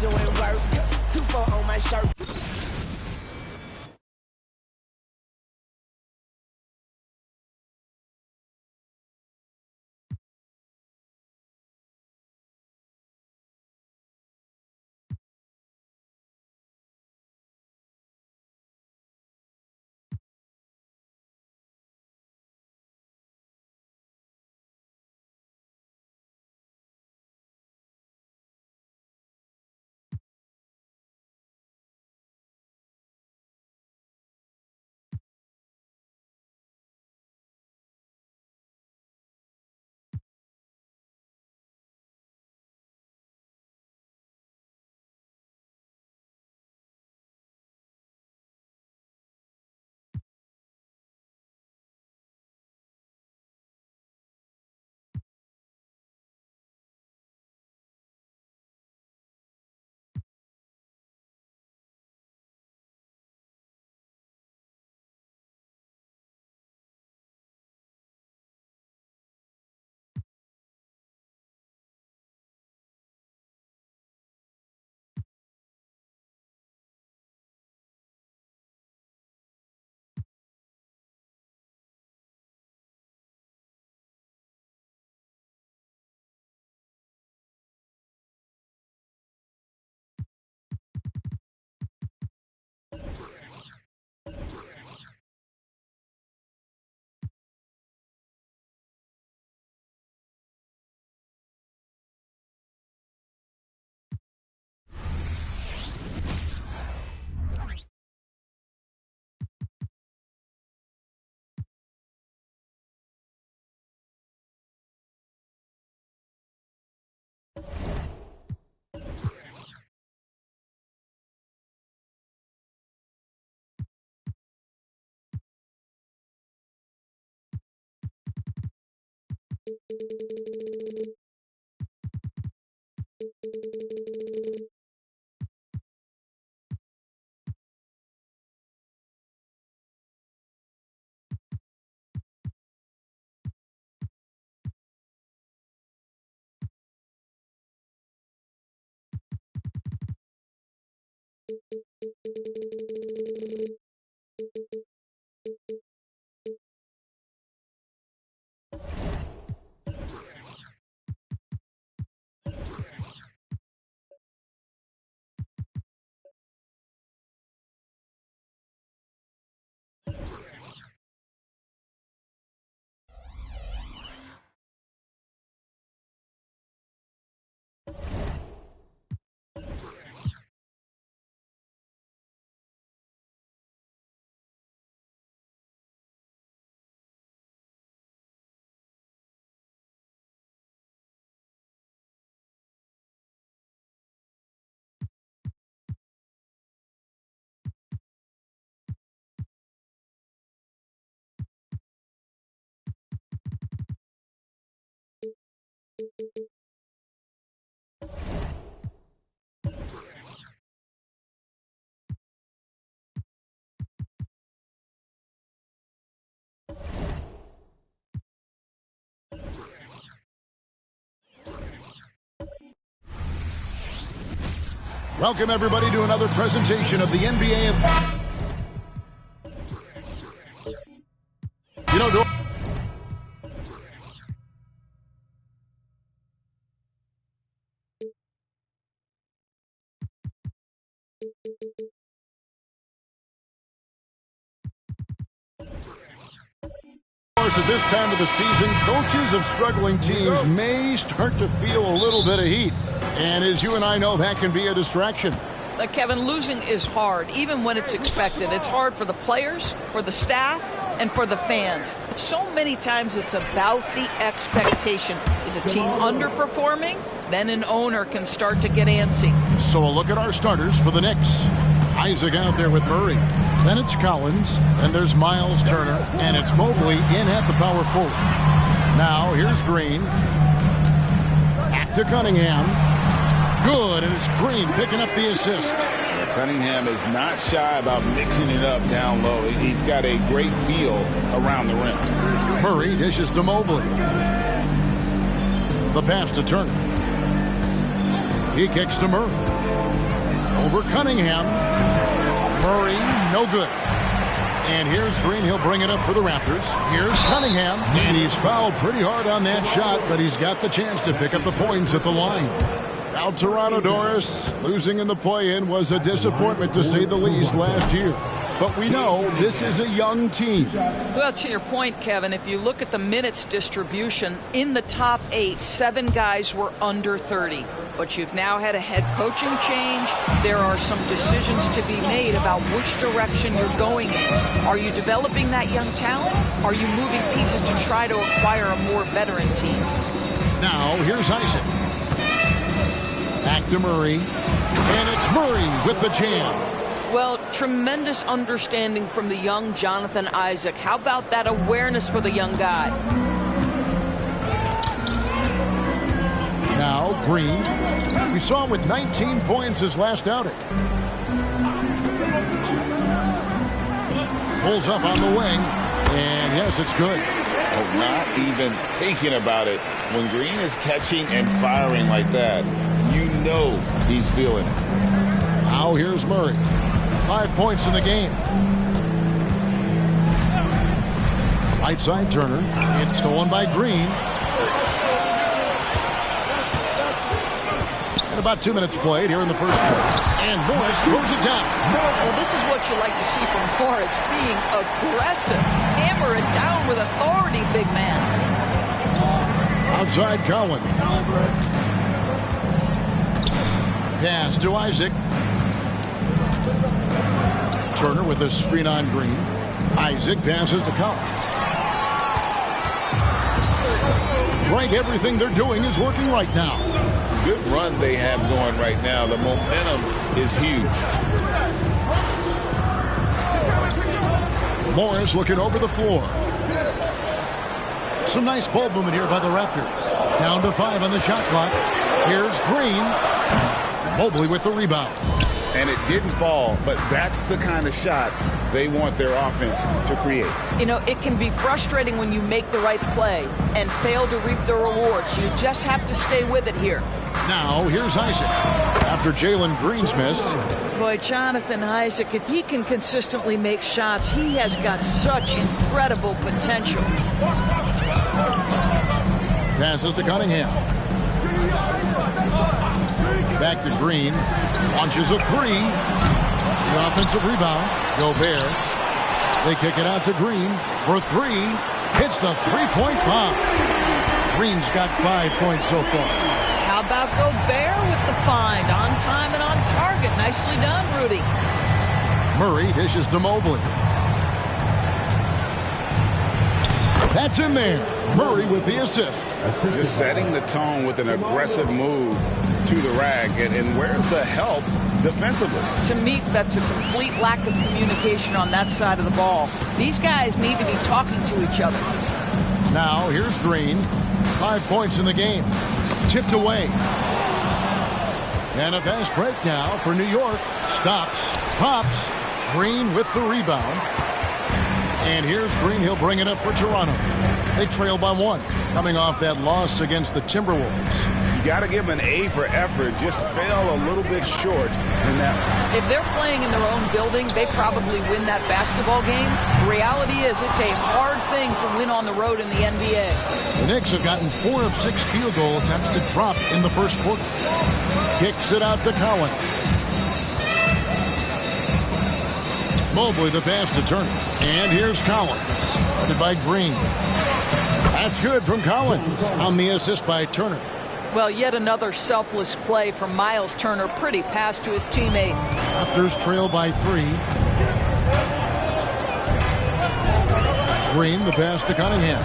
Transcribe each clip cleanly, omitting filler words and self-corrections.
doing work. 2-4 on my shirt. Welcome, everybody, to another presentation of the NBA. You know, at this time of the season, coaches of struggling teams may start to feel a little bit of heat. And as you and I know, that can be a distraction. Kevin, losing is hard, even when it's expected. It's hard for the players, for the staff, and for the fans. So many times it's about the expectation. Is a team underperforming? Then an owner can start to get antsy. So a look at our starters for the Knicks. Isaac out there with Murray. Then it's Collins. Then there's Miles Turner. And it's Mobley in at the power forward. Now here's Green. Back to Cunningham. Good, and it's Green picking up the assist. Cunningham is not shy about mixing it up down low. He's got a great feel around the rim. Murray dishes to Mobley. The pass to Turner. He kicks to Murray. Over Cunningham. Murray, no good. And here's Green. He'll bring it up for the Raptors. Here's Cunningham. And he's fouled pretty hard on that shot, but he's got the chance to pick up the points at the line. Now Toronto, Doris, losing in the play-in was a disappointment to say the least last year. But we know this is a young team. Well, to your point, Kevin, if you look at the minutes distribution, in the top 8, 7 guys were under 30. But you've now had a head coaching change. There are some decisions to be made about which direction you're going in. Are you developing that young talent? Are you moving pieces to try to acquire a more veteran team? Now, here's Isaac. Back to Murray. And it's Murray with the jam. Well, tremendous understanding from the young Jonathan Isaac. How about that awareness for the young guy? Now, Green. We saw him with 19 points his last outing. Pulls up on the wing. And yes, it's good. Oh, not even thinking about it. When Green is catching and firing like that, you know he's feeling it. Now here's Murray. 5 points in the game. Right side Turner. It's stolen by Green. And about 2 minutes played here in the first quarter. And Morris throws it down. Well, this is what you like to see from Morris, being aggressive. Hammer it down with authority, big man. Outside Collins. Pass to Isaac. Turner with a screen on Green. Isaac passes to Collins. Right, everything they're doing is working right now. Good run they have going right now. The momentum is huge. Morris looking over the floor. Some nice ball movement here by the Raptors. Down to 5 on the shot clock. Here's Green. Mobley with the rebound. And it didn't fall, but that's the kind of shot they want their offense to create. You know, it can be frustrating when you make the right play and fail to reap the rewards. You just have to stay with it here. Now, here's Isaac. After Jalen Green's miss. Boy, Jonathan Isaac, if he can consistently make shots, he has got such incredible potential. Passes to Cunningham. Back to Green. Launches a 3. The offensive rebound. Gobert. They kick it out to Green for 3. Hits the 3-point bomb. Green's got 5 points so far. How about Gobert with the find? On time and on target. Nicely done, Rudy. Murray dishes to Mobley. That's in there. Murray with the assist. Just setting the tone with an aggressive move to the rack. And where's the help defensively? To me, that's a complete lack of communication on that side of the ball. These guys need to be talking to each other. Now, here's Green. 5 points in the game. Tipped away. And a fast break now for New York. Stops. Pops. Green with the rebound. And here's Green. He'll bring it up for Toronto. They trail by 1, coming off that loss against the Timberwolves. You got to give them an A for effort. Just fell a little bit short in that one. If they're playing in their own building, they probably win that basketball game. The reality is it's a hard thing to win on the road in the NBA. The Knicks have gotten 4 of 6 field goal attempts to drop in the first quarter. Kicks it out to Collins. Mobley the pass to Turner. And here's Collins. Guarded by Green. That's good from Collins on the assist by Turner. Well, yet another selfless play from Miles Turner. Pretty pass to his teammate. Raptors trail by 3. Green the pass to Cunningham.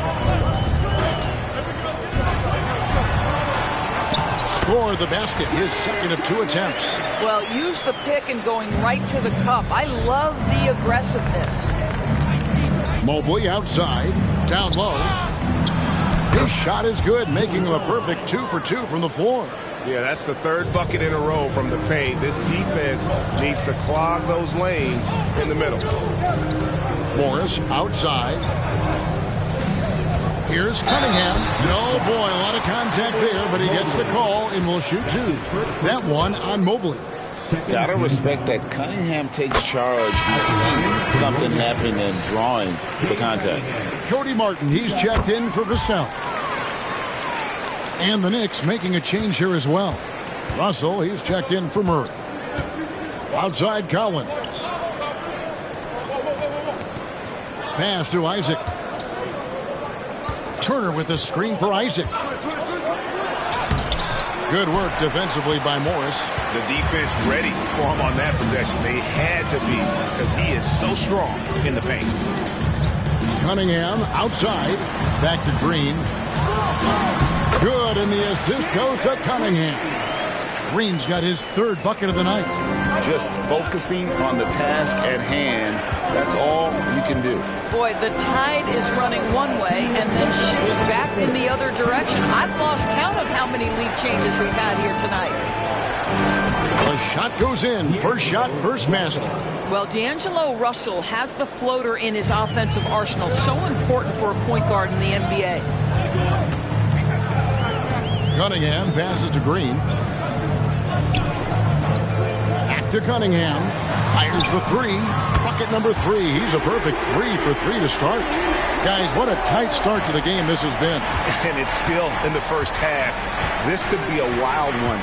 Score the basket, his second of 2 attempts. Well, use the pick and going right to the cup. I love the aggressiveness. Mobley outside, down low. His shot is good, making him a perfect 2 for 2 from the floor. Yeah, that's the 3rd bucket in a row from the paint. This defense needs to clog those lanes in the middle. Morris outside. Here's Cunningham. Oh, boy, a lot of contact there, but he gets the call and will shoot 2. That one on Mobley. Gotta respect that Cunningham takes charge. Something happened in drawing the contact. Cody Martin, he's checked in for Vassell. And the Knicks making a change here as well. Russell, he's checked in for Murray. Outside Collins. Pass to Isaac. Turner with the screen for Isaac. Good work defensively by Morris. The defense ready for him on that possession. They had to be because he is so strong in the paint. Cunningham outside. Back to Green. Good, and the assist goes to Cunningham. Green's got his third bucket of the night. Just focusing on the task at hand. That's all you can do. Boy, the tide is running one way and then shifts back in the other direction. I've lost count of how many lead changes we've had here tonight. The shot goes in. First shot, first basket. Well, D'Angelo Russell has the floater in his offensive arsenal. So important for a point guard in the NBA. Cunningham passes to Green. Back to Cunningham. Fires the three. Bucket number 3. He's a perfect 3 for 3 to start. Guys, what a tight start to the game this has been. And it's still in the first half. This could be a wild one.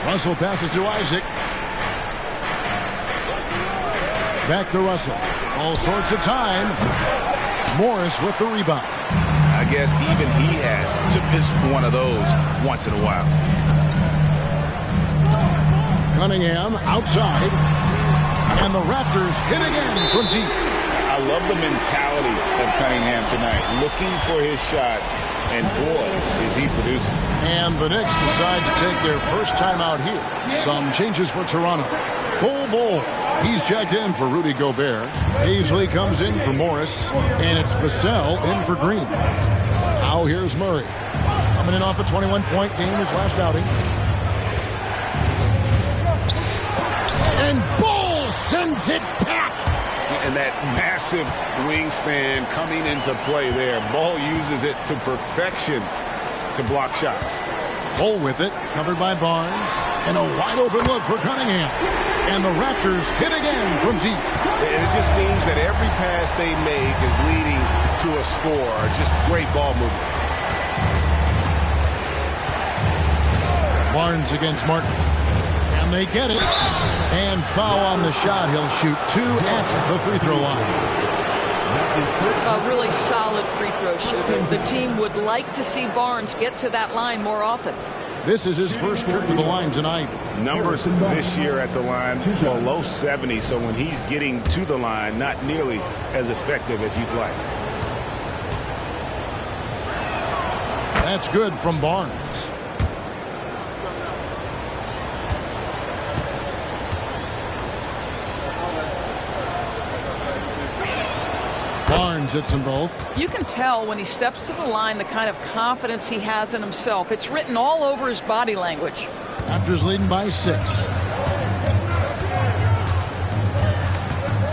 Russell passes to Isaac. Back to Russell. All sorts of time. Morris with the rebound. I guess even he has to miss one of those once in a while. Cunningham outside. And the Raptors hit again from deep. I love the mentality of Cunningham tonight. Looking for his shot. And boy, is he producing. And the Knicks decide to take their first time out here. Some changes for Toronto. Bull. He's checked in for Rudy Gobert. Paisley comes in for Morris. And it's Vassell in for Green. Now here's Murray. Coming in off a 21-point game his last outing. And Bull sends it back. And that massive wingspan coming into play there. Ball uses it to perfection to block shots. Bull with it, covered by Barnes. And a wide open look for Cunningham. And the Raptors hit again from deep. It just seems that every pass they make is leading to a score. Just great ball movement. Barnes against Martin. And they get it. And foul on the shot. He'll shoot 2 at the free throw line. A really solid free throw shooter. The team would like to see Barnes get to that line more often. This is his first trip to the line tonight. Numbers this year at the line below 70, so when he's getting to the line, not nearly as effective as you'd like. That's good from Barnes. Barnes hits them both. You can tell when he steps to the line the kind of confidence he has in himself. It's written all over his body language. Raptors leading by 6.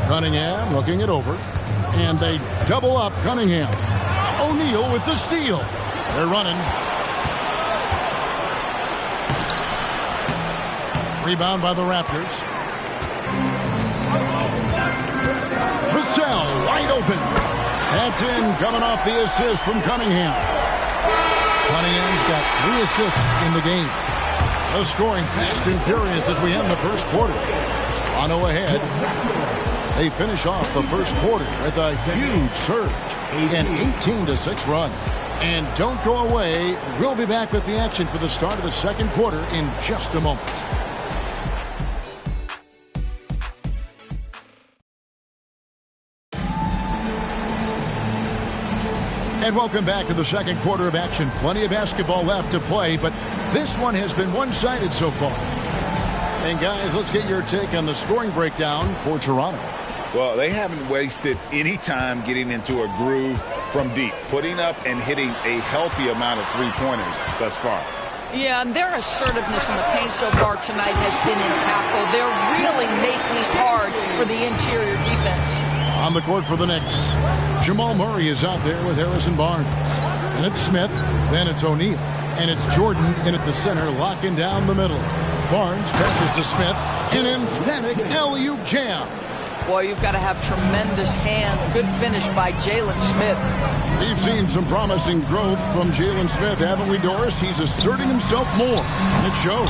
Cunningham looking it over. And they double up Cunningham. O'Neal with the steal. They're running. Rebound by the Raptors. Vassell wide open. That's in, coming off the assist from Cunningham. Cunningham's got 3 assists in the game. The scoring fast and furious as we end the first quarter. Toronto ahead. They finish off the first quarter with a huge surge. An 18-6 run. And don't go away. We'll be back with the action for the start of the second quarter in just a moment. And welcome back to the second quarter of action. Plenty of basketball left to play, but this one has been one-sided so far. And guys, let's get your take on the scoring breakdown for Toronto. Well, they haven't wasted any time getting into a groove from deep, putting up and hitting a healthy amount of three-pointers thus far. Yeah, and their assertiveness in the paint so far tonight has been impactful. They're really making it hard for the interior defense. On the court for the Knicks, Jamal Murray is out there with Harrison Barnes. And it's Smith, then it's O'Neal. And it's Jordan in at the center, locking down the middle. Barnes passes to Smith. An emphatic alley-oop jam. Boy, you've got to have tremendous hands. Good finish by Jalen Smith. We've seen some promising growth from Jalen Smith, haven't we, Doris? He's asserting himself more, and it shows.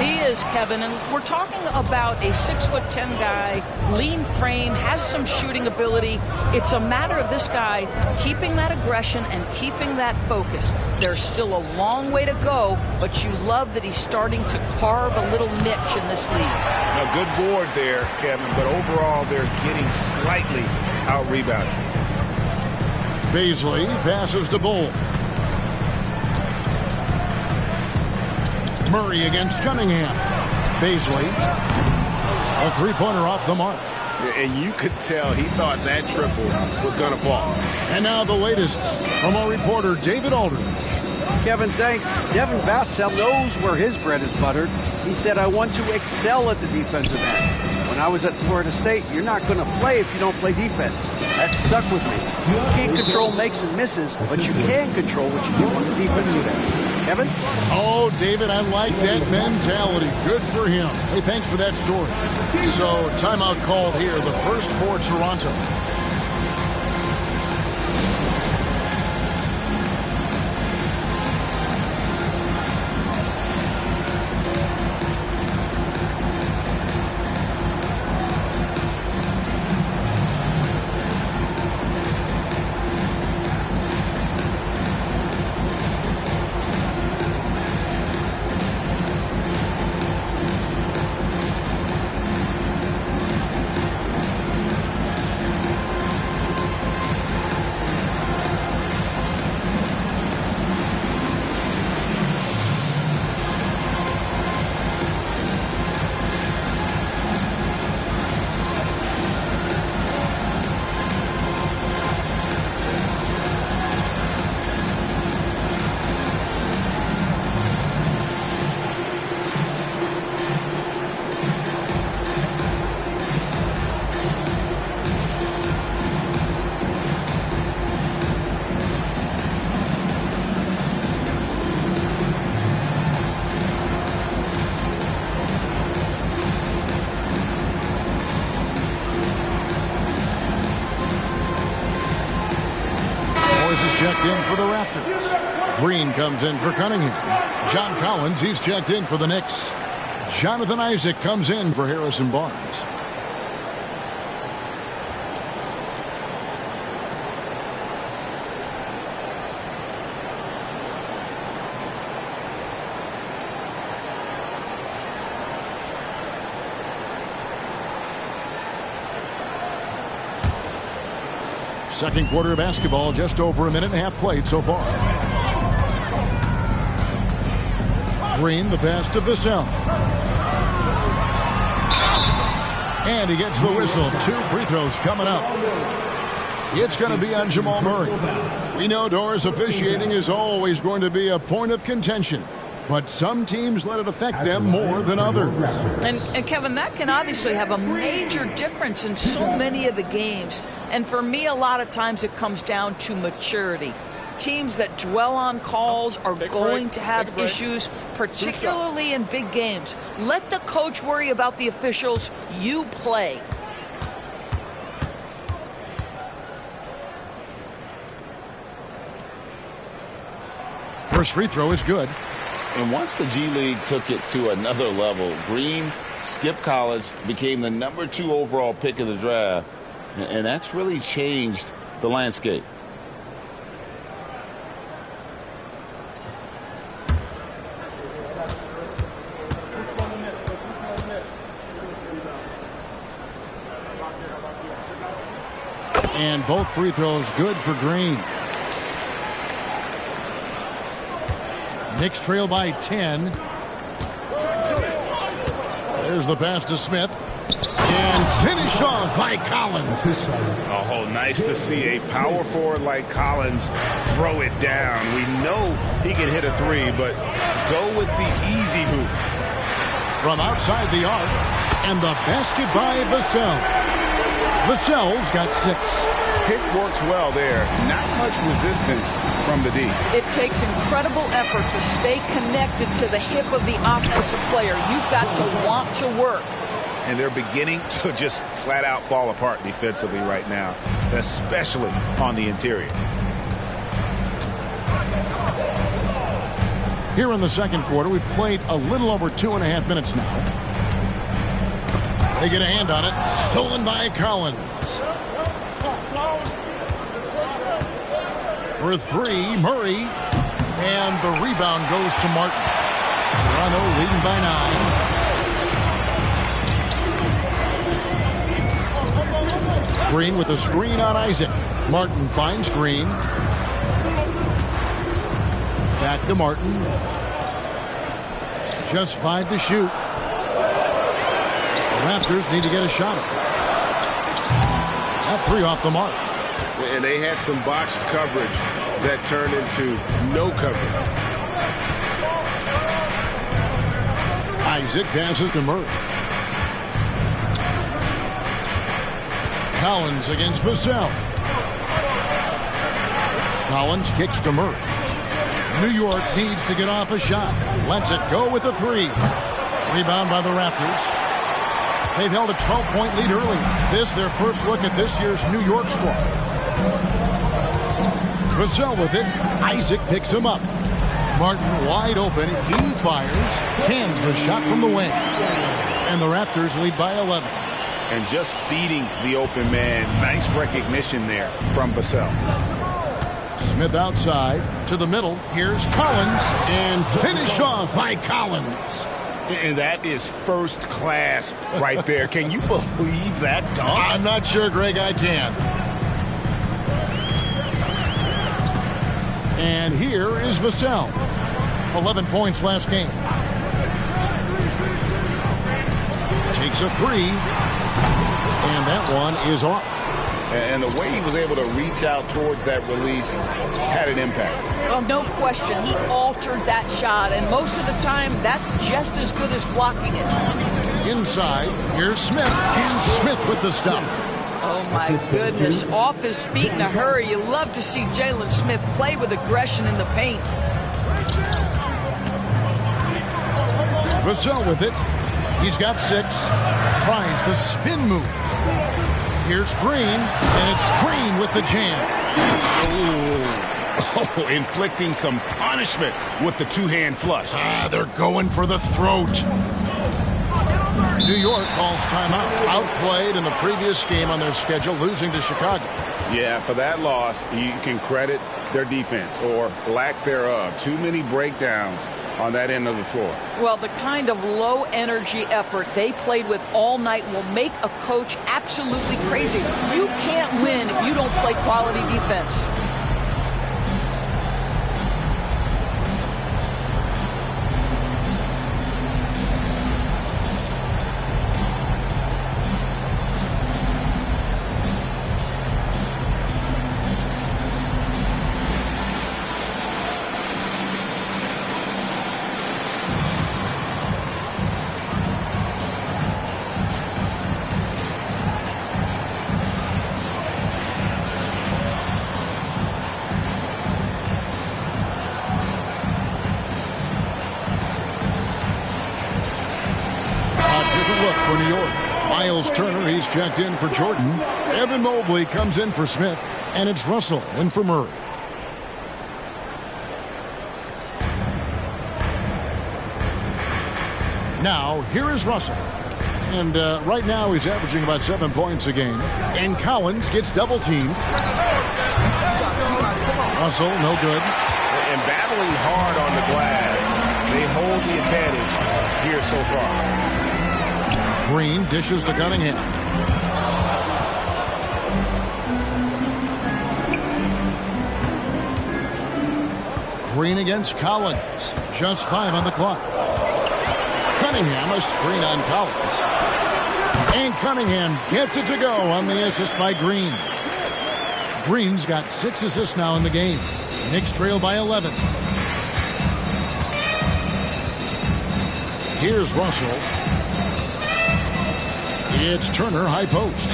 He is, Kevin, and we're talking about a 6'10" guy, lean frame, has some shooting ability. It's a matter of this guy keeping that aggression and keeping that focus. There's still a long way to go, but you love that he's starting to carve a little niche in this league. A good board there, Kevin, but overall they're getting slightly out-rebounded. Baisley passes to Bull. Murray against Cunningham. Baisley. A three-pointer off the mark. And you could tell he thought that triple was going to fall. And now the latest from our reporter, David Aldridge. Kevin, thanks. Devin Vassell knows where his bread is buttered. He said, I want to excel at the defensive end. When I was at Florida State, you're not going to play if you don't play defense. That stuck with me. You can't control makes and misses, but you can control what you do on the defensive end. Kevin? Oh, David, I like that mentality. Good for him. Hey, thanks for that story. So, timeout called here, the first for Toronto. Checked in for the Raptors. Green comes in for Cunningham. John Collins, he's checked in for the Knicks. Jonathan Isaac comes in for Harrison Barnes. Second quarter of basketball, just over a minute and a half played so far. Green, the pass to Vassell. And he gets the whistle. 2 free throws coming up. It's going to be on Jamal Murray. We know Doris, officiating is always going to be a point of contention. But some teams let it affect them more than others. And Kevin, that can obviously have a major difference in so many of the games. And for me, a lot of times it comes down to maturity. Teams that dwell on calls are going to have issues, particularly in big games. Let the coach worry about the officials. You play. First free throw is good. And once the G League took it to another level, Green skipped college, became the #2 overall pick of the draft, and that's really changed the landscape. And both free throws good for Green. Knicks trail by 10. There's the pass to Smith. And finished off by Collins. Oh, nice to see a power forward like Collins throw it down. We know he can hit a three, but go with the easy hoop. From outside the arc. And the basket by Vassell. Vassell's got 6. Pick works well there. Not much resistance from the D. It takes incredible effort to stay connected to the hip of the offensive player. You've got to want to work. And they're beginning to just flat out fall apart defensively right now, especially on the interior. Here in the second quarter, we've played a little over 2.5 minutes now. They get a hand on it. Stolen by Collins. For three, Murray. And the rebound goes to Martin. Toronto leading by 9. Green with a screen on Isaac. Martin finds Green. Back to Martin. Just 5 to shoot. The Raptors need to get a shot. That 3 off the mark. And they had some botched coverage that turned into no coverage. Isaac passes to Murray. Collins against Vassell. Collins kicks to Murray. New York needs to get off a shot. Lets it go with a 3. Rebound by the Raptors. They've held a 12-point lead early. This their first look at this year's New York squad. Vassell with it. Isaac picks him up. Martin wide open. He fires. Cans the shot from the wing. And the Raptors lead by 11. And just feeding the open man. Nice recognition there from Vassell. Smith outside to the middle. Here's Collins. And finished off by Collins. And that is first class right there. Can you believe that dunk? I'm not sure, Greg, I can. And here is Vassell. 11 points last game. Takes a 3. And that one is off. And the way he was able to reach out towards that release had an impact. Well, no question. He altered that shot, and most of the time, that's just as good as blocking it. Inside, here's Smith. And Smith with the stuff. Oh, my goodness. Off his feet in a hurry. You love to see Jalen Smith play with aggression in the paint. Vassell with it. He's got 6. Tries the spin move. Here's Green, and it's Green with the jam. Oh, inflicting some punishment with the two-hand flush. They're going for the throat. New York calls timeout. Outplayed in the previous game on their schedule, losing to Chicago. Yeah, for that loss, you can credit their defense or lack thereof. Too many breakdowns on that end of the floor. Well, the kind of low-energy effort they played with all night will make a coach absolutely crazy. You can't win if you don't play quality defense. For New York, Miles Turner, he's checked in for Jordan. Evan Mobley comes in for Smith, and it's Russell in for Murray. Now, here is Russell. And right now he's averaging about 7 points a game. And Collins gets double-teamed. Russell, no good. And battling hard on the glass, they hold the advantage here so far. Green dishes to Cunningham. Green against Collins. Just 5 on the clock. Cunningham, a screen on Collins. And Cunningham gets it to go on the assist by Green. Green's got 6 assists now in the game. Knicks trail by 11. Here's Russell. It's Turner, high post.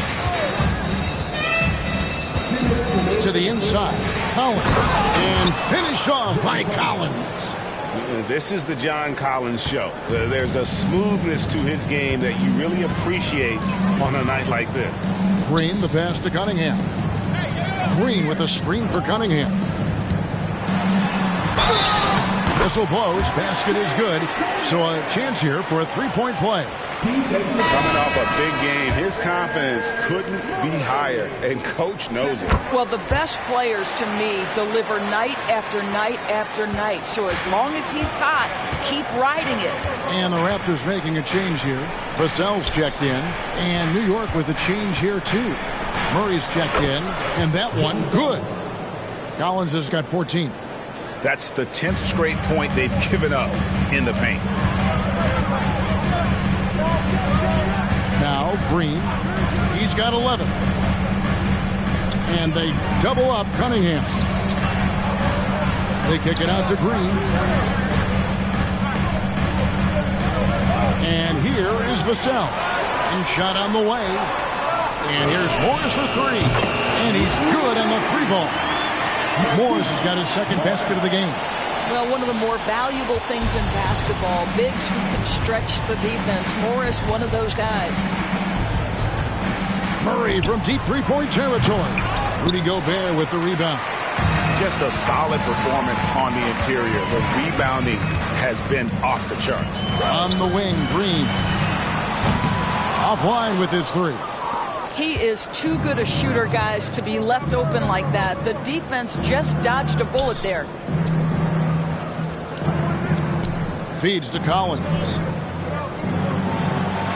To the inside. Collins. And finished off by Collins. This is the John Collins show. There's a smoothness to his game that you really appreciate on a night like this. Green, the pass to Cunningham. Green with a screen for Cunningham. Whistle blows. Basket is good. So a chance here for a three-point play. Coming off a big game, his confidence couldn't be higher, and coach knows it. Well, the best players, to me, deliver night after night after night. So as long as he's hot, keep riding it. And the Raptors making a change here. Vassell's checked in, and New York with a change here, too. Murray's checked in, and that one, good. Collins has got 14. That's the 10th straight point they've given up in the paint. Now Green, he's got 11. And they double up Cunningham. They kick it out to Green. And here is Vassell. And shot on the way. And here's Morris for three. And he's good on the three ball. Morris has got his second basket of the game. Well, one of the more valuable things in basketball, bigs who can stretch the defense. Morris, one of those guys. Murray from deep three-point territory. Rudy Gobert with the rebound. Just a solid performance on the interior. The rebounding has been off the charts. On the wing, Green. Offline with his three. He is too good a shooter, guys, to be left open like that. The defense just dodged a bullet there. Feeds to Collins.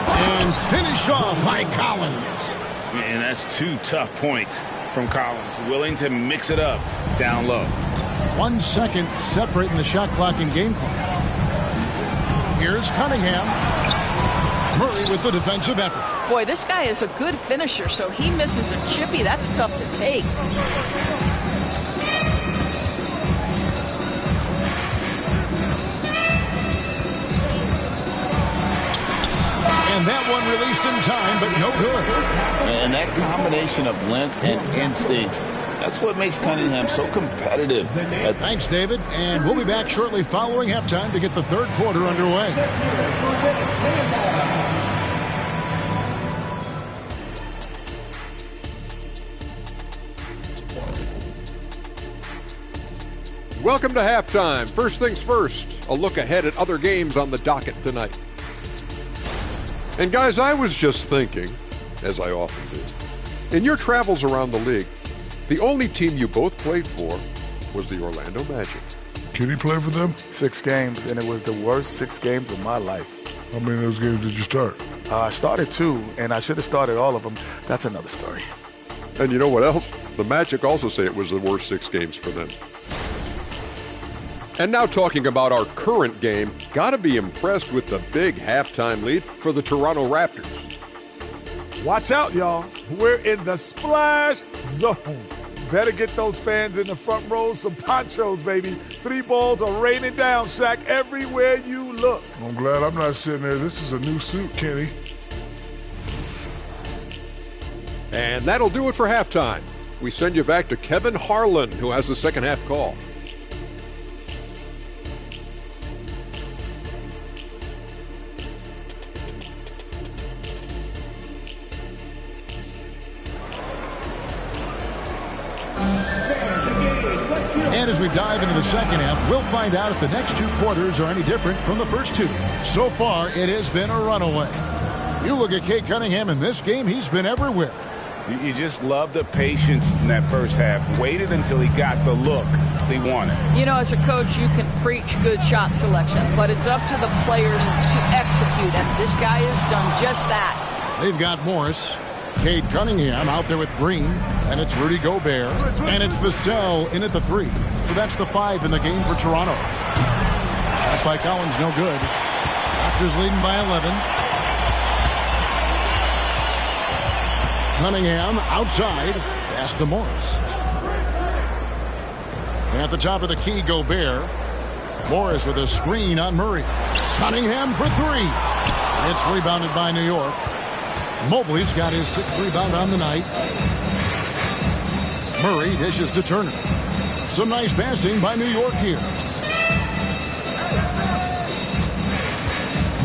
And finish off by Collins. And that's two tough points from Collins. Willing to mix it up down low. 1 second separating the shot clock and game clock. Here's Cunningham. Murray with the defensive effort. Boy, this guy is a good finisher, so he misses a chippy. That's tough to take. And that one released in time, but no good. And that combination of length and instincts, that's what makes Cunningham so competitive. Thanks, David. And we'll be back shortly following halftime to get the third quarter underway. Welcome to halftime. First things first, a look ahead at other games on the docket tonight. And guys, I was just thinking, as I often do, in your travels around the league, the only team you both played for was the Orlando Magic. Can you play for them? 6 games, and it was the worst 6 games of my life. How many of those games did you start? I started 2, and I should have started all of them. That's another story. And you know what else? The Magic also say it was the worst 6 games for them. And now talking about our current game, gotta be impressed with the big halftime lead for the Toronto Raptors. Watch out, y'all. We're in the splash zone. Better get those fans in the front row some ponchos, baby. 3 balls are raining down, Shaq, everywhere you look. I'm glad I'm not sitting there. This is a new suit, Kenny. And that'll do it for halftime. We send you back to Kevin Harlan, who has the second half call. And as we dive into the second half, we'll find out if the next 2 quarters are any different from the first 2. So far, it has been a runaway. You look at Cade Cunningham in this game, he's been everywhere. You just love the patience in that first half. Waited until he got the look he wanted. You know, as a coach, you can preach good shot selection, but it's up to the players to execute, and this guy has done just that. They've got Morris, Cade Cunningham out there with Green, and it's Rudy Gobert, and it's Vassell in at the 3. So that's the 5 in the game for Toronto. Shot by Collins, no good. Raptors leading by 11. Cunningham outside, pass to Morris. At the top of the key, Gobert. Morris with a screen on Murray. Cunningham for 3. It's rebounded by New York. Mobley's got his 6th rebound on the night. Murray dishes to Turner. Some nice passing by New York here.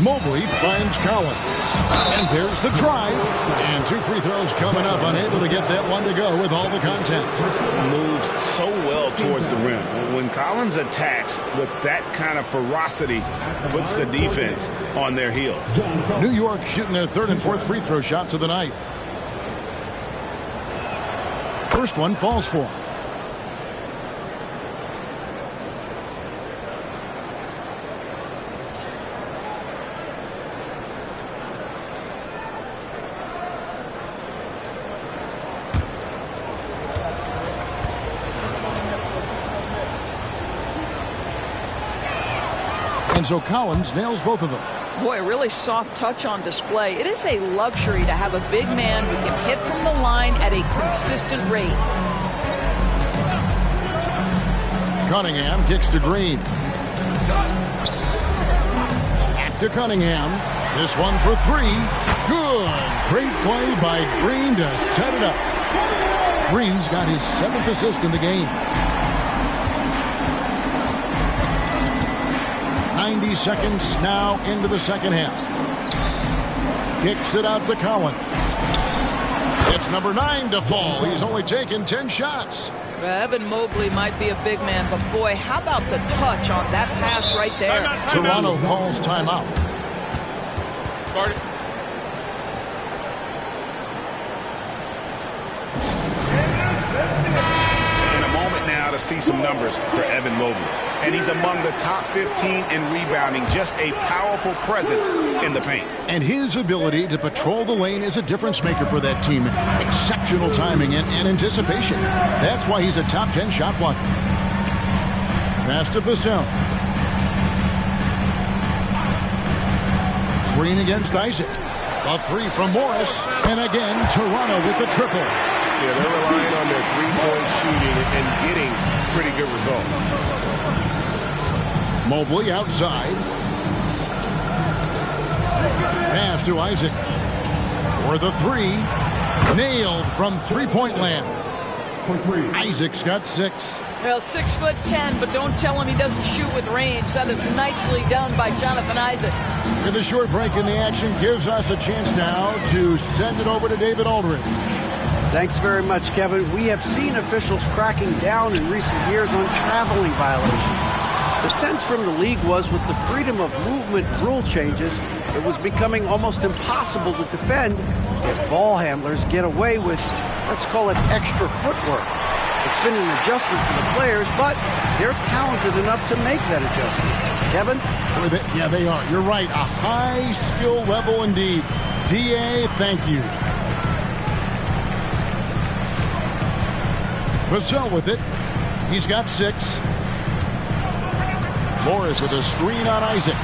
Mobley finds Collins. And there's the drive. And 2 free throws coming up. Unable to get that one to go with all the contact. Moves so well towards the rim. When Collins attacks with that kind of ferocity, puts the defense on their heels. New York shooting their 3rd and 4th free throw shots of the night. First one falls for him. And so Collins nails both of them. Boy, really soft touch on display. It is a luxury to have a big man who can hit from the line at a consistent rate. Cunningham kicks to Green. Back to Cunningham. This one for 3. Good. Great play by Green to set it up. Green's got his 7th assist in the game. 90 seconds now into the second half. Kicks it out to Collins. It's number 9 to fall. He's only taken 10 shots. Evan Mobley might be a big man, but boy, how about the touch on that pass right there? Toronto calls timeout. In a moment now to see some numbers for Evan Mobley. And he's among the top 15 in rebounding. Just a powerful presence in the paint. And his ability to patrol the lane is a difference maker for that team. Exceptional timing and anticipation. That's why he's a top 10 shot blocker. Pass to Vassell. Green against Isaac. A 3 from Morris. And again, Toronto with the triple. Yeah, they're relying on their three-point shooting and getting pretty good results. Mobley outside. Pass to Isaac. For the 3. Nailed from three-point land. Isaac's got 6. Well, 6'10", but don't tell him he doesn't shoot with range. That is nicely done by Jonathan Isaac. With a short break in the action gives us a chance now to send it over to David Aldridge. Thanks very much, Kevin. We have seen officials cracking down in recent years on traveling violations. The sense from the league was with the freedom of movement rule changes, it was becoming almost impossible to defend if ball handlers get away with, let's call it, extra footwork. It's been an adjustment for the players, but they're talented enough to make that adjustment. Kevin? Yeah, they are. You're right. A high skill level indeed. DA, thank you. Vassell with it. He's got 6. Morris with a screen on Isaac.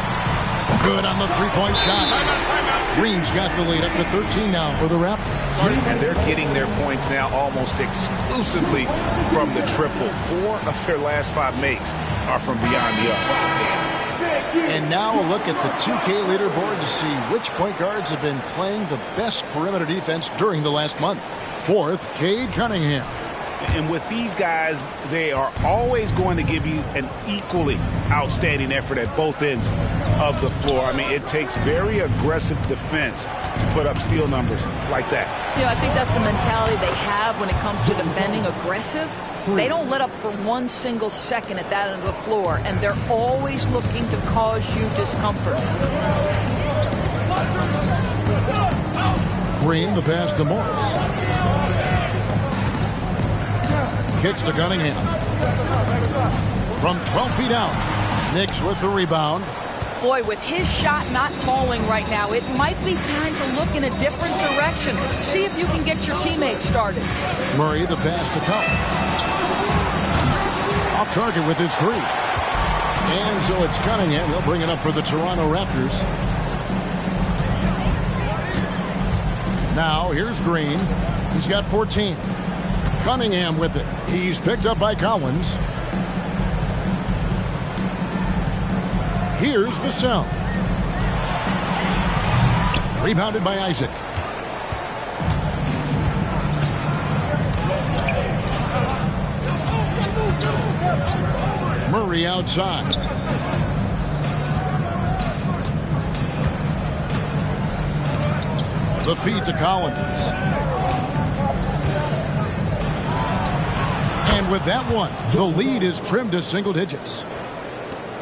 Good on the three-point shot. Green's got the lead up to 13 now for the Raptors. And they're getting their points now almost exclusively from the triple. 4 of their last 5 makes are from beyond the arc. And now a look at the 2K leaderboard to see which point guards have been playing the best perimeter defense during the last month. 4th, Cade Cunningham. And with these guys, they are always going to give you an equally outstanding effort at both ends of the floor. I mean, it takes very aggressive defense to put up steal numbers like that. I think that's the mentality they have when it comes to defending aggressive. They don't let up for 1 single second at that end of the floor, and they're always looking to cause you discomfort. Green, the pass to Morris. Kicks to Cunningham. From 12 feet out. Knicks with the rebound. Boy, with his shot not falling right now, it might be time to look in a different direction. See if you can get your teammates started. Murray, the pass to Collins. Off target with his 3. And so it's Cunningham. He'll bring it up for the Toronto Raptors. Now, here's Green. He's got 14. Cunningham with it. He's picked up by Collins. Here's Vassell. Rebounded by Isaac. Murray outside. The feed to Collins. And with that one, the lead is trimmed to single digits.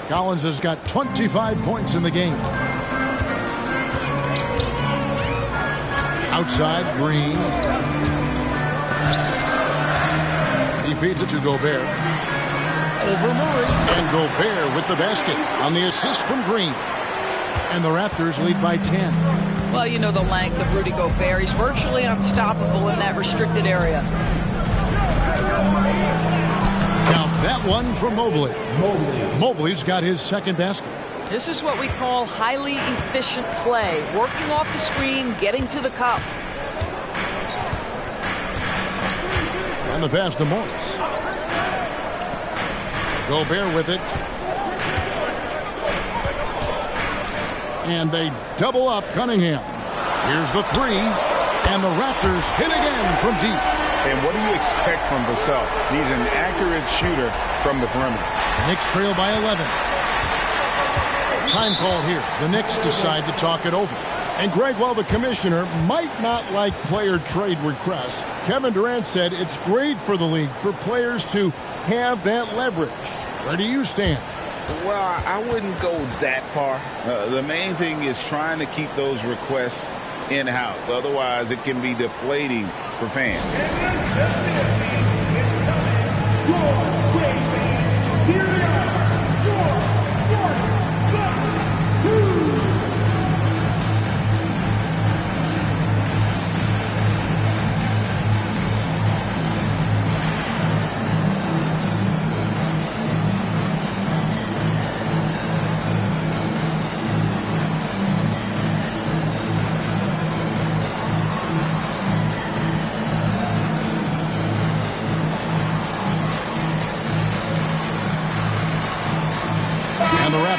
Collins has got 25 points in the game. Outside, Green. He feeds it to Gobert. Over Murray. And Gobert with the basket on the assist from Green. And the Raptors lead by 10. Well, you know the length of Rudy Gobert. He's virtually unstoppable in that restricted area. Count that one for Mobley. Mobley's got his second basket. This is what we call highly efficient play. Working off the screen, getting to the cup. And the pass to Morris. Gobert with it. And they double up Cunningham. Here's the three. And the Raptors hit again from deep. And what do you expect from Vassell? He's an accurate shooter from the perimeter. Knicks trail by 11. Time call here. The Knicks decide to talk it over. And Greg, while the commissioner might not like player trade requests, Kevin Durant said it's great for the league for players to have that leverage. Where do you stand? Well, I wouldn't go that far. The main thing is trying to keep those requests in-house. Otherwise, it can be deflating for fans.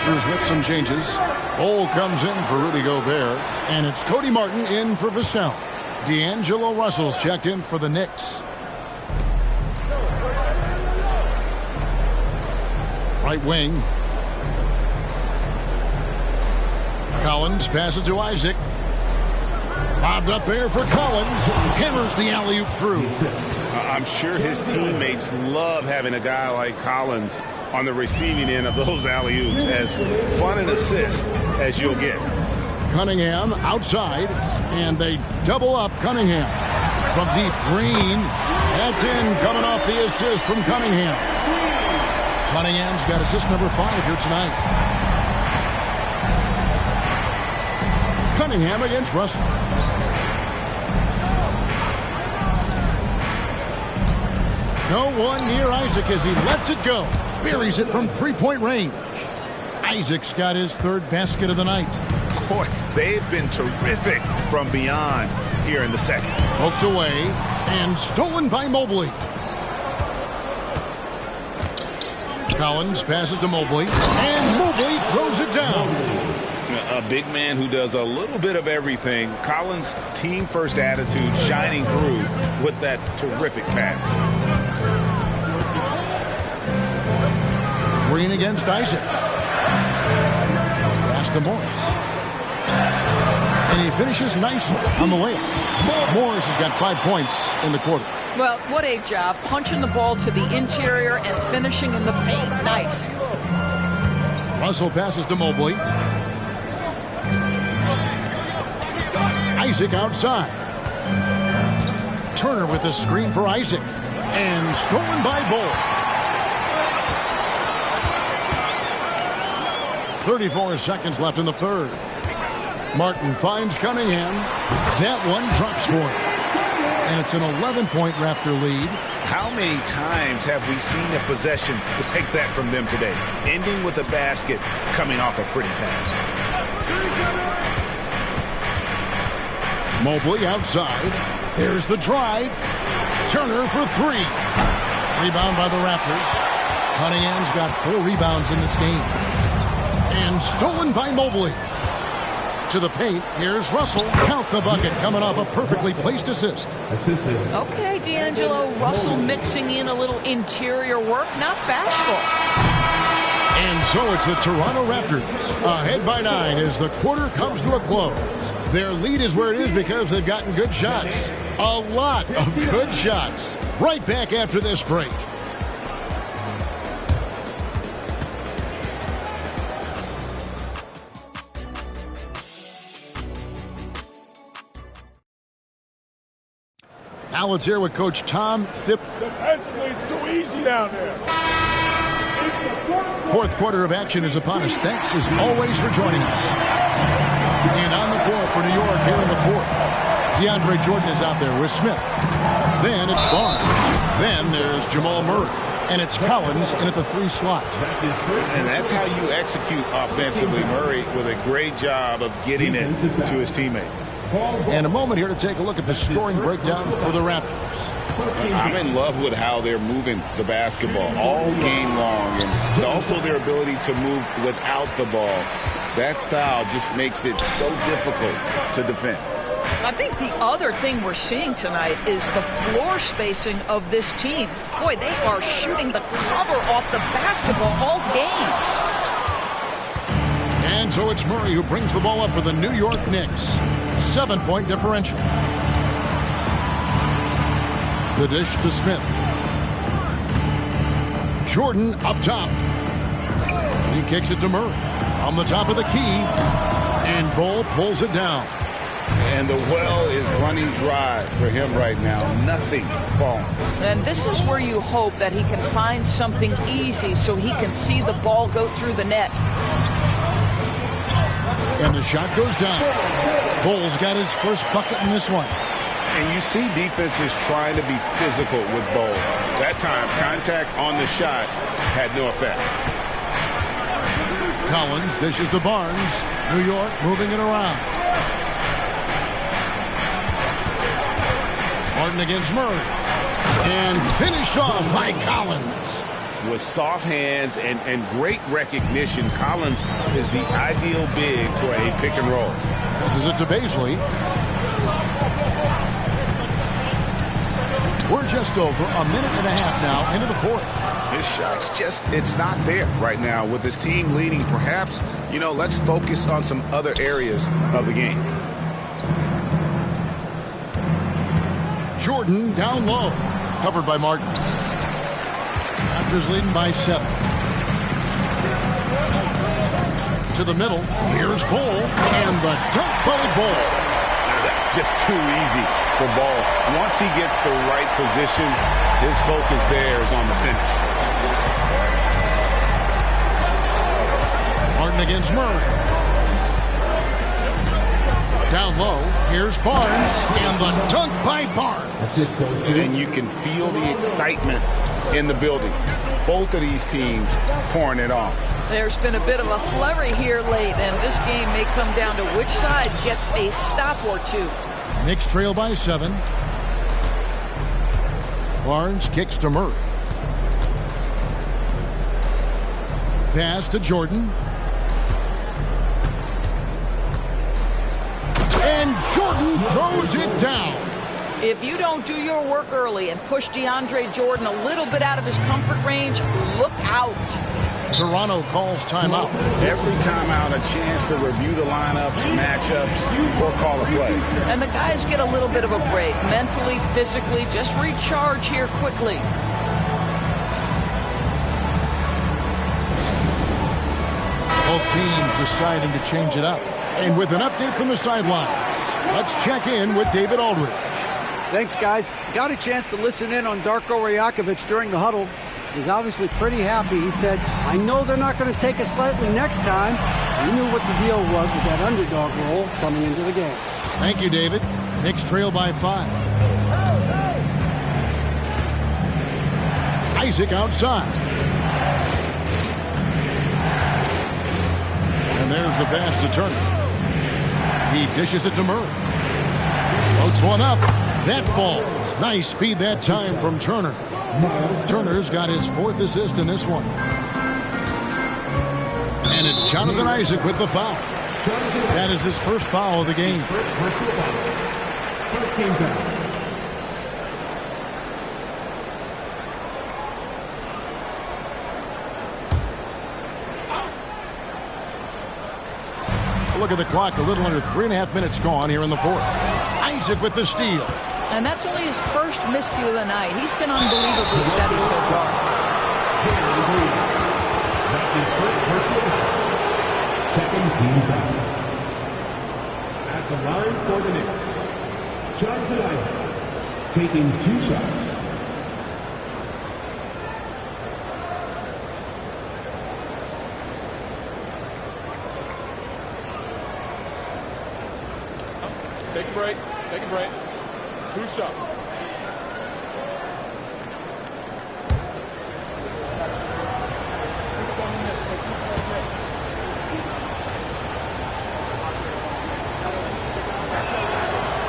With some changes. Bol comes in for Rudy Gobert. And it's Cody Martin in for Vassell. D'Angelo Russell's checked in for the Knicks. Right wing. Collins passes to Isaac. Bobbed up there for Collins. Hammers the alley-oop through. I'm sure his teammates love having a guy like Collins on the receiving end of those alley-oops. As fun an assist as you'll get. Cunningham outside, and they double up Cunningham. From deep, Green. That's in, coming off the assist from Cunningham. Cunningham's got assist number 5 here tonight. Cunningham against Russell. No one near Isaac as he lets it go. Buries it from three-point range. Isaac's got his third basket of the night. Boy, they've been terrific from beyond here in the second. Poked away and stolen by Mobley. Collins passes to Mobley, and Mobley throws it down. A big man who does a little bit of everything. Collins' team-first attitude shining through with that terrific pass. Green against Isaac. Pass to Morris. And he finishes nicely on the layup. Morris has got 5 points in the quarter. Well, what a job. Punching the ball to the interior and finishing in the paint. Nice. Russell passes to Mobley. Isaac outside. Turner with the screen for Isaac. And stolen by Bol. 34 seconds left in the third. Martin finds Cunningham. That one drops for him. And it's an 11-point Raptor lead. How many times have we seen a possession like that from them today? Ending with a basket, coming off a pretty pass. Mobley outside. There's the drive. Turner for 3. Rebound by the Raptors. Cunningham's got 4 rebounds in this game. And stolen by Mobley. to the paint. Here's Russell. Count the bucket, coming off a perfectly placed assist. Okay, D'Angelo. Russell mixing in a little interior work. Not bashful. And so it's the Toronto Raptors ahead by 9 as the quarter comes to a close. Their lead is where it is because they've gotten good shots. A lot of good shots. Right back after this break. Now let's hear with Coach Tom Thipp. Defensively, it's too easy down there. Fourth quarter of action is upon us. Thanks as always for joining us. And on the floor for New York here in the fourth. DeAndre Jordan is out there with Smith. Then it's Barnes. Then there's Jamal Murray. And it's Collins in at the 3 slot. And that's how you execute offensively. Murray with a great job of getting it to his teammate. And a moment here to take a look at the scoring breakdown for the Raptors. I'm in love with how they're moving the basketball all game long, and also their ability to move without the ball. That style just makes it so difficult to defend. I think the other thing we're seeing tonight is the floor spacing of this team. Boy, they are shooting the cover off the basketball all game. And so it's Murray who brings the ball up for the New York Knicks. 7-point differential. The dish to Smith. Jordan up top. He kicks it to Murray. From the top of the key. And Bull pulls it down. And the well is running dry for him right now. Nothing falling. And this is where you hope that he can find something easy so he can see the ball go through the net. And the shot goes down. Bull's got his first bucket in this one. And you see defenses trying to be physical with Bull. That time, contact on the shot had no effect. Collins dishes to Barnes. New York moving it around. Martin against Murray. And finished off by Collins. With soft hands and great recognition, Collins is the ideal big for a pick and roll. This is it to Baisley. We're just over a minute and a half now into the fourth. His shot's it's not there right now with his team leading. Perhaps, let's focus on some other areas of the game. Jordan down low. Covered by Martin. Raptors leading by 7. To the middle. Here's Bull. And the dunk by Bull. That's just too easy for Bull. Once he gets the right position, his focus there is on the finish. Martin against Murray. Down low. Here's Barnes. And the dunk by Barnes. And you can feel the excitement in the building. Both of these teams pouring it on. There's been a bit of a flurry here late, and this game may come down to which side gets a stop or two. Knicks trail by 7. Barnes kicks to Murray. Pass to Jordan. And Jordan throws it down. If you don't do your work early and push DeAndre Jordan a little bit out of his comfort range, look out. Toronto calls timeout. Every timeout, a chance to review the lineups, matchups, or call a play. And the guys get a little bit of a break. Mentally, physically, just recharge here quickly. Both teams deciding to change it up. And with an update from the sidelines, let's check in with David Aldridge. Thanks, guys. Got a chance to listen in on Darko Rajakovic during the huddle. He's obviously pretty happy. He said, I know they're not going to take us lightly next time. He knew what the deal was with that underdog role coming into the game. Thank you, David. Knicks trail by 5. Isaac outside. And there's the pass to Turner. He dishes it to Murray. Floats one up. That falls. Nice feed that time from Turner. Turner's got his 4th assist in this one. And it's Jonathan Isaac with the foul. That is his first foul of the game. First game foul. Look at the clock, a little under 3.5 minutes gone here in the fourth. Isaac with the steal. And that's only his first miscue of the night. He's been unbelievably steady so far. That's his first personal foul. Second team foul. At the line for the Knicks, Jonathan Isaac taking 2 shots. Take a break. Take a break. 2 shots.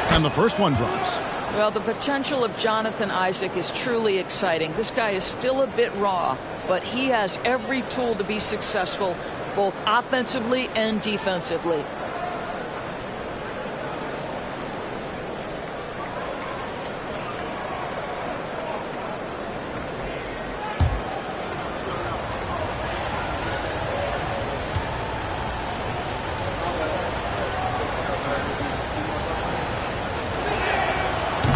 And the first one drops. Well, the potential of Jonathan Isaac is truly exciting. This guy is still a bit raw, but he has every tool to be successful, both offensively and defensively.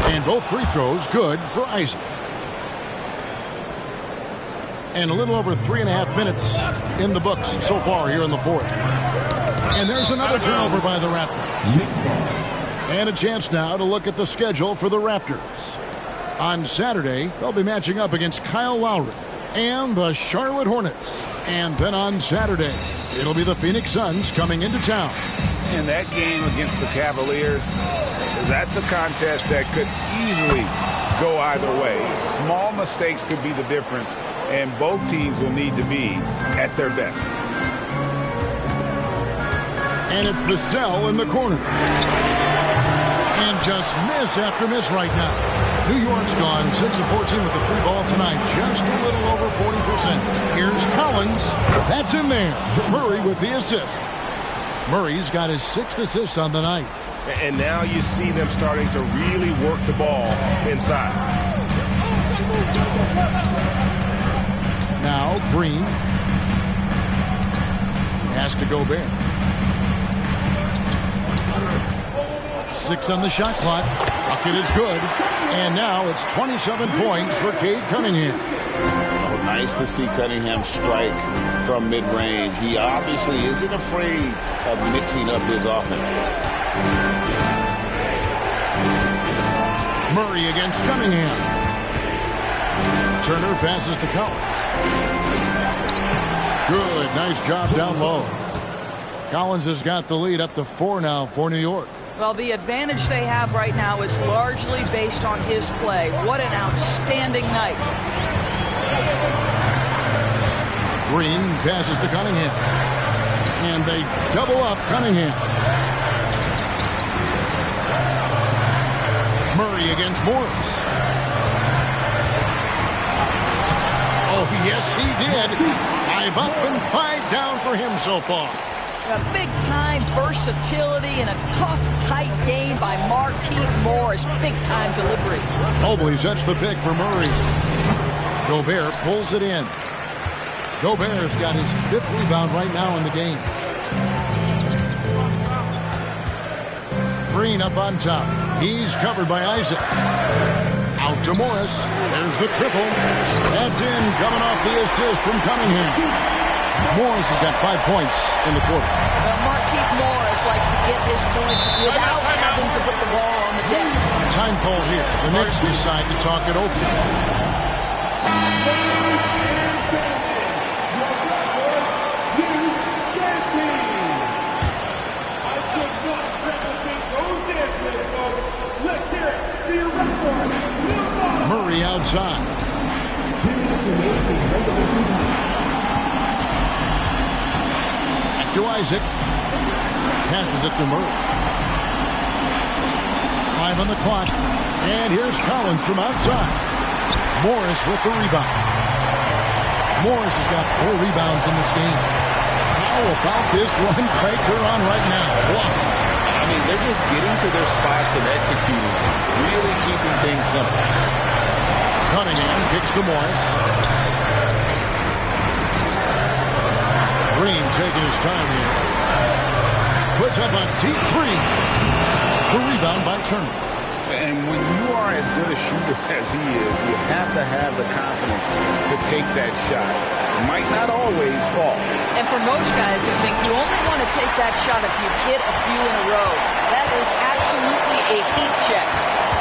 And both free throws good for Isaac. And a little over 3.5 minutes in the books so far here in the fourth. And there's another turnover by the Raptors. And a chance now to look at the schedule for the Raptors. On Saturday, they'll be matching up against Kyle Lowry and the Charlotte Hornets. And then on Saturday, it'll be the Phoenix Suns coming into town. And that game against the Cavaliers, that's a contest that could easily go either way. Small mistakes could be the difference, and both teams will need to be at their best. And it's the cell in the corner. And just miss after miss right now. New York's gone 6 of 14 with the 3 ball tonight, just a little over 40%. Here's Collins. That's in there. Murray with the assist. Murray's got his 6th assist on the night. And now you see them starting to really work the ball inside. Now Green has to go Gobert. 6 on the shot clock. Bucket is good. And now it's 27 points for Cade Cunningham. Oh, nice to see Cunningham strike from mid-range. He obviously isn't afraid of mixing up his offense. Murray against Cunningham. Turner passes to Collins. Good, nice job down low. Collins has got the lead up to 4 now for New York. Well, the advantage they have right now is largely based on his play. What an outstanding night. Green passes to Cunningham. And they double up Cunningham. Murray against Morris. Oh, yes, he did. 5 up and 5 down for him so far. A big-time versatility in a tough, tight game by Markieff Morris. Big-time delivery. Mobley sets the pick for Murray. Gobert pulls it in. Gobert's got his 5th rebound right now in the game. Green up on top. He's covered by Isaac. Out to Morris. There's the triple. That's in, coming off the assist from Cunningham. Morris has got 5 points in the quarter. Markieff Morris likes to get his points without having to put the ball on the deck. Time call here. The Knicks decide to talk it over. Murray outside. To Isaac. Passes it to Murray. 5 on the clock. And here's Collins from outside. Morris with the rebound. Morris has got 4 rebounds in this game. How about this run break they're on right now? Wow. I mean, they're just getting to their spots and executing, really keeping things simple. Cunningham kicks to Morris. Green taking his time here. Puts up a deep three. The rebound by Turner. And when you are as good a shooter as he is, you have to have the confidence to take that shot. It might not always fall. And for most guys, I think you only want to take that shot if you hit a few in a row. That is absolutely a heat check.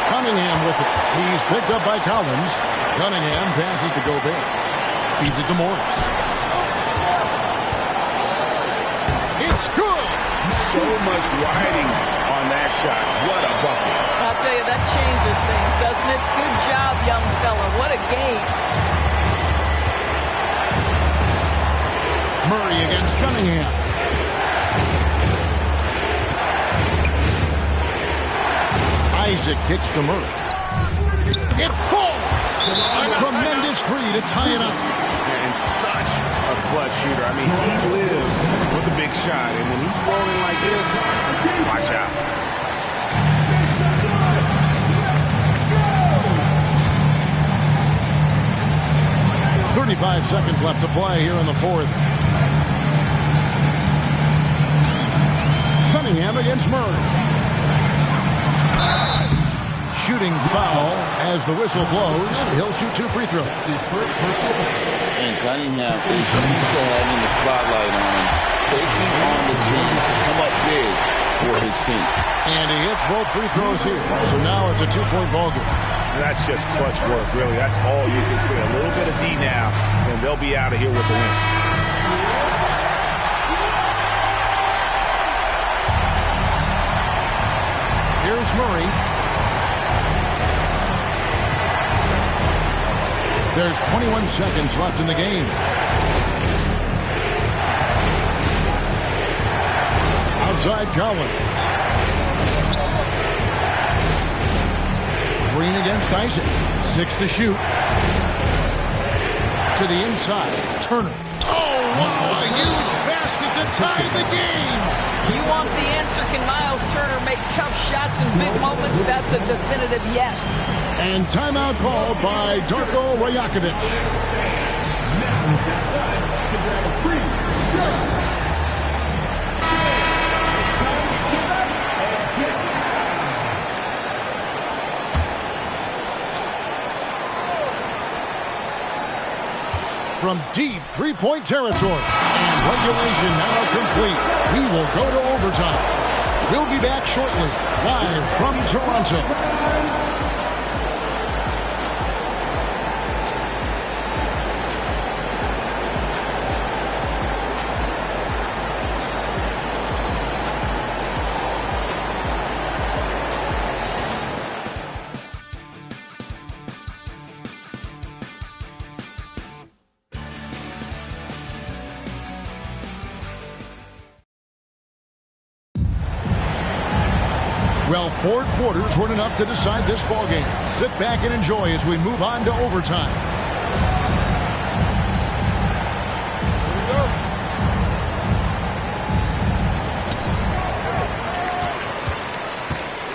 Cunningham with it. He's picked up by Collins. Cunningham passes to Gobert. Feeds it to Morris. It's good. So much riding on that shot. What a bucket. I'll tell you, that changes things, doesn't it? Good job, young fella. What a game. Murray against Cunningham. Isaac kicks to Murray. It falls. A tremendous three to tie it up. And such a clutch shooter. I mean, he lives with a big shot. And when he's rolling like this, watch out. .35 seconds left to play here in the fourth. Cunningham against Murray. Shooting foul as the whistle blows. He'll shoot 2 free throws. And Cunningham is used to having the spotlight on him, taking on the chance to come up big for his team. And he hits both free throws here. So now it's a 2-point ball game. That's just clutch work, really. That's all you can say. A little bit of D now, and they'll be out of here with the win. Here's Murray. There's 21 seconds left in the game. Outside Collins. Green against Isaac. 6 to shoot. To the inside. Turner. Oh, wow. A huge basket to tie the game. You want the answer? Can Miles Turner make tough shots in big moments? That's a definitive yes. And timeout called by Darko Rajakovic. From deep three-point territory. And regulation now complete. We will go to overtime. We'll be back shortly, live from Toronto. Well, 4 quarters weren't enough to decide this ballgame. Sit back and enjoy as we move on to overtime.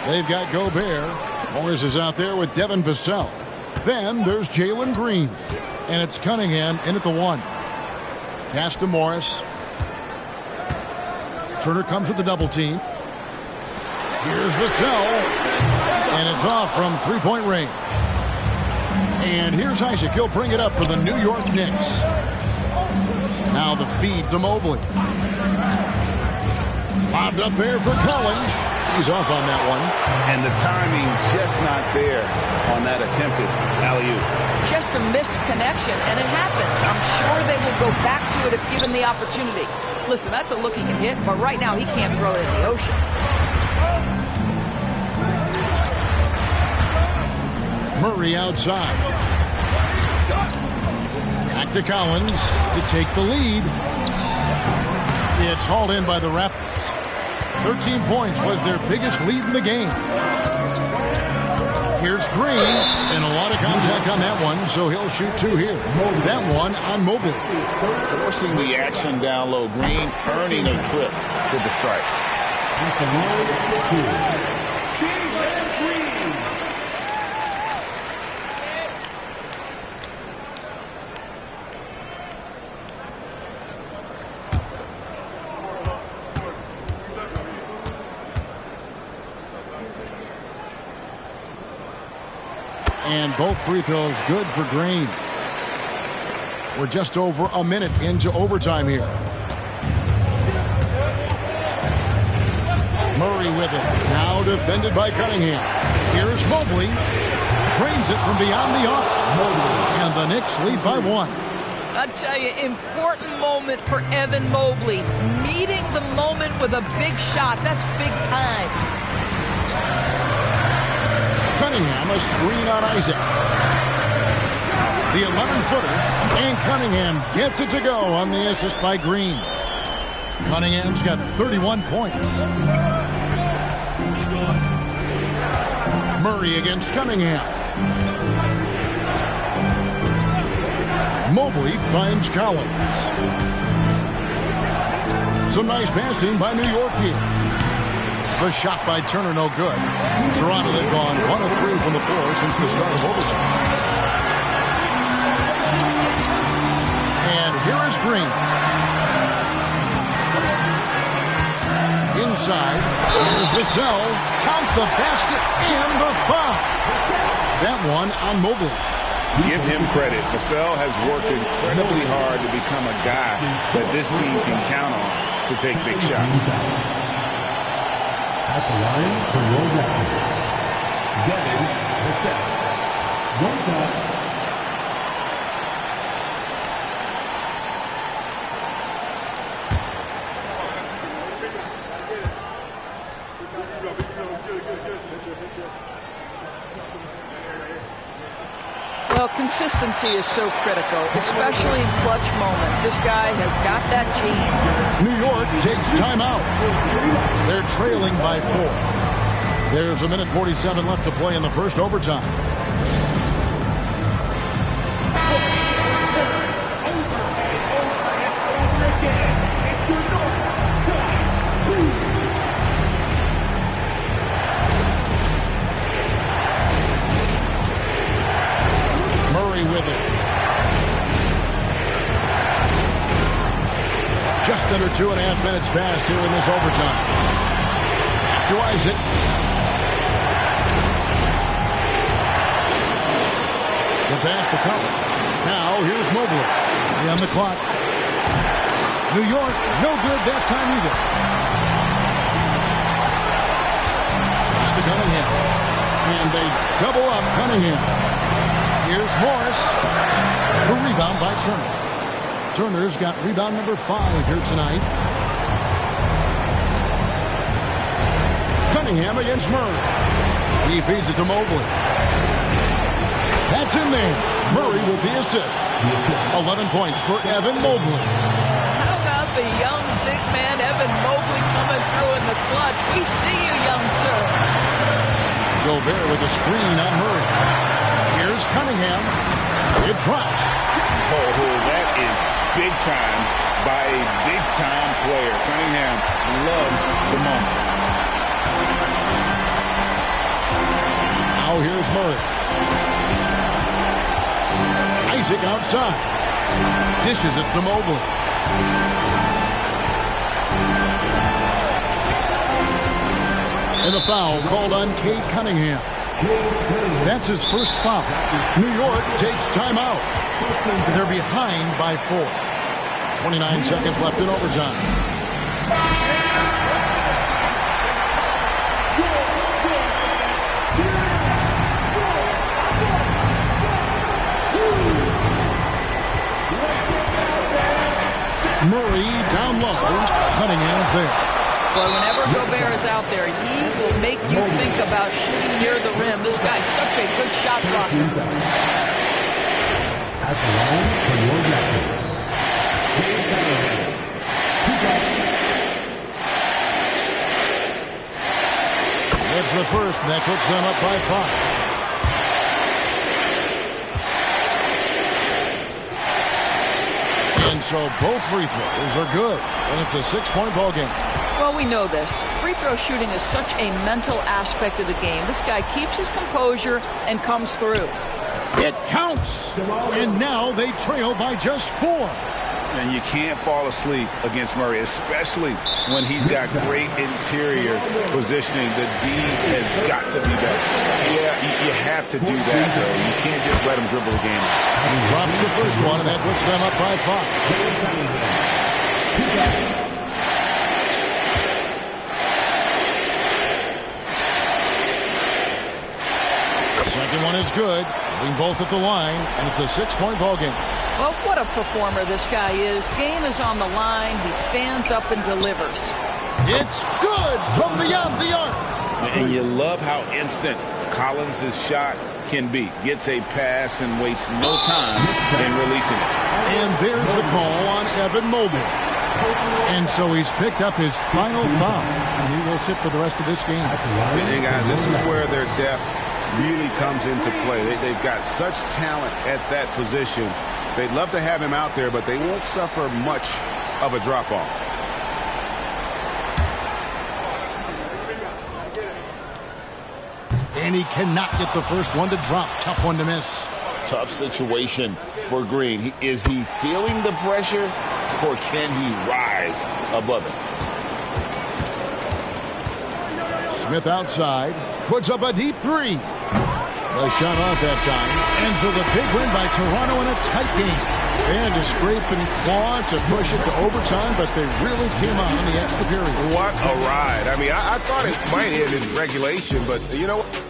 They've got Gobert. Morris is out there with Devin Vassell. Then there's Jalen Green. And it's Cunningham in at the 1. Pass to Morris. Turner comes with the double team. Here's Vassell. And it's off from three-point range. And here's Isaac. He'll bring it up for the New York Knicks. Now the feed to Mobley. Bobbed up there for Collins. He's off on that one. And the timing just not there on that attempted alley-oop. Just a missed connection, and it happens. I'm sure they will go back to it if given the opportunity. Listen, that's a look he can hit, but right now he can't throw it in the ocean. Murray outside. Back to Collins to take the lead. It's hauled in by the Raptors. 13 points was their biggest lead in the game. Here's Green, and a lot of contact on that one, so he'll shoot 2 here. That one on Mobley. Forcing the action down low. Green earning a trip to the stripe. At the line, 2. And both free throws good for Green. We're just over a minute into overtime here. Murray with it. Now defended by Cunningham. Here's Mobley. Drains it from beyond the arc. And the Knicks lead by 1. I'll tell you, important moment for Evan Mobley. Meeting the moment with a big shot. That's big time. Cunningham, a screen on Isaac. The 11-footer, and Cunningham gets it to go on the assist by Green. Cunningham's got 31 points. Murray against Cunningham. Mobley finds Collins. Some nice passing by New York here. The shot by Turner, no good. Toronto, they've gone 1 of 3 from the floor since the start of overtime. And here is Green. Inside, here's Vassell. Count the basket and the foul. That one on Mobley. Give him credit. Vassell has worked incredibly hard to become a guy that this team can count on to take big shots. At the line for your Raptors, Devin Vassell. 1 shot. Well, consistency is so critical, especially in clutch moments. This guy has got that gene. New York takes timeout. They're trailing by 4. There's a minute 47 left to play in the first overtime. With it. Just under 2.5 minutes passed here in this overtime. To Isaac. The pass to Collins. Now here's Mobley. On the clock. New York, no good that time either. Pass to Cunningham. And they double up Cunningham. Here's Morris. The rebound by Turner. Turner's got rebound number 5 here tonight. Cunningham against Murray. He feeds it to Mobley. That's in there. Murray with the assist. 11 points for Evan Mobley. How about the young big man Evan Mobley coming through in the clutch? We see you, young sir. Gobert with the screen on Murray. Here's Cunningham. It drops. Oh, that is big time by a big-time player. Cunningham loves the moment. Now here's Murray. Isaac outside. Dishes it to Mobley. And the foul called on Cade Cunningham. That's his first foul. New York takes timeout. They're behind by 4. 29 seconds left in overtime. Murray down low. Cunningham's there. Well, whenever Gobert is out there, he will make you think about shooting near the rim. This guy's such a good shot blocker. At the line for your Raptors, It's the first, and that puts them up by 5. And so both free throws are good, and it's a 6-point ball game. Well, we know this. Free throw shooting is such a mental aspect of the game. This guy keeps his composure and comes through. It counts. And now they trail by just 4. And you can't fall asleep against Murray, especially when he's got great interior positioning. The D has got to be better. Yeah, you have to do that, though. You can't just let him dribble the game out. He drops the first one, and that puts them up by 5. Second one is good. Hitting both at the line, and it's a 6-point ball game. Well, what a performer this guy is. Game is on the line. He stands up and delivers. It's good from beyond the arc. And you love how instant Collins' shot can be. Gets a pass and wastes no time in releasing it. And there's the call on Evan Mobley. And so he's picked up his final foul, and he will sit for the rest of this game. And guys, this is where their depth really comes into play. They've got such talent at that position. They'd love to have him out there, but they won't suffer much of a drop-off. And he cannot get the first one to drop. Tough one to miss. Tough situation for Green. Is he feeling the pressure, or can he rise above it? Smith outside. Puts up a deep 3. A shot off that time. And so the big win by Toronto in a tight game. They had to scrape and claw to push it to overtime, but they really came out in the extra period. What a ride. I mean, I thought it might end in regulation, but you know what?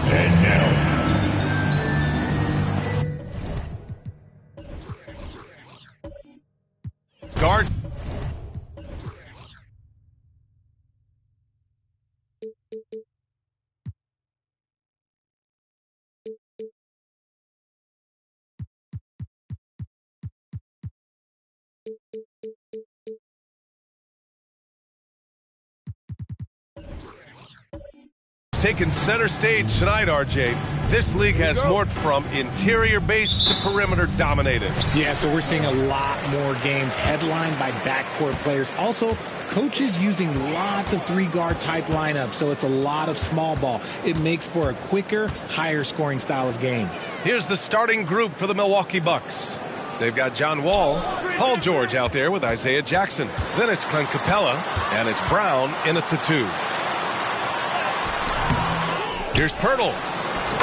And now, guard. Taking center stage tonight, RJ. This league has morphed from interior base to perimeter dominated. Yeah, so we're seeing a lot more games headlined by backcourt players. Also, coaches using lots of 3-guard type lineups, so it's a lot of small ball. It makes for a quicker, higher scoring style of game. Here's the starting group for the Milwaukee Bucks. They've got John Wall, Paul George out there with Isaiah Jackson. Then it's Clint Capella, and it's Brown in at the 2. Here's Pirtle.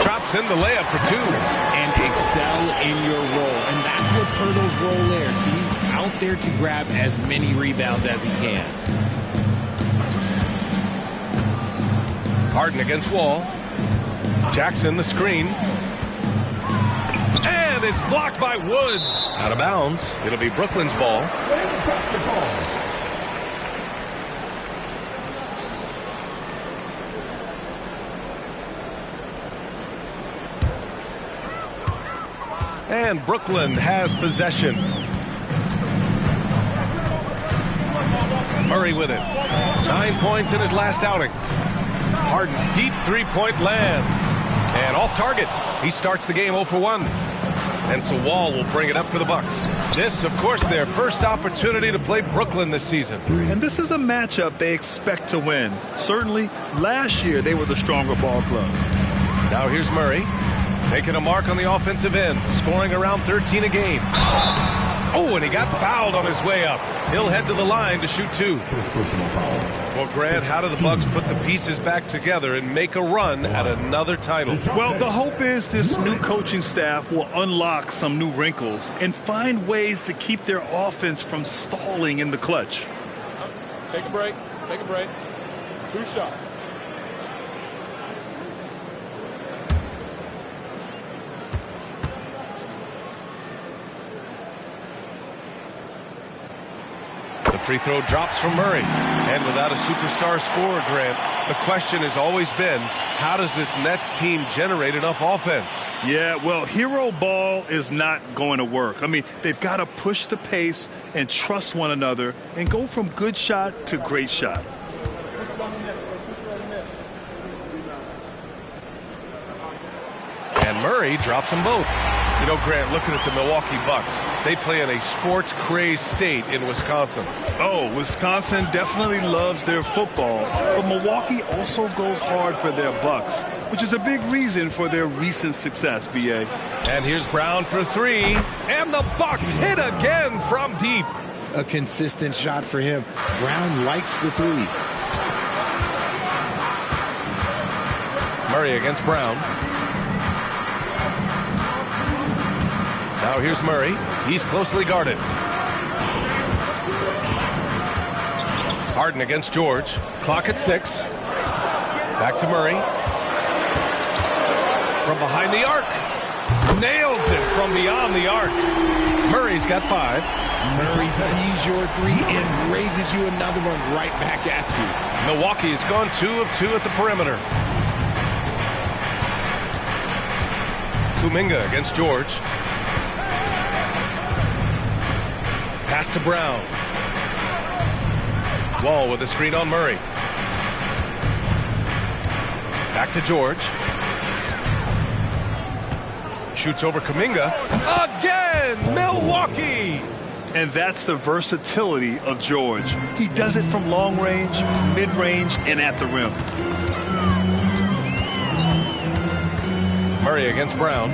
Drops in the layup for 2. And excel in your role. And that's what Pirtle's role is. He's out there to grab as many rebounds as he can. Harden against Wall. Jackson the screen. And it's blocked by Wood. Out of bounds. It'll be Brooklyn's ball. And Brooklyn has possession. Murray with it. 9 points in his last outing. Harden, deep three-point land. And off target. He starts the game 0 for 1. And so Wall will bring it up for the Bucks. This, of course, their first opportunity to play Brooklyn this season. And this is a matchup they expect to win. Certainly, last year they were the stronger ball club. Now here's Murray. Making a mark on the offensive end. Scoring around 13 a game. Oh, and he got fouled on his way up. He'll head to the line to shoot 2. Well, Grant, how do the Bucks put the pieces back together and make a run at another title? Well, the hope is this new coaching staff will unlock some new wrinkles and find ways to keep their offense from stalling in the clutch. Take a break. Take a break. 2 shots. The free throw drops from Murray. And without a superstar scorer, Grant, the question has always been, how does this Nets team generate enough offense? Yeah, well, hero ball is not going to work. I mean, they've got to push the pace and trust one another and go from good shot to great shot. And Murray drops them both. You know, Grant, looking at the Milwaukee Bucks, they play in a sports-crazed state in Wisconsin. Oh, Wisconsin definitely loves their football, but Milwaukee also goes hard for their Bucks, which is a big reason for their recent success, B.A. And here's Brown for 3, and the Bucks hit again from deep. A consistent shot for him. Brown likes the 3. Murray against Brown. Now here's Murray. He's closely guarded. Harden against George. Clock at 6. Back to Murray. From behind the arc. Nails it from beyond the arc. Murray's got 5. Murray sees your 3 and raises you another one right back at you. Milwaukee has gone 2 of 2 at the perimeter. Kuminga against George. Pass to Brown. Wall with a screen on Murray. Back to George. Shoots over Kuminga. Again, Milwaukee! And that's the versatility of George. He does it from long range, mid-range, and at the rim. Murray against Brown.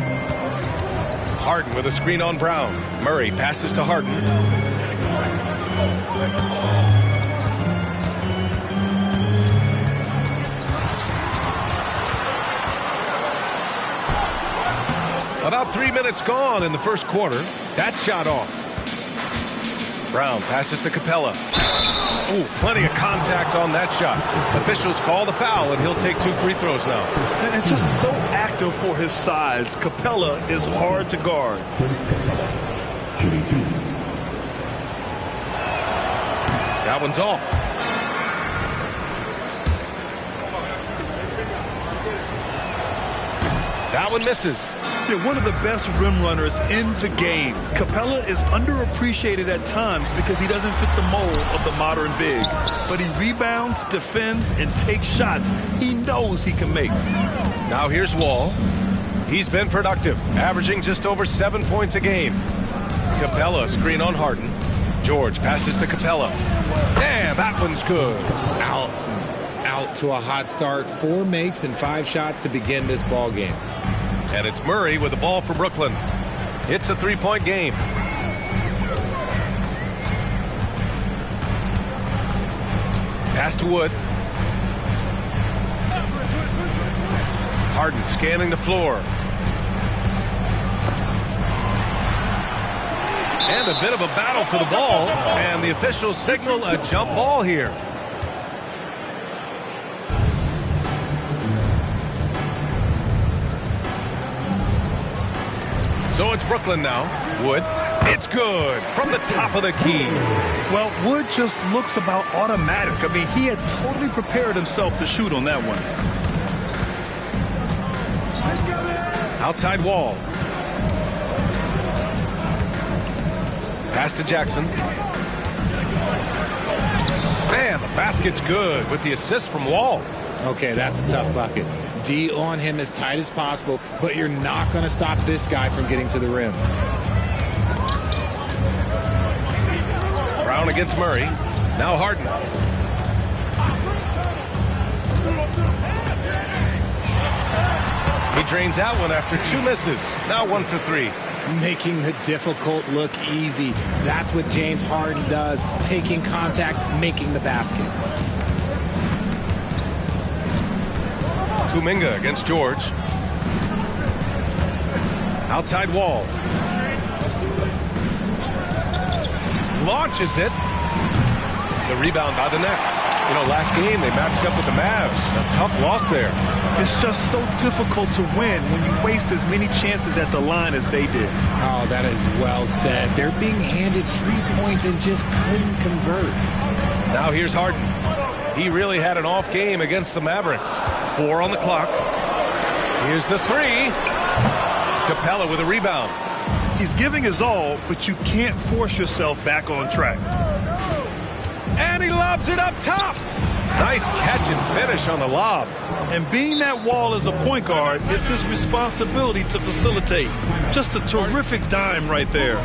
Harden with a screen on Brown. Murray passes to Harden. About 3 minutes gone in the first quarter. That shot off. Brown passes to Capella. Oh, plenty of contact on that shot. Officials call the foul, and he'll take 2 free throws now. And just so active for his size, Capella is hard to guard. That one's off. That one misses. They're one of the best rim runners in the game. Capella is underappreciated at times because he doesn't fit the mold of the modern big. But he rebounds, defends, and takes shots he knows he can make. Now here's Wall. He's been productive, averaging just over 7 points a game. Capella screen on Harden. George passes to Capella. Damn, that one's good. Out to a hot start. 4 makes and 5 shots to begin this ball game. And it's Murray with the ball for Brooklyn. It's a 3-point game. Pass to Wood. Harden scanning the floor. And a bit of a battle for the ball. And the officials signal a jump ball here. So it's Brooklyn now. Wood. It's good from the top of the key. Well, Wood just looks about automatic. I mean, he had totally prepared himself to shoot on that one. Outside wall. Pass to Jackson. Man, the basket's good with the assist from Wall. Okay, that's a tough bucket. D on him as tight as possible, but you're not going to stop this guy from getting to the rim. Brown against Murray. Now Harden. He drains that one after 2 misses. Now 1 for 3. Making the difficult look easy. That's what James Harden does. Taking contact, making the basket. Kuminga against George. Outside wall. Launches it. The rebound by the Nets. You know, last game they matched up with the Mavs. A tough loss there. It's just so difficult to win when you waste as many chances at the line as they did. Oh, that is well said. They're being handed free points and just couldn't convert. Now here's Harden. He really had an off game against the Mavericks. 4 on the clock. Here's the 3. Capella with a rebound. He's giving his all, but you can't force yourself back on track. And he lobs it up top. Nice catch and finish on the lob. And being that Wall as a point guard, it's his responsibility to facilitate. Just a terrific dime right there.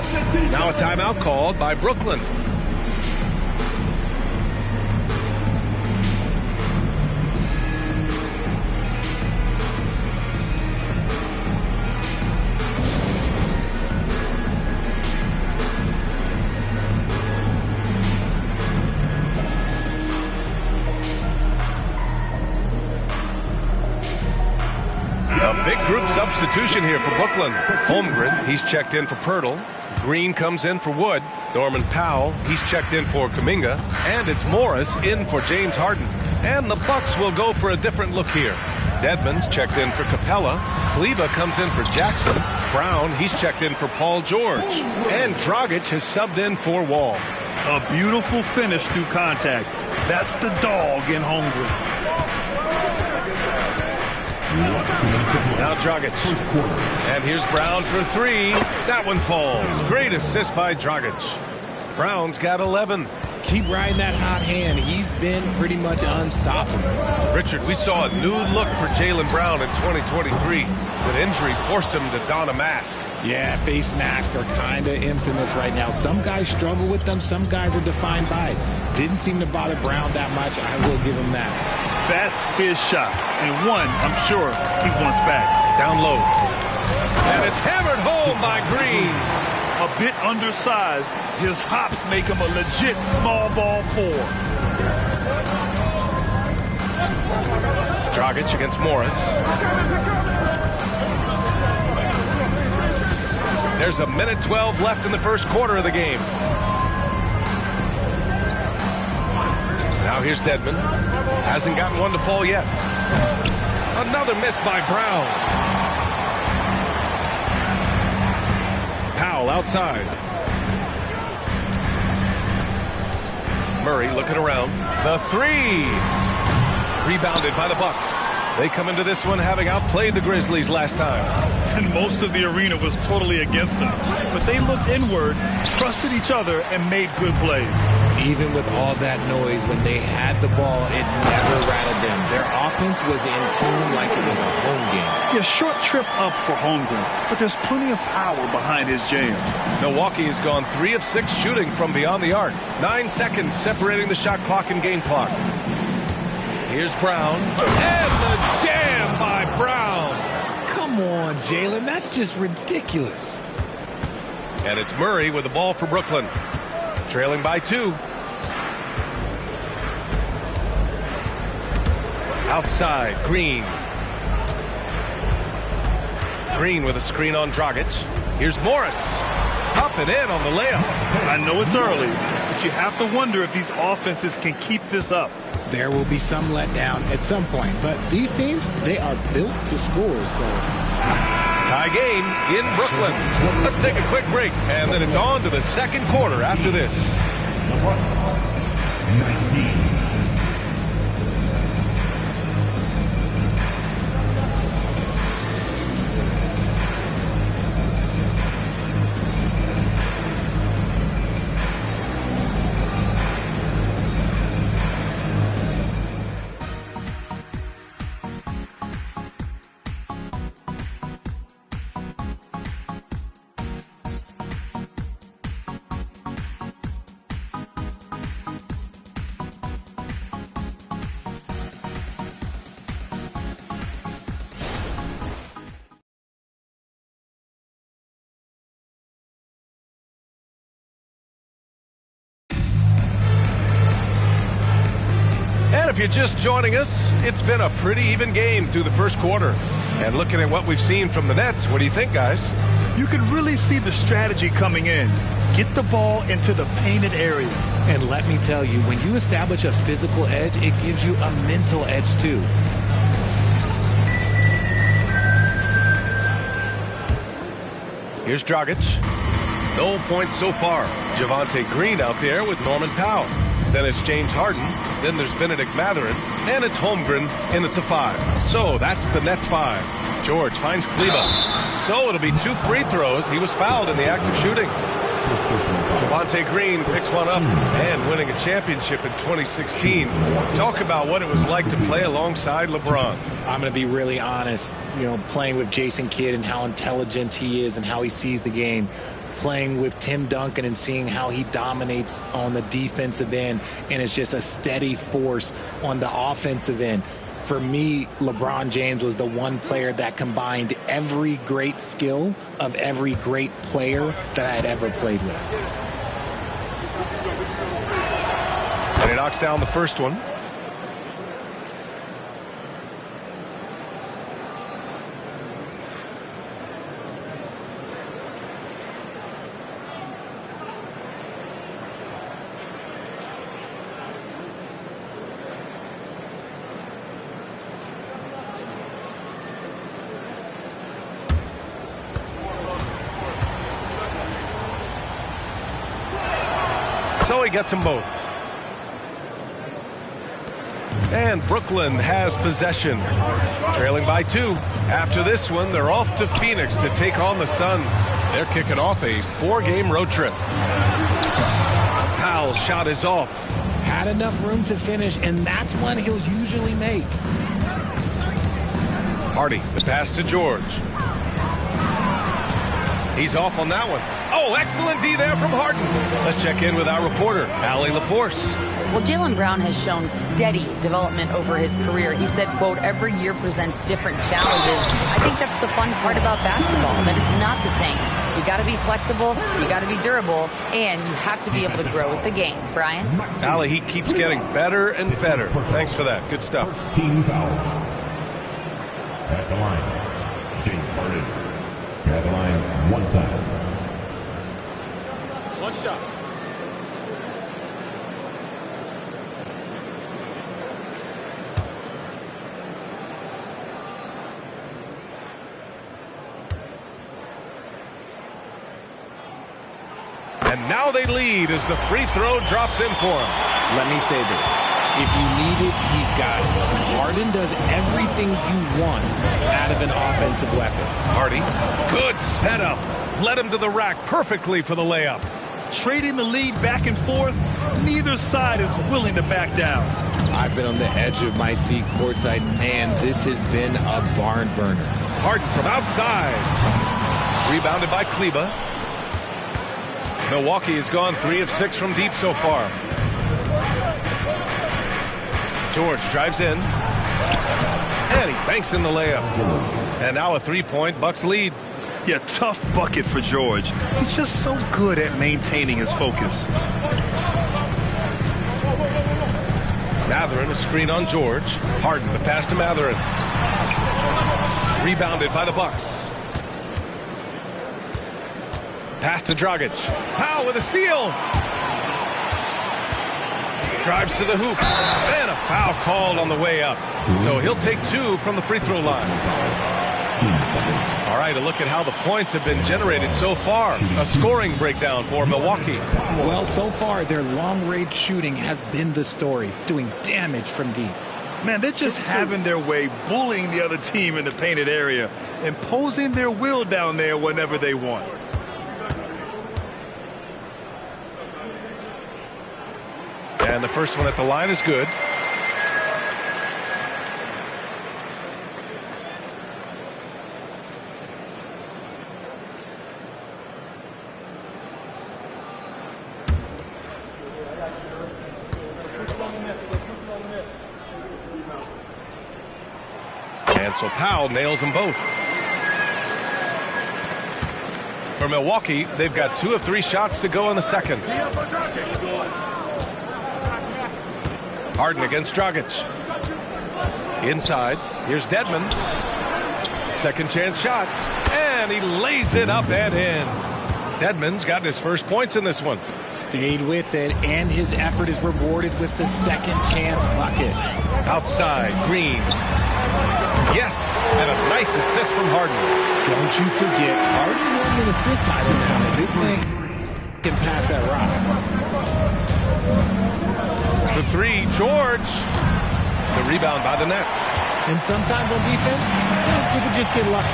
Now a timeout called by Brooklyn. Substitution here for Brooklyn. Holmgren, he's checked in for Pirtle. Green comes in for Wood. Norman Powell, he's checked in for Kuminga. And it's Morris in for James Harden. And the Bucks will go for a different look here. Dedmon's checked in for Capella. Kleba comes in for Jackson. Brown, he's checked in for Paul George. And Dragic has subbed in for Wall. A beautiful finish through contact. That's the dog in Holmgren. Now Dragic. And here's Brown for 3. That one falls. Great assist by Dragic. Brown's got 11. Keep riding that hot hand. He's been pretty much unstoppable. Richard, we saw a new look for Jaylen Brown in 2023. But injury forced him to don a mask. Yeah, face masks are kind of infamous right now. Some guys struggle with them. Some guys are defined by it. Didn't seem to bother Brown that much. I will give him that. That's his shot. And one, I'm sure, he wants back. Down low. And it's hammered home by Green. A bit undersized, his hops make him a legit small ball 4. Dragic against Morris. There's a minute 12 left in the first quarter of the game. Now here's Dedmon. Hasn't gotten one to fall yet. Another miss by Brown. Powell outside. Murray looking around. The 3. Rebounded by the Bucks. They come into this one having outplayed the Grizzlies last time. And most of the arena was totally against them. But they looked inward, trusted each other, and made good plays. Even with all that noise, when they had the ball, it never rattled them. Their offense was in tune like it was a home game. Yeah, short trip up for Holmgren, but there's plenty of power behind his jam. Milwaukee has gone 3 of 6 shooting from beyond the arc. 9 seconds separating the shot clock and game clock. Here's Brown. And the jam by Brown. Come on, Jaylen. That's just ridiculous. And it's Murray with the ball for Brooklyn. Trailing by 2. Outside, Green. Green with a screen on Dragic. Here's Morris. Up and in on the layup. I know it's early, but you have to wonder if these offenses can keep this up. There will be some letdown at some point, but these teams, they are built to score, so... Tie game in Brooklyn. Let's take a quick break, and then it's on to the second quarter after this. LeBron, 19. And if you're just joining us, it's been a pretty even game through the first quarter. And looking at what we've seen from the Nets, what do you think, guys? You can really see the strategy coming in. Get the ball into the painted area. And let me tell you, when you establish a physical edge, it gives you a mental edge too. Here's Dragic. No points so far. Javonte Green out there with Norman Powell. Then it's James Harden. Then there's Benedict Mathurin. And it's Holmgren in at the 5. So that's the Nets 5. George finds Kleba. So it'll be 2 free throws. He was fouled in the act of shooting. Javonte Green picks one up and winning a championship in 2016. Talk about what it was like to play alongside LeBron. I'm going to be really honest, playing with Jason Kidd and how intelligent he is and how he sees the game. Playing with Tim Duncan and seeing how he dominates on the defensive end and is just a steady force on the offensive end. For me, LeBron James was the one player that combined every great skill of every great player that I had ever played with. And he knocks down the first one. So he gets them both. And Brooklyn has possession. Trailing by 2. After this one, they're off to Phoenix to take on the Suns. They're kicking off a 4-game road trip. Powell's shot is off. Had enough room to finish, and that's one he'll usually make. Hardy, the pass to George. He's off on that one. Oh, excellent D there from Harden. Let's check in with our reporter, Allie LaForce. Well, Jaylen Brown has shown steady development over his career. He said, quote, every year presents different challenges. I think that's the fun part about basketball, that it's not the same. You got to be flexible, you got to be durable, and you have to be able to grow with the game. Brian? Allie, he keeps getting better and better. Thanks for that. Good stuff. First team foul. At the line, James Harden. At the line, 1 time. One shot. And now they lead as the free throw drops in for him. Let me say this. If you need it, he's got it. Harden does everything you want out of an offensive weapon. Hardy, good setup. Led him to the rack perfectly for the layup. Trading the lead back and forth, neither side is willing to back down. I've been on the edge of my seat courtside. Man, this has been a barn burner. Harden from outside. Rebounded by Kleba. Milwaukee has gone 3 of 6 from deep so far. George drives in. And he banks in the layup. And now a 3-point Bucks lead. Yeah, tough bucket for George. He's just so good at maintaining his focus. Mathurin, a screen on George. Harden, the pass to Mathurin. Rebounded by the Bucks. Pass to Dragic. Powell with a steal. Drives to the hoop. And a foul called on the way up. So he'll take 2 from the free throw line. All right, a look at how the points have been generated so far. A scoring breakdown for Milwaukee. Well, so far, their long-range shooting has been the story, doing damage from deep. Man, they're just having their way, bullying the other team in the painted area, imposing their will down there whenever they want. And the first one at the line is good. And so Powell nails them both. For Milwaukee, they've got 2 of 3 shots to go in the second. Harden against Dragic. Inside, here's Dedmon. Second chance shot, and he lays it up and in. Dedmon's gotten his first points in this one. Stayed with it, and his effort is rewarded with the second chance bucket. Outside, Green. Yes, and a nice assist from Harden. Don't you forget, Harden won an assist title now, and this man can pass that rock. For 3, George. The rebound by the Nets. And sometimes on defense, you can just get lucky.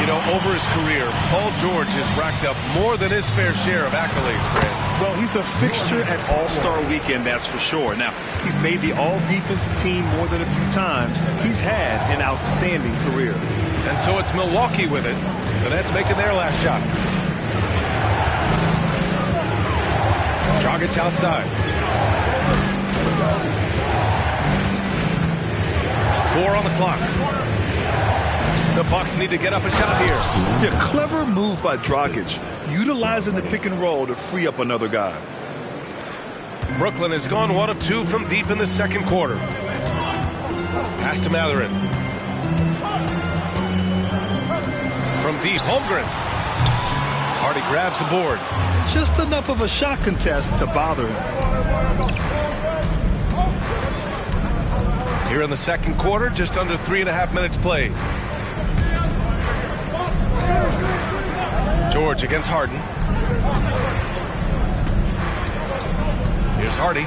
You know, over his career, Paul George has racked up more than his fair share of accolades, Grant. Well, he's a fixture at All-Star Weekend, that's for sure. Now, he's made the All-Defensive team more than a few times. He's had an outstanding career. And so it's Milwaukee with it. The Nets making their last shot. Dragic outside. 4 on the clock. The Bucks need to get up a shot here. Yeah, clever move by Dragic, utilizing the pick and roll to free up another guy. Brooklyn has gone 1 of 2 from deep in the second quarter. Pass to Matherin. From deep, Holmgren. Hardy grabs the board. Just enough of a shot contest to bother him. Here in the second quarter, just under 3.5 minutes played. George against Harden. Here's Hardy.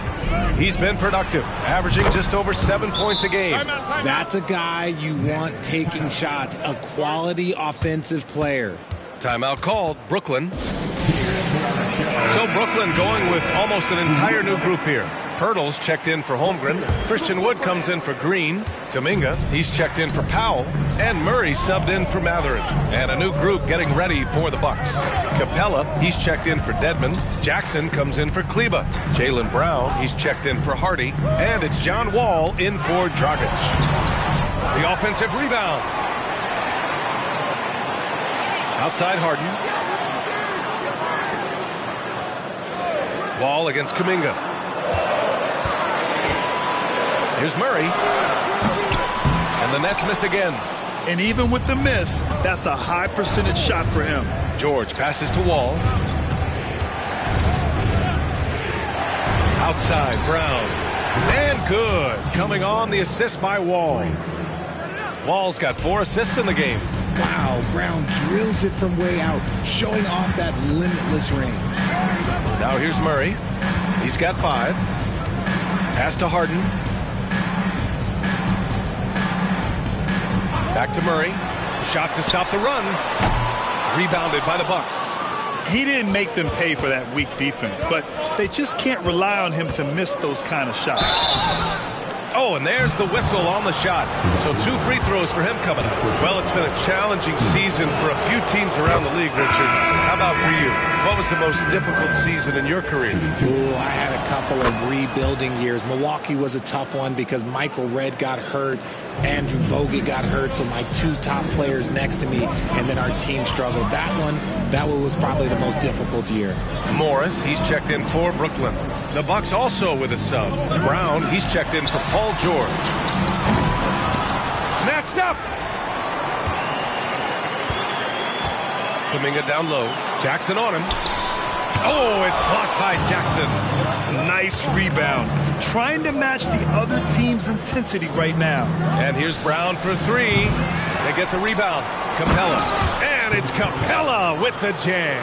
He's been productive, averaging just over 7 points a game. That's a guy you want taking shots, a quality offensive player. Timeout called. Brooklyn. So Brooklyn going with almost an entire new group here. Pirtle's checked in for Holmgren. Christian Wood comes in for Green. Kuminga, he's checked in for Powell. And Murray subbed in for Matherin. And a new group getting ready for the Bucks. Capella, he's checked in for Dedmon. Jackson comes in for Kleba. Jaylen Brown, he's checked in for Hardy. And it's John Wall in for Dragic. The offensive rebound. Outside Harden. Wall against Kuminga. Here's Murray. And the Nets miss again. And even with the miss, that's a high percentage shot for him. George passes to Wall. Outside, Brown. And good. Coming on the assist by Wall. Wall's got 4 assists in the game. Wow, Brown drills it from way out, showing off that limitless range. Now here's Murray. He's got 5. Pass to Harden. Back to Murray. Shot to stop the run. Rebounded by the Bucks. He didn't make them pay for that weak defense, but they just can't rely on him to miss those kind of shots. Oh, and there's the whistle on the shot. So 2 free throws for him coming up. Well, it's been a challenging season for a few teams around the league, Richard. How about for you? What was the most difficult season in your career? Ooh, I had a couple of rebuilding years. Milwaukee was a tough one because Michael Redd got hurt. Andrew Bogut got hurt, so my 2 top players next to me, and then our team struggled. That one was probably the most difficult year. Morris, he's checked in for Brooklyn. The Bucks also with a sub. Brown, he's checked in for Paul George. Snatched up. Kuminga down low. Jackson on him. Oh, it's blocked by Jackson. Nice rebound. Trying to match the other team's intensity right now. And here's Brown for 3. They get the rebound. Capella. And it's Capella with the jam.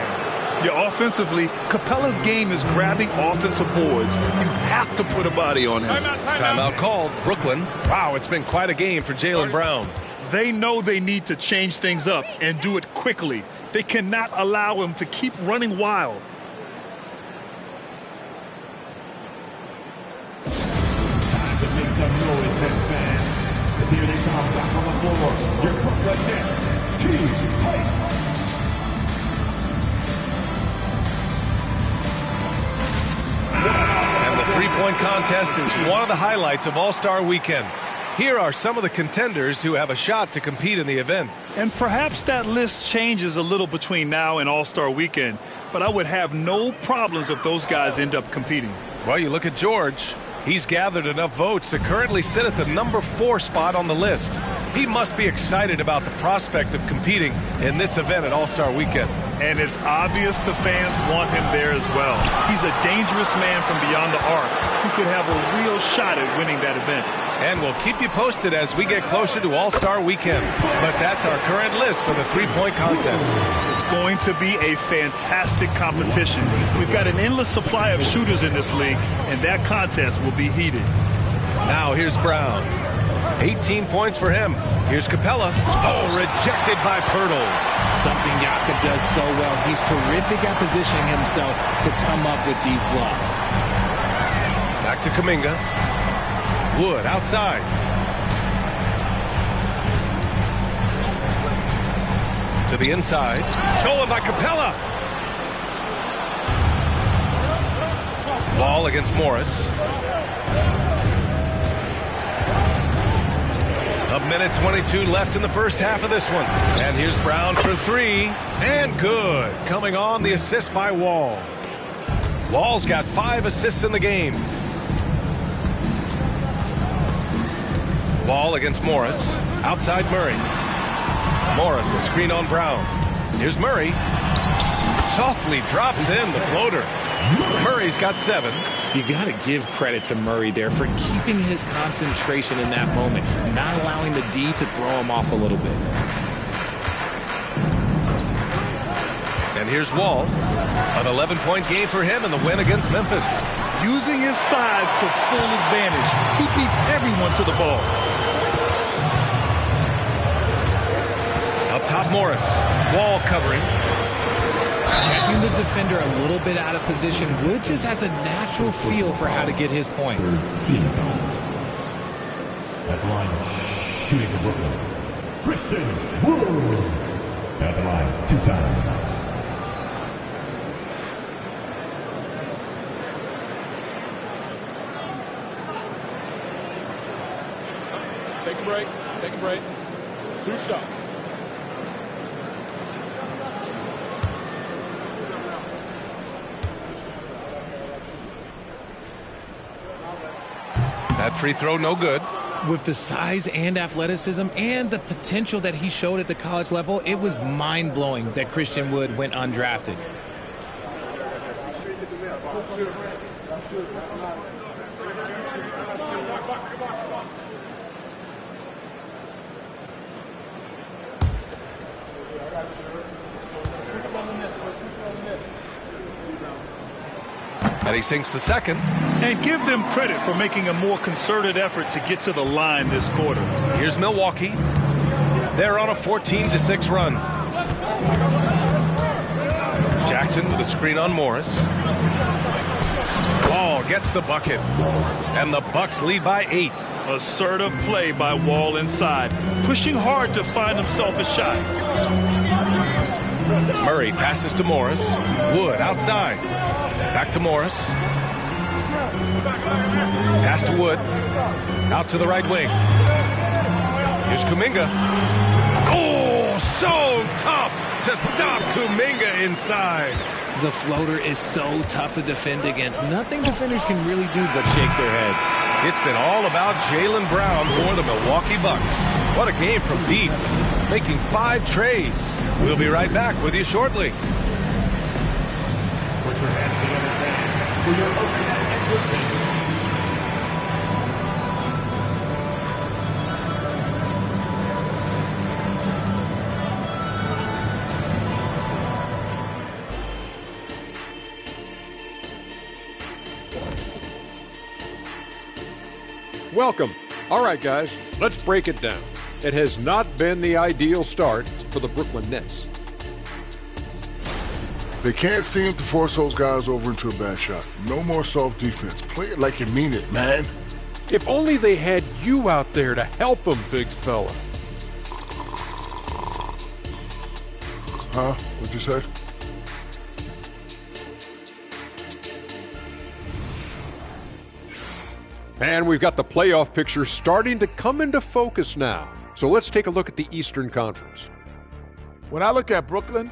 Yeah, offensively, Capella's game is grabbing offensive boards. You have to put a body on him. Timeout called. Brooklyn. Wow, it's been quite a game for Jaylen Brown. They know they need to change things up and do it quickly. They cannot allow him to keep running wild. Time to make some noise, Nets fans. As here they come back on the floor. Your Brooklyn Nets, Team Fight. And the three-point contest is one of the highlights of All-Star Weekend. Here are some of the contenders who have a shot to compete in the event. And perhaps that list changes a little between now and All-Star Weekend, but I would have no problems if those guys end up competing. Well, you look at George. He's gathered enough votes to currently sit at the number 4 spot on the list. He must be excited about the prospect of competing in this event at All-Star Weekend. And it's obvious the fans want him there as well. He's a dangerous man from beyond the arc who could have a real shot at winning that event. And we'll keep you posted as we get closer to All-Star Weekend. But that's our current list for the three-point contest. It's going to be a fantastic competition. We've got an endless supply of shooters in this league, and that contest will be heated. Now here's Brown. 18 points for him. Here's Capella. Oh, rejected by Pirtle. Something Yaka does so well. He's terrific at positioning himself to come up with these blocks. Back to Kuminga. Wood outside. To the inside. Stolen by Capella. Ball against Morris. A minute 22 left in the first half of this one. And here's Brown for 3. And good. Coming on, the assist by Wall. Wall's got 5 assists in the game. Ball against Morris. Outside Murray. Morris, a screen on Brown. Here's Murray. Softly drops in the floater. Murray's got 7. You got to give credit to Murray there for keeping his concentration in that moment, not allowing the D to throw him off a little bit. And here's Wall. An 11-point game for him in the win against Memphis. Using his size to full advantage. He beats everyone to the ball. Up top, Morris. Wall covering. Catching the defender a little bit out of position. Wood just has a natural feel for how to get his points. Team foul. At the line, shooting for Brooklyn. Christian Wood. At the line, 2 times. Take a break. Take a break. 2 shots. That free throw, no good. With the size and athleticism and the potential that he showed at the college level, it was mind-blowing that Christian Wood went undrafted. And he sinks the second. And give them credit for making a more concerted effort to get to the line this quarter. Here's Milwaukee. They're on a 14-6 run. Jackson with a screen on Morris. Wall gets the bucket. And the Bucks lead by 8. Assertive play by Wall inside, pushing hard to find himself a shot. Murray passes to Morris. Wood outside. Back to Morris. Pass to Wood. Out to the right wing. Here's Kuminga. Oh, so tough to stop Kuminga inside. The floater is so tough to defend against. Nothing defenders can really do but shake their heads. It's been all about Jaylen Brown for the Milwaukee Bucks. What a game from deep, making 5 trays. We'll be right back with you shortly. Put your hands together, fans, for your opening entertainment. Welcome. All right, guys, let's break it down. It has not been the ideal start for the Brooklyn Nets. They can't seem to force those guys over into a bad shot. No more soft defense. Play it like you mean it, man. If only they had you out there to help them, big fella. Huh? What'd you say? And we've got the playoff picture starting to come into focus now. So let's take a look at the Eastern Conference. When I look at Brooklyn,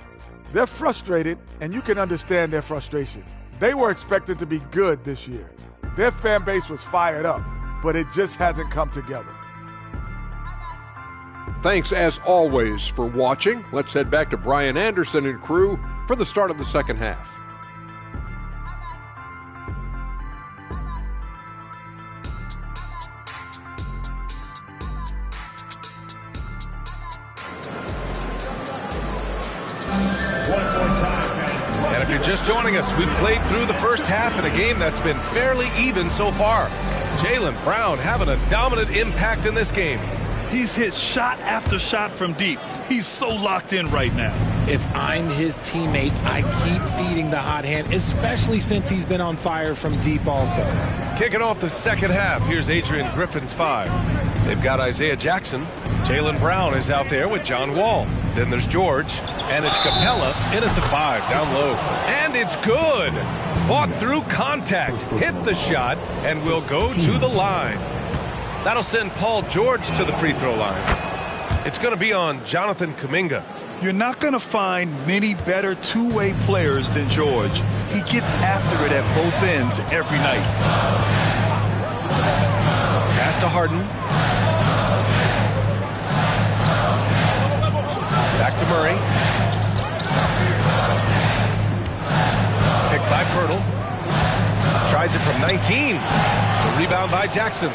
they're frustrated, and you can understand their frustration. They were expected to be good this year. Their fan base was fired up, but it just hasn't come together. Thanks, as always, for watching. Let's head back to Brian Anderson and crew for the start of the second half. And if you're just joining us, we've played through the first half in a game that's been fairly even so far. Jaylen Brown having a dominant impact in this game. He's hit shot after shot from deep. He's so locked in right now. If I'm his teammate, I keep feeding the hot hand, especially since he's been on fire from deep also. Kicking off the second half, here's Adrian Griffin's 5. They've got Isaiah Jackson. Jaylen Brown is out there with John Wall. Then there's George, and it's Capella in at the 5, down low. And it's good. Fought through contact, hit the shot, and will go to the line. That'll send Paul George to the free throw line. It's going to be on Jonathan Kuminga. You're not going to find many better two-way players than George. He gets after it at both ends every night. Pass to Harden. Back to Murray. Picked by Pirtle. Tries it from 19. The rebound by Jackson.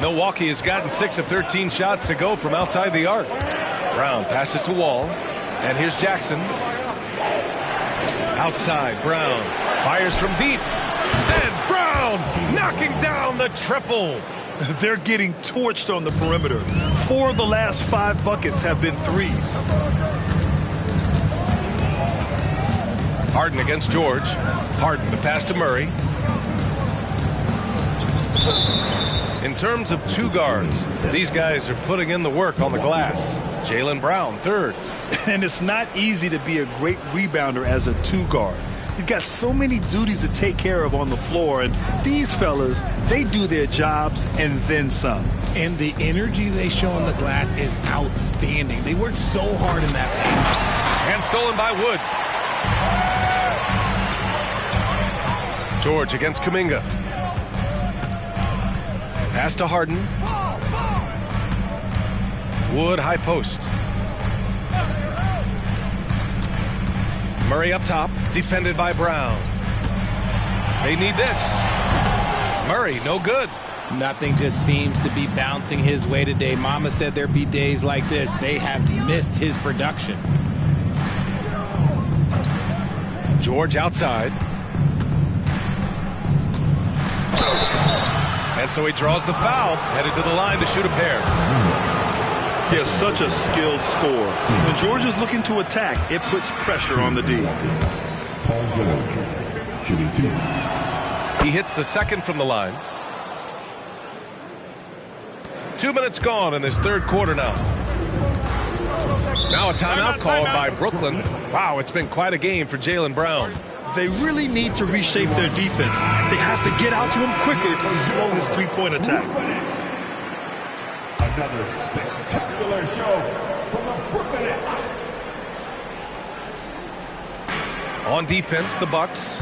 Milwaukee has gotten 6 of 13 shots to go from outside the arc. Brown passes to Wall. And here's Jackson. Outside, Brown fires from deep. And Brown knocking down the triple. They're getting torched on the perimeter. 4 of the last 5 buckets have been threes. Harden against George. Harden, the pass to Murray. In terms of two guards, these guys are putting in the work on the glass. Jaylen Brown, 3rd. And it's not easy to be a great rebounder as a 2 guard. You've got so many duties to take care of on the floor, and these fellas, they do their jobs and then some. And the energy they show on the glass is outstanding. They work so hard in that paint. And stolen by Wood. George against Kuminga. Pass to Harden. Wood, high post. Murray up top, defended by Brown. They need this. Murray, no good. Nothing just seems to be bouncing his way today. Mama said there'd be days like this. They have missed his production. George outside. And so he draws the foul, headed to the line to shoot a pair. He has such a skilled scorer. When George is looking to attack, it puts pressure on the D. Paul George, shooting 2. He hits the second from the line. 2 minutes gone in this third quarter now. Now a timeout called by Brooklyn. Wow, it's been quite a game for Jaylen Brown. They really need to reshape their defense. They have to get out to him quicker to slow his three-point attack. Another spectacular show from the Brooklyn Nets. On defense, the Bucks.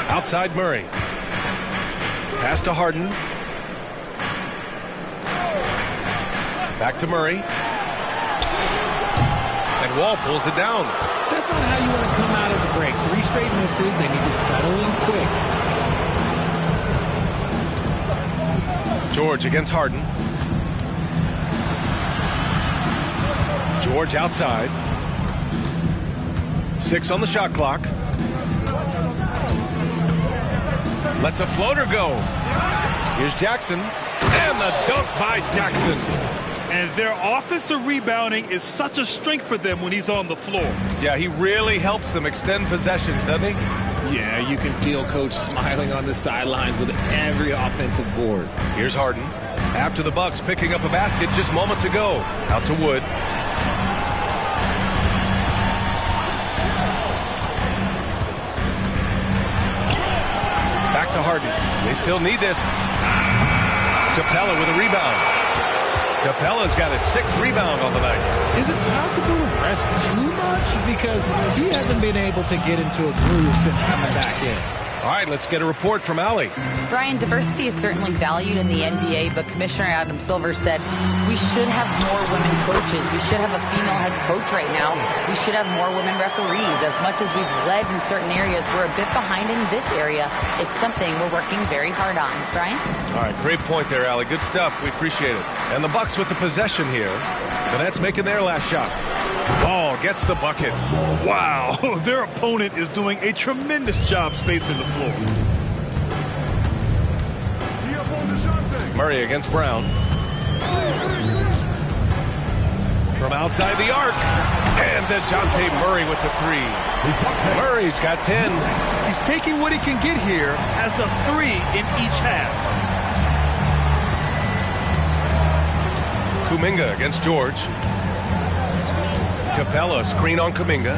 Outside Murray. Pass to Harden. Back to Murray. And Wall pulls it down. That's not how you want to come out of the break. 3 straight misses. They need to settle in quick. George against Harden. George outside. 6 on the shot clock. Lets a floater go. Here's Jackson. And the dunk by Jackson. And their offensive rebounding is such a strength for them when he's on the floor. Yeah, he really helps them extend possessions, doesn't he? Yeah, you can feel Coach smiling on the sidelines with every offensive board. Here's Harden. After the Bucks picking up a basket just moments ago. Out to Wood. Back to Harden. They still need this. Capella with a rebound. Capella's got his 6th rebound on the night. Is it possible to rest too much? Because he hasn't been able to get into a groove since coming back in. All right, let's get a report from Allie. Brian, diversity is certainly valued in the NBA, but Commissioner Adam Silver said we should have more women coaches. We should have a female head coach right now. We should have more women referees. As much as we've led in certain areas, we're a bit behind in this area. It's something we're working very hard on. Brian? All right, great point there, Allie. Good stuff. We appreciate it. And the Bucks with the possession here. The Nets making their last shot. Ball gets the bucket. Wow, their opponent is doing a tremendous job spacing the floor. Murray against Brown. From outside the arc. And DeJounte Murray with the 3. Murray's got 10. He's taking what he can get here as a 3 in each half. Kuminga against George. Capella, screen on Kuminga.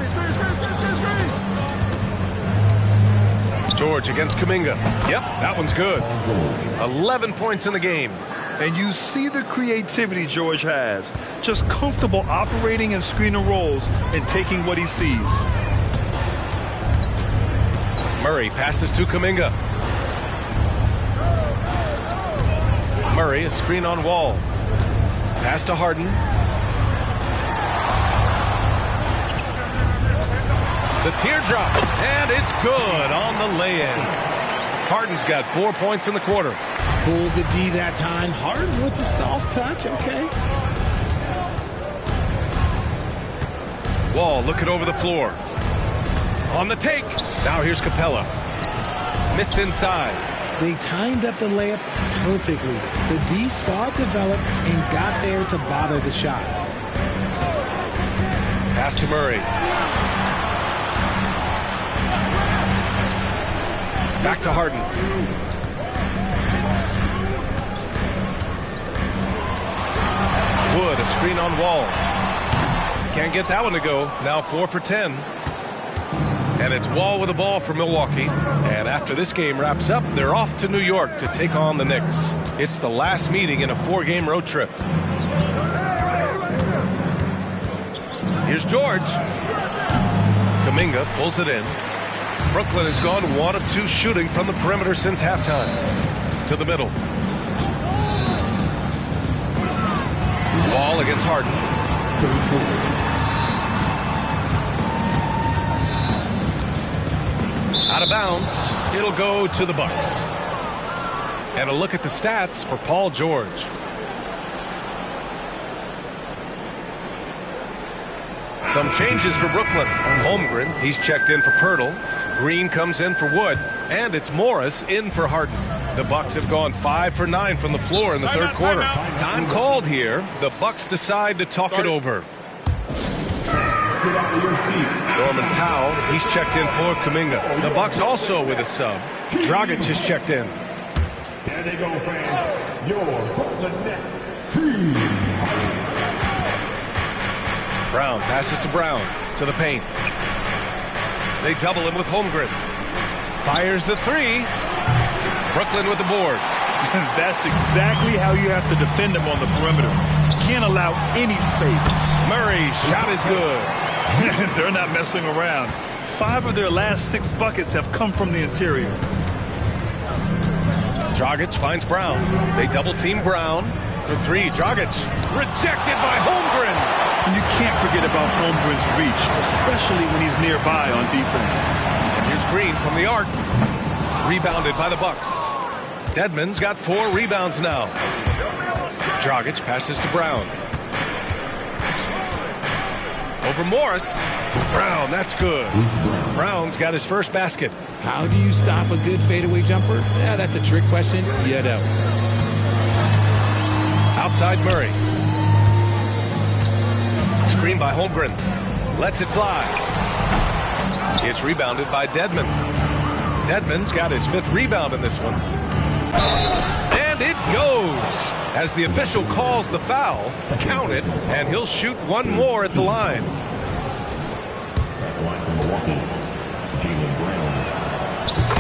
George against Kuminga. Yep, that one's good. 11 points in the game. And you see the creativity George has. Just comfortable operating in screen and rolls and taking what he sees. Murray passes to Kuminga. Murray, a screen on Wall. Pass to Harden. The teardrop, and it's good on the lay-in. Harden's got 4 points in the quarter. Pulled the D that time. Harden with the soft touch, okay. Wall looking over the floor. On the take. Now here's Capella. Missed inside. They timed up the layup perfectly. The D saw it develop and got there to bother the shot. Pass to Murray. Back to Harden. Wood, a screen on Wall. Can't get that one to go. Now 4 for 10. And it's Wall with the ball for Milwaukee. And after this game wraps up, they're off to New York to take on the Knicks. It's the last meeting in a 4-game road trip. Here's George. Kuminga pulls it in. Brooklyn has gone 1 of 2 shooting from the perimeter since halftime. To the middle. Wall against Harden. Out of bounds. It'll go to the Bucks. And a look at the stats for Paul George. Some changes for Brooklyn. Holmgren, he's checked in for Pirtle. Green comes in for Wood, and it's Morris in for Harden. The Bucks have gone 5 for 9 from the floor in the third quarter. Time called here. The Bucks decide to talk it over. Norman Powell, he's checked in for Kuminga. The Bucks also with a sub. Dragic is checked in. There they go, fans. Your Brooklyn Nets team. Brown passes to Brown to the paint. They double him with Holmgren. Fires the 3. Brooklyn with the board. That's exactly how you have to defend him on the perimeter. Can't allow any space. Murray's shot is good. They're not messing around. 5 of their last 6 buckets have come from the interior. Dragic finds Brown. They double team Brown for 3. Dragic rejected by Holmgren. And you can't forget about Holmgren's reach, especially when he's nearby on defense. And here's Green from the arc. Rebounded by the Bucks. Dedmon's got 4 rebounds now. Dragic passes to Brown. Over Morris. Brown, that's good. Brown's got his first basket. How do you stop a good fadeaway jumper? Yeah, that's a trick question. You know. Outside Murray. Screen by Holmgren. Lets it fly. It's rebounded by Dedmon. Dedmon's got his 5th rebound in this one. And it goes. As the official calls the foul, count it, and he'll shoot one more at the line.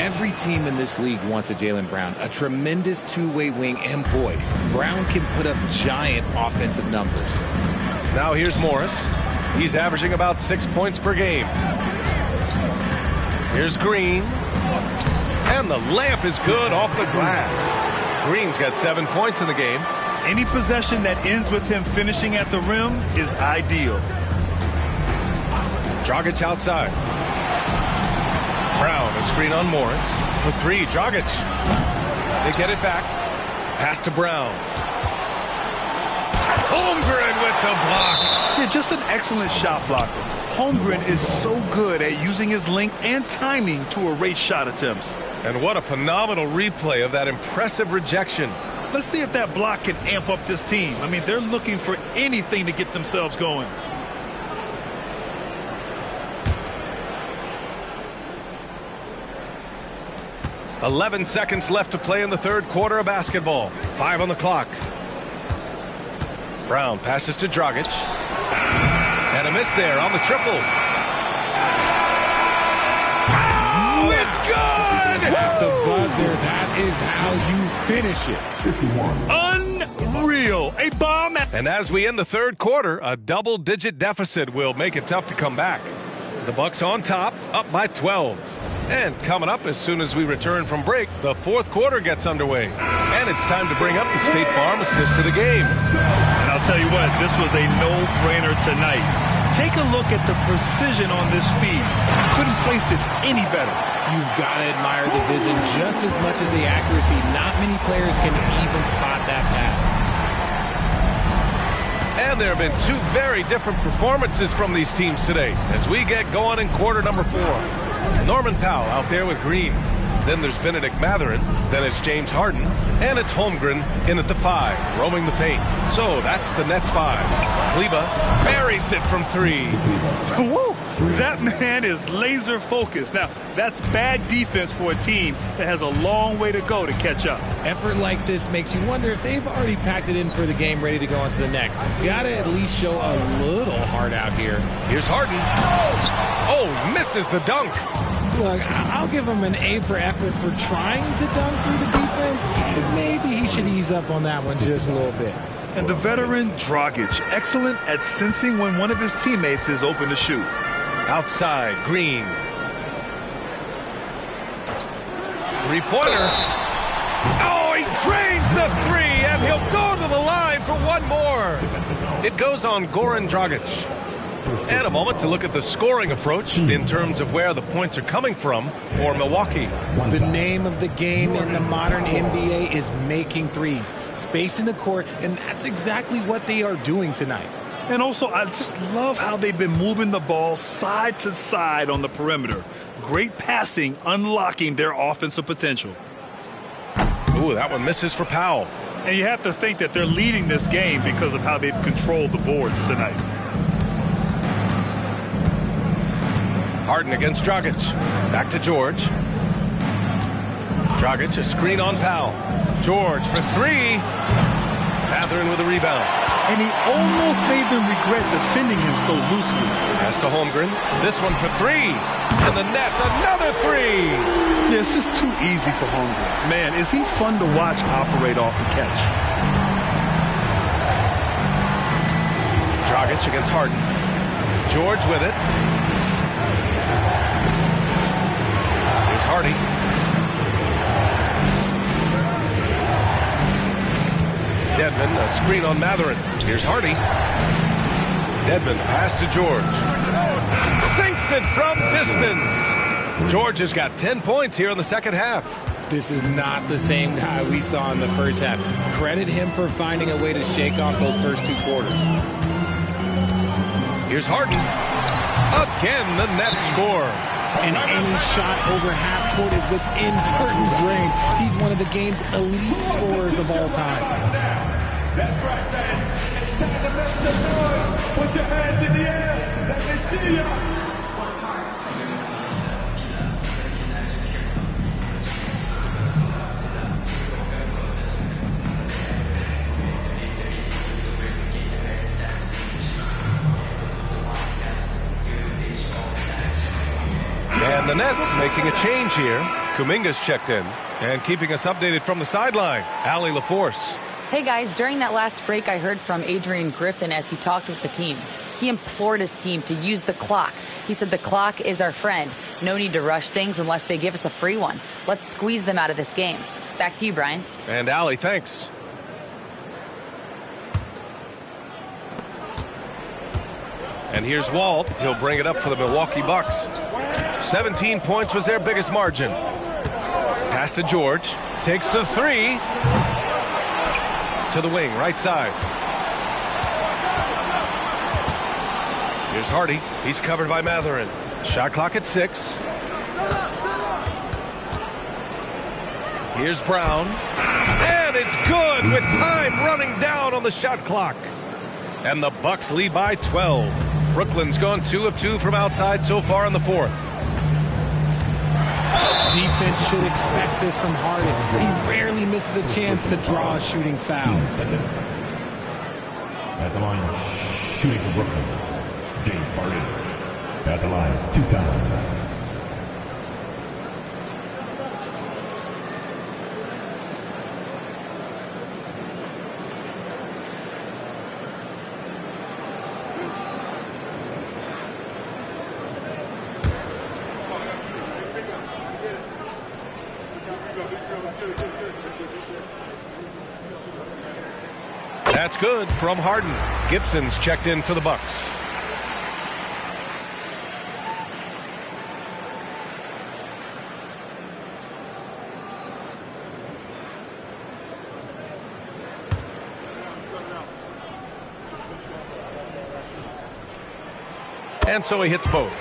Every team in this league wants a Jaylen Brown, a tremendous two-way wing, and boy, Brown can put up giant offensive numbers. Now here's Morris. He's averaging about 6 points per game. Here's Green. And the layup is good off the glass. Green's got 7 points in the game. Any possession that ends with him finishing at the rim is ideal. Dragic outside. Brown, a screen on Morris. For 3, Dragic. They get it back. Pass to Brown. Holmgren with the block. Yeah, just an excellent shot blocker. Holmgren is so good at using his length and timing to erase shot attempts. And what a phenomenal replay of that impressive rejection. Let's see if that block can amp up this team. I mean, they're looking for anything to get themselves going. "11 seconds left to play in the 3rd quarter of basketball. 5 on the clock. Brown passes to Dragic. And a miss there on the triple. Oh, it's good! At the buzzer, that is how you finish it. Unreal. A bomb. And as we end the 3rd quarter, a double-digit deficit will make it tough to come back. The Bucks on top, up by 12. And coming up as soon as we return from break, the 4th quarter gets underway. And it's time to bring up the State Farm assist to the game. And I'll tell you what, this was a no-brainer tonight. Take a look at the precision on this feed. Couldn't place it any better. You've got to admire the vision just as much as the accuracy. Not many players can even spot that pass. And there have been 2 very different performances from these teams today as we get going in quarter number 4. Norman Powell out there with Green. Then there's Benedict Mathurin. Then it's James Harden. And it's Holmgren in at the 5, roaming the paint. So that's the Nets 5. Kleber buries it from 3. Woo! That man is laser focused. Now, that's bad defense for a team that has a long way to go to catch up. Effort like this makes you wonder if they've already packed it in for the game, ready to go on to the next. Got to at least show a little heart out here. Here's Harden. Oh, misses the dunk. Look, I'll give him an A for effort for trying to dunk through the defense, but maybe he should ease up on that one just a little bit. And the veteran Dragic, excellent at sensing when one of his teammates is open to shoot. Outside, Green. 3-pointer. Oh, he drains the 3, and he'll go to the line for one more. It goes on Goran Dragic. And a moment to look at the scoring approach in terms of where the points are coming from for Milwaukee. The name of the game in the modern NBA is making threes, spacing the court, and that's exactly what they are doing tonight. And also, I just love how they've been moving the ball side to side on the perimeter. Great passing, unlocking their offensive potential. Ooh, that one misses for Powell. And you have to think that they're leading this game because of how they've controlled the boards tonight. Harden against Dragic. Back to George. Dragic, a screen on Powell. George for 3. Mathurin with a rebound. And he almost made them regret defending him so loosely. Pass to Holmgren. This one for 3. And the Nets, another 3. Yeah, it's just too easy for Holmgren. Man, is he fun to watch operate off the catch. Dragic against Harden. George with it. Here's Hardy. Dedmon, a screen on Mathurin. Here's Hardy. Dedmon, pass to George. Sinks it from distance. George has got 10 points here in the second half. This is not the same guy we saw in the first half. Credit him for finding a way to shake off those first 2 quarters. Here's Harden. Again, the net score. And any shot over half court is within Harden's range. He's one of the game's elite scorers of all time. That's right, put your hands in the air. Let me see you. And the Nets making a change here. Kuminga's checked in. And keeping us updated from the sideline, Allie LaForce. Hey guys, during that last break, I heard from Adrian Griffin as he talked with the team. He implored his team to use the clock. He said the clock is our friend. No need to rush things unless they give us a free one. Let's squeeze them out of this game. Back to you, Brian. And Allie, thanks. And here's Walt. He'll bring it up for the Milwaukee Bucks. 17 points was their biggest margin. Pass to George. Takes the three. To the wing, right side. Here's Hardy. He's covered by Mathurin. Shot clock at 6. Here's Brown. And it's good with time running down on the shot clock. And the Bucks lead by 12. Brooklyn's gone 2 of 2 from outside so far in the fourth. Defense should expect this from Harden. He rarely misses a chance to draw a shooting foul. At the line, shooting for Brooklyn, James Harden. At the line, 2 times. That's good from Harden. Gibson's checked in for the Bucks. And so he hits both.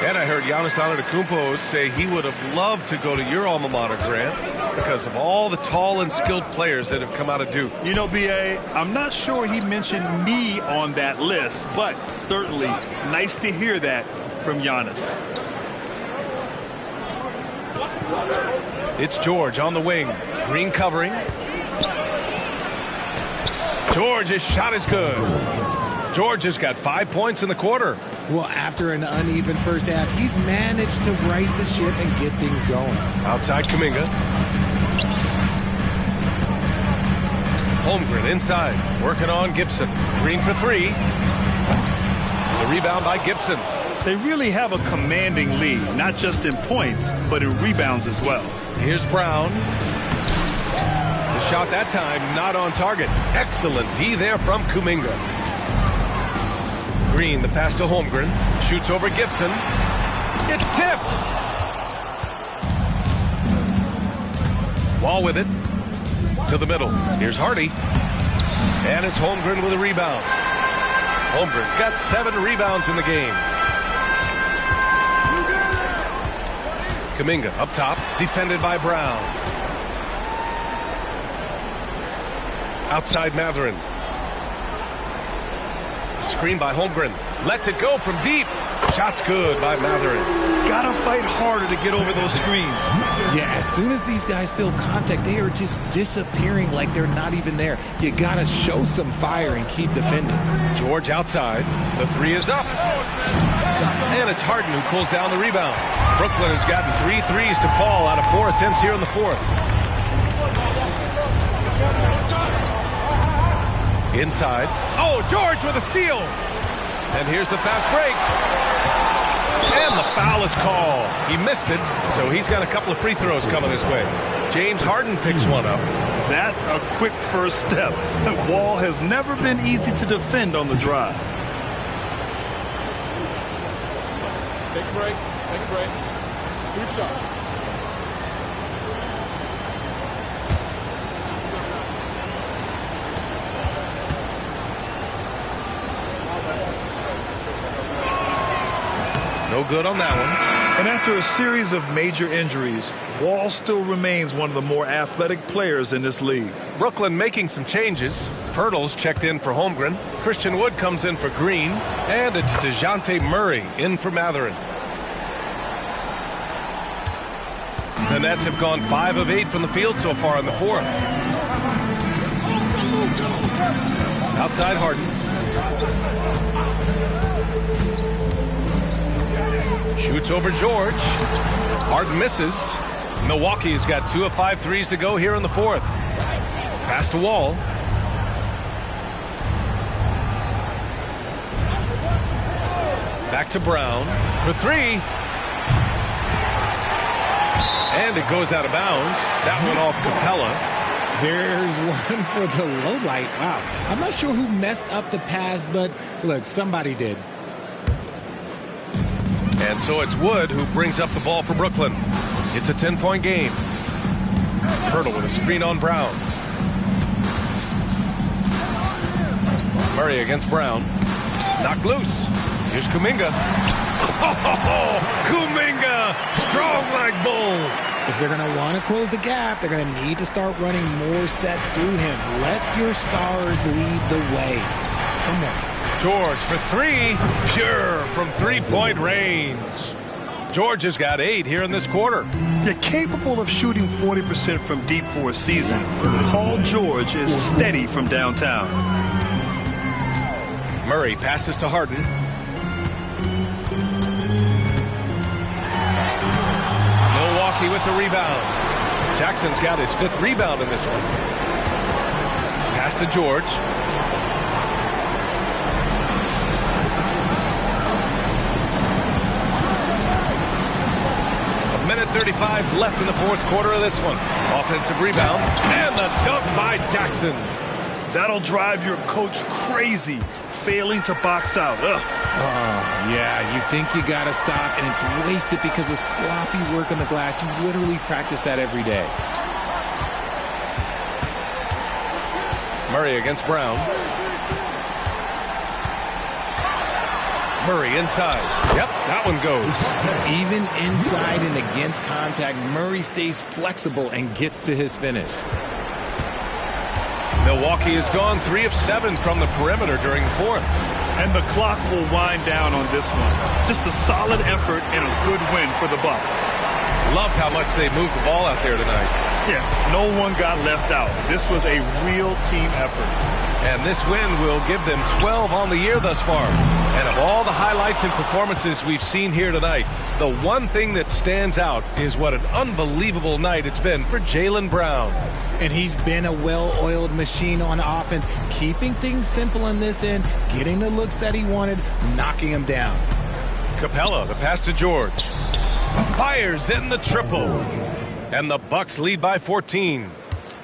And I heard Giannis Antetokounmpo say he would have loved to go to your alma mater, Grant, because of all the tall and skilled players that have come out of Duke. You know, B.A., I'm not sure he mentioned me on that list, but certainly nice to hear that from Giannis. It's George on the wing. Green covering. George's shot is good. George has got 5 points in the quarter. Well, after an uneven first half, he's managed to right the ship and get things going. Outside Kuminga. Holmgren inside, working on Gibson. Green for 3. The rebound by Gibson. They really have a commanding lead, not just in points, but in rebounds as well. Here's Brown. The shot that time not on target. Excellent D there from Kuminga. Green, the pass to Holmgren. Shoots over Gibson. It's tipped. Wall with it. To the middle. Here's Hardy. And it's Holmgren with a rebound. Holmgren's got 7 rebounds in the game. Kuminga up top. Defended by Brown. Outside Mathurin. Screen by Holmgren. Lets it go from deep. Shot's good by Mathurin. Gotta fight harder to get over those screens. Yeah, as soon as these guys feel contact, they are just disappearing like they're not even there. You gotta show some fire and keep defending. George outside. The 3 is up. And it's Harden who pulls down the rebound. Brooklyn has gotten 3 threes to fall out of 4 attempts here in the fourth. Inside. Oh, George with a steal. And here's the fast break. And the foul is called. He missed it, so he's got a couple of free throws coming his way. James Harden picks one up. That's a quick first step. That wall has never been easy to defend on the drive. Take a break. Take a break. 2 shots. No good on that one. And after a series of major injuries, Wall still remains one of the more athletic players in this league. Brooklyn making some changes. Pirtle's checked in for Holmgren. Christian Wood comes in for Green. And it's DeJounte Murray in for Matherin. The Nets have gone 5 of 8 from the field so far in the fourth. Outside Harden. Shoots over George. Harden misses. Milwaukee's got 2 of 5 threes to go here in the fourth. Pass to Wall. Back to Brown for 3. And it goes out of bounds. That one off Capella. There's one for the low light. Wow. I'm not sure who messed up the pass, but look, somebody did. And so it's Wood who brings up the ball for Brooklyn. It's a 10-point game. Pirtle with a screen on Brown. Murray against Brown. Knocked loose. Here's Kuminga. Kuminga! Strong like bull. If they're going to want to close the gap, they're going to need to start running more sets through him. Let your stars lead the way. Come on. George for 3. Pure from three-point range. George has got 8 here in this quarter. You're capable of shooting 40% from deep for a season. Paul George is steady from downtown. Murray passes to Harden. Milwaukee with the rebound. Jackson's got his 5th rebound in this one. Pass to George. A minute 35 left in the fourth quarter of this one. Offensive rebound. And the dunk by Jackson. That'll drive your coach crazy, failing to box out. Ugh. Oh, yeah, you think you got to stop, and it's wasted because of sloppy work on the glass. You literally practice that every day. Murray against Brown. Murray inside. Yep, that one goes. Even inside and against contact, Murray stays flexible and gets to his finish. Milwaukee has gone 3 of 7 from the perimeter during the fourth. And the clock will wind down on this one. Just a solid effort and a good win for the Bucks. Loved how much they moved the ball out there tonight. Yeah, no one got left out. This was a real team effort. And this win will give them 12 on the year thus far. And of all the highlights and performances we've seen here tonight, the one thing that stands out is what an unbelievable night it's been for Jaylen Brown. And he's been a well-oiled machine on offense, keeping things simple in this end, getting the looks that he wanted, knocking them down. Capella, the pass to George. Fires in the triple. And the Bucks lead by 14.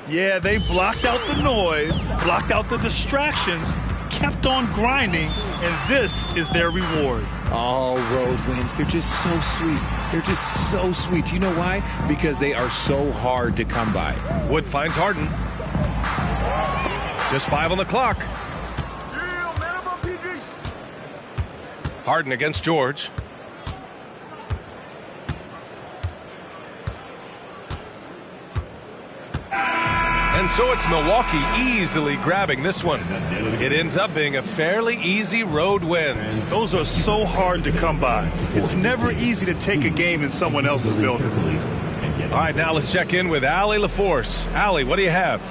Yeah, they blocked out the noise, blocked out the distractions, kept on grinding, and this is their reward. All road wins. They're just so sweet. They're just so sweet. You know why? Because they are so hard to come by. Wood finds Harden. Just 5 on the clock. Harden against George. And so it's Milwaukee easily grabbing this one. It ends up being a fairly easy road win. Those are so hard to come by. It's never easy to take a game in someone else's building. All right, now let's check in with Allie LaForce. Allie, what do you have?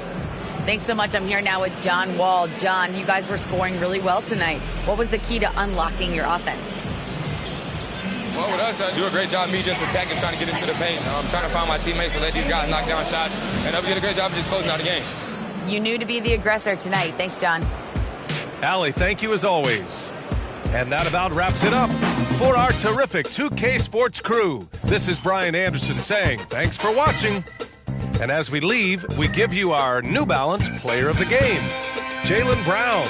Thanks so much. I'm here now with John Wall. John, you guys were scoring really well tonight. What was the key to unlocking your offense? Well, with us, I do a great job me just attacking, trying to get into the paint. Trying to find my teammates and let these guys knock down shots. And we did a great job of just closing out the game. You knew to be the aggressor tonight. Thanks, John. Allie, thank you as always. And that about wraps it up for our terrific 2K Sports crew. This is Brian Anderson saying thanks for watching. And as we leave, we give you our New Balance Player of the Game, Jaylen Brown.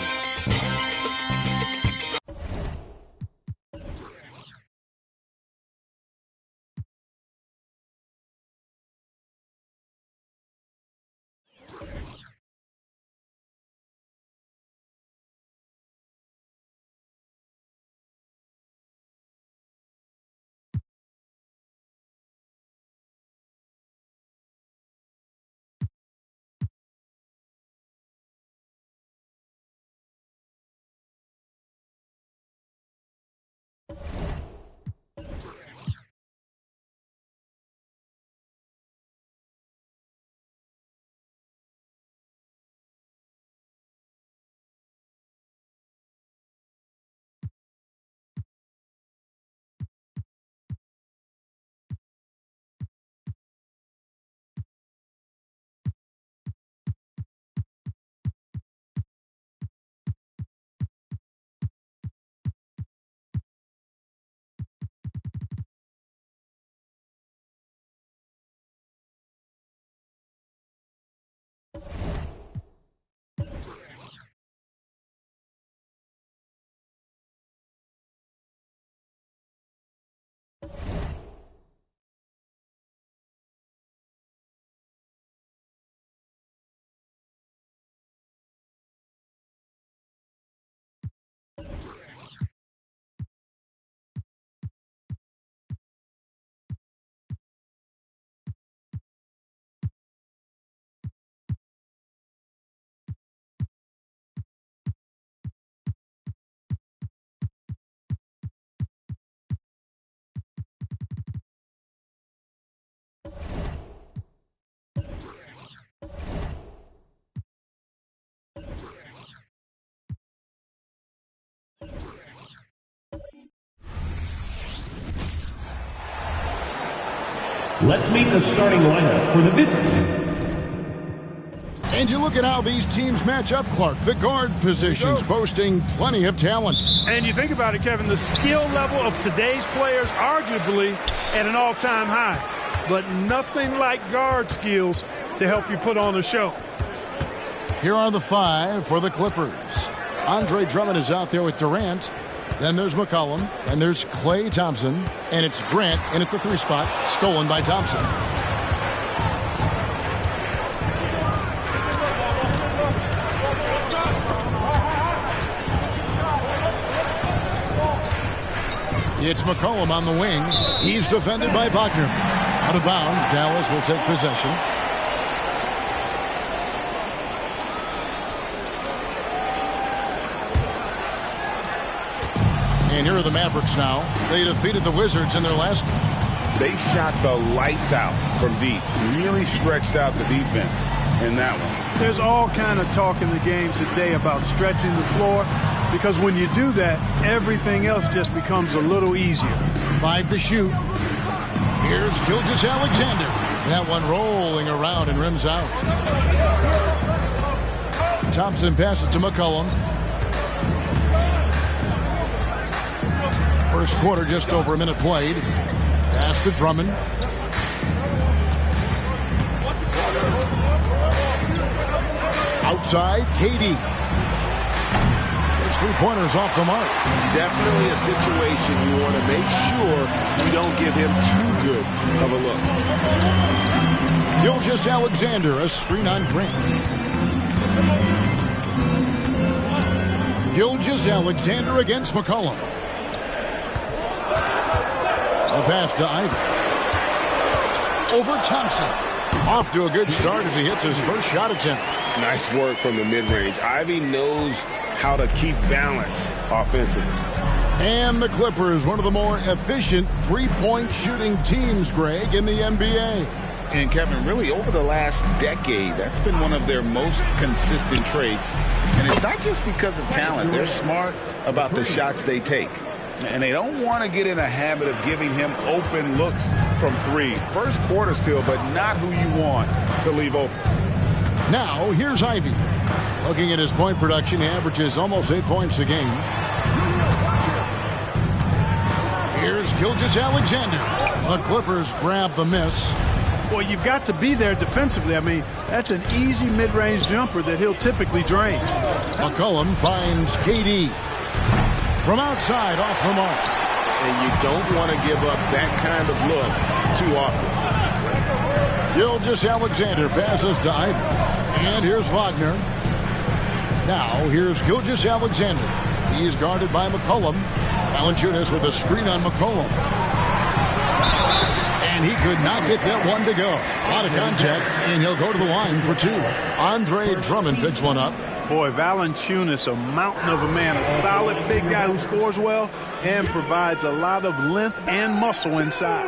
Let's meet the starting lineup for the visitors. And you look at how these teams match up, Clark. The guard positions boasting plenty of talent. And you think about it, Kevin, the skill level of today's players arguably at an all-time high. But nothing like guard skills to help you put on a show. Here are the 5 for the Clippers. Andre Drummond is out there with Durant. Then there's McCollum. And there's Klay Thompson. And it's Grant in at the 3 spot, stolen by Thompson. It's McCollum on the wing. He's defended by Wagner. Out of bounds, Dallas will take possession. And here are the Mavericks now. They defeated the Wizards in their last game. They shot the lights out from deep. Really stretched out the defense in that one. There's all kind of talk in the game today about stretching the floor, because when you do that, everything else just becomes a little easier. 5 to shoot. Here's Gilgeous-Alexander. That one rolling around and rims out. Thompson passes to McCollum. First quarter, just over a minute played. Pass to Drummond. Outside, KD. It's 3-pointers off the mark. Definitely a situation you want to make sure you don't give him too good of a look. Gilgeous-Alexander, a screen on Grant. Gilgeous-Alexander against McCollum. A pass to Ivy. Over Thompson. Off to a good start as he hits his first shot attempt. Nice work from the mid-range. Ivy knows how to keep balance offensively. And the Clippers, one of the more efficient three-point shooting teams, Greg, in the NBA. And Kevin, really over the last decade, that's been one of their most consistent traits. And it's not just because of talent. They're smart about the shots they take. And they don't want to get in a habit of giving him open looks from 3. First quarter still, but not who you want to leave open. Now, here's Ivy. Looking at his point production, he averages almost 8 points a game. Here's Gilgeous-Alexander. The Clippers grab the miss. Well, you've got to be there defensively. I mean, that's an easy mid-range jumper that he'll typically drain. McCollum finds KD. From outside, off the mark. And you don't want to give up that kind of look too often. Gilgeous-Alexander passes to Ivy. And here's Wagner. Now, here's Gilgeous-Alexander. He's guarded by McCollum. Valanciunas with a screen on McCollum. And he could not get that one to go. A lot of contact, and he'll go to the line for 2. Andre Drummond picks one up. Boy, Valanciunas, a mountain of a man, a solid big guy who scores well and provides a lot of length and muscle inside.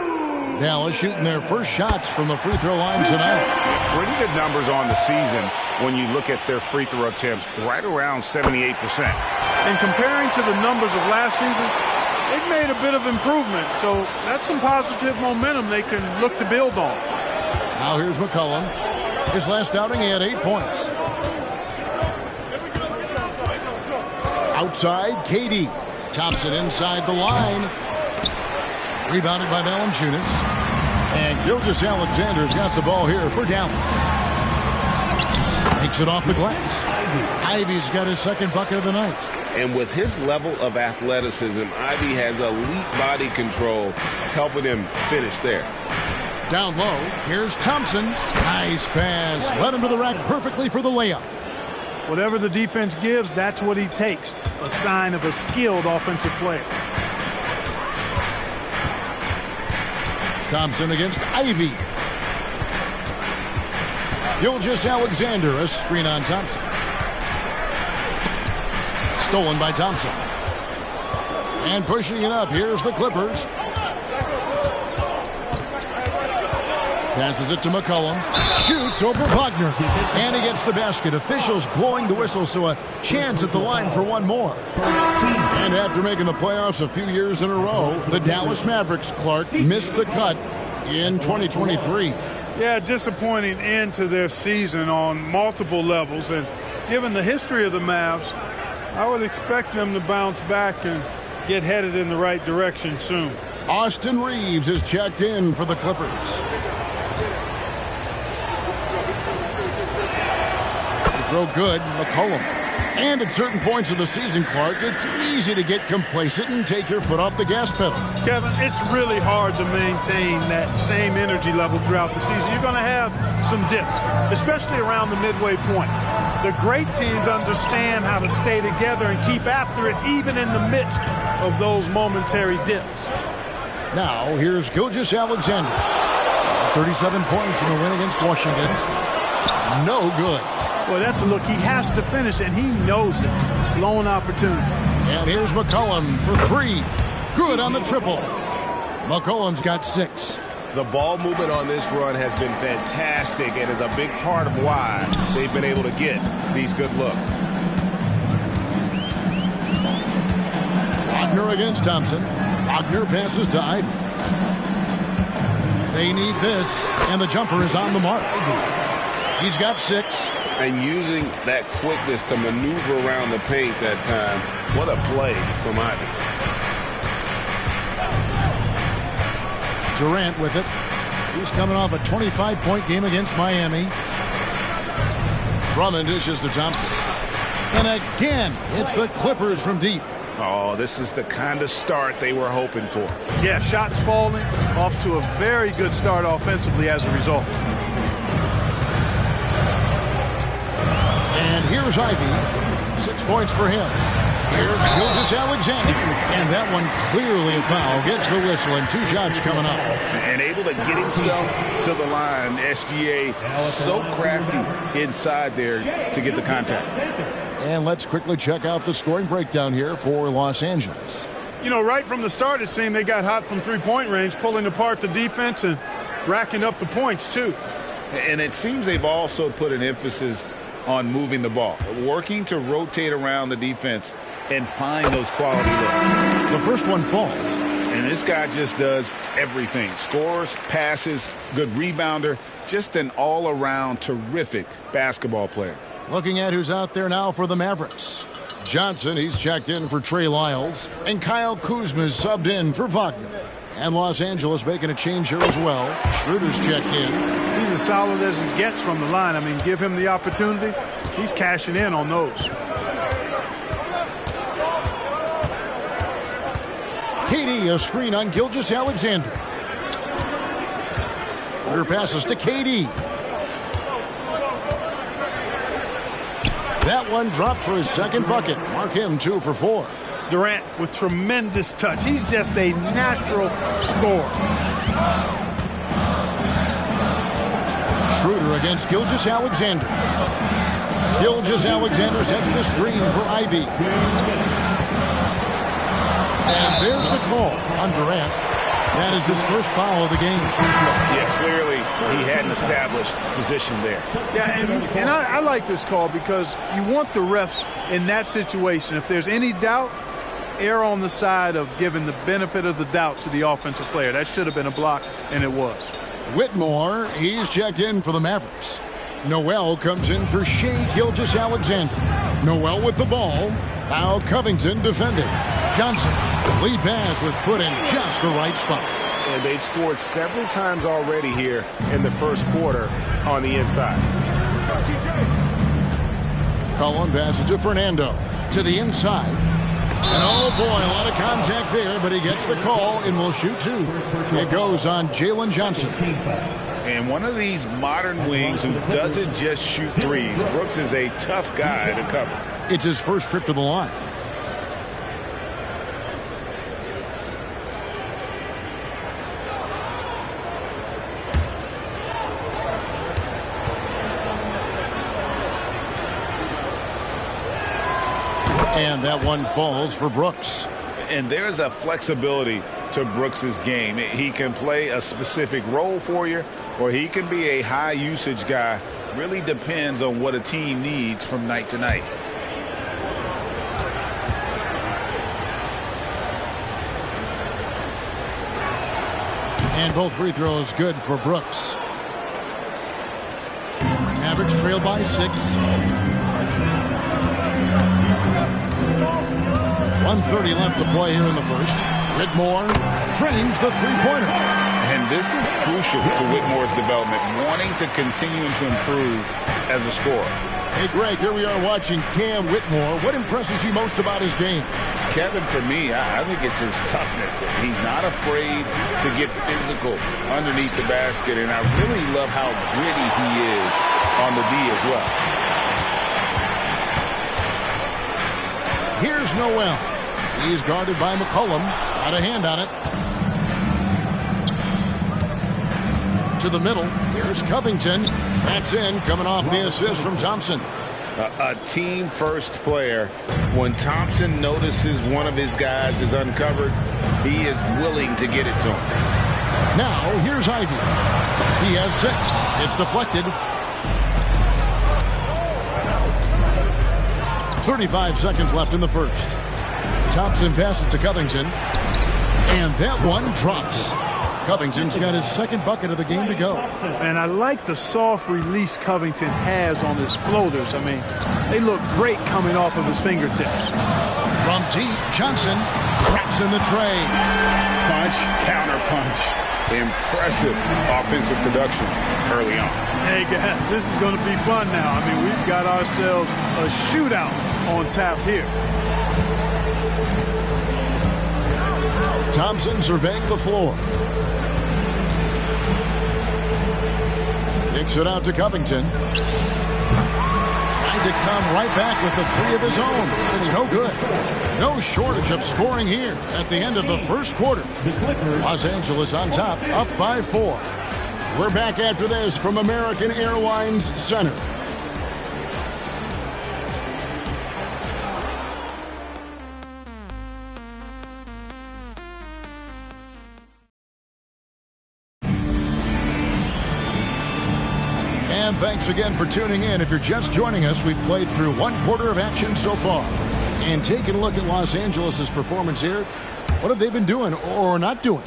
Dallas shooting their first shots from the free throw line tonight. Pretty good numbers on the season when you look at their free throw attempts, right around 78%. And comparing to the numbers of last season, they've made a bit of improvement. So that's some positive momentum they can look to build on. Now here's McCollum. His last outing, he had 8 points. Outside, KD. Thompson inside the line. Rebounded by Valanciunas. And Gilgeous-Alexander's got the ball here for Dallas. Takes it off the glass. Ivy's got his second bucket of the night. And with his level of athleticism, Ivy has elite body control, helping him finish there. Down low, here's Thompson. Nice pass. Led him to the rack perfectly for the layup. Whatever the defense gives, that's what he takes. A sign of a skilled offensive player. Thompson against Ivy. Gilgeous-Alexander, a screen on Thompson. Stolen by Thompson. And pushing it up, here's the Clippers. Passes it to McCollum. Shoots over Wagner. And he gets the basket. Officials blowing the whistle, so a chance at the line for one more. And after making the playoffs a few years in a row, the Dallas Mavericks, Clark, missed the cut in 2023. Yeah, disappointing end to their season on multiple levels. And given the history of the Mavs, I would expect them to bounce back and get headed in the right direction soon. Austin Reeves is checked in for the Clippers. The throw good, McCollum. And at certain points of the season, Clark, it's easy to get complacent and take your foot off the gas pedal. Kevin, it's really hard to maintain that same energy level throughout the season. You're going to have some dips, especially around the midway point. The great teams understand how to stay together and keep after it even in the midst of those momentary dips. Now, here's Gilgeous-Alexander. 37 points in the win against Washington. No good. Well, that's a look he has to finish, and he knows it. Blown opportunity. And here's McCollum for three. Good on the triple. McCollum's got 6. The ball movement on this run has been fantastic and is a big part of why they've been able to get these good looks. Wagner against Thompson. Wagner passes to Ivy. They need this, and the jumper is on the mark. He's got 6. And using that quickness to maneuver around the paint that time. What a play from Ivy. Durant with it. He's coming off a 25-point game against Miami. Drummond dishes to Thompson. And again, it's the Clippers from deep. Oh, this is the kind of start they were hoping for. Yeah, shots falling, off to a very good start offensively as a result. And here's Ivy. 6 points for him. Here's Gilgeous-Alexander. And that one clearly a foul. Gets the whistle, and 2 shots coming up. And able to get himself to the line. SGA so crafty inside there to get the contact. And let's quickly check out the scoring breakdown here for Los Angeles. You know, right from the start, it seemed they got hot from three-point range, pulling apart the defense and racking up the points, too. And it seems they've also put an emphasis on moving the ball, working to rotate around the defense and find those quality looks. The first one falls. And this guy just does everything. Scores, passes, good rebounder, just an all-around terrific basketball player. Looking at who's out there now for the Mavericks. Johnson, he's checked in for Trey Lyles. And Kyle Kuzma's subbed in for Wagner. And Los Angeles making a change here as well. Schroeder's checked in. He's as solid as it gets from the line. I mean, give him the opportunity. He's cashing in on those. KD, a screen on Gilgeous-Alexander. Schroeder passes to KD. That one dropped for his second bucket. Mark him 2 for 4. Durant with tremendous touch. He's just a natural scorer. Schroeder against Gilgeous-Alexander. Gilgeous-Alexander sets the screen for Ivy. And there's the call on Durant. That is his first foul of the game. Yeah, clearly he had an established position there. Yeah, and I like this call because you want the refs in that situation. If there's any doubt, err on the side of giving the benefit of the doubt to the offensive player. That should have been a block, and it was. Whitmore, he's checked in for the Mavericks. Noel comes in for Shai Gilgeous-Alexander. Noel with the ball. Now Covington defending. Johnson, lead pass was put in just the right spot. And they've scored several times already here in the first quarter on the inside. Cullen passes to Fernando. To the inside. And oh boy, a lot of contact there, but he gets the call and will shoot 2. It goes on Jalen Johnson. And one of these modern wings who doesn't just shoot threes. Brooks is a tough guy to cover. It's his first trip to the line. And that one falls for Brooks. And there's a flexibility to Brooks's game. He can play a specific role for you, or he can be a high usage guy. Really depends on what a team needs from night to night. And both free throws good for Brooks. Mavericks trail by 6. 1:30 left to play here in the first. Whitmore trains the three-pointer. And this is crucial to Whitmore's development, wanting to continue to improve as a scorer. Hey, Greg, here we are watching Cam Whitmore. What impresses you most about his game? Kevin, for me, I think it's his toughness. He's not afraid to get physical underneath the basket, and I really love how gritty he is on the D as well. Here's Noel. He's guarded by McCollum. Got a hand on it. To the middle. Here's Covington. That's in, coming off the assist from Thompson. A team-first player. When Thompson notices one of his guys is uncovered, he is willing to get it to him. Now, here's Ivy. He has 6. It's deflected. 35 seconds left in the first. Thompson passes to Covington. And that one drops. Covington's got his second bucket of the game to go. And I like the soft release Covington has on his floaters. I mean, they look great coming off of his fingertips. From deep, Johnson traps in the tray. Punch, counter punch. Impressive offensive production early on. Hey, guys, this is going to be fun now. I mean, we've got ourselves a shootout on tap here. Thompson surveying the floor. Kicks it out to Covington. Trying to come right back with the 3 of his own. It's no good. No shortage of scoring here at the end of the first quarter. Los Angeles on top, up by 4. We're back after this from American Airlines Center. And thanks again for tuning in. If you're just joining us, we've played through 1 quarter of action so far. And taking a look at Los Angeles' performance here, what have they been doing or not doing?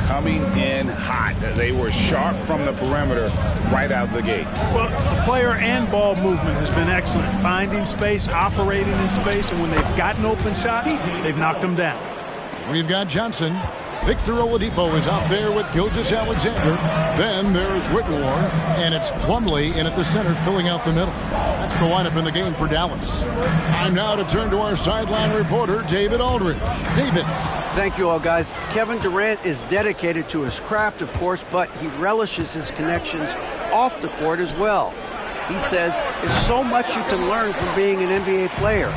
Coming in hot. They were sharp from the perimeter right out the gate. Well, the player and ball movement has been excellent. Finding space, operating in space, and when they've gotten open shots, they've knocked them down. We've got Johnson. Victor Oladipo is out there with Gilgeous-Alexander. Then there's Whitmore, and it's Plumlee in at the center filling out the middle. That's the lineup in the game for Dallas. Time now to turn to our sideline reporter, David Aldridge. David. Thank you all, guys. Kevin Durant is dedicated to his craft, of course, but he relishes his connections off the court as well. He says there's so much you can learn from being an NBA player.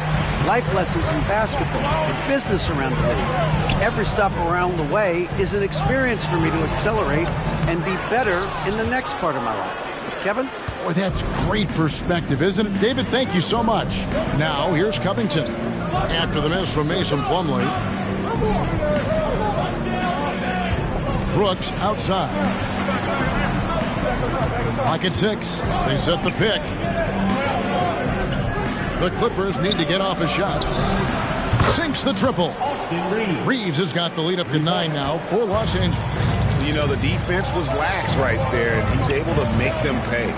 Life lessons in basketball, business around the league. Every stop around the way is an experience for me to accelerate and be better in the next part of my life. Kevin? Boy, that's great perspective, isn't it? David, thank you so much. Now, here's Covington. After the miss from Mason Plumlee. Brooks outside. Clock at 6. They set the pick. The Clippers need to get off a shot. Sinks the triple. Reeves has got the lead up to 9 now for Los Angeles. You know, the defense was lax right there, and he's able to make them pay.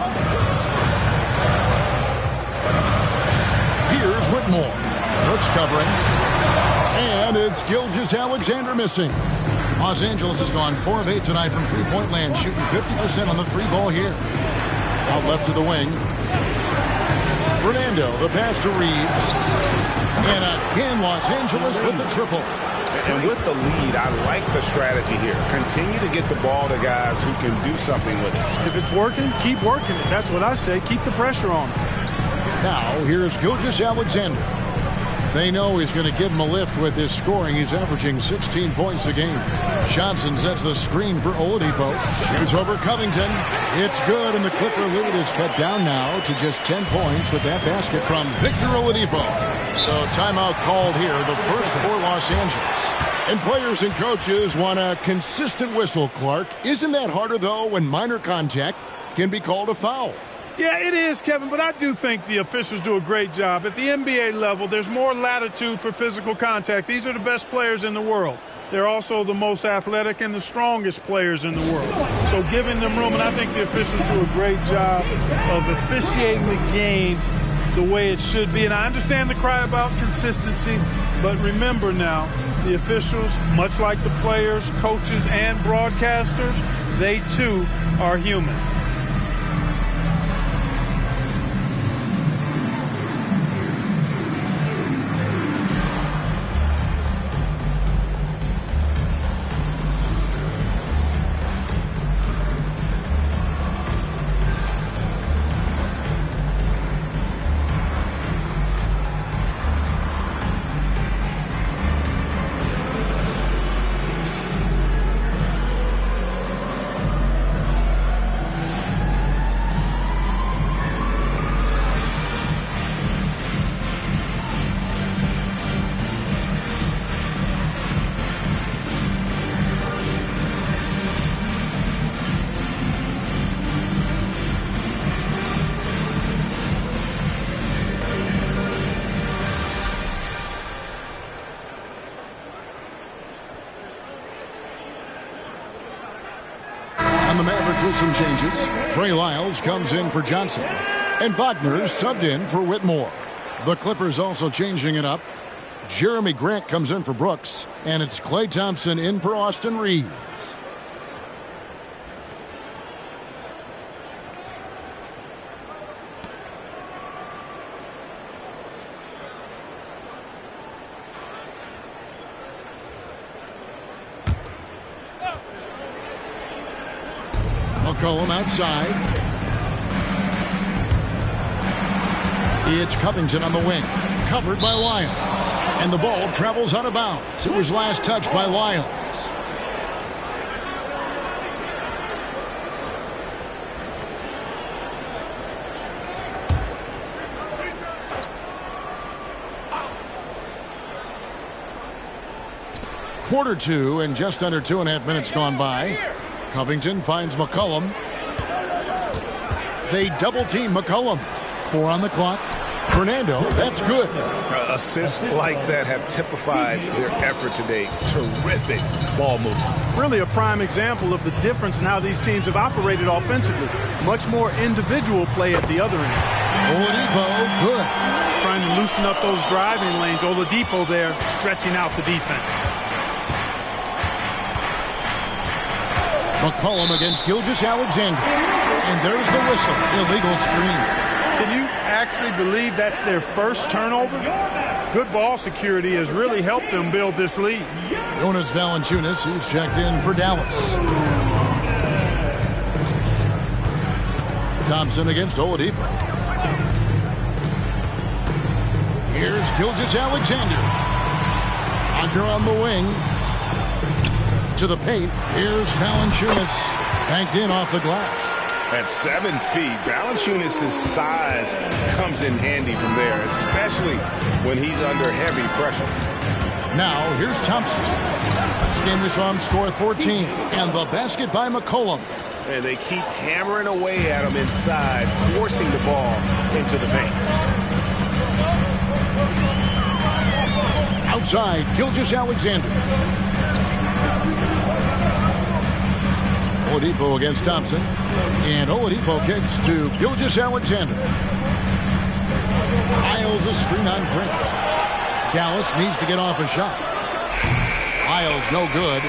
Here's Whitmore. Brooks covering. And it's Gilgeous-Alexander missing. Los Angeles has gone 4 of 8 tonight from three-point land, shooting 50% on the 3-ball here. Out left to the wing. Fernando, the pass to Reeves. And again, Los Angeles with the triple. And with the lead, I like the strategy here. Continue to get the ball to guys who can do something with it. If it's working, keep working it. That's what I say. Keep the pressure on. Now, here's Gilgeous-Alexander. They know he's going to give him a lift with his scoring. He's averaging 16 points a game. Johnson sets the screen for Oladipo. Shoots over Covington. It's good, and the Clipper lead is cut down now to just 10 points with that basket from Victor Oladipo. So timeout called here, the first for Los Angeles. And players and coaches want a consistent whistle, Clark. Isn't that harder, though, when minor contact can be called a foul? Yeah, it is, Kevin, but I do think the officials do a great job. At the NBA level, there's more latitude for physical contact. These are the best players in the world. They're also the most athletic and the strongest players in the world. So giving them room, and I think the officials do a great job of officiating the game the way it should be. And I understand the cry about consistency, but remember now, the officials, much like the players, coaches, and broadcasters, they too are human. And the Mavericks with some changes. Trey Lyles comes in for Johnson. And Wagner subbed in for Whitmore. The Clippers also changing it up. Jeremy Grant comes in for Brooks. And it's Klay Thompson in for Austin Reeves. McCollum outside. It's Covington on the wing. Covered by Lyles. And the ball travels out of bounds. It was last touched by Lyles. Quarter two and just under 2.5 minutes gone by. Covington finds McCollum. They double team McCollum. 4 on the clock. Fernando, that's good. Assists like that have typified their effort today. Terrific ball movement. Really a prime example of the difference in how these teams have operated offensively. Much more individual play at the other end. Oladipo, good. Trying to loosen up those driving lanes. Oladipo there stretching out the defense. McCollum against Gilgeous-Alexander. And there's the whistle. Illegal screen. Can you actually believe that's their first turnover? Good ball security has really helped them build this lead. Jonas Valanciunas, who's checked in for Dallas. Thompson against Oladipo. Here's Gilgeous-Alexander. Wagner on the wing. To the paint. Here's Valanciunas. Banked in off the glass. At 7 feet, Valanciunas' size comes in handy from there, especially when he's under heavy pressure. Now, here's Thompson. This game we saw him score 14. And the basket by McCollum. And they keep hammering away at him inside, forcing the ball into the paint. Outside, Gilgeous-Alexander. Oladipo against Thompson. And Oladipo kicks to Gilgeous-Alexander. Lyles a screen on Grant. Dallas needs to get off a shot. Lyles no good.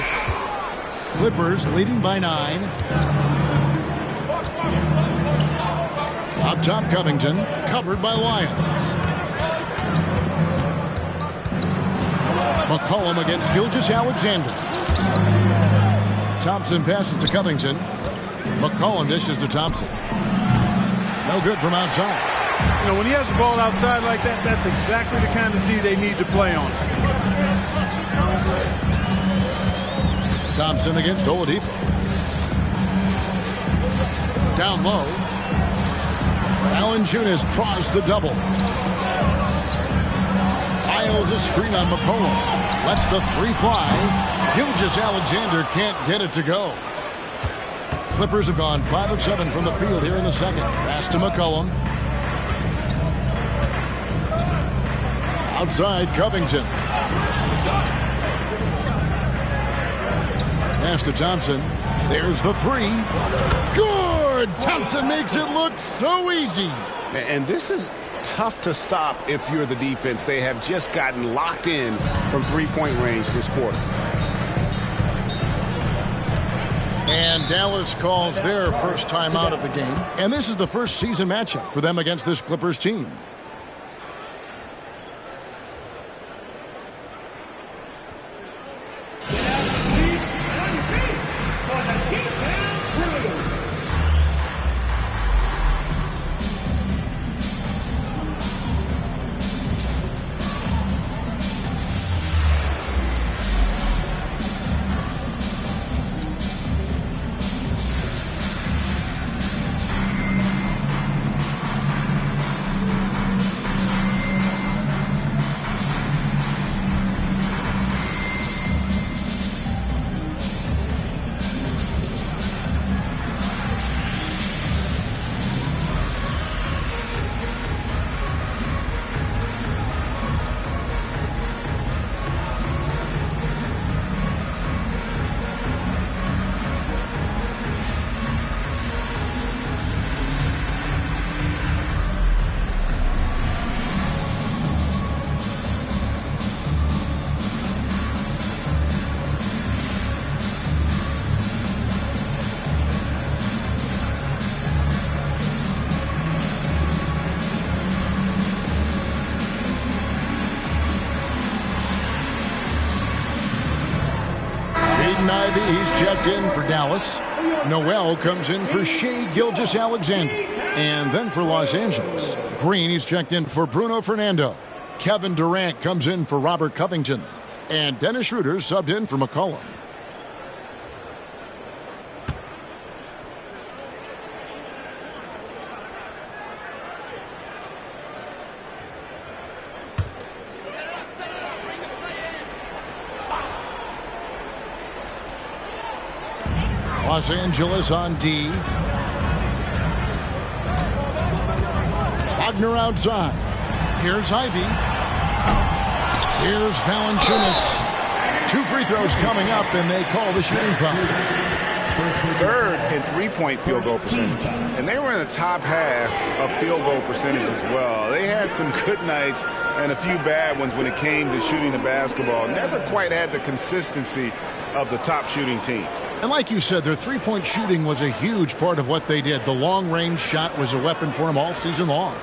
Clippers leading by 9. Up top Covington. Covered by Lyles. McCollum against Gilgeous-Alexander. Thompson passes to Covington. McCollum dishes to Thompson. No good from outside. You know, when he has the ball outside like that, that's exactly the kind of D they need to play on. Thompson against Oladipo. Down low. Valanciunas draws the double. Lyles a screen on McCollum. Lets the 3 fly. Gilgeous-Alexander can't get it to go. Clippers have gone 5 of 7 from the field here in the second. Pass to McCollum. Outside, Covington. Pass to Thompson. There's the three. Good! Thompson makes it look so easy. And this is tough to stop if you're the defense. They have just gotten locked in from three-point range this quarter. And Dallas calls their first time out of the game. And this is the first season matchup for them against this Clippers team. Ivy, he's checked in for Dallas. Noel comes in for Shai Gilgeous-Alexander. And then for Los Angeles, Green, he's checked in for Bruno Fernando. Kevin Durant comes in for Robert Covington. And Dennis Schroeder subbed in for McCollum. Los Angeles on D. Wagner outside. Here's Ivy. Here's Valanciunas. 2 free throws coming up, and they call the shooting foul. Third in three-point field goal percentage. And they were in the top half of field goal percentage as well. They had some good nights and a few bad ones when it came to shooting the basketball. Never quite had the consistency of the top shooting teams. And like you said, their three-point shooting was a huge part of what they did. The long-range shot was a weapon for them all season long.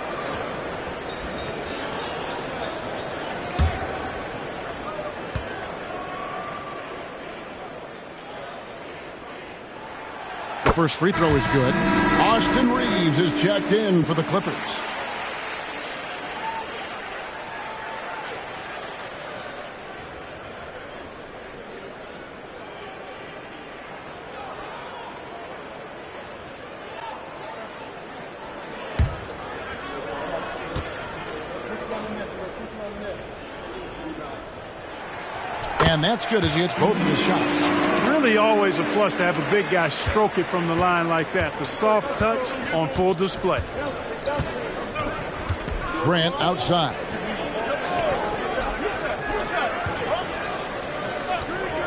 The first free throw is good. Austin Reeves is checked in for the Clippers. And that's good as he hits both of his shots. Really always a plus to have a big guy stroke it from the line like that. The soft touch on full display. Grant outside.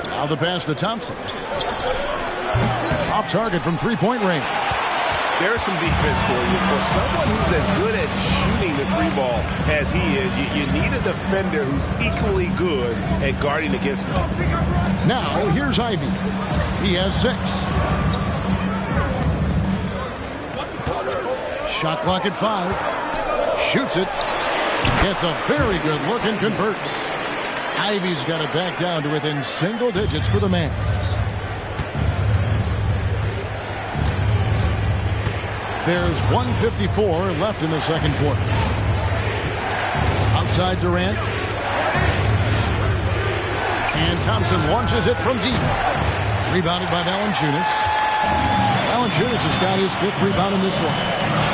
Now the pass to Thompson. Off target from three-point range. There's some defense for you. For someone who's as good at shooting the three ball as he is, you need a defender who's equally good at guarding against him. Now, here's Ivy. He has 6. Shot clock at 5. Shoots it. Gets a very good look and converts. Ivy's got it back down to within single digits for the Mavs. There's 1:54 left in the second quarter. Outside Durant. And Thompson launches it from deep. Rebounded by Valanciunas. Valanciunas has got his 5th rebound in this one.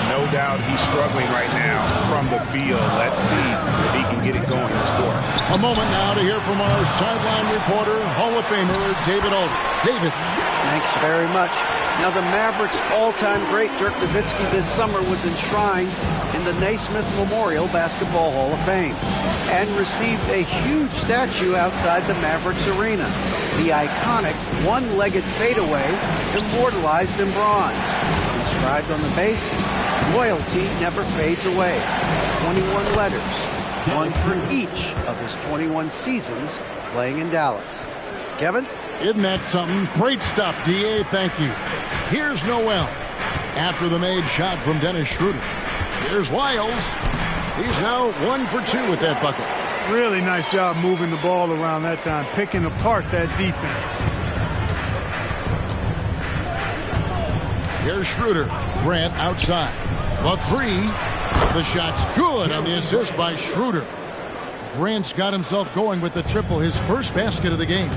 No doubt he's struggling right now from the field. Let's see if he can get it going this quarter. A moment now to hear from our sideline reporter, Hall of Famer David Aldridge. David. Thanks very much. Now, the Mavericks' all-time great Dirk Nowitzki this summer was enshrined in the Naismith Memorial Basketball Hall of Fame and received a huge statue outside the Mavericks arena. The iconic one-legged fadeaway immortalized in bronze. Inscribed on the base, loyalty never fades away. 21 letters, one for each of his 21 seasons playing in Dallas. Kevin? Isn't that something? Great stuff, D.A. Thank you. Here's Noel. After the made shot from Dennis Schroeder. Here's Wiles. He's now 1 for 2 with that bucket. Really nice job moving the ball around that time, picking apart that defense. Here's Schroeder. Grant outside. The three. The shot's good on the assist by Schroeder. Grant's got himself going with the triple, his first basket of the game.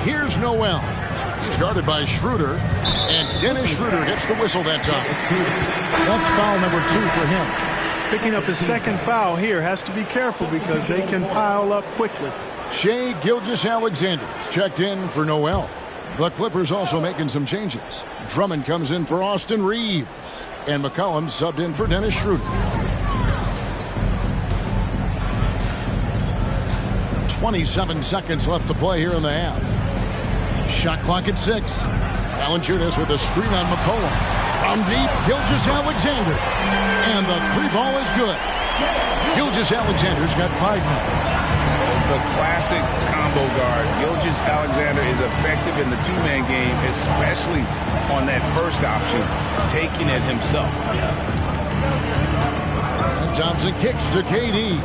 Here's Noel. He's guarded by Schroeder. And Dennis Schroeder gets the whistle that time. That's foul number 2 for him. Picking up his second foul here. Has to be careful because they can pile up quickly. Shai Gilgeous-Alexander's checked in for Noel. The Clippers also making some changes. Drummond comes in for Austin Reeves. And McCollum subbed in for Dennis Schroeder. 27 seconds left to play here in the half. Shot clock at 6. Valanciunas with a screen on McCollum. From deep, Gilgeous-Alexander. And the 3 ball is good. Gilgeous-Alexander's got 5 now. The classic combo guard. Gilgeous-Alexander is effective in the two-man game, especially on that first option, taking it himself. And Thompson kicks to KD.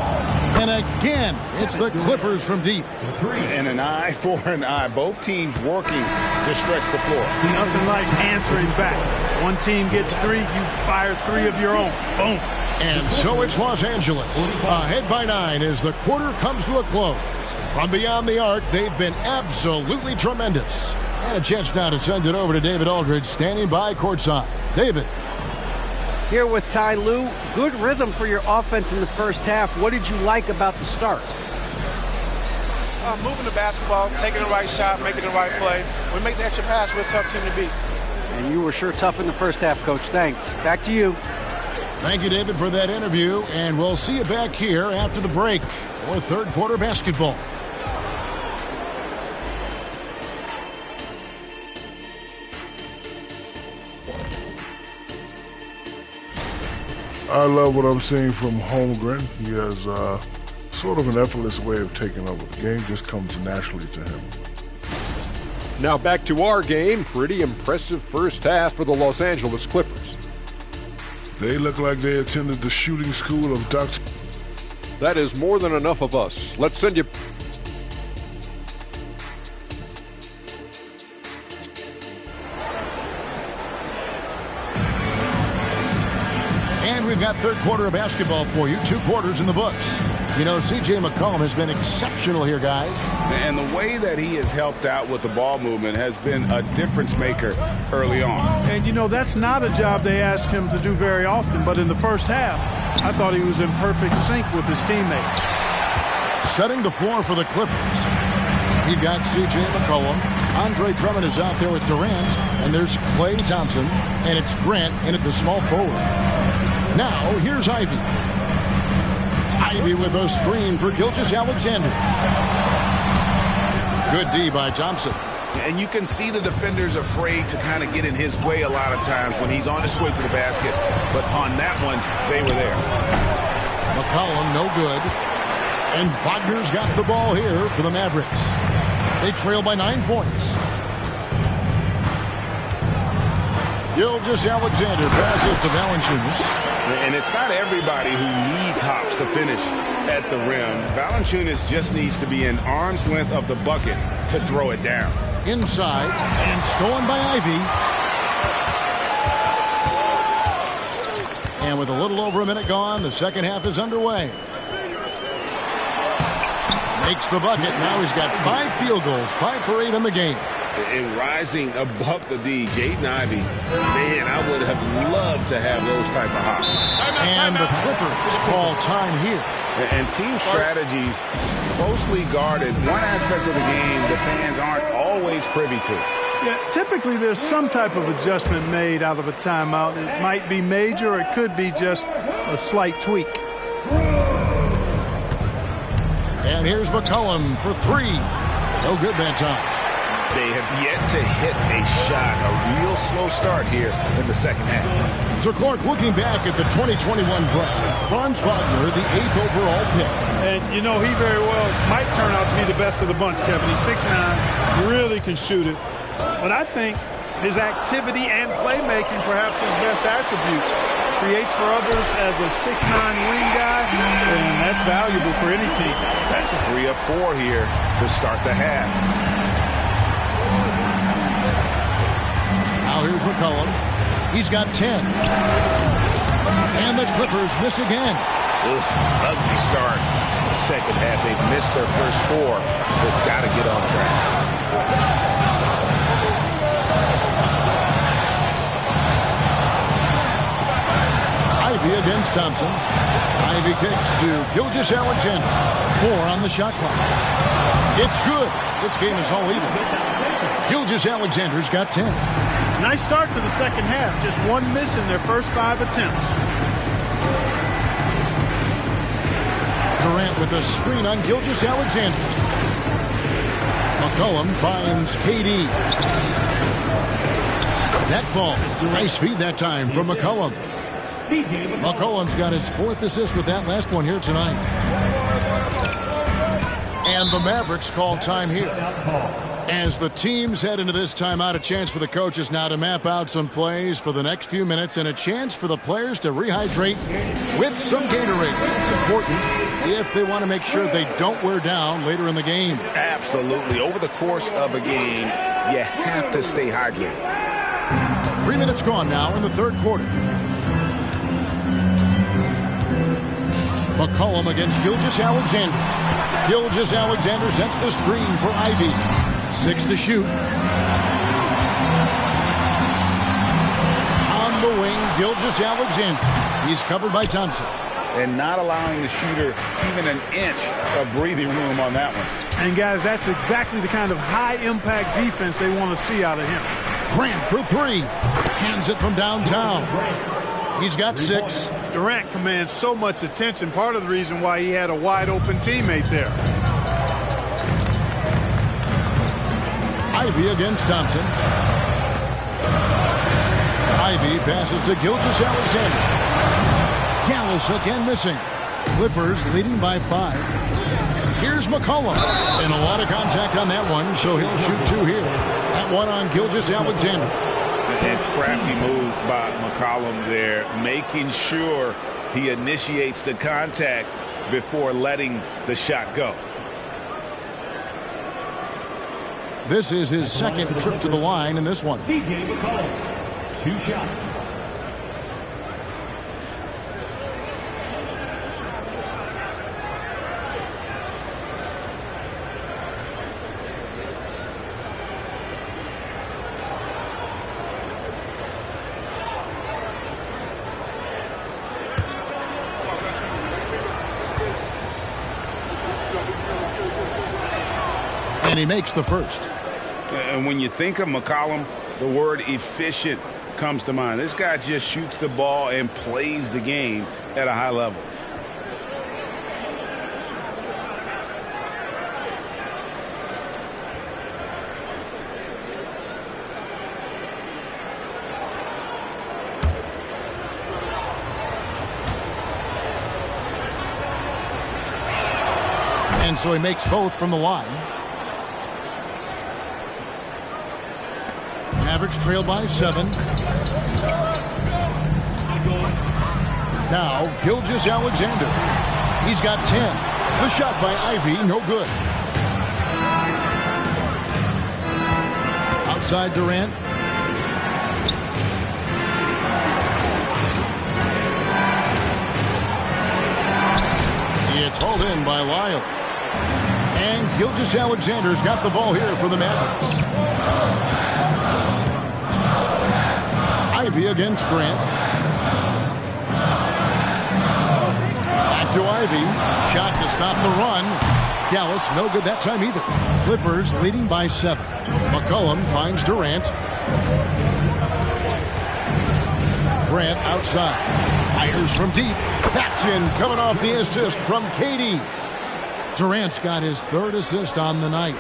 And again, it's the Clippers from deep. And an eye for an eye. Both teams working to stretch the floor. Nothing like answering back. One team gets 3, you fire 3 of your own. Boom. And so it's Los Angeles, ahead by 9 as the quarter comes to a close. From beyond the arc, they've been absolutely tremendous. And a chance now to send it over to David Aldridge, standing by courtside. David. Here with Ty Lue, good rhythm for your offense in the first half. What did you like about the start? Moving the basketball, taking the right shot, making the right play. When we make the extra pass, we're a tough team to beat. And you were sure tough in the first half, Coach. Thanks. Back to you. Thank you, David, for that interview. And we'll see you back here after the break for third quarter basketball. I love what I'm seeing from Holmgren. He has sort of an effortless way of taking over. The game just comes naturally to him. Now back to our game. Pretty impressive first half for the Los Angeles Clippers. They look like they attended the shooting school of Dr. That is more than enough of us. Let's send you... And we've got third quarter of basketball for you. 2 quarters in the books. You know, C.J. McCollum has been exceptional here, guys. And the way that he has helped out with the ball movement has been a difference maker early on. And, you know, that's not a job they ask him to do very often. But in the first half, I thought he was in perfect sync with his teammates. Setting the floor for the Clippers. He got C.J. McCollum. Andre Drummond is out there with Durant. And there's Klay Thompson. And it's Grant in at the small forward. Now, here's Ivy. Ivy with a screen for Gilgeous-Alexander. Good D by Thompson. And you can see the defenders afraid to kind of get in his way a lot of times when he's on his way to the basket. But on that one, they were there. McCollum, no good. And Wagner's got the ball here for the Mavericks. They trail by 9 points. Gilgeous-Alexander passes to Valanciunas. And it's not everybody who needs hops to finish at the rim. Valanciunas just needs to be an arm's length of the bucket to throw it down. Inside, and stolen by Ivy. And with a little over a minute gone, the second half is underway. Makes the bucket. Now he's got 5 field goals, 5 for 8 in the game. And rising above the D, Jaden Ivey, man, I would have loved to have those type of hops. And the Clippers call time here. And team strategies closely guarded. One aspect of the game the fans aren't always privy to. Yeah, typically there's some type of adjustment made out of a timeout. It might be major, or it could be just a slight tweak. And here's McCollum for three. No good that time. They have yet to hit a shot. A real slow start here in the second half. So Clark, looking back at the 2021 draft, Franz Wagner, the 8th overall pick. And, you know, he very well might turn out to be the best of the bunch, Kevin. He's 6'9", really can shoot it. But I think his activity and playmaking, perhaps his best attributes, creates for others as a 6'9" wing guy, and that's valuable for any team. That's 3 of 4 here to start the half. Now here's McCollum. He's got 10. And the Clippers miss again. Ugly start. The second half, they've missed their first 4. They've got to get on track. Ivy against Thompson. Ivy kicks to Gilgeous-Alexander. 4 on the shot clock. It's good. This game is all even. Gilgeous-Alexander's got 10. Nice start to the second half. Just 1 miss in their first 5 attempts. Durant with a screen on Gilgeous-Alexander. McCollum finds KD. That falls. Nice feed that time from McCollum. McCollum's got his 4th assist with that last one here tonight. And the Mavericks call time here. As the teams head into this timeout, a chance for the coaches now to map out some plays for the next few minutes and a chance for the players to rehydrate with some Gatorade. It's important if they want to make sure they don't wear down later in the game. Absolutely. Over the course of a game, you have to stay hydrated. 3 minutes gone now in the third quarter. McCollum against Gilgeous-Alexander. Gilgeous-Alexander sets the screen for Ivy. 6 to shoot. On the wing, Gilgeous-Alexander. He's covered by Thompson. And not allowing the shooter even an inch of breathing room on that one. And, guys, that's exactly the kind of high-impact defense they want to see out of him. Grant for 3. Hands it from downtown. He's got 6. Durant commands so much attention, part of the reason why he had a wide-open teammate there. Ivy against Thompson. Ivy passes to Gilgeous-Alexander. Dallas again missing. Clippers leading by 5. Here's McCollum. And a lot of contact on that one, so he'll shoot 2 here. That one on Gilgeous-Alexander. And crafty move by McCollum there, making sure he initiates the contact before letting the shot go. This is his second trip to the line in this one. C.J. McCollum, 2 shots. And he makes the first. And when you think of McCollum, the word efficient comes to mind. This guy just shoots the ball and plays the game at a high level. And so he makes both from the line. Mavericks trailed by 7. Now Gilgeous-Alexander. He's got 10. The shot by Ivy, no good. Outside Durant. It's hauled in by Lyle. And Gilgeous-Alexander's got the ball here for the Mavericks. Ivy against Grant. Back to Ivy. Shot to stop the run. Dallas, no good that time either. Clippers leading by 7. McCollum finds Durant. Grant outside. Fires from deep. That's in, coming off the assist from KD. Durant's got his 3rd assist on the night.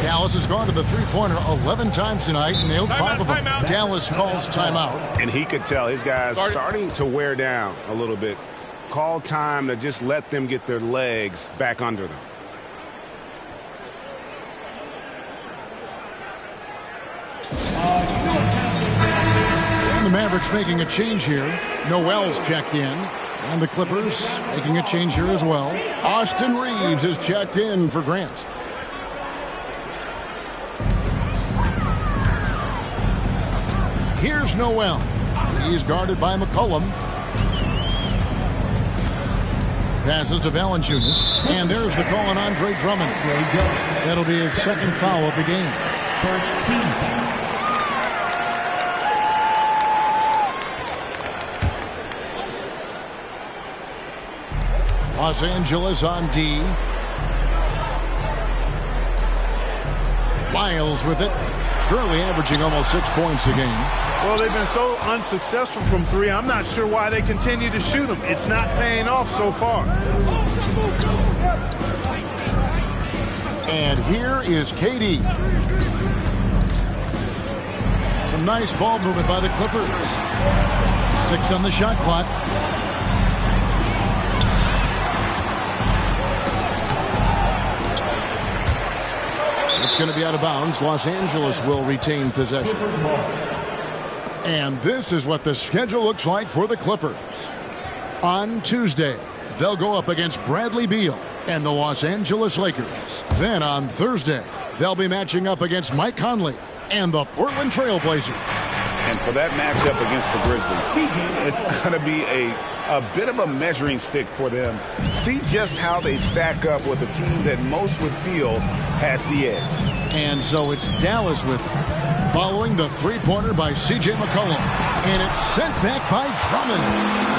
Dallas has gone to the three-pointer 11 times tonight and nailed 5 of them. Dallas calls timeout. And he could tell his guys starting to wear down a little bit. Call time to just let them get their legs back under them. And the Mavericks making a change here. Noel's checked in. And the Clippers making a change here as well. Austin Reeves is checked in for Grant. Here's Noel. He's guarded by McCollum. Passes to Valanciunas. And there's the call on Andre Drummond. That'll be his 2nd foul of the game. First team foul. Los Angeles on D. Lyles with it. Currently averaging almost 6 points a game. Well, they've been so unsuccessful from 3. I'm not sure why they continue to shoot them. It's not paying off so far. And here is KD. Some nice ball movement by the Clippers. 6 on the shot clock. It's going to be out of bounds. Los Angeles will retain possession. And this is what the schedule looks like for the Clippers. On Tuesday, they'll go up against Bradley Beal and the Los Angeles Lakers. Then on Thursday, they'll be matching up against Mike Conley and the Portland Trail Blazers. And for that matchup against the Grizzlies, it's going to be a bit of a measuring stick for them. See just how they stack up with a team that most would feel has the edge. And so it's Dallas with it, following the three-pointer by C.J. McCollum. And it's sent back by Drummond.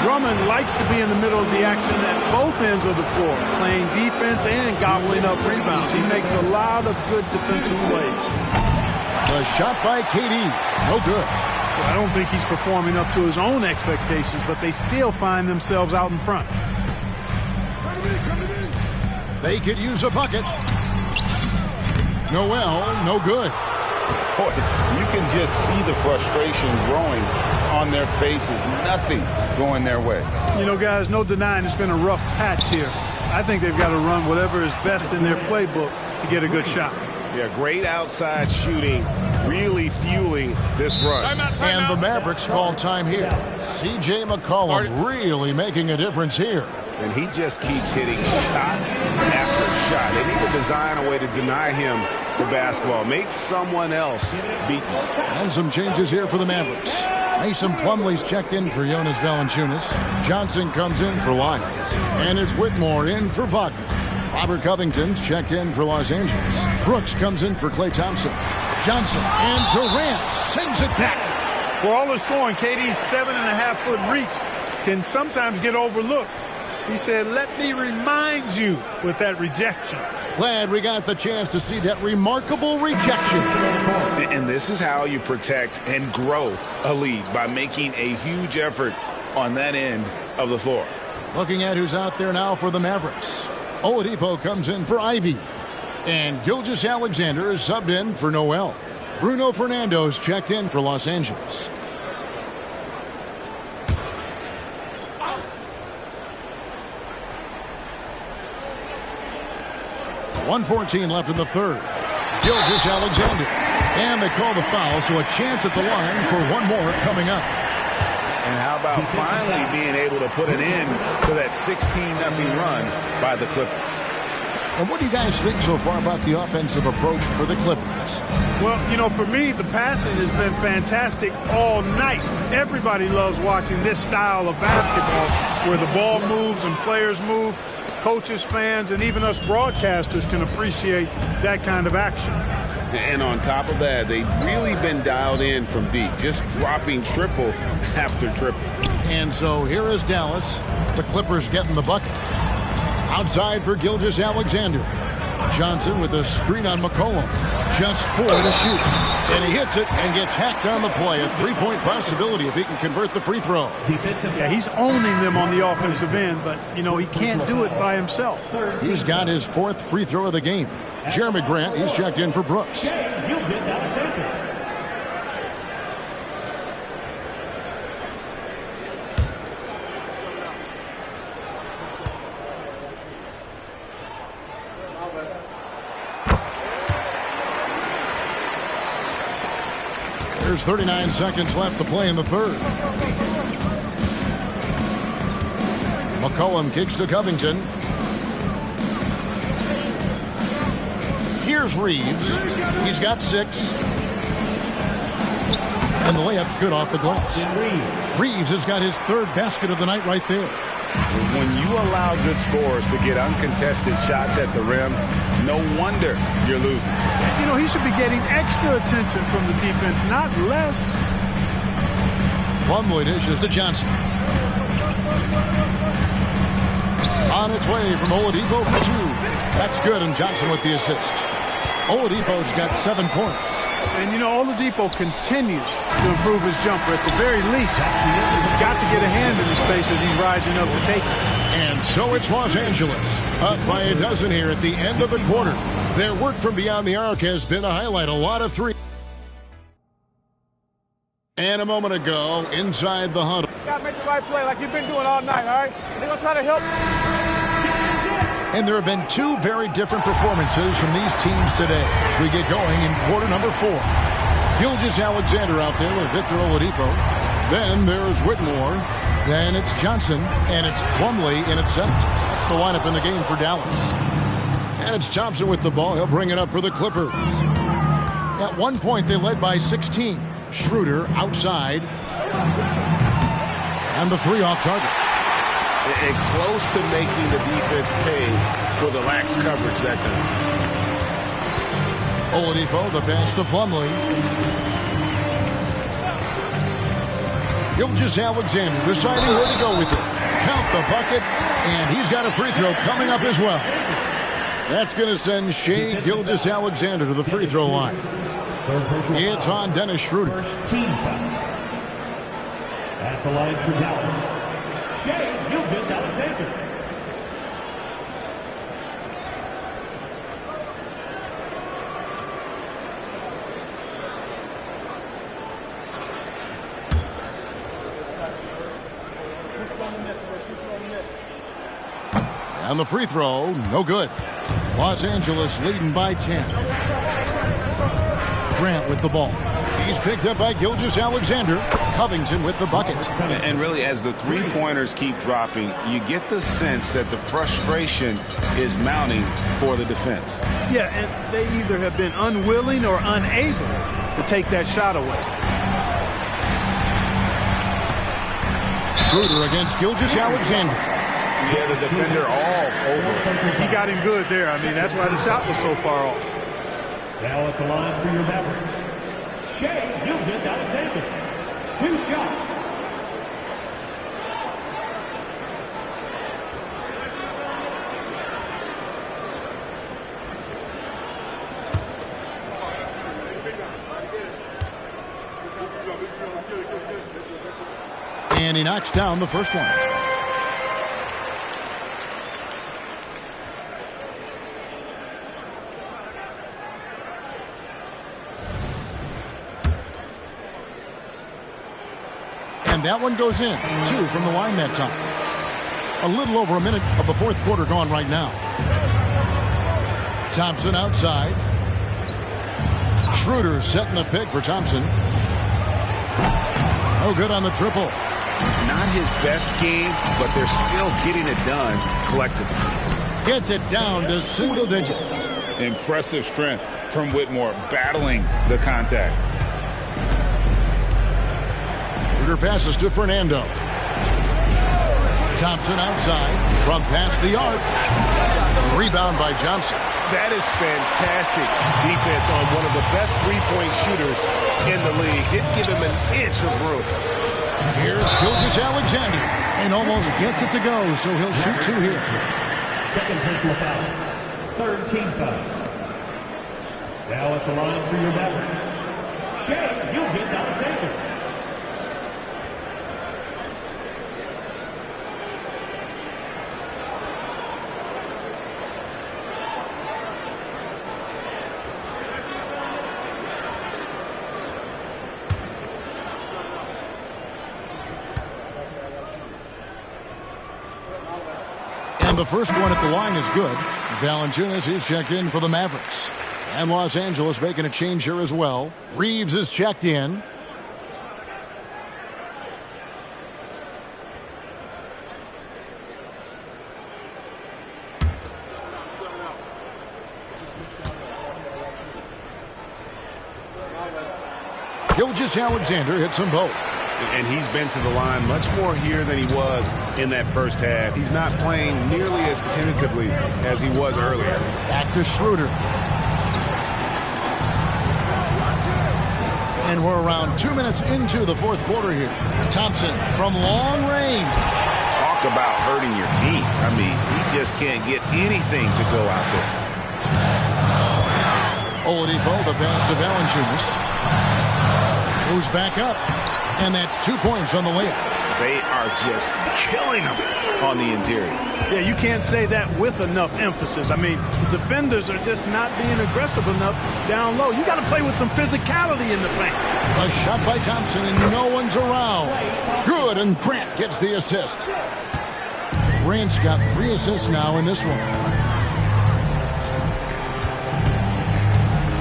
Drummond likes to be in the middle of the action at both ends of the floor, playing defense and gobbling up rebounds. He makes a lot of good defensive plays. The shot by KD, no good. I don't think he's performing up to his own expectations, but they still find themselves out in front. They could use a bucket. Noel, no good. Boy, you can just see the frustration growing on their faces. Nothing going their way. You know, guys, no denying it's been a rough patch here. I think they've got to run whatever is best in their playbook to get a good shot. Yeah, great outside shooting, really fueling this run. And the Mavericks call time here. C.J. McCollum really making a difference here. And he just keeps hitting shot after shot. They need to design a way to deny him the basketball. Make someone else beat him. And some changes here for the Mavericks. Mason Plumlee's checked in for Jonas Valanciunas. Johnson comes in for Lyles. And it's Whitmore in for Wagner. Robert Covington's checked in for Los Angeles. Brooks comes in for Klay Thompson. Johnson and Durant sends it back. For all the scoring, KD's 7.5-foot reach can sometimes get overlooked. He said, let me remind you with that rejection. Glad we got the chance to see that remarkable rejection. And this is how you protect and grow a lead, by making a huge effort on that end of the floor. Looking at who's out there now for the Mavericks. Oladipo comes in for Ivy. And Gilgeous-Alexander is subbed in for Noel. Bruno Fernando's checked in for Los Angeles. .114 left in the third. Gilgeous-Alexander. And they call the foul, so a chance at the line for one more coming up. And how about finally being able to put an end to that 16-0 run by the Clippers? And what do you guys think so far about the offensive approach for the Clippers? Well, you know, for me, the passing has been fantastic all night. Everybody loves watching this style of basketball where the ball moves and players move. coaches, fans, and even us broadcasters can appreciate that kind of action. And on top of that, they've really been dialed in from deep, just dropping triple after triple. And so here is Dallas. The Clippers getting the bucket. Outside for Gilgeous-Alexander. Johnson with a screen on McCollum. Just 4 to shoot. And he hits it and gets hacked on the play. A three-point possibility if he can convert the free throw. Yeah, he's owning them on the offensive end, but, you know, he can't do it by himself. He's got his 4th free throw of the game. Jeremy Grant, he's checked in for Brooks. There's 39 seconds left to play in the third. McCollum kicks to Covington. Here's Reeves. He's got 6. And the layup's good off the glass. Reeves has got his 3rd basket of the night right there. When you allow good scorers to get uncontested shots at the rim, no wonder you're losing. You know, he should be getting extra attention from the defense, not less. Plumlee dishes to Johnson. On its way from Oladipo for 2. That's good, and Johnson with the assist. Oladipo's got 7 points. And, you know, Oladipo continues to improve his jumper. At the very least, he's got to get a hand in his face as he's rising up to take it. And so it's Los Angeles, up by a dozen here at the end of the quarter. Their work from beyond the arc has been a highlight. A lot of 3. And a moment ago, inside the huddle. You got to make the right play like you've been doing all night, all right? They're going to try to help. And there have been 2 very different performances from these teams today as we get going in quarter number 4. Gilgeous-Alexander out there with Victor Oladipo. Then there's Whitmore. Then it's Johnson. And it's Plumlee in at center. That's the lineup in the game for Dallas. And it's Thompson with the ball. He'll bring it up for the Clippers. At one point, they led by 16. Schroeder outside. And the 3 off target. And close to making the defense pay for the lax coverage that time. Oladipo, the pass to Plumlee. Gilgeous-Alexander deciding where to go with it. Count the bucket, and he's got a free throw coming up as well. That's going to send Shai Gilgeous-Alexander to the free throw line. It's on Dennis Schroeder. At the line for Dallas, Shai Gilgeous-Alexander. And the free throw, no good. Los Angeles leading by 10. Grant with the ball. He's picked up by Gilgeous-Alexander. Covington with the bucket. And really, as the three-pointers keep dropping, you get the sense that the frustration is mounting for the defense. Yeah, and they either have been unwilling or unable to take that shot away. Schroeder against Gilgeous-Alexander. Yeah, the defender all over. He got him good there. I mean, that's why the shot was so far off. Now at the line for your Mavericks, Shai Gilgeous-Alexander. 2 shots. And he knocks down the first one. And that one goes in. 2 from the line that time. A little over a minute of the fourth quarter gone right now. Thompson outside. Schroeder setting the pick for Thompson. No good on the triple. Not his best game, but they're still getting it done collectively. Gets it down to single digits. Impressive strength from Whitmore, battling the contact. Schroeder passes to Fernando. Thompson outside from past the arc. Rebound by Johnson. That is fantastic defense on one of the best three-point shooters in the league. Didn't give him an inch of room. Here's Gilgeous-Alexander, and almost gets it to go, so he'll shoot 2 here. Second personal foul. Third team foul. Now at the line for your Mavericks, Gilgeous-Alexander. And the first one at the line is good. Valanciunas is checked in for the Mavericks. And Los Angeles making a change here as well. Reeves is checked in. Gilgeous-Alexander hits them both. And he's been to the line much more here than he was in that first half. He's not playing nearly as tentatively as he was earlier. Back to Schroeder. And we're around 2 minutes into the fourth quarter here. Thompson from long range. Talk about hurting your team. I mean, he just can't get anything to go out there. Oladipo, the pass to Valanciunas. Moves back up. And that's 2 points on the layup. They are just killing them on the interior. Yeah, you can't say that with enough emphasis. I mean, the defenders are just not being aggressive enough down low. You got to play with some physicality in the paint. A shot by Thompson, and no one's around. Good, and Grant gets the assist. Grant's got 3 assists now in this one.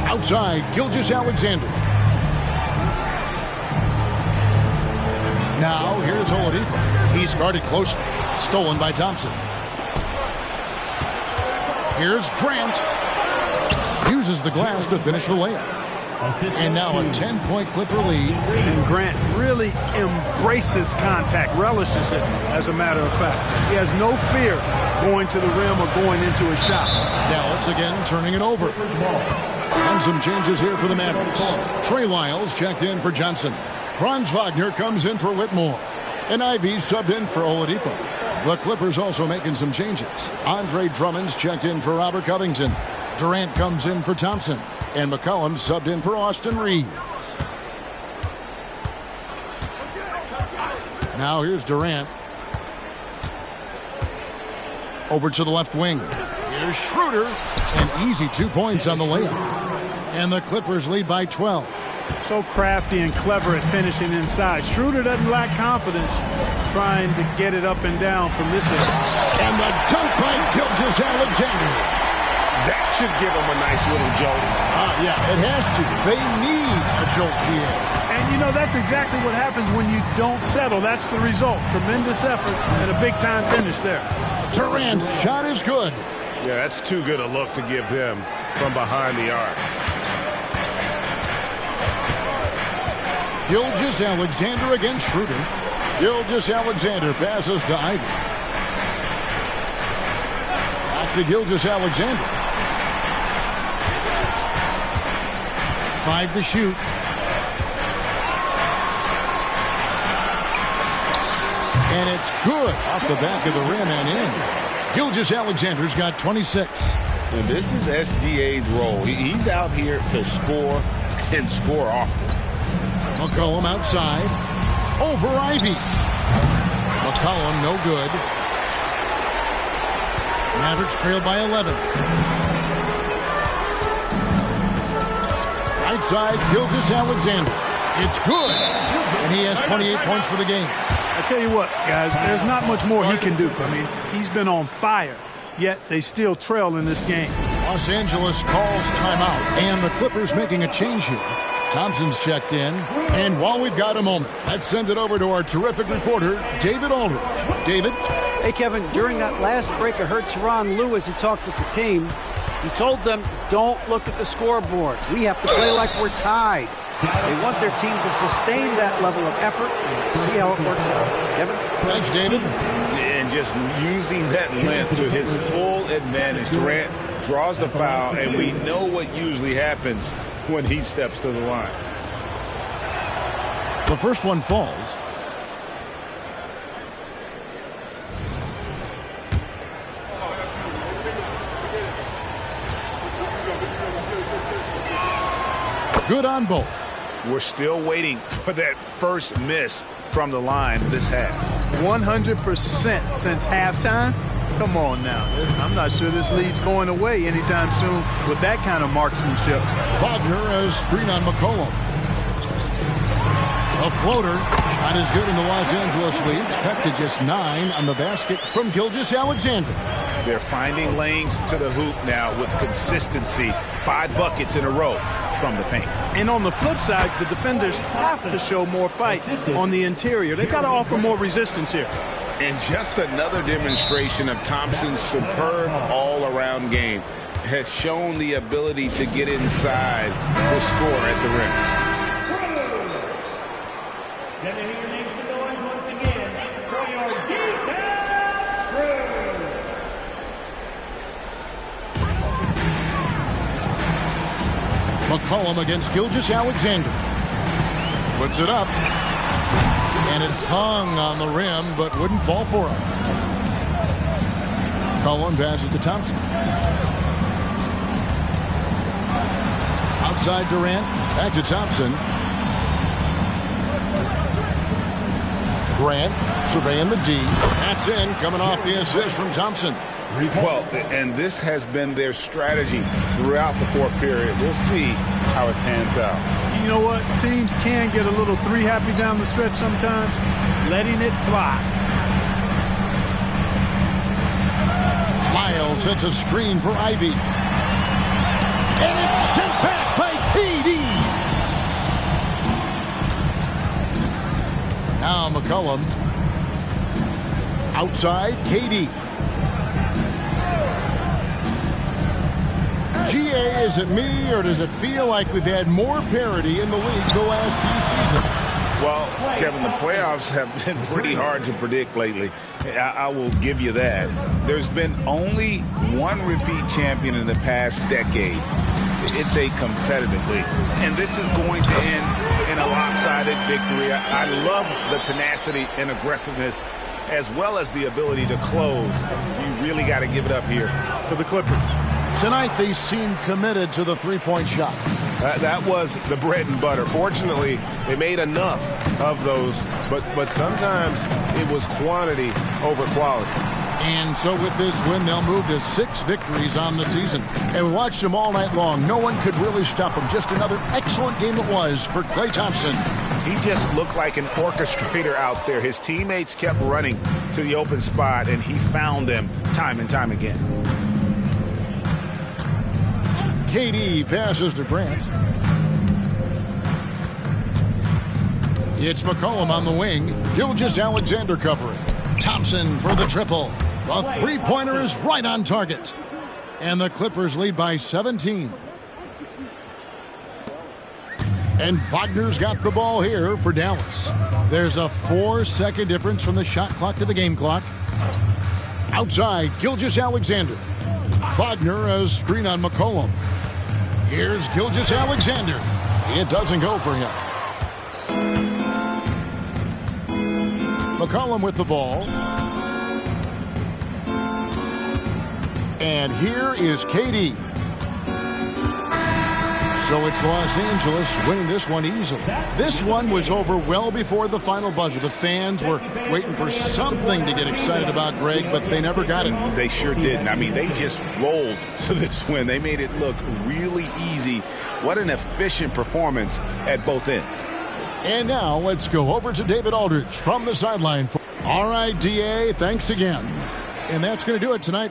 Outside, Gilgeous-Alexander. Now, here's Oladipo. He's guarded closely. Stolen by Thompson. Here's Grant. Uses the glass to finish the layup. And now a 10-point Clipper lead. And Grant really embraces contact, relishes it, as a matter of fact. He has no fear going to the rim or going into a shot. Dallas again turning it over. And some changes here for the Mavericks. Trey Lyles checked in for Johnson. Franz Wagner comes in for Whitmore. And Ivey subbed in for Oladipo. The Clippers also making some changes. Andre Drummond's checked in for Robert Covington. Durant comes in for Thompson. And McCollum subbed in for Austin Reeves. Now here's Durant. Over to the left wing. Here's Schroeder. An easy 2 points on the layup. And the Clippers lead by 12. So crafty and clever at finishing inside. Schroeder doesn't lack confidence trying to get it up and down from this end. And the dunk by Gilgeous-Alexander. That should give them a nice little jolt. Yeah, it has to. They need a jolt here. And, you know, that's exactly what happens when you don't settle. That's the result. Tremendous effort and a big-time finish there. Durant's shot is good. Yeah, that's too good a look to give them from behind the arc. Gilgeous-Alexander against Schroeder. Gilgeous-Alexander passes to Ivey. Back to Gilgeous-Alexander. 5 to shoot. And it's good off the back of the rim and in. Gilgeous-Alexander's got 26. And this is SGA's role. He's out here to score and score often. McCollum outside. Over Ivey. McCollum no good. Mavericks trail by 11. Right side, Gilgeous-Alexander. It's good. And he has 28 points for the game. I tell you what, guys, there's not much more he can do. I mean, he's been on fire, yet they still trail in this game. Los Angeles calls timeout, and the Clippers making a change here. Thompson's checked in, and while we've got a moment, let's send it over to our terrific reporter, David Aldridge. David? Hey, Kevin, during that last break, I heard Tyronn Lue as he talked with the team. He told them, don't look at the scoreboard. We have to play like we're tied. They want their team to sustain that level of effort and see how it works out. Kevin? Thanks, David. And and just using that length to his full advantage. Durant draws the foul, and we know what usually happens when he steps to the line. The first one falls. Good on both. We're still waiting for that first miss from the line this half. 100% since halftime. Come on now. I'm not sure this lead's going away anytime soon with that kind of marksmanship. Wagner has screen on McCollum. A floater. Shot is good in the Los Angeles leads. Cut to just 9 on the basket from Gilgeous-Alexander. They're finding lanes to the hoop now with consistency. 5 buckets in a row from the paint. And on the flip side, the defenders have to show more fight on the interior. They've got to offer more resistance here. And just another demonstration of Thompson's superb all-around game. Has shown the ability to get inside to score at the rim. McCollum against Gilgeous-Alexander. Puts it up. And it hung on the rim, but wouldn't fall for him. McCollum passes to Thompson. Outside Durant. Back to Thompson. Grant surveying the D. That's in, coming off the assist from Thompson. Well, and this has been their strategy throughout the fourth period. We'll see how it pans out. You know what? Teams can get a little three happy down the stretch sometimes, letting it fly. Miles sets a screen for Ivy. And it's sent back by KD. Now McCollum. Outside, KD. GA, is it me, or does it feel like we've had more parity in the league the last few seasons? Well, Kevin, the playoffs have been pretty hard to predict lately. I will give you that. There's been only one repeat champion in the past decade. It's a competitive league. And this is going to end in a lopsided victory. I love the tenacity and aggressiveness as well as the ability to close. You really got to give it up here for the Clippers. Tonight, they seem committed to the three-point shot. That was the bread and butter. Fortunately, they made enough of those, but sometimes it was quantity over quality. And so with this win, they'll move to 6 victories on the season. And we watched them all night long. No one could really stop them. Just another excellent game it was for Klay Thompson. He just looked like an orchestrator out there. His teammates kept running to the open spot, and he found them time and time again. KD passes to Grant. It's McCollum on the wing. Gilgeous-Alexander covering. Thompson for the triple. The three-pointer is right on target. And the Clippers lead by 17. And Wagner's got the ball here for Dallas. There's a 4-second difference from the shot clock to the game clock. Outside, Gilgeous-Alexander. Wagner has screen on McCollum. Here's Gilgeous-Alexander. It doesn't go for him. McCollum with the ball. And here is KD. So it's Los Angeles winning this one easily. This one was over well before the final buzzer. The fans were waiting for something to get excited about, Greg, but they never got it. They sure didn't. I mean, they just rolled to this win. They made it look really easy. What an efficient performance at both ends. And now let's go over to David Aldridge from the sideline. All right, DA, thanks again. And that's going to do it tonight.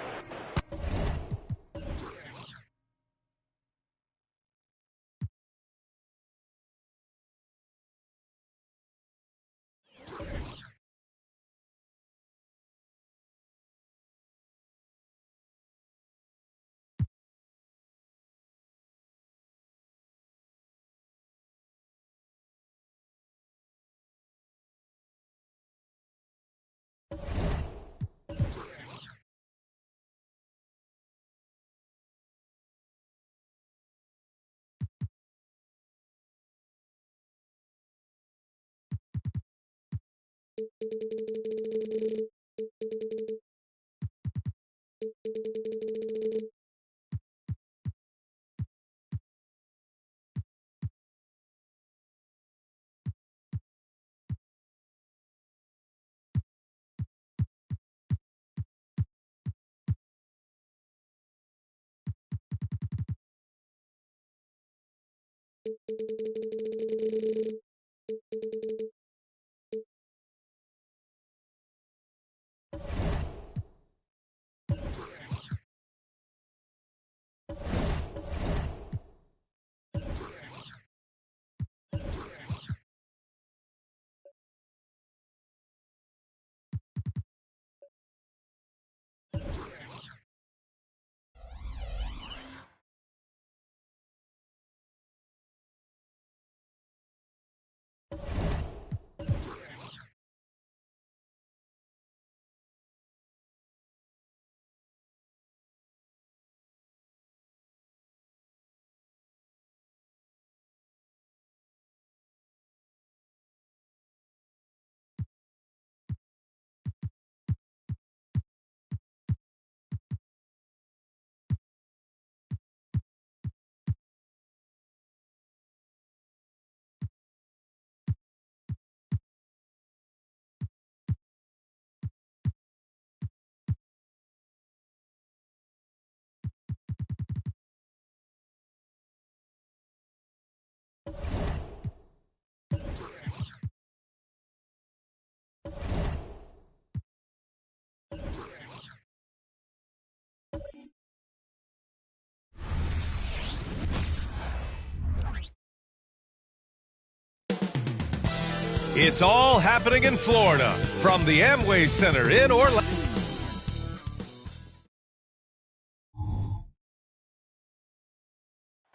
It's all happening in Florida from the Amway Center in Orlando.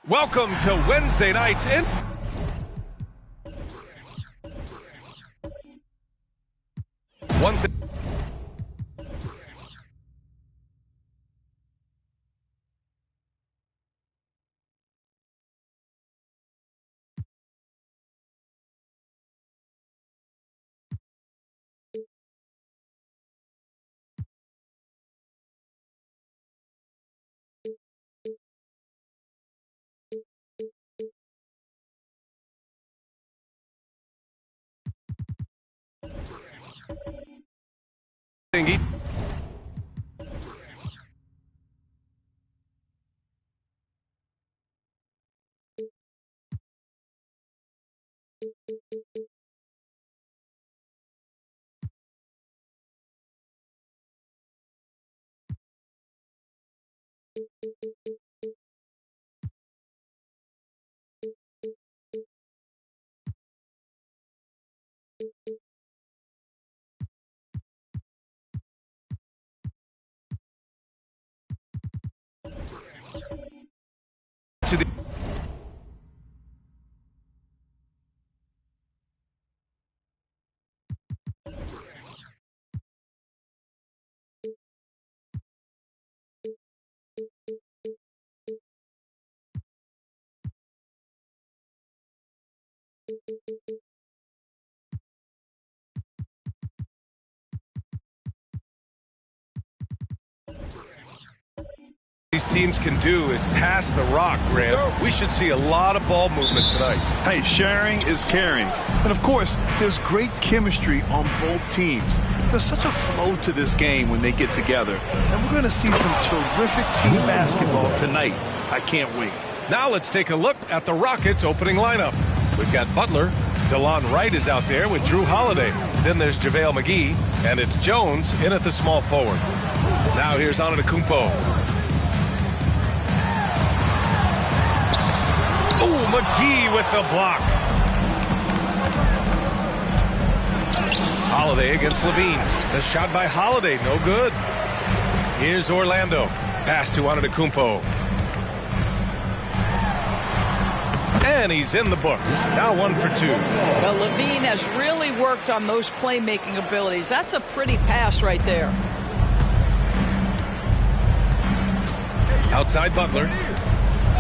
Welcome to Wednesday nights in one thing. To the these teams can do is pass the rock, Grant. We should see a lot of ball movement tonight. Hey, sharing is caring. And of course, there's great chemistry on both teams. There's such a flow to this game when they get together. And we're going to see some terrific team basketball tonight. I can't wait. Now let's take a look at the Rockets' opening lineup. We've got Butler. DeLon Wright is out there with Drew Holiday. Then there's JaVale McGee. And it's Jones in at the small forward. Now here's Antetokounmpo. Ooh, McGee with the block. Holiday against Levine. The shot by Holiday, no good. Here's Orlando. Pass to Antetokounmpo. And he's in the books. Now 1 for 2. Well, Levine has really worked on those playmaking abilities. That's a pretty pass right there. Outside Butler.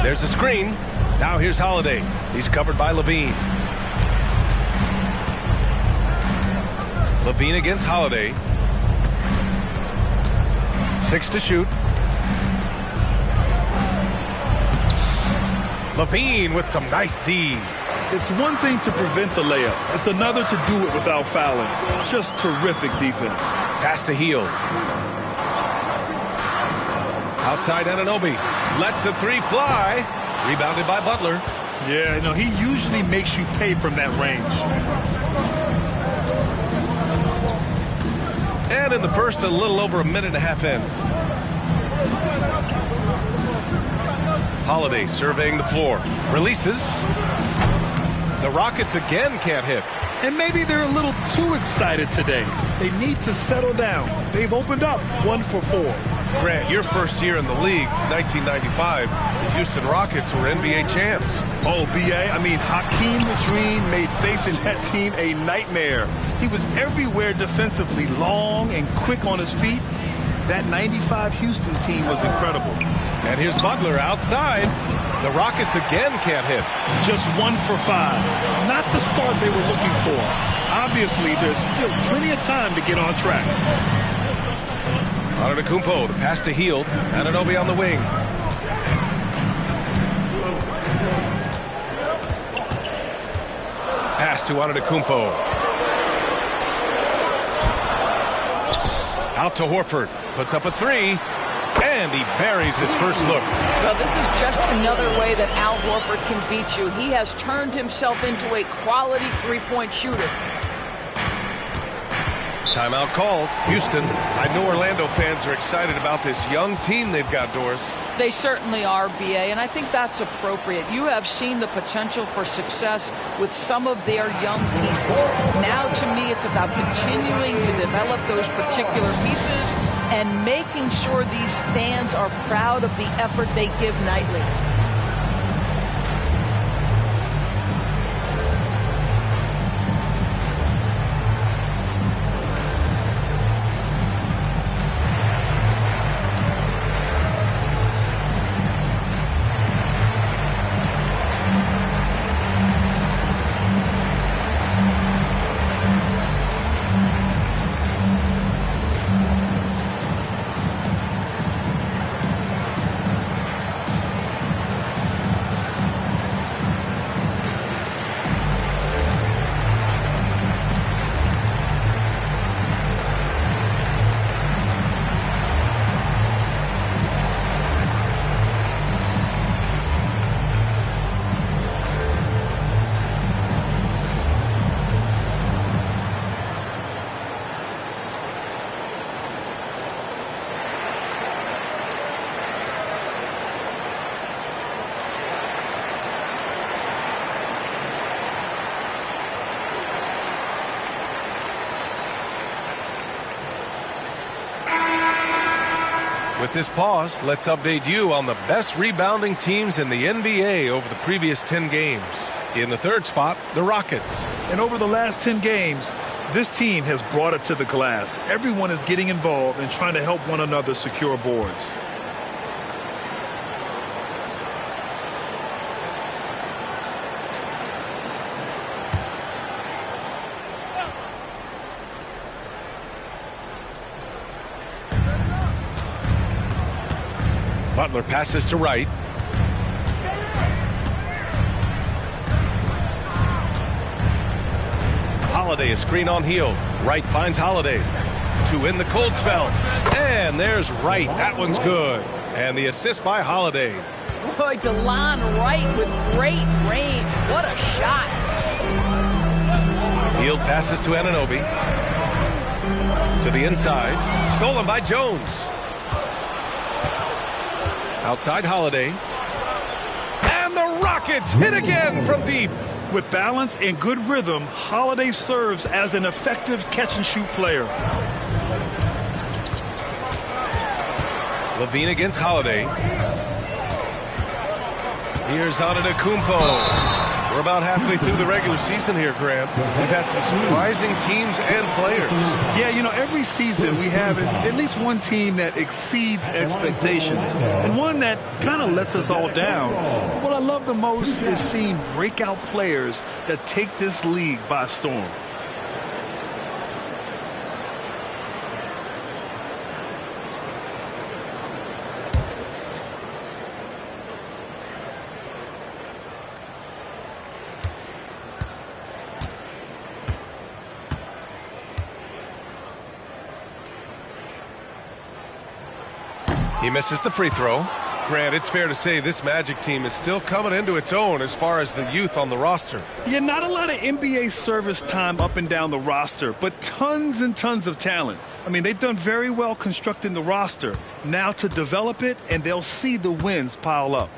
There's a screen. Now here's Holiday. He's covered by Levine. Levine against Holiday. 6 to shoot. Levine with some nice D. It's one thing to prevent the layup. It's another to do it without fouling. Just terrific defense. Pass to Hield. Outside Anunoby. Lets the three fly. Rebounded by Butler. Yeah, you know, he usually makes you pay from that range. And in the first, a little over a minute and a half in. Holiday surveying the floor. Releases. The Rockets again can't hit. And maybe they're a little too excited today. They need to settle down. They've opened up 1 for 4. Grant, your first year in the league, 1995, the Houston Rockets were NBA champs. Oh, B.A., I mean, Hakeem the Dream made facing that team a nightmare. He was everywhere defensively, long and quick on his feet. That 95 Houston team was incredible. And here's Butler outside. The Rockets again can't hit. Just 1 for 5. Not the start they were looking for. Obviously, there's still plenty of time to get on track. Antetokounmpo, the pass to Hield. Anunoby on the wing. Pass to Antetokounmpo. Out to Horford. Puts up a three. And he buries his first look. Well, this is just another way that Al Horford can beat you. He has turned himself into a quality three-point shooter. Timeout called. Houston. I know Orlando fans are excited about this young team they've got, Doris. They certainly are, B.A., and I think that's appropriate. You have seen the potential for success with some of their young pieces. Now, to me, it's about continuing to develop those particular pieces and making sure these fans are proud of the effort they give nightly. With this pause, let's update you on the best rebounding teams in the NBA over the previous 10 games. In the third spot, the Rockets. And over the last 10 games, this team has brought it to the glass. Everyone is getting involved and trying to help one another secure boards. Butler passes to Wright. Holiday, a screen on Hield. Wright finds Holiday to end the cold spell. And there's Wright. That one's good. And the assist by Holiday. Boy, DeLon Wright with great range. What a shot. Hield passes to Anunoby. To the inside. Stolen by Jones. Outside Holiday. And the Rockets hit again from deep. With balance and good rhythm, Holiday serves as an effective catch-and-shoot player. Levine against Holiday. Here's Antetokounmpo. We're about halfway through the regular season here, Grant. We've had some surprising teams and players. Yeah, you know, every season we have at least one team that exceeds expectations and one that kind of lets us all down. But what I love the most is seeing breakout players that take this league by storm. He misses the free throw. Grant, it's fair to say this Magic team is still coming into its own as far as the youth on the roster. Yeah, not a lot of NBA service time up and down the roster, but tons and tons of talent. I mean, they've done very well constructing the roster. Now to develop it, and they'll see the wins pile up.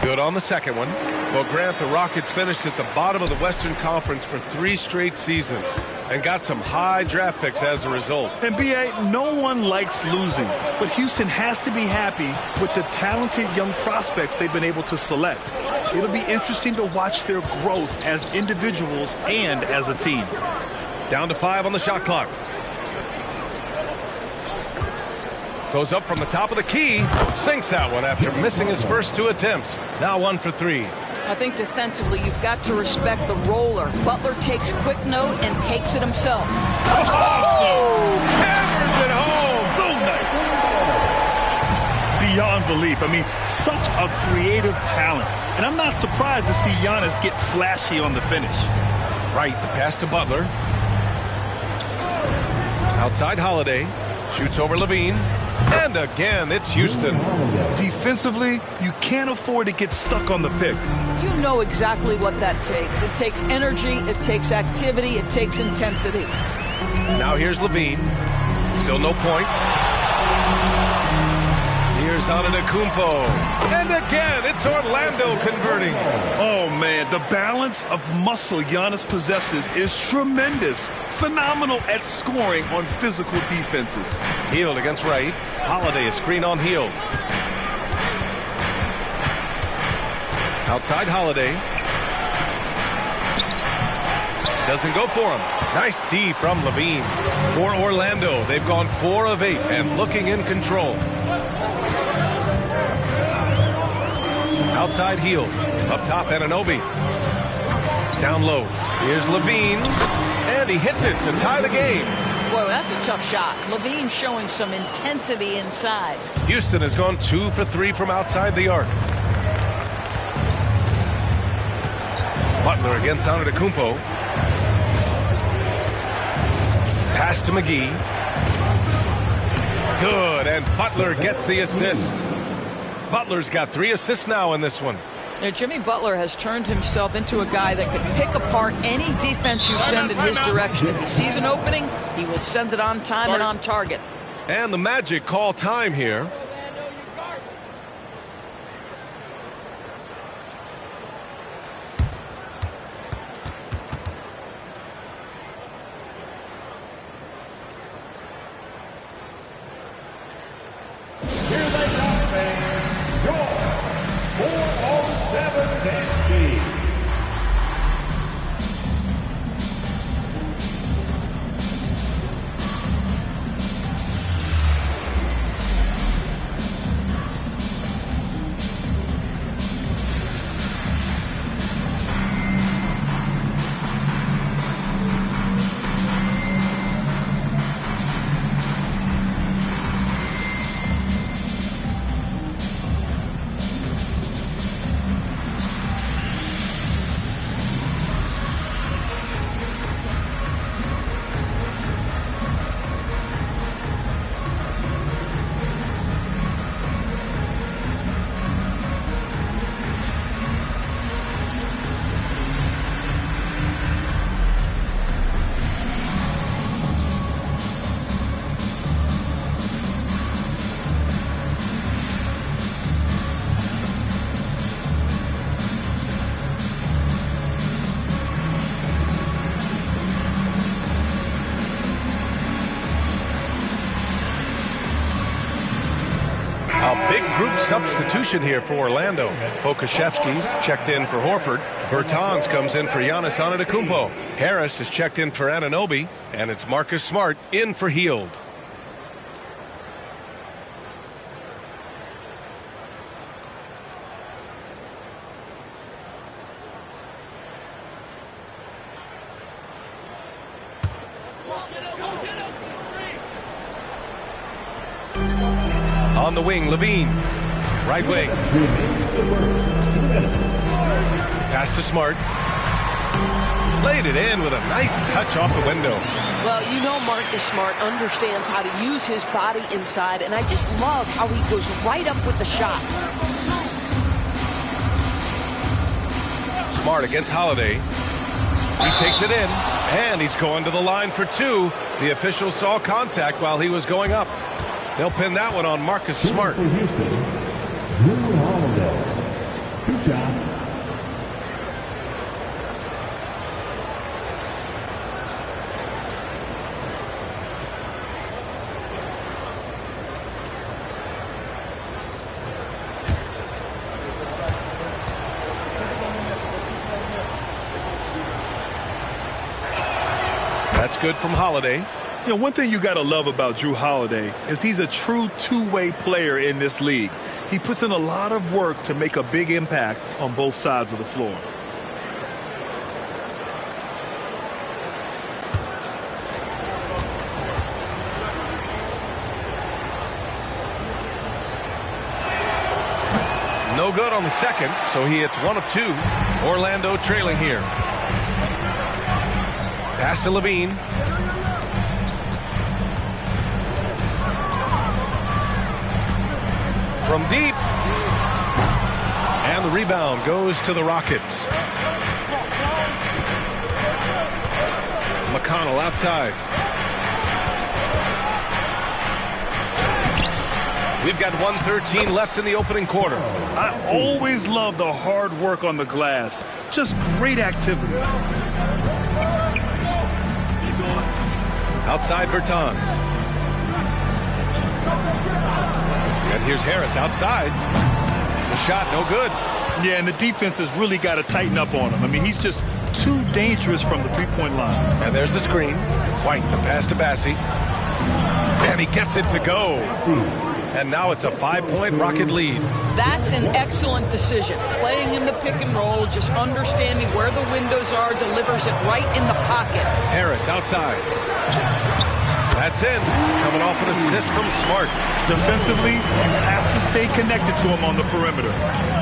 Good on the second one. Well, Grant, the Rockets finished at the bottom of the Western Conference for 3 straight seasons and got some high draft picks as a result. And B.A., no one likes losing, but Houston has to be happy with the talented young prospects they've been able to select. It'll be interesting to watch their growth as individuals and as a team. Down to 5 on the shot clock. Goes up from the top of the key, sinks that one after missing his first 2 attempts. Now 1 for 3. I think defensively you've got to respect the roller. Butler takes quick note and takes it himself. Oh! Hammers it home! So nice! Beyond belief. I mean, such a creative talent. And I'm not surprised to see Giannis get flashy on the finish. Right, the pass to Butler. Outside Holiday. Shoots over Levine. And again, it's Houston. Defensively, you can't afford to get stuck on the pick. You know exactly what that takes. It takes energy, it takes activity, it takes intensity. Now here's Levine. Still no points. Here's Antetokounmpo. And again, it's Orlando converting. Oh, man, the balance of muscle Giannis possesses is tremendous. Phenomenal at scoring on physical defenses. Hield against Wright. Holiday, a screen on Hield. Outside Holiday. Doesn't go for him. Nice D from Levine. For Orlando, they've gone 4 of 8 and looking in control. Outside Hield. Up top, Anunoby. Down low. Here's Levine. And he hits it to tie the game. Boy, that's a tough shot. Levine showing some intensity inside. Houston has gone 2 for 3 from outside the arc. Butler against Antetokounmpo. Pass to McGee. Good, and Butler gets the assist. Butler's got 3 assists now in this one. Now, Jimmy Butler has turned himself into a guy that can pick apart any defense you send in his direction. If he sees an opening, he will send it on time and on target. And the Magic call time here. Big group substitution here for Orlando. Pokashevsky's checked in for Horford. Bertans comes in for Giannis Antetokounmpo. Harris is checked in for Anunoby. And it's Marcus Smart in for Hield. On the wing, Levine. Right wing. Pass to Smart. Laid it in with a nice touch off the window. Well, you know Marcus Smart understands how to use his body inside, and I just love how he goes right up with the shot. Smart against Holiday. He takes it in, and he's going to the line for two. The official saw contact while he was going up. They'll pin that one on Marcus Smart. For Houston, Drew Holiday. 2 shots. That's good from Holiday. You know, one thing you got to love about Drew Holiday is he's a true two-way player in this league. He puts in a lot of work to make a big impact on both sides of the floor. No good on the second, so he hits 1 of 2. Orlando trailing here. Pass to Levine. From deep. And the rebound goes to the Rockets. McConnell outside. We've got 1:13 left in the opening quarter. I always love the hard work on the glass. Just great activity. Outside Bertans. And here's Harris outside. The shot no good. Yeah, and the defense has really got to tighten up on him. I mean, he's just too dangerous from the three-point line. And there's the screen. White, the pass to Bassie. And he gets it to go. And now it's a 5-point Rocket lead. That's an excellent decision. Playing in the pick and roll, just understanding where the windows are, delivers it right in the pocket. Harris outside. That's in. Coming off an assist from Smart. Defensively, you have to stay connected to him on the perimeter.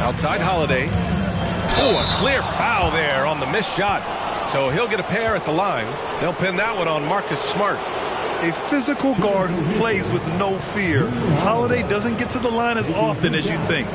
Outside Holiday. Oh, a clear foul there on the missed shot. So he'll get a pair at the line. They'll pin that one on Marcus Smart. A physical guard who plays with no fear. Holiday doesn't get to the line as often as you think.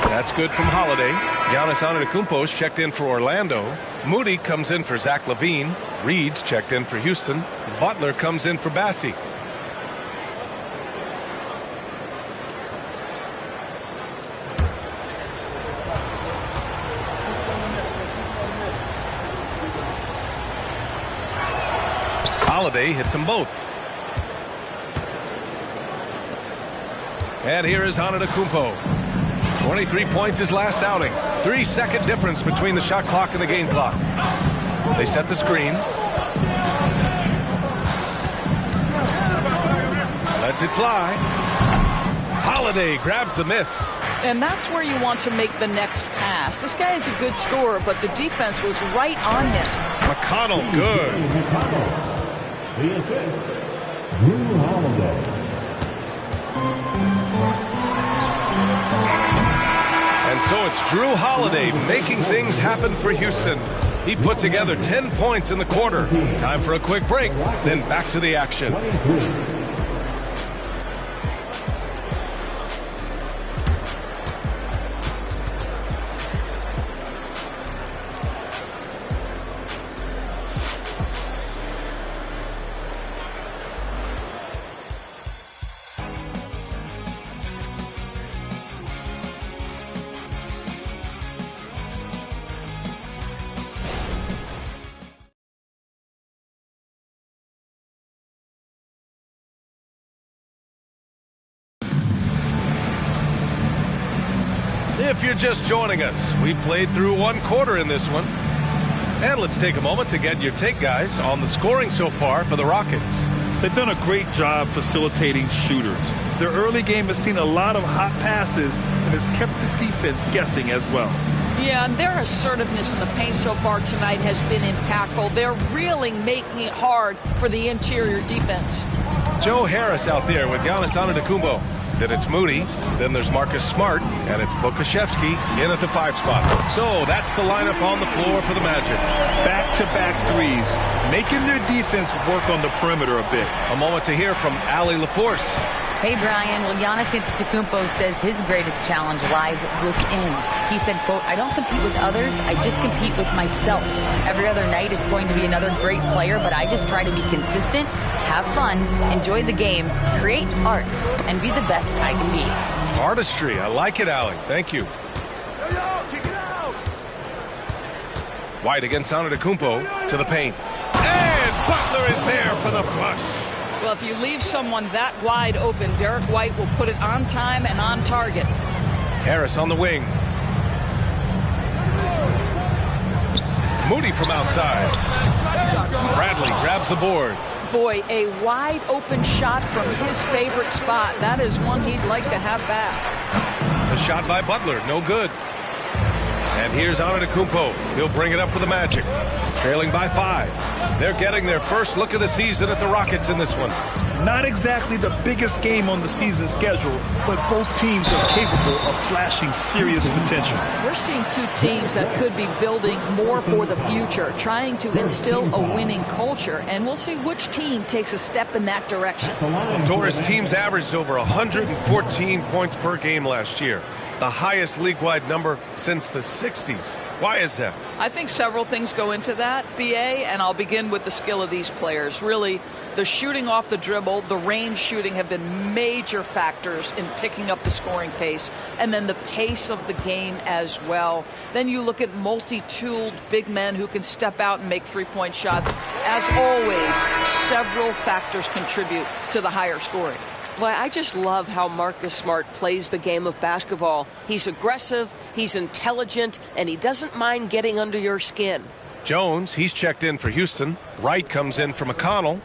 That's good from Holiday. Giannis Antetokounmpo's checked in for Orlando. Moody comes in for Zach LaVine. Reed's checked in for Houston. Butler comes in for Bassie. Holiday hits them both. And here is Antetokounmpo. 23 points his last outing. 3-second difference between the shot clock and the game clock. They set the screen. Lets it fly. Holiday grabs the miss. And that's where you want to make the next pass. This guy is a good scorer, but the defense was right on him. McConnell, good. The assist, Drew Holiday. And so it's Drew Holiday making things happen for Houston. He put together 10 points in the quarter. Time for a quick break, then back to the action. If you're just joining us, we played through one quarter in this one. And let's take a moment to get your take, guys, on the scoring so far for the Rockets. They've done a great job facilitating shooters. Their early game has seen a lot of hot passes and has kept the defense guessing as well. Yeah, and their assertiveness in the paint so far tonight has been impactful. They're really making it hard for the interior defense. Joe Harris out there with Giannis Antetokounmpo. Then it's Moody. Then there's Marcus Smart. And it's Pokusevski in at the 5 spot. So that's the lineup on the floor for the Magic. Back-to-back threes, making their defense work on the perimeter a bit. A moment to hear from Allie LaForce. Hey, Brian. Well, Giannis Antetokounmpo says his greatest challenge lies within. He said, quote, I don't compete with others. I just compete with myself. Every other night it's going to be another great player, but I just try to be consistent, have fun, enjoy the game, create art, and be the best I can be. Artistry. I like it, Allie. Thank you. White against Antetokounmpo to the paint. And Butler is there for the flush. Well, if you leave someone that wide open, Derek White will put it on time and on target. Harris on the wing. Moody from outside. Bradley grabs the board. Boy, a wide open shot from his favorite spot. That is one he'd like to have back. The shot by Butler, no good. And here's Antetokounmpo. He'll bring it up for the Magic. Trailing by 5. They're getting their first look of the season at the Rockets in this one. Not exactly the biggest game on the season schedule, but both teams are capable of flashing serious potential. We're seeing two teams that could be building more for the future, trying to instill a winning culture, and we'll see which team takes a step in that direction. Doris, teams averaged over 114 points per game last year, the highest league-wide number since the 60s. Why is that? I think several things go into that, BA, and I'll begin with the skill of these players. Really, the shooting off the dribble, the range shooting have been major factors in picking up the scoring pace, and then the pace of the game as well. Then you look at multi-tooled big men who can step out and make three-point shots. As always, several factors contribute to the higher scoring. Boy, I just love how Marcus Smart plays the game of basketball. He's aggressive, he's intelligent, and he doesn't mind getting under your skin. Jones, he's checked in for Houston. Wright comes in for McConnell.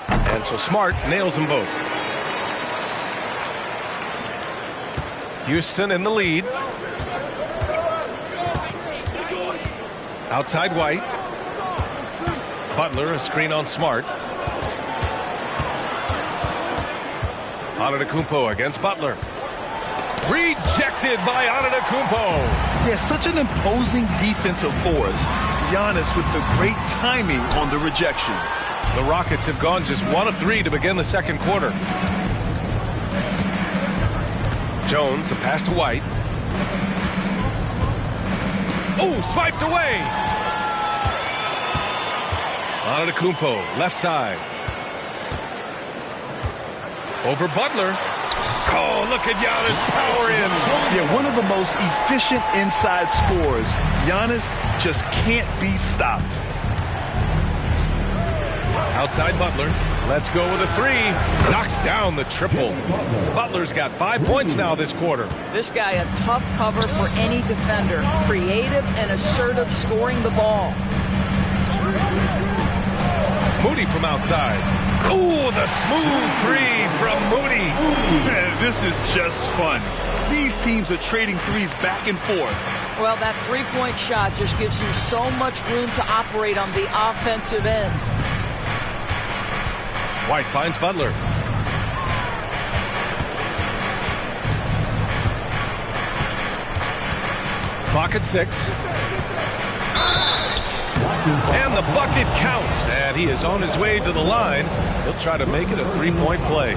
And so Smart nails them both. Houston in the lead. Outside White. Butler, a screen on Smart. Antetokounmpo against Butler. Rejected by Antetokounmpo. Yeah, such an imposing defensive force. Giannis with the great timing on the rejection. The Rockets have gone just 1 of 3 to begin the second quarter. Jones, the pass to White. Oh, swiped away. Antetokounmpo, left side. Over Butler. Oh, look at Giannis power in. Yeah, one of the most efficient inside scorers. Giannis just can't be stopped. Outside Butler. Let's go with a 3. Knocks down the triple. Butler's got 5 points now this quarter. This guy a tough cover for any defender. Creative and assertive scoring the ball. Moody from outside. Ooh, the smooth 3 from Moody. Man, this is just fun. These teams are trading threes back and forth. Well, that three-point shot just gives you so much room to operate on the offensive end. White finds Butler. Clock at 6. And the bucket counts. And he is on his way to the line. He'll try to make it a 3-point play.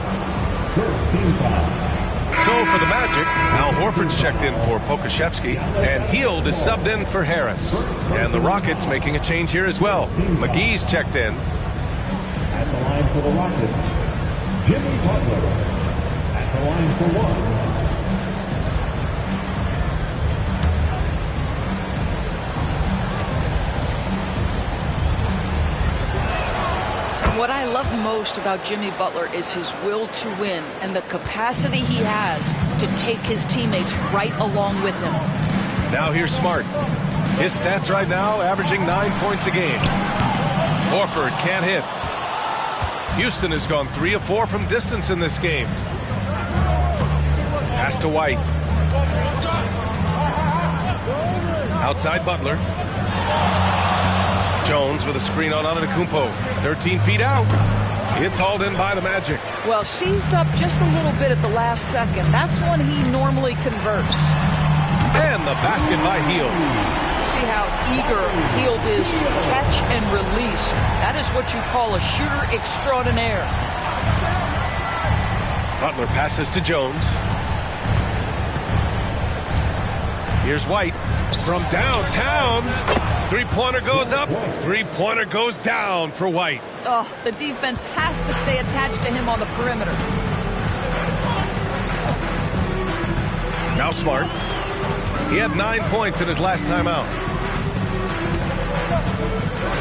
So for the Magic, Al Horford's checked in for Pokusevski, and Hield is subbed in for Harris. And the Rockets making a change here as well. McGee's checked in. At the line for the Rockets, Jimmy Butler. At the line for 1. What I love most about Jimmy Butler is his will to win and the capacity he has to take his teammates right along with him. Now here's Smart. His stats right now averaging 9 points a game. Horford can't hit. Houston has gone 3 of 4 from distance in this game. Pass to White. Outside Butler. Jones with a screen on Antetokounmpo. 13 feet out. It's hauled in by the Magic. Well, seized up just a little bit at the last second. That's when he normally converts. And the basket by Hield. See how eager Hield is to catch and release. That is what you call a shooter extraordinaire. Butler passes to Jones. Here's White from downtown. Three-pointer goes up. Three-pointer goes down for White. Oh, the defense has to stay attached to him on the perimeter. Now Smart. He had 9 points in his last time out.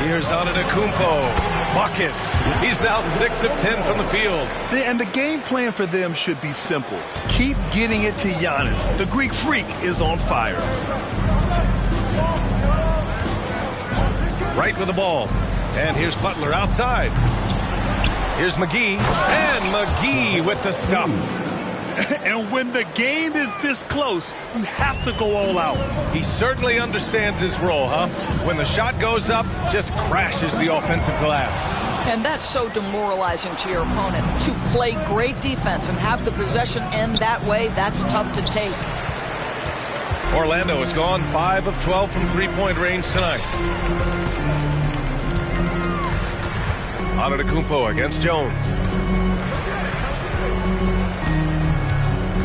Here's Antetokounmpo. Buckets. He's now 6 of 10 from the field. And the game plan for them should be simple. Keep getting it to Giannis. The Greek freak is on fire. Right with the ball. And here's Butler outside. Here's McGee. And McGee with the stuff. And when the game is this close, you have to go all out. He certainly understands his role, huh? When the shot goes up, just crashes the offensive glass. And that's so demoralizing to your opponent. To play great defense and have the possession end that way, that's tough to take. Orlando has gone 5 of 12 from three-point range tonight. Antetokounmpo against Jones.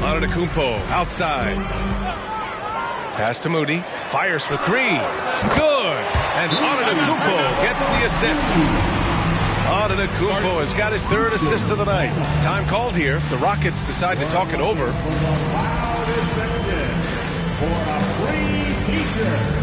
Antetokounmpo outside. Pass to Moody. Fires for three. Good. And Antetokounmpo gets the assist. Antetokounmpo has got his third assist of the night. Time called here. The Rockets decide to talk it over. For a free T-shirt.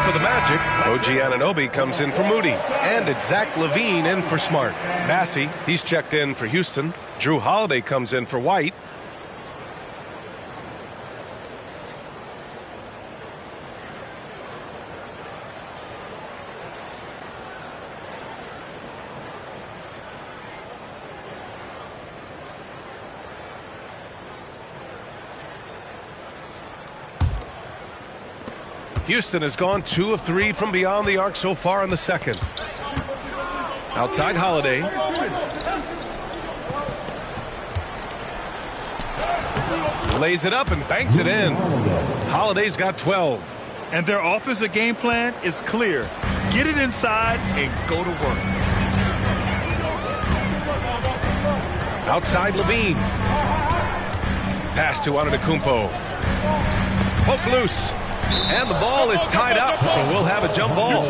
For the Magic, OG Anunoby comes in for Moody. And it's Zach LaVine in for Smart. Massey, he's checked in for Houston. Drew Holiday comes in for White. Houston has gone 2 of 3 from beyond the arc so far in the second. Outside Holiday. Lays it up and banks it in. Holiday's got 12. And their offensive game plan is clear. Get it inside and go to work. Outside Levine. Pass to Antetokounmpo. Poke loose. And the ball is tied up, so we'll have a jump ball.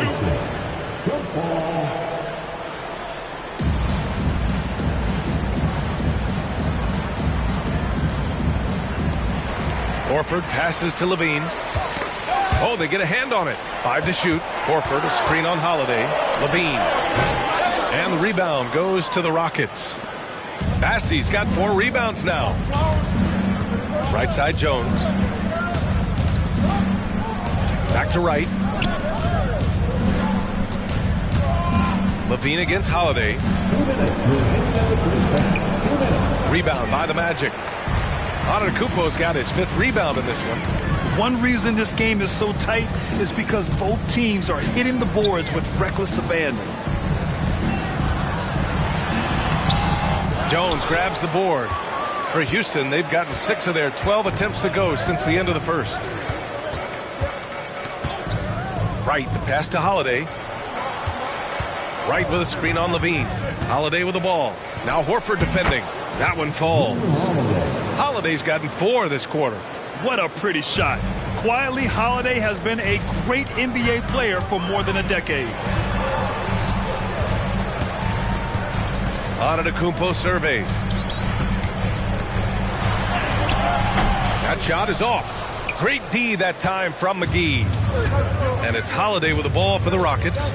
Horford passes to Levine. Oh, they get a hand on it. 5 to shoot. Horford, a screen on Holiday. Levine. And the rebound goes to the Rockets. Bassey's got 4 rebounds now. Right side Jones. Back to right. Levine against Holiday. Rebound by the Magic. Antetokounmpo's got his 5th rebound in this one. One reason this game is so tight is because both teams are hitting the boards with reckless abandon. Jones grabs the board. For Houston, they've gotten 6 of their 12 attempts to go since the end of the first. Wright, the pass to Holiday. Wright with a screen on Levine. Holiday with the ball. Now Horford defending. That one falls. Holiday's gotten 4 this quarter. What a pretty shot. Quietly, Holiday has been a great NBA player for more than a decade. Antetokounmpo surveys. That shot is off. Great D that time from McGee. And it's Holiday with the ball for the Rockets,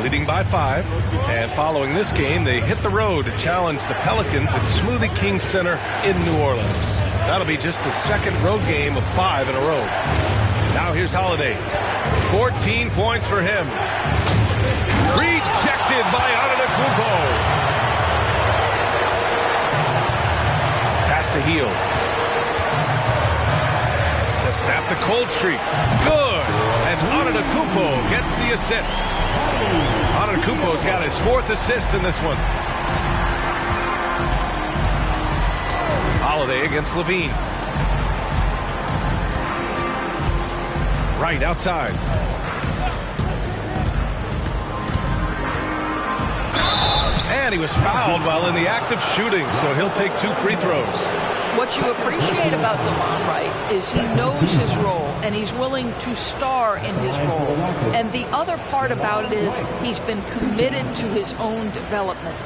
leading by 5. And following this game, they hit the road to challenge the Pelicans at Smoothie King Center in New Orleans. That'll be just the 2nd road game of 5 in a row. Now here's Holiday. 14 points for him. Rejected by Antetokounmpo. Pass to Hield. To snap the cold streak. Good. And Antetokounmpo gets the assist. Antetokounmpo's got his 4th assist in this one. Holiday against Levine. Right outside. And he was fouled while in the act of shooting, so he'll take 2 free throws. What you appreciate about DeLon Wright is he knows his role, and he's willing to star in his role. And the other part about it is he's been committed to his own development.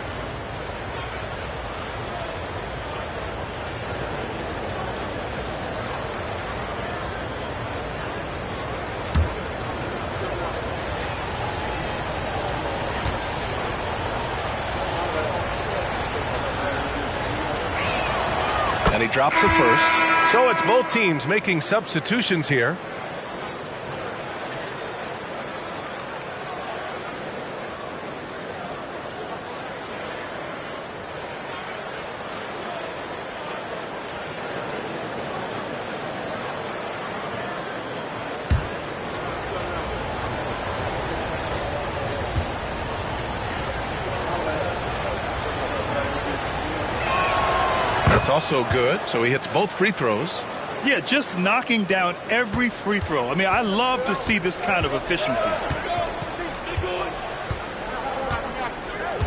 And he drops it first. So it's both teams making substitutions here. That's also good, so he hits both free throws. Yeah, just knocking down every free throw. I mean, I love to see this kind of efficiency.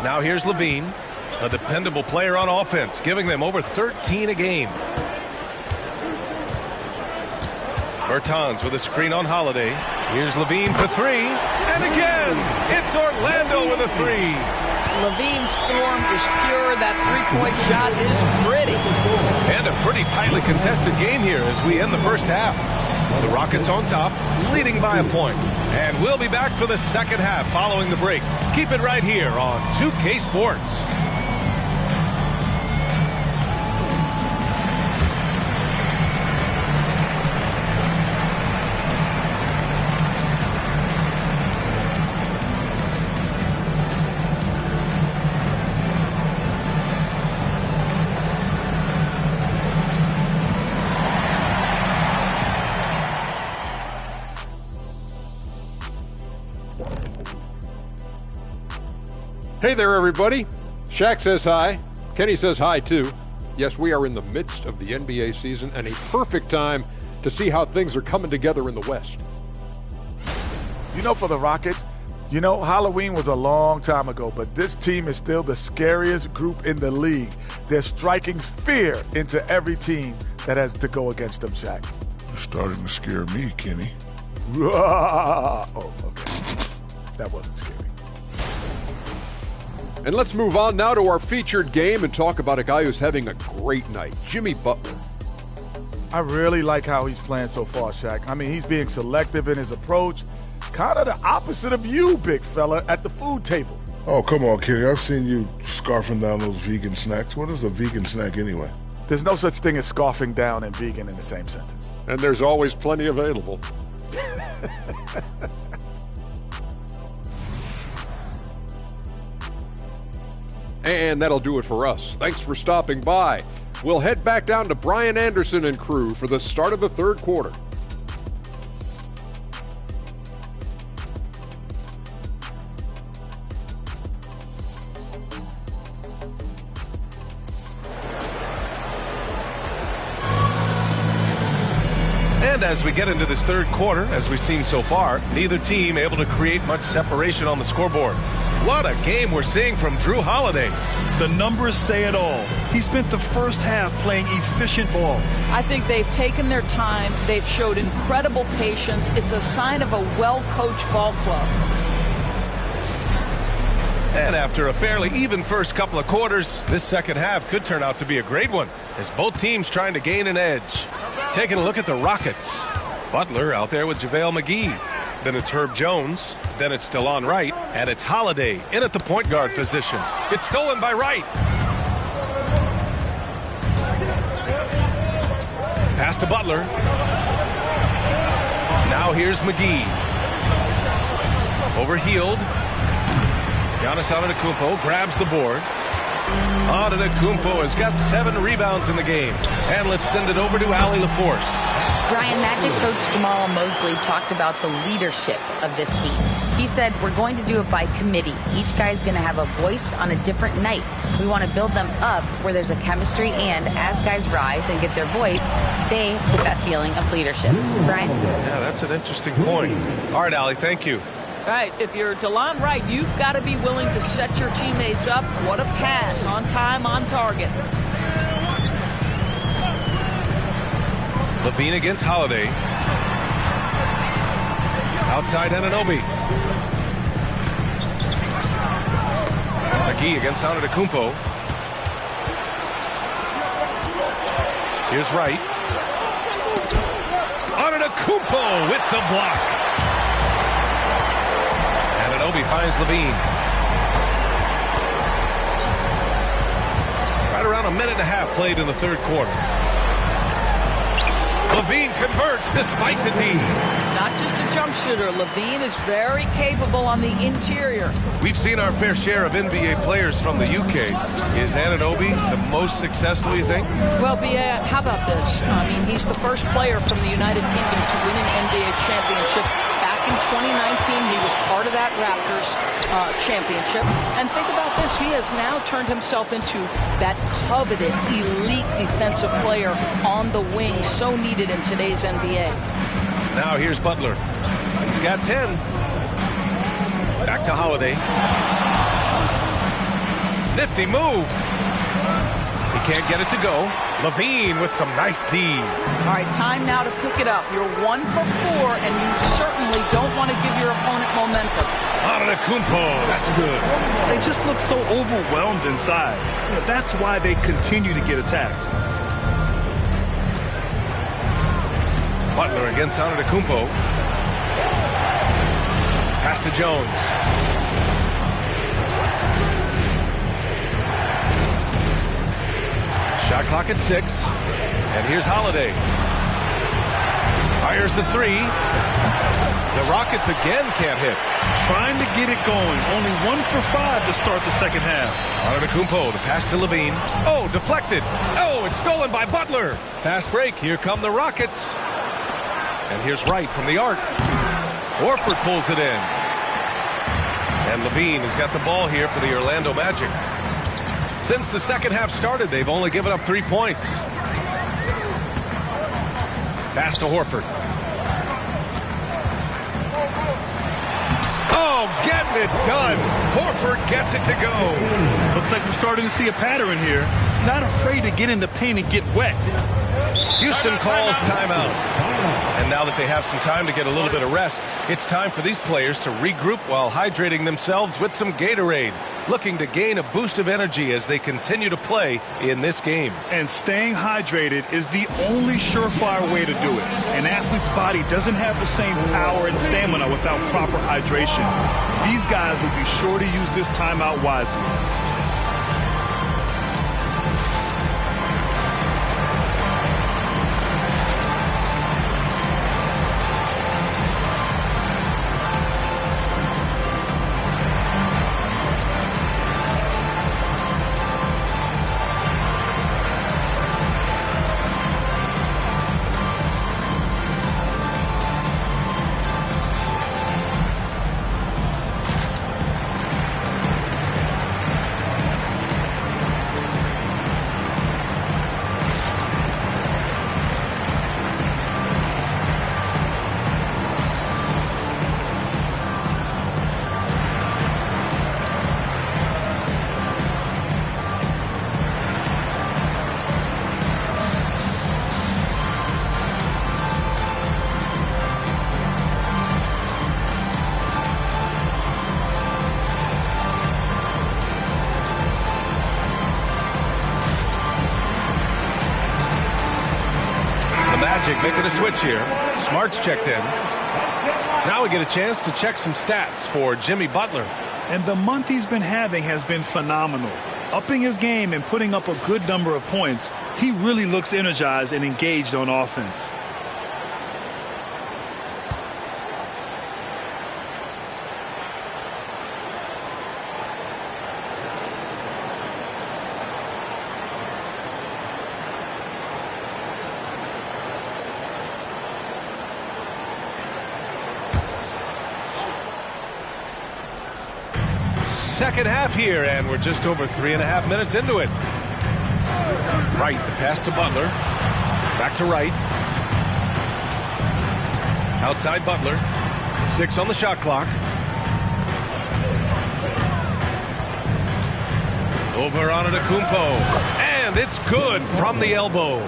Now here's Levine, a dependable player on offense, giving them over 13 a game. Bertans with a screen on Holiday. Here's Levine for 3. And again, it's Orlando with a 3. Levine's form is pure. That three-point shot is pretty. And a pretty tightly contested game here as we end the first half. The Rockets on top, leading by a point. And we'll be back for the second half following the break. Keep it right here on 2K Sports. Hey there, everybody. Shaq says hi. Kenny says hi, too. Yes, we are in the midst of the NBA season and a perfect time to see how things are coming together in the West. You know, for the Rockets, you know, Halloween was a long time ago, but this team is still the scariest group in the league. They're striking fear into every team that has to go against them, Shaq. You're starting to scare me, Kenny. Oh, okay. That wasn't scary. And let's move on now to our featured game and talk about a guy who's having a great night, Jimmy Butler. I really like how he's playing so far, Shaq. I mean, he's being selective in his approach. Kind of the opposite of you, big fella, at the food table. Oh, come on, Kenny. I've seen you scarfing down those vegan snacks. What is a vegan snack anyway? There's no such thing as scarfing down and vegan in the same sentence. And there's always plenty available. And that'll do it for us. Thanks for stopping by. We'll head back down to Brian Anderson and crew for the start of the third quarter. And as we get into this third quarter, as we've seen so far, neither team able to create much separation on the scoreboard. What a game we're seeing from Drew Holiday. The numbers say it all. He spent the first half playing efficient ball. I think they've taken their time. They've showed incredible patience. It's a sign of a well-coached ball club. And after a fairly even first couple of quarters, this second half could turn out to be a great one, as both teams trying to gain an edge. Taking a look at the Rockets. Butler out there with JaVale McGee. Then it's Herb Jones. Then it's DeLon Wright. And it's Holiday in at the point guard position. It's stolen by Wright. Pass to Butler. Now here's McGee. Overhealed. Giannis Antetokounmpo grabs the board. Antetokounmpo has got 7 rebounds in the game. And let's send it over to Allie LaForce. Brian, Magic coach Jamal Mosley talked about the leadership of this team. He said, we're going to do it by committee. Each guy's going to have a voice on a different night. We want to build them up where there's a chemistry, and as guys rise and get their voice, they get that feeling of leadership. Brian? Yeah, that's an interesting point. All right, Allie, thank you. Right, if you're DeLon Wright, you've got to be willing to set your teammates up. What a pass, on time, on target. Levine against Holiday. Outside Anunoby. McGee against Antetokounmpo. Here's Wright. Antetokounmpo with the block. Anunoby finds Levine. Right around a minute and a half played in the third quarter. Levine converts despite the D. Not just a jump shooter. Levine is very capable on the interior. We've seen our fair share of NBA players from the UK. Is Anunoby the most successful, you think? Well, Bia, how about this? I mean, he's the first player from the United Kingdom to win an NBA championship. Back in 2019, he was part of that Raptors championship. And think about this. He has now turned himself into that coveted, elite defensive player on the wing, so needed in today's NBA. Now here's Butler. He's got 10. Back to Holiday. Nifty move. He can't get it to go. Levine with some nice D. All right, time now to pick it up. You're 1 for 4, and you certainly don't want to give your opponent momentum. Antetokounmpo, that's good. They just look so overwhelmed inside. That's why they continue to get attacked. Butler against Antetokounmpo. Pass to Jones. Shot clock at 6. And here's Holiday. Fires the 3. The Rockets again can't hit. Trying to get it going. Only 1 for 5 to start the second half. Antetokounmpo, the pass to Levine. Oh, deflected. Oh, it's stolen by Butler. Fast break. Here come the Rockets. And here's Wright from the arc. Horford pulls it in. And Levine has got the ball here for the Orlando Magic. Since the second half started, they've only given up 3 points. Pass to Horford. Oh, getting it done. Horford gets it to go. Looks like we're starting to see a pattern here. Not afraid to get in the paint and get wet. Houston calls timeout. And now that they have some time to get a little bit of rest, it's time for these players to regroup while hydrating themselves with some Gatorade, looking to gain a boost of energy as they continue to play in this game. And staying hydrated is the only surefire way to do it. An athlete's body doesn't have the same power and stamina without proper hydration. These guys will be sure to use this timeout wisely. Magic making a switch here. Smart's checked in. Now we get a chance to check some stats for Jimmy Butler. And the month he's been having has been phenomenal. Upping his game and putting up a good number of points, he really looks energized and engaged on offense. Second half here, and we're just over 3.5 minutes into it. Wright, the pass to Butler. Back to Wright. Outside Butler. 6 on the shot clock. Over on Antetokounmpo. And it's good from the elbow.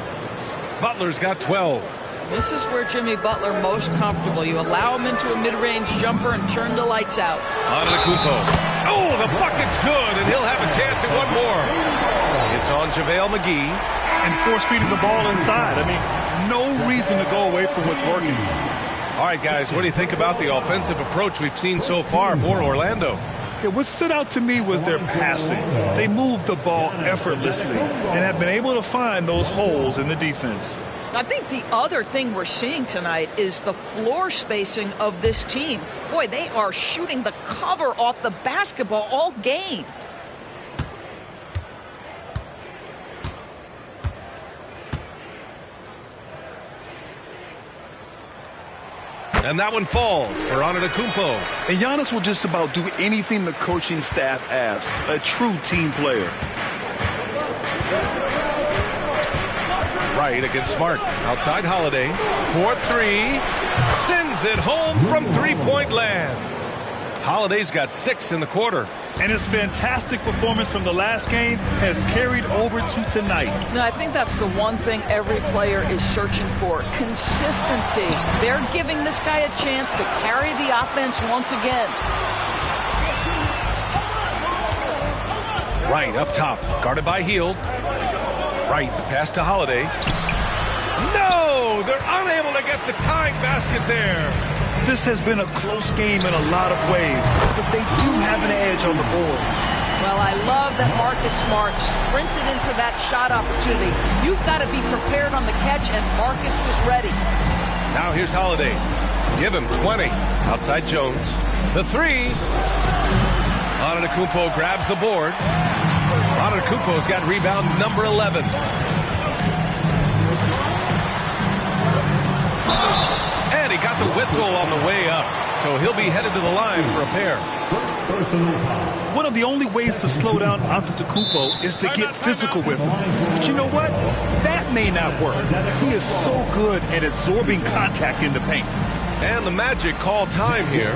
Butler's got 12. This is where Jimmy Butler most comfortable. You allow him into a mid-range jumper and turn the lights out. Antetokounmpo. Oh, the bucket's good, and he'll have a chance at one more. It's on JaVale McGee. And force-feeding the ball inside. I mean, no reason to go away from what's working. All right, guys, what do you think about the offensive approach we've seen so far for Orlando? Yeah, what stood out to me was their passing. They moved the ball effortlessly and have been able to find those holes in the defense. I think the other thing we're seeing tonight is the floor spacing of this team. Boy, they are shooting the cover off the basketball all game. And that one falls for Antetokounmpo. And Giannis will just about do anything the coaching staff asks. A true team player. Wright against Smart. Outside Holiday. 4-3. Sends it home from three-point land. Holiday's got 6 in the quarter. And his fantastic performance from the last game has carried over to tonight. No, I think that's the one thing every player is searching for. Consistency. They're giving this guy a chance to carry the offense once again. Wright up top. Guarded by Hield. Wright, the pass to Holiday. No! They're unable to get the tying basket there. This has been a close game in a lot of ways, but they do have an edge on the boards. Well, I love that Marcus Smart sprinted into that shot opportunity. You've got to be prepared on the catch, and Marcus was ready. Now here's Holiday. Give him 20. Outside Jones. The 3. Antetokounmpo grabs the board. Antetokounmpo's got rebound number 11. And he got the whistle on the way up, so he'll be headed to the line for a pair. One of the only ways to slow down Antetokounmpo is to get physical with him. But you know what? That may not work. He is so good at absorbing contact in the paint. And the Magic call time here.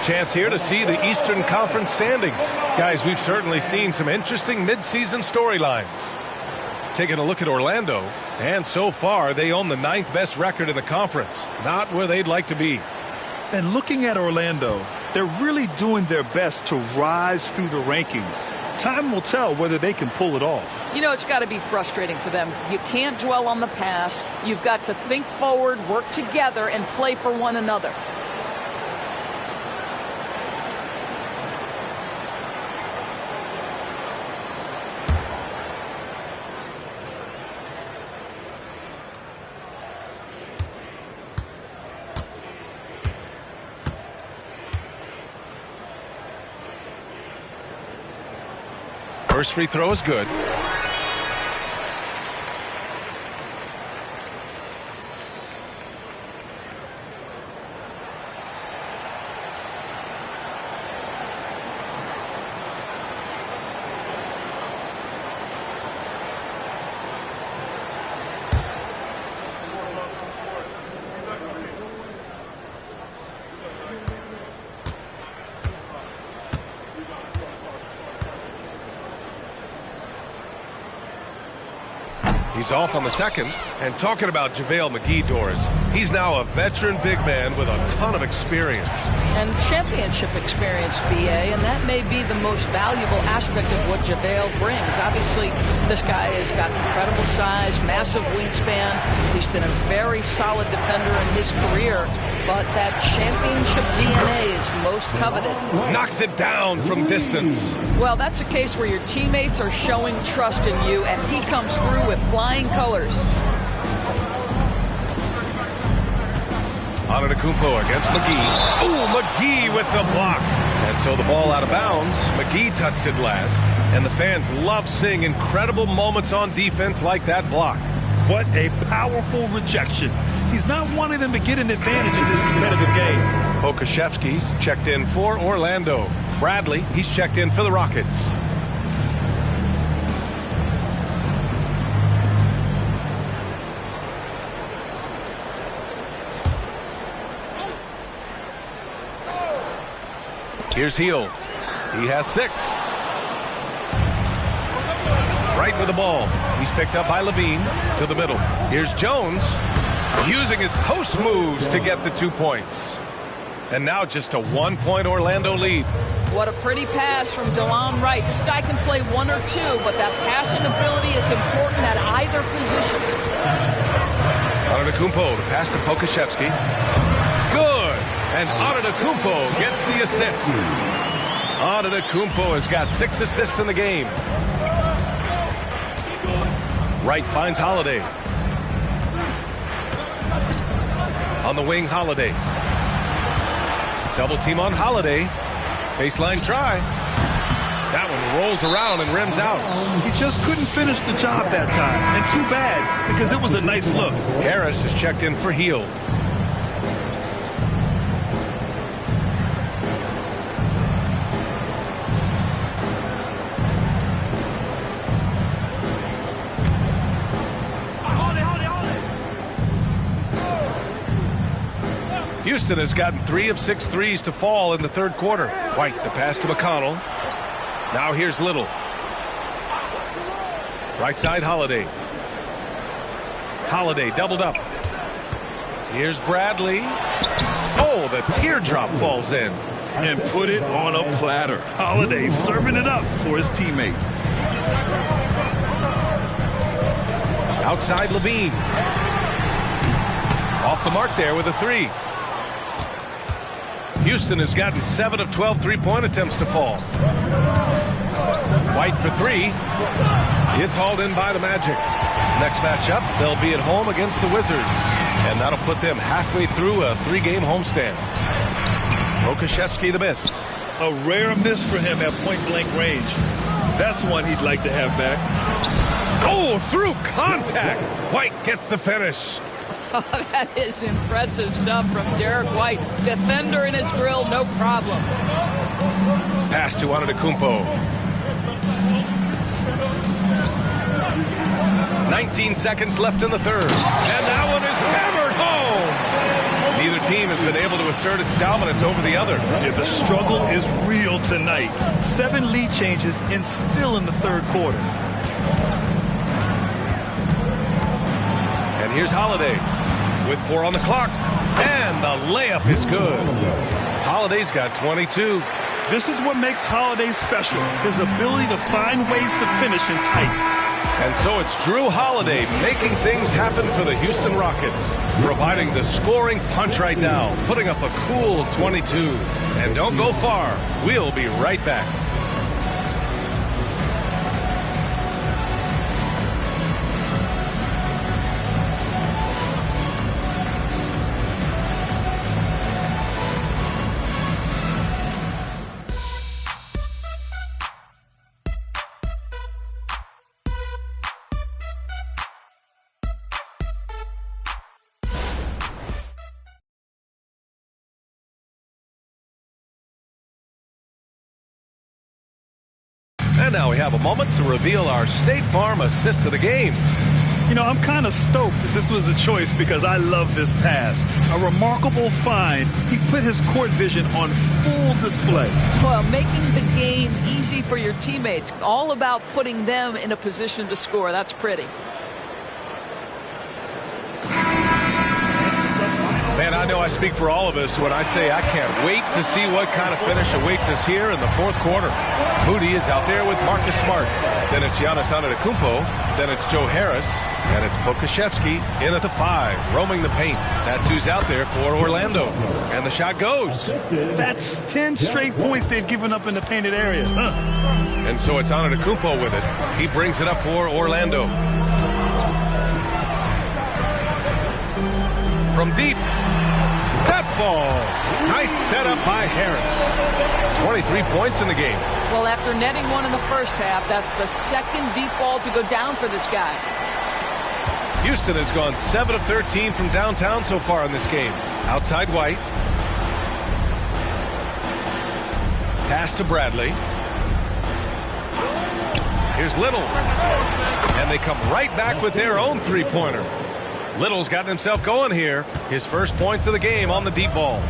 Chance here to see the Eastern Conference standings. Guys, we've certainly seen some interesting midseason storylines. Taking a look at Orlando, and so far they own the 9th best record in the conference. Not where they'd like to be. And looking at Orlando, they're really doing their best to rise through the rankings. Time will tell whether they can pull it off. You know, it's got to be frustrating for them. You can't dwell on the past. You've got to think forward, work together, and play for one another. First free throw is good. He's off on the second. And talking about JaVale McGee, Doris, he's now a veteran big man with a ton of experience. And championship experience, BA, and that may be the most valuable aspect of what JaVale brings. Obviously, this guy has got incredible size, massive wingspan. He's been a very solid defender in his career, but that championship DNA is most coveted. Knocks it down from distance. Well, that's a case where your teammates are showing trust in you, and he comes through with flying colors. Antetokounmpo against McGee. Oh, McGee with the block. And so the ball out of bounds. McGee touched it last. And the fans love seeing incredible moments on defense like that block. What a powerful rejection. He's not wanting them to get an advantage in this competitive game. Pokusevski's checked in for Orlando. Bradley, he's checked in for the Rockets. Here's Hield. He has 6. Right with the ball. He's picked up by Levine to the middle. Here's Jones using his post moves to get the 2 points. And now just a 1-point Orlando lead. What a pretty pass from DeLon Wright. This guy can play 1 or 2, but that passing ability is important at either position. Antetokounmpo, the pass to Pokusevski. Good. And Antetokounmpo gets the assist. Antetokounmpo has got 6 assists in the game. Wright finds Holiday. On the wing, Holiday. Double team on Holiday. Baseline try. That one rolls around and rims out. He just couldn't finish the job that time. And too bad, because it was a nice look. Harris is checked in for Hield. Houston has gotten 3 of 6 threes to fall in the third quarter. White, the pass to McConnell. Now here's Little. Right side, Holiday. Holiday doubled up. Here's Bradley. Oh, the teardrop falls in. And put it on a platter. Holiday serving it up for his teammate. Outside, Levine. Off the mark there with a 3. Houston has gotten 7 of 12 three-point attempts to fall. White for 3. It's hauled in by the Magic. Next matchup, they'll be at home against the Wizards. And that'll put them halfway through a 3-game homestand. Pokusevski the miss. A rare miss for him at point-blank range. That's one he'd like to have back. Oh, through contact. White gets the finish. Oh, that is impressive stuff from Derek White. Defender in his grill, no problem. Pass to Antetokounmpo. 19 seconds left in the third. And that one is hammered home. Neither team has been able to assert its dominance over the other. Yeah, the struggle is real tonight. 7 lead changes and still in the third quarter. And here's Holiday with 4 on the clock. And the layup is good. Holiday's got 22. This is what makes Holiday special, his ability to find ways to finish in tight. And so it's Drew Holiday making things happen for the Houston Rockets, providing the scoring punch right now, putting up a cool 22. And don't go far. We'll be right back. And now we have a moment to reveal our State Farm assist of the game. You know, I'm kind of stoked that this was a choice because I love this pass. A remarkable find. He put his court vision on full display. Well, making the game easy for your teammates. All about putting them in a position to score. That's pretty. Man, I know I speak for all of us when I say I can't wait to see what kind of finish awaits us here in the fourth quarter. Moody is out there with Marcus Smart. Then it's Giannis Antetokounmpo. Then it's Joe Harris. And it's Pokashevsky in at the 5, roaming the paint. That's who's out there for Orlando. And the shot goes. That's 10 straight points they've given up in the painted area. And so it's Antetokounmpo with it. He brings it up for Orlando. From deep. That falls. Nice setup by Harris. 23 points in the game. Well, after netting one in the first half, that's the second deep ball to go down for this guy. Houston has gone 7 of 13 from downtown so far in this game. Outside White. Pass to Bradley. Here's Little. And they come right back with their own three-pointer. Little's gotten himself going here. His first points of the game on the deep ball.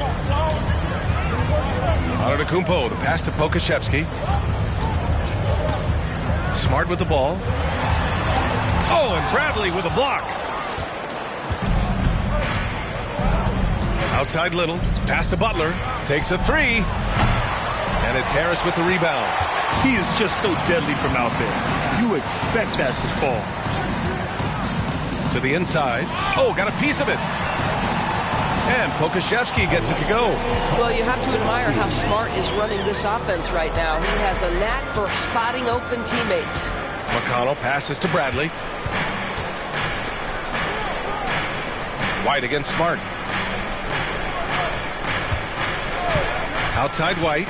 Antetokounmpo, the pass to Pokashevsky. Smart with the ball. Oh, and Bradley with a block. Outside Little. Pass to Butler. Takes a 3. And it's Harris with the rebound. He is just so deadly from out there. You expect that to fall. To the inside. Oh, got a piece of it. And Pokashevsky gets it to go. Well, you have to admire how Smart is running this offense right now. He has a knack for spotting open teammates. McConnell passes to Bradley. White against Smart. Outside White.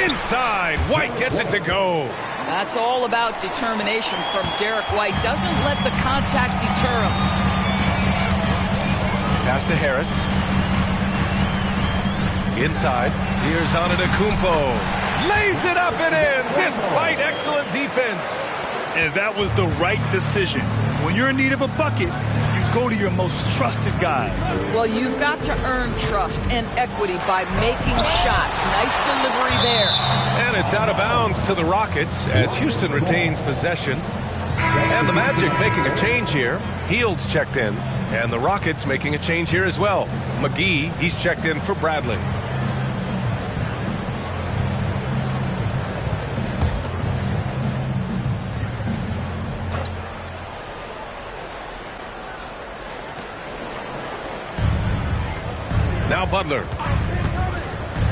Inside. White gets it to go. That's all about determination from Derek White. Doesn't let the contact deter him. Pass to Harris. Inside. Here's Antetokounmpo. Lays it up and in despite excellent defense. And that was the right decision. When you're in need of a bucket, you go to your most trusted guys. Well, you've got to earn trust and equity by making shots. Nice delivery there. And it's out of bounds to the Rockets as Houston retains possession. And the Magic making a change here. Heald's checked in. And the Rockets making a change here as well. McGee, he's checked in for Bradley. Now Butler.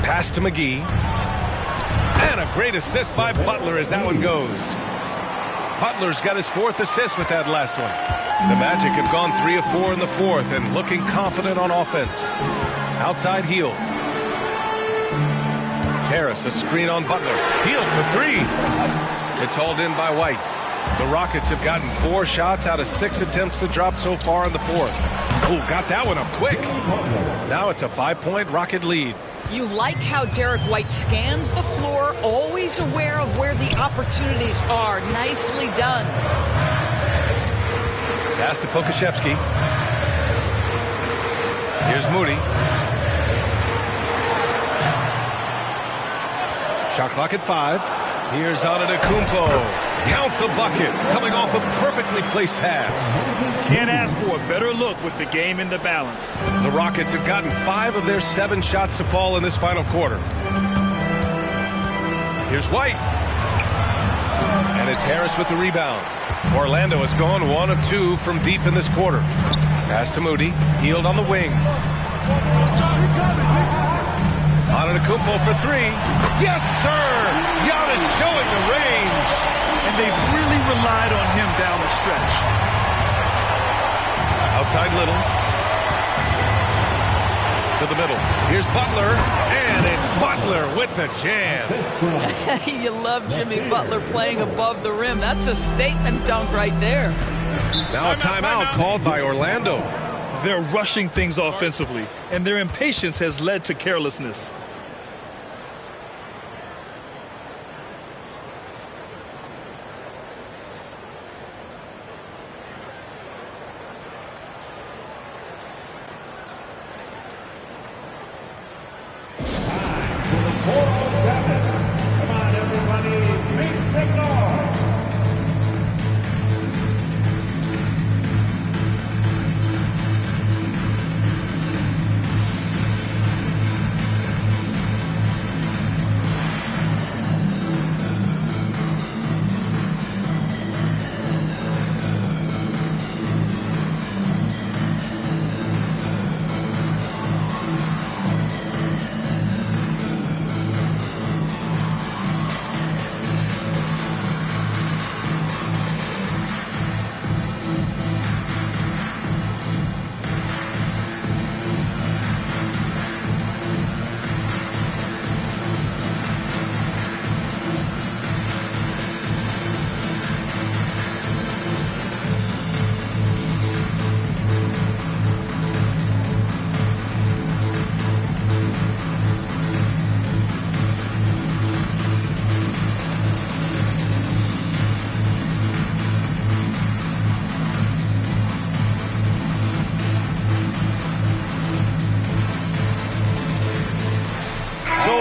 Pass to McGee. And a great assist by Butler as that one goes. Butler's got his 4th assist with that last one. The Magic have gone 3 of 4 in the 4th and looking confident on offense. Outside Hield. Harris, a screen on Butler. Hield for 3. It's hauled in by White. The Rockets have gotten 4 shots out of 6 attempts to drop so far in the 4th. Oh, got that one up quick. Now it's a 5-point Rocket lead. You like how Derek White scans the floor, always aware of where the opportunities are. Nicely done. Pass to Pokashevsky. Here's Moody. Shot clock at 5. Here's Antetokounmpo. Count the bucket, coming off a perfectly placed pass. Can't ask for a better look with the game in the balance. The Rockets have gotten 5 of their 7 shots to fall in this final quarter. Here's White. And it's Harris with the rebound. Orlando has gone 1 of 2 from deep in this quarter. Pass to Moody. Healed on the wing. Antetokounmpo for 3. Yes, sir! Giannis showing the range. And they've really relied on him down the stretch. Outside Little. To the middle. Here's Butler. And it's Butler with the jam. You love Jimmy Butler playing above the rim. That's a statement dunk right there. Now a timeout called by Orlando. They're rushing things offensively, and their impatience has led to carelessness.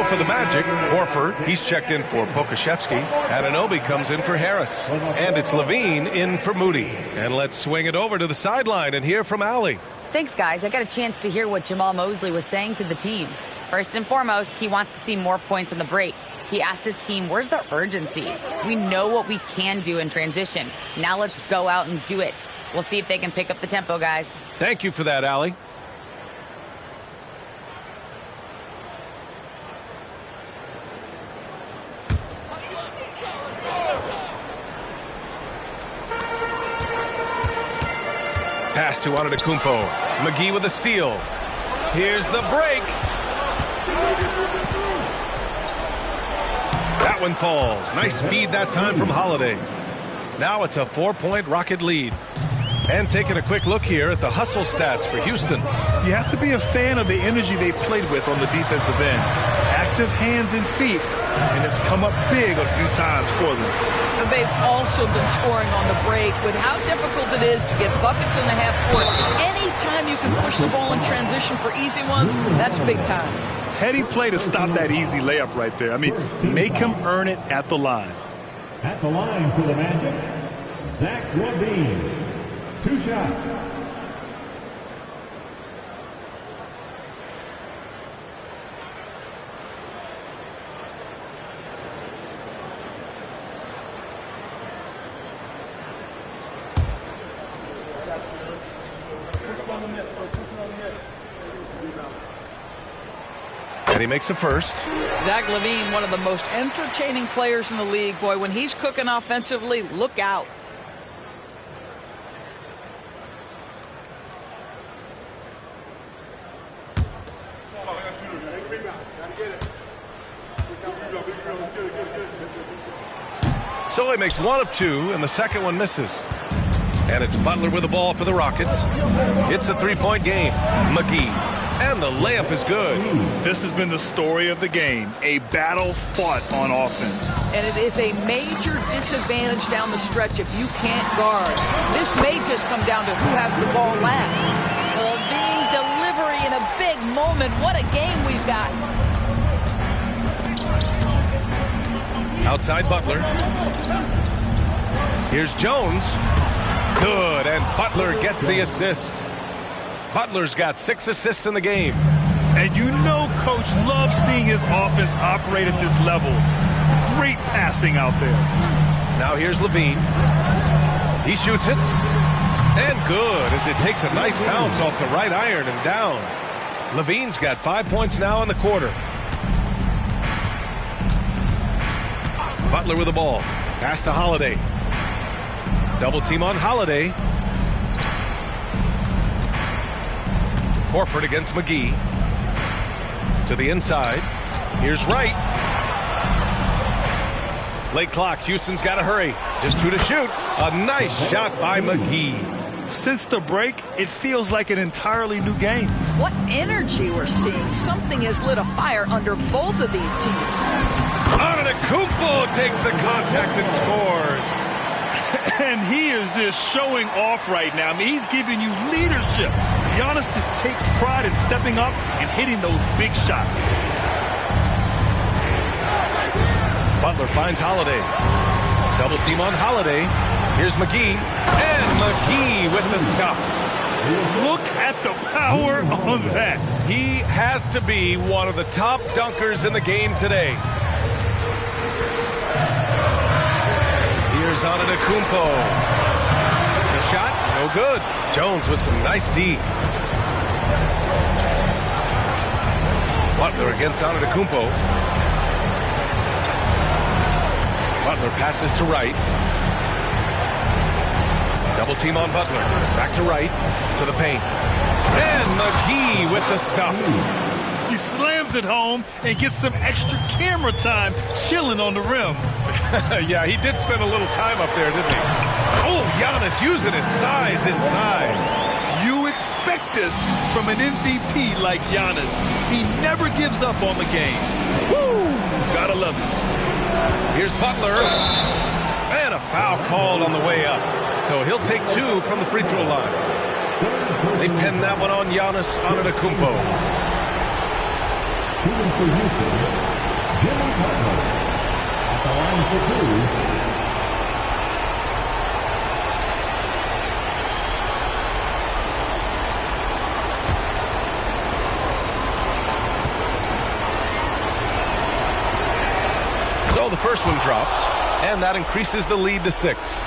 For the Magic, Horford, he's checked in for Pokashevsky. Anunoby comes in for Harris. And it's Levine in for Moody. And let's swing it over to the sideline and hear from Allie. Thanks, guys. I got a chance to hear what Jamal Mosley was saying to the team. First and foremost, he wants to see more points on the break. He asked his team, where's the urgency? We know what we can do in transition. Now let's go out and do it. We'll see if they can pick up the tempo, guys. Thank you for that, Allie. Pass to Antetokounmpo. McGee with a steal. Here's the break. That one falls. Nice feed that time from Holiday. Now it's a 4-point Rocket lead. And taking a quick look here at the hustle stats for Houston. You have to be a fan of the energy they played with on the defensive end. Active hands and feet, and it's come up big a few times for them. And they've also been scoring on the break with how difficult it is to get buckets in the half court. Anytime you can push the ball in transition for easy ones, that's big time. Heady play to stop that easy layup right there. I mean, make him earn it at the line. At the line for the Magic, Zach LaVine. 2 shots. And he makes a first. Zach LaVine, one of the most entertaining players in the league. Boy, when he's cooking offensively, look out. So he makes 1 of 2, and the second one misses. And it's Butler with the ball for the Rockets. It's a 3-point game. McGee. And the layup is good. This has been the story of the game. A battle fought on offense. And it is a major disadvantage down the stretch if you can't guard. This may just come down to who has the ball last. LaVine delivery in a big moment. What a game we've got. Outside Butler. Here's Jones. Good, and Butler gets the assist. Butler's got 6 assists in the game. And you know Coach loves seeing his offense operate at this level. Great passing out there. Now here's Levine. He shoots it. And good, as it takes a nice bounce off the right iron and down. Levine's got 5 points now in the quarter. Butler with the ball. Pass to Holiday. Double team on Holiday. Horford against McGee. To the inside. Here's Wright. Late clock. Houston's got to hurry. Just 2 to shoot. A nice shot by McGee. Since the break, it feels like an entirely new game. What energy we're seeing. Something has lit a fire under both of these teams. Antetokounmpo takes the contact and scores. And he is just showing off right now. I mean, he's giving you leadership. Giannis just takes pride in stepping up and hitting those big shots. Butler finds Holiday. Double team on Holiday. Here's McGee. And McGee with the stuff. Look at the power on that. He has to be one of the top dunkers in the game today. Here's Antetokounmpo. The shot, no good. Jones with some nice D. Butler against Antetokounmpo. Butler passes to Wright. Double team on Butler. Back to Wright. To the paint. And McGee with the stuff. He slams it home and gets some extra camera time chilling on the rim. Yeah, he did spend a little time up there, didn't he? Oh, Giannis using his size inside. You expect this from an MVP like Giannis. He never gives up on the game. Woo! Gotta love it. Here's Butler. And a foul called on the way up. So he'll take 2 from the free throw line. They pin that one on Giannis Antetokounmpo. Shooting for Houston, Jimmy Butler. At the line for 2. So the first one drops, and that increases the lead to 6.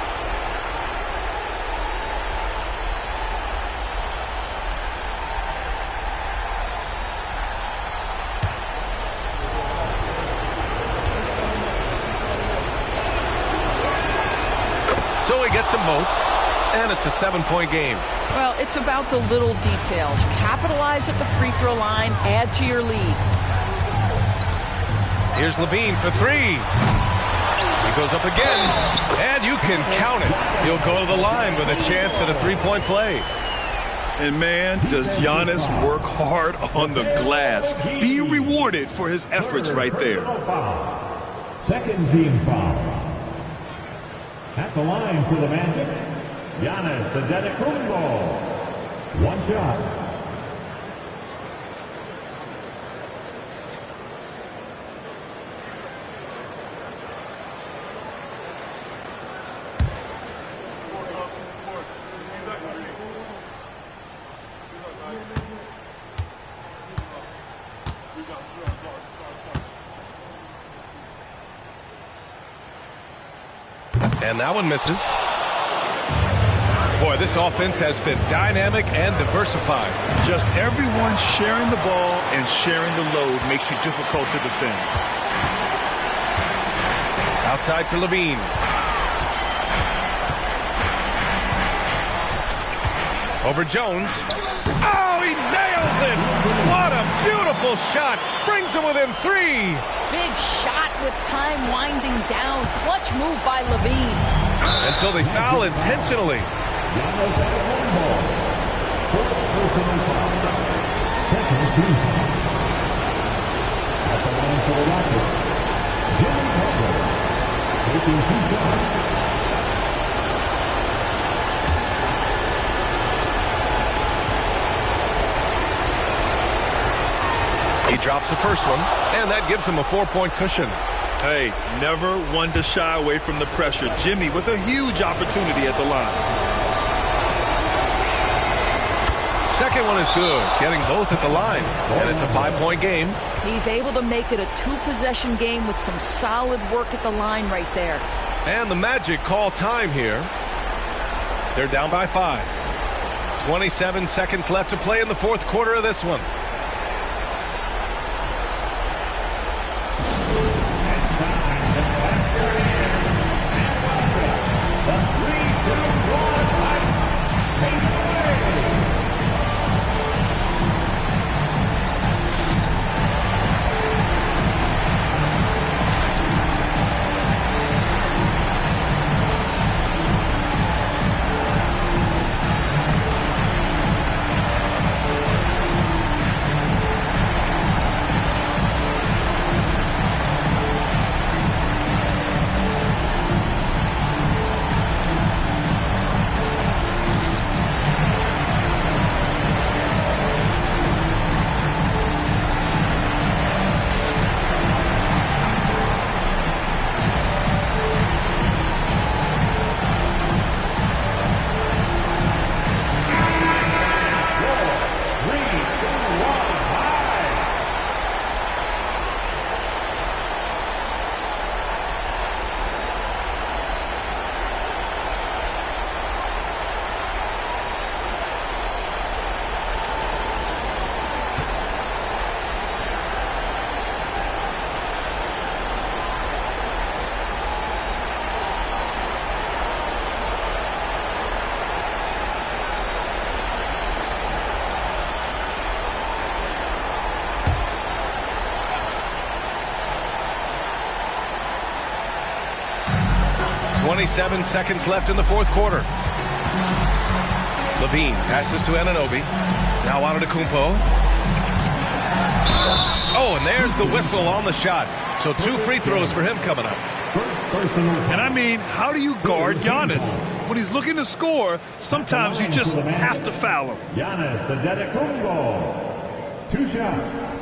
So he gets them both, and it's a 7-point game. Well, it's about the little details. Capitalize at the free throw line, add to your lead. Here's Levine for 3. He goes up again, and you can count it. He'll go to the line with a chance at a 3-point play. And man, does Giannis work hard on the glass. Be rewarded for his efforts right there. Second team foul. At the line for the Magic, Giannis Antetokounmpo. 1 shot. And that one misses. Boy, this offense has been dynamic and diversified. Just everyone sharing the ball and sharing the load makes you difficult to defend. Outside for Levine. Over Jones. Oh, he nails it! What a beautiful shot! Brings him within 3. Big shot with time winding down. Clutch move by Levine. Until they foul intentionally. Second team foul. At the line for the Rockets, Jimmy Butler. Taking 2 shots. He drops the first one, and that gives him a 4-point cushion. Hey, never one to shy away from the pressure. Jimmy with a huge opportunity at the line. second one is good, getting both at the line. And it's a 5-point game. He's able to make it a 2-possession game with some solid work at the line right there. And the Magic call time here. They're down by 5. 27 seconds left to play in the fourth quarter of this one. Seven seconds left in the fourth quarter. Levine passes to Anunoby. Now Antetokounmpo. Oh, and there's the whistle on the shot. So 2 free throws for him coming up. And I mean, how do you guard Giannis? When he's looking to score, sometimes you just have to foul him. Giannis Antetokounmpo. 2 shots.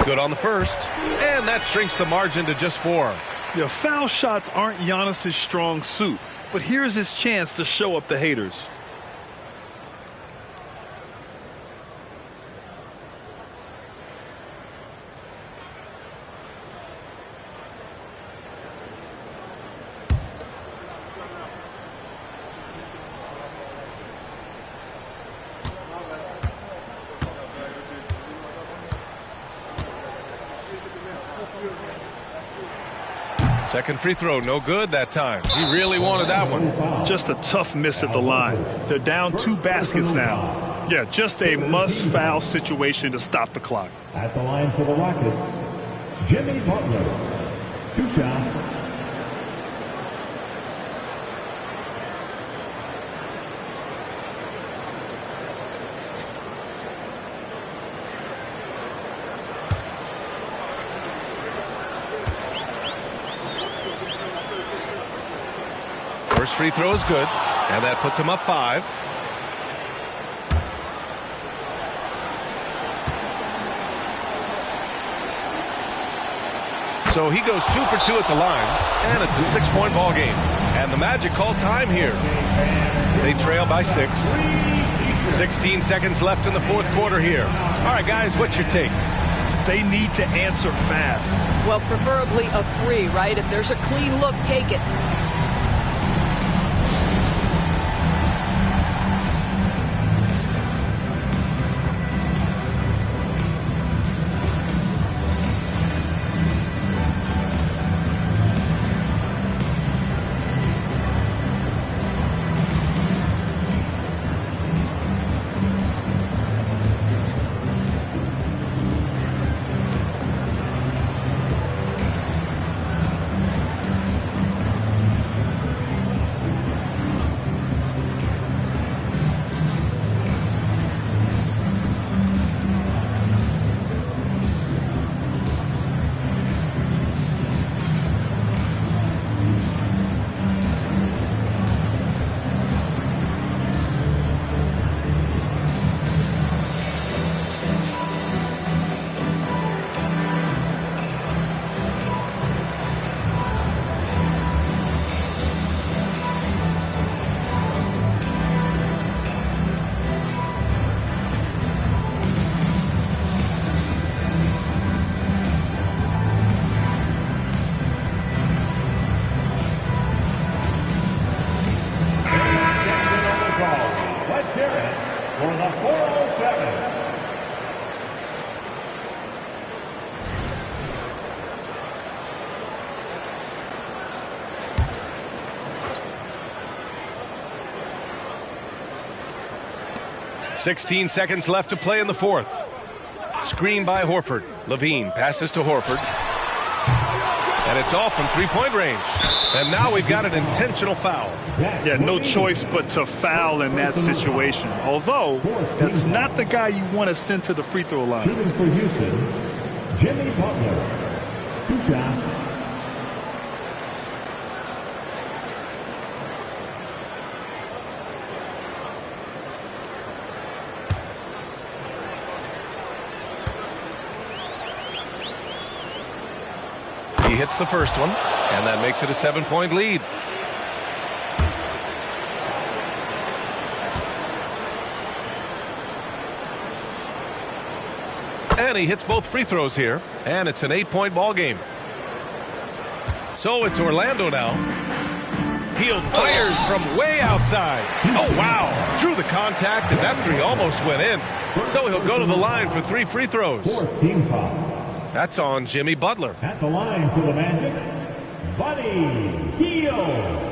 Good on the first, and that shrinks the margin to just 4. Your foul shots aren't Giannis's strong suit, but here's his chance to show up the haters. Second free throw, no good that time. He really wanted that one. Just a tough miss at the line. They're down 2 baskets now. Yeah, just a must-foul situation to stop the clock. At the line for the Rockets, Jimmy Butler. 2 shots. First free throw is good, and that puts him up 5. So he goes 2 for 2 at the line, and it's a 6-point ball game. And the Magic call time here. They trail by 6. 16 seconds left in the fourth quarter here. All right, guys, what's your take? They need to answer fast. Well, preferably a 3, right? If there's a clean look, take it. 16 seconds left to play in the fourth. Screen by Horford. Levine passes to Horford. And it's off from three-point range. And now we've got an intentional foul. Yeah, no choice but to foul in that situation. Although, that's not the guy you want to send to the free throw line. Shooting for Houston, Jimmy Butler. 2 shots. He hits the first one, and that makes it a 7-point lead. And he hits both free throws here, and it's an 8-point ball game. So it's Orlando now. Hield fires from way outside. Oh, wow. Drew the contact, and that three almost went in. So he'll go to the line for 3 free throws. 14 foul. That's on Jimmy Butler. At the line for the Magic, Buddy Hield.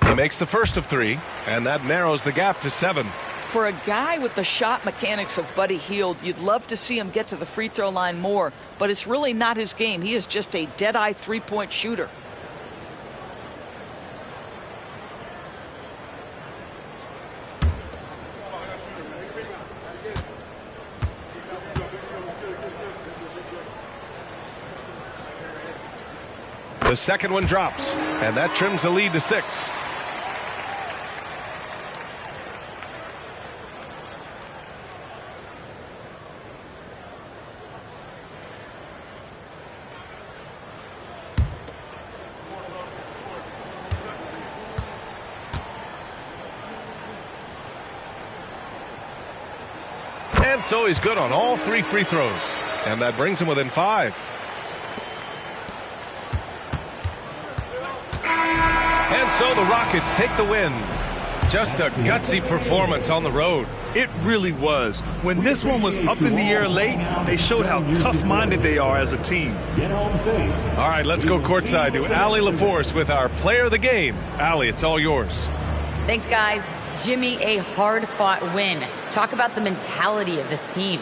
He makes the first of 3, and that narrows the gap to 7. For a guy with the shot mechanics of Buddy Hield, you'd love to see him get to the free throw line more, but it's really not his game. He is just a dead-eye three-point shooter. The second one drops, and that trims the lead to 6. And so he's good on all 3 free throws. And that brings him within 5. And so the Rockets take the win. Just a gutsy performance on the road. It really was. When this one was up in the air late, they showed how tough-minded they are as a team. All right, let's go courtside to Allie LaForce with our player of the game. Allie, it's all yours. Thanks, guys. Jimmy, a hard-fought win. Talk about the mentality of this team.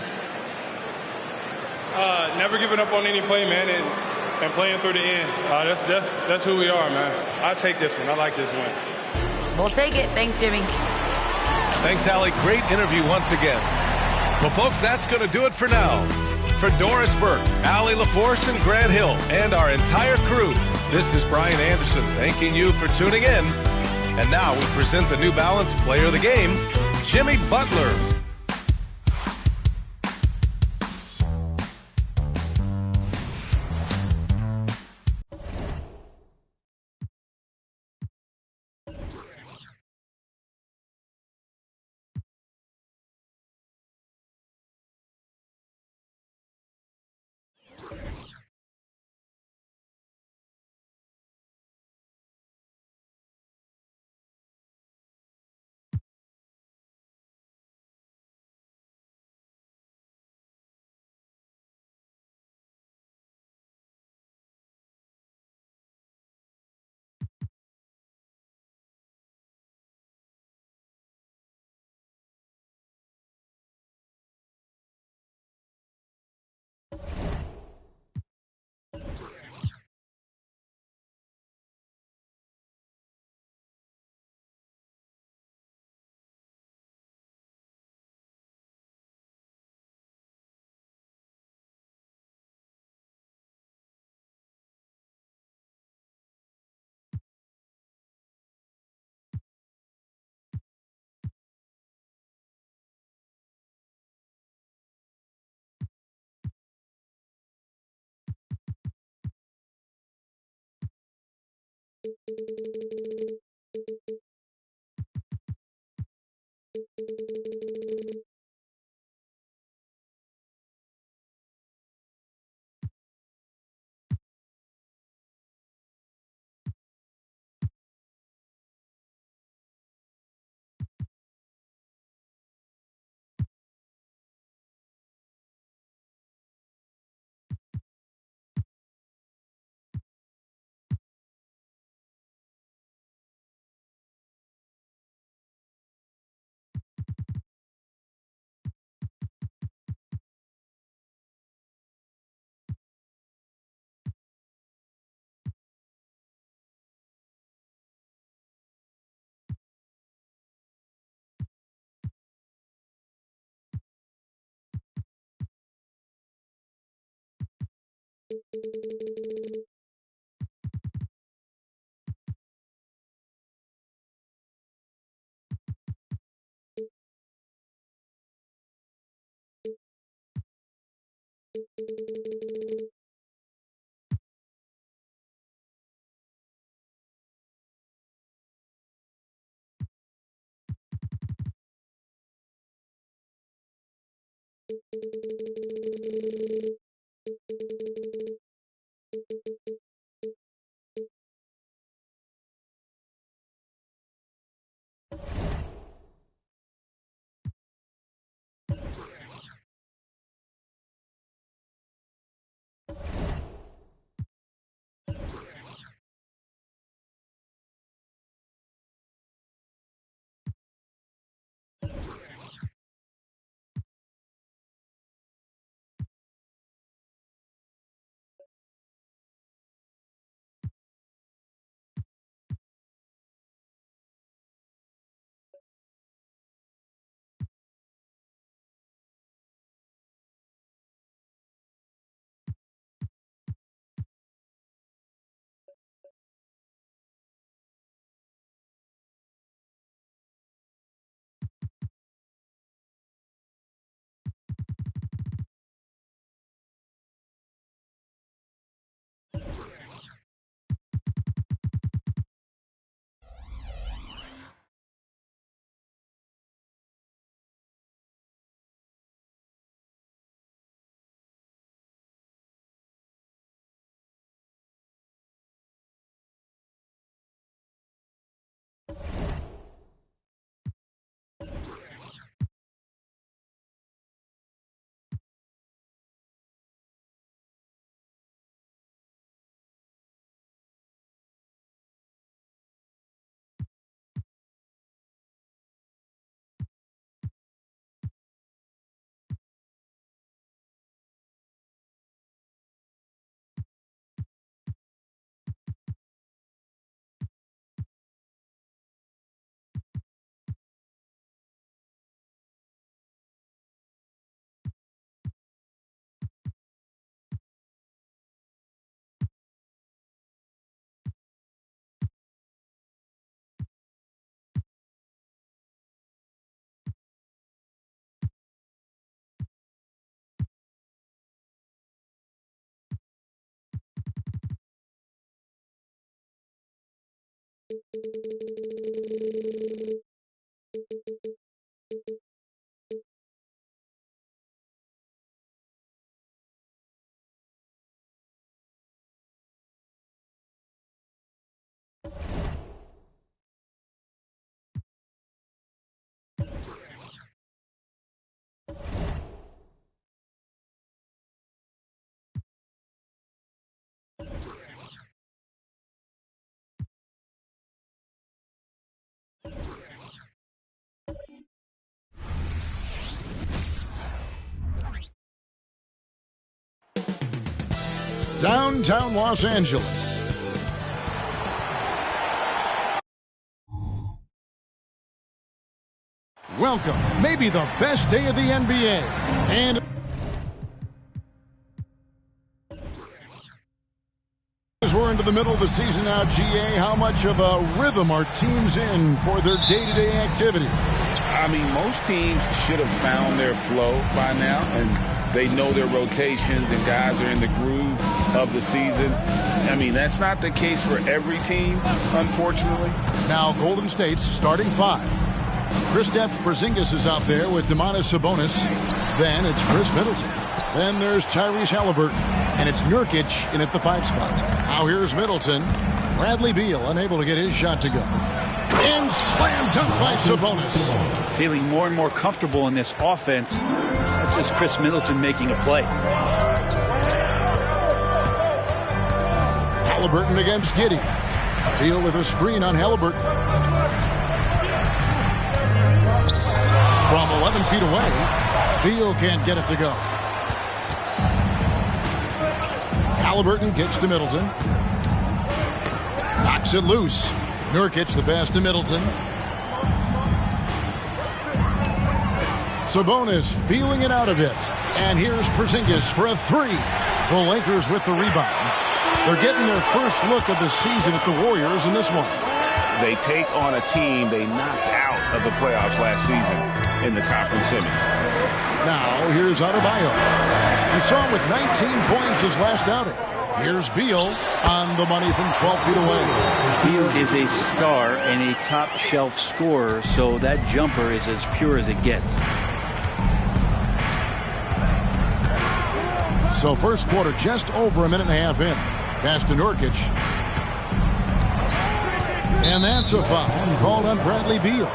Never giving up on any play, man, and playing through the end. That's who we are, man. I take this one. I like this win. We'll take it. Thanks, Jimmy. Thanks, Allie. Great interview once again. Well, folks, that's going to do it for now. For Doris Burke, Allie LaForce, and Grant Hill, and our entire crew, this is Brian Anderson thanking you for tuning in. And now we present the New Balance Player of the Game, Jimmy Butler. Downtown Los Angeles. Welcome, maybe the best day of the NBA. And as we're into the middle of the season now, GA, how much of a rhythm are teams in for their day-to-day activity? I mean, most teams should have found their flow by now, and they know their rotations and guys are in the groove of the season. I mean, that's not the case for every team, unfortunately. Now, Golden State's starting five. Kristaps Porzingis is out there with Domantas Sabonis. Then it's Chris Middleton. Then there's Tyrese Halliburton. And it's Nurkic in at the 5 spot. Now here's Middleton. Bradley Beal unable to get his shot to go. And slam dunk by Sabonis. Feeling more and more comfortable in this offense. That's just Chris Middleton making a play. Halliburton against Giddey. Beal with a screen on Halliburton. From 11 feet away, Beal can't get it to go. Halliburton gets to Middleton. Knocks it loose. Nurkic the pass to Middleton. Sabonis feeling it out a bit. And here's Porzingis for a 3. The Lakers with the rebound. They're getting their first look of the season at the Warriors in this one. They take on a team they knocked out of the playoffs last season in the conference semis. Now, here's Adebayo. We saw him with 19 points his last outing. Here's Beal on the money from 12 feet away. Beal is a star and a top-shelf scorer, so that jumper is as pure as it gets. So first quarter just over a minute and a half in. Pass to Nurkic. And that's a foul called on Bradley Beal.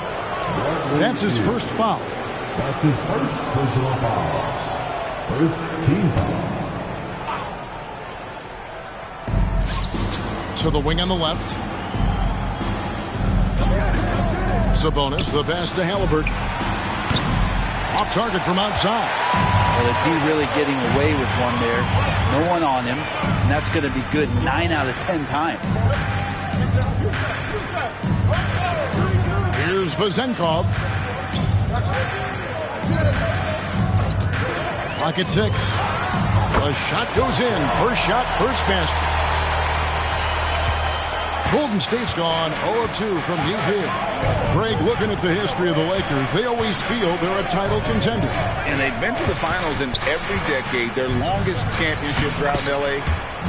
That's his first foul. That's his first personal foul. First team foul. To the wing on the left. Sabonis, the pass to Halliburton. Off target from outside. Well, the D really getting away with one there. No one on him. And that's going to be good 9 out of 10 times. Here's Vezenkov. Clock at 6. The shot goes in. First shot, first basket. Golden State's gone 0-2 from deep here. Greg, looking at the history of the Lakers, they always feel they're a title contender. And they've been to the finals in every decade. Their longest championship drought in L.A.,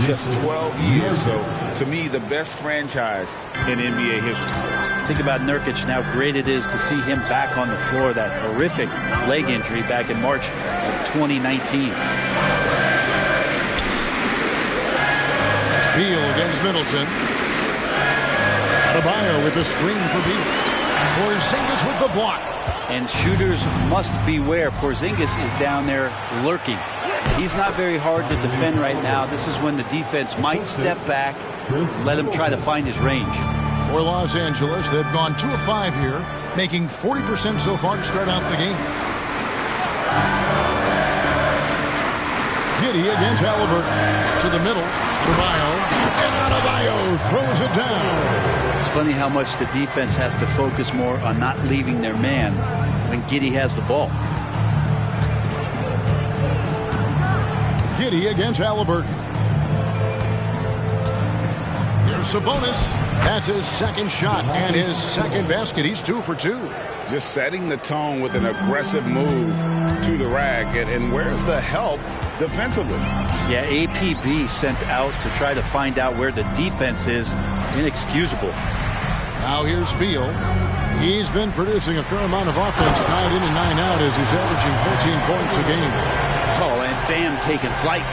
just 12 years. So, to me, the best franchise in NBA history. Think about Nurkic and how great it is to see him back on the floor. That horrific leg injury back in March of 2019. Beal against Middleton. Adebayo with the screen for Beal. Porzingis with the block. And shooters must beware. Porzingis is down there lurking. He's not very hard to defend right now. This is when the defense might step back, let him try to find his range. For Los Angeles, they've gone 2 of 5 here, making 40% so far to start out the game. Giddey against Halliburton. To the middle. Adebayo. And Adebayo throws it down. It's funny how much the defense has to focus more on not leaving their man when Giddey has the ball. Giddey against Halliburton. Here's Sabonis. That's his second shot and his second basket. He's 2 for 2. Just setting the tone with an aggressive move to the rack. And where's the help defensively? Yeah, APB sent out to try to find out where the defense is. Inexcusable. Now here's Beal. He's been producing a fair amount of offense 9 in and 9 out as he's averaging 14 points a game. Oh, and Bam taking flight.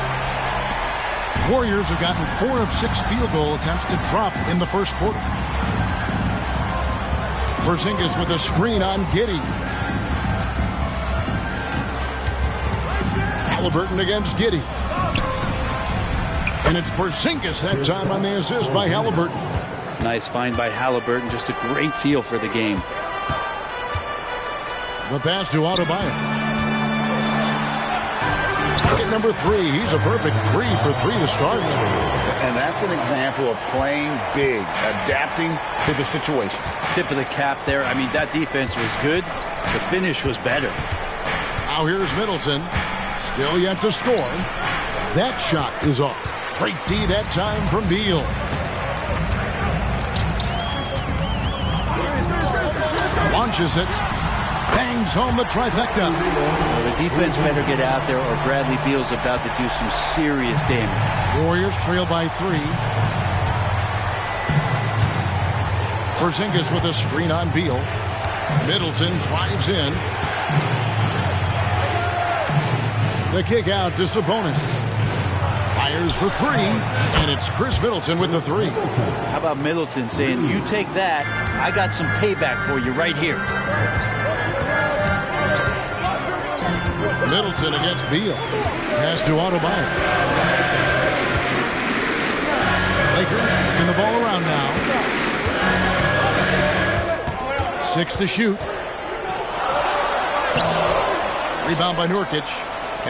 Warriors have gotten 4 of 6 field goal attempts to drop in the first quarter. Porzingis with a screen on Giddey. Halliburton against Giddey. And it's Porzingis that time on the assist by Halliburton. Nice find by Halliburton. Just a great feel for the game. The pass to Adebayo. At number 3, he's a perfect 3 for 3 to start. And that's an example of playing big, adapting to the situation. Tip of the cap there. I mean, that defense was good. The finish was better. Now here's Middleton. Still yet to score. That shot is off. Great D that time from Beal. Launches it. Bangs home the trifecta. Well, the defense better get out there or Bradley Beal's about to do some serious damage. Warriors trail by 3. Porzingis with a screen on Beal. Middleton drives in. The kick out to Sabonis. Fires for 3, and it's Chris Middleton with the 3. How about Middleton saying, you take that, I got some payback for you right here. Middleton against Beal. Pass to Adebayo. Lakers moving the ball around now. 6 to shoot. Rebound by Nurkic.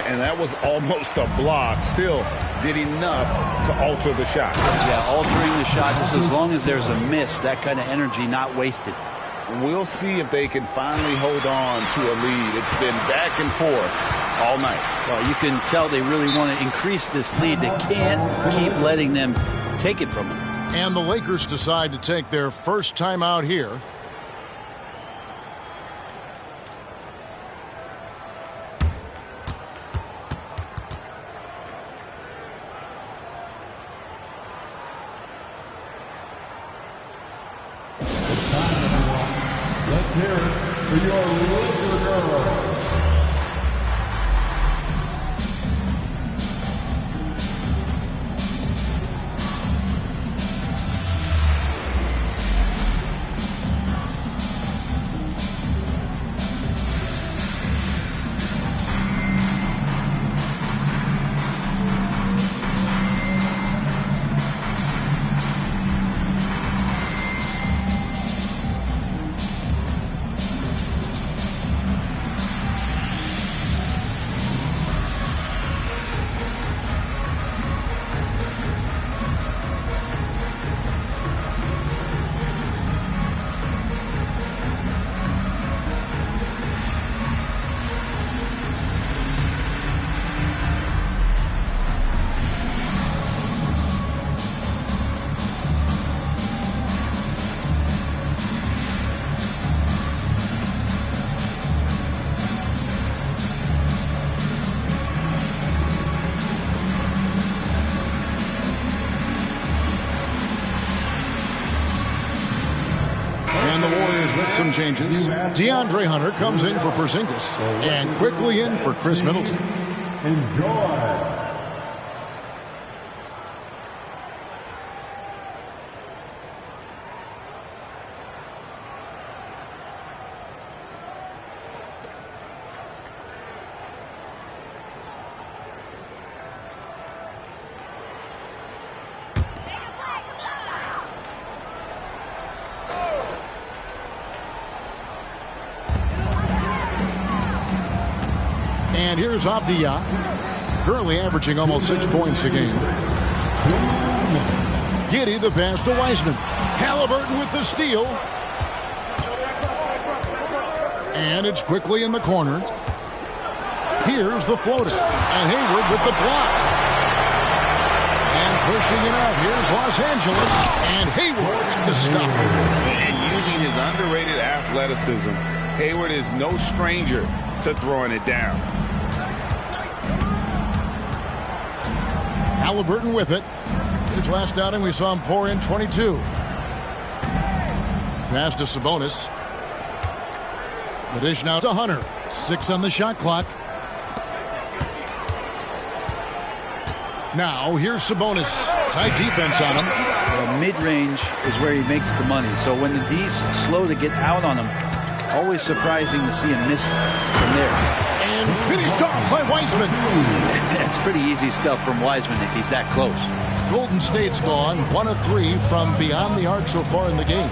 And that was almost a block. Still did enough to alter the shot. Yeah, altering the shot just as long as there's a miss. That kind of energy not wasted. We'll see if they can finally hold on to a lead. It's been back and forth all night. Well, you can tell they really want to increase this lead. They can't keep letting them take it from them. And the Lakers decide to take their first timeout here. Let's hear it for your Laker girls. Some changes. DeAndre Hunter comes in for Porzingis and quickly in for Chris Middleton. Enjoy. And here's Avdija, currently averaging almost 6 points a game. Giddey the pass to Wiseman. Halliburton with the steal. And it's quickly in the corner. Here's the floater. And Hayward with the block. And pushing it out. Here's Los Angeles. And Hayward with the stuff. And using his underrated athleticism, Hayward is no stranger to throwing it down. Halliburton with it. His last outing, we saw him pour in 22. Pass to Sabonis. The dish now to Hunter. 6 on the shot clock. Now, here's Sabonis. Tight defense on him. Well, mid-range is where he makes the money. So when the D's slow to get out on him, always surprising to see him miss from there. And finished off by Wiseman. That's pretty easy stuff from Wiseman if he's that close. Golden State's gone 1 of 3 from beyond the arc so far in the game.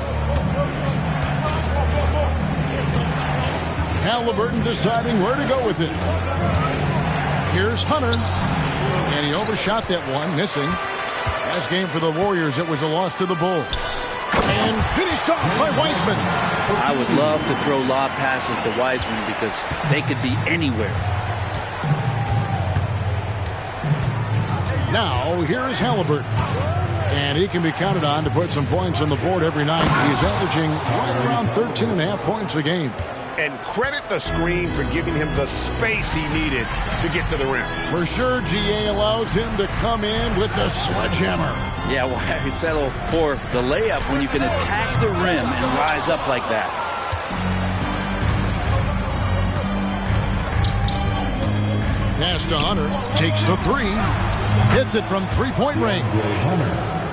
Halliburton deciding where to go with it. Here's Hunter. And he overshot that one, missing. Last game for the Warriors, it was a loss to the Bulls. And finished off by Wiseman. I would love to throw lob passes to Wiseman because they could be anywhere. Now, here is Halliburton. And he can be counted on to put some points on the board every night. He's averaging right around 13.5 points a game. And credit the screen for giving him the space he needed to get to the rim. For sure, GA allows him to come in with the sledgehammer. Yeah, why settle for the layup when you can attack the rim and rise up like that? Pass to Hunter. Takes the 3. Hits it from three-point range.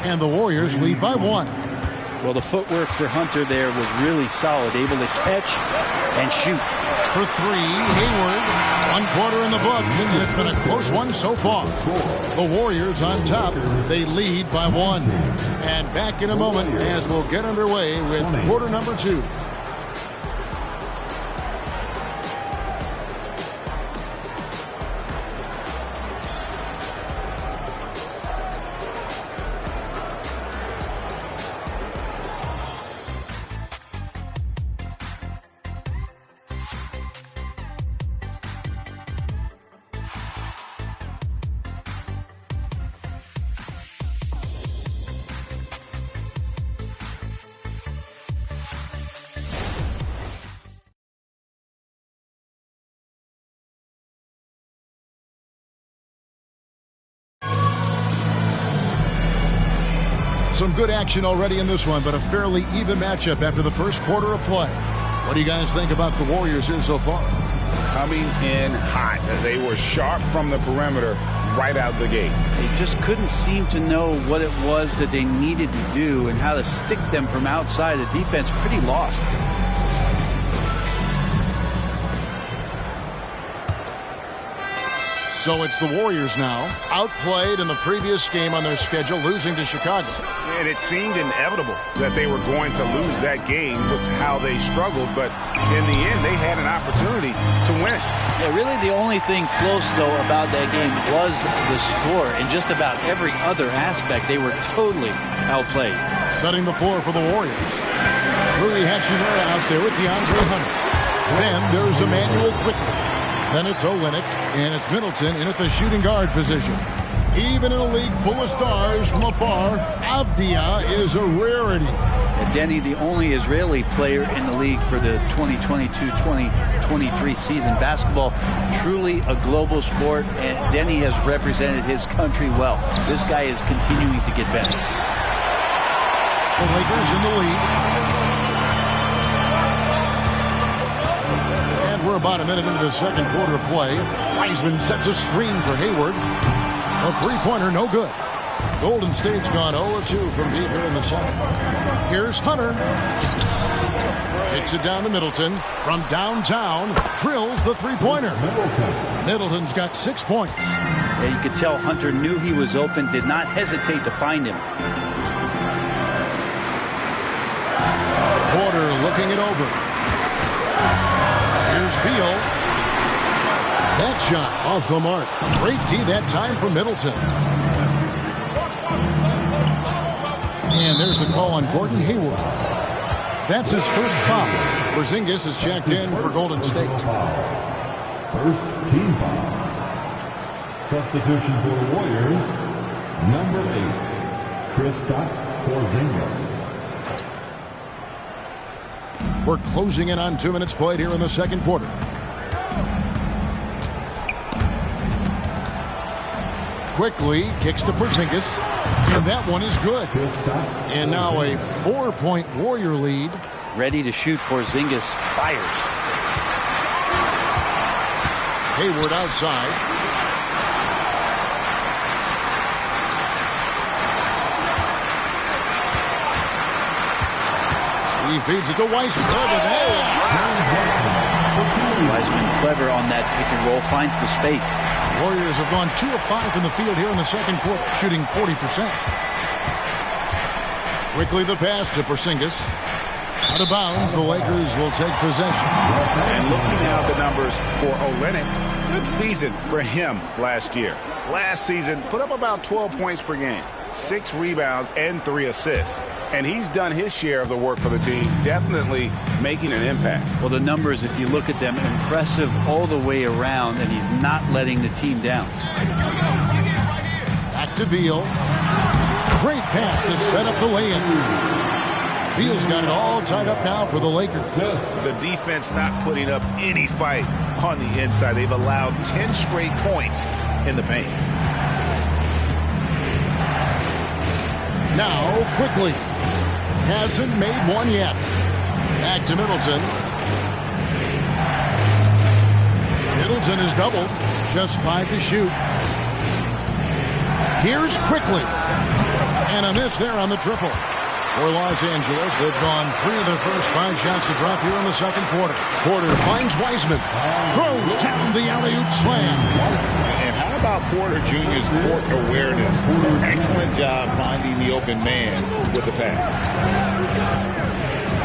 And the Warriors lead by 1. Well, the footwork for Hunter there was really solid, able to catch and shoot. For 3, Hayward. 1 quarter in the books, and it's been a close one so far. The Warriors on top. They lead by 1. And back in a moment as we'll get underway with quarter number 2. Some good action already in this one, but a fairly even matchup after the first quarter of play. What do you guys think about the Warriors here so far? Coming in hot. They were sharp from the perimeter right out the gate. They just couldn't seem to know what it was that they needed to do and how to stick them from outside. The defense pretty lost. So it's the Warriors now, outplayed in the previous game on their schedule, losing to Chicago. And it seemed inevitable that they were going to lose that game with how they struggled, but in the end, they had an opportunity to win it. Yeah, really the only thing close, though, about that game was the score. In just about every other aspect, they were totally outplayed. Setting the floor for the Warriors. Rui Hachimura out there with DeAndre Hunter. Then there's Emmanuel Quickly. Then it's Olynyk, and it's Middleton in at the shooting guard position. Even in a league full of stars from afar, Avdia is a rarity. And Denny, the only Israeli player in the league for the 2022-2023 season. Basketball, truly a global sport, and Denny has represented his country well. This guy is continuing to get better. The Lakers in the lead. We're about a minute into the second quarter of play. Wiseman sets a screen for Hayward. A three-pointer, no good. Golden State's gone 0-2 from deep here in the second. Here's Hunter. Kicks it down to Middleton. From downtown, drills the three-pointer. Middleton's got 6 points. Yeah, you could tell Hunter knew he was open, did not hesitate to find him. Porter looking it over. Here's Beal. That shot off the mark. Great D that time for Middleton. And there's the call on Gordon Hayward. That's his first foul. Porzingis is checked in for Golden State. First team foul. Substitution for the Warriors, number 8, Kristaps Porzingis. We're closing in on 2 minutes played here in the second quarter. Quickly kicks to Porzingis, and that one is good. And now a 4-point Warrior lead. Ready to shoot. Porzingis fires. Hayward outside. He feeds it to Wiseman. Wiseman clever on that pick and roll, finds the space. Warriors have gone 2 of 5 from the field here in the second quarter, shooting 40%. Quickly the pass to Porzingis. Out of bounds, the Lakers will take possession. And looking now at the numbers for Olynyk, good season for him last year. Last season, put up about 12 points per game, 6 rebounds, and 3 assists. And he's done his share of the work for the team, definitely making an impact. Well, the numbers, if you look at them, impressive all the way around, and he's not letting the team down. Back to Beal. Great pass to set up the lay-in. Beal's got it all tied up now for the Lakers. The defense not putting up any fight on the inside. They've allowed 10 straight points in the paint. Now, quickly. Hasn't made one yet. Back to Middleton. Middleton is doubled. Just 5 to shoot. Here's Quickly. And a miss there on the triple. For Los Angeles, they've gone 3 of their first 5 shots to drop here in the second quarter. Porter finds Wiseman. Throws down the alley-oop slam. And how about Porter Jr.'s court awareness? Excellent job finding the open man with the pass.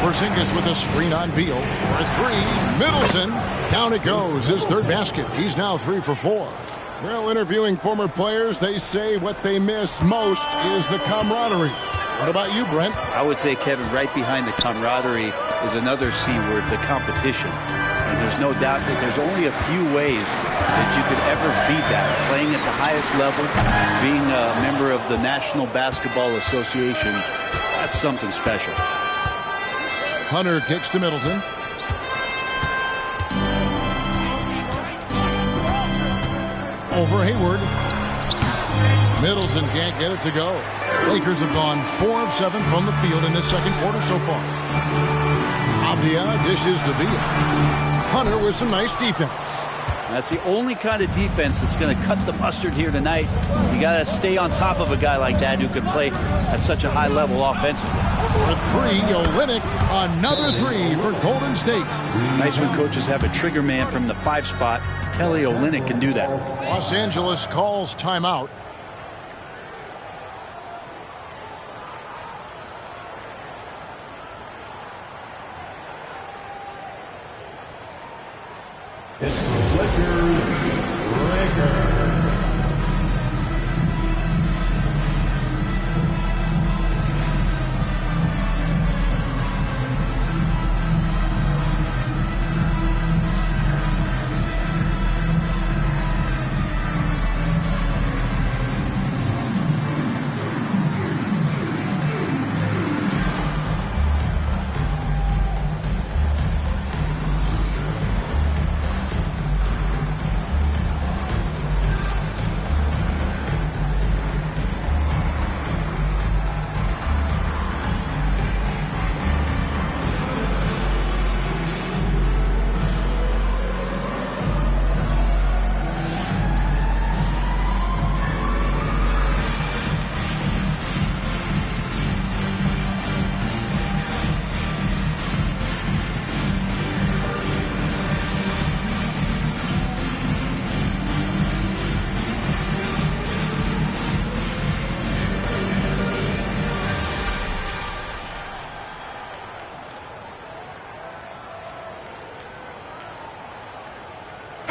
Porzingis with a screen on Beal. For 3. Middleton. Down it goes. His third basket. He's now 3 for 4. Well, interviewing former players, they say what they miss most is the camaraderie. What about you, Brent? I would say, Kevin, right behind the camaraderie is another C word, the competition. And there's no doubt that there's only a few ways that you could ever feed that. Playing at the highest level, being a member of the National Basketball Association, that's something special. Hunter kicks to Middleton. Over Hayward. Middleton can't get it to go. Lakers have gone 4 of 7 from the field in this second quarter so far. Avdia dishes to Beal. Hunter with some nice defense. That's the only kind of defense that's going to cut the mustard here tonight. You got to stay on top of a guy like that who can play at such a high level offensively. For 3, Olynyk, another 3 for Golden State. Nice when coaches have a trigger man from the 5 spot. Kelly Olynyk can do that. Los Angeles calls timeout.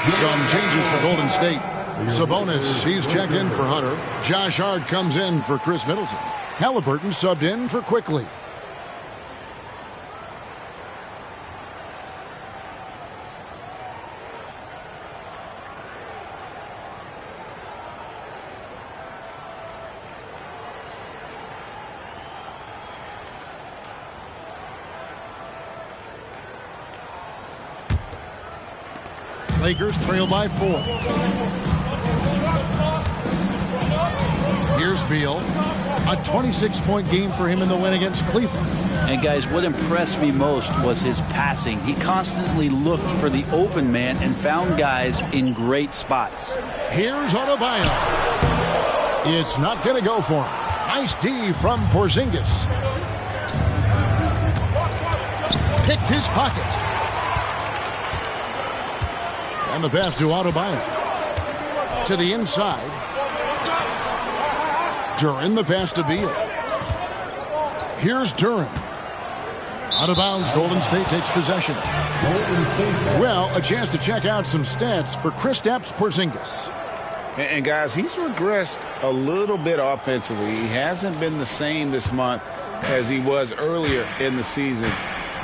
Some changes for Golden State. Sabonis, he's checked in for Hunter. Josh Hart comes in for Chris Middleton. Halliburton subbed in for Quickly. Lakers trail by 4. Here's Beal. A 26-point game for him in the win against Cleveland. And guys, what impressed me most was his passing. He constantly looked for the open man and found guys in great spots. Here's Adebayo. It's not going to go for him. Nice D from Porzingis. Picked his pocket. And the pass to Adebayo. To the inside. Duran, the pass to Beal. Here's Duran. Out of bounds, Golden State takes possession. Well, a chance to check out some stats for Kristaps Porzingis. And guys, he's regressed a little bit offensively. He hasn't been the same this month as he was earlier in the season.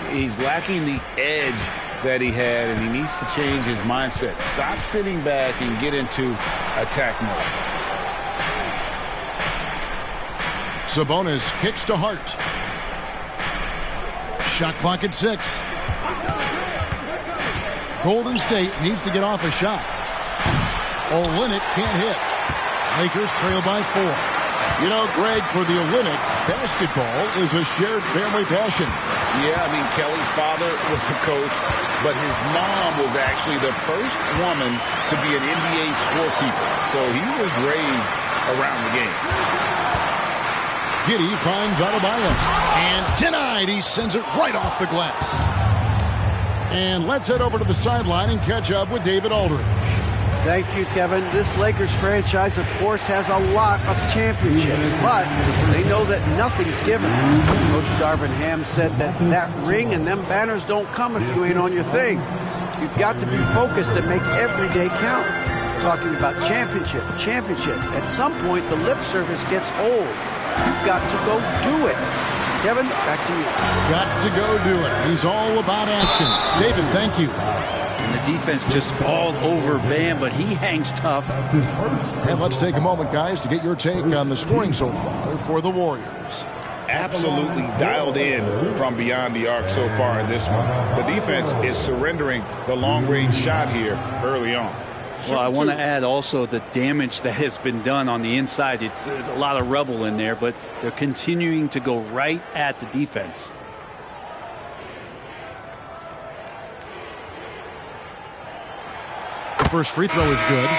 He's lacking the edge that he had, and he needs to change his mindset. Stop sitting back and get into attack mode. Sabonis kicks to Hart. Shot clock at 6. Golden State needs to get off a shot. Olynyk can't hit. Lakers trail by 4. You know, Greg, for the Olynyk's, basketball is a shared family passion. Yeah, I mean, Kelly's father was the coach, but his mom was actually the first woman to be an NBA scorekeeper. So he was raised around the game. Giddey finds Adebayo. And denied. He sends it right off the glass. And let's head over to the sideline and catch up with David Aldridge. Thank you, Kevin. This Lakers franchise, of course, has a lot of championships, but they know that nothing's given. Coach Darvin Ham said that ring and them banners don't come if you ain't on your thing. You've got to be focused and make every day count. Talking about championship. At some point, the lip service gets old. You've got to go do it. Kevin, back to you. Got to go do it. He's all about action. David, thank you. And the defense just all over Bam, but he hangs tough. And let's take a moment, guys, to get your take on the scoring so far for the Warriors. Absolutely dialed in from beyond the arc so far in this one. The defense is surrendering the long-range shot here early on. Well, I want to add also the damage that has been done on the inside. It's a lot of rubble in there, but they're continuing to go right at the defense. The first free throw is good.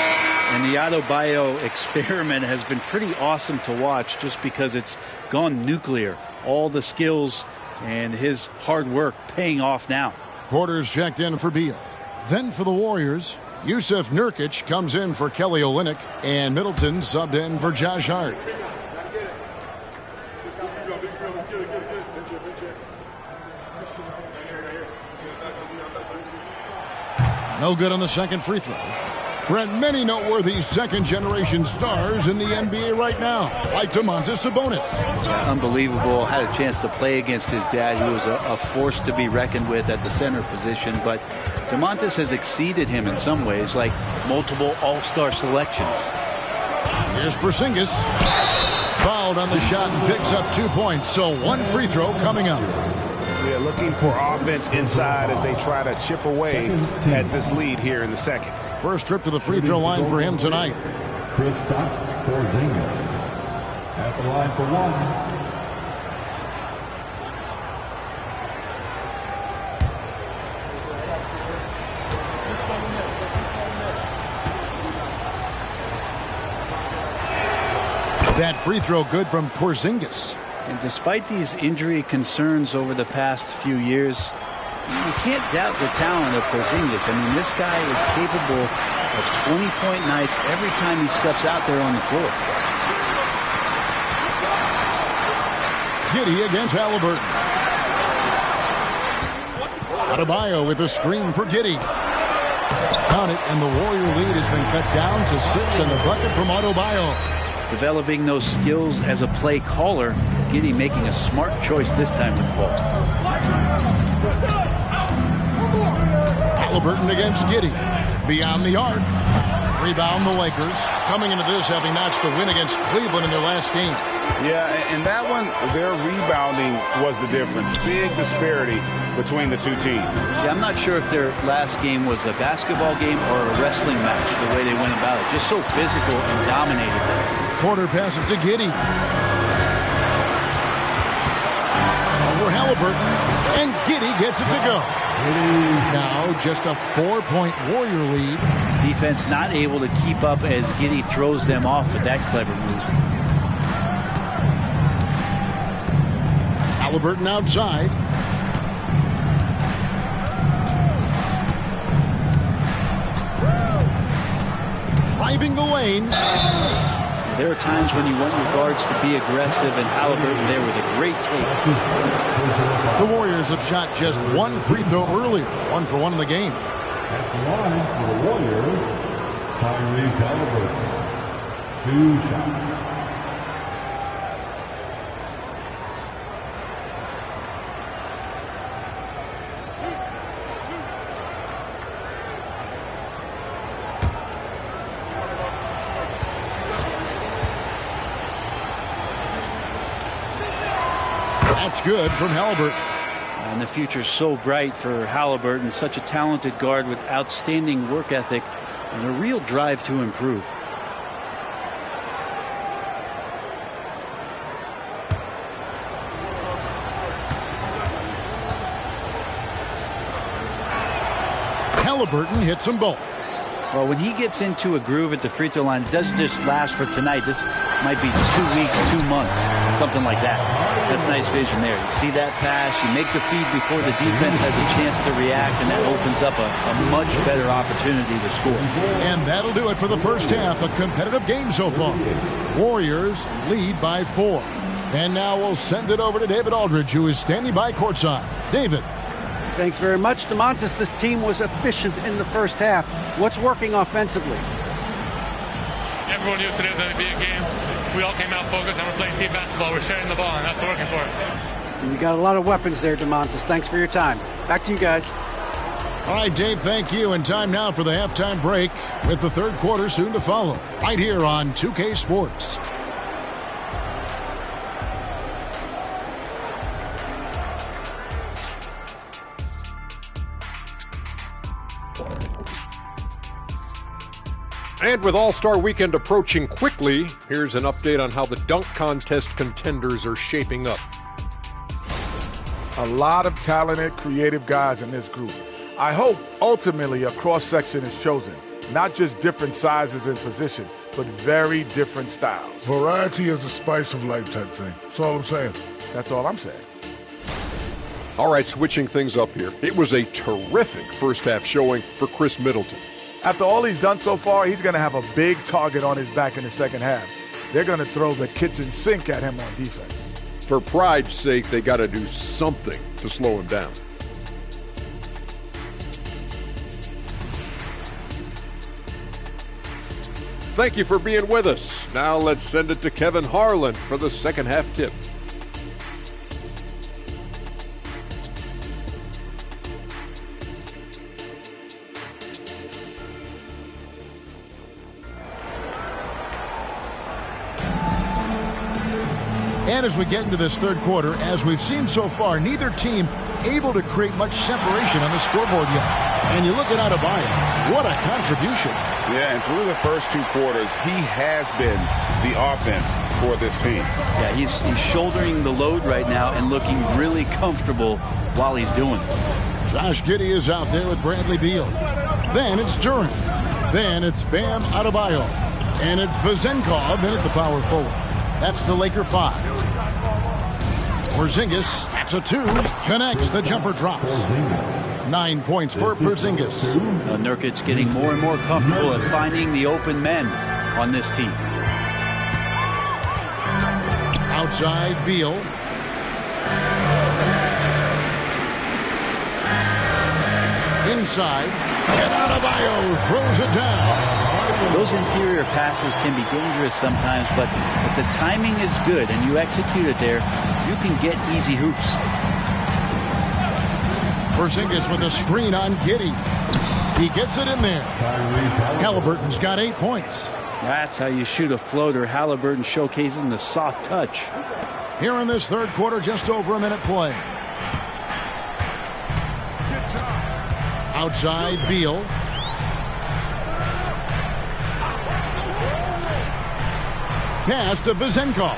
And the Adebayo experiment has been pretty awesome to watch just because it's gone nuclear. All the skills and his hard work paying off now. Porter's checked in for Beal. Then for the Warriors, Yusuf Nurkic comes in for Kelly Olynyk, and Middleton subbed in for Josh Hart. No good on the second free throw. Brent, many noteworthy second-generation stars in the NBA right now, like Domantas Sabonis. Yeah, unbelievable. Had a chance to play against his dad, who was a force to be reckoned with at the center position. But Domantas has exceeded him in some ways, like multiple all-star selections. Here's Porzingis. Fouled on the shot and picks up 2 points. So one free throw coming up. Yeah, looking for offense inside as they try to chip away at this lead here in the second. First trip to the free throw line for him tonight. Kristaps Porzingis at the line for one. That free throw good from Porzingis. And despite these injury concerns over the past few years, you can't doubt the talent of Porzingis. I mean, this guy is capable of 20-point nights every time he steps out there on the floor. Giddey against Halliburton. Adebayo with a screen for Giddey. Count it, and the Warrior lead has been cut down to 6, and the bucket from Adebayo. Developing those skills as a play caller, Giddey making a smart choice this time with the ball. Halliburton against Giddey. Beyond the arc. Rebound the Lakers. Coming into this having notched a win against Cleveland in their last game. Yeah, and that one, their rebounding was the difference. Big disparity between the two teams. Yeah, I'm not sure if their last game was a basketball game or a wrestling match, the way they went about it. Just so physical and dominated them. Porter passes to Giddey. Over Halliburton. And Giddey gets it to go. Now just a 4-point Warrior lead. Defense not able to keep up as Giddey throws them off with that clever move. Halliburton outside. Driving the lane. There are times when you want your guards to be aggressive, and Halliburton there with a great take. The Warriors have shot just one free throw earlier. 1 for 1 in the game. At the line for the Warriors, Tyrese Halliburton. 2 shots. That's good from Halliburton. And the future's so bright for Halliburton, such a talented guard with outstanding work ethic and a real drive to improve. Halliburton hits them both. Well, when he gets into a groove at the free throw line, it doesn't just last for tonight. This might be 2 weeks, 2 months, something like that. That's nice vision there. You see that pass, you make the feed before the defense has a chance to react, and that opens up a much better opportunity to score. And that'll do it for the first half. A competitive game so far. Warriors lead by 4. And now we'll send it over to David Aldridge, who is standing by courtside. David. Thanks very much, Domantas. This team was efficient in the first half. What's working offensively? Everyone knew today was going to be a game. We all came out focused, and we're playing team basketball. We're sharing the ball, and that's working for us. And you got a lot of weapons there, Domantas. Thanks for your time. Back to you guys. All right, Dave, thank you. And time now for the halftime break with the third quarter soon to follow. Right here on 2K Sports. And with All-Star Weekend approaching quickly, here's an update on how the dunk contest contenders are shaping up. A lot of talented, creative guys in this group. I hope ultimately a cross-section is chosen, not just different sizes and position, but very different styles. Variety is the spice of life type thing. That's all I'm saying. That's all I'm saying. All right, switching things up here. It was a terrific first-half showing for Chris Middleton. After all he's done so far, he's going to have a big target on his back in the second half. They're going to throw the kitchen sink at him on defense. For pride's sake, they got to do something to slow him down. Thank you for being with us. Now let's send it to Kevin Harlan for the second half tip. And as we get into this third quarter, as we've seen so far, neither team able to create much separation on the scoreboard yet. And you look at Adebayo, what a contribution. Yeah, and through the first two quarters, he has been the offense for this team. Yeah, he's shouldering the load right now and looking really comfortable while he's doing it. Josh Giddey is out there with Bradley Beal. Then it's Durant. Then it's Bam Adebayo. And it's Vezenkov in at the power forward. That's the Laker 5. Porzingis, that's a 2, connects, the jumper drops. 9 points for Porzingis. Nurkic getting more and more comfortable at finding the open men on this team. Outside, Beal. Inside, and Adebayo throws it down. Those interior passes can be dangerous sometimes, but if the timing is good and you execute it there, you can get easy hoops. Porzingis with a screen on Giddey. He gets it in there. Halliburton's got 8 points. That's how you shoot a floater. Halliburton showcasing the soft touch. Here in this third quarter, just over a minute play. Outside, Beal. Pass to Vezenkov.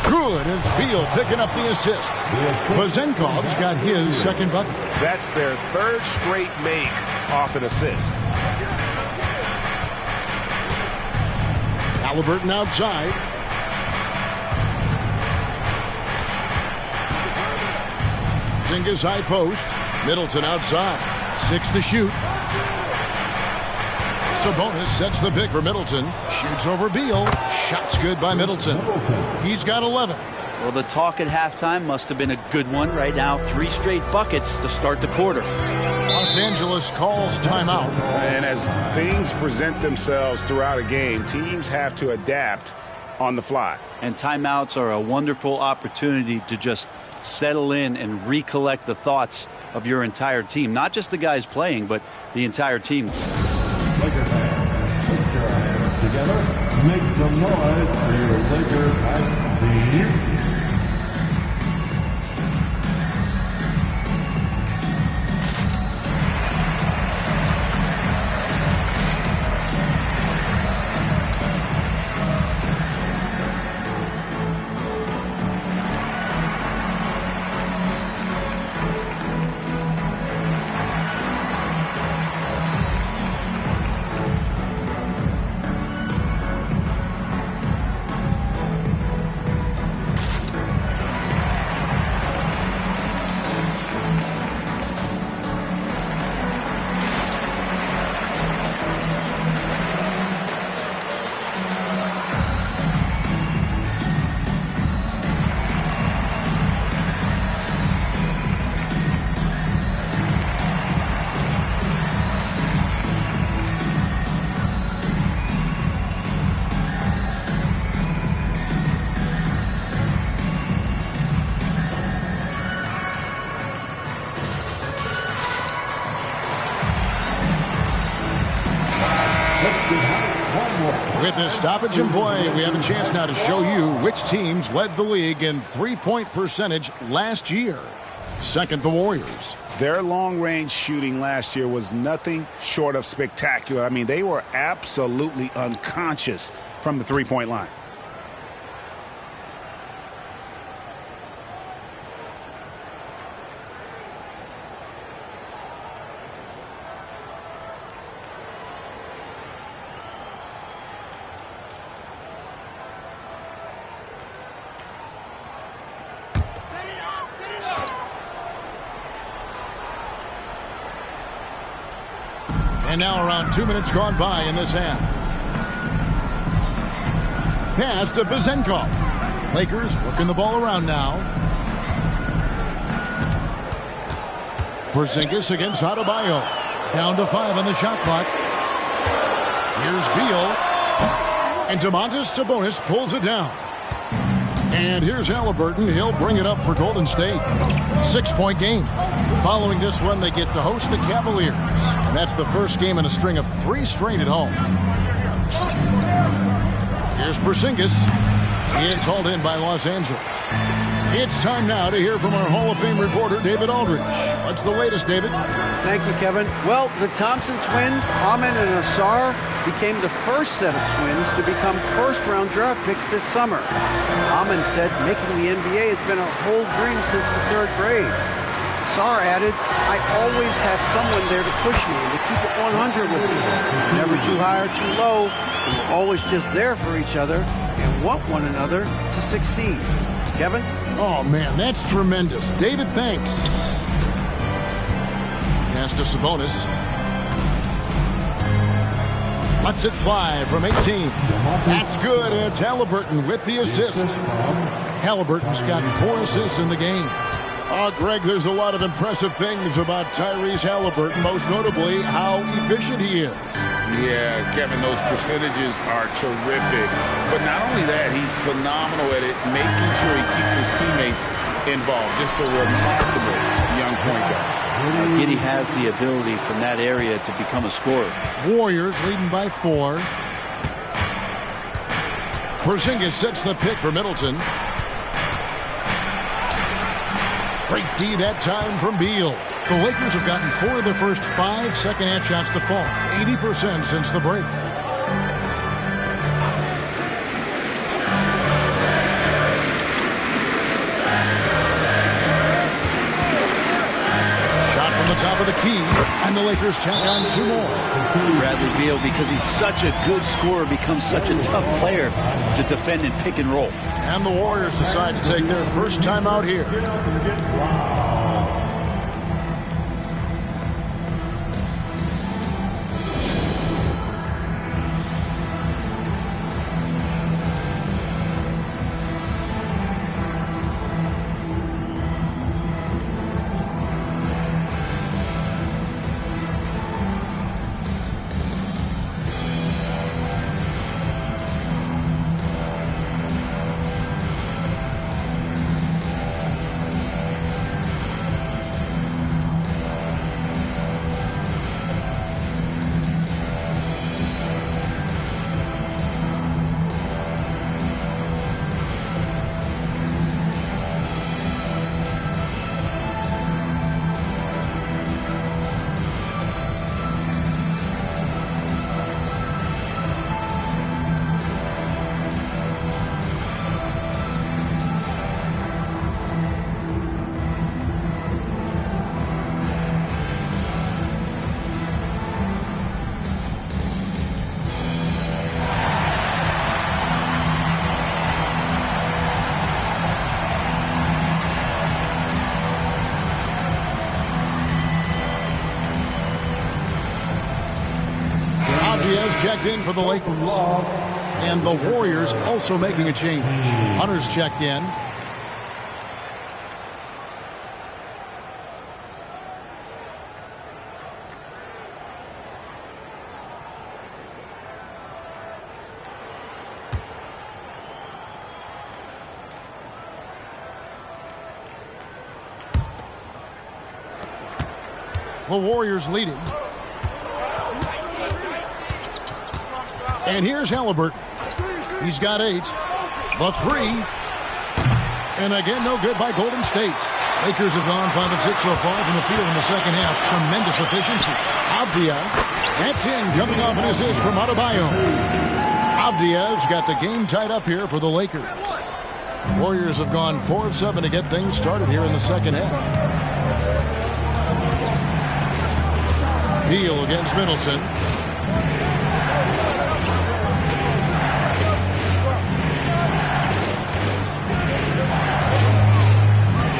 Good, it's Beal picking up the assist. Vezenkov's got his second bucket. That's their third straight make off an assist. Halliburton outside. Porzingis high post. Middleton outside. 6 to shoot. Sabonis sets the pick for Middleton. Shoots over Beal. Shot's good by Middleton. He's got 11. Well, the talk at halftime must have been a good one. Right now, 3 straight buckets to start the quarter. Los Angeles calls timeout. And as things present themselves throughout a game, teams have to adapt on the fly. And timeouts are a wonderful opportunity to just settle in and recollect the thoughts of your entire team. Not just the guys playing, but the entire team. Laker fans, put your hands together. Make some noise for your Lakers hype team. With this stoppage in play, we have a chance now to show you which teams led the league in three-point percentage last year. Second, the Warriors. Their long-range shooting last year was nothing short of spectacular. I mean, they were absolutely unconscious from the three-point line. And now around 2 minutes gone by in this half. Pass to Vezenkov. Lakers working the ball around now. Porzingis against Adebayo. Down to 5 on the shot clock. Here's Beal. And Domantas Sabonis pulls it down. And here's Halliburton. He'll bring it up for Golden State. 6-point game. Following this one, they get to host the Cavaliers. And that's the first game in a string of 3 straight at home. Here's Porzingis. It's hauled in by Los Angeles. It's time now to hear from our Hall of Fame reporter, David Aldridge. What's the latest, David? Thank you, Kevin. Well, the Thompson twins, Amin and Asar, became the first set of twins to become first-round draft picks this summer. Amin said making the NBA has been a whole dream since the 3rd grade. Asar added, I always have someone there to push me and to keep it 100 with me. Never too high or too low. And we're always just there for each other and want one another to succeed. Kevin? Oh, man, that's tremendous. David, thanks. Pass to Sabonis. Lets it fly from 18. That's good, and it's Halliburton with the assist. Halliburton's got 4 assists in the game. Oh, Greg, there's a lot of impressive things about Tyrese Halliburton, most notably how efficient he is. Yeah, Kevin, those percentages are terrific. But not only that, he's phenomenal at it, making sure he keeps his teammates involved. Just a remarkable young point guard. Giddey has the ability from that area to become a scorer. Warriors leading by 4. Porzingis sets the pick for Middleton. Great D that time from Beal. The Lakers have gotten 4 of their first 5 second-half shots to fall. 80% since the break. Shot from the top of the key, and the Lakers tack on 2 more. Bradley Beal, because he's such a good scorer, becomes such a tough player to defend and pick and roll. And the Warriors decide to take their first time out here. Checked in for the Lakers. And the Warriors also making a change. Hunter's checked in. The Warriors leading. And here's Halliburton. He's got 8. The 3. And again, no good by Golden State. Lakers have gone 5 of 6 so far from the field in the second half. Tremendous efficiency. Avdia, that's in, coming off an assist from Adebayo. Avdia's got the game tied up here for the Lakers. Warriors have gone 4 of 7 to get things started here in the second half. Beal against Middleton.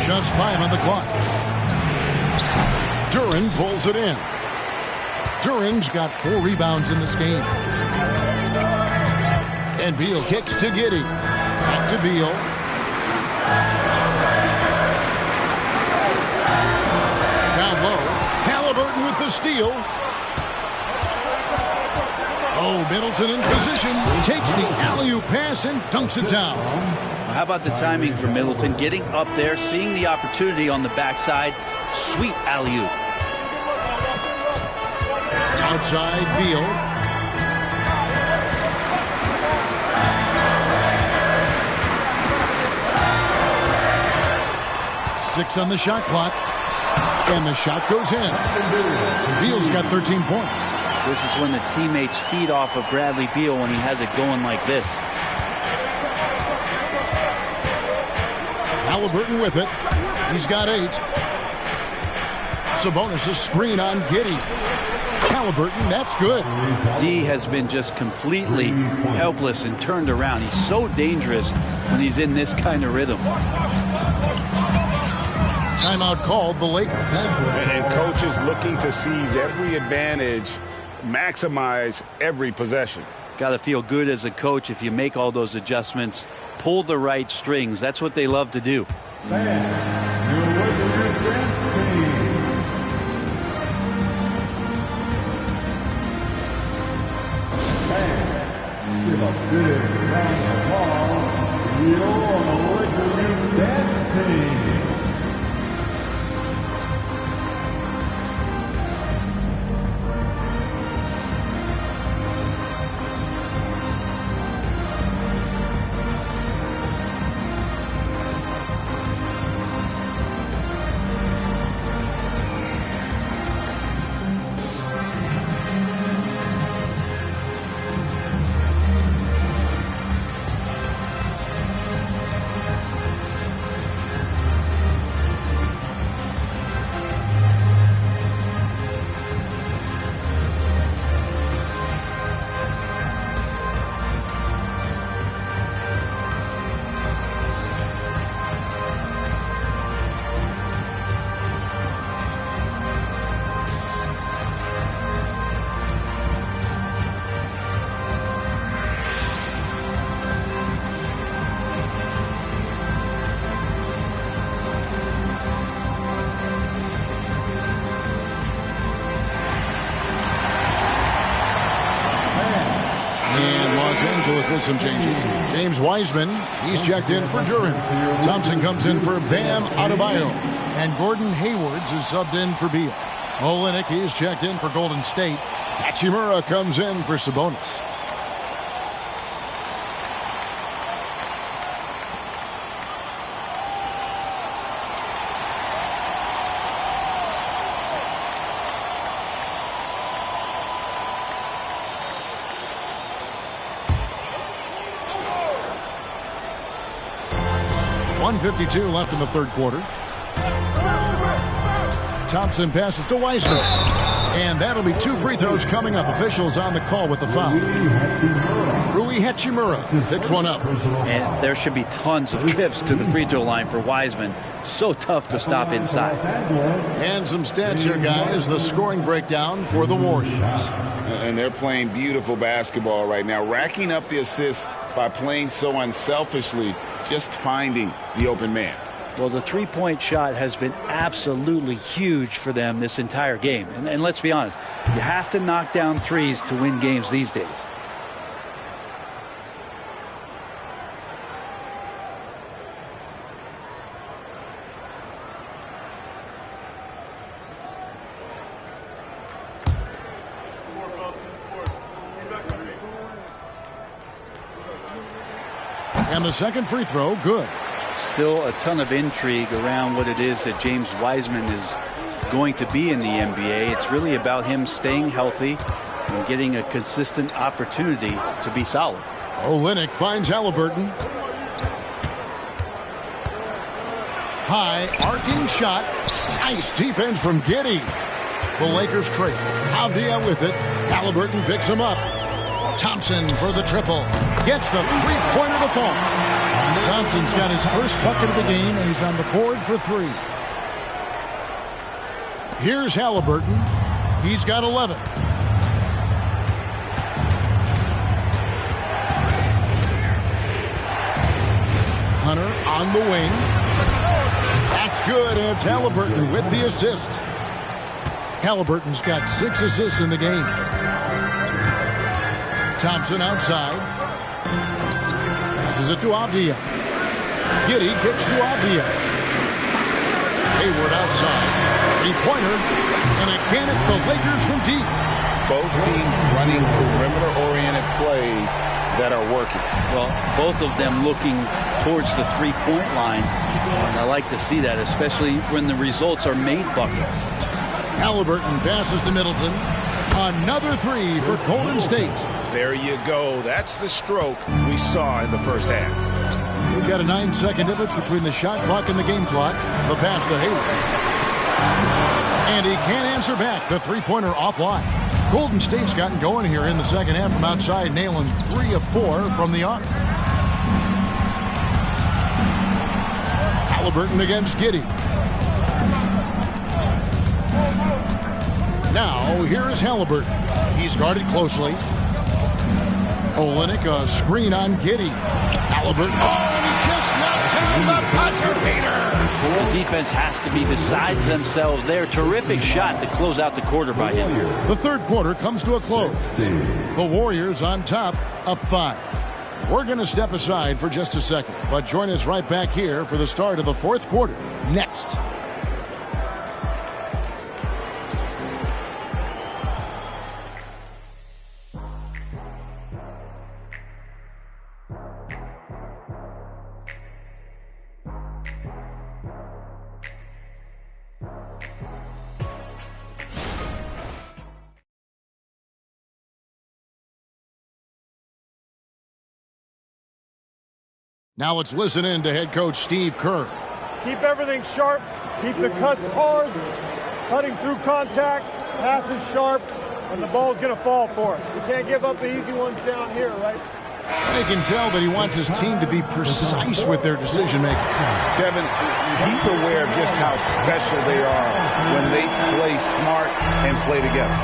Just 5 on the clock. Duren pulls it in. Duren's got 4 rebounds in this game. And Beal kicks to Giddey. Back to Beal. Down low. Halliburton with the steal. Oh, Middleton in position. Takes the alley-oop pass and dunks it down. How about the timing for Middleton? Getting up there, seeing the opportunity on the backside. Sweet alley-oop. Outside Beal. Six on the shot clock. And the shot goes in. Beal's got 13 points. This is when the teammates feed off of Bradley Beal when he has it going like this. Halliburton with it. He's got 8. Sabonis' screen on Giddey. Halliburton, that's good. D has been just completely helpless and turned around. He's so dangerous when he's in this kind of rhythm. Timeout called the Lakers. And coaches looking to seize every advantage, maximize every possession. Got to feel good as a coach if you make all those adjustments, pull the right strings. That's what they love to do. With some changes. James Wiseman, he's checked in for Duren. Thompson comes in for Bam Adebayo. And Gordon Haywards is subbed in for Beal. Olynyk, he's checked in for Golden State. Hachimura comes in for Sabonis. .152 left in the third quarter. Thompson passes to Wiseman. And that'll be 2 free throws coming up. Officials on the call with the foul. Rui Hachimura picks one up. And there should be tons of trips to the free throw line for Wiseman. So tough to stop inside. And some stats here, guys. The scoring breakdown for the Warriors. And they're playing beautiful basketball right now, racking up the assists by playing so unselfishly, just finding the open man. Well, the three-point shot has been absolutely huge for them this entire game. And let's be honest, you have to knock down threes to win games these days. And the second free throw, good. Still a ton of intrigue around what it is that James Wiseman is going to be in the NBA. It's really about him staying healthy and getting a consistent opportunity to be solid. Olynyk finds Halliburton. High arcing shot. Nice defense from Giddey. The Lakers trail. Avdia with it. Halliburton picks him up. Thompson for the triple. Gets the three-pointer to fall. Thompson's got his first bucket of the game, and he's on the board for 3. Here's Halliburton. He's got 11. Hunter on the wing. That's good, and it's Halliburton with the assist. Halliburton's got 6 assists in the game. Thompson outside. Passes it to Avdia. Giddey kicks to Avdia. Hayward outside. 3-pointer. And again, it's the Lakers from deep. Both teams running perimeter-oriented plays that are working. Well, both of them looking towards the three-point line. And I like to see that, especially when the results are made buckets. Halliburton passes to Middleton. Another 3 for Golden State. There you go. That's the stroke we saw in the first half. We've got a 9-second difference between the shot clock and the game clock. The pass to Hayward. And he can't answer back. The three-pointer offline. Golden State's gotten going here in the second half from outside, nailing 3 of 4 from the arc. Halliburton against Giddey. Now, here is Halliburton. He's guarded closely. Olynyk, a screen on Giddey. Halliburton. Oh, and he just knocked down the buzzer beater. The defense has to be besides themselves there. Terrific shot to close out the quarter by him. The third quarter comes to a close. The Warriors on top, up 5. We're going to step aside for just a second, but join us right back here for the start of the fourth quarter. Next. Now let's listen in to head coach Steve Kerr. Keep everything sharp. Keep the cuts hard. Cutting through contact. Passes sharp. And the ball's going to fall for us. We can't give up the easy ones down here, right? I can tell that he wants his team to be precise with their decision-making. Kevin, he's aware of just how special they are when they play smart and play together.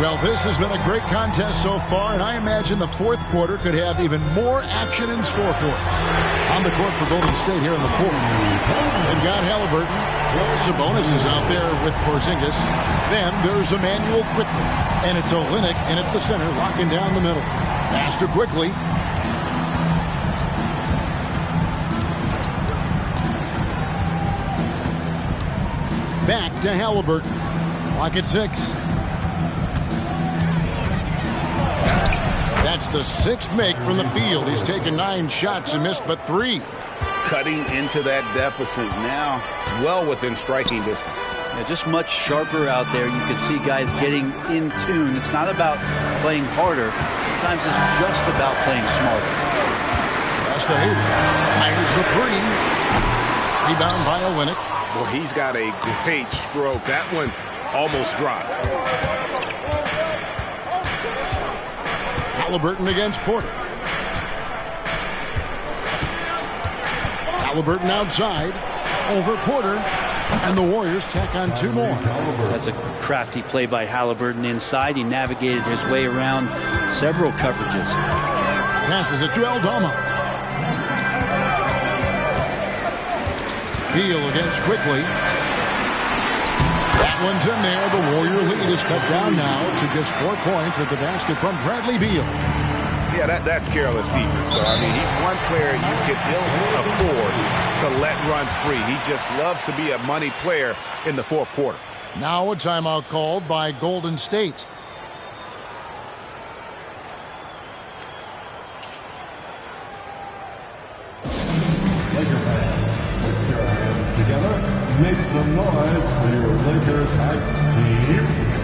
Well, this has been a great contest so far, and I imagine the fourth quarter could have even more action in store for us. On the court for Golden State here in the fourth. They've got Halliburton. Sabonis is out there with Porzingis. Then there's Emmanuel quickly, and it's Olynyk in at the center, locking down the middle. Pass to quickly. Back to Halliburton. Clock at 6. That's the 6th make from the field. He's taken 9 shots and missed but 3. Cutting into that deficit now, well within striking distance. Yeah, just much sharper out there. You can see guys getting in tune. It's not about playing harder. Sometimes it's just about playing smarter. Pass to Hayward. Fires the 3. Rebound by Olynyk. Well, he's got a great stroke. That one almost dropped. Halliburton against Porter. Halliburton outside. Over Porter. And the Warriors tack on 2 more. That's a crafty play by Halliburton inside. He navigated his way around several coverages. Passes it to Aldama. Beal against Quickly. That one's in there. The Warrior lead is cut down now to just 4 points with the basket from Bradley Beal. Yeah, that's careless defense, though. I mean, he's one player you can ill afford to let run free. He just loves to be a money player in the fourth quarter. Now a timeout called by Golden State. Laker fans, put your hands together. Make some noise for your Lakers hype team.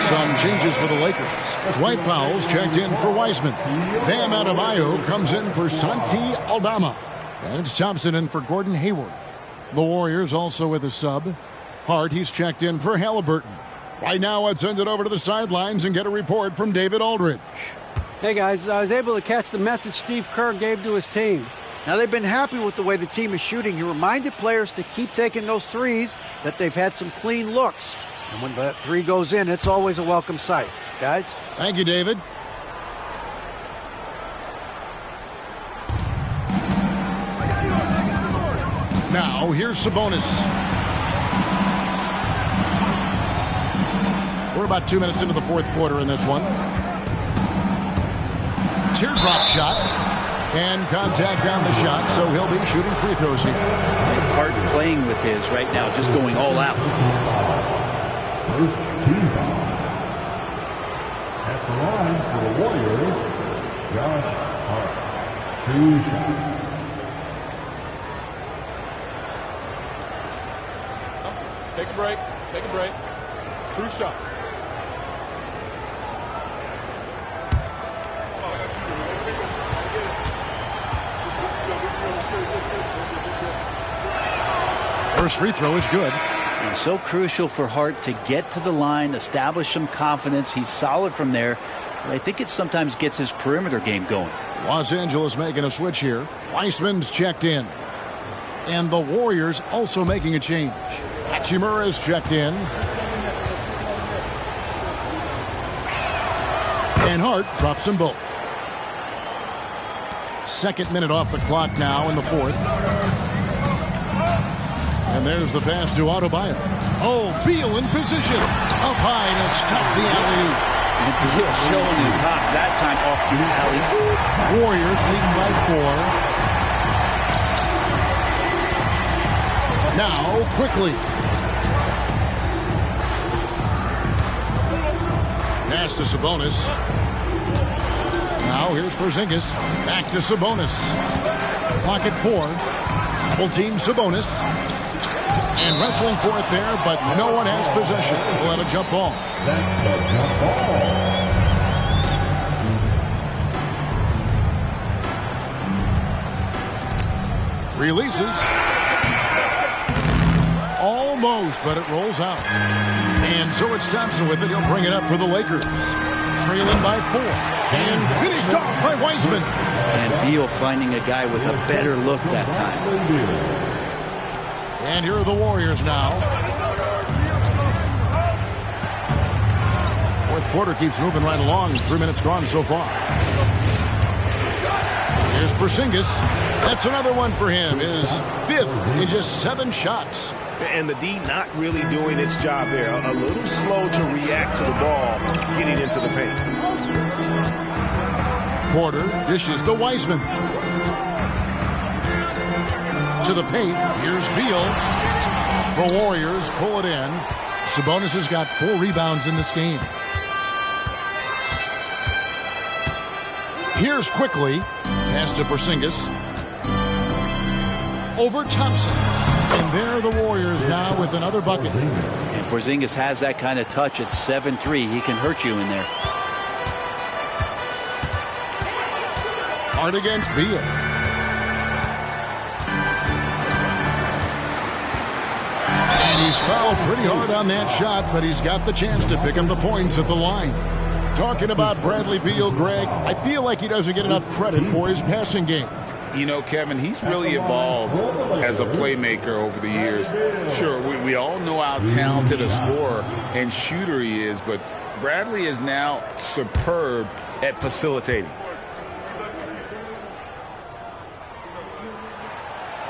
Some changes for the Lakers. Dwight Powell's checked in for Wiseman. Bam Adebayo comes in for Santi Aldama. And it's Thompson in for Gordon Hayward. The Warriors also with a sub. Hart, he's checked in for Halliburton. Right now, let's send it over to the sidelines and get a report from David Aldridge. Hey, guys, I was able to catch the message Steve Kerr gave to his team. Now, they've been happy with the way the team is shooting. He reminded players to keep taking those threes, that they've had some clean looks. And when that three goes in, it's always a welcome sight. Guys? Thank you, David. Now, here's Sabonis. We're about 2 minutes into the fourth quarter in this one. Teardrop shot. And contact on the shot, so he'll be shooting free throws here. And Hart playing with his right now, just going all out. First team foul. At the line for the Warriors, Josh Hart. 2 shots. Take a break. Take a break. 2 shots. First free throw is good. And so crucial for Hart to get to the line, establish some confidence. He's solid from there. But I think it sometimes gets his perimeter game going. Los Angeles making a switch here. Weissman's checked in. And the Warriors also making a change. Hachimura's checked in. And Hart drops them both. Second minute off the clock now in the fourth. And there's the pass to Adebayo. Oh, Beal in position. Up high to stuff the alley-oop. And Beal showing his hops that time off the alley. Warriors leading by 4. Now, quickly. Pass to Sabonis. Now, here's Porzingis. Back to Sabonis. Clock at 4. Double team Sabonis. And wrestling for it there, but no one has possession. We'll have a jump ball. That's a jump ball. Releases. Almost, but it rolls out. And so it's Thompson with it. He'll bring it up for the Lakers. Trailing by 4. And finished off by Wiseman. And Beal finding a guy with a better look that time. And here are the Warriors now. Fourth quarter keeps moving right along. 3 minutes gone so far. Here's Porzingis. That's another one for him. His 5th in just 7 shots. And the D not really doing its job there. A little slow to react to the ball getting into the paint. Porter dishes to Wiseman. To the paint. Here's Beal. The Warriors pull it in. Sabonis has got 4 rebounds in this game. Here's quickly. Pass to Porzingis. Over Thompson. And there are the Warriors now with another bucket. And Porzingis has that kind of touch at 7'3". He can hurt you in there. Hard against Beal. And he's fouled pretty hard on that shot, but he's got the chance to pick up the points at the line. Talking about Bradley Beal, Greg, I feel like he doesn't get enough credit for his passing game. You know, Kevin, he's really evolved as a playmaker over the years. Sure, we all know how talented a scorer and shooter he is, but Bradley is now superb at facilitating.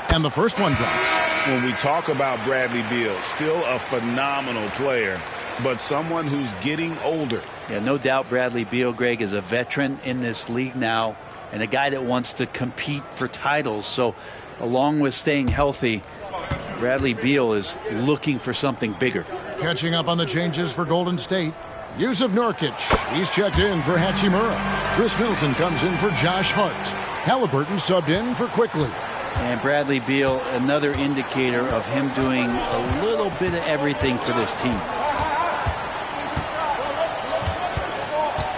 And the first one drops. When we talk about Bradley Beal, still a phenomenal player, but someone who's getting older. Yeah, no doubt Bradley Beal, Greg, is a veteran in this league now and a guy that wants to compete for titles. So along with staying healthy, Bradley Beal is looking for something bigger. Catching up on the changes for Golden State. Yusuf Nurkic, he's checked in for Hachimura. Chris Middleton comes in for Josh Hart. Halliburton subbed in for Quickly. And Bradley Beal, another indicator of him doing a little bit of everything for this team.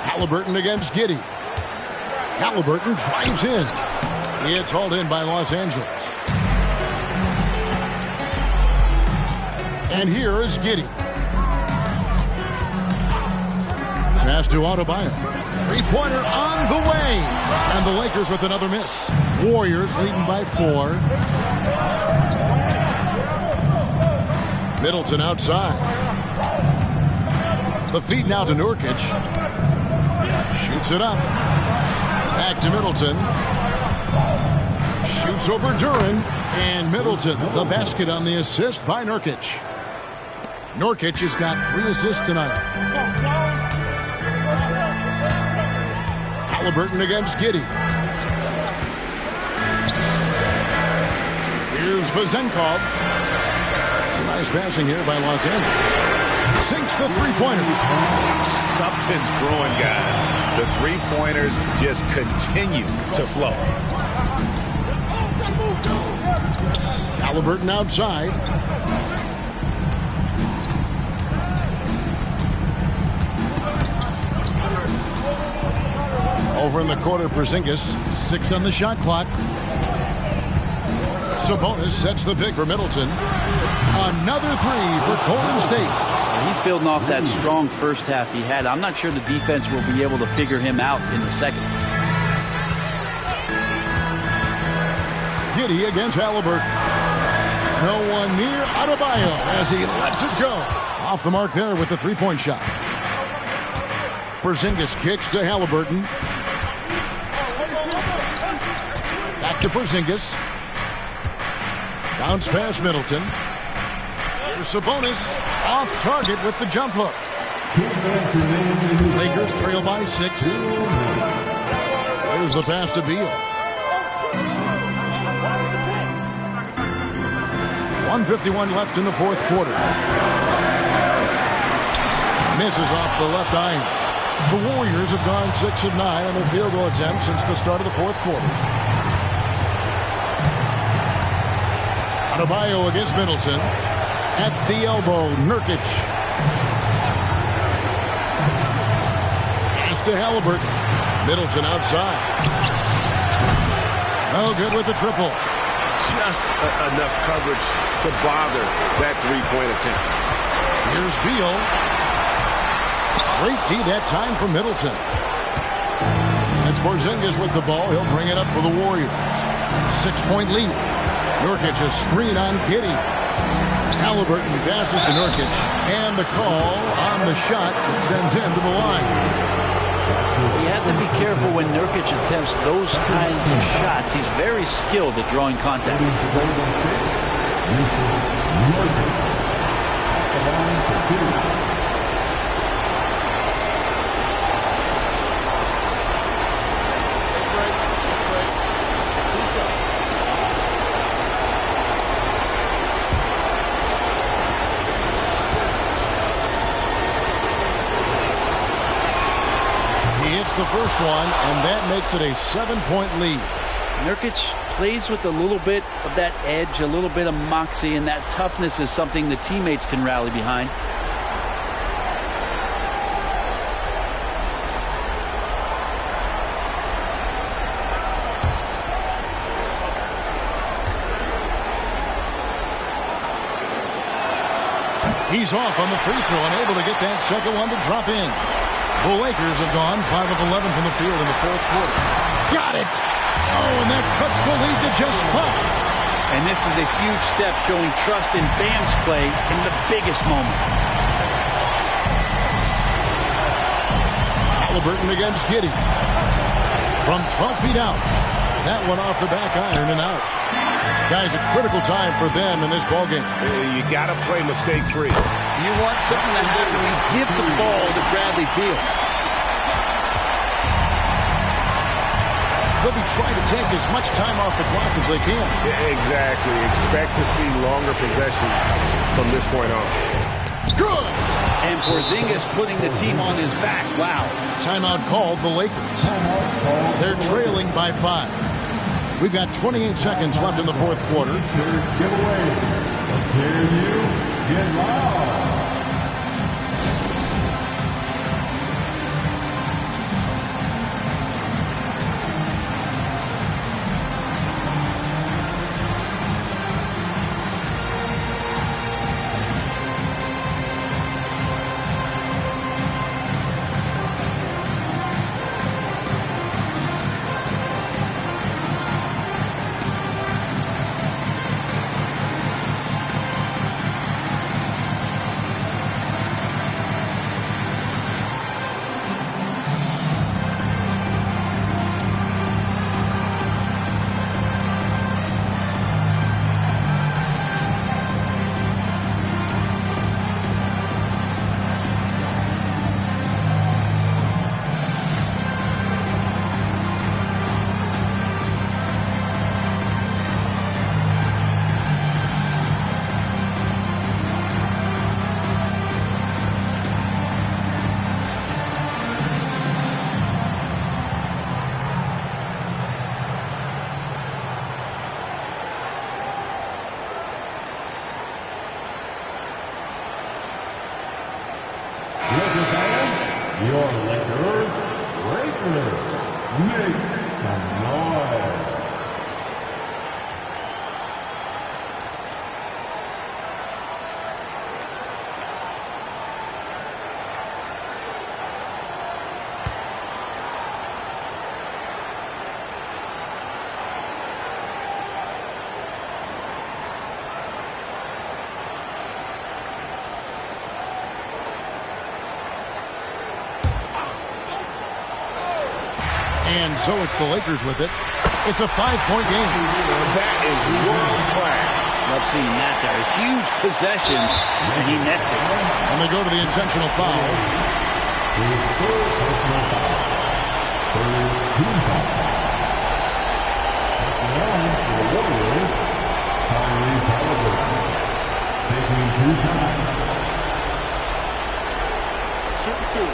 Halliburton against Giddey. Halliburton drives in. It's hauled in by Los Angeles. And here is Giddey. Pass to Adebayo. Three-pointer on the way. And the Lakers with another miss. Warriors leading by 4. Middleton outside. The feed now to Nurkic. Shoots it up. Back to Middleton. Shoots over Duran. And Middleton, the basket on the assist by Nurkic. Nurkic has got 3 assists tonight. Halliburton against Giddey. Here's Vezenkov. Nice passing here by Los Angeles. Sinks the three-pointer. Something's brewing, guys. The three-pointers just continue to flow. Halliburton outside. Over in the corner, Porzingis. 6 on the shot clock. Sabonis sets the pick for Middleton. Another 3 for Golden State. He's building off that strong first half he had. I'm not sure the defense will be able to figure him out in the second. Giddey against Halliburton. No one near Adebayo as he lets it go. Off the mark there with the three-point shot. Porzingis kicks to Halliburton. Back to Porzingis. Bounce past Middleton. Here's Sabonis. Off target with the jump hook. Lakers trail by 6. There's the pass to Beal. 1:51 left in the fourth quarter. Misses off the left iron. The Warriors have gone 6 of 9 on their field goal attempts since the start of the fourth quarter. Adebayo against Middleton. At the elbow, Nurkic. Pass to Halliburton. Middleton outside. No good with the triple. Just enough coverage to bother that three-point attempt. Here's Beal. Great D that time for Middleton. And it's Porzingis with the ball. He'll bring it up for the Warriors. 6-point lead. Nurkic a screen on Giddey. Halliburton passes to Nurkic. And the call on the shot that sends him to the line. You have to be careful when Nurkic attempts those kinds of shots. He's very skilled at drawing contact. The first one, and that makes it a 7-point lead. Nurkic plays with a little bit of that edge, a little bit of moxie, and that toughness is something the teammates can rally behind. He's off on the free throw and able to get that second one to drop in. The Lakers have gone 5 of 11 from the field in the fourth quarter. Got it! Oh, and that cuts the lead to just 5. And this is a huge step showing trust in Bam's play in the biggest moments. Halliburton against Giddey. From 12 feet out. That one off the back iron and out. Guys, a critical time for them in this ballgame. You got to play mistake-free. You want something to happen, you give the ball to Bradley Beal. They'll be trying to take as much time off the clock as they can. Yeah, exactly. Expect to see longer possessions from this point on. Good! And Porzingis putting the team on his back. Wow. Timeout called the Lakers. They're trailing by 5. We've got 28 seconds left in the fourth quarter. Giveaway. Dare you get loud? Your Lakers, make some noise. And so it's the Lakers with it. It's a 5-point game. That is world class. Love seeing that there. A huge possession, and he nets it. And they go to the intentional foul. Shooting 2.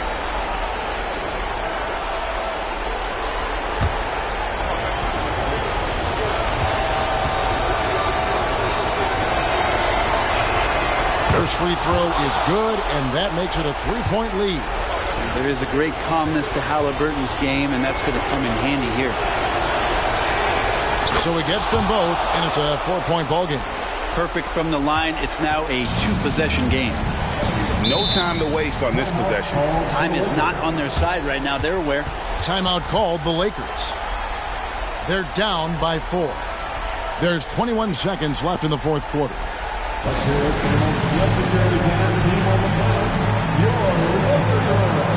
First free throw is good, and that makes it a 3-point lead. There is a great calmness to Halliburton's game, and that's going to come in handy here. So he gets them both, and it's a 4-point ball game. Perfect from the line. It's now a 2-possession game. No time to waste on this possession. Time is not on their side right now. They're aware. Timeout called the Lakers. They're down by 4. There's 21 seconds left in the fourth quarter. Let's hear it for the most legendary dance team on the planet, your Lakers.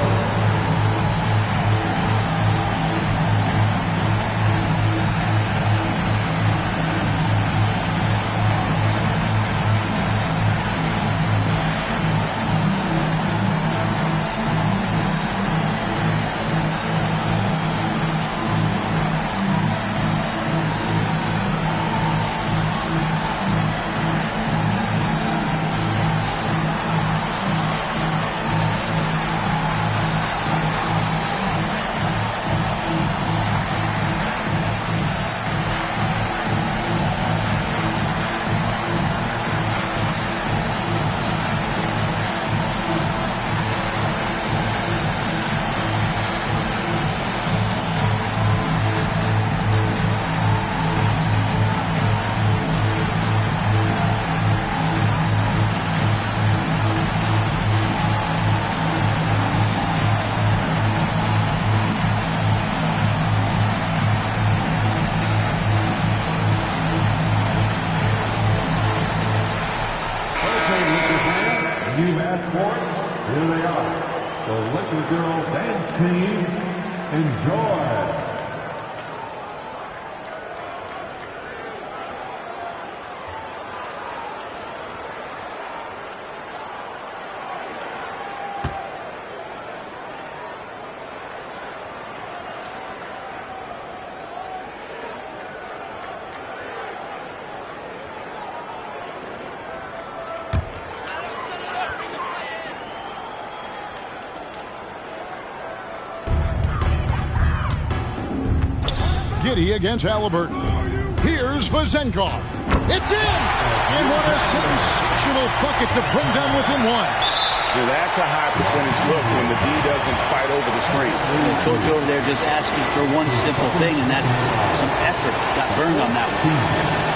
let the girl dance team enjoy. Giddy against Halliburton. Here's Vazenkov. It's in! And what a sensational bucket to bring them within one. Yeah, that's a high percentage look when the D doesn't fight over the screen. The coach over there just asking for one simple thing, and that's some effort. Got burned on that one.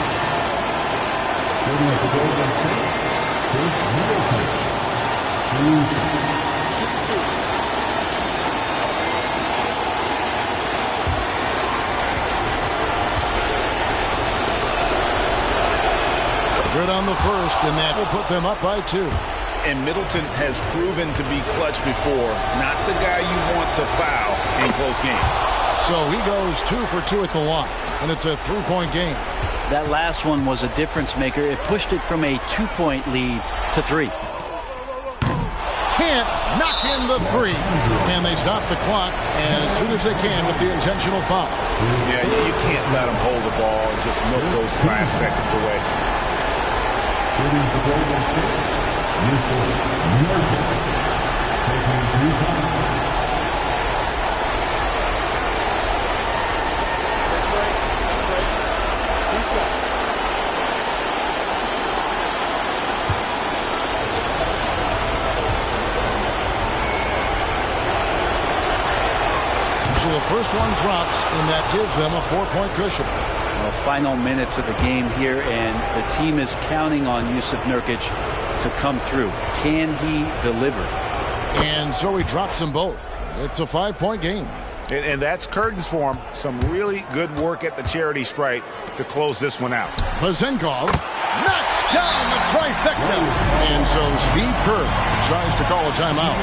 Good on the first, and that will put them up by 2. And Middleton has proven to be clutch before. Not the guy you want to foul in close games. So he goes 2 for 2 at the line, and it's a 3-point game. That last one was a difference maker. It pushed it from a 2-point lead to 3. Can't knock in the 3. And they stop the clock as soon as they can with the intentional foul. Yeah, you can't let them hold the ball and just milk those last seconds away. Shooting the Golden State, Nurkic, taking 2 shots. So the first one drops, and that gives them a 4-point cushion. Well, final minutes of the game here, and the team is counting on Jusuf Nurkic to come through. Can he deliver? And so he drops them both. It's a 5-point game. And that's curtains for him. Some really good work at the charity stripe to close this one out. Vazenkov knocks down the trifecta. And so Steve Kerr tries to call a timeout.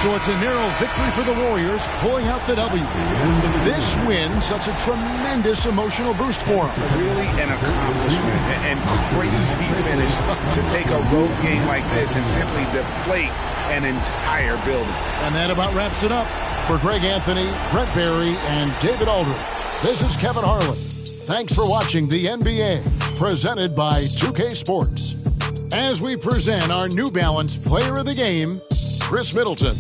So it's a narrow victory for the Warriors, pulling out the W. This win, such a tremendous emotional boost for them. Really an accomplishment and crazy finish to take a road game like this and simply deflate an entire building. And that about wraps it up. For Greg Anthony, Brett Barry, and David Aldridge, this is Kevin Harlan. Thanks for watching the NBA, presented by 2K Sports. As we present our New Balance Player of the Game, Chris Middleton.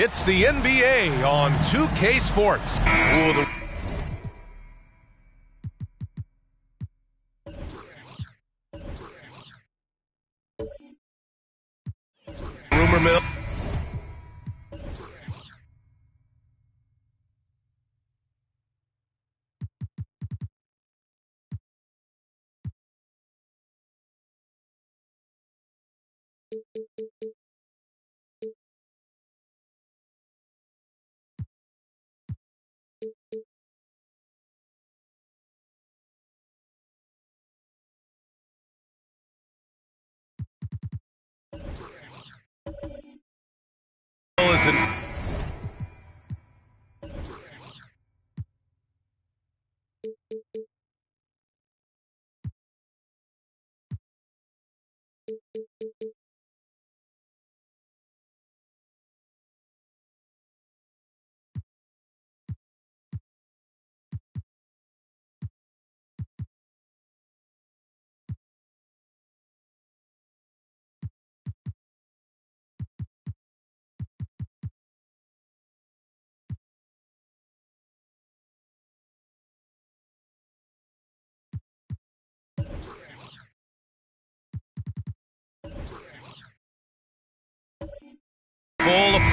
It's the NBA on 2K Sports. Rumor mill.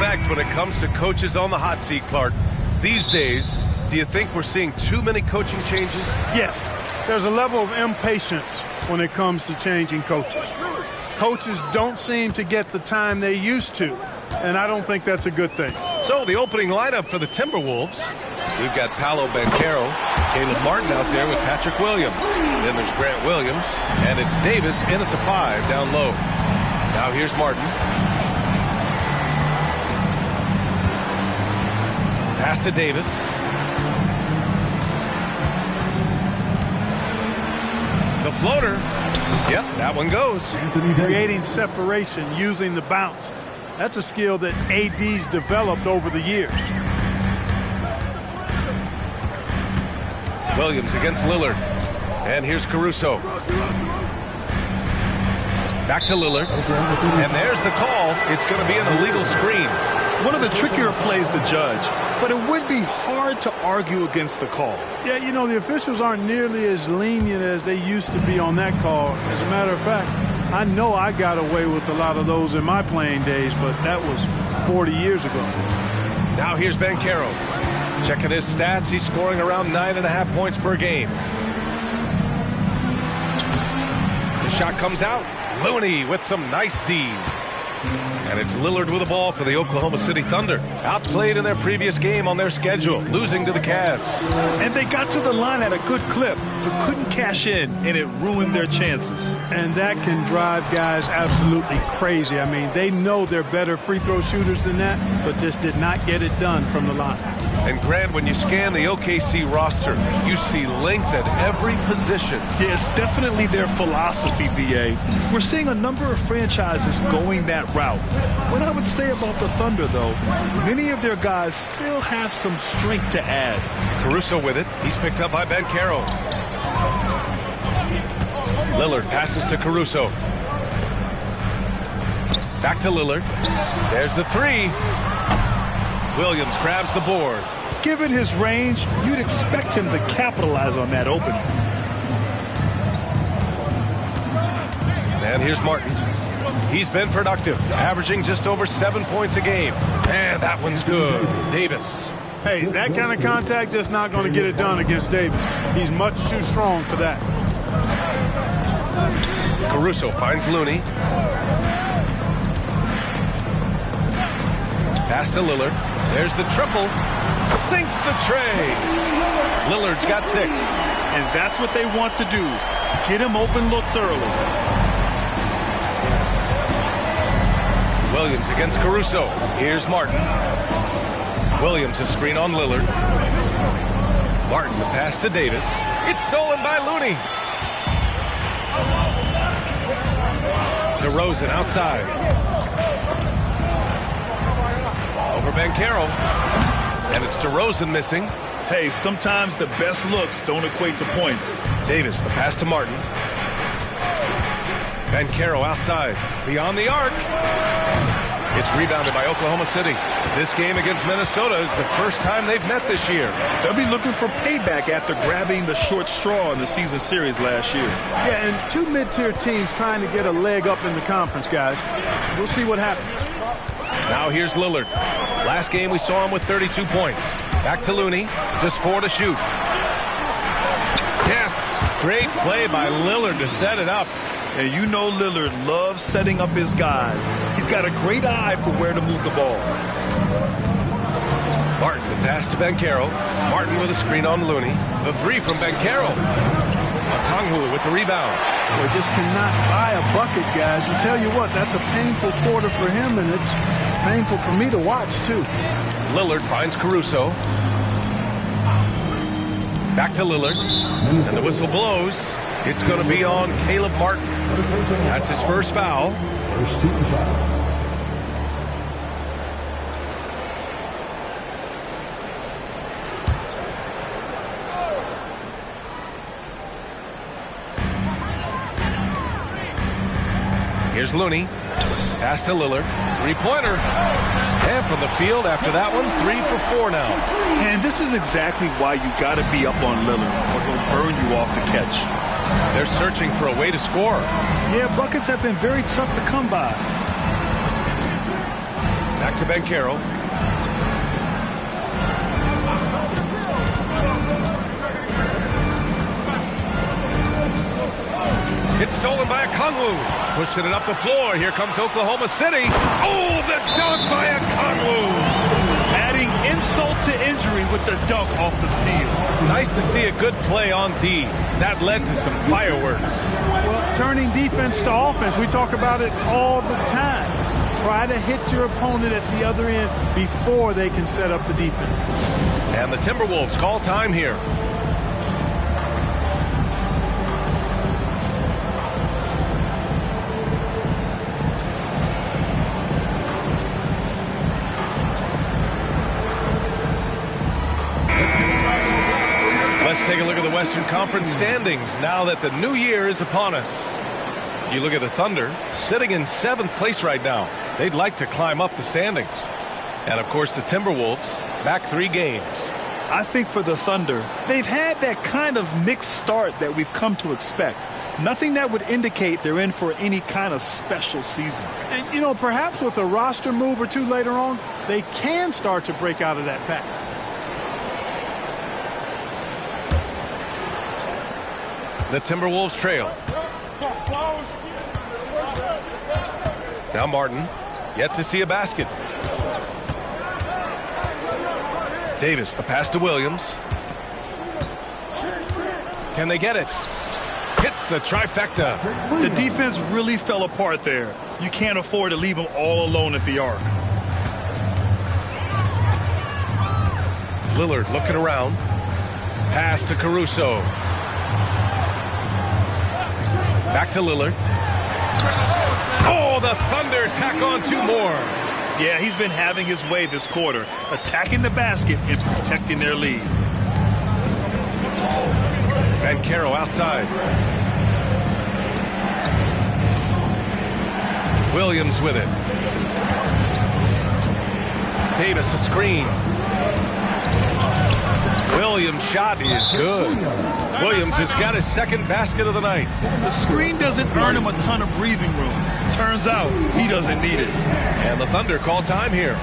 expect when it comes to coaches on the hot seat, Clark? These days, do you think we're seeing too many coaching changes? Yes. There's a level of impatience when it comes to changing coaches. Coaches don't seem to get the time they used to, and I don't think that's a good thing. So the opening lineup for the Timberwolves, we've got Paolo Banchero, Caleb Martin out there with Patrick Williams. Then there's Grant Williams, and it's Davis in at the 5 down low. Now here's Martin. Pass to Davis. The floater. Yep, that one goes. Creating separation using the bounce. That's a skill that AD's developed over the years. Williams against Lillard. And here's Caruso. Back to Lillard. And there's the call. It's going to be an illegal screen. One of the trickier plays to judge, but it would be hard to argue against the call. Yeah, you know, the officials aren't nearly as lenient as they used to be on that call. As a matter of fact, I know I got away with a lot of those in my playing days, but that was 40 years ago. Now here's Banchero. Checking his stats, he's scoring around 9.5 points per game. The shot comes out. Looney with some nice D. And it's Lillard with the ball for the Oklahoma City Thunder. Outplayed in their previous game on their schedule, losing to the Cavs. And they got to the line at a good clip, but couldn't cash in, and it ruined their chances. And that can drive guys absolutely crazy. I mean, they know they're better free throw shooters than that, but just did not get it done from the line. And Grant, when you scan the OKC roster, you see length at every position. Yeah, it's definitely their philosophy, BA. We're seeing a number of franchises going that route. What I would say about the Thunder, though, many of their guys still have some strength to add. Caruso with it. He's picked up by Banchero. Lillard passes to Caruso. Back to Lillard. There's the 3. Williams grabs the board. Given his range, you'd expect him to capitalize on that opening. And here's Martin. He's been productive, averaging just over 7 points a game. And that one's good. Davis. Hey, that kind of contact just not going to get it done against Davis. He's much too strong for that. Caruso finds Looney. Pass to Lillard. There's the triple. Sinks the tray. Lillard's got 6. And that's what they want to do. Get him open looks early. Williams against Caruso. Here's Martin. Williams a screen on Lillard. Martin the pass to Davis. It's stolen by Looney. DeRozan outside. Over Banchero. And it's DeRozan missing. Hey, sometimes the best looks don't equate to points. Davis the pass to Martin. Banchero outside. Beyond the arc. It's rebounded by Oklahoma City. This game against Minnesota is the first time they've met this year. They'll be looking for payback after grabbing the short straw in the season series last year. Yeah, and 2 mid-tier teams trying to get a leg up in the conference, guys. We'll see what happens. Now here's Lillard. Last game we saw him with 32 points. Back to Looney. Just 4 to shoot. Yes! Great play by Lillard to set it up. And you know Lillard loves setting up his guys. He's got a great eye for where to move the ball. Martin, the pass to Banchero. Martin with a screen on Looney. The 3 from Banchero. Okongwu with the rebound. Boy, just cannot buy a bucket, guys. You tell you what, that's a painful quarter for him, and it's painful for me to watch, too. Lillard finds Caruso. Back to Lillard. And the whistle blows. It's going to be on Caleb Martin. That's his first foul. First team foul. Here's Looney. Pass to Lillard. 3-pointer. And from the field after that one, 3 for 4 now. And this is exactly why you got to be up on Lillard, or he'll burn you off the catch. They're searching for a way to score. Yeah, buckets have been very tough to come by. Back to Bankero. It's stolen by Okongwu. Pushing it up the floor. Here comes Oklahoma City. Oh, the dunk by Okongwu. Adding insult to injury with the dunk off the steal. Nice to see a good play on D. That led to some fireworks. Well, turning defense to offense, we talk about it all the time. Try to hit your opponent at the other end before they can set up the defense. And the Timberwolves call time here. Let's take a look at the Western Conference standings now that the new year is upon us. You look at the Thunder, sitting in 7th place right now. They'd like to climb up the standings. And, of course, the Timberwolves, back 3 games. I think for the Thunder, they've had that kind of mixed start that we've come to expect. Nothing that would indicate they're in for any kind of special season. And, you know, perhaps with a roster move or two later on, they can start to break out of that pack. The Timberwolves trail. Now Martin, yet to see a basket. Davis, the pass to Williams. Can they get it? Hits the trifecta. The defense really fell apart there. You can't afford to leave them all alone at the arc. Lillard looking around. Pass to Caruso. Back to Lillard. Oh, the Thunder tack on 2 more. Yeah, he's been having his way this quarter, attacking the basket and protecting their lead. Bankero outside. Williams with it. Davis a screen. Williams' shot is good. Williams has got his 2nd basket of the night. The screen doesn't earn him a ton of breathing room. Turns out he doesn't need it. And the Thunder call time here.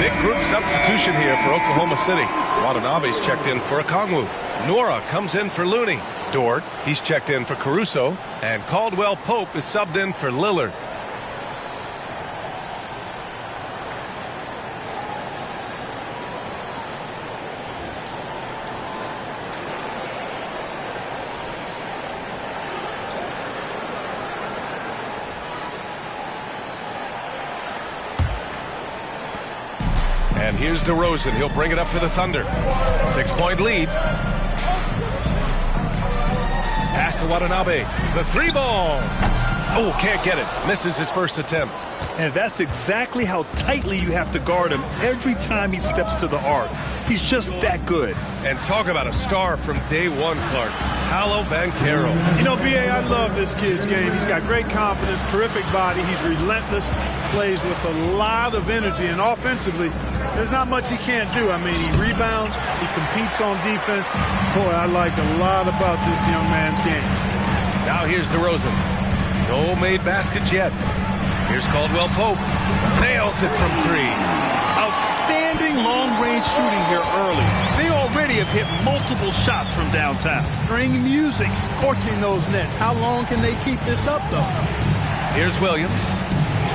Big group substitution here for Oklahoma City. Watanabe's checked in for Okongwu. Nora comes in for Looney. Dort, he's checked in for Caruso. And Caldwell Pope is subbed in for Lillard. And here's DeRozan. He'll bring it up to the Thunder. 6-point lead. Pass to Watanabe. The 3-ball. Oh, can't get it. Misses his first attempt. And that's exactly how tightly you have to guard him every time he steps to the arc. He's just that good. And talk about a star from day one, Clark. Paolo Banchero. You know, B.A., I love this kid's game. He's got great confidence, terrific body. He's relentless, plays with a lot of energy, and offensively, There's not much he can't do. I mean, he rebounds, he competes on defense. Boy, I like a lot about this young man's game. Now here's DeRozan. No made baskets yet. Here's Caldwell Pope. Nails it from 3. Outstanding long-range shooting here early. They already have hit multiple shots from downtown. Bring music, scorching those nets. How long can they keep this up, though? Here's Williams.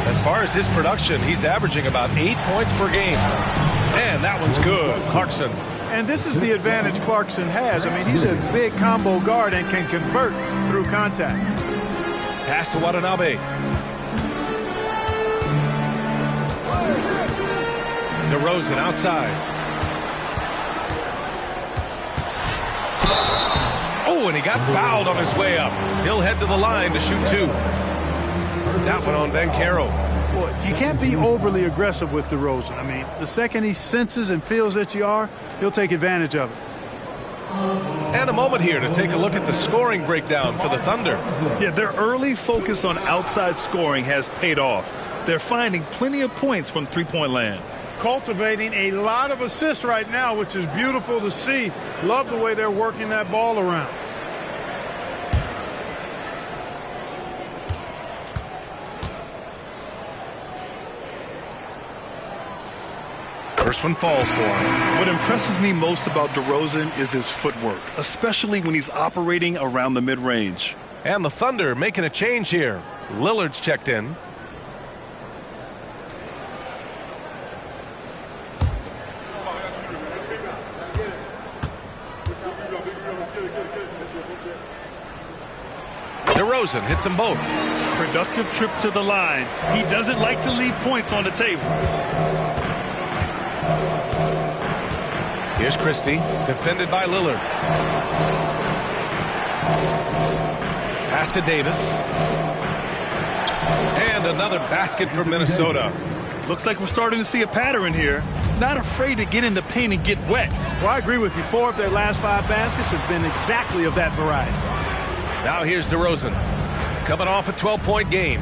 As far as his production, he's averaging about 8 points per game. And that one's good. Clarkson. And this is the advantage Clarkson has. I mean, he's a big combo guard and can convert through contact. Pass to Watanabe. DeRozan outside. Oh, and he got fouled on his way up. He'll head to the line to shoot 2. That one on Banchero. Boy, you can't be overly aggressive with DeRozan. I mean, the second he senses and feels that you are, he'll take advantage of it. And a moment here to take a look at the scoring breakdown for the Thunder. Yeah, their early focus on outside scoring has paid off. They're finding plenty of points from three-point land. Cultivating a lot of assists right now, which is beautiful to see. Love the way they're working that ball around. First one falls for him. What impresses me most about DeRozan is his footwork, especially when he's operating around the mid-range. And the Thunder making a change here. Lillard's checked in. DeRozan hits them both. Productive trip to the line. He doesn't like to leave points on the table. Here's Christie, defended by Lillard. Pass to Davis. And another basket for Minnesota. Looks like we're starting to see a pattern here. Not afraid to get in the paint and get wet. Well, I agree with you. 4 of their last 5 baskets have been exactly of that variety. Now here's DeRozan, coming off a 12-point game.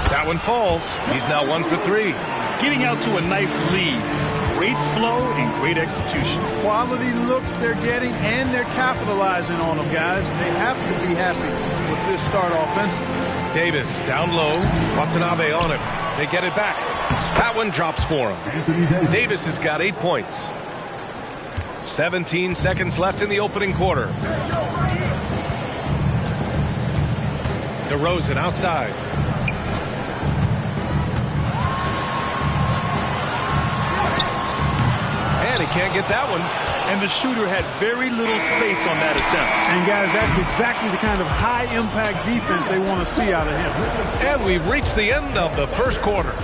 That one falls. He's now 1 for 3. Getting out to a nice lead. Great flow and great execution. Quality looks they're getting, and they're capitalizing on them, guys. They have to be happy with this start offensively. Davis down low. Watanabe on him. They get it back. That one drops for him. Davis has got 8 points. 17 seconds left in the opening quarter. DeRozan outside. And he can't get that one. And the shooter had very little space on that attempt. And guys, that's exactly the kind of high-impact defense they want to see out of him. And we've reached the end of the first quarter.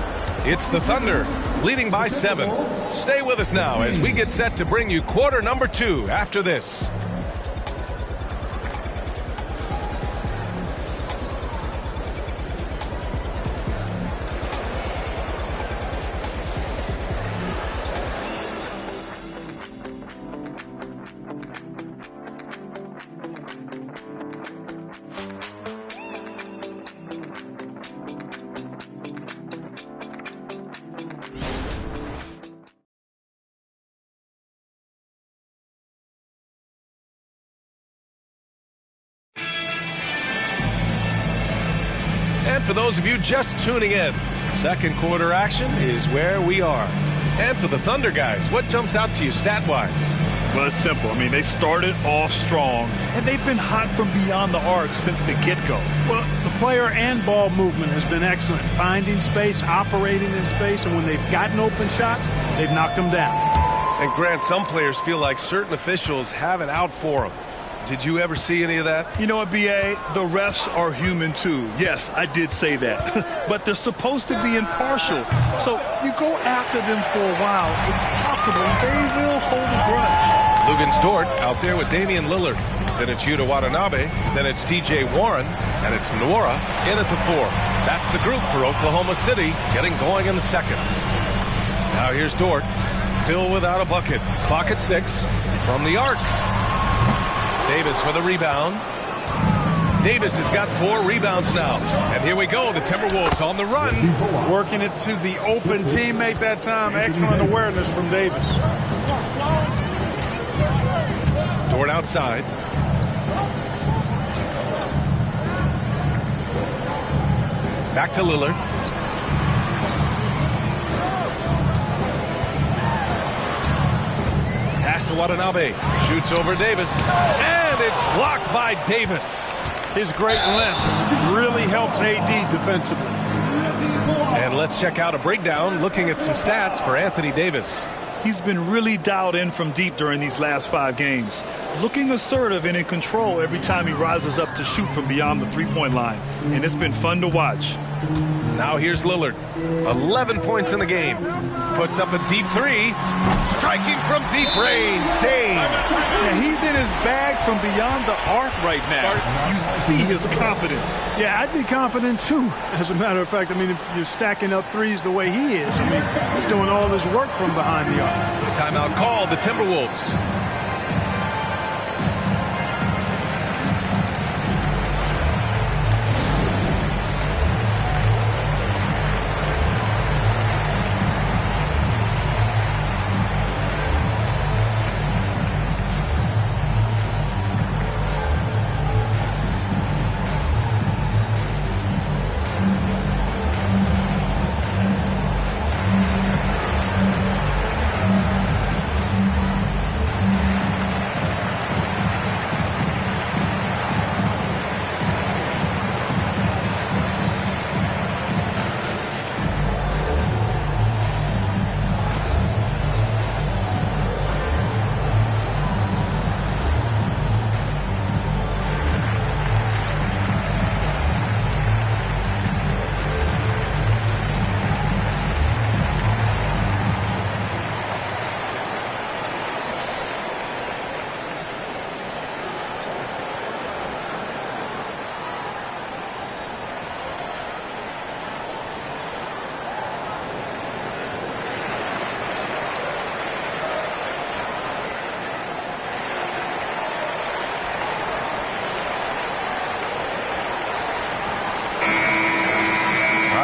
It's the Thunder leading by 7. Stay with us now as we get set to bring you quarter number 2 after this. And for those of you just tuning in, second quarter action is where we are. And for the Thunder guys, what jumps out to you stat-wise? Well, it's simple. I mean, they started off strong, and they've been hot from beyond the arc since the get-go. Well, the player and ball movement has been excellent. Finding space, operating in space, and when they've gotten open shots, they've knocked them down. And Grant, some players feel like certain officials have it out for them. Did you ever see any of that? You know what, B.A.? The refs are human, too. Yes, I did say that. But they're supposed to be impartial. So you go after them for a while, it's possible they will hold a grudge. Luguentz Dort out there with Damian Lillard. Then it's Yuta Watanabe. Then it's T.J. Warren. And it's Nwora in at the 4. That's the group for Oklahoma City getting going in the second. Now here's Dort. Still without a bucket. Clock at 6. From the arc. Davis with a rebound. Davis has got 4 rebounds now. And here we go, the Timberwolves on the run. Working it to the open teammate that time. Excellent awareness from Davis. Dort outside. Back to Lillard. Pass to Watanabe. Shoots over Davis. And it's blocked by Davis. His great length really helps AD defensively. And let's check out a breakdown looking at some stats for Anthony Davis. He's been really dialed in from deep during these last 5 games. Looking assertive and in control every time he rises up to shoot from beyond the three-point line. And it's been fun to watch. Now here's Lillard. 11 points in the game. Puts up a deep 3. Striking from deep range. Dame. Yeah, he's in his bag from beyond the arc right now. You see his confidence. Yeah, I'd be confident too. As a matter of fact, I mean, if you're stacking up threes the way he is, I mean, he's doing all this work from behind the arc. Timeout called, the Timberwolves.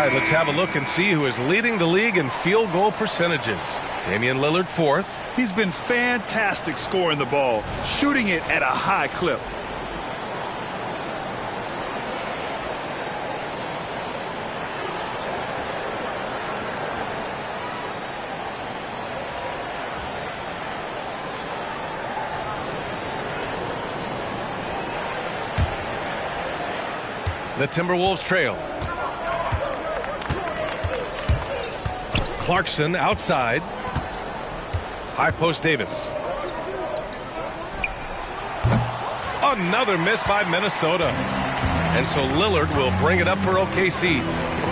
Let's have a look and see who is leading the league in field goal percentages. Damian Lillard 4th. He's been fantastic scoring the ball, shooting it at a high clip. The Timberwolves trail. Clarkson outside. High post Davis. Another miss by Minnesota. And so Lillard will bring it up for OKC.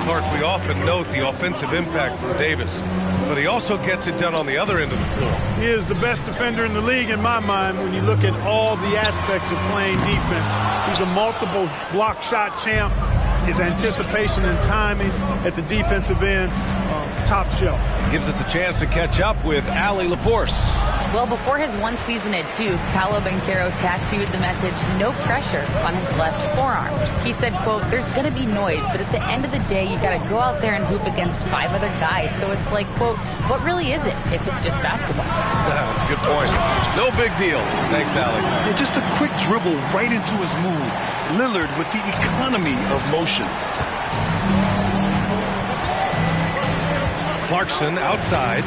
Clark, we often note the offensive impact from Davis, but he also gets it done on the other end of the floor. He is the best defender in the league in my mind when you look at all the aspects of playing defense. He's a multiple block shot champ. His anticipation and timing at the defensive end, top shelf. Gives us a chance to catch up with Allie LaForce. Well, before his one season at Duke, Paolo Banchero tattooed the message, "No pressure," on his left forearm. He said, quote, "There's going to be noise, but at the end of the day, you got to go out there and hoop against 5 other guys. So it's like, quote, what really is it if it's just basketball?" That's a good point. No big deal. Thanks, Allie. Yeah, just a quick dribble right into his move. Lillard with the economy of motion. Clarkson outside.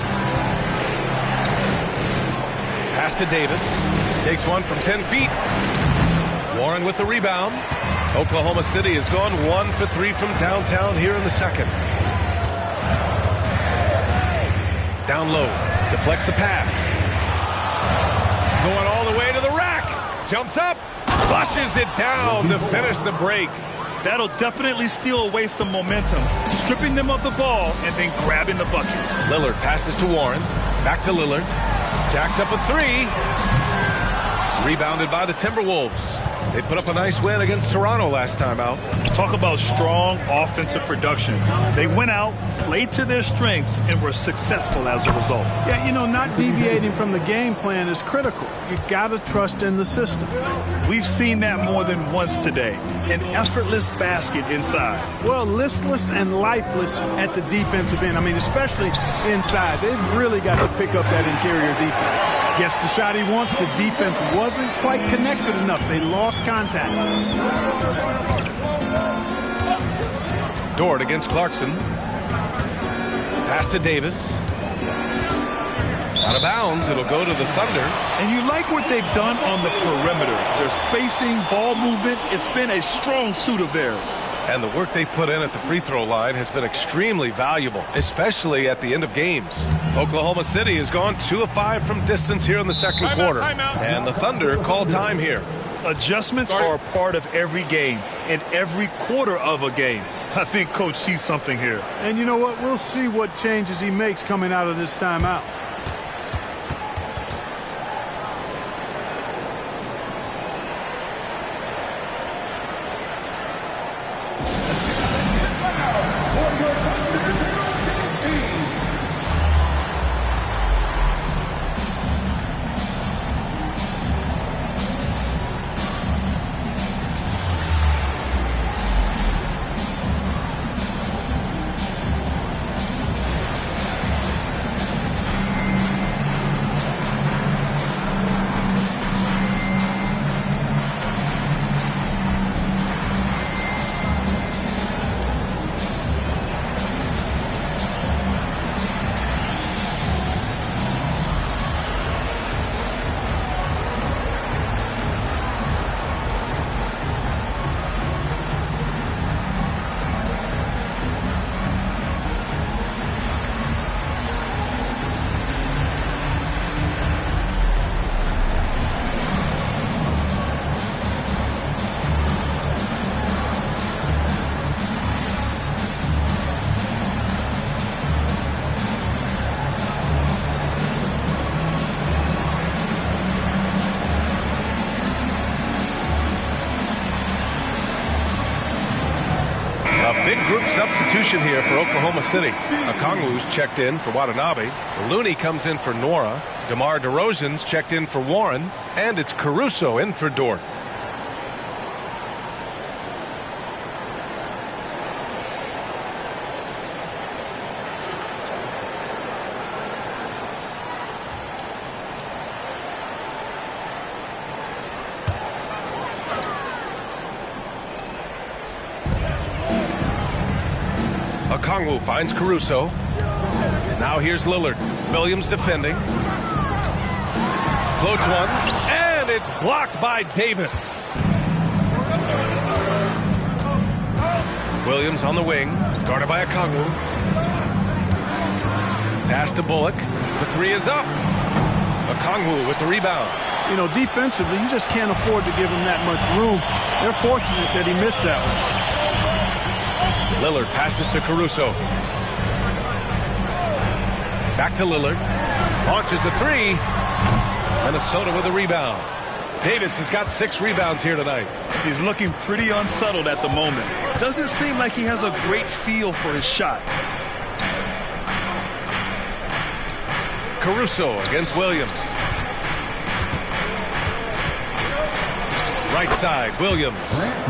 Pass to Davis. Takes one from 10 feet. Warren with the rebound. Oklahoma City has gone 1 for 3 from downtown here in the second. Down low. Deflects the pass. Going all the way to the rack. Jumps up. Flushes it down to finish the break. That'll definitely steal away some momentum. Stripping them of the ball and then grabbing the bucket. Lillard passes to Warren. Back to Lillard. Jacks up a 3. Rebounded by the Timberwolves. They put up a nice win against Toronto last time out. Talk about strong offensive production. They went out, played to their strengths, and were successful as a result. Yeah, not deviating from the game plan is critical. You got to trust in the system. We've seen that more than once today. An effortless basket inside. Well, listless and lifeless at the defensive end. Especially inside. They've really got to pick up that interior defense. Gets the shot he wants. The defense wasn't quite connected enough. They lost contact. Dort against Clarkson. Pass to Davis. Out of bounds. It'll go to the Thunder. And you like what they've done on the perimeter. Their spacing, ball movement, it's been a strong suit of theirs. And the work they put in at the free throw line has been extremely valuable, especially at the end of games. Oklahoma City has gone 2 of 5 from distance here in the second quarter. And the Thunder call time here. Adjustments are a part of every game and every quarter of a game. I think Coach sees something here. And you know what? We'll see what changes he makes coming out of this timeout. Big group substitution here for Oklahoma City. Okongwu's checked in for Watanabe. Looney comes in for Nora. DeMar DeRozan's checked in for Warren. And it's Caruso in for Dort. Okongwu finds Caruso. Now here's Lillard. Williams defending. Floats one, and it's blocked by Davis. Williams on the wing, guarded by Okongwu. Pass to Bullock. The three is up. Okongwu with the rebound. Defensively, you just can't afford to give him that much room. They're fortunate that he missed that one. Lillard passes to Caruso. Back to Lillard. Launches a three. Minnesota with a rebound. Davis has got 6 rebounds here tonight. He's looking pretty unsettled at the moment. Doesn't seem like he has a great feel for his shot. Caruso against Williams. Right side, Williams.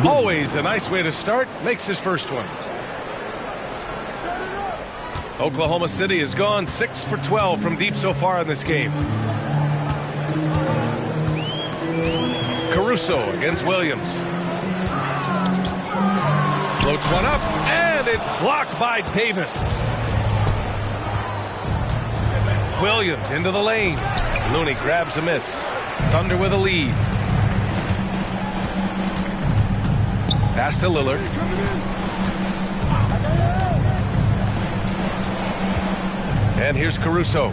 Always a nice way to start. Makes his first one. Oklahoma City has gone 6 for 12 from deep so far in this game. Caruso against Williams. Floats one up, and it's blocked by Davis. Williams into the lane. Looney grabs a miss. Thunder with a lead. Pass to Lillard. And here's Caruso.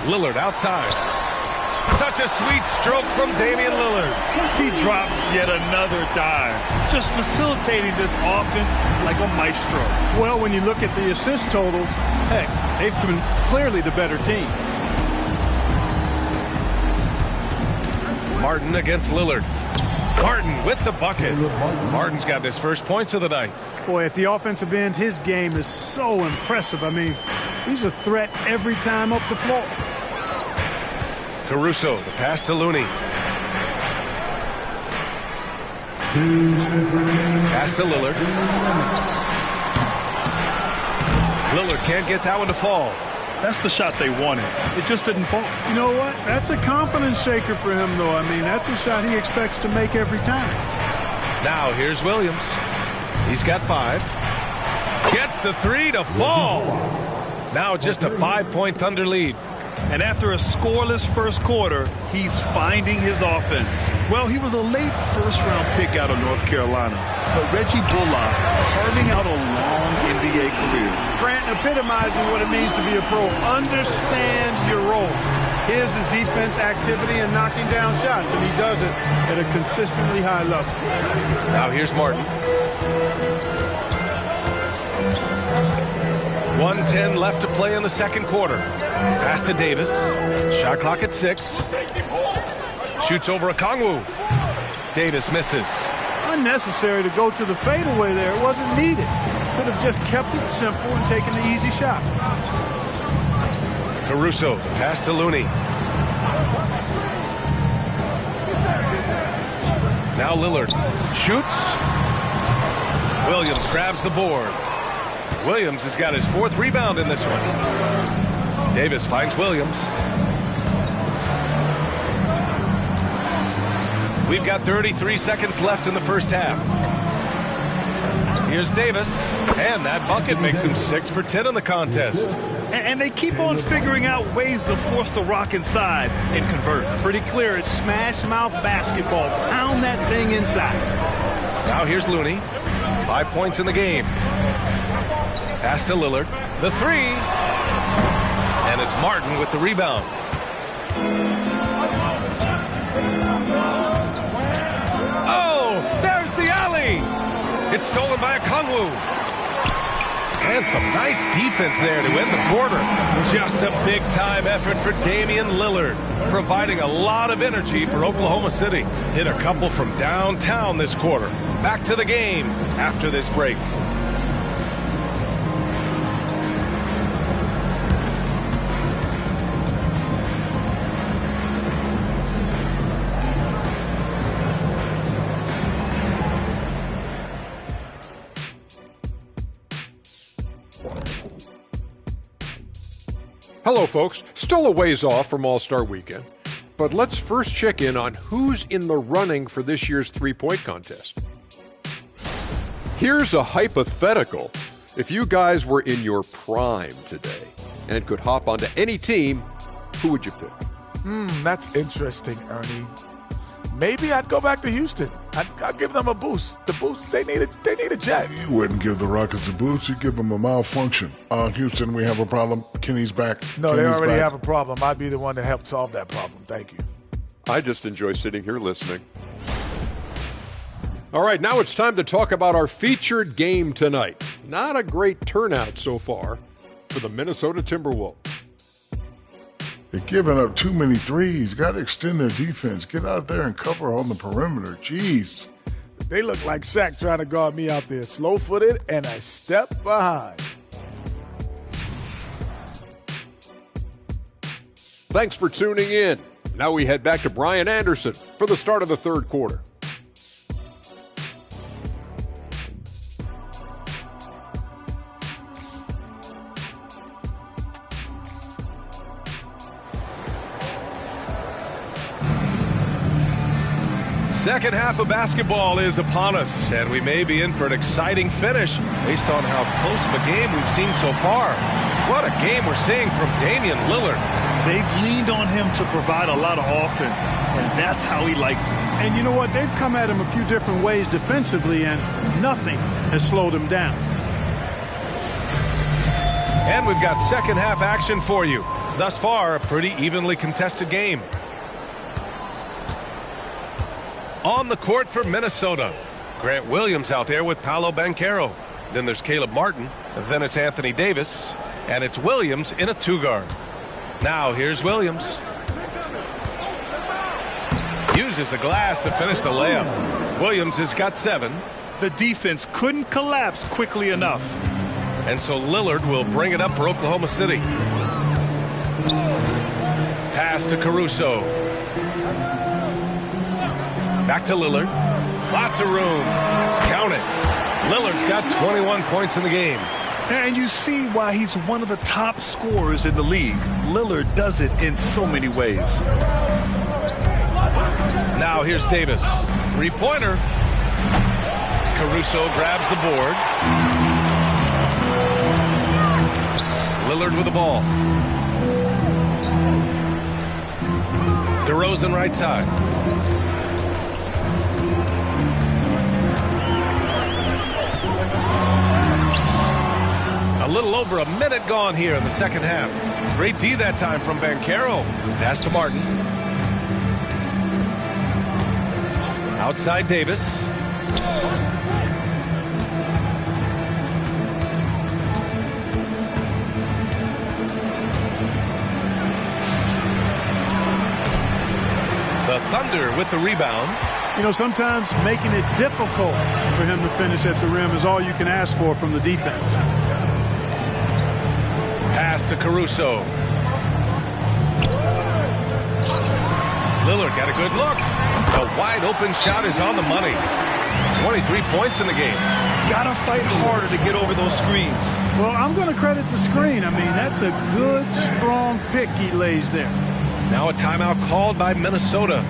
Lillard outside. Such a sweet stroke from Damian Lillard. He drops yet another dive. Just facilitating this offense like a maestro. Well, when you look at the assist totals, heck, they've been clearly the better team. Martin against Lillard. Martin with the bucket. Martin's got his first points of the night. Boy, at the offensive end, his game is so impressive. I mean, he's a threat every time up the floor. Caruso, the pass to Looney. Pass to Lillard. Lillard can't get that one to fall. That's the shot they wanted. It just didn't fall. You know what? That's a confidence shaker for him, though. I mean, that's a shot he expects to make every time. Now here's Williams. He's got 5. Gets the 3 to fall. Now just a 5-point Thunder lead. And after a scoreless first quarter, he's finding his offense. Well, he was a late first-round pick out of North Carolina, but Reggie Bullock carving out a long NBA career. Grant epitomizing what it means to be a pro. Understand your role. His is defense, activity, and knocking down shots, and he does it at a consistently high level. Now here's Martin. 1:10 left to play in the second quarter. Pass to Davis. Shot clock at 6. Shoots over Okongwu. Davis misses. Unnecessary to go to the fadeaway there. It wasn't needed. Could have just kept it simple and taken the easy shot. Caruso, pass to Looney. Now Lillard shoots. Williams grabs the board. Williams has got his 4th rebound in this one. Davis finds Williams. We've got 33 seconds left in the first half. Here's Davis, and that bucket makes him 6 for 10 in the contest. And they keep on figuring out ways to force the rock inside and convert. Pretty clear. It's smash mouth basketball. Pound that thing inside. Now here's Looney. 5 points in the game. Pass to Lillard. The 3. And it's Martin with the rebound. Oh, there's the alley. It's stolen by Okongwu. And some nice defense there to end the quarter. Just a big-time effort for Damian Lillard, providing a lot of energy for Oklahoma City. Hit a couple from downtown this quarter. Back to the game after this break. Hello, folks. Still a ways off from All-Star Weekend, but let's first check in on who's in the running for this year's three-point contest. Here's a hypothetical. If you guys were in your prime today and could hop onto any team, who would you pick? That's interesting, Ernie. Maybe I'd go back to Houston. I'd give them a boost. The boost, they need a jet. You wouldn't give the Rockets a boost. You give them a malfunction. Houston, we have a problem. Kenny's back. No, they already have a problem. I'd be the one to help solve that problem. Thank you. I just enjoy sitting here listening. All right, now it's time to talk about our featured game tonight. Not a great turnout so far for the Minnesota Timberwolves. They're giving up too many threes. Got to extend their defense. Get out there and cover on the perimeter. Jeez. They look like Shaq trying to guard me out there. Slow-footed and a step behind. Thanks for tuning in. Now we head back to Brian Anderson for the start of the third quarter. Second half of basketball is upon us, and we may be in for an exciting finish based on how close of a game we've seen so far. What a game we're seeing from Damian Lillard. They've leaned on him to provide a lot of offense, and that's how he likes it. And you know what? They've come at him a few different ways defensively, and nothing has slowed him down. And we've got second half action for you. Thus far, a pretty evenly contested game. On the court for Minnesota, Grant Williams out there with Paolo Banchero. Then there's Caleb Martin. Then it's Anthony Davis. And it's Williams in a two-guard. Now here's Williams. Uses the glass to finish the layup. Williams has got 7. The defense couldn't collapse quickly enough. And so Lillard will bring it up for Oklahoma City. Pass to Caruso. Back to Lillard. Lots of room. Count it. Lillard's got 21 points in the game. And you see why he's one of the top scorers in the league. Lillard does it in so many ways. Now here's Davis. 3-pointer. Caruso grabs the board. Lillard with the ball. DeRozan right side. A little over a minute gone here in the second half. Great D that time from Banchero. Pass to Martin. Outside Davis. The Thunder with the rebound. You know, sometimes making it difficult for him to finish at the rim is all you can ask for from the defense. Pass to Caruso. Lillard got a good look. The wide open shot is on the money. 23 points in the game. Gotta fight harder to get over those screens. Well, I'm going to credit the screen. I mean, that's a good, strong pick he lays there. Now a timeout called by Minnesota.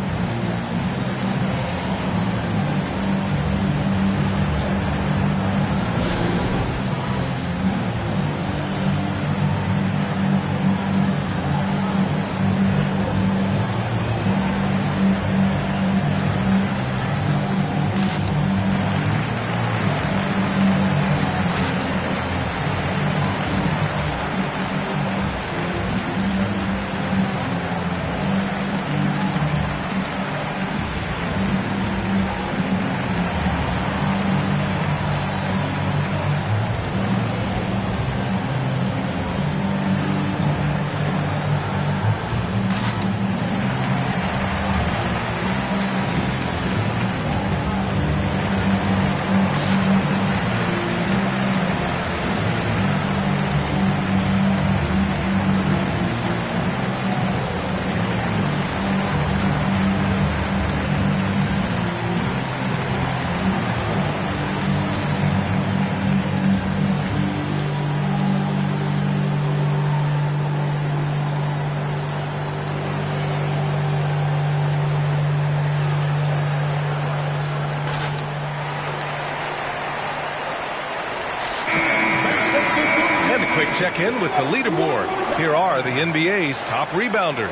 Check in with the leaderboard. Here are the NBA's top rebounders.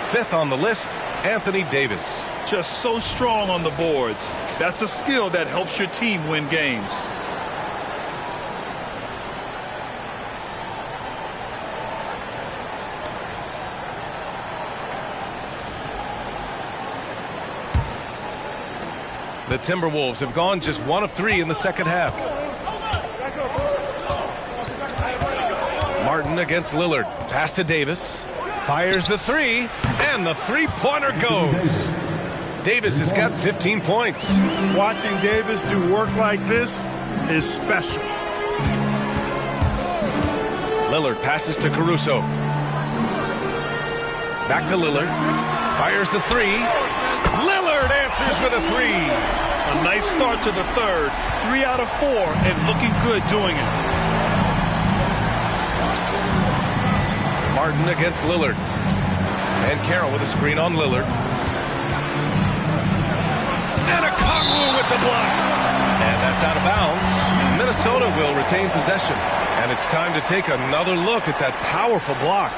5th on the list, Anthony Davis. Just so strong on the boards. That's a skill that helps your team win games. The Timberwolves have gone just 1 of 3 in the second half. Martin against Lillard. Pass to Davis. Fires the 3. And the 3-pointer goes. Davis has got 15 points. Watching Davis do work like this is special. Lillard passes to Caruso. Back to Lillard. Fires the 3. Lillard answers with a 3. A nice start to the third. 3 out of 4 and looking good doing it. Martin against Lillard. And Carroll with a screen on Lillard. And a Kongwu with the block. And that's out of bounds. Minnesota will retain possession. And it's time to take another look at that powerful block.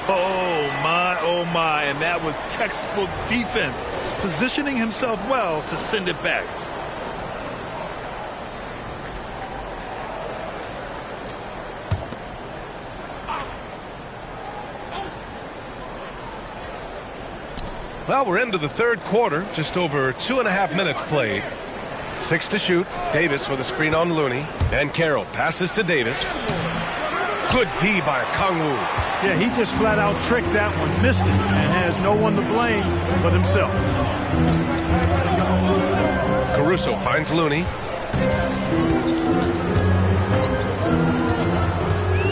Oh my, and that was textbook defense. Positioning himself well to send it back. Well, we're into the third quarter, just over 2.5 minutes played. 6 to shoot. Davis with a screen on Looney. And Carroll passes to Davis. Good D by Kangwoo. Yeah, he just flat out tricked that one, missed it, and has no one to blame but himself. Caruso finds Looney.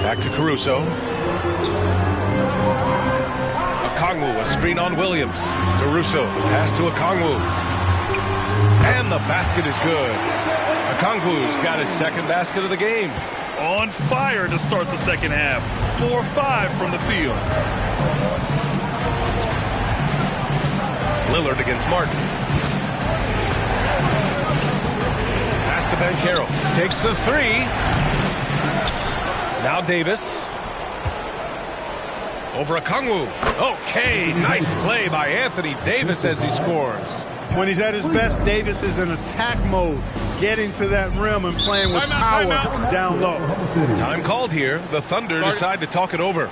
Back to Caruso. Okongwu, a screen on Williams. Caruso, the pass to Okongwu. And the basket is good. Okongwu's got his second basket of the game. On fire to start the second half. 4-5 from the field. Lillard against Martin. Pass to Banchero. Takes the three. Now Davis. Over Okongwu. Okay, nice play by Anthony Davis as he scores. When he's at his best, Davis is in attack mode, getting to that rim and playing with power down low. Time called here. The Thunder decide to talk it over.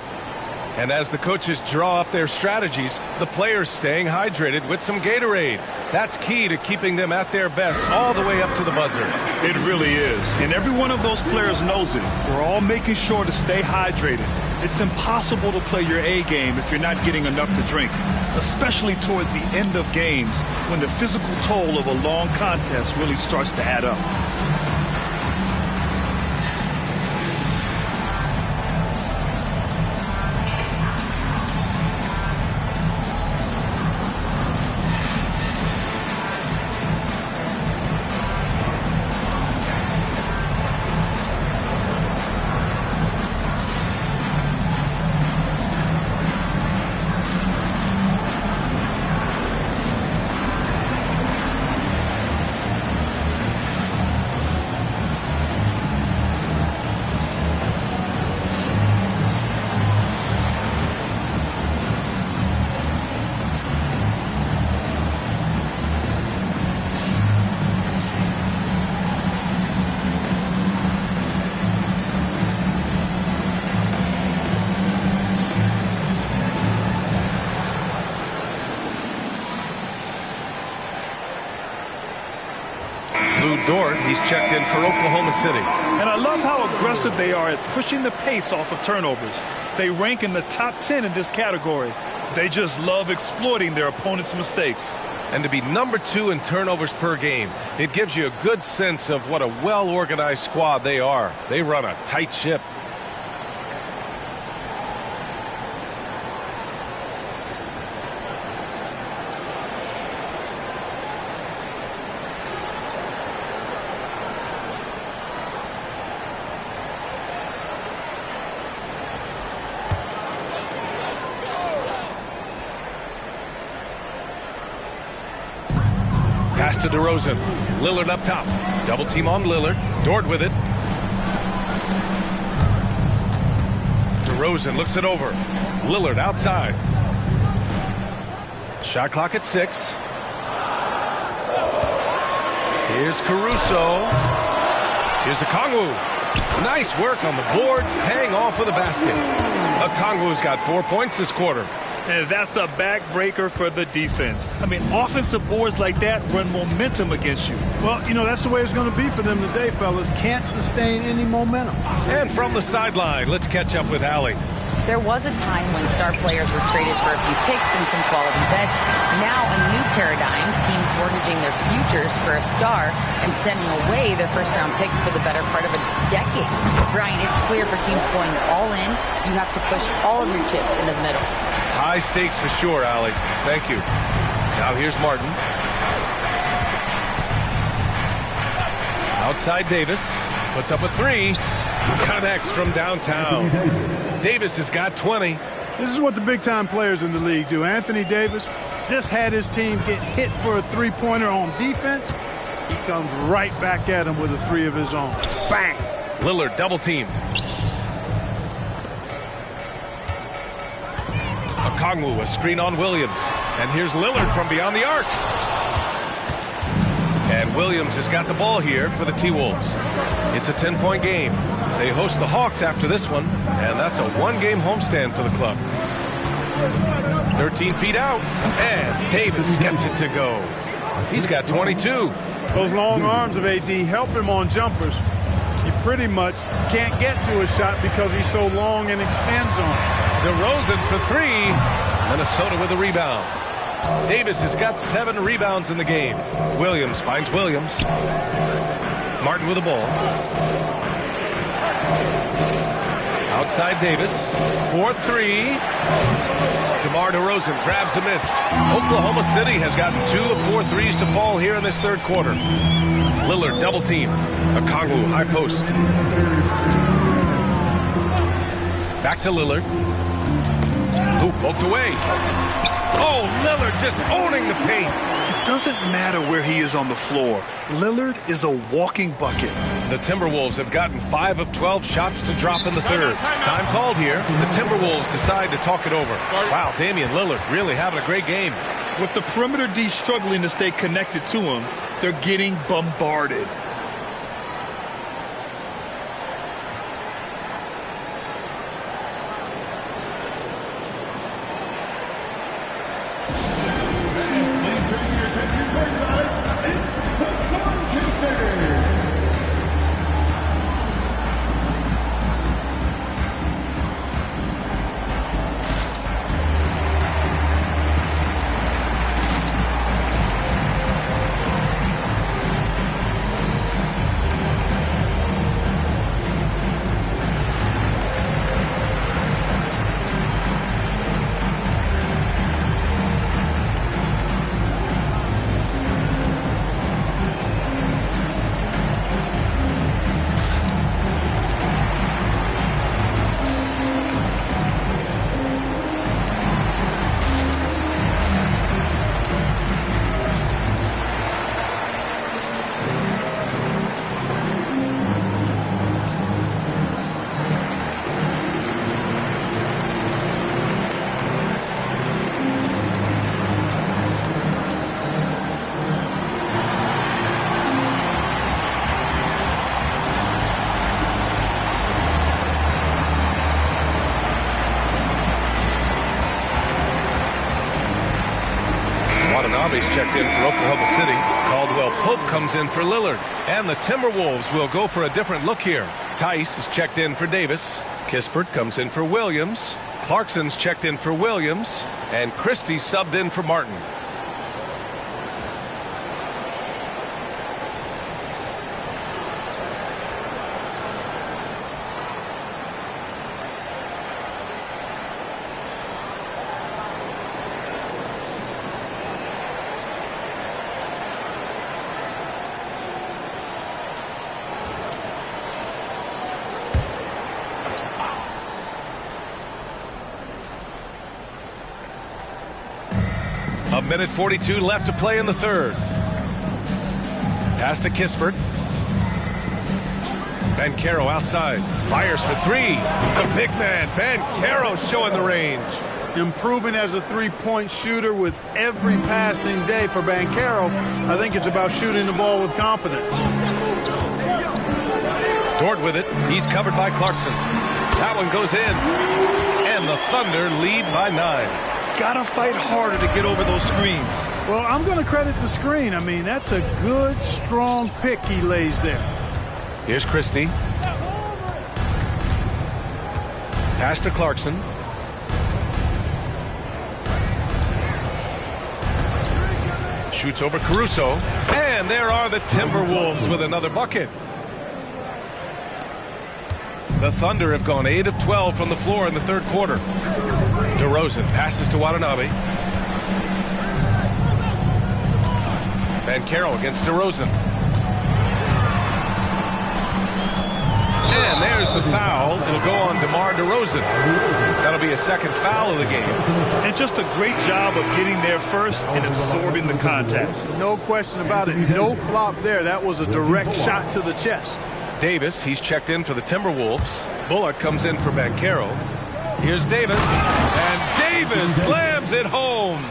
And as the coaches draw up their strategies, the players staying hydrated with some Gatorade. That's key to keeping them at their best all the way up to the buzzer. It really is. And every one of those players knows it. We're all making sure to stay hydrated. It's impossible to play your A game if you're not getting enough to drink, especially towards the end of games when the physical toll of a long contest really starts to add up. Dort, he's checked in for Oklahoma City. And I love how aggressive they are at pushing the pace off of turnovers. They rank in the top 10 in this category. They just love exploiting their opponent's mistakes. And to be number 2 in turnovers per game, it gives you a good sense of what a well-organized squad they are. They run a tight ship. Pass to DeRozan. Lillard up top. Double team on Lillard. Dort with it. DeRozan looks it over. Lillard outside. Shot clock at 6. Here's Caruso. Here's Okongwu. Nice work on the boards, paying off with a basket. Okongwu's got 4 points this quarter. And that's a backbreaker for the defense. I mean, offensive boards like that run momentum against you. Well, you know, that's the way it's going to be for them today, fellas. Can't sustain any momentum. And from the sideline, let's catch up with Allie. There was a time when star players were traded for a few picks and some quality bets. Now a new paradigm, teams mortgaging their futures for a star and sending away their first-round picks for the better part of a decade. Brian, it's clear for teams going all in, you have to push all of your chips into the middle. High stakes for sure, Allie. Thank you. Now here's Martin. Outside Davis. Puts up a 3. Connects from downtown. Davis has got 20. This is what the big-time players in the league do. Anthony Davis just had his team get hit for a three-pointer on defense. He comes right back at him with a 3 of his own. Bang! Lillard double team. Okongwu, a screen on Williams. And here's Lillard from beyond the arc. And Williams has got the ball here for the T-Wolves. It's a 10-point game. They host the Hawks after this one, and that's a one-game homestand for the club. 13 feet out, and Davis gets it to go. He's got 22. Those long arms of AD help him on jumpers. You pretty much can't get to a shot because he's so long and extends on it. DeRozan for three. Minnesota with a rebound. Davis has got 7 rebounds in the game. Williams finds Williams. Martin with the ball. Outside Davis. 4-3. DeMar DeRozan grabs a miss. Oklahoma City has gotten 2 of 4 threes to fall here in this third quarter. Lillard double team. Okongwu high post. Back to Lillard. Who poked away. Oh, Lillard just owning the paint. It doesn't matter where he is on the floor. Lillard is a walking bucket. The Timberwolves have gotten 5 of 12 shots to drop in the third. Time called here. The Timberwolves decide to talk it over. Wow, Damian Lillard really having a great game. With the perimeter D struggling to stay connected to him, they're getting bombarded. Watanabe's checked in for Oklahoma City. Caldwell Pope comes in for Lillard. And the Timberwolves will go for a different look here. Tice is checked in for Davis. Kispert comes in for Williams. Clarkson's checked in for Williams. And Christie subbed in for Martin. A minute 42 left to play in the third. Pass to Kispert. Banchero outside. Fires for three. The big man, Banchero, showing the range. Improving as a three-point shooter with every passing day for Banchero. I think it's about shooting the ball with confidence. Dort with it. He's covered by Clarkson. That one goes in. And the Thunder lead by 9. Gotta fight harder to get over those screens. Well, I'm going to credit the screen. I mean, that's a good, strong pick he lays there. Here's Christie. Pass to Clarkson. Shoots over Caruso. And there are the Timberwolves with another bucket. The Thunder have gone 8 of 12 from the floor in the third quarter. DeRozan passes to Watanabe. Banchero against DeRozan. And there's the foul. It'll go on DeMar DeRozan. That'll be a second foul of the game. And just a great job of getting there first and absorbing the contact. No question about it. No flop there. That was a direct shot to the chest. Davis, he's checked in for the Timberwolves. Bullock comes in for Banchero. Here's Davis. And Davis slams it home.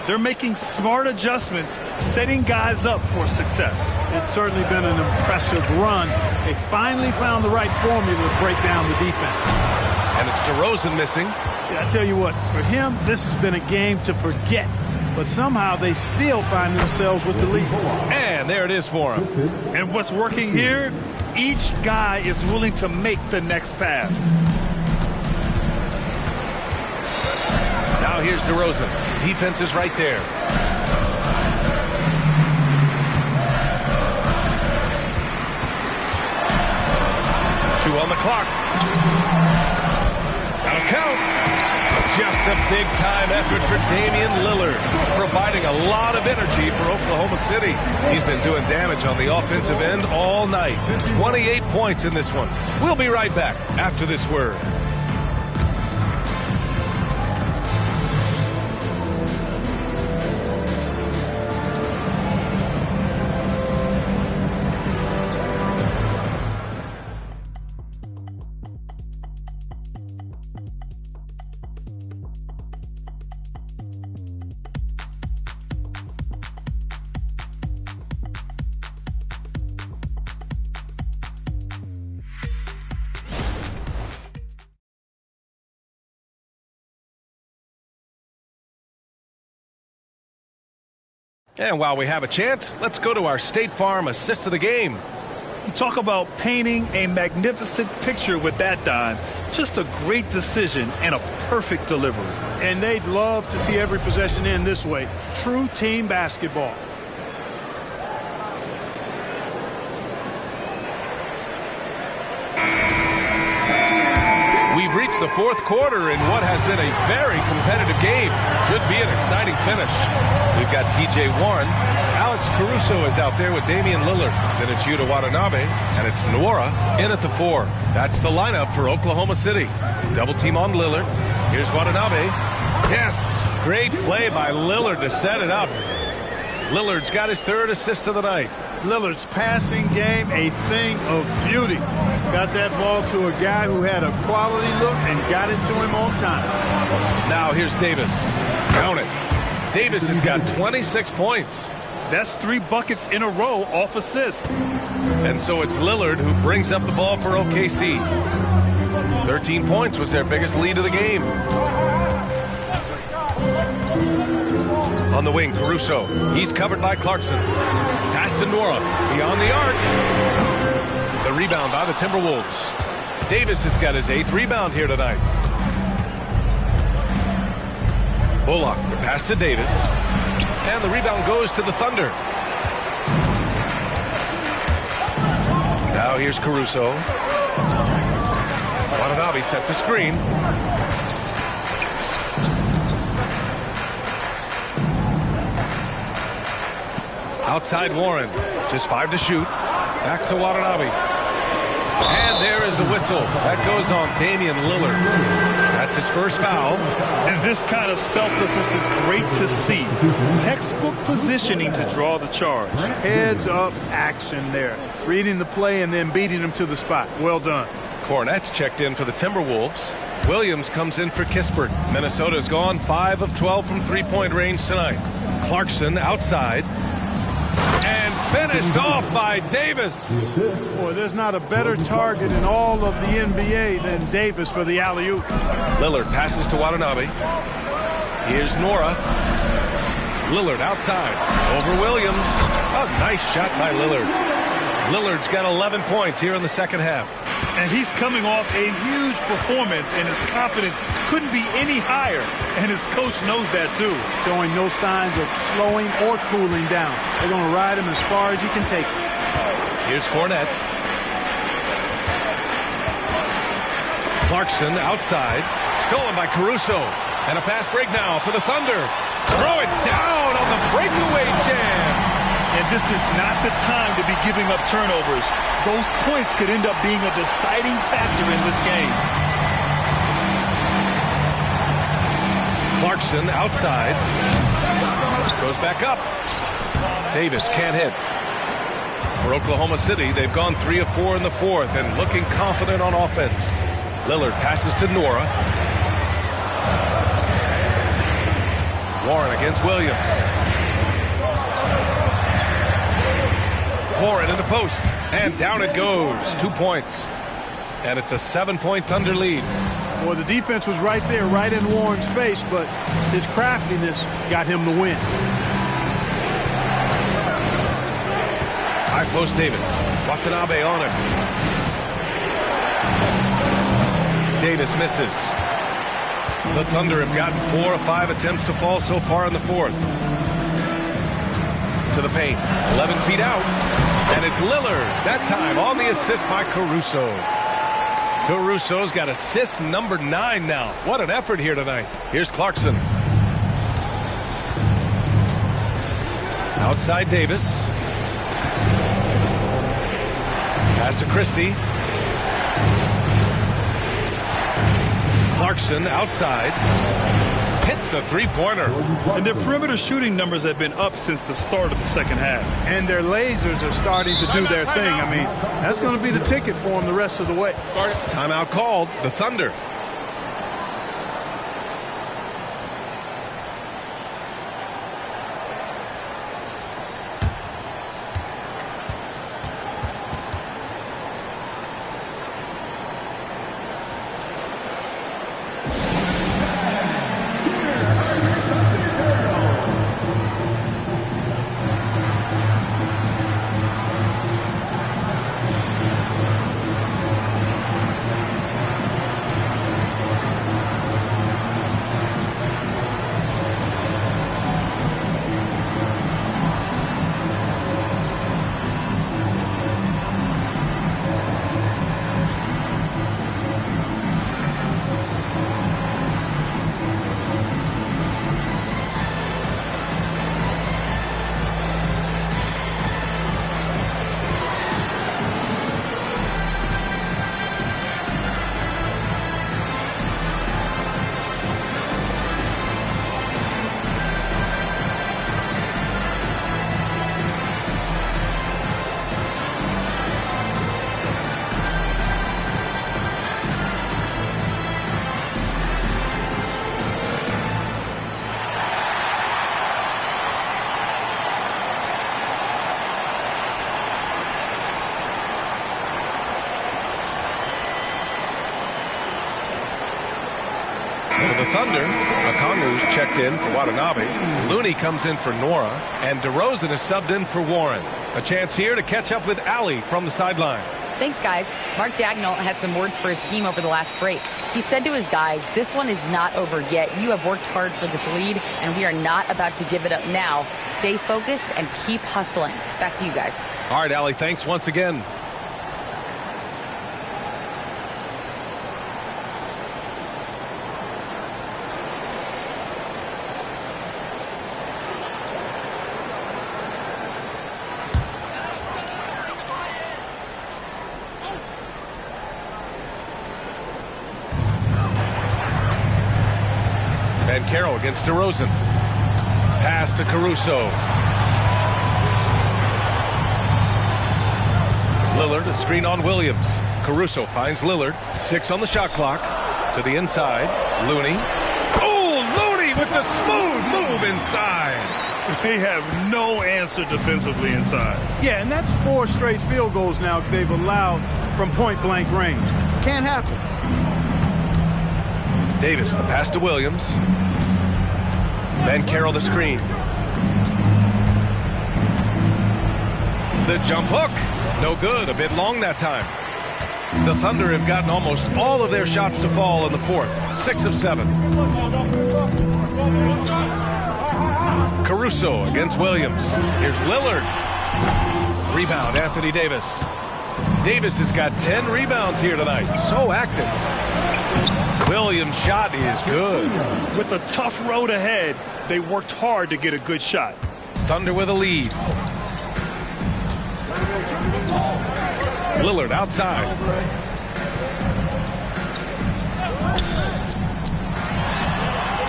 They're making smart adjustments, setting guys up for success. It's certainly been an impressive run. They finally found the right formula to break down the defense. And it's DeRozan missing. Yeah, I tell you what, for him, this has been a game to forget. But somehow they still find themselves with the lead. And there it is for him. And what's working here Each guy is willing to make the next pass. Now here's DeRozan. Defense is right there. Two on the clock. That'll count. Just a big-time effort for Damian Lillard, providing a lot of energy for Oklahoma City. He's been doing damage on the offensive end all night. 28 points in this one. We'll be right back after this word. And while we have a chance, let's go to our State Farm assist of the game. You talk about painting a magnificent picture with that dime. Just a great decision and a perfect delivery. And they'd love to see every possession end this way. True team basketball. We've reached the fourth quarter in what has been a very competitive game. Should be an exciting finish. We've got T.J. Warren. Alex Caruso is out there with Damian Lillard. Then it's Yuta Watanabe, and it's Nwora in at the 4. That's the lineup for Oklahoma City. Double team on Lillard. Here's Watanabe. Yes, great play by Lillard to set it up. Lillard's got his third assist of the night. Lillard's passing game, a thing of beauty. Got that ball to a guy who had a quality look and got it to him on time. Now here's Davis. Count it. Davis has got 26 points. That's 3 buckets in a row off assist. And so it's Lillard who brings up the ball for OKC. 13 points was their biggest lead of the game. On the wing, Caruso. He's covered by Clarkson. Pass to Nwora. Beyond the arc. The rebound by the Timberwolves. Davis has got his 8th rebound here tonight. Bullock, the pass to Davis. And the rebound goes to the Thunder. Now here's Caruso. Watanabe sets a screen. Outside Warren. Just 5 to shoot. Back to Watanabe. And there is a whistle. That goes on Damian Lillard. That's his first foul. And this kind of selflessness is great to see. Textbook positioning to draw the charge. Heads up action there. Reading the play and then beating him to the spot. Well done. Cornett's checked in for the Timberwolves. Williams comes in for Kispert. Minnesota's gone 5 of 12 from three-point range tonight. Clarkson outside. And finished off by Davis. Boy, there's not a better target in all of the NBA than Davis for the alley-oop. Lillard passes to Watanabe. Here's Nwora. Lillard outside. Over Williams. A nice shot by Lillard. Lillard's got 11 points here in the second half. And he's coming off a huge performance, and his confidence couldn't be any higher. And his coach knows that, too. Showing no signs of slowing or cooling down. They're going to ride him as far as he can take him. Here's Cornett. Clarkson outside. Stolen by Caruso. And a fast break now for the Thunder. Throw it down on the breakaway jam. And this is not the time to be giving up turnovers. Those points could end up being a deciding factor in this game. Clarkson outside. Goes back up. Davis can't hit. For Oklahoma City, they've gone 3 of 4 in the fourth and looking confident on offense. Lillard passes to Nwora. Warren against Williams. Warren in the post, and down it goes. 2 points. And it's a 7-point Thunder lead. Well, the defense was right there, right in Warren's face, but his craftiness got him the win. High post Davis. Watanabe on him. Davis misses. The Thunder have gotten 4 of 5 attempts to fall so far in the fourth. To the paint. 11 feet out. And it's Lillard. That time on the assist by Caruso. Caruso's got assist number 9 now. What an effort here tonight. Here's Clarkson. Outside Davis. Pass to Christie. Clarkson outside. Hits the three-pointer. And their perimeter shooting numbers have been up since the start of the second half. And their lasers are starting to do their thing. I mean, that's going to be the ticket for them the rest of the way. Timeout called. The Thunder. The Thunder, Okongwu's checked in for Watanabe. Looney comes in for Nora, and DeRozan is subbed in for Warren. A chance here to catch up with Allie from the sideline. Thanks, guys. Mark Dagnall had some words for his team over the last break. He said to his guys, this one is not over yet. You have worked hard for this lead, and we are not about to give it up now. Stay focused and keep hustling. Back to you guys. All right, Allie, thanks once again. Carroll against DeRozan. Pass to Caruso. Lillard, a screen on Williams. Caruso finds Lillard. 6 on the shot clock. To the inside. Looney. Oh, Looney with the smooth move inside. They have no answer defensively inside. Yeah, and that's 4 straight field goals now they've allowed from point-blank range. Can't happen. Davis, the pass to Williams. Then Carroll the screen. The jump hook. No good. A bit long that time. The Thunder have gotten almost all of their shots to fall in the fourth. 6 of 7. Caruso against Williams. Here's Lillard. Rebound, Anthony Davis. Davis has got 10 rebounds here tonight. So active. Williams' shot is good. With a tough road ahead, they worked hard to get a good shot. Thunder with a lead. Lillard outside.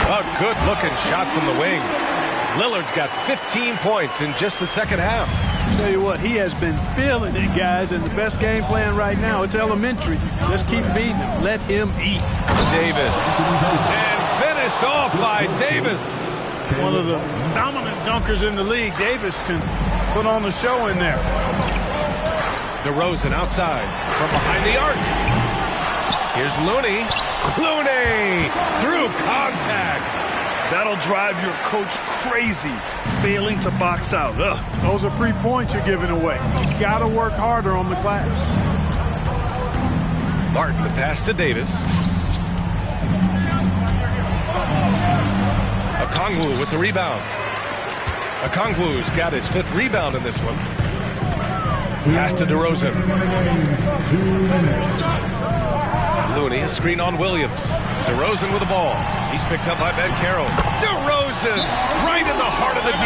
A good-looking shot from the wing. Lillard's got 15 points in just the second half. Tell you what, he has been feeling it, guys, and the best game plan right now, it's elementary. Just keep feeding him. Let him eat. Davis. And finished off by Davis. One of the dominant dunkers in the league. Davis can put on the show in there. DeRozan outside from behind the arc. Here's Looney. Looney through contact. That'll drive your coach crazy, failing to box out. Ugh. Those are free points you're giving away. You got to work harder on the glass. Martin, the pass to Davis. Okongwu with the rebound. Okongwu's got his 5th rebound in this one. Pass to DeRozan. Looney, a screen on Williams. DeRozan with the ball. He's picked up by Banchero. DeRozan right in the heart of the D.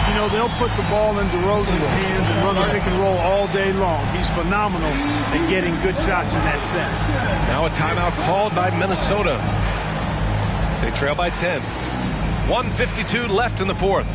You know, they'll put the ball in DeRozan's hands and run the pick and roll all day long. He's phenomenal at getting good shots in that set. Now a timeout called by Minnesota. They trail by 10. 1:52 left in the 4th.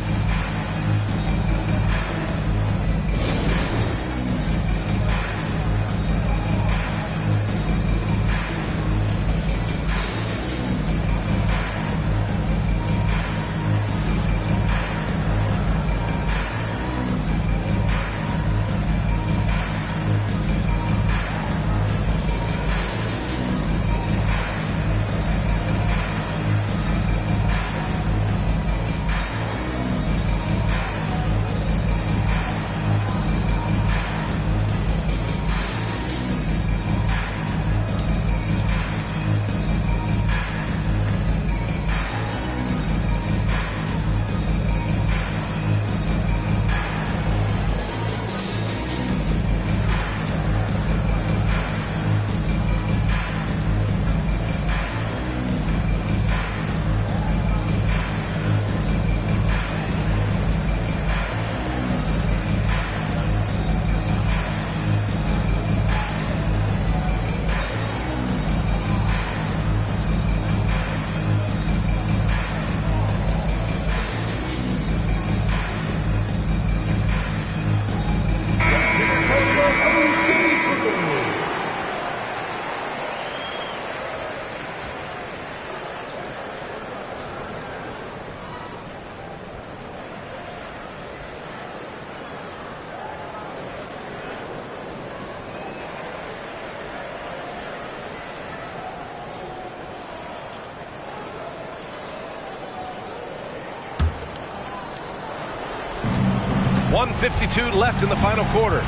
.152 left in the final quarter.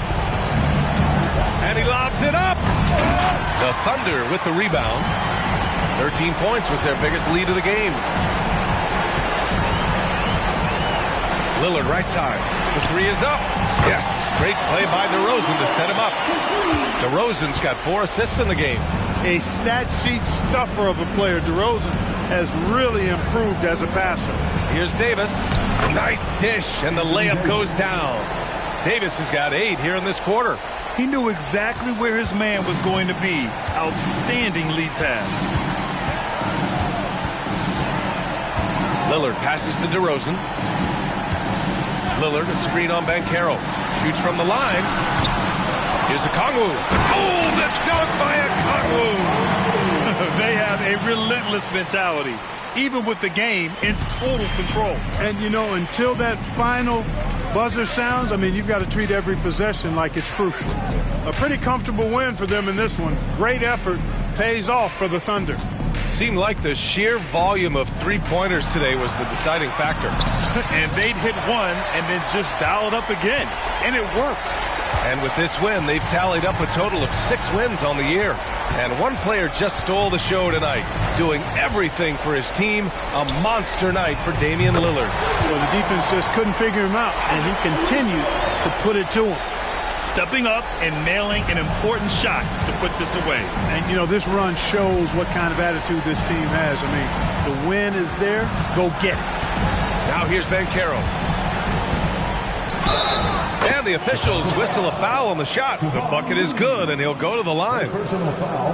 And he lobs it up. The Thunder with the rebound. 13 points was their biggest lead of the game. Lillard right side. The 3 is up. Yes. Great play by DeRozan to set him up. DeRozan's got 4 assists in the game. A stat sheet stuffer of a player. DeRozan has really improved as a passer. Here's Davis. Nice dish, and the layup goes down. Davis has got 8 here in this quarter. He knew exactly where his man was going to be. Outstanding lead pass. Lillard passes to DeRozan. Lillard, a screen on Banchero. Shoots from the line. Here's Okongwu. Oh, the dunk by Okongwu. They have a relentless mentality, even with the game in total control. And, you know, until that final buzzer sounds, I mean, you've got to treat every possession like it's crucial. A pretty comfortable win for them in this one. Great effort pays off for the Thunder. Seemed like the sheer volume of three-pointers today was the deciding factor. And they'd hit one and then just dial it up again. And it worked. And with this win, they've tallied up a total of 6 wins on the year. And one player just stole the show tonight, doing everything for his team. A monster night for Damian Lillard. Well, the defense just couldn't figure him out, and he continued to put it to him. Stepping up and nailing an important shot to put this away. And, you know, this run shows what kind of attitude this team has. I mean, the win is there. Go get it. Now here's Banchero. And the officials whistle a foul on the shot. The bucket is good, and he'll go to the line.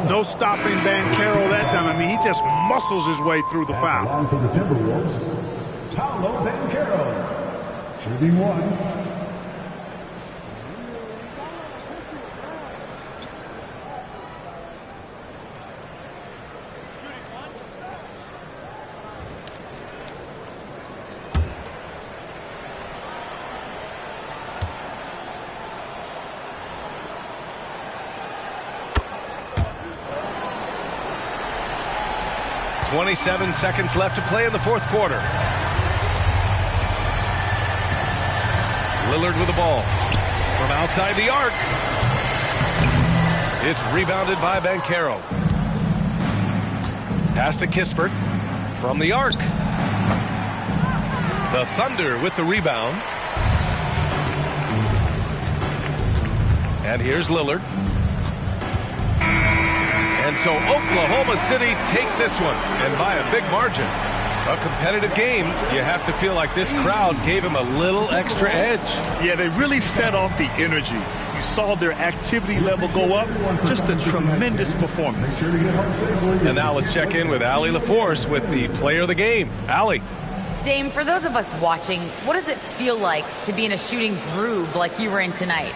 No stopping Banchero that time. I mean, he just muscles his way through the foul. Line for the Timberwolves, Paolo Banchero, shooting 1. 27 seconds left to play in the fourth quarter. Lillard with the ball from outside the arc. It's rebounded by Banchero. Pass to Kispert from the arc. The Thunder with the rebound. And here's Lillard. And so Oklahoma City takes this one, and by a big margin. A competitive game. You have to feel like this crowd gave him a little extra edge. Yeah, they really fed off the energy. You saw their activity level go up. Just a tremendous performance. And now let's check in with Allie LaForce with the player of the game. Allie. Dame, for those of us watching, what does it feel like to be in a shooting groove like you were in tonight?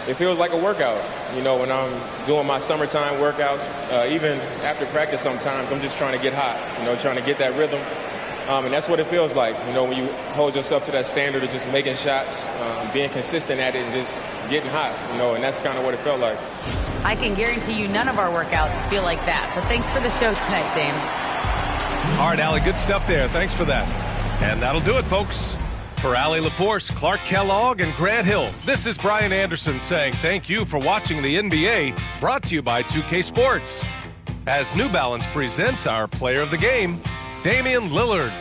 It feels like a workout. You know, when I'm doing my summertime workouts, even after practice sometimes, I'm just trying to get hot, you know, trying to get that rhythm. And that's what it feels like, you know, when you hold yourself to that standard of just making shots, being consistent at it and just getting hot, you know, and that's kind of what it felt like. I can guarantee you none of our workouts feel like that. But thanks for the show tonight, Dame. All right, Allie, good stuff there. Thanks for that. And that'll do it, folks. For Allie LaForce, Clark Kellogg, and Grant Hill, this is Brian Anderson saying thank you for watching the NBA, brought to you by 2K Sports. As New Balance presents our player of the game, Damian Lillard.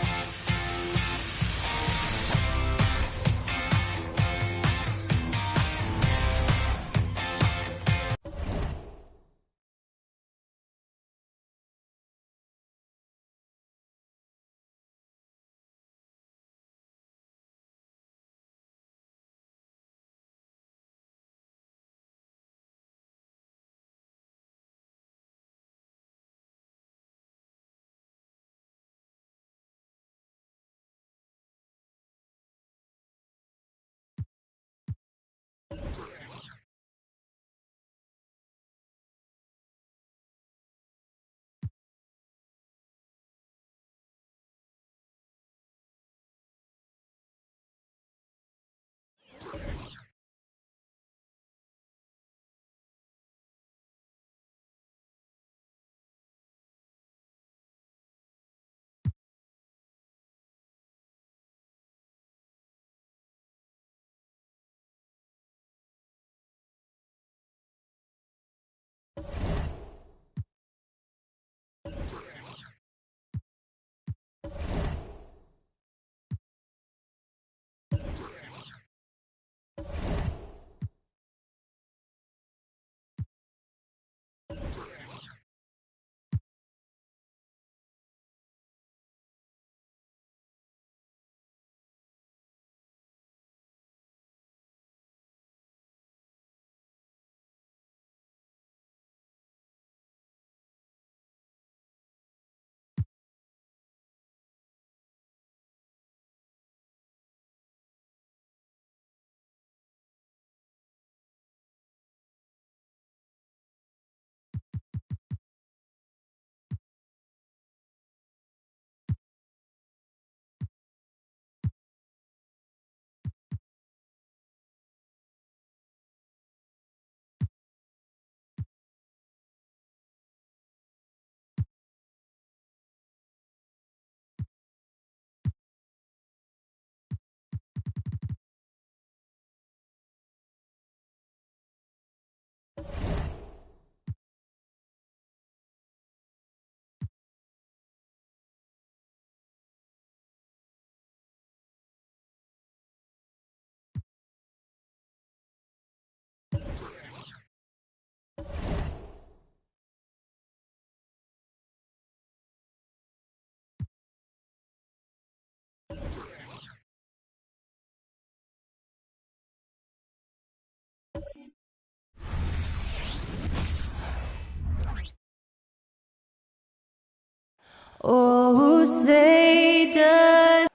Oh, say does.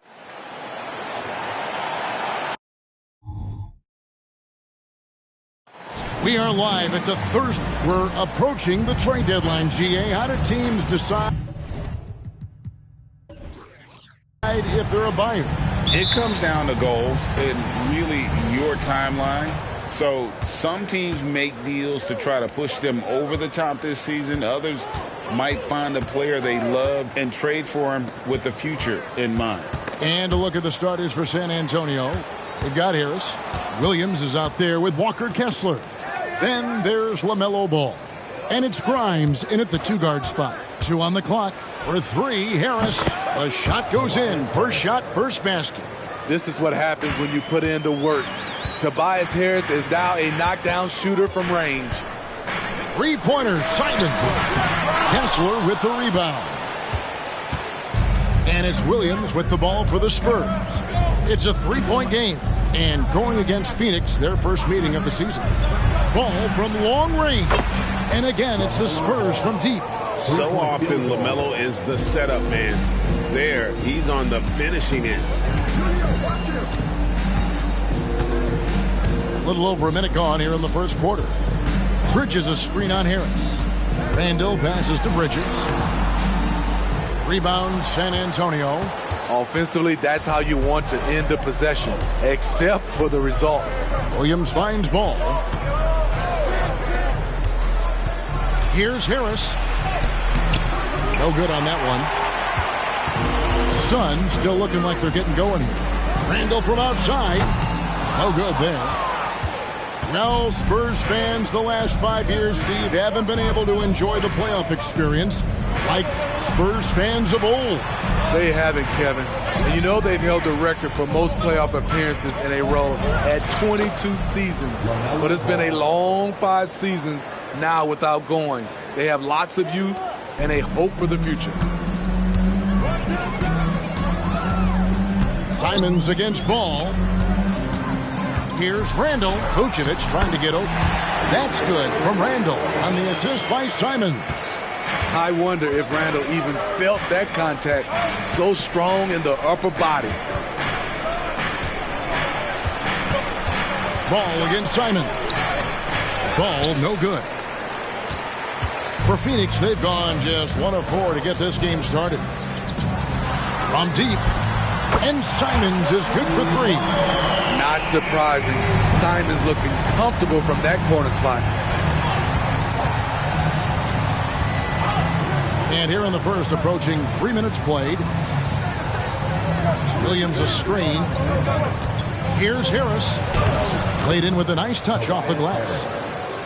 We are live. It's a Thursday. We're approaching the trade deadline, GA. How do teams decide if they're a buyer? It comes down to goals and really your timeline. So some teams make deals to try to push them over the top this season. Others might find a player they love and trade for him with the future in mind. And a look at the starters for San Antonio. They've got Harris. Williams is out there with Walker Kessler. Then there's LaMelo Ball. And it's Grimes in at the 2-guard spot. 2 on the clock. For 3, Harris. The shot goes in. First shot, first basket. This is what happens when you put in the work. Tobias Harris is now a knockdown shooter from range. 3-pointer, Simon. Kessler with the rebound. And it's Williams with the ball for the Spurs. It's a 3-point game. And going against Phoenix, their first meeting of the season. Ball from long range. And again, it's the Spurs from deep. So often, LaMelo is the setup man. There, he's on the finishing end. A little over a minute gone here in the first quarter. Bridges a screen on Harris. Randall passes to Bridges. Rebound San Antonio. Offensively, that's how you want to end the possession, except for the result. Williams finds Ball. Here's Harris. No good on that one. Sun still looking like they're getting going here. Randall from outside. No good there. Well, Spurs fans, the last 5 years, Steve, haven't been able to enjoy the playoff experience like Spurs fans of old. They haven't, Kevin. And you know they've held the record for most playoff appearances in a row at 22 seasons. But it's been a long 5 seasons now without going. They have lots of youth and a hope for the future. Simons against Ball. Here's Randall. Vucevic trying to get open. That's good from Randall on the assist by Simons. I wonder if Randall even felt that contact, so strong in the upper body. Ball against Simon. Ball no good. For Phoenix, they've gone just 1 of 4 to get this game started. From deep. And Simons is good for 3. Not surprising. Simons looking comfortable from that corner spot. And here in the first, approaching 3 minutes played. Williams a screen. Here's Harris. Played in with a nice touch off the glass.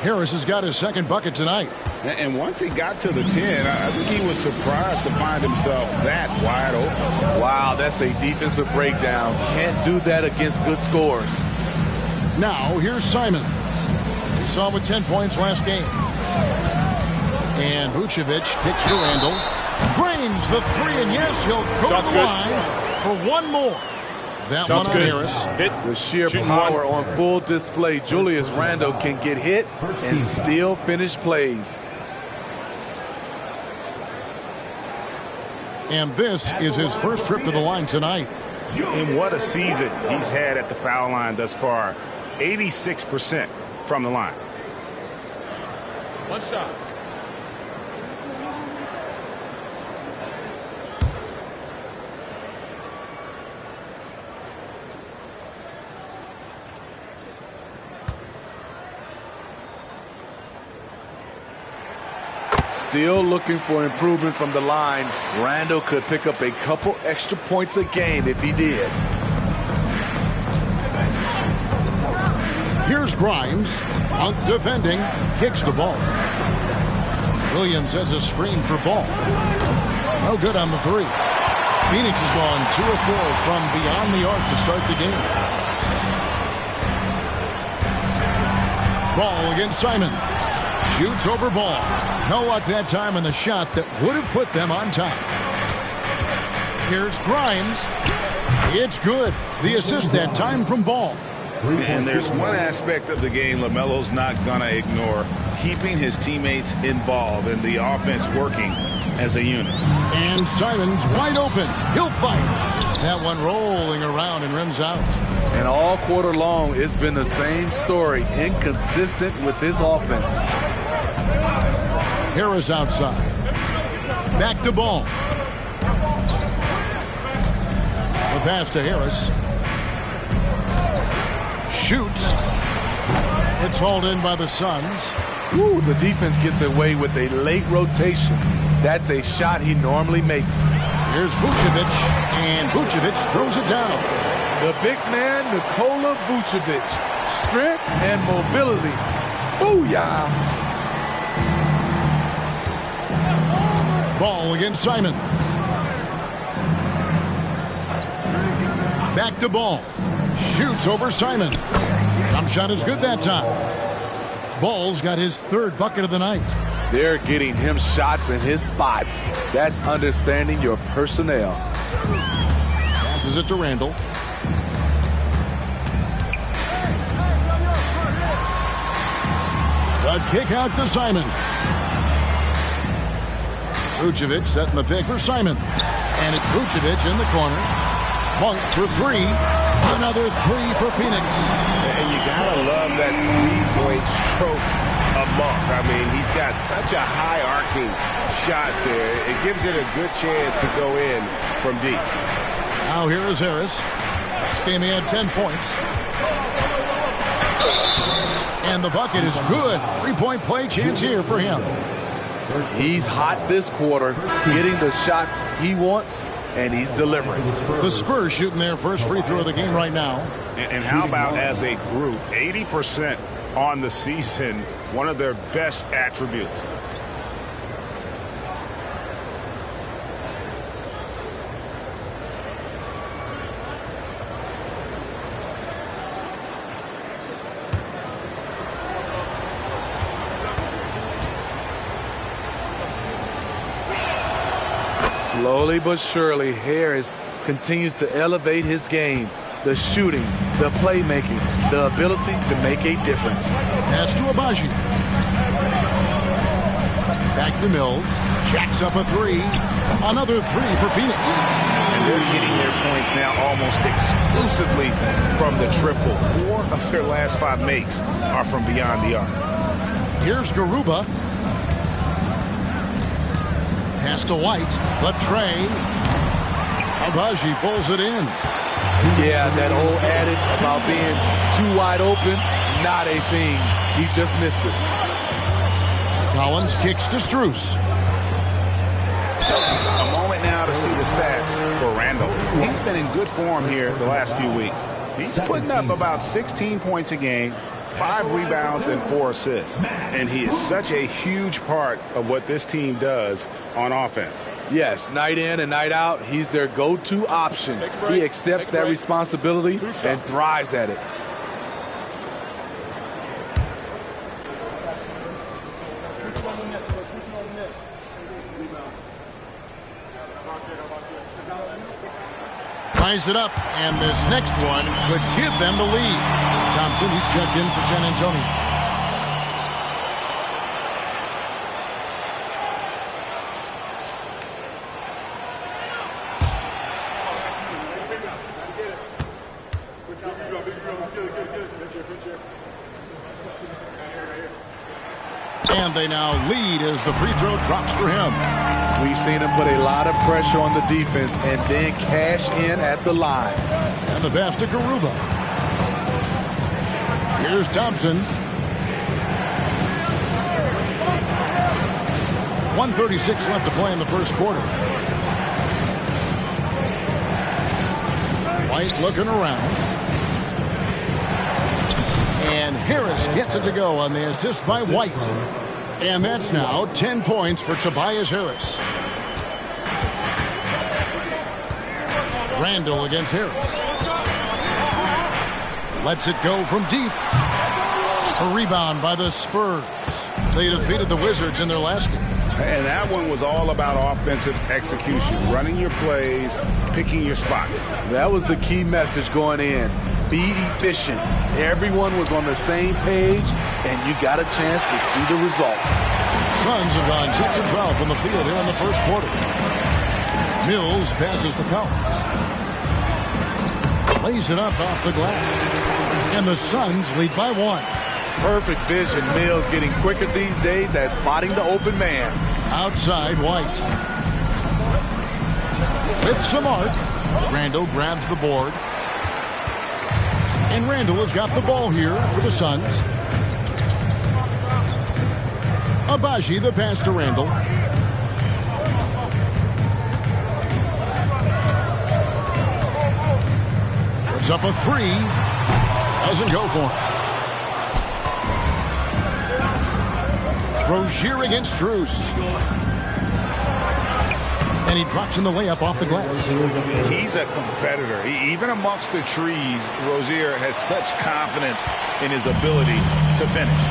Harris has got his second bucket tonight. And once he got to the 10, I think he was surprised to find himself that wide open. Wow, that's a defensive breakdown. Can't do that against good scores. Now, here's Simons. We saw him with 10 points last game. And Vucevic kicks to Randall. Drains the 3, and yes, he'll go to the line for one more. That one on Harris. The sheer power on full display. Julius Randle can get hit and still finish plays. And this is his first trip to the line tonight. And what a season he's had at the foul line thus far. 86% from the line. One shot. Still looking for improvement from the line. Randall could pick up a couple extra points a game if he did. Here's Grimes. Out defending. Kicks the ball. Williams has a screen for Ball. No good on the 3. Phoenix has gone 2 of 4 from beyond the arc to start the game. Ball against Simon. Shoots over Ball. No luck that time on the shot that would have put them on top. Here's Grimes. It's good. The assist that time from Ball. And there's one aspect of the game LaMelo's not going to ignore. Keeping his teammates involved and the offense working as a unit. And Simons wide open. He'll fight. That one rolling around and rims out. And all quarter long, it's been the same story. Inconsistent with his offense. Harris outside. Back to Ball. The pass to Harris. Shoots. It's hauled in by the Suns. Ooh, the defense gets away with a late rotation. That's a shot he normally makes. Here's Vucevic, and Vucevic throws it down. The big man, Nikola Vucevic. Strength and mobility. Booyah! Ball against Simon. Back to Ball. Shoots over Simon. Jump shot is good that time. Ball's got his third bucket of the night. They're getting him shots in his spots. That's understanding your personnel. Passes it to Randall. A kick out to Simon. Vucevic setting the pick for Simon. And it's Vucevic in the corner. Monk for three. Another three for Phoenix. And you gotta love that three-point stroke of Monk. I mean, he's got such a high arcing shot there. It gives it a good chance to go in from deep. Now here is Harris. This game he had 10 points. And the bucket is good. Three-point play chance here for him. He's hot this quarter, getting the shots he wants, and he's delivering. The Spurs shooting their first free throw of the game right now. And how about as a group, 80% on the season, one of their best attributes. Slowly but surely, Harris continues to elevate his game. The shooting, the playmaking, the ability to make a difference. Pass to Abaji. Back to Mills. Jacks up a three. Another three for Phoenix. And they're getting their points now almost exclusively from the triple. 4 of their last 5 makes are from beyond the arc. Here's Garuba. Pass to White. The tray. Abaji pulls it in. Yeah, that old adage about being too wide open, not a thing. He just missed it. Collins kicks to Strus. A moment now to see the stats for Randall. He's been in good form here the last few weeks. He's putting up about 16 points a game, 5 rebounds, and 4 assists. And he is such a huge part of what this team does on offense. Yes, night in and night out, he's their go-to option. He accepts that responsibility and thrives at it. Ties it up, and this next one could give them the lead. Thompson, he's checked in for San Antonio. And they now lead as the free throw drops for him. We've seen him put a lot of pressure on the defense and then cash in at the line. And the pass to Garuba. Here's Thompson. 1:36 left to play in the first quarter. White looking around. And Harris gets it to go on the assist by White. And that's now 10 points for Tobias Harris. Randall against Harris. Lets it go from deep. A rebound by the Spurs. They defeated the Wizards in their last game. And that one was all about offensive execution, running your plays, picking your spots. That was the key message going in. Be efficient. Everyone was on the same page, and you got a chance to see the results. Suns have gone 6 of 12 from the field here in the first quarter. Mills passes to Collins. Lays it up off the glass. And the Suns lead by 1. Perfect vision. Mills getting quicker these days at spotting the open man. Outside White. With some arc, Randall grabs the board. And Randall has got the ball here for the Suns. Abaji, the pass to Randall. Puts up a three. Doesn't go for it. Rozier against Strus. And he drops in the layup off the glass. He's a competitor. Even amongst the trees, Rozier has such confidence in his ability to finish.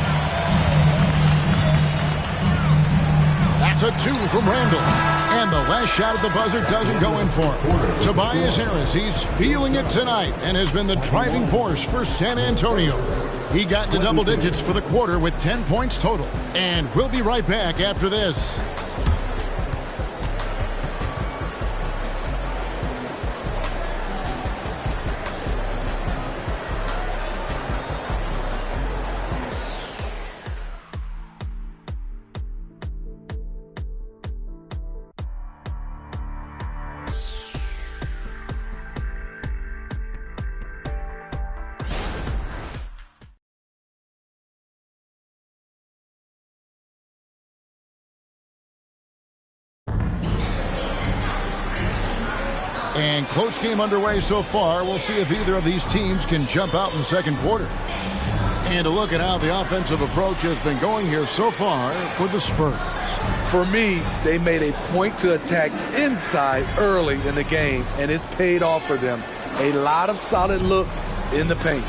That's a two from Randall. And the last shot at the buzzer doesn't go in for him. Tobias Harris, he's feeling it tonight and has been the driving force for San Antonio. He got into double digits for the quarter with 10 points total. And we'll be right back after this. And close game underway so far. We'll see if either of these teams can jump out in the second quarter. And a look at how the offensive approach has been going here so far for the Spurs. For me, they made a point to attack inside early in the game, and it's paid off for them. A lot of solid looks in the paint.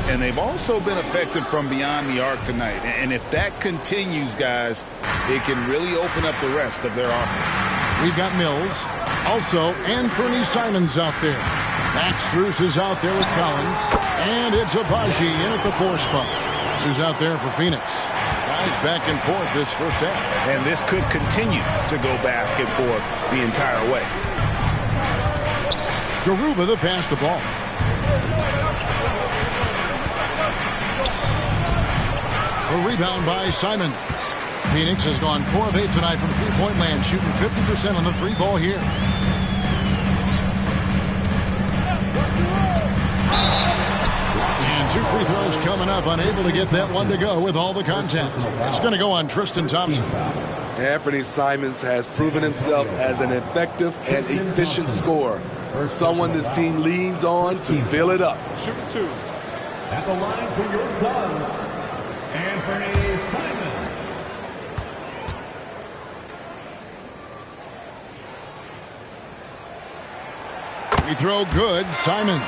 And they've also been effective from beyond the arc tonight. And if that continues, guys, it can really open up the rest of their offense. We've got Mills. Also, Anthony Simons out there. Max Strus is out there with Collins. And it's Abaji in at the 4 spot. Who's out there for Phoenix. Guys back and forth this first half. And this could continue to go back and forth the entire way. Garuba the pass to ball. A rebound by Simons. Phoenix has gone 4 of 8 tonight from three-point land, shooting 50% on the 3-ball here. And 2 free throws coming up, unable to get that one to go with all the contact. It's going to go on Tristan Thompson. Anthony Simons has proven himself as an effective and efficient scorer. Someone this team leans on to fill it up. Shoot 2. At the line for your Suns, Anthony Simons. We throw good, Simons.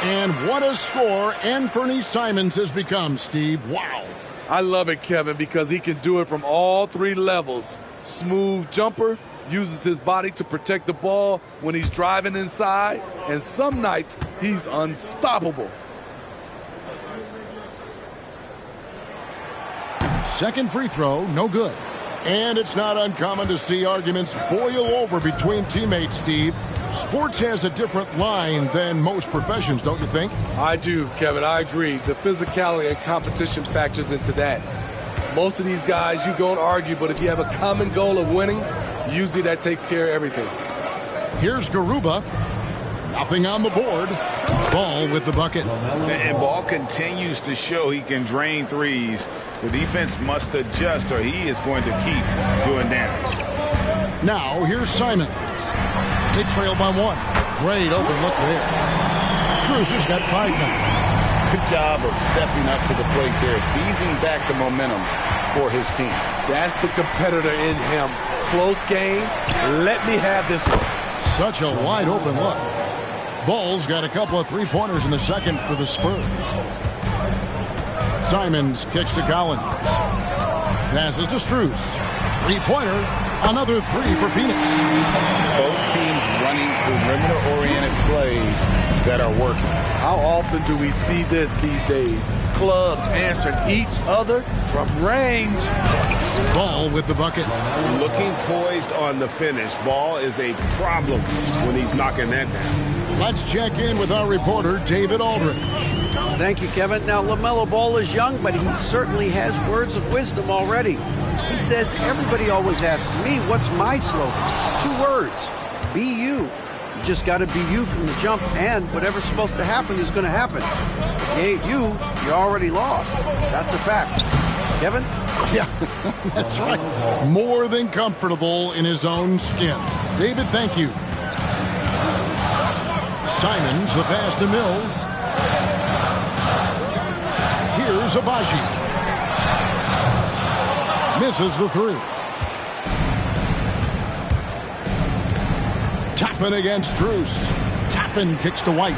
And what a score Anthony Simons has become, Steve. Wow. I love it, Kevin, because he can do it from all 3 levels. Smooth jumper, uses his body to protect the ball when he's driving inside, and some nights he's unstoppable. Second free throw, no good. And it's not uncommon to see arguments boil over between teammates, Steve. Sports has a different line than most professions, don't you think? I do, Kevin. I agree. The physicality and competition factors into that. Most of these guys, you don't argue, but if you have a common goal of winning, usually that takes care of everything. Here's Garuba. Nothing on the board. Ball with the bucket. And Ball continues to show he can drain threes. The defense must adjust or he is going to keep doing damage. Now, here's Simons. They trail by 1. Great open look there. Strus has got 5 now. Good job of stepping up to the plate there, seizing back the momentum for his team. That's the competitor in him. Close game. Let me have this one. Such a wide open look. Ball's got a couple of 3-pointers in the second for the Spurs. Simons kicks to Collins. Passes to Strus. 3-pointer. Another 3 for Phoenix. Both teams running perimeter-oriented plays that are working. How often do we see this these days? Clubs answering each other from range. Ball with the bucket. Looking poised on the finish. Ball is a problem when he's knocking that down. Let's check in with our reporter, David Aldridge. Thank you, Kevin. Now, LaMelo Ball is young, but he certainly has words of wisdom already. He says, everybody always asks me, what's my slogan? 2 words, be you. You just got to be you from the jump, and whatever's supposed to happen is going to happen. If you ain't you, you're already lost. That's a fact. Kevin? Yeah. That's right. More than comfortable in his own skin. David, thank you. Simons, the pass to Mills. Here's Abaji. Misses the three. Toppin against Drews. Toppin kicks to White.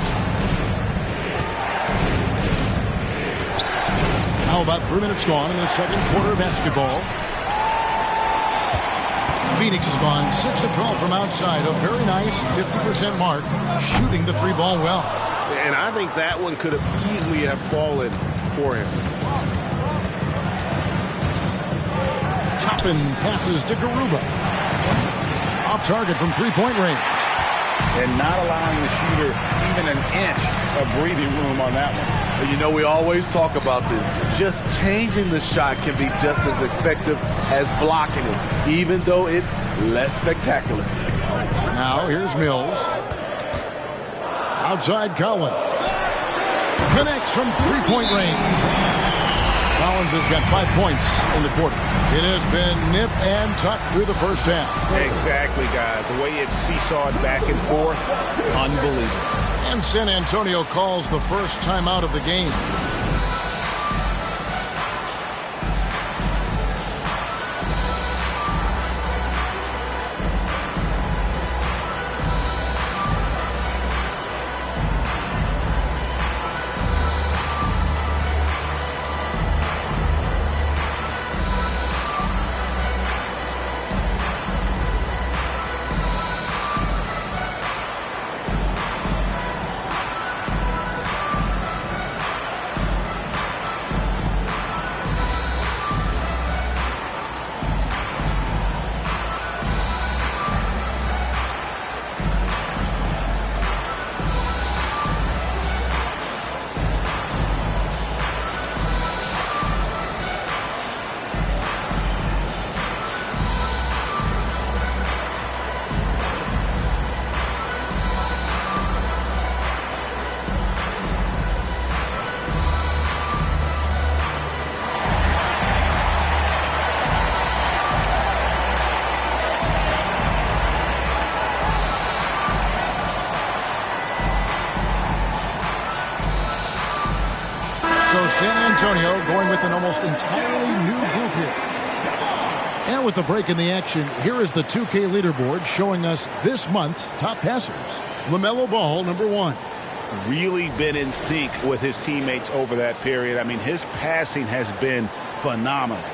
Now about 3 minutes gone in the second quarter of basketball. Phoenix has gone 6 of 12 from outside. A very nice 50% mark. Shooting the three ball well. And I think that one could have easily have fallen for him. Toppin passes to Garuba. Off target from three-point range. And not allowing the shooter even an inch of breathing room on that one. And you know, we always talk about this. Just changing the shot can be just as effective as blocking it, even though it's less spectacular. Now here's Mills. Outside Collins. Connects from three-point range. Collins has got 5 points in the quarter. It has been nip and tuck through the first half. Exactly, guys. The way it's seesawed back and forth, unbelievable. And San Antonio calls the first timeout of the game. So San Antonio going with an almost entirely new group here. And with the break in the action, here is the 2K leaderboard showing us this month's top passers. LaMelo Ball, number 1. Really been in sync with his teammates over that period. I mean, his passing has been phenomenal.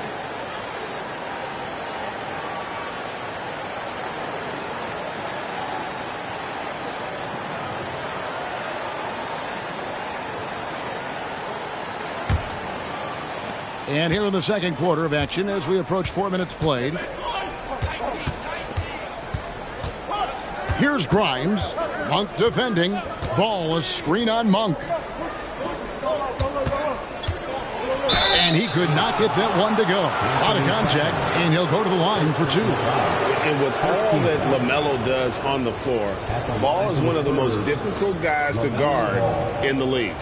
And here in the second quarter of action as we approach 4 minutes played. Here's Grimes. Monk defending. Ball a screen on Monk. And he could not get that one to go. Out of contact, and he'll go to the line for 2. And with all that LaMelo does on the floor, Ball is one of the most difficult guys to guard in the league.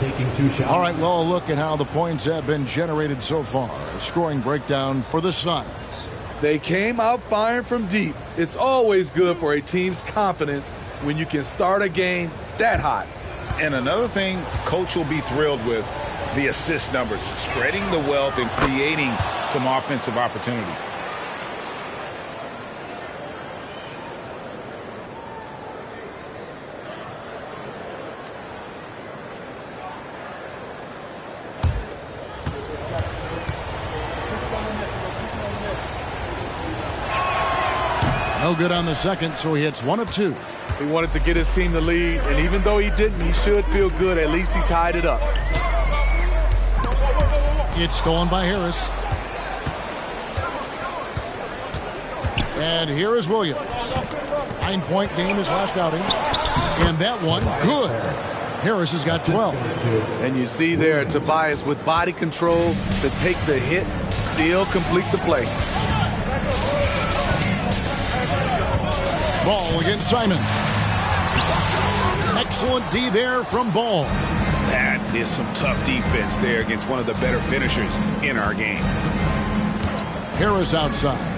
All right, well, look at how the points have been generated so far. A scoring breakdown for the Suns. They came out firing from deep. It's always good for a team's confidence when you can start a game that hot. And another thing Coach will be thrilled with, the assist numbers, spreading the wealth and creating some offensive opportunities. No good on the second, so he hits 1 of 2. He wanted to get his team the lead, and even though he didn't, he should feel good. At least he tied it up. It's stolen by Harris. And here is Williams. 9-point game his last outing. And that one, good. Harris has got 12. And you see there Tobias with body control to take the hit, still complete the play. Ball against Simon. Excellent D there from Ball. That is some tough defense there against one of the better finishers in our game. Harris outside.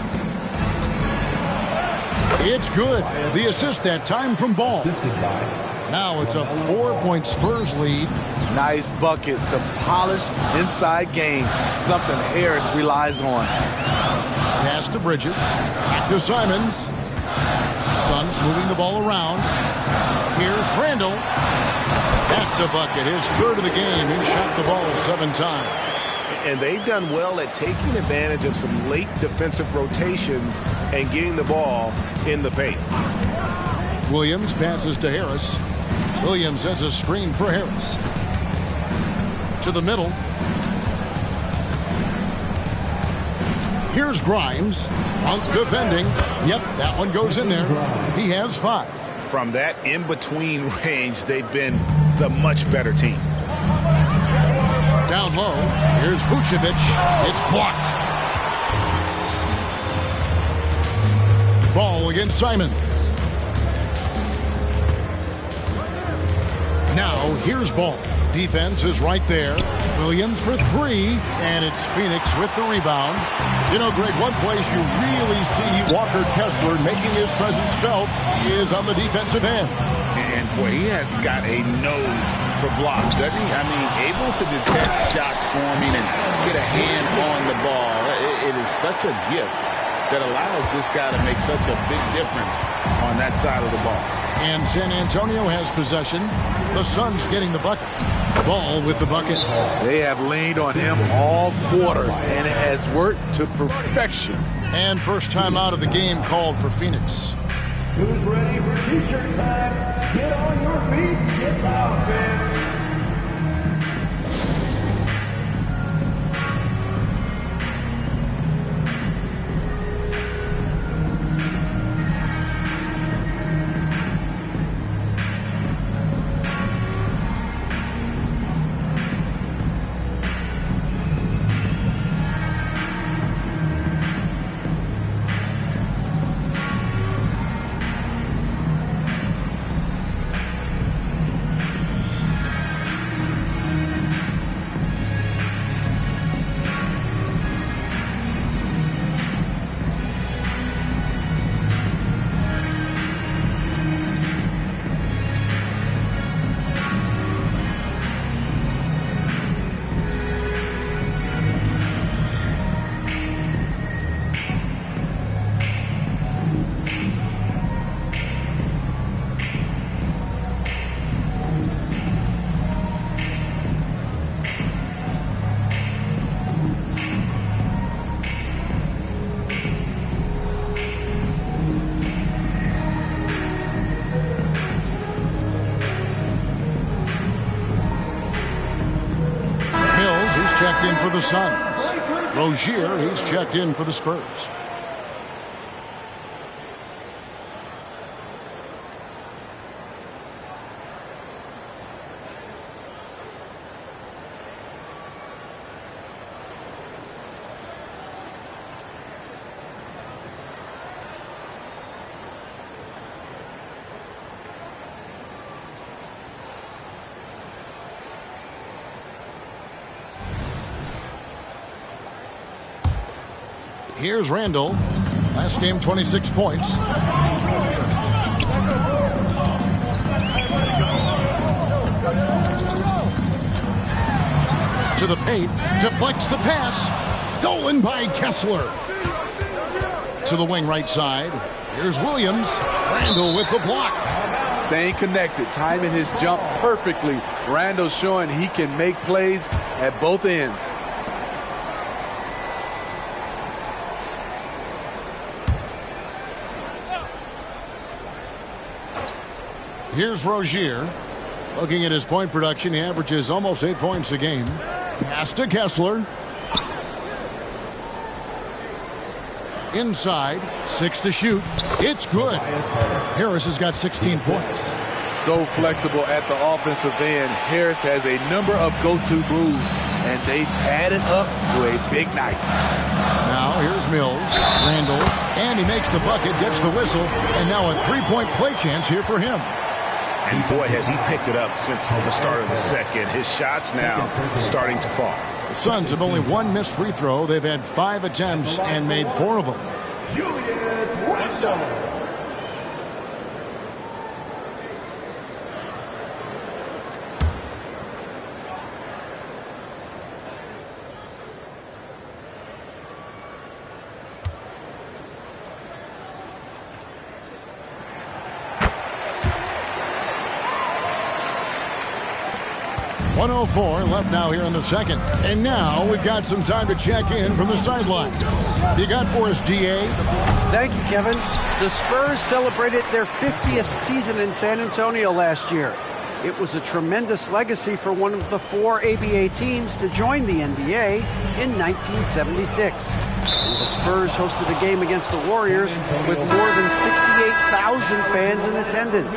It's good. The assist that time from Ball. Now it's a 4-point Spurs lead. Nice bucket. The polished inside game. Something Harris relies on. Pass to Bridges. Back to Simons. Suns moving the ball around. Here's Randall. That's a bucket. His third of the game. He shot the ball 7 times. And they've done well at taking advantage of some late defensive rotations and getting the ball in the paint. Williams passes to Harris. Williams sends a screen for Harris. To the middle. Here's Grimes. Out defending. Yep, that one goes in there. He has 5. From that in-between range, they've been the much better team. Down low. Here's Vucevic. It's blocked. Ball against Simon. Now here's Ball. Defense is right there. Williams for 3, and it's Phoenix with the rebound. You know, Greg, one place you really see Walker Kessler making his presence felt is on the defensive end. And, boy, he has got a nose for blocks, doesn't he? I mean, able to detect shots forming and get a hand on the ball. It is such a gift that allows this guy to make such a big difference on that side of the ball. And San Antonio has possession. The Suns getting the bucket. Ball with the bucket. They have leaned on him all quarter, and it has worked to perfection. And first time out of the game called for Phoenix. Who's ready for t-shirt time? Get on your feet, get loud, fans. Checked in for the Suns. Rozier, he's checked in for the Spurs. Here's Randall. Last game, 26 points. To the paint. Deflects the pass. Stolen by Kessler. To the wing right side. Here's Williams. Randall with the block. Staying connected, timing his jump perfectly. Randall showing he can make plays at both ends. Here's Rozier. Looking at his point production, he averages almost 8 points a game. Pass to Kessler. Inside, 6 to shoot. It's good. Harris has got 16 points. So flexible at the offensive end. Harris has a number of go-to moves, and they've added up to a big night. Now here's Mills, Randall, and he makes the bucket, gets the whistle, and now a 3-point play chance here for him. And boy, has he picked it up since the start of the second. His shots now starting to fall. The Suns have only one missed free throw. They've had 5 attempts and made 4 of them. Julius Randle. 1:04 left now here in the second. And now we've got some time to check in from the sidelines. You got for us, DA? Thank you, Kevin. The Spurs celebrated their 50th season in San Antonio last year. It was a tremendous legacy for one of the 4 ABA teams to join the NBA in 1976. The Spurs hosted a game against the Warriors with more than 68,000 fans in attendance.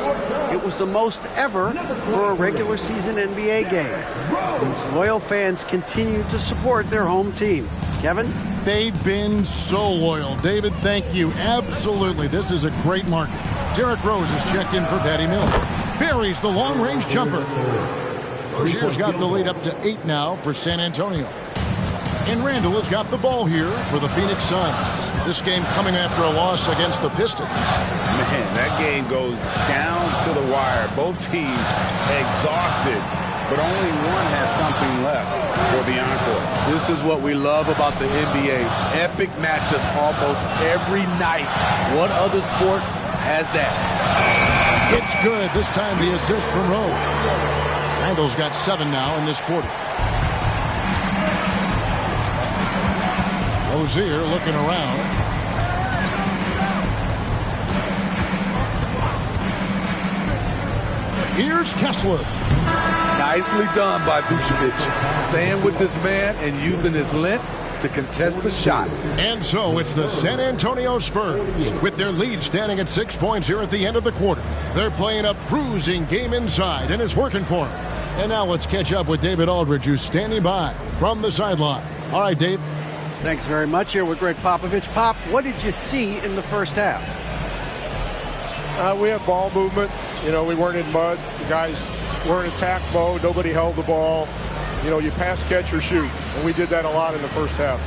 It was the most ever for a regular season NBA game. These loyal fans continue to support their home team. Kevin? They've been so loyal. David, thank you. Absolutely. This is a great market. Derrick Rose has checked in for Patty Mills. Buries the long-range jumper. Rozier's got the lead up to 8 now for San Antonio. And Randall has got the ball here for the Phoenix Suns. This game coming after a loss against the Pistons. Man, that game goes down to the wire. Both teams exhausted, but only one has something left for the encore. This is what we love about the NBA. Epic matchups almost every night. What other sport has that? It's good. This time the assist from Rose. Randall's got 7 now in this quarter. Rozier looking around. Here's Kessler. Nicely done by Vucevic. Staying with this man and using his length to contest the shot. And so it's the San Antonio Spurs with their lead standing at 6 points here at the end of the quarter. They're playing a bruising game inside and it's working for them. And now let's catch up with David Aldridge, who's standing by from the sideline. All right, Dave. Thanks very much. Here with Greg Popovich. Pop, what did you see in the first half? We had ball movement. You know, we weren't in mud. The guys were in attack mode. Nobody held the ball. You know, you pass, catch, or shoot. And we did that a lot in the first half.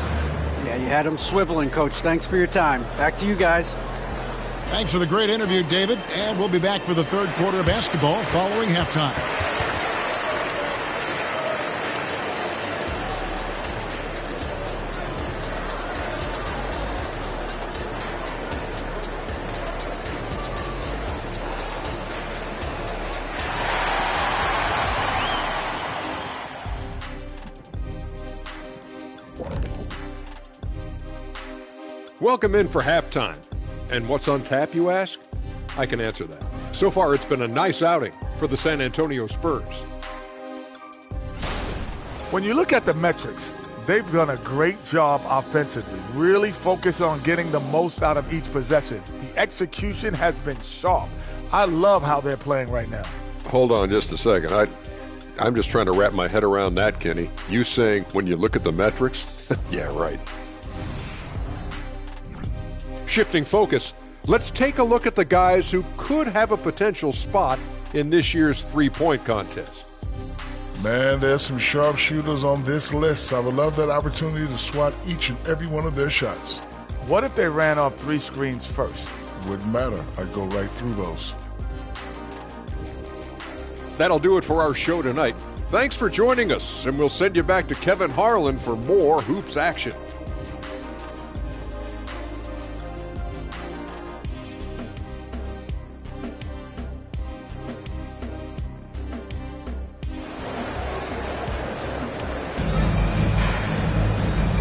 Yeah, you had them swiveling, Coach. Thanks for your time. Back to you guys. Thanks for the great interview, David. And we'll be back for the third quarter of basketball following halftime. Welcome in for halftime. And what's on tap, you ask? I can answer that. So far, it's been a nice outing for the San Antonio Spurs. When you look at the metrics, they've done a great job offensively, really focused on getting the most out of each possession. The execution has been sharp. I love how they're playing right now. Hold on just a second. I'm just trying to wrap my head around that, Kenny. You saying when you look at the metrics? Yeah, right. Shifting focus, let's take a look at the guys who could have a potential spot in this year's three-point contest. Man, there's some sharpshooters on this list. I would love that opportunity to swat each and every one of their shots. What if they ran off 3 screens first? Wouldn't matter. I'd go right through those. That'll do it for our show tonight. Thanks for joining us, and we'll send you back to Kevin Harlan for more hoops action.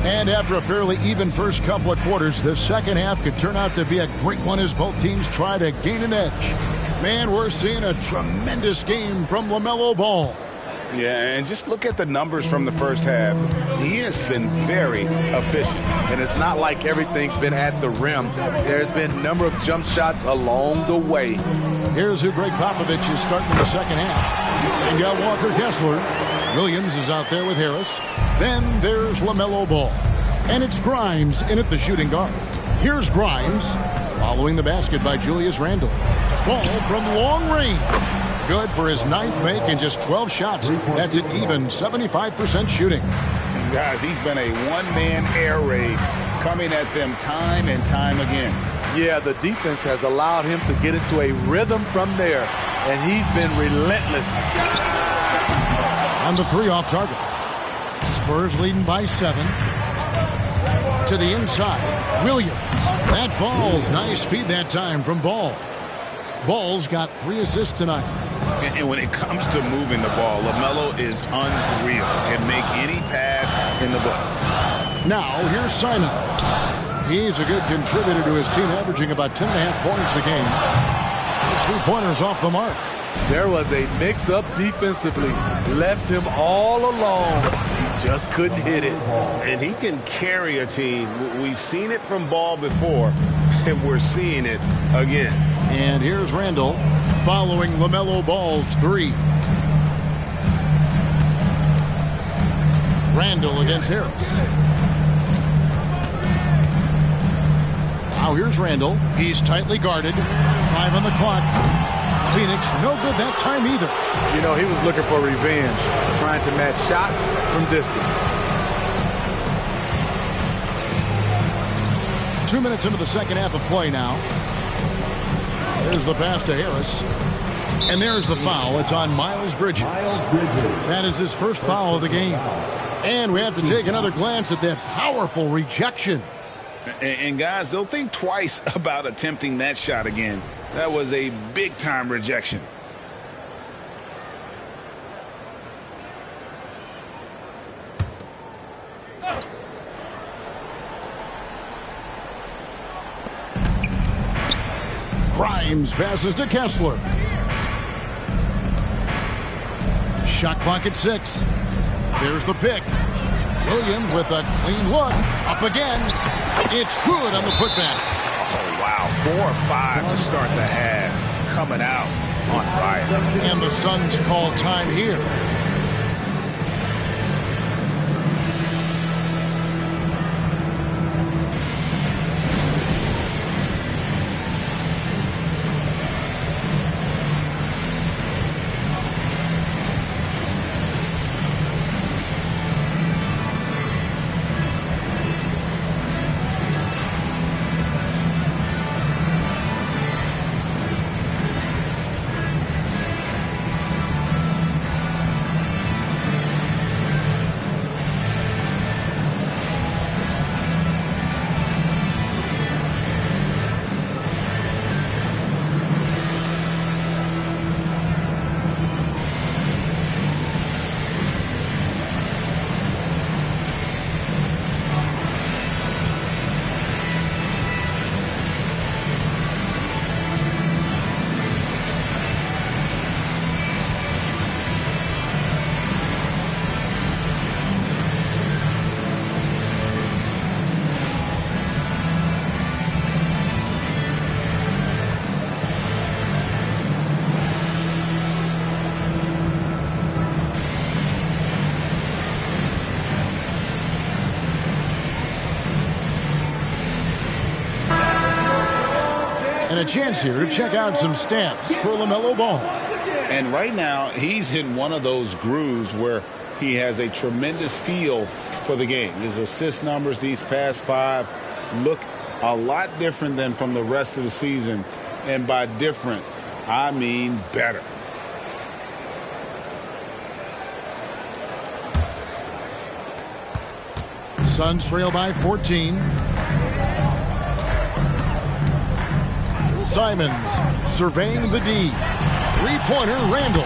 And after a fairly even first couple of quarters, the second half could turn out to be a great one as both teams try to gain an edge. Man, we're seeing a tremendous game from LaMelo Ball. Yeah, and just look at the numbers from the first half. He has been very efficient. And it's not like everything's been at the rim. There's been a number of jump shots along the way. Here's who Greg Popovich is starting in the second half. They got Walker Kessler. Williams is out there with Harris. Then there's LaMelo Ball. And it's Grimes in at the shooting guard. Here's Grimes, following the basket by Julius Randle. Ball from long range. Good for his 9th make and just 12 shots. That's an even 75% shooting. Guys, he's been a one-man air raid coming at them time and time again. Yeah, the defense has allowed him to get into a rhythm from there, and he's been relentless. On the 3 off target. Spurs leading by 7. To the inside. Williams. That falls. Nice feed that time from Ball. Ball's got 3 assists tonight. And when it comes to moving the ball, LaMelo is unreal. Can make any pass in the book. Now, here's Simon. He's a good contributor to his team, averaging about 10.5 points a game. His 3-pointers off the mark. There was a mix-up defensively. Left him all alone. He just couldn't hit it. And he can carry a team. We've seen it from Ball before, and we're seeing it again. And here's Randall following LaMelo Ball's 3. Randall against Harris. Now here's Randall. He's tightly guarded. 5 on the clock. Phoenix, no good that time either. You know, he was looking for revenge, trying to match shots from distance. 2 minutes into the second half of play now. There's the pass to Harris. And there's the foul. It's on Miles Bridges. That is his first foul of the game. And we have to take another glance at that powerful rejection. And guys, they'll think twice about attempting that shot again. That was a big-time rejection. Grimes passes to Kessler. Shot clock at 6. There's the pick. Williams with a clean look. Up again. It's good on the putback. Oh, wow. 4 or 5 to start the half. Coming out on fire. And the Suns call time here. And a chance here to check out some stats for LaMelo Ball. And right now, he's in one of those grooves where he has a tremendous feel for the game. His assist numbers these past 5 look a lot different than from the rest of the season. And by different, I mean better. Suns trail by 14. Simons surveying the D. 3-pointer, Randall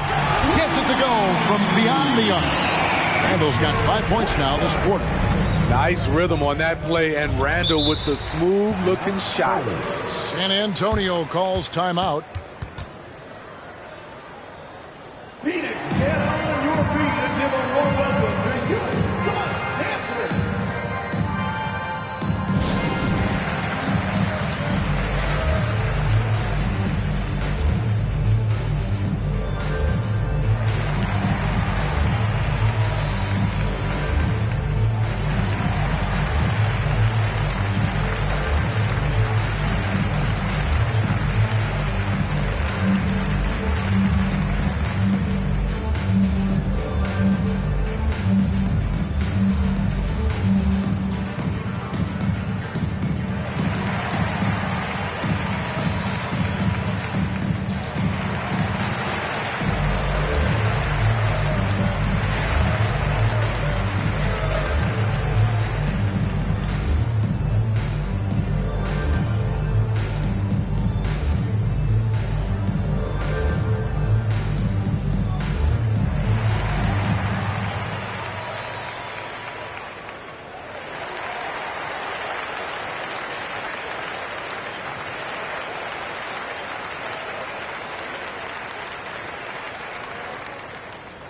gets it to go from beyond the arc. Randall's got 5 points now this quarter. Nice rhythm on that play, and Randall with the smooth-looking shot. San Antonio calls timeout. Phoenix, get on your feet and give a warm welcome to you.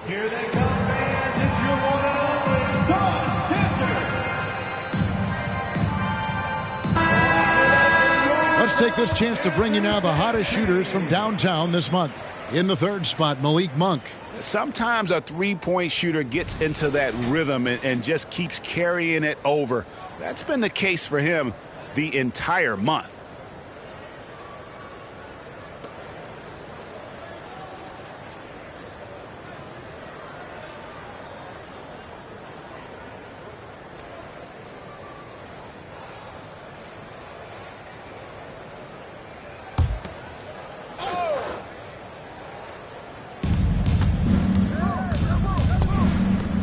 Here they come, fans. It's your one and only Sun Dancer. Let's take this chance to bring you now the hottest shooters from downtown this month. In the third spot, Malik Monk. Sometimes a three-point shooter gets into that rhythm and just keeps carrying it over. That's been the case for him the entire month.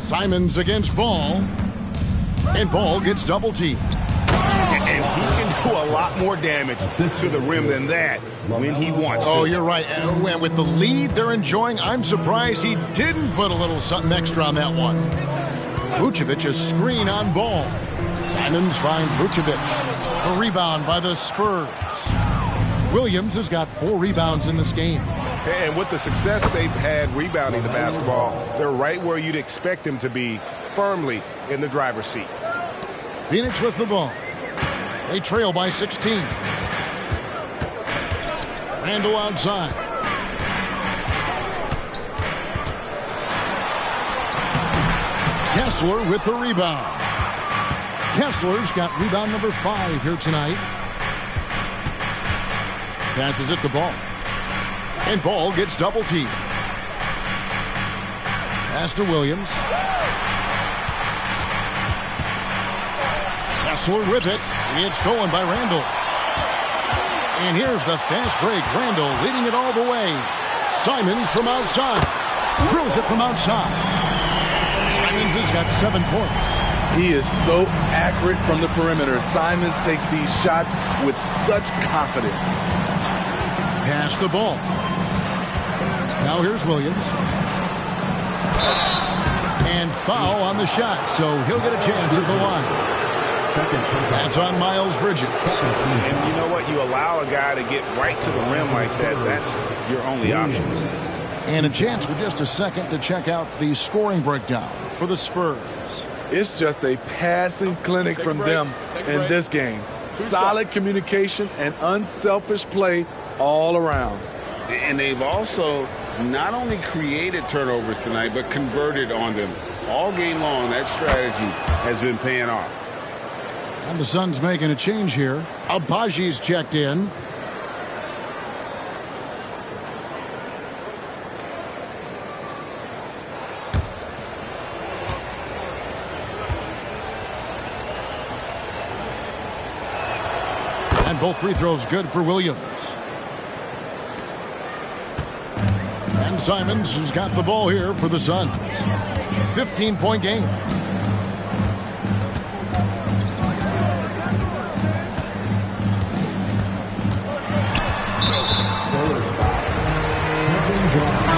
Simons against Ball. And Ball gets double teamed. And he can do a lot more damage to the rim than that when he wants to. Oh, you're right. And with the lead they're enjoying, I'm surprised he didn't put a little something extra on that one. Vucevic, a screen on Ball. Simons finds Vucevic. A rebound by the Spurs. Williams has got 4 rebounds in this game. And with the success they've had rebounding the basketball, they're right where you'd expect them to be, firmly in the driver's seat. Phoenix with the ball. They trail by 16. Randall outside. Kessler with the rebound. Kessler's got rebound number 5 here tonight. Passes it to Ball. And Ball gets double teamed. Pass to Williams. Kessler with it. It's stolen by Randall. And here's the fast break. Randall leading it all the way. Simons from outside. Drills it from outside. Simons has got 7 points. He is so accurate from the perimeter. Simons takes these shots with such confidence. Pass the ball. Now here's Williams. And foul on the shot, so he'll get a chance at the line. That's on Miles Bridges. And you know what? You allow a guy to get right to the rim like that. That's your only option. And a chance for just a second to check out the scoring breakdown for the Spurs. It's just a passing clinic from them in this game. Solid communication and unselfish play all around. And they've also not only created turnovers tonight, but converted on them. All game long, that strategy has been paying off. And the Suns making a change here. Abaji's checked in. And both free throws good for Williams. And Simons has got the ball here for the Suns. 15-point game.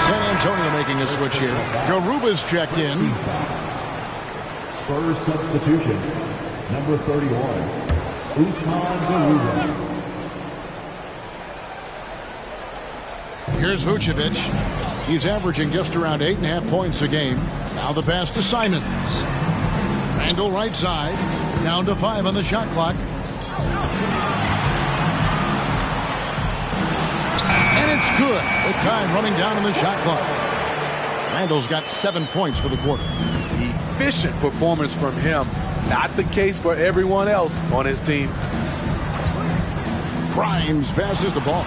San Antonio making a switch here. Garuba's checked in. Spurs substitution. Number 31. Usman Garuba. Here's Vucevic. He's averaging just around 8.5 points a game. Now the pass to Simons. Randall right side. Down to 5 on the shot clock. And it's good with time running down on the shot clock. Randall's got 7 points for the quarter. Efficient performance from him. Not the case for everyone else on his team. Grimes passes the ball.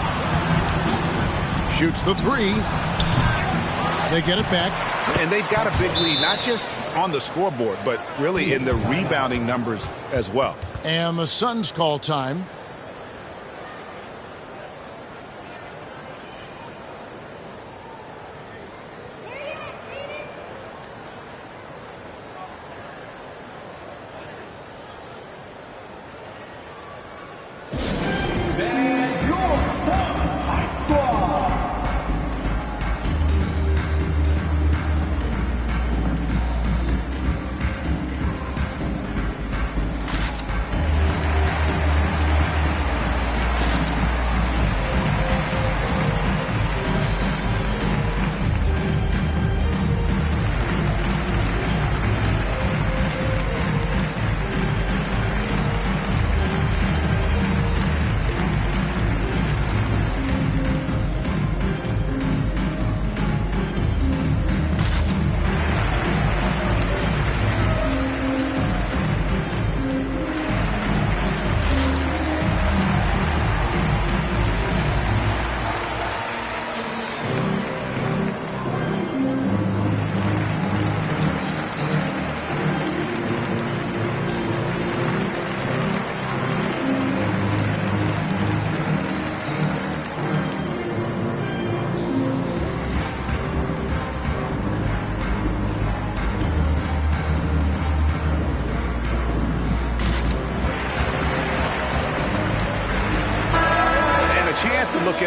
Shoots the 3. They get it back. And they've got a big lead, not just on the scoreboard, but really in the rebounding numbers as well. And the Suns call time.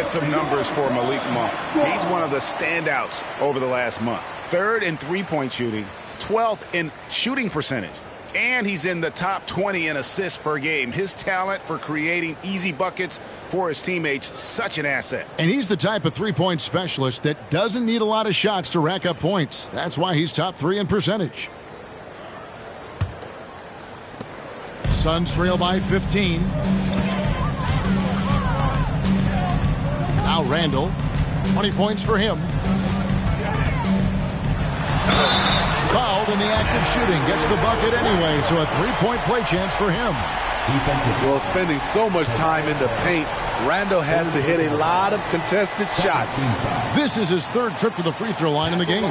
at some numbers for Malik Monk. He's one of the standouts over the last month. 3rd in three-point shooting, 12th in shooting percentage, and he's in the top 20 in assists per game. His talent for creating easy buckets for his teammates, such an asset. And he's the type of three-point specialist that doesn't need a lot of shots to rack up points. That's why he's top 3 in percentage. Suns trail by 15. Now Randall, 20 points for him. Fouled in the act of shooting, gets the bucket anyway, so a three-point play chance for him. Well, spending so much time in the paint, Randall has to hit a lot of contested shots. This is his 3rd trip to the free throw line in the game.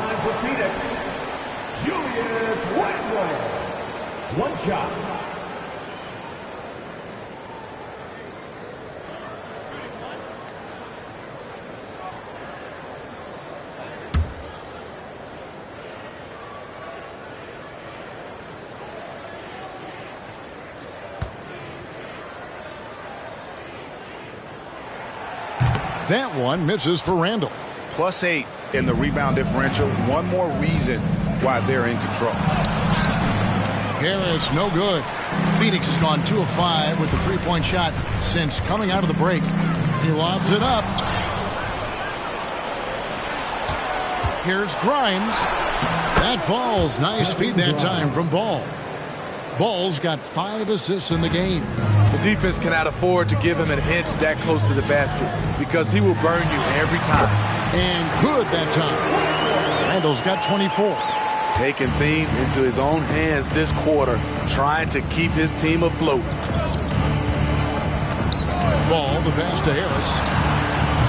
Julius Randle. One shot. That one misses for Randall. +8 in the rebound differential. One more reason why they're in control. Harris, no good. Phoenix has gone 2 of 5 with the three-point shot since coming out of the break. He lobs it up. Here's Grimes. That falls. Nice feed that time from Ball. Ball's got 5 assists in the game. The defense cannot afford to give him an inch that close to the basket because he will burn you every time. And good that time. Randall's got 24. Taking things into his own hands this quarter, trying to keep his team afloat. Ball, the pass to Harris.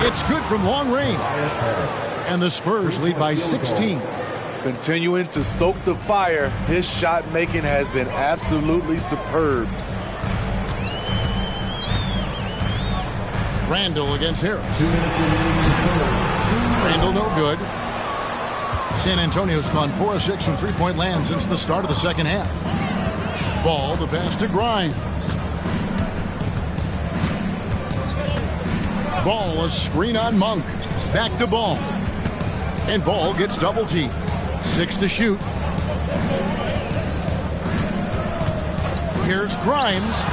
It's good from long range. And the Spurs lead by 16. Continuing to stoke the fire, his shot making has been absolutely superb. Randall against Harris. Randall no good. San Antonio's gone 4 of 6 from three-point land since the start of the second half. Ball, the pass to Grimes. Ball, a screen on Monk. Back to Ball. And Ball gets double teamed. 6 to shoot. Here's Grimes.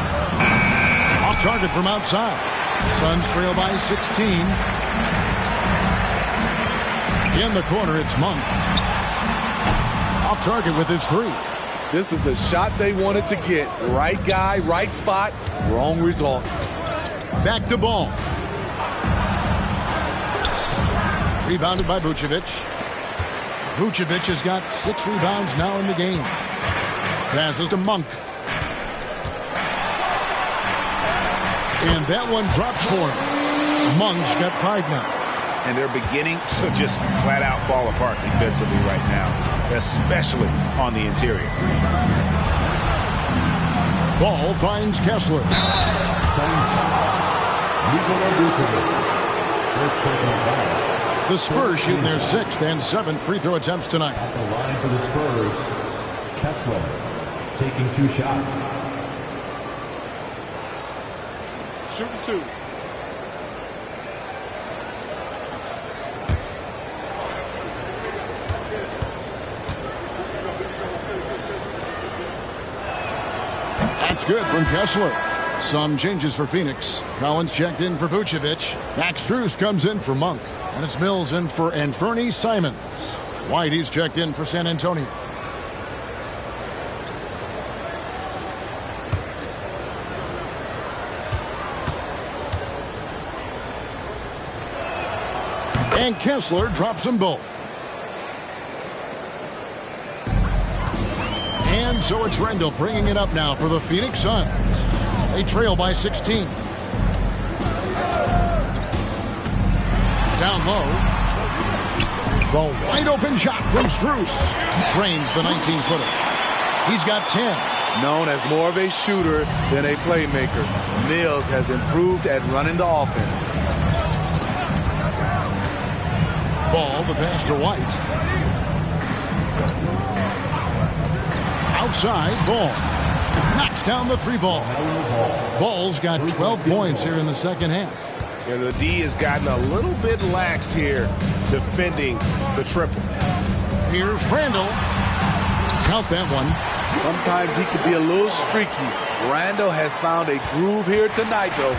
Off target from outside. Suns trail by 16. In the corner, it's Monk. Off target with his 3. This is the shot they wanted to get. Right guy, right spot, wrong result. Back to Ball. Rebounded by Vucevic. Vucevic has got 6 rebounds now in the game. Passes to Monk. And that one drops for him. Monk's got 5 now. And they're beginning to just flat out fall apart defensively right now, especially on the interior. Ball finds Kessler. The Spurs shooting their 6th and 7th free throw attempts tonight. At the line for the Spurs, Kessler taking 2 shots. Shooting 2. That's good from Kessler. Some changes for Phoenix. Collins checked in for Vucevic. Max Strus comes in for Monk. And it's Mills in for Anfernee Simons. Whitey's checked in for San Antonio. And Kessler drops them both. And so it's Randall bringing it up now for the Phoenix Suns. They trail by 16. Down low. The wide open shot from Strus. Drains the 19-footer. He's got 10. Known as more of a shooter than a playmaker, Mills has improved at running the offense. Ball, the pass to White. Outside, Ball. Knocks down the 3 ball. Ball's got 12 points here in the second half. And the D has gotten a little bit laxed here defending the triple. Here's Randall. Count that one. Sometimes he could be a little streaky. Randall has found a groove here tonight, though.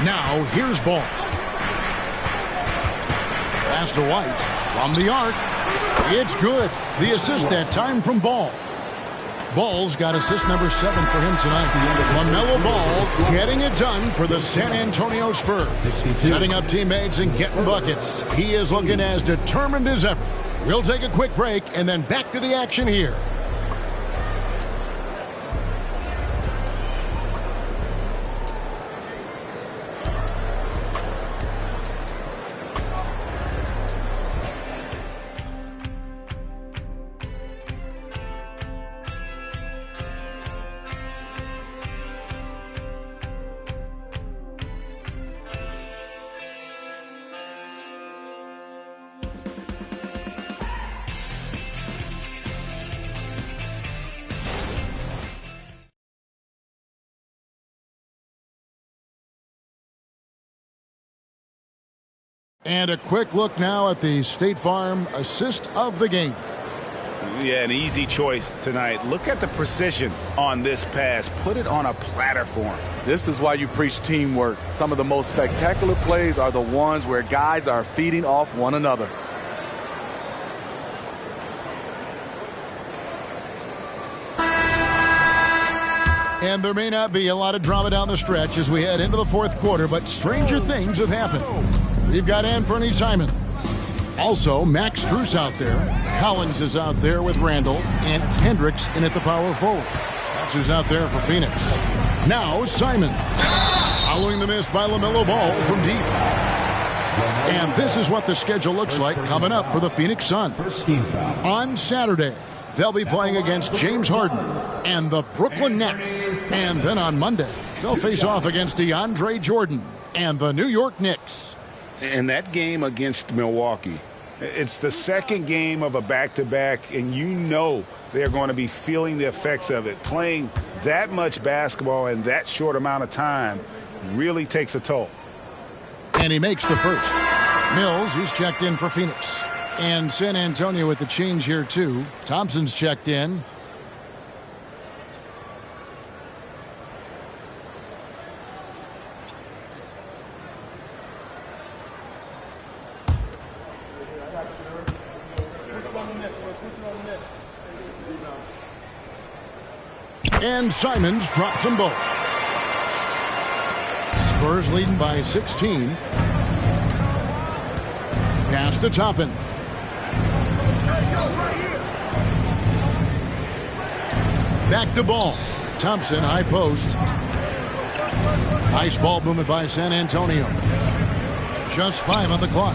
Now, here's Ball. Pass to White. From the arc. It's good. The assist that time from Ball. Ball's got assist number 7 for him tonight. LaMelo Ball getting it done for the San Antonio Spurs. Setting up teammates and getting buckets. He is looking as determined as ever. We'll take a quick break and then back to the action here. And a quick look now at the State Farm assist of the game. Yeah, an easy choice tonight. Look at the precision on this pass. Put it on a platter for him. This is why you preach teamwork. Some of the most spectacular plays are the ones where guys are feeding off one another. And there may not be a lot of drama down the stretch as we head into the fourth quarter, but stranger things have happened. We've got Anthony Simon. Also, Max Strus out there. Collins is out there with Randall. And it's Hendricks in at the power forward. That's who's out there for Phoenix. Now, Simon. Following the miss by LaMelo Ball from deep. And this is what the schedule looks like coming up for the Phoenix Suns. On Saturday, they'll be playing against James Harden and the Brooklyn Nets. And then on Monday, they'll face off against DeAndre Jordan and the New York Knicks. And that game against Milwaukee, it's the second game of a back-to-back, and you know they're going to be feeling the effects of it. Playing that much basketball in that short amount of time really takes a toll. And he makes the first. Mills, he's checked in for Phoenix. And San Antonio with the change here, too. Thompson's checked in. And Simons drops them both. Spurs leading by 16. Pass to Toppin. Back to Ball. Thompson, high post. Nice ball movement by San Antonio. Just 5 on the clock.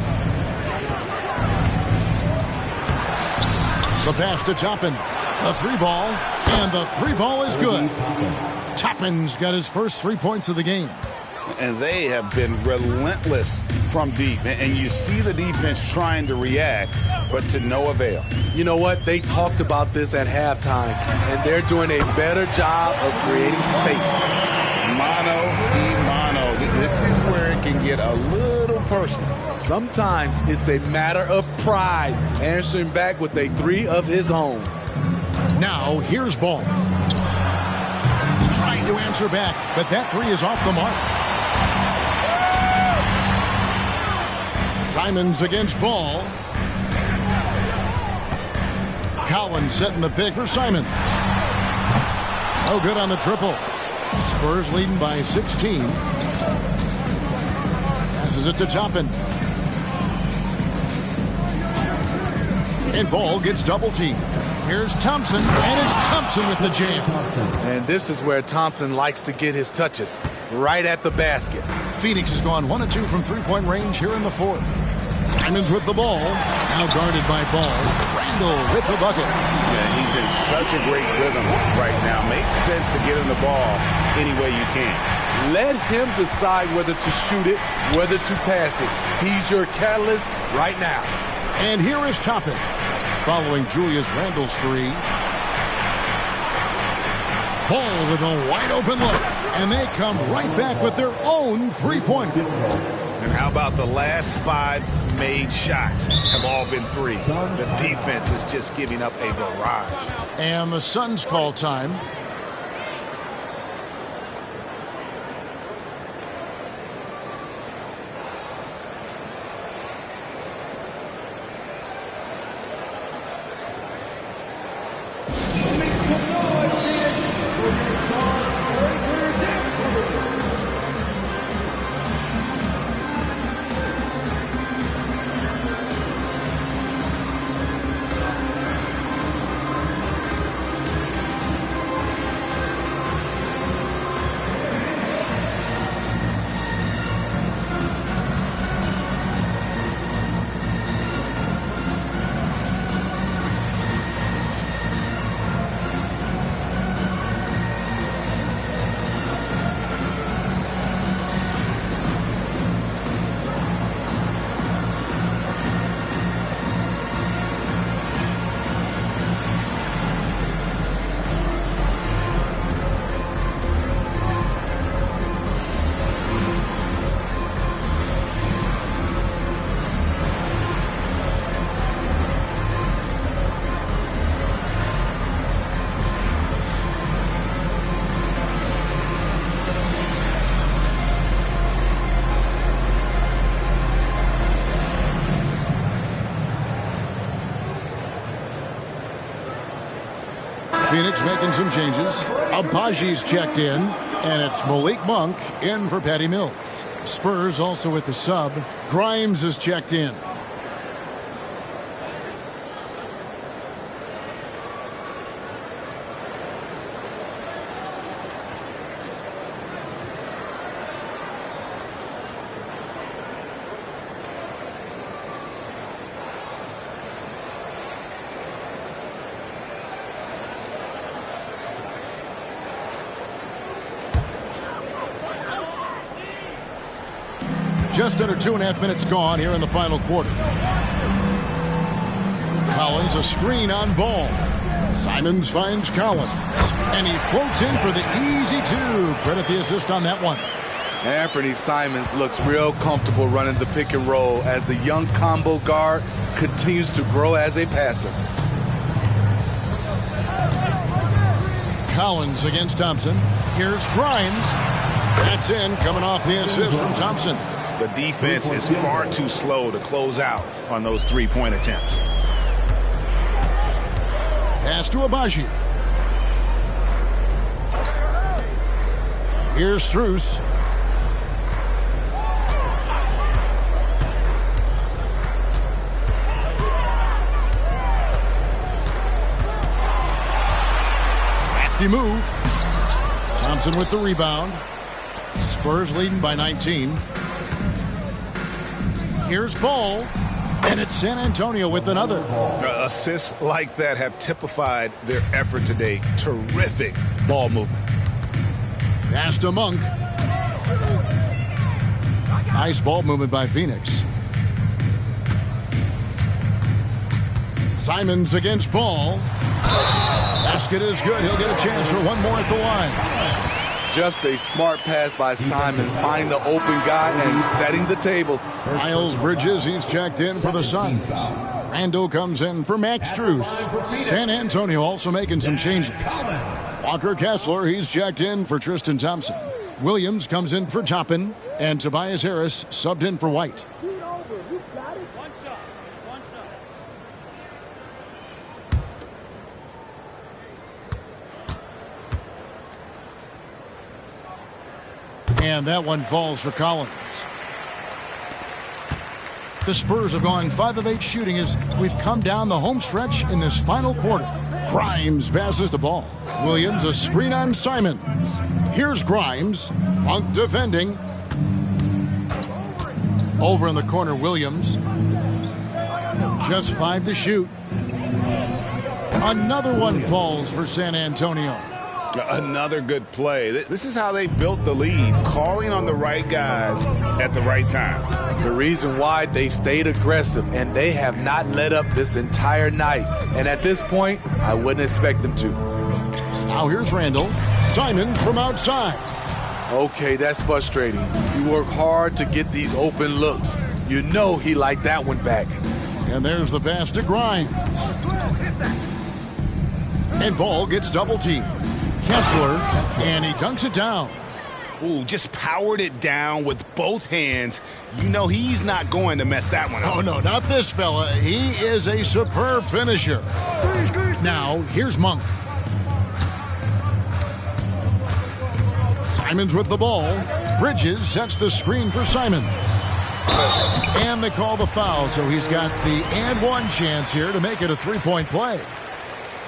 The pass to Toppin. The 3-ball. And the 3-ball is good. Toppin's got his first 3 points of the game. And they have been relentless from deep. And you see the defense trying to react, but to no avail. You know what? They talked about this at halftime, and they're doing a better job of creating space. Mano y mano. This is where it can get a little personal. Sometimes it's a matter of pride, answering back with a 3 of his own. Now, here's Ball. Trying to answer back, but that 3 is off the mark. Simons against Ball. Collins setting the pick for Simon. No good on the triple. Spurs leading by 16. Passes it to Toppin. And Ball gets double teamed. Here's Thompson, and it's Thompson with the jam. And this is where Thompson likes to get his touches, right at the basket. Phoenix has gone 1 of 2 from three-point range here in the fourth. Simons with the ball, now guarded by Ball. Randall with the bucket. Yeah, he's in such a great rhythm right now. Makes sense to get him the ball any way you can. Let him decide whether to shoot it, whether to pass it. He's your catalyst right now. And here is Toppin. Following Julius Randle's 3. Ball with a wide open look. And they come right back with their own three-pointer. And how about the last 5 made shots have all been threes? The defense is just giving up a barrage. And the Suns call time. Phoenix making some changes. Abaji's checked in, and it's Malik Monk in for Patty Mills. Spurs also with the sub. Grimes is checked in. Just under 2.5 minutes gone here in the final quarter. Collins a screen on Ball. Simons finds Collins. And he floats in for the easy two. Credit the assist on that one. Anthony Simons looks real comfortable running the pick and roll as the young combo guard continues to grow as a passer. Collins against Thompson. Here's Grimes. That's in, coming off the assist from Thompson. The defense is far too slow to close out on those three-point attempts. Pass to Abaji. Here's Strus. Crafty move. Thompson with the rebound. Spurs leading by 19. Here's Ball, and it's San Antonio with another. Assists like that have typified their effort today. Terrific ball movement. Pass to Monk. Nice ball movement by Phoenix. Simons against Ball. Basket is good. He'll get a chance for one more at the line. Just a smart pass by Simons, finding the open guy and setting the table. Miles Bridges, he's checked in for the Suns. Randall comes in for Max Strus. San Antonio also making some changes. Walker Kessler, he's checked in for Tristan Thompson. Williams comes in for Toppin, and Tobias Harris subbed in for White. And that one falls for Collins. The Spurs have gone 5 of 8 shooting as we've come down the home stretch in this final quarter. Grimes passes the ball. Williams a screen on Simons. Here's Grimes. Monk defending. Over in the corner, Williams. Just 5 to shoot. Another one falls for San Antonio. Another good play. This is how they built the lead, calling on the right guys at the right time. The reason why they've stayed aggressive, and they have not let up this entire night. And at this point, I wouldn't expect them to. Now here's Randall. Simons from outside. Okay, that's frustrating. You work hard to get these open looks. You know he liked that one back. And there's the pass to Grimes. And ball gets double teamed. Kessler, and he dunks it down. Ooh, just powered it down with both hands. You know he's not going to mess that one up. Oh, no, not this fella. He is a superb finisher. Now, here's Monk. Simons with the ball. Bridges sets the screen for Simons. And they call the foul, so he's got the and one chance here to make it a three-point play.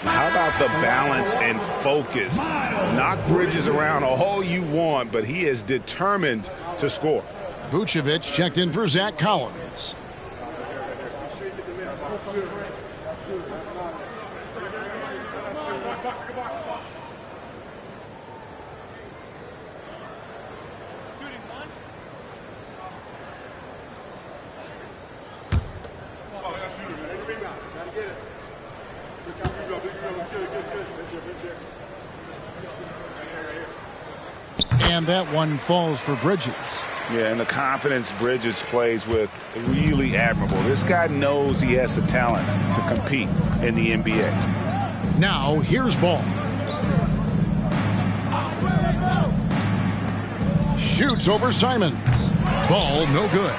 How about the balance and focus? Knock Bridges around all you want, but he is determined to score. Vucevic checked in for Zach Collins. And that one falls for Bridges. Yeah, and the confidence Bridges plays with, really admirable. This guy knows he has the talent to compete in the NBA. Now, here's Ball. Shoots over Simons. Ball, no good.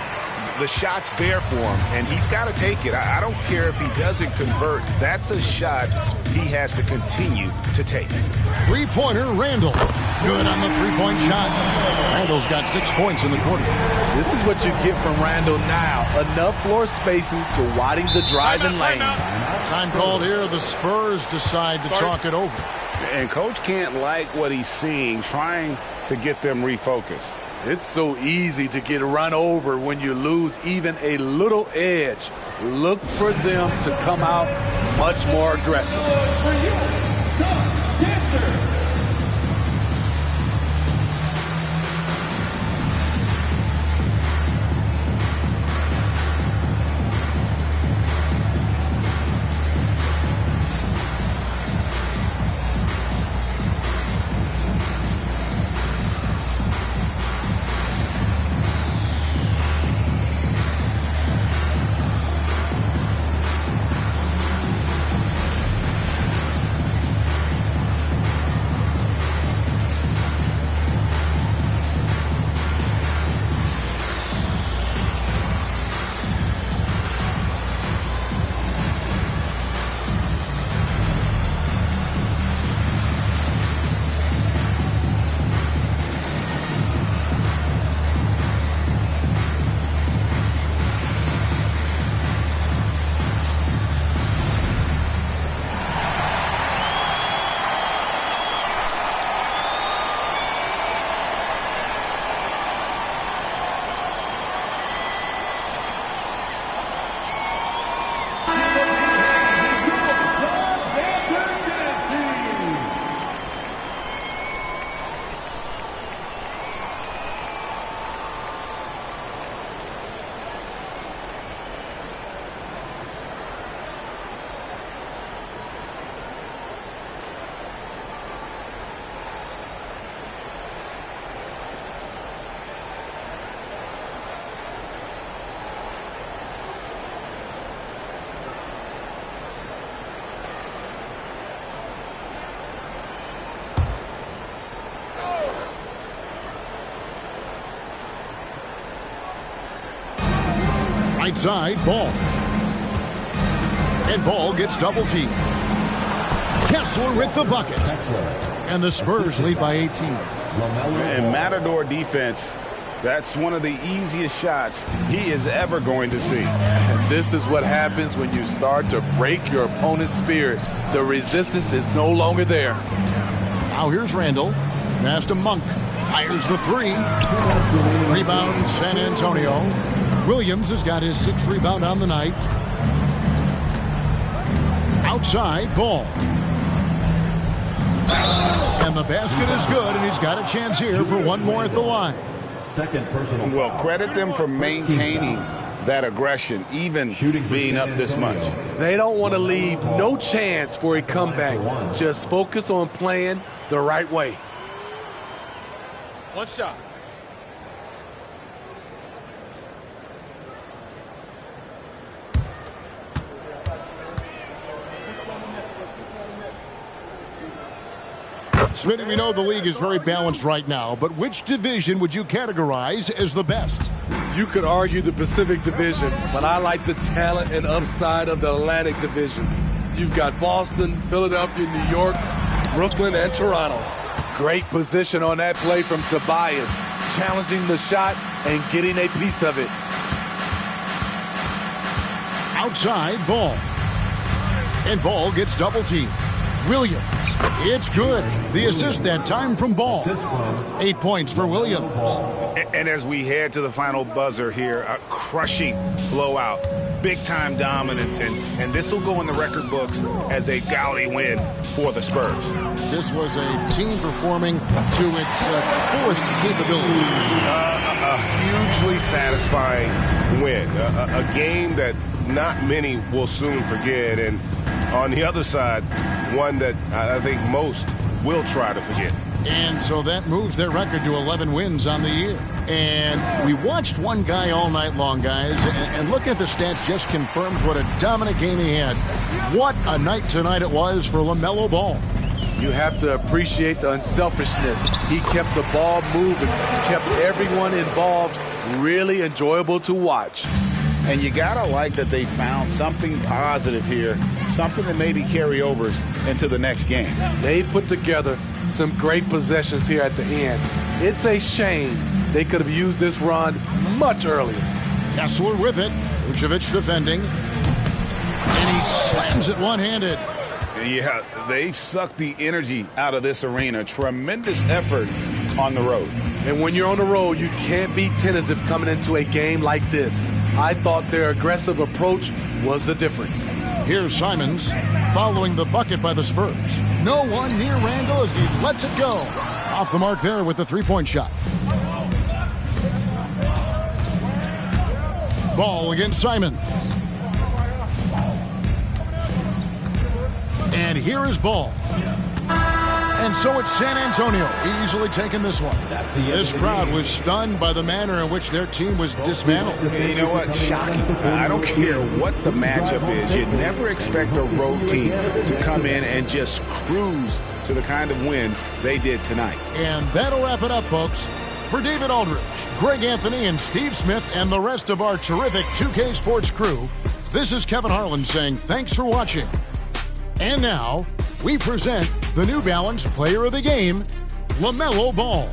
The shot's there for him, and he's got to take it. I don't care if he doesn't convert. That's a shot he has to continue to take. Three-pointer, Randall. Good on the three-point shot. Randall's got 6 points in the quarter. This is what you get from Randall now. Enough floor spacing to widen the driving lanes. Time called here. The Spurs decide to talk it over. And Coach can't like what he's seeing, trying to get them refocused. It's so easy to get run over when you lose even a little edge. Look for them to come out much more aggressive. Right side, Ball. And Ball gets double teamed. Kessler with the bucket. And the Spurs lead by 18. And Matador defense, that's one of the easiest shots he is ever going to see. And this is what happens when you start to break your opponent's spirit. The resistance is no longer there. Now here's Randall. Pass to Monk. Fires the three. Rebound, San Antonio. Williams has got his 6th rebound on the night. Outside, Ball. And the basket is good, and he's got a chance here for one more at the line. Well, credit them for maintaining that aggression, even being up this much. They don't want to leave no chance for a comeback. Just focus on playing the right way. One shot. Smitty, we know the league is very balanced right now, but which division would you categorize as the best? You could argue the Pacific Division, but I like the talent and upside of the Atlantic Division. You've got Boston, Philadelphia, New York, Brooklyn, and Toronto. Great position on that play from Tobias, challenging the shot and getting a piece of it. Outside ball. And Ball gets double teamed. Williams. It's good. The assist that time from Ball. 8 points for Williams. And as we head to the final buzzer here, a crushing blowout, big-time dominance, and this will go in the record books as a gaudy win for the Spurs. This was a team performing to its fullest capability. A hugely satisfying win, a game that not many will soon forget, and on the other side, one that I think most will try to forget. And so that moves their record to 11 wins on the year. And we watched one guy all night long, guys, and looking at the stats just confirms what a dominant game he had. What a night tonight it was for LaMelo Ball. You have to appreciate the unselfishness. He kept the ball moving, kept everyone involved, really enjoyable to watch. And you gotta like that they found something positive here, something that maybe carry overs into the next game. They put together some great possessions here at the end. It's a shame they could have used this run much earlier. Kessler with it. Vucevic defending. And he slams it one-handed. Yeah, they've sucked the energy out of this arena. Tremendous effort on the road. And when you're on the road, you can't be tentative coming into a game like this. I thought their aggressive approach was the difference. Here's Simons following the bucket by the Spurs. No one near Randall as he lets it go. Off the mark there with the three-point shot. Ball against Simons. And here is Ball. And so it's San Antonio easily taking this one. This crowd was stunned by the manner in which their team was dismantled. You know what? Shocking. I don't care what the matchup is. You never expect a road team to come in and just cruise to the kind of win they did tonight. And that'll wrap it up, folks. For David Aldridge, Greg Anthony, and Steve Smith, and the rest of our terrific 2K Sports crew, this is Kevin Harlan saying thanks for watching. And now, we present the New Balance Player of the Game, LaMelo Ball.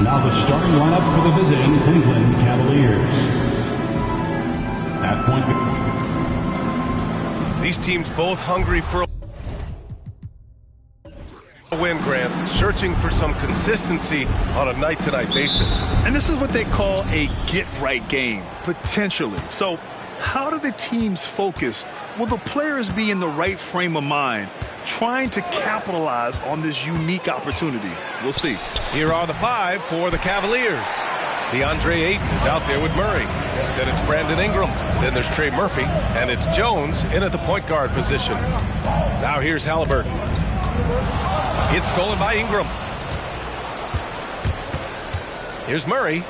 Now the starting lineup for the visiting Cleveland Cavaliers. At point. These teams both hungry for a win, Grant, searching for some consistency on a night-to-night basis. And this is what they call a get-right game, potentially. So how do the teams focus? Will the players be in the right frame of mind, trying to capitalize on this unique opportunity? We'll see. Here are the five for the Cavaliers. DeAndre Ayton is out there with Murray. Then it's Brandon Ingram. Then there's Trey Murphy. And it's Jones in at the point guard position. Now here's Halliburton. It's stolen by Ingram. Here's Murray.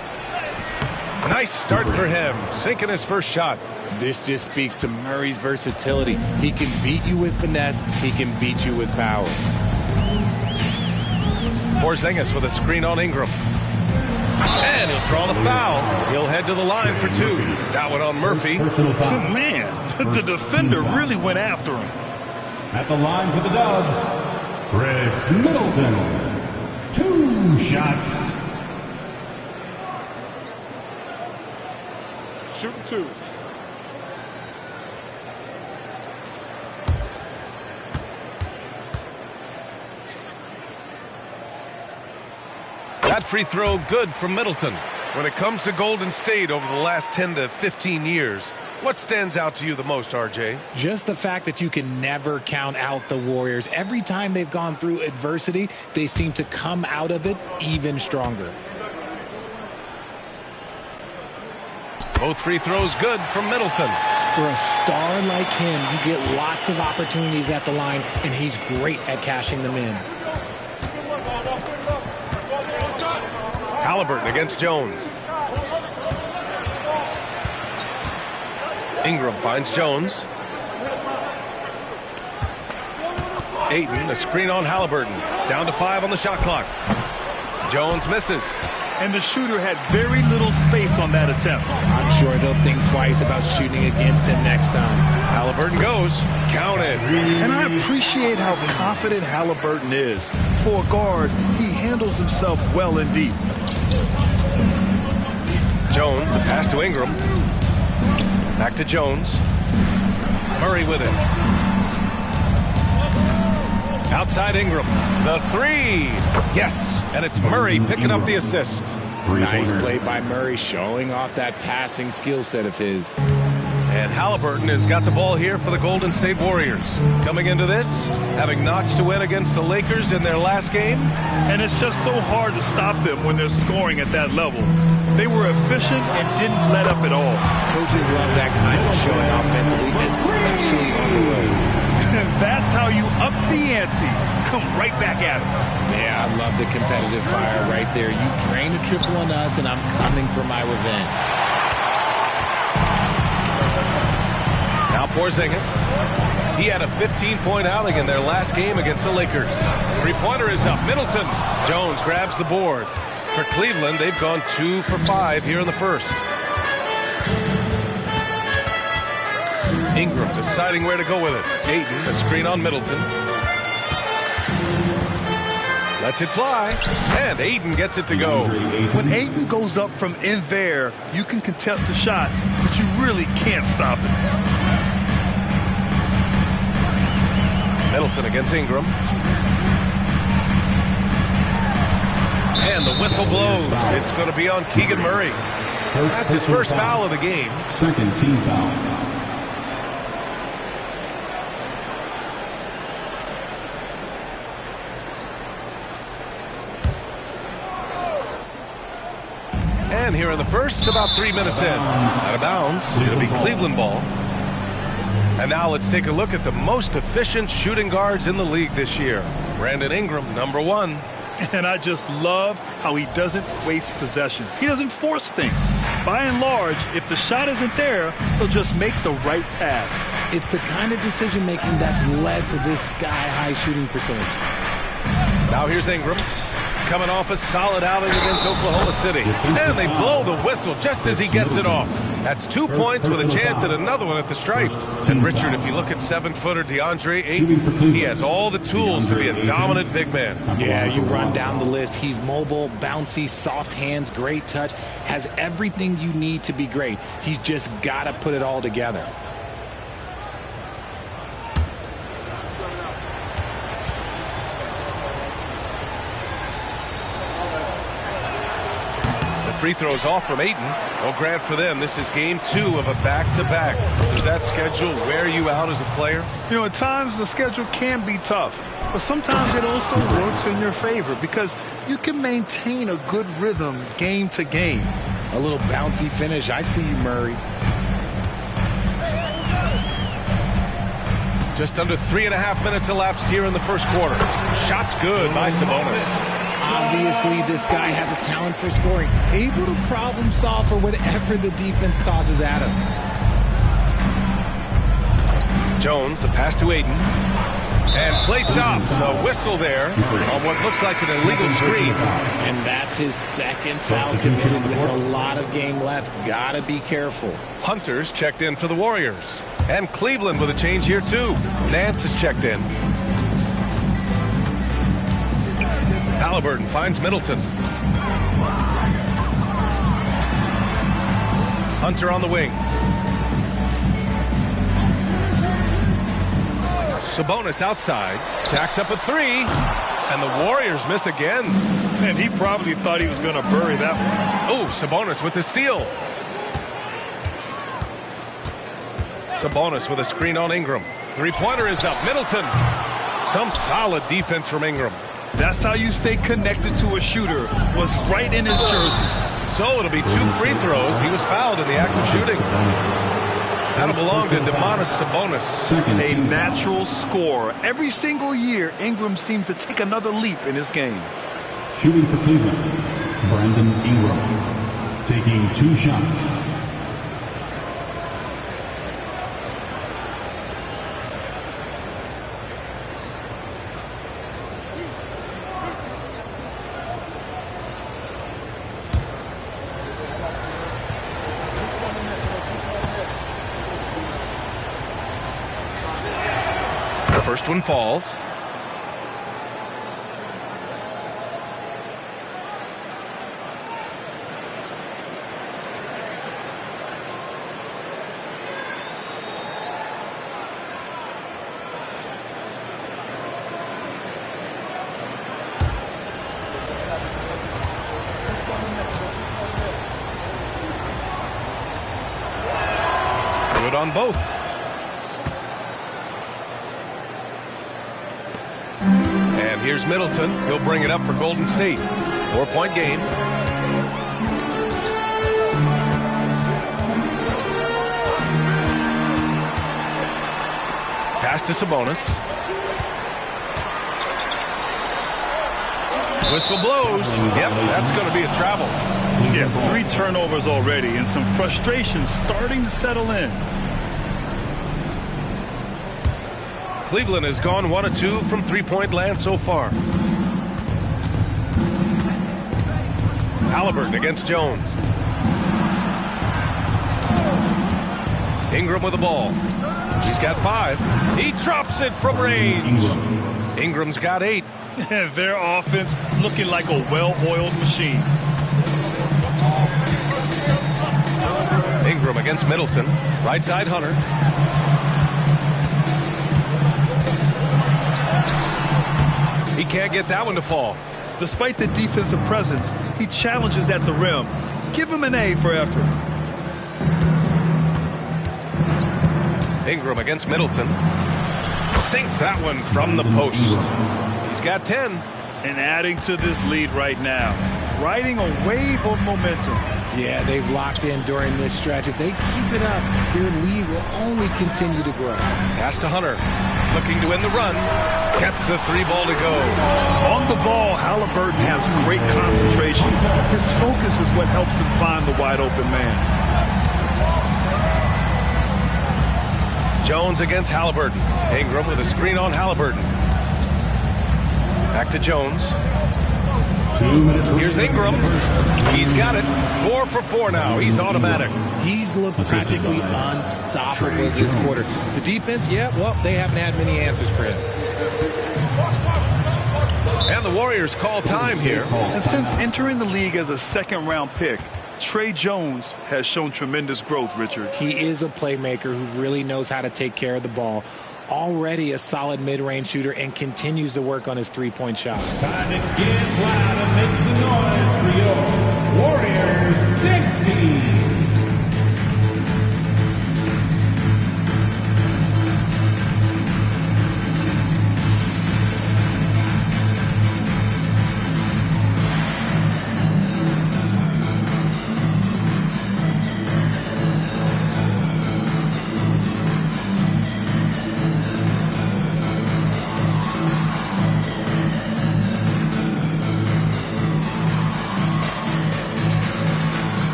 Nice start for him, sinking his first shot. This just speaks to Murray's versatility. He can beat you with finesse. He can beat you with power. Porzingis with a screen on Ingram. And he'll draw the foul. He'll head to the line for two. That one on Murphy. Oh, man, the defender really went after him. At the line for the Dubs, Chris Middleton. 2 shots. Shooting 2. That free throw good from Middleton. When it comes to Golden State over the last 10 to 15 years, what stands out to you the most, RJ? Just the fact that you can never count out the Warriors. Every time they've gone through adversity, they seem to come out of it even stronger. Both free throws good from Middleton. For a star like him, you get lots of opportunities at the line, and he's great at cashing them in. Halliburton against Jones. Ingram finds Jones. Ayton, a screen on Halliburton. Down to 5 on the shot clock. Jones misses. And the shooter had very little space on that attempt. I'm sure they'll think twice about shooting against him next time. Halliburton goes. Counted. And I appreciate how confident Halliburton is. For a guard, he handles himself well and deep. Jones, the pass to Ingram. Back to Jones. Murray with it. Outside Ingram. The 3. Yes. And it's Murray picking up the assist. Nice play by Murray, showing off that passing skill set of his. And Halliburton has got the ball here for the Golden State Warriors. Coming into this, having notched to win against the Lakers in their last game. And it's just so hard to stop them when they're scoring at that level. They were efficient and didn't let up at all. Coaches love that kind of showing offensively, especially on the road. That's how you up the ante. Come right back at it. Yeah, I love the competitive fire right there. You drain a triple on us, and I'm coming for my revenge. Now Porzingis. He had a 15-point outing in their last game against the Lakers. Three-pointer is up. Middleton. Jones grabs the board. For Cleveland, they've gone 2 for 5 here in the first. Ingram deciding where to go with it. Ayton, a screen on Middleton. Lets it fly, and Ayton gets it to go. When Ayton goes up from in there, you can contest the shot, but you really can't stop it. Middleton against Ingram. And the whistle blows. It's going to be on Keegan Murray. That's his first foul of the game. Second team foul. And here in the first, about 3 minutes in. Out of bounds. It'll be Cleveland ball. And now let's take a look at the most efficient shooting guards in the league this year. Brandon Ingram, number 1. And I just love how he doesn't waste possessions. He doesn't force things. By and large, if the shot isn't there, he'll just make the right pass. It's the kind of decision-making that's led to this sky-high shooting percentage. Now here's Ingram. Coming off a solid outing against Oklahoma City. And they blow the whistle just as he gets it off. That's 2 points with a chance at another one at the stripe. And Richard, if you look at 7-footer DeAndre Ayton, he has all the tools to be a dominant big man. Yeah, you run down the list. He's mobile, bouncy, soft hands, great touch, has everything you need to be great. He's just got to put it all together. Free throws off from Ayton. No grant for them. This is game 2 of a back-to-back. Does that schedule wear you out as a player? You know, at times the schedule can be tough, but sometimes it also works in your favor because you can maintain a good rhythm game to game. A little bouncy finish. I see you, Murray. Just under 3.5 minutes elapsed here in the first quarter. Shots good by Sabonis. Obviously, this guy has a talent for scoring, able to problem solve for whatever the defense tosses at him. Jones, the pass to Ayton. And play stops. A whistle there on what looks like an illegal screen. And that's his second foul committed with a lot of game left. Gotta be careful. Hunter's checked in for the Warriors. And Cleveland with a change here, too. Nance is checked in. Halliburton finds Middleton. Hunter on the wing. Sabonis outside. Jacks up a 3. And the Warriors miss again. And he probably thought he was going to bury that one. Oh, Sabonis with the steal. Sabonis with a screen on Ingram. Three-pointer is up. Middleton. Some solid defense from Ingram. That's how you stay connected to a shooter. Was right in his jersey. So it'll be 2 free throws. He was fouled in the act of shooting. That'll belong to Domantas Sabonis. A natural scorer. Every single year, Ingram seems to take another leap in his game. Shooting for Cleveland, Brandon Ingram. Taking 2 shots. First one falls. Good on both. And here's Middleton. He'll bring it up for Golden State. 4-point game. Pass to Sabonis. Whistle blows. Yep, that's going to be a travel. Yeah, 3 turnovers already and some frustration starting to settle in. Cleveland has gone 1 of 2 from three-point land so far. Halliburton against Jones. Ingram with the ball. He's got 5. He drops it from range. Ingram's got 8. Their offense looking like a well-oiled machine. Ingram against Middleton. Right side Hunter. He can't get that one to fall. Despite the defensive presence, he challenges at the rim. Give him an A for effort. Ingram against Middleton. Sinks that one from the post. He's got 10. And adding to this lead right now. Riding a wave of momentum. Yeah, they've locked in during this stretch. If they keep it up, their lead will only continue to grow. Pass to Hunter. Looking to win the run. Gets the 3 ball to go. On the ball, Halliburton has great concentration. His focus is what helps him find the wide open man. Jones against Halliburton. Ingram with a screen on Halliburton. Back to Jones. Here's Ingram. He's got it. 4 for 4 now. He's automatic. He's looked practically unstoppable this quarter. The defense, yeah, well, they haven't had many answers for him. And the Warriors call time here. And since entering the league as a second-round pick, Trey Jones has shown tremendous growth, Richard. He is a playmaker who really knows how to take care of the ball. Already a solid mid-range shooter and continues to work on his three-point shot. Time to get loud and make some noise for your Warriors next team.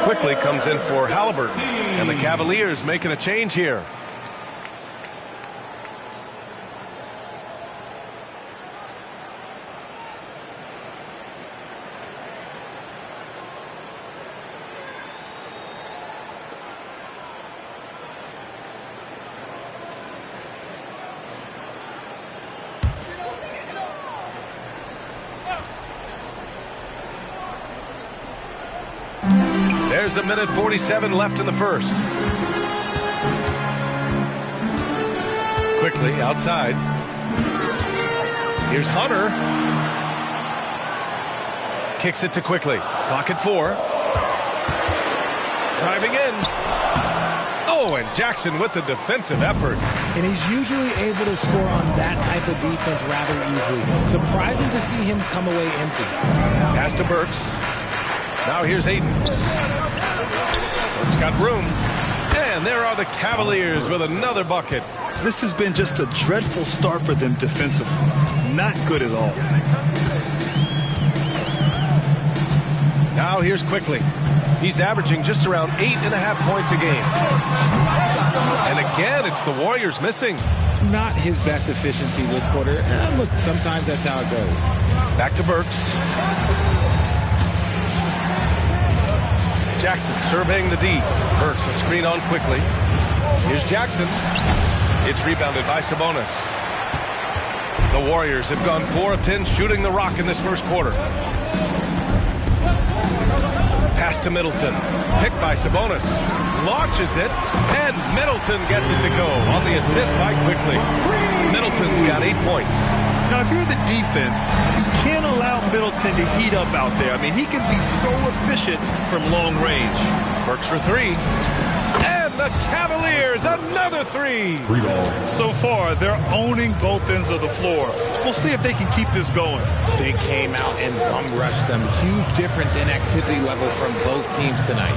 Quickly comes in for Halliburton. And the Cavaliers making a change here. There's a minute 47 left in the first. Quickly outside. Here's Hunter. Kicks it to Quickly. Clock at 4. Driving in. Oh, and Jackson with the defensive effort. And he's usually able to score on that type of defense rather easily. Surprising to see him come away empty. Pass to Burks. Now here's Ayton. Burks got room. And there are the Cavaliers with another bucket. This has been just a dreadful start for them defensively. Not good at all. Now here's Quickly. He's averaging just around 8.5 points a game. And again, it's the Warriors missing. Not his best efficiency this quarter. Look, sometimes that's how it goes. Back to Burks. Jackson surveying the D. Burks a screen on Quickly. Here's Jackson. It's rebounded by Sabonis. The Warriors have gone 4 of 10 shooting the rock in this first quarter. Pass to Middleton. Picked by Sabonis. Launches it, and Middleton gets it to go on the assist by Quickly. Middleton's got 8 points. Now, if you're the defense, you can't allow Middleton to heat up out there. I mean, he can be so efficient from long range. Works for 3. And the Cavaliers, another 3. So far, they're owning both ends of the floor. We'll see if they can keep this going. They came out and bum rushed them. Huge difference in activity level from both teams tonight.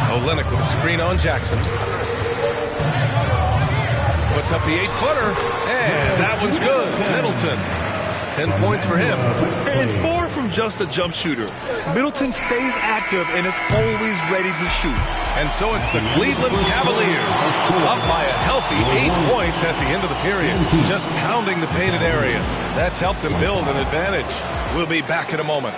Olynyk with a screen on Jackson. Puts up the 8-footer, and that one's good. Middleton, 10 points for him. And far from just a jump shooter, Middleton stays active and is always ready to shoot. And so it's the Cleveland Cavaliers up by a healthy 8 points at the end of the period. Just pounding the painted area. That's helped them build an advantage. We'll be back in a moment.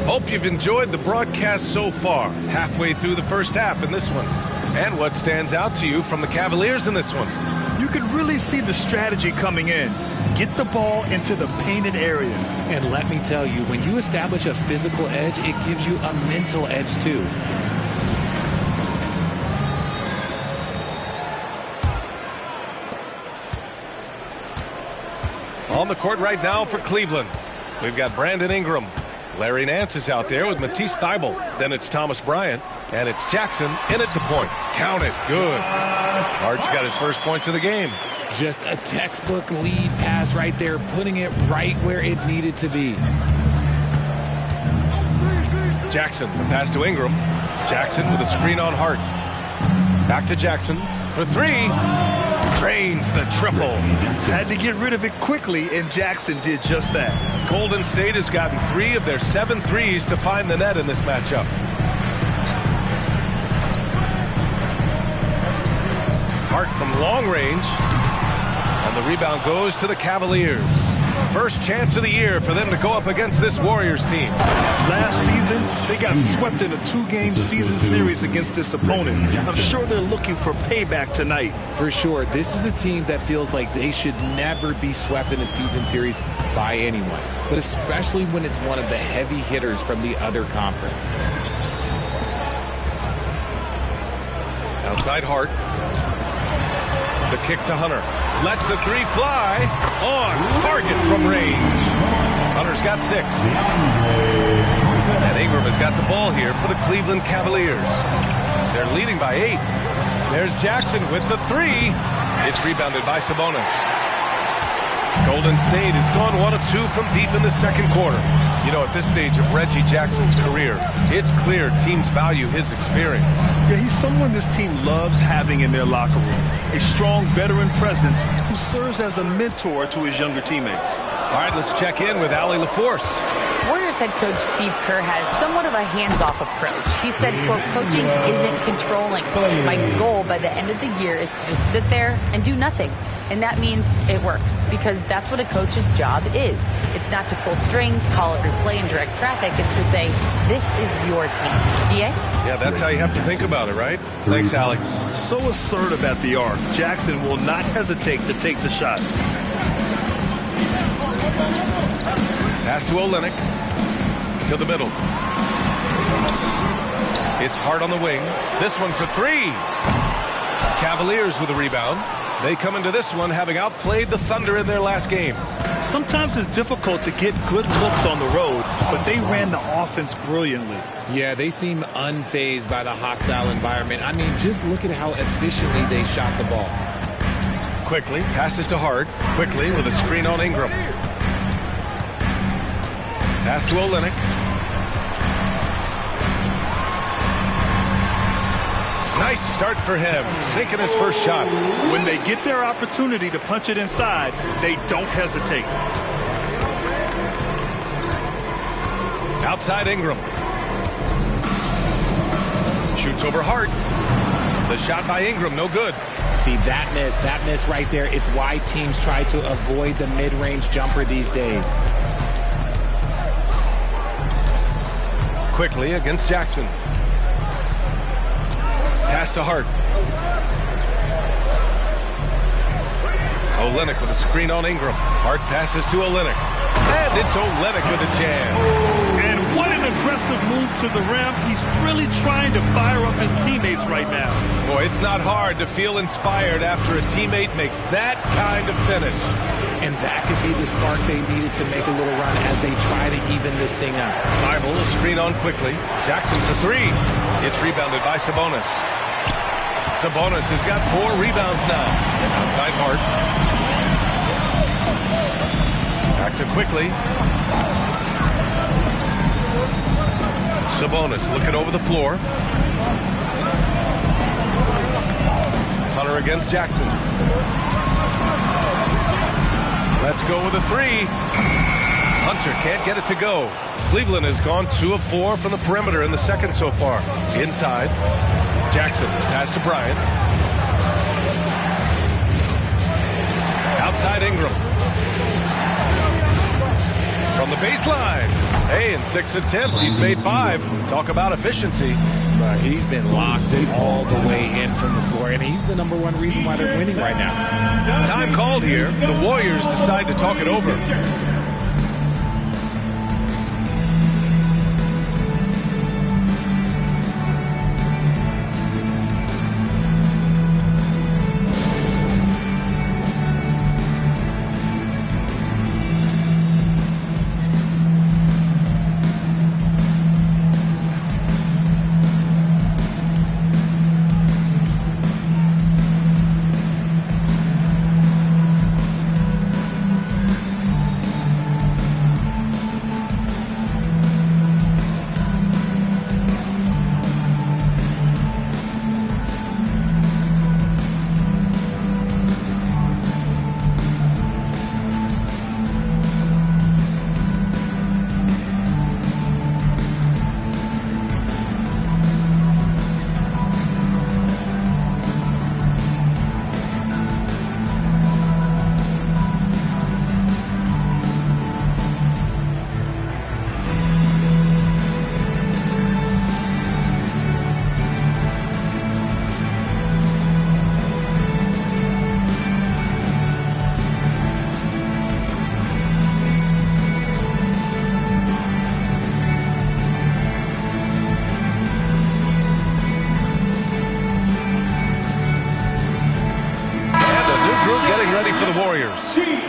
Hope you've enjoyed the broadcast so far. Halfway through the first half in this one. And what stands out to you from the Cavaliers in this one? You can really see the strategy coming in. Get the ball into the painted area. And let me tell you, when you establish a physical edge, it gives you a mental edge too. On the court right now for Cleveland, we've got Brandon Ingram. Larry Nance is out there with Matisse Thybulle. Then it's Thomas Bryant, and it's Jackson in at the point. Count it. Good. Hart's got his first points of the game. Just a textbook lead pass right there, putting it right where it needed to be. Jackson, the pass to Ingram. Jackson with a screen on Hart. Back to Jackson for 3. Drains the triple. Had to get rid of it quickly, and Jackson did just that. Golden State has gotten 3 of their 7 threes to find the net in this matchup. Hart from long range. And the rebound goes to the Cavaliers. First chance of the year for them to go up against this Warriors team. Last season, they got swept in a 2-game season series against this opponent. I'm sure they're looking for payback tonight. For sure, this is a team that feels like they should never be swept in a season series by anyone, but especially when it's one of the heavy hitters from the other conference. Outside Hart. The kick to Hunter. Lets the 3 fly. On target from range. Hunter's got 6. And Ingram has got the ball here for the Cleveland Cavaliers. They're leading by 8. There's Jackson with the 3. It's rebounded by Sabonis. Golden State has gone 1 of 2 from deep in the second quarter. You know, at this stage of Reggie Jackson's career, it's clear teams value his experience. Yeah, he's someone this team loves having in their locker room. A strong veteran presence who serves as a mentor to his younger teammates. All right, let's check in with Allie LaForce. Warriors head coach Steve Kerr has somewhat of a hands-off approach. He said, quote, coaching isn't controlling. My goal by the end of the year is to just sit there and do nothing. And that means it works, because that's what a coach's job is. It's not to pull strings, call every play, and direct traffic. It's to say, this is your team. Yeah? Yeah, that's how you have to think about it, right? Thanks, Alex. So assertive at the arc. Jackson will not hesitate to take the shot. Pass to Olynyk. To the middle. It's Hart on the wing. This one for 3. Cavaliers with a rebound. They come into this one having outplayed the Thunder in their last game. Sometimes it's difficult to get good looks on the road, but they ran the offense brilliantly. Yeah, they seem unfazed by the hostile environment. I mean, just look at how efficiently they shot the ball. Quickly passes to Hart. Quickly with a screen on Ingram. Pass to Olynyk. Nice start for him, sinking his first shot. When they get their opportunity to punch it inside, they don't hesitate. Outside Ingram. Shoots over Hart. The shot by Ingram, no good. See, that miss right there, it's why teams try to avoid the mid-range jumper these days. Quickly against Jackson. Pass to Hart. Olynyk with a screen on Ingram. Hart passes to Olynyk. And it's Olynyk with a jam. And what an aggressive move to the rim. He's really trying to fire up his teammates right now. Boy, it's not hard to feel inspired after a teammate makes that kind of finish. And that could be the spark they needed to make a little run as they try to even this thing up. Bible, a screen on quickly. Jackson for three. It's rebounded by Sabonis. Sabonis has got 4 rebounds now. Outside Hart. Back to quickly. Sabonis looking over the floor. Hunter against Jackson. Let's go with a 3. Hunter can't get it to go. Cleveland has gone 2 of 4 from the perimeter in the second so far. Inside. Jackson, pass to Bryant. Outside Ingram. From the baseline. Hey, in 6 attempts, he's made 5. Talk about efficiency. He's been locked all the way in from the floor, and he's the #1 reason why they're winning right now. Time called here. The Warriors decide to talk it over.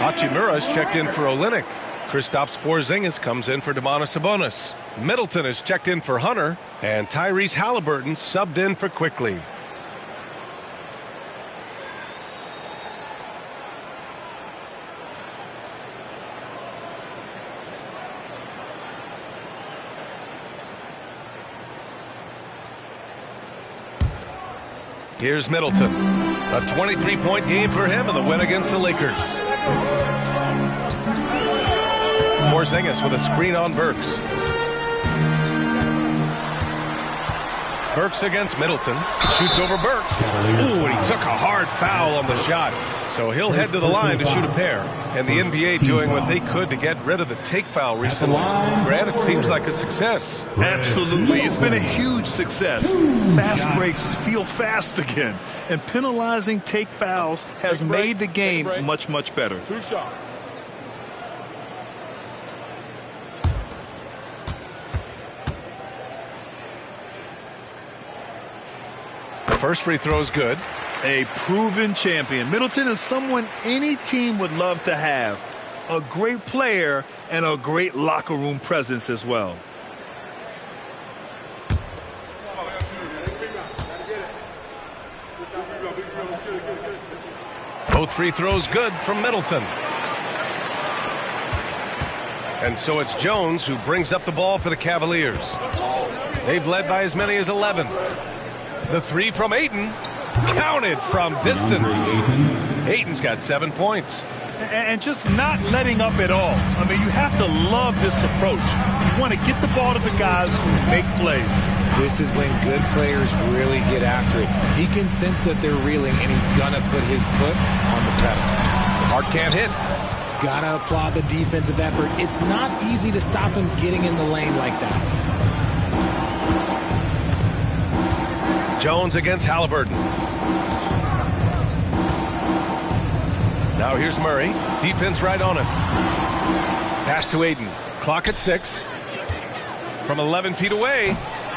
Hachimura's checked in for Olynyk. Kristaps Porzingis comes in for Domantas Sabonis. Middleton is checked in for Hunter. And Tyrese Halliburton subbed in for Quickly. Here's Middleton. A 23-point game for him in the win against the Lakers. Porzingis with a screen on Burks. Burks against Middleton. Shoots over Burks. Ooh, and he took a hard foul on the shot. So he'll head to the line to shoot a pair. And the NBA doing what they could to get rid of the take foul recently. Grant, it seems like a success. Absolutely. It's been a huge success. Fast breaks feel fast again. And penalizing take fouls has made the game much, much better. 2 shots. The first free throw is good. A proven champion. Middleton is someone any team would love to have. A great player and a great locker room presence as well. Both free throws good from Middleton. And so it's Jones who brings up the ball for the Cavaliers. They've led by as many as 11. The three from Ayton, counted from distance. Ayton's got 7 points. And just not letting up at all. I mean, you have to love this approach. You want to get the ball to the guys who make plays. This is when good players really get after it. He can sense that they're reeling, and he's going to put his foot on the pedal. Hart can't hit. Gotta applaud the defensive effort. It's not easy to stop him getting in the lane like that. Jones against Halliburton. Now here's Murray. Defense right on him. Pass to Ayton. Clock at 6. From 11 feet away.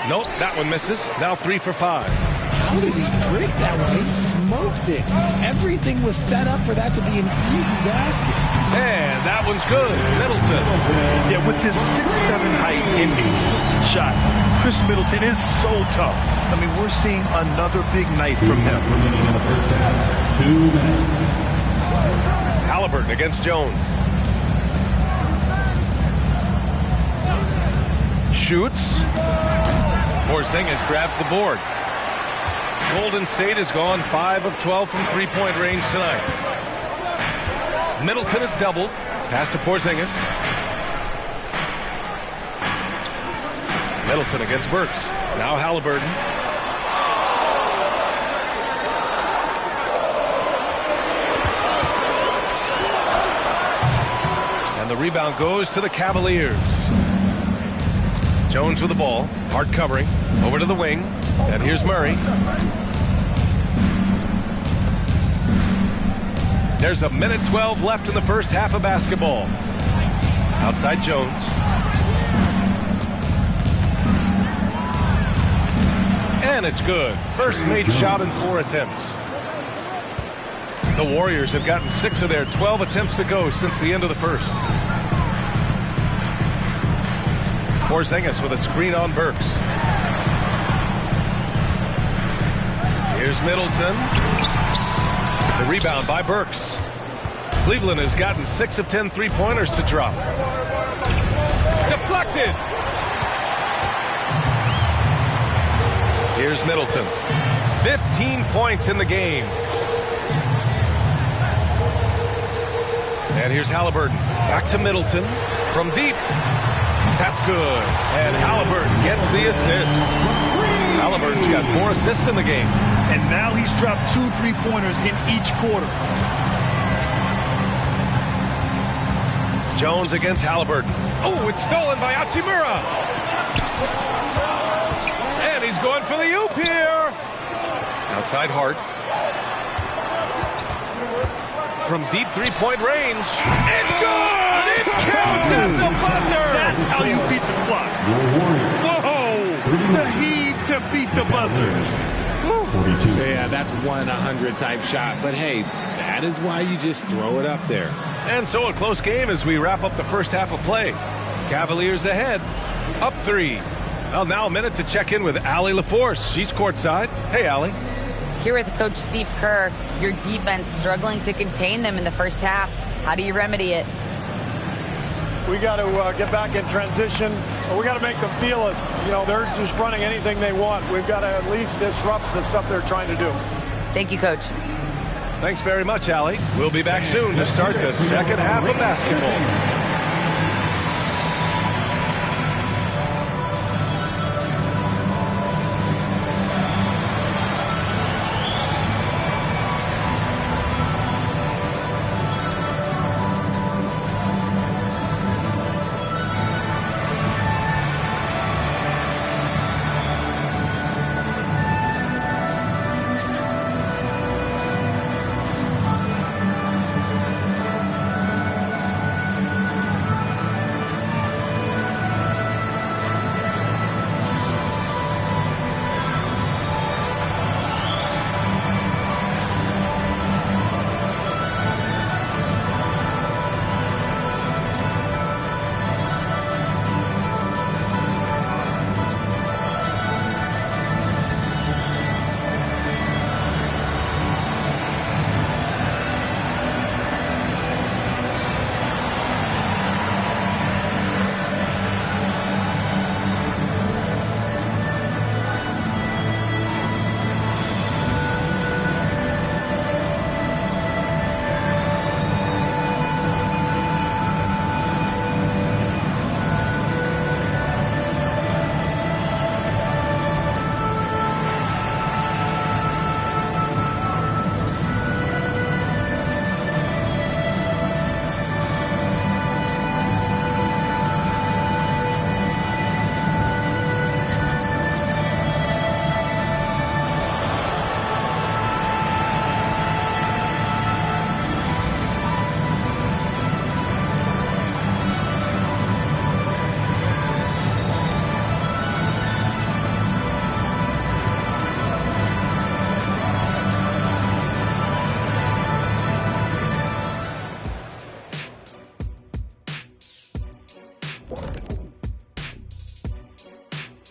Nope, that one misses. Now 3 for 5. How did he break that one? He smoked it. Everything was set up for that to be an easy basket. And that one's good. Middleton. Yeah, with his 6'7" height and consistent shot, Chris Middleton is so tough. I mean, we're seeing another big night from him. Halliburton against Jones. Shoots. Porzingis grabs the board. Golden State has gone 5 of 12 from three-point range tonight. Middleton is doubled. Pass to Porzingis. Middleton against Burks. Now Halliburton. And the rebound goes to the Cavaliers. Jones with the ball. Hard covering. Over to the wing. And here's Murray. There's a minute 12 left in the first half of basketball. Outside Jones. And it's good. First made shot in 4 attempts. The Warriors have gotten 6 of their 12 attempts to go since the end of the first. Porzingis with a screen on Burks. Here's Middleton. The rebound by Burks. Cleveland has gotten 6 of 10 three-pointers to drop. Deflected. Here's Middleton. 15 points in the game. And here's Halliburton. Back to Middleton. From deep. That's good. And Halliburton gets the assist. Halliburton's got 4 assists in the game. And now he's dropped 2 3-pointers in each quarter. Jones against Halliburton. Oh, it's stolen by Hachimura. And he's going for the oop here. Outside Hart. From deep three-point range. It's good! It counts at the buzzer! That's how you beat the clock. Whoa! The heave to beat the buzzer. Yeah, that's 1 in 100 type shot. But hey, that is why you just throw it up there. And so a close game as we wrap up the first half of play. Cavaliers ahead, up 3. Well, now a minute to check in with Allie LaForce. She's courtside. Hey, Allie. Here with Coach Steve Kerr, your defense struggling to contain them in the first half. How do you remedy it? We got to get back in transition. We got to make them feel us. You know, they're just running anything they want. We've got to at least disrupt the stuff they're trying to do. Thank you, Coach. Thanks very much, Allie. We'll be back soon to start the second half of basketball.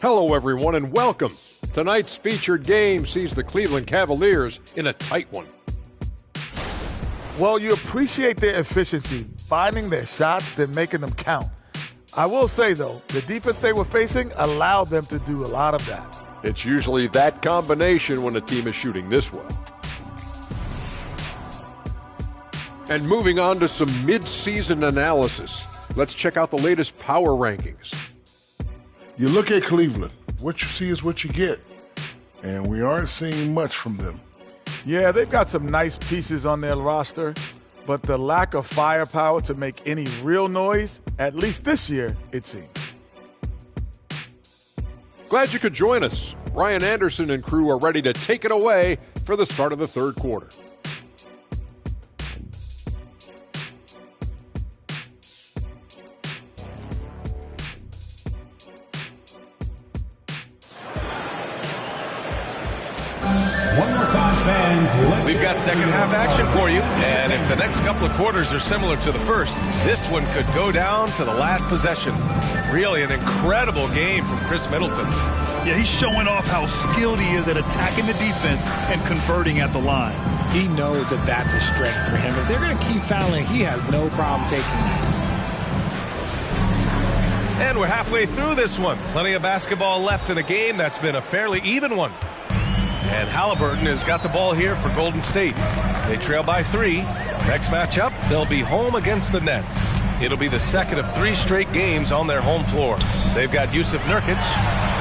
Hello, everyone, and welcome. Tonight's featured game sees the Cleveland Cavaliers in a tight one. Well, you appreciate their efficiency, finding their shots, then making them count. I will say, though, the defense they were facing allowed them to do a lot of that. It's usually that combination when a team is shooting this well. And moving on to some mid-season analysis, let's check out the latest power rankings. You look at Cleveland. What you see is what you get. And we aren't seeing much from them. Yeah, they've got some nice pieces on their roster, but the lack of firepower to make any real noise, at least this year, it seems. Glad you could join us. Ryan Anderson and crew are ready to take it away for the start of the third quarter. We've got second half action for you, and if the next couple of quarters are similar to the first, this one could go down to the last possession. Really an incredible game from Chris Middleton. Yeah, he's showing off how skilled he is at attacking the defense and converting at the line. He knows that that's a strength for him. If they're going to keep fouling, he has no problem taking that. And we're halfway through this one. Plenty of basketball left in a game that's been a fairly even one. And Halliburton has got the ball here for Golden State. They trail by 3. Next matchup, they'll be home against the Nets. It'll be the second of 3 straight games on their home floor. They've got Yusuf Nurkic.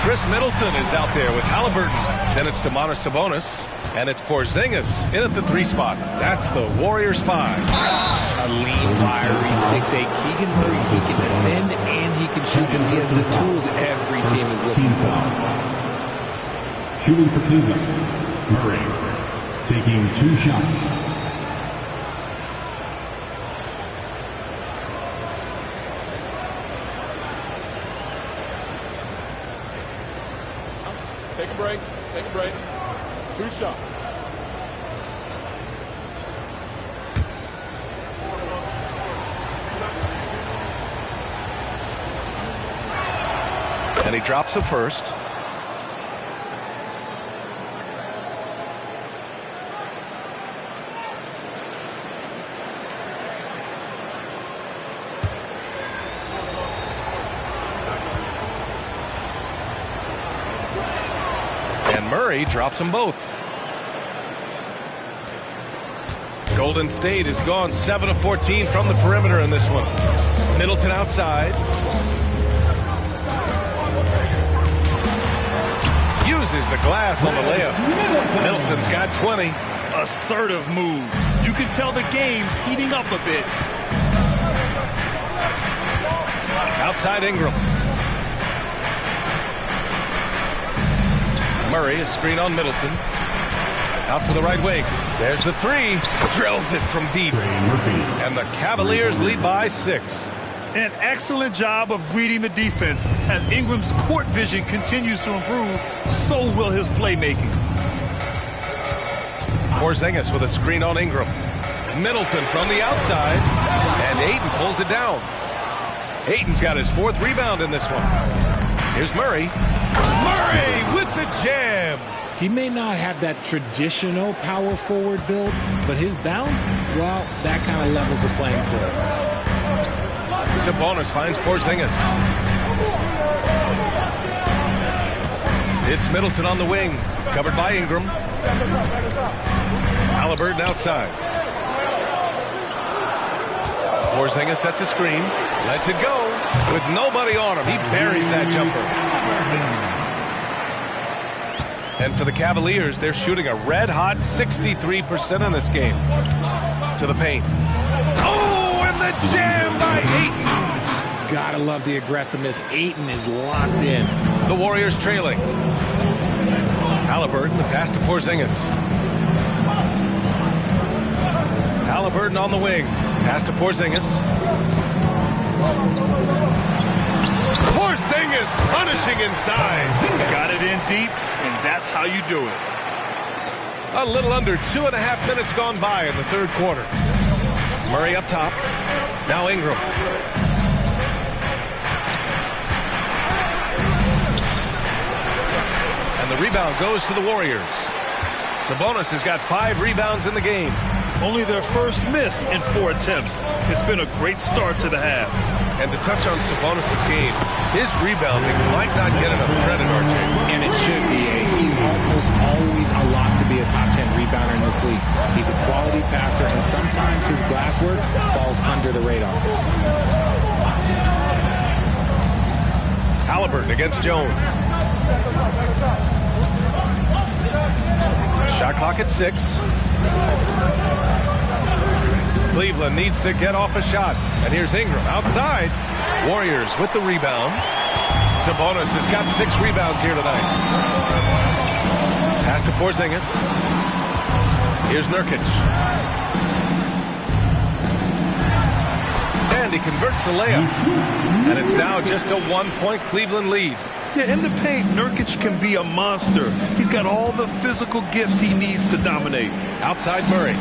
Chris Middleton is out there with Halliburton. Then it's Domantas Sabonis. And it's Porzingis in at the 3 spot. That's the Warriors 5. A lean, wiry 6'8". Keegan Murray, he can defend and he can shoot. And he has the tools every team is looking for. Shooting for Cleveland, Murray, taking 2 shots. Take a break. 2 shots. And he drops the first. Murray drops them both. Golden State has gone 7 of 14 from the perimeter in this one. Middleton outside. Uses the glass on the layup. Middleton's got 20. Assertive move. You can tell the game's heating up a bit. Outside Ingram. Murray, a screen on Middleton. Out to the right wing. There's the 3. Drills it from deep. And the Cavaliers lead by 6. An excellent job of reading the defense. As Ingram's court vision continues to improve, so will his playmaking. Porzingis with a screen on Ingram. Middleton from the outside. And Ayton pulls it down. Ayton's got his 4th rebound in this one. Here's Murray. Murray with the jam. He may not have that traditional power forward build, but his bounce, well, that kind of levels the playing field. Sabonis finds Porzingis. It's Middleton on the wing, covered by Ingram. Halliburton outside. Porzingis sets a screen, lets it go. With nobody on him, he buries that jumper. And for the Cavaliers, they're shooting a red-hot 63% in this game. To the paint. Oh, and the jam by Ayton. Gotta love the aggressiveness. Ayton is locked in. The Warriors trailing. Halliburton, the pass to Porzingis. Halliburton on the wing. Pass to Porzingis. Porzingis punishing inside. Got it in deep, and that's how you do it. A little under 2.5 minutes gone by in the third quarter. Murray up top. Now Ingram. rebound goes to the Warriors. Sabonis has got 5 rebounds in the game. Only their first miss in 4 attempts. It's been a great start to the half. And to touch on Sabonis' game, his rebounding might not get enough credit, RJ. And it should be. He's almost always a lock to be a top 10 rebounder in this league. He's a quality passer, and sometimes his glass work falls under the radar. Halliburton against Jones. Shot clock at 6. Cleveland needs to get off a shot. And here's Ingram outside. Warriors with the rebound. Sabonis has got 6 rebounds here tonight. Pass to Porzingis. Here's Nurkic. And he converts the layup. And it's now just a 1-point Cleveland lead. Yeah, in the paint, Nurkic can be a monster. He's got all the physical gifts he needs to dominate. Outside Murray.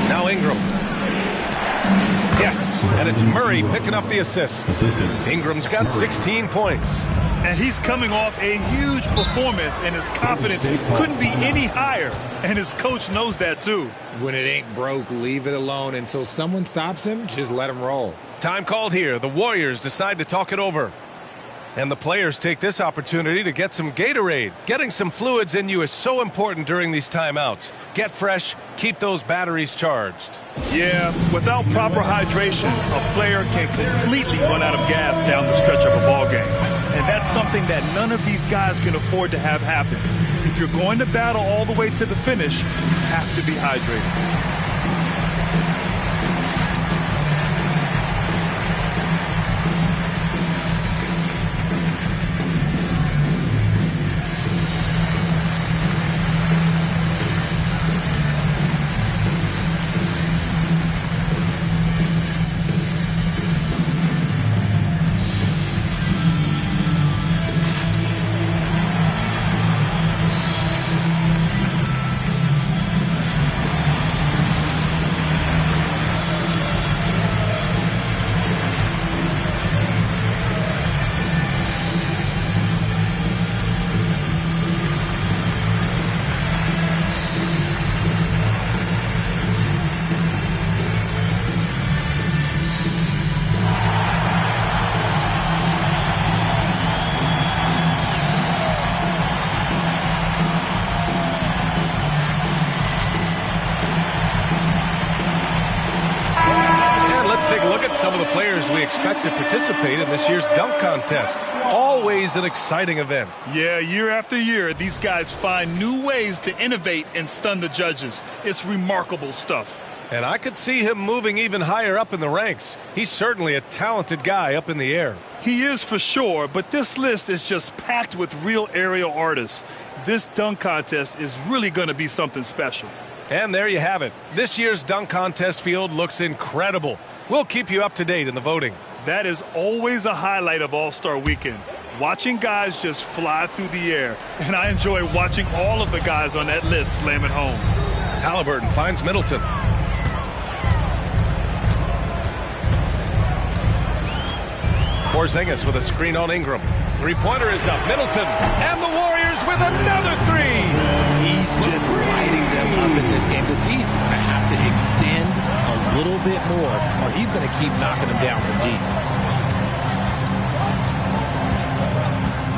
Now Ingram. Yes, and it's Murray picking up the assist. Ingram's got 16 points. And he's coming off a huge performance, and his confidence couldn't be any higher. And his coach knows that, too. When it ain't broke, leave it alone. Until someone stops him, just let him roll. Time called here. The Warriors decide to talk it over. And the players take this opportunity to get some Gatorade. Getting some fluids in you is so important during these timeouts. Get fresh, keep those batteries charged. Yeah, without proper hydration, a player can completely run out of gas down the stretch of a ball game. And that's something that none of these guys can afford to have happen. If you're going to battle all the way to the finish, you have to be hydrated. Some of the players we expect to participate in this year's dunk contest. Always an exciting event. Yeah, year after year, these guys find new ways to innovate and stun the judges. It's remarkable stuff. And I could see him moving even higher up in the ranks. He's certainly a talented guy up in the air. He is for sure, but this list is just packed with real aerial artists. This dunk contest is really going to be something special. And there you have it. This year's dunk contest field looks incredible. We'll keep you up to date in the voting. That is always a highlight of All-Star Weekend. Watching guys just fly through the air. And I enjoy watching all of the guys on that list slam it home. Halliburton finds Middleton. Porzingis with a screen on Ingram. Three-pointer is up. Middleton. And the Warriors with another 3. He's just lighting them up in this game. The D's going to have to extend a little bit more, or he's going to keep knocking them down from deep.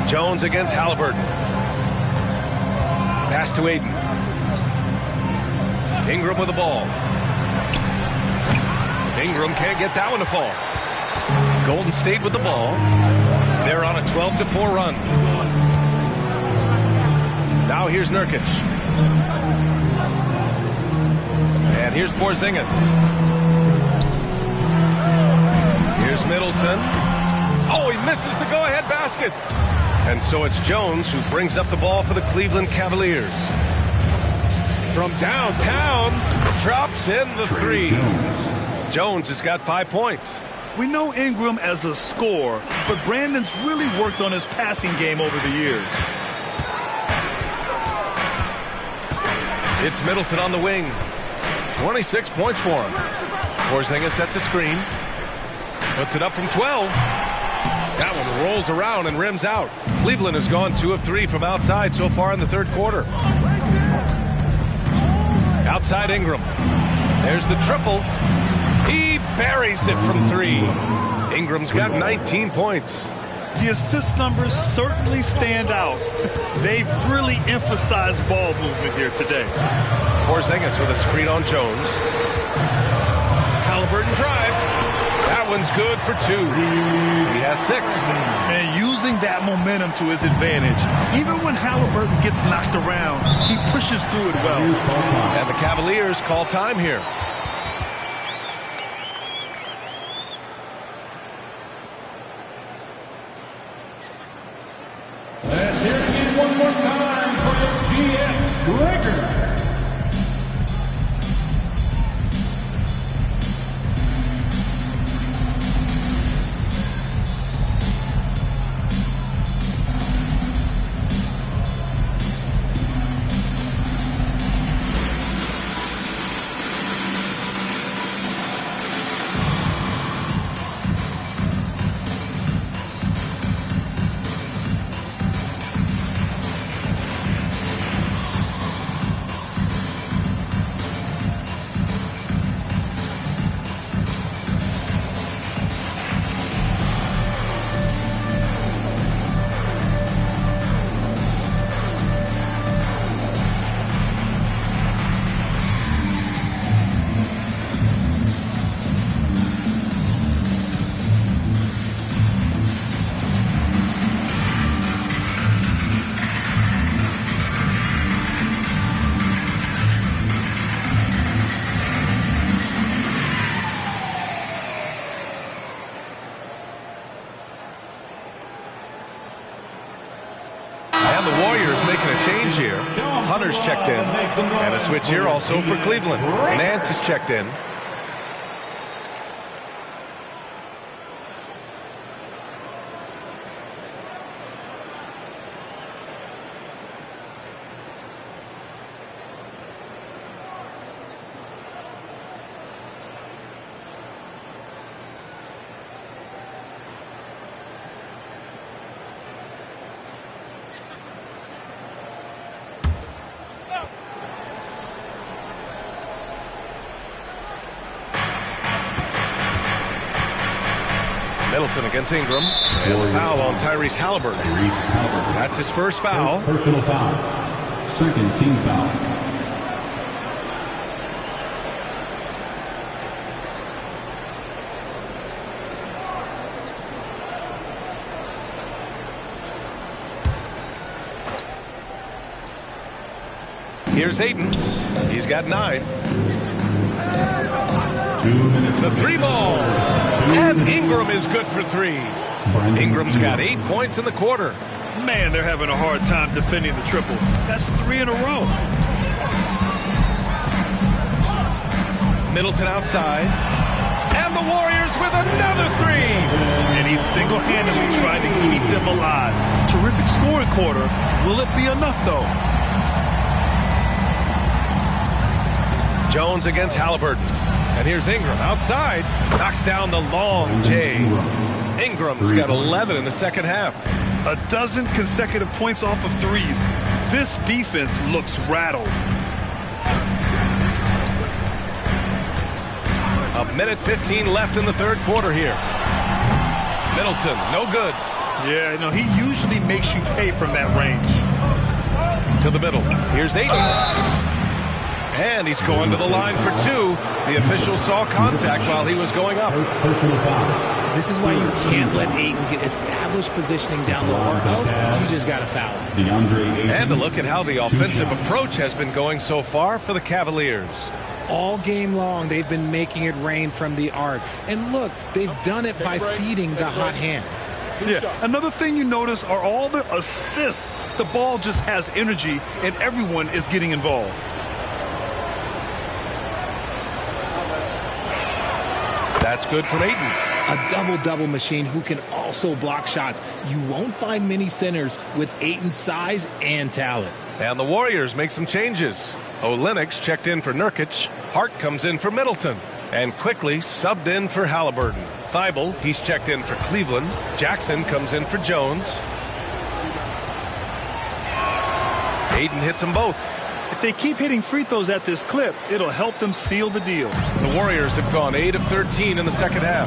Jones against Halliburton. Pass to Aiden. Ingram with the ball. Ingram can't get that one to fall. Golden State with the ball. They're on a 12-4 run. Now here's Nurkic. And here's Porzingis. Here's Middleton. Oh, he misses the go-ahead basket. And so it's Jones who brings up the ball for the Cleveland Cavaliers. From downtown, drops in the 3. Jones has got 5 points. We know Ingram as a scorer, but Brandon's really worked on his passing game over the years. It's Middleton on the wing. 26 points for him. Porzingis sets a screen. Puts it up from 12. That one rolls around and rims out. Cleveland has gone 2 of 3 from outside so far in the third quarter. Outside Ingram. There's the triple. He buries it from 3. Ingram's got 19 points. The assist numbers certainly stand out. They've really emphasized ball movement here today. Porzingis with a screen on Jones. Halliburton drives. That one's good for 2. He has 6. And using that momentum to his advantage. Even when Halliburton gets knocked around, he pushes through it well. And the Cavaliers call time here. Let's hear it again one more time for the BS Breaker. Here. Hunter's checked in. And a switch here also for Cleveland. Nance is checked in. Middleton against Ingram. And the foul on Tyrese Halliburton. That's his first foul. Personal foul. Second team foul. Here's Ayton. He's got 9. 2 minutes. The 3 ball. And Ingram is good for 3. Ingram's got 8 points in the quarter. Man, they're having a hard time defending the triple. That's 3 in a row. Middleton outside. And the Warriors with another 3. And he's single-handedly trying to keep them alive. Terrific scoring quarter. Will it be enough, though? Jones against Halliburton. And here's Ingram outside. Knocks down the long J. Ingram's got 11 in the second half. A dozen consecutive points off of 3s. This defense looks rattled. A minute 15 left in the third quarter here. Middleton, no good. Yeah, no, he usually makes you pay from that range. To the middle. Here's Ayton. And he's going to the line for 2. The official saw contact while he was going up. This is why you can't let Ayton get established positioning down low, or else you just got to foul. And to look at how the offensive approach has been going so far for the Cavaliers. All game long, they've been making it rain from the arc. And look, they've done it by feeding the hot hands. Yeah. Another thing you notice are all the assists. The ball just has energy, and everyone is getting involved. That's good from Ayton. A double-double machine who can also block shots. You won't find many centers with Ayton's size and talent. And the Warriors make some changes. Olenek's checked in for Nurkic. Hart comes in for Middleton. And quickly subbed in for Halliburton. Thibault, he's checked in for Cleveland. Jackson comes in for Jones. Aiden hits them both. If they keep hitting free throws at this clip, it'll help them seal the deal. The Warriors have gone 8 of 13 in the second half.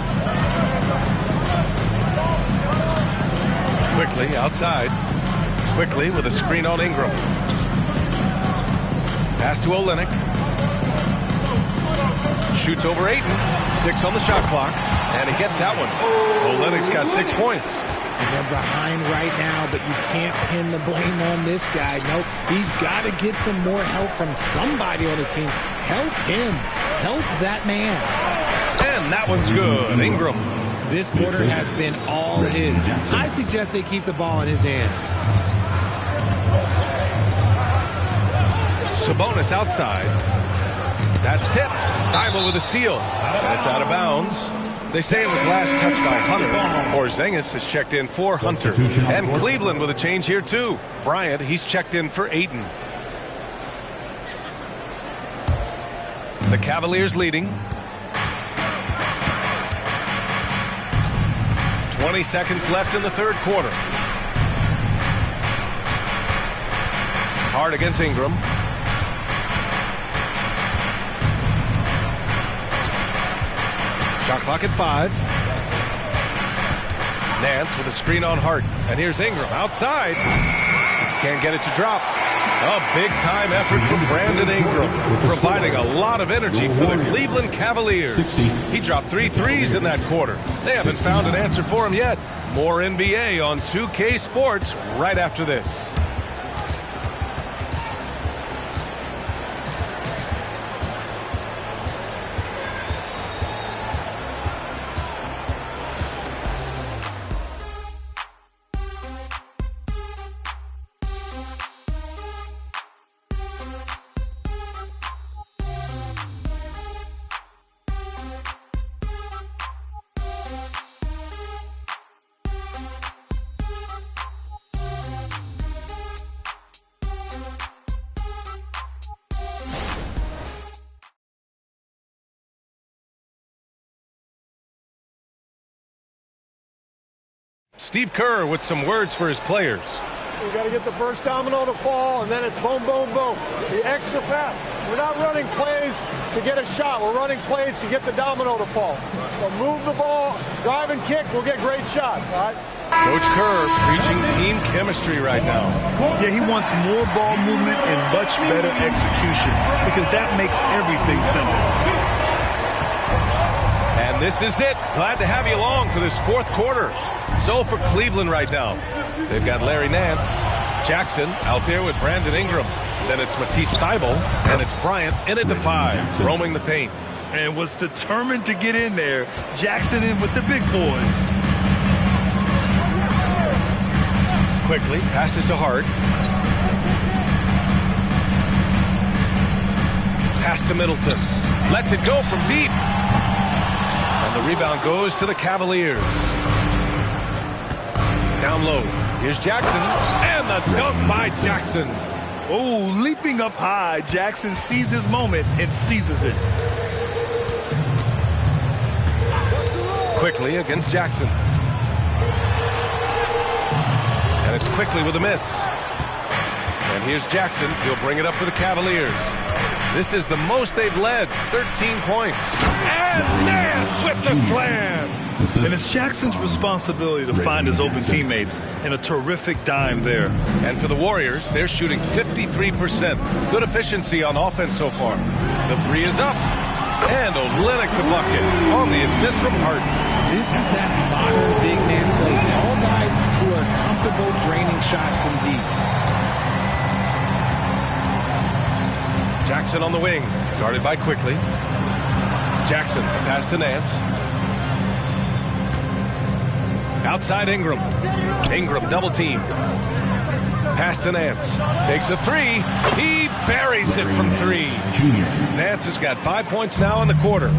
Quickly outside. Quickly with a screen on Ingram. Pass to Olynyk. Shoots over Ayton. 6 on the shot clock. And he gets that one. Olynyk's got 6 points. And they're behind right now, but you can't pin the blame on this guy. No, he's got to get some more help from somebody on his team. Help him. Help that man. And that one's good. Ingram. This quarter has been all his. I suggest they keep the ball in his hands. Sabonis outside. That's tipped. Thibault with a steal. And it's out of bounds. They say it was last touched by Hunter. Porzingis has checked in for Hunter. And Cleveland with a change here too. Bryant, he's checked in for Ayton. The Cavaliers leading. 20 seconds left in the third quarter. Hard against Ingram. Shot clock at 5. Nance with a screen on Hart. And here's Ingram outside. Can't get it to drop. A big-time effort from Brandon Ingram, providing a lot of energy for the Cleveland Cavaliers. He dropped 3 threes in that quarter. They haven't found an answer for him yet. More NBA on 2K Sports right after this. Steve Kerr with some words for his players. We got to get the first domino to fall, and then it's boom, boom, boom. The extra pass. We're not running plays to get a shot. We're running plays to get the domino to fall. So move the ball, drive and kick. We'll get great shots. All right. Coach Kerr preaching team chemistry right now. Yeah, he wants more ball movement and much better execution because that makes everything simple. And this is it. Glad to have you along for this fourth quarter. So for Cleveland right now, they've got Larry Nance, Jackson out there with Brandon Ingram. Then it's Matisse Thybulle, and it's Bryant in at the 5, roaming the paint. And was determined to get in there. Jackson in with the big boys. Quickly, passes to Hart. Pass to Middleton. Lets it go from deep. And the rebound goes to the Cavaliers. Down low. Here's Jackson. And the dunk by Jackson. Oh, leaping up high. Jackson sees his moment and seizes it. Quickly against Jackson. And it's Quickly with a miss. And here's Jackson. He'll bring it up for the Cavaliers. This is the most they've led. 13 points. And Nance with the slam. And it's Jackson's responsibility to find his open teammates, and a terrific dime there. And for the Warriors, they're shooting 53%. Good efficiency on offense so far. The 3 is up. And Olynyk the bucket on the assist from Hart. This is that modern big man play. Tall guys who are comfortable draining shots from deep. Jackson on the wing, guarded by Quickly. Jackson, pass to Nance. Outside Ingram. Ingram double teamed. Pass to Nance. Takes a 3. He buries it from 3. Nance has got 5 points now in the quarter.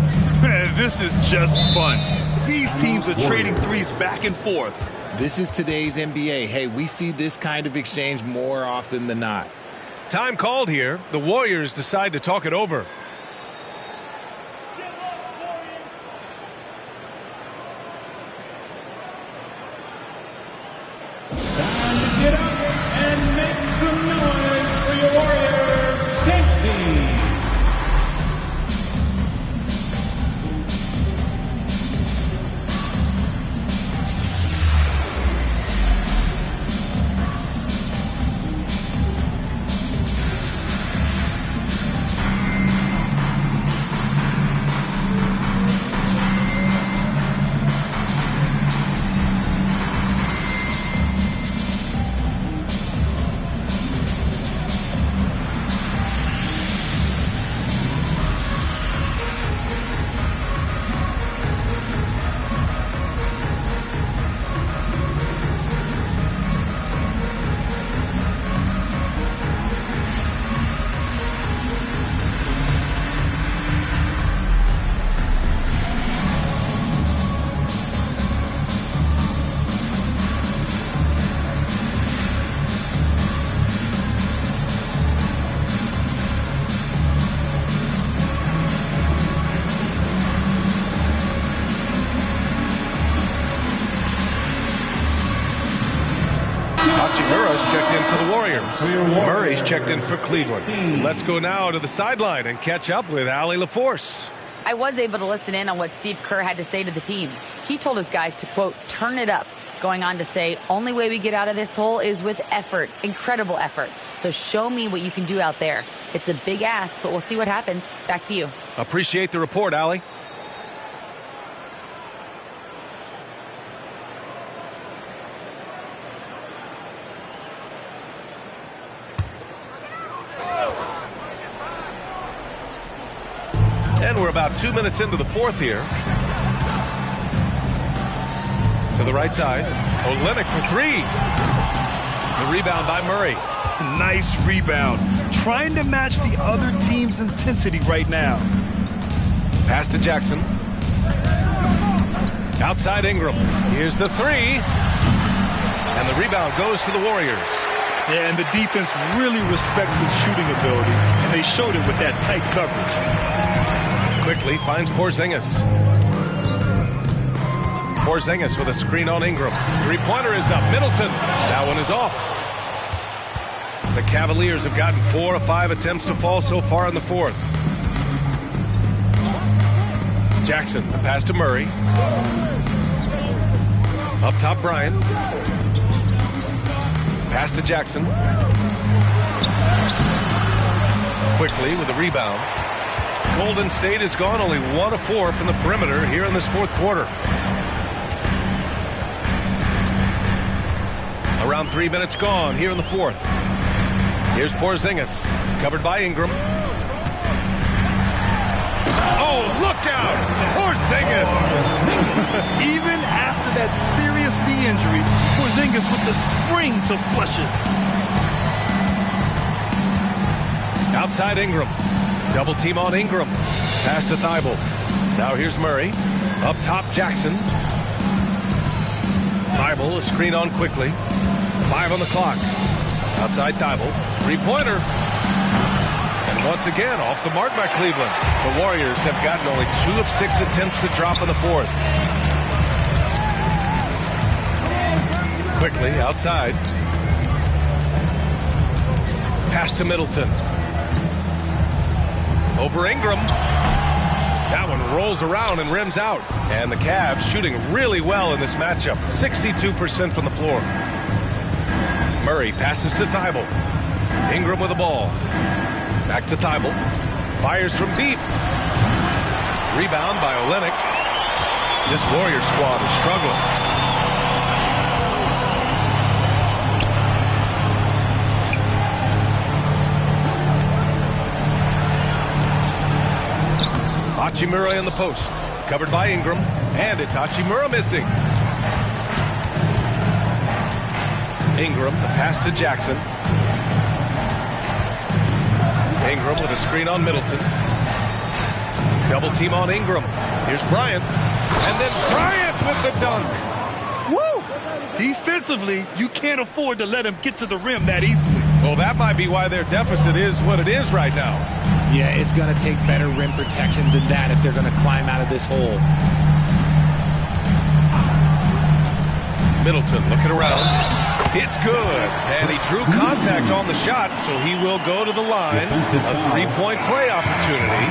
Man, this is just fun. These teams are trading threes back and forth. This is today's NBA. Hey, we see this kind of exchange more often than not. Time called here. The Warriors decide to talk it over. Warriors. Murray's checked in for Cleveland. Let's go now to the sideline and catch up with Allie LaForce. I was able to listen in on what Steve Kerr had to say to the team. He told his guys to, quote, turn it up, going on to say, only way we get out of this hole is with effort, incredible effort. So show me what you can do out there. It's a big ask, but we'll see what happens. Back to you. Appreciate the report, Allie. And we're about 2 minutes into the fourth here. To the right side. Olynyk for three. The rebound by Murray. Nice rebound. Trying to match the other team's intensity right now. Pass to Jackson. Outside Ingram. Here's the three. And the rebound goes to the Warriors. Yeah, and the defense really respects his shooting ability, and they showed it with that tight coverage. Quickly finds Porzingis. Porzingis with a screen on Ingram. Three-pointer is up. Middleton. That one is off. The Cavaliers have gotten 4 of 5 attempts to fall so far in the fourth. Jackson, the pass to Murray. Up top, Bryant. Pass to Jackson. Quickly with the rebound. Golden State has gone only 1 of 4 from the perimeter here in this fourth quarter. Around 3 minutes gone here in the fourth. Here's Porzingis, covered by Ingram. Oh, look out! Porzingis! Even after that serious knee injury, Porzingis with the spring to flush it. Outside Ingram. Double team on Ingram. Pass to Thibault. Now here's Murray. Up top, Jackson. Thibault, a screen on quickly. 5 on the clock. Outside Thibault. Three-pointer. And once again, off the mark by Cleveland. The Warriors have gotten only 2 of 6 attempts to drop in the fourth. Quickly, outside. Pass to Middleton. Over Ingram. That one rolls around and rims out. And the Cavs shooting really well in this matchup. 62% from the floor. Murray passes to Thibault. Ingram with the ball. Back to Thibault. Fires from deep. Rebound by Olynyk. This Warrior squad is struggling. Hachimura in the post. Covered by Ingram. And it's Hachimura missing. Ingram, the pass to Jackson. Ingram with a screen on Middleton. Double team on Ingram. Here's Bryant. And then Bryant with the dunk. Woo! Defensively, you can't afford to let him get to the rim that easily. Well, that might be why their deficit is what it is right now. Yeah, it's going to take better rim protection than that if they're going to climb out of this hole. Middleton looking around. It's good. And he drew contact on the shot, so he will go to the line. A three-point play opportunity.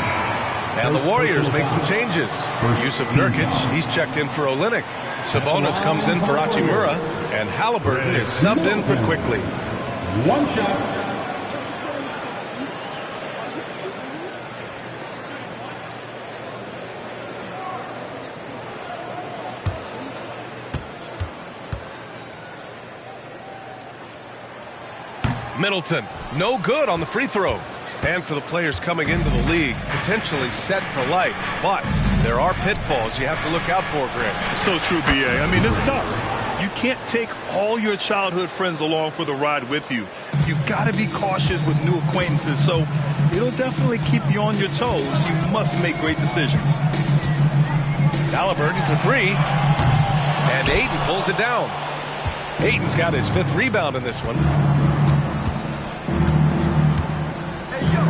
And the Warriors make some changes. Use of Nurkic. He's checked in for Olynyk. Sabonis comes in for Hachimura. And Halliburton is subbed in for Quickly. One shot. Middleton, no good on the free throw. And for the players coming into the league, potentially set for life. But there are pitfalls you have to look out for, Greg. So true, B.A. I mean, it's tough. You can't take all your childhood friends along for the ride with you. You've got to be cautious with new acquaintances, so it'll definitely keep you on your toes. You must make great decisions. Halliburton for three. And Ayton pulls it down. Ayton's got his 5th rebound in this one.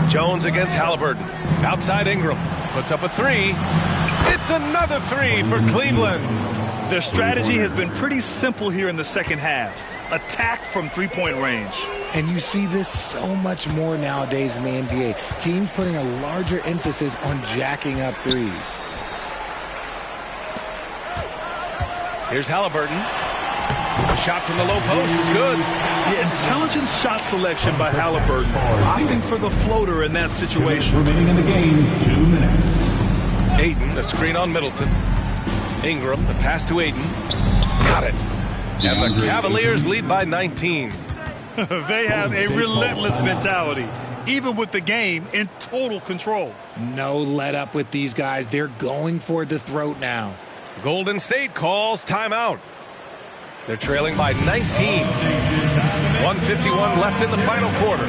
Jones against Halliburton. Outside Ingram. Puts up a three. It's another three for Cleveland. Their strategy has been pretty simple here in the second half. attack from three-point range. And you see this so much more nowadays in the NBA. Teams putting a larger emphasis on jacking up threes. Here's Halliburton. The shot from the low post is good. Yeah, intelligent shot selection by Halliburton. Opting for the floater in that situation. Remaining in the game, 2 minutes. Ayton, the screen on Middleton. Ingram, the pass to Ayton. Got it. And the Cavaliers lead by 19. They have a relentless mentality, even with the game in total control. No let up with these guys. They're going for the throat now. Golden State calls timeout. They're trailing by 19. 1:51 left in the final quarter.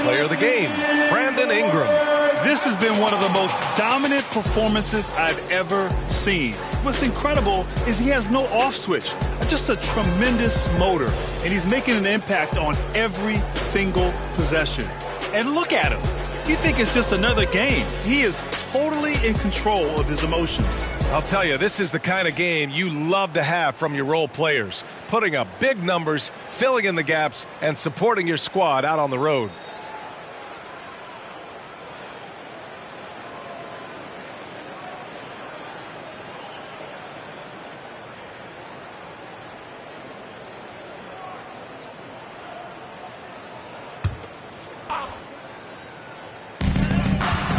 Player of the game, Brandon Ingram. This has been one of the most dominant performances I've ever seen. What's incredible is he has no off switch, just a tremendous motor, and he's making an impact on every single possession. And look at him. You think it's just another game. He is totally in control of his emotions. I'll tell you, this is the kind of game you love to have from your role players. Putting up big numbers, filling in the gaps, and supporting your squad out on the road.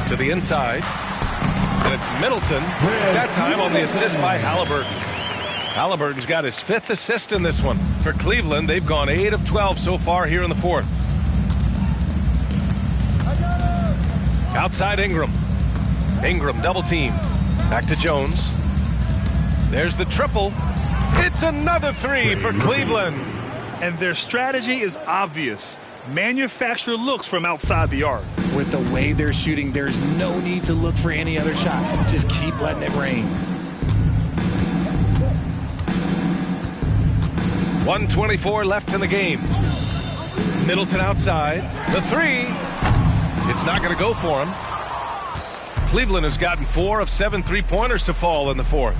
To the inside, and it's Middleton, that time on the assist by Halliburton. Halliburton's got his 5th assist in this one. For Cleveland, they've gone 8 of 12 so far here in the 4th. Outside Ingram. Ingram double teamed. Back to Jones. There's the triple. It's another 3 for Cleveland. And their strategy is obvious. Manufacture looks from outside the arc. With the way they're shooting, there's no need to look for any other shot. Just keep letting it rain. 1:24 left in the game. Middleton outside. The 3. It's not going to go for him. Cleveland has gotten 4 of 7 3-pointers to fall in the 4th.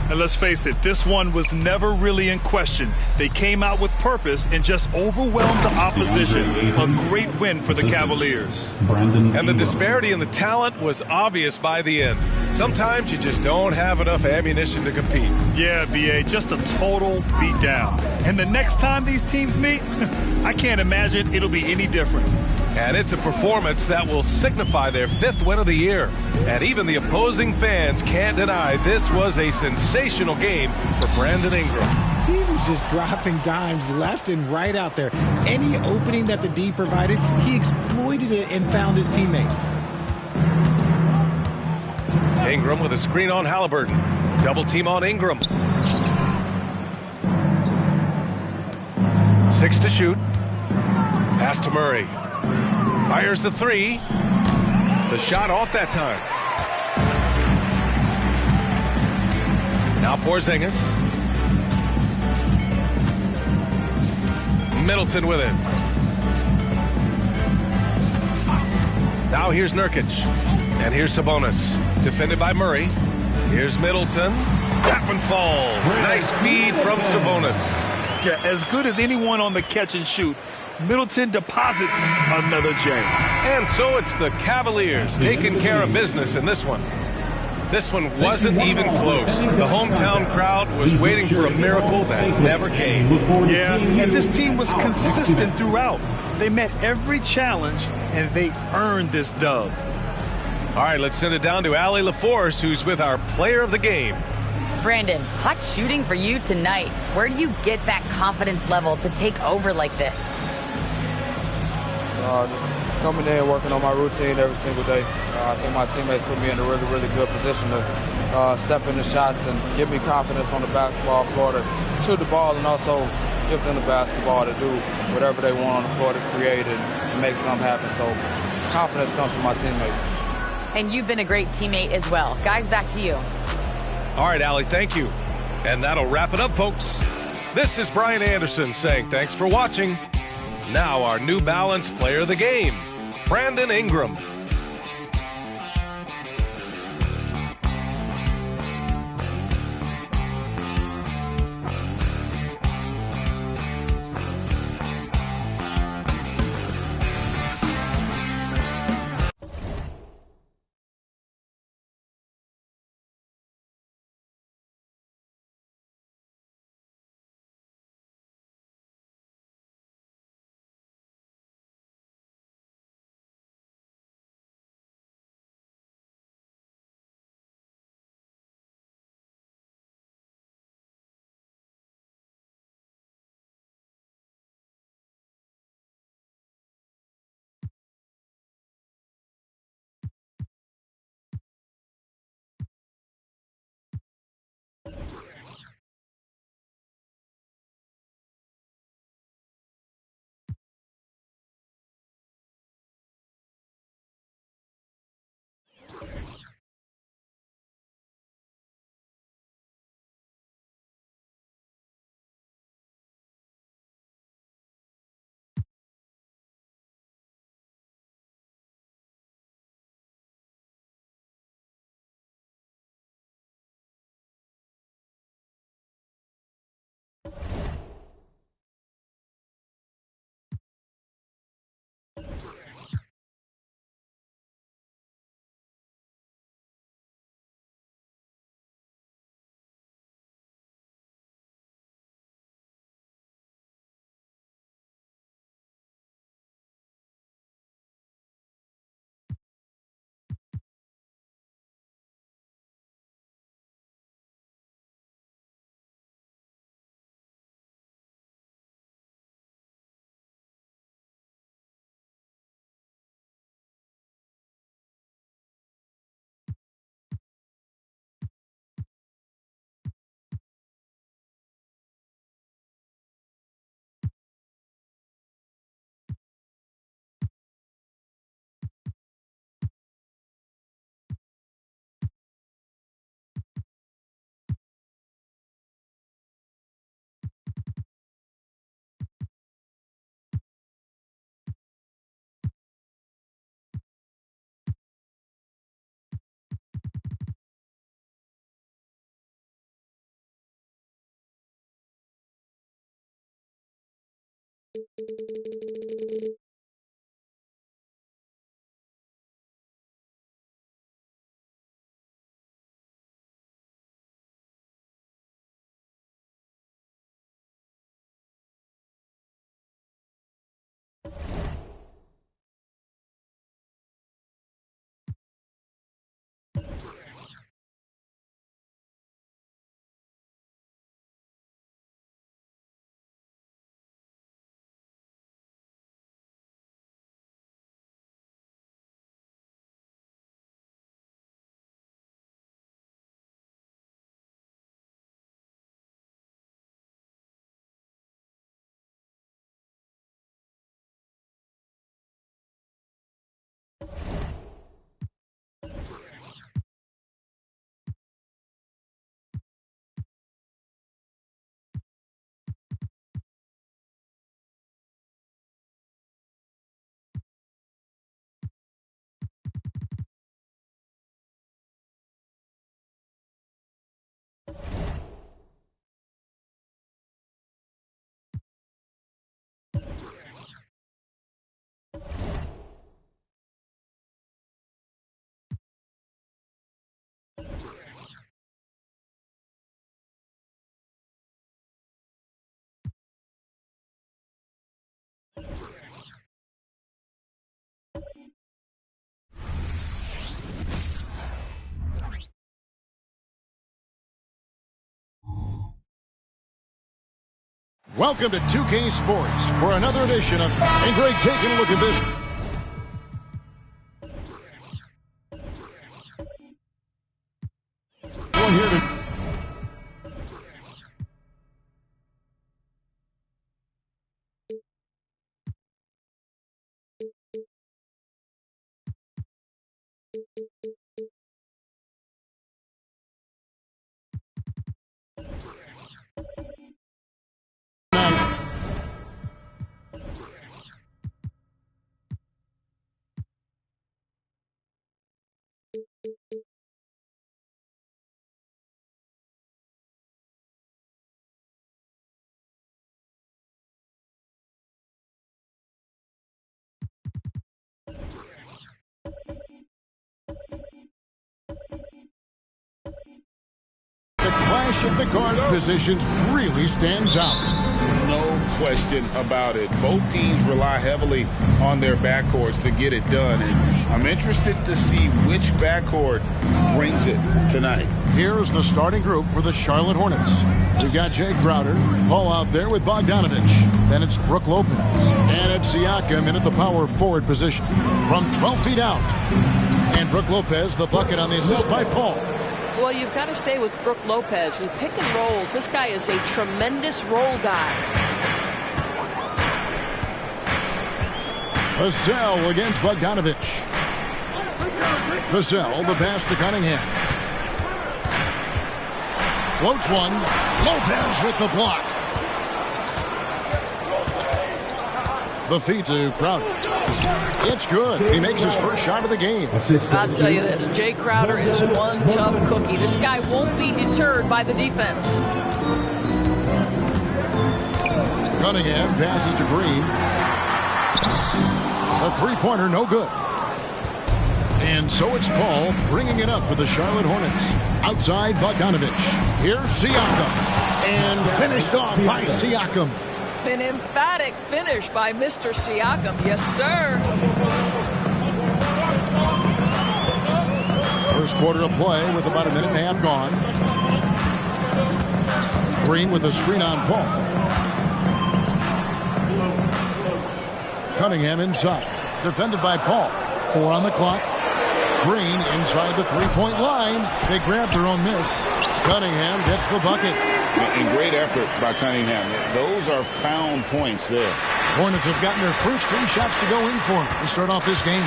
And let's face it, this one was never really in question. They came out with purpose and just overwhelmed the opposition. A great win for the Cavaliers. And the disparity in the talent was obvious by the end. Sometimes you just don't have enough ammunition to compete. Yeah, B.A., just a total beatdown. And the next time these teams meet, I can't imagine it'll be any different. And it's a performance that will signify their 5th win of the year. And even the opposing fans can't deny this was a sensational game for Brandon Ingram. He was just dropping dimes left and right out there. Any opening that the D provided, he exploited it and found his teammates. Ingram with a screen on Halliburton. Double team on Ingram. 6 to shoot. Pass to Murray. Fires the 3. The shot off that time. Now Porzingis. Middleton with it. Now here's Nurkic. And here's Sabonis. Defended by Murray. Here's Middleton. That one falls. Nice feed from Sabonis. Yeah, as good as anyone on the catch and shoot. Middleton deposits another J. And so it's the Cavaliers taking care of business in this one. This one wasn't even close. The hometown crowd was waiting for a miracle that never came. Yeah, and this team was consistent throughout. They met every challenge, and they earned this dub. All right, let's send it down to Allie LaForce, who's with our player of the game. Brandon, hot shooting for you tonight. Where do you get that confidence level to take over like this? Just coming in, working on my routine every single day. I think my teammates put me in a really, really good position to step in the shots and give me confidence on the basketball floor to shoot the ball and also give them the basketball to do whatever they want on the floor to create and make something happen. So confidence comes from my teammates. And you've been a great teammate as well. Guys, back to you. All right, Allie, thank you. And that'll wrap it up, folks. This is Brian Anderson saying thanks for watching. Now our New Balance player of the game, Brandon Ingram. Welcome to 2K Sports for another edition of... And Greg, taking a look at this. One here to... The clash of the guard positions really stands out. No question about it. Both teams rely heavily on their backcourts to get it done, and I'm interested to see which backcourt brings it tonight. Here's the starting group for the Charlotte Hornets. We've got Jay Crowder, Paul out there with Bogdanovich. Then it's Brook Lopez. And it's Siakam in at the power forward position from 12 feet out. And Brook Lopez, the bucket on the assist by Paul. Well, you've got to stay with Brook Lopez and pick and rolls. This guy is a tremendous roll guy. Vassell against Bogdanovich. Vassell, the pass to Cunningham. Floats one. Lopez with the block. The feed to Crowder. It's good. He makes his first shot of the game. I'll tell you this, Jay Crowder is one tough cookie. This guy won't be deterred by the defense. Cunningham passes to Green. A three-pointer, no good. And so it's Paul bringing it up for the Charlotte Hornets. Outside Bogdanovich. Here's Siakam. And finished off by Siakam. An emphatic finish by Mr. Siakam. Yes, sir. First quarter of play with about a minute and a half gone. Green with a screen on Paul. Cunningham inside. Defended by Paul. 4 on the clock. Green inside the three-point line. They grab their own miss. Cunningham gets the bucket. And great effort by Cunningham. Those are found points there. Hornets have gotten their first 3 shots to go in for to start off this game.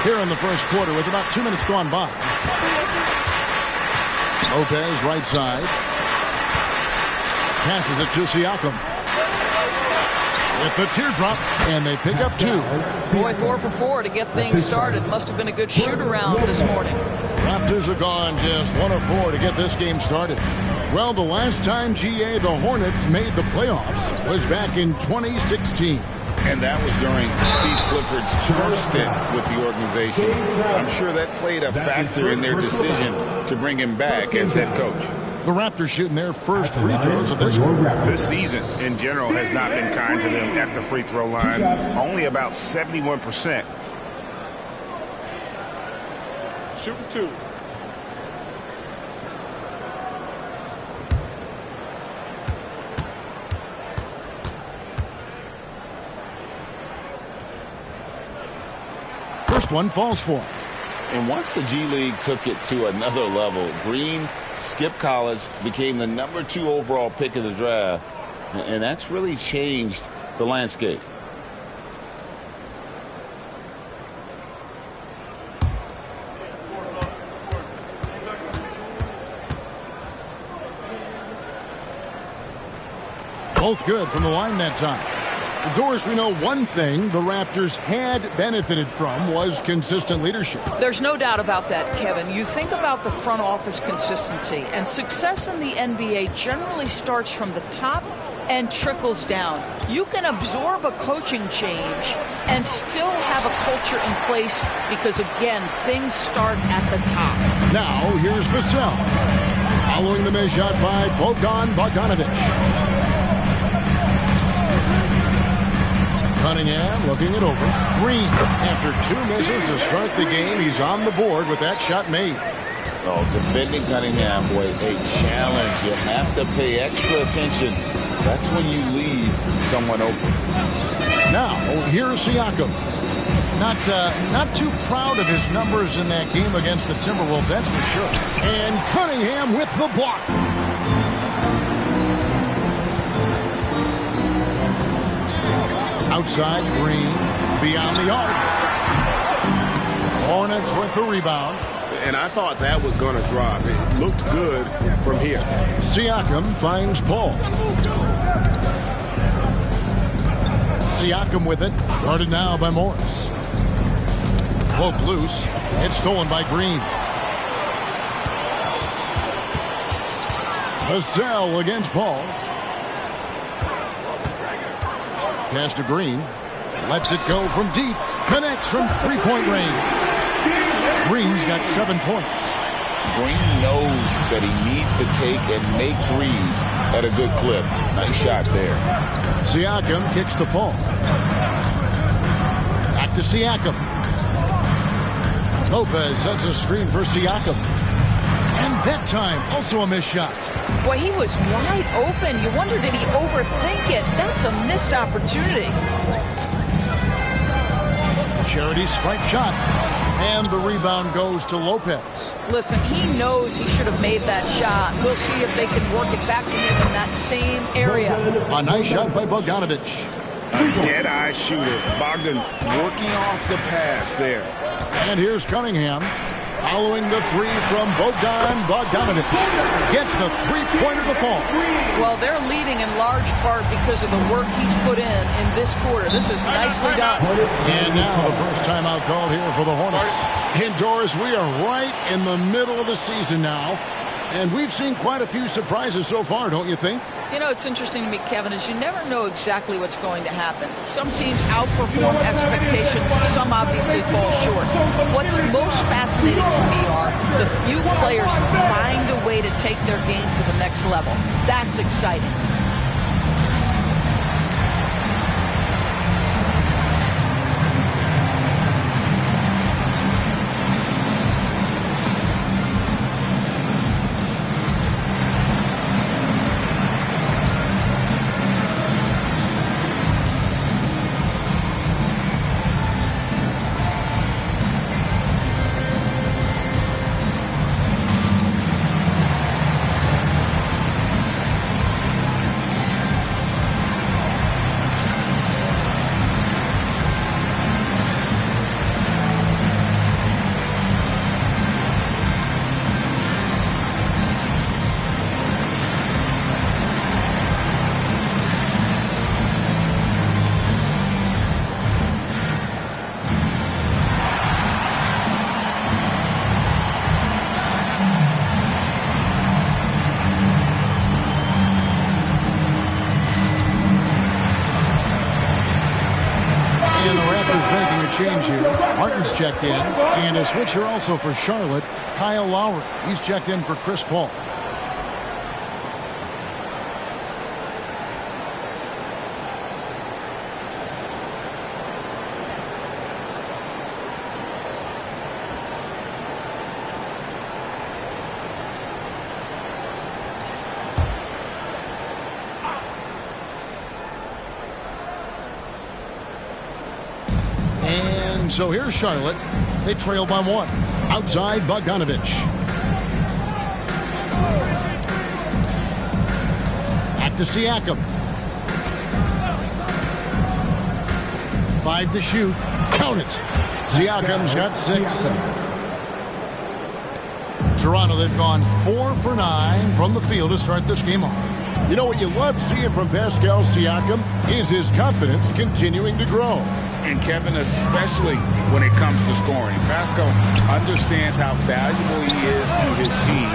Here in the first quarter with about 2 minutes gone by. Lopez right side. Passes it to Siakam. With the teardrop, and they pick up 2. Boy, 4 for 4 to get things started. Must have been a good shoot-around this morning. Raptors are gone just 1 of 4 to get this game started. Well, the last time, GA, the Hornets made the playoffs was back in 2016. And that was during Steve Clifford's first stint with the organization. I'm sure that played a factor in their decision to bring him back as head coach. The Raptors shooting their first free throws of this game. This season, in general, has not been kind to them at the free throw line. Only about 71%. Shooting 2. First one falls for him. And once the G League took it to another level, Green skipped college, became the number 2 overall pick of the draft, and that's really changed the landscape. Both good from the line that time. Doris, we know one thing the Raptors had benefited from was consistent leadership. There's no doubt about that, Kevin. You think about the front office consistency, and success in the NBA generally starts from the top and trickles down. You can absorb a coaching change and still have a culture in place because, again, things start at the top. Now, here's Vassell. Following the miss shot by Bogdanovich. Cunningham looking it over. Green, after 2 misses to start the game, he's on the board with that shot made. Oh, defending Cunningham was a challenge. You have to pay extra attention. That's when you leave someone open. Now, here's Siakam. Not too proud of his numbers in that game against the Timberwolves, that's for sure. And Cunningham with the block. Outside, Green, beyond the arc. Hornets with the rebound. And I thought that was going to drop. It looked good from here. Siakam finds Paul. Siakam with it, guarded now by Morris. Poked loose, it's stolen by Green. Vassell against Paul. Pass to Green. Lets it go from deep. Connects from three-point range. Green's got 7 points. Green knows that he needs to take and make threes at a good clip. Nice shot there. Siakam kicks to Paul. Back to Siakam. Lopez sets a screen for Siakam. And that time, also a missed shot. Boy, he was wide open. You wonder, did he overthink it? That's a missed opportunity. Charity stripe shot. And the rebound goes to Lopez. Listen, he knows he should have made that shot. We'll see if they can work it back to him in that same area. A nice shot by Bogdanovich. A dead-eye shooter. Bogdan working off the pass there. And here's Cunningham. Following the three from Bogdanovich. Gets the three-pointer to fall. Well, they're leading in large part because of the work he's put in this quarter. This is nicely done. And now the first timeout called here for the Hornets. Indoors, we are right in the middle of the season now. And we've seen quite a few surprises so far, don't you think? You know, it's interesting to me, Kevin, is you never know exactly what's going to happen. Some teams outperform expectations. Some obviously fall short. What's most fascinating to me are the few players who find a way to take their game to the next level. That's exciting. Change here. Martin's checked in. And a switcher also for Charlotte, Kyle Lowry. He's checked in for Chris Paul. So here's Charlotte. They trail by 1. Outside, Bogdanovich. Back to Siakam. 5 to shoot. Count it. Siakam's got 6. Toronto, they've gone 4 for 9 from the field to start this game off. You know what you love seeing from Pascal Siakam is his confidence continuing to grow. And Kevin, especially when it comes to scoring. Pascal understands how valuable he is to his team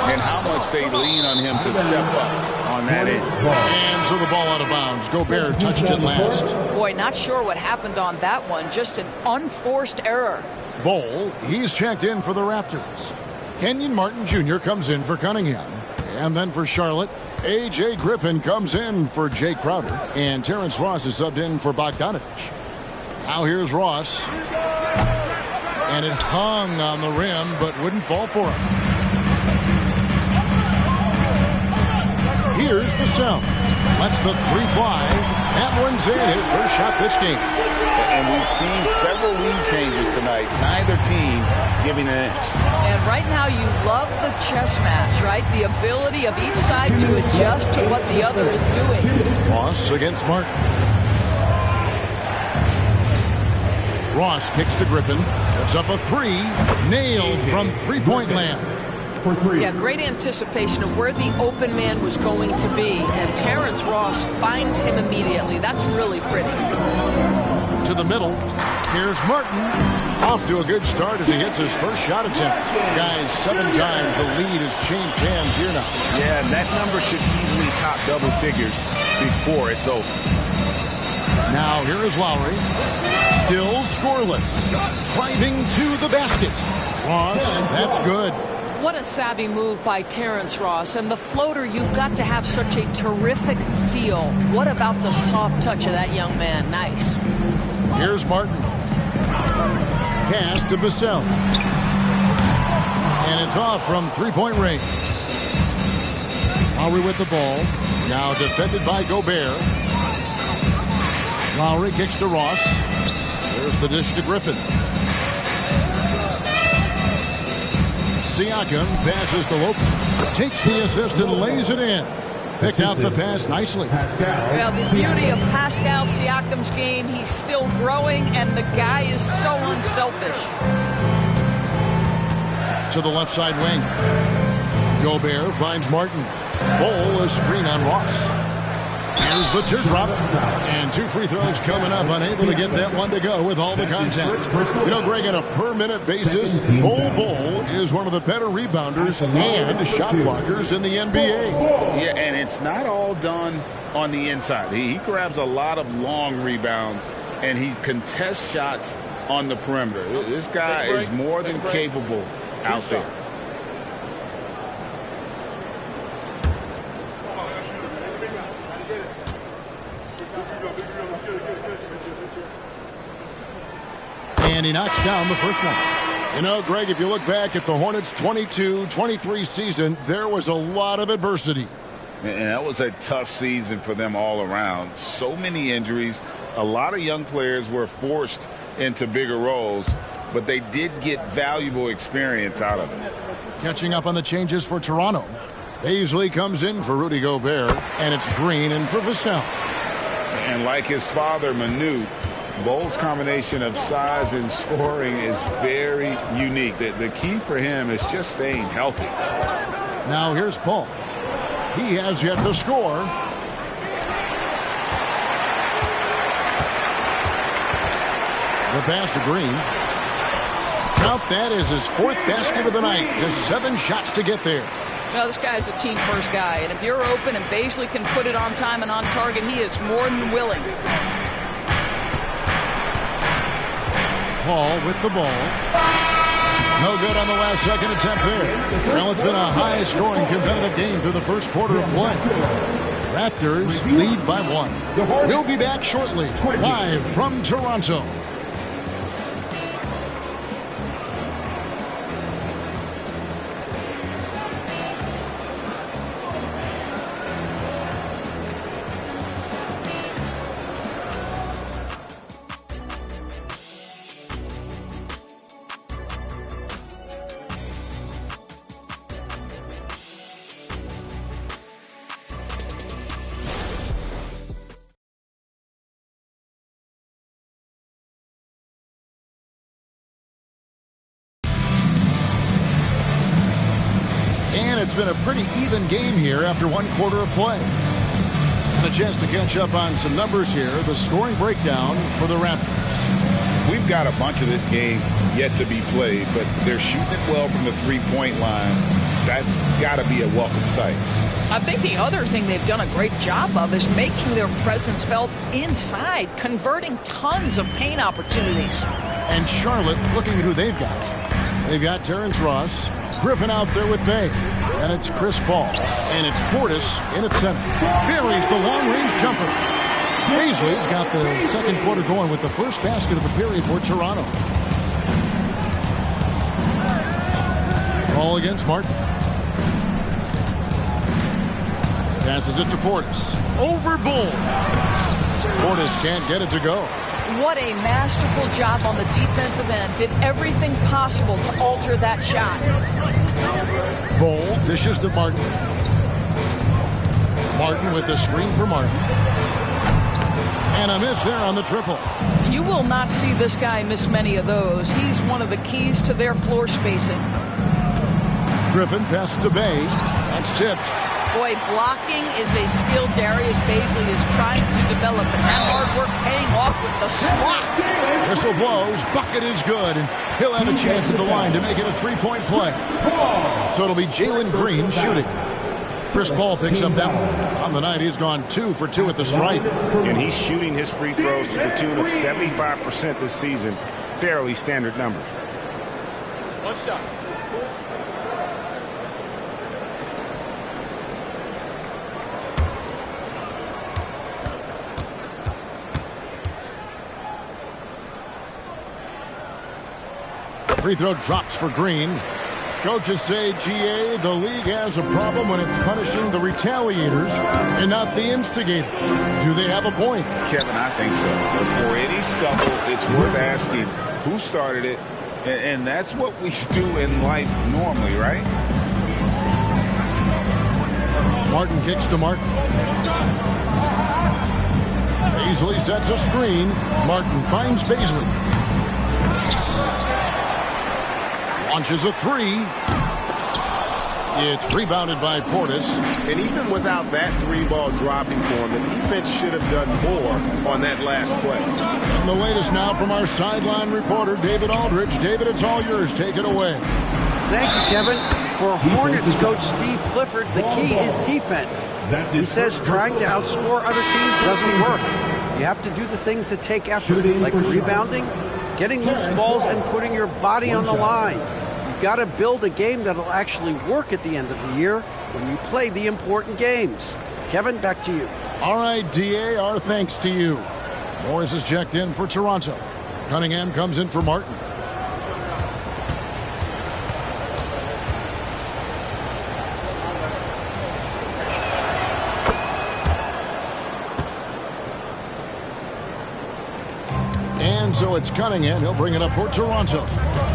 and how much they lean on him to step up on that end. And so the ball out of bounds. Gobert touched it last. Boy, not sure what happened on that one. Just an unforced error. Bol, he's checked in for the Raptors. Kenyon Martin Jr. comes in for Cunningham. And then for Charlotte, A.J. Griffin comes in for Jay Crowder. And Terrence Ross is subbed in for Bogdanovich. Now here's Ross. And it hung on the rim, but wouldn't fall for him. Here's Vassell. Lets the three fly. That one's in. His first shot this game. And we've seen several lead changes tonight. Neither team giving an inch. And right now you love the chess match, right? The ability of each side to adjust to what the other is doing. Ross against Martin. Ross kicks to Griffin. Puts up a three. Nailed from three-point land. Yeah, great anticipation of where the open man was going to be. And Terrence Ross finds him immediately. That's really pretty. To the middle. Here's Martin. Off to a good start as he hits his first shot attempt. Guys, 7 times the lead has changed hands here now. Yeah, that number should easily top double figures before it's over. Now here is Lowry. Still scoreless. Driving to the basket. Ross, that's good. What a savvy move by Terrence Ross. And the floater, you've got to have such a terrific feel. What about the soft touch of that young man? Nice. Here's Martin. Pass to Vassell. And it's off from three-point range. Lowry with the ball. Now defended by Gobert. Lowry kicks to Ross. There's the dish to Griffin. Siakam passes to Lopez. Takes the assist and lays it in. Picked out the pass nicely. Well, the beauty of Pascal Siakam's game, he's still growing, and the guy is so unselfish. To the left side wing. Gobert finds Martin. Ball, a screen on Ross. Here's the teardrop. And 2 free throws coming up. Unable to get that one to go with all the contact. You know, Greg, on a per-minute basis, Bol is one of the better rebounders and shot blockers in the NBA. Yeah, and it's not all done on the inside. He grabs a lot of long rebounds, and he contests shots on the perimeter. This guy is more than capable out there. And he knocks down the first one. You know, Greg, if you look back at the Hornets' 22-23 season, there was a lot of adversity. And that was a tough season for them all around. So many injuries. A lot of young players were forced into bigger roles, but they did get valuable experience out of it. Catching up on the changes for Toronto. Paisley comes in for Rudy Gobert, and it's Green in for Vassell. And like his father, Manu, Bol's combination of size and scoring is very unique. The key for him is just staying healthy. Now here's Paul. He has yet to score. The pass to Green. Count that as his 4th basket of the night. Just 7 shots to get there. Well, this guy's a team-first guy, and if you're open and Paisley can put it on time and on target, he is more than willing. Paul with the ball. No good on the last second attempt there. Well, it's been a high-scoring competitive game through the first quarter of play. Raptors lead by 1. We'll be back shortly, live from Toronto. It's been a pretty even game here after 1 quarter of play. And a chance to catch up on some numbers here. The scoring breakdown for the Raptors. We've got a bunch of this game yet to be played, but they're shooting it well from the three-point line. That's got to be a welcome sight. I think the other thing they've done a great job of is making their presence felt inside, converting tons of paint opportunities. And Charlotte looking at who they've got. They've got Terrence Ross, Griffin out there with Bay. And it's Chris Paul. And it's Portis in at center. Buries the long-range jumper. Paisley's got the second quarter going with the first basket of the period for Toronto. Ball against Martin. Passes it to Portis. Over Bull. Portis can't get it to go. What a masterful job on the defensive end. Did everything possible to alter that shot. Bull dishes to Martin. Martin with the screen for Martin. And a miss there on the triple. You will not see this guy miss many of those. He's one of the keys to their floor spacing. Griffin passes to Bay. That's tipped. Boy, blocking is a skill Darius Baisley is trying to develop, and that hard work paying off with the swat. Whistle blows, bucket is good, and he'll have a chance at the line to make it a three-point play. So it'll be Jalen Green shooting. Chris Paul picks up that one. On the night, he's gone 2 for 2 at the stripe. And he's shooting his free throws to the tune of 75% this season. Fairly standard numbers. One shot. Free throw drops for Green. Coaches say, GA, the league has a problem when it's punishing the retaliators and not the instigators. Do they have a point? Kevin, I think so. For any scuffle, it's worth asking who started it, and that's what we do in life normally, right? Martin kicks to Martin. Baisley sets a screen. Martin finds Baisley. Launches a three. It's rebounded by Portis. And even without that three ball dropping for him, the defense should have done more on that last play. And the latest now from our sideline reporter, David Aldridge. David, it's all yours. Take it away. Thank you, Kevin. For Hornets coach Steve Clifford, the key is defense. He says trying to outscore other teams doesn't work. You have to do the things that take effort, like rebounding, getting loose balls, and putting your body on the line. You've got to build a game that'll actually work at the end of the year when you play the important games. Kevin, back to you. All right, DA, our thanks to you. Morris is checked in for Toronto. Cunningham comes in for Martin. And so it's Cunningham. He'll bring it up for Toronto.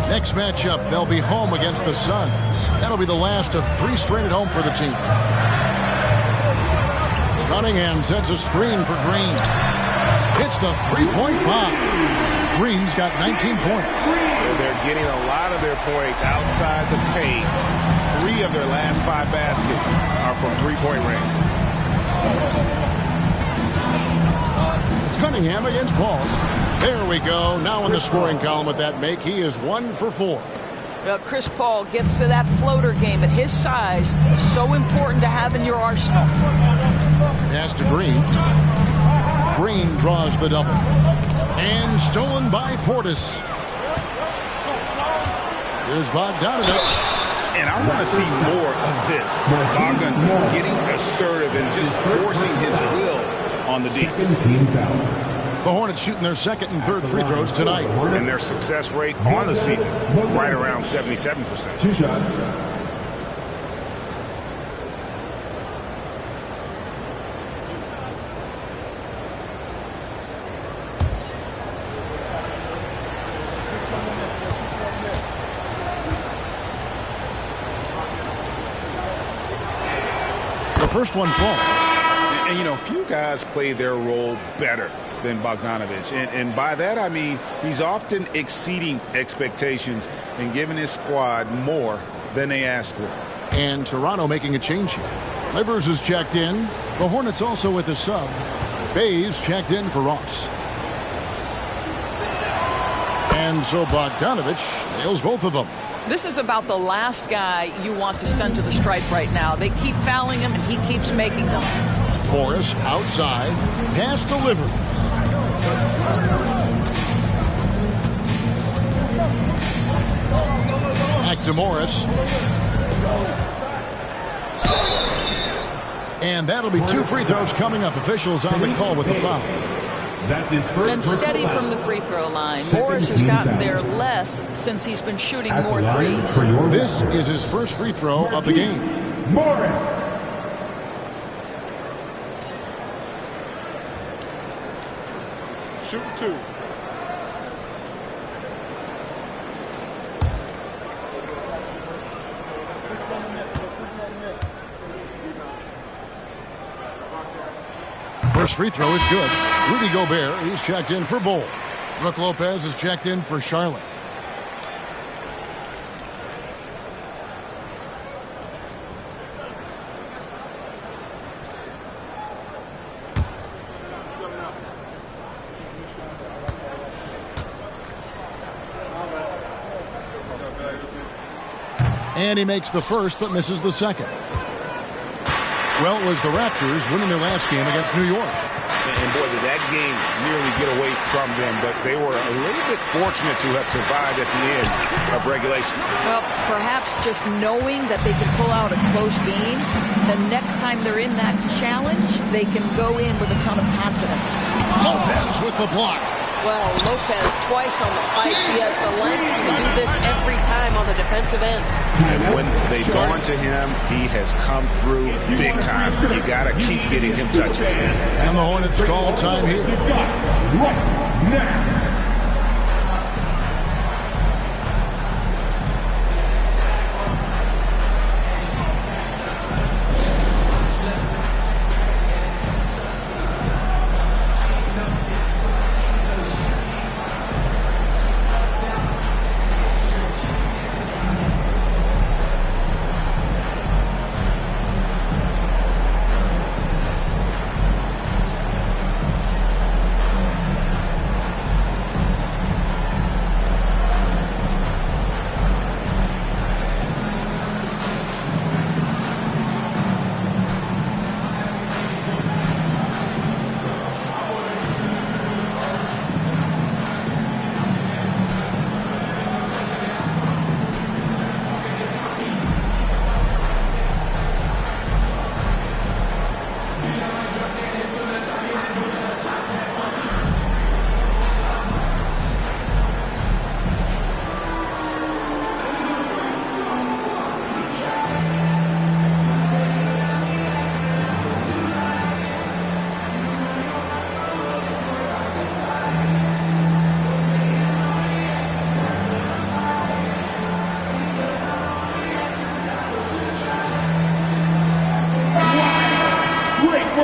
Next matchup, they'll be home against the Suns. That'll be the last of 3 straight at home for the team. Cunningham sets a screen for Green. Hits the three-point bomb. Green's got 19 points. They're getting a lot of their points outside the paint. 3 of their last 5 baskets are from three-point range. Cunningham against Paul. There we go. Now in the scoring column with that make, he is 1 for 4. Well, Chris Paul gets to that floater game at his size. So important to have in your arsenal. Pass to Green. Green draws the double. And stolen by Portis. Here's Bogdanovich. And I want to see more of this. Bogdan getting assertive and just forcing his will on the defense. The Hornets shooting their second and third free throws tonight. And their success rate on the season, right around 77%. 2 shots. The first one falls. And, you know, few guys play their role better than Bogdanovich. And by that, I mean he's often exceeding expectations and giving his squad more than they asked for. And Toronto making a change here. Livers is checked in. The Hornets also with a sub. Bays checked in for Ross. And so Bogdanovich nails both of them. This is about the last guy you want to send to the stripe right now. They keep fouling him, and he keeps making them. Morris outside. Pass delivered. Back to Morris. And that'll be 2 free throws coming up. Officials on the call with the foul. That's his first And steady from the free throw line. Morris has gotten there less since he's been shooting more threes. This is his first free throw of the game. Morris. Shooting 2. First free throw is good. Rudy Gobert, he's checked in for Bull. Brook Lopez is checked in for Charlotte. And he makes the first but misses the second. Well, it was the Raptors winning their last game against New York. And boy, did that game nearly get away from them, but they were a little bit fortunate to have survived at the end of regulation. Well, perhaps just knowing that they can pull out a close game, the next time they're in that challenge, they can go in with a ton of confidence. Lopez with the block. Well, Lopez twice on the pipes. He has the length to do this every time on the defensive end. And when they've gone to him, he has come through big time. You got to keep getting him touches. And the Hornets call time here. Right now.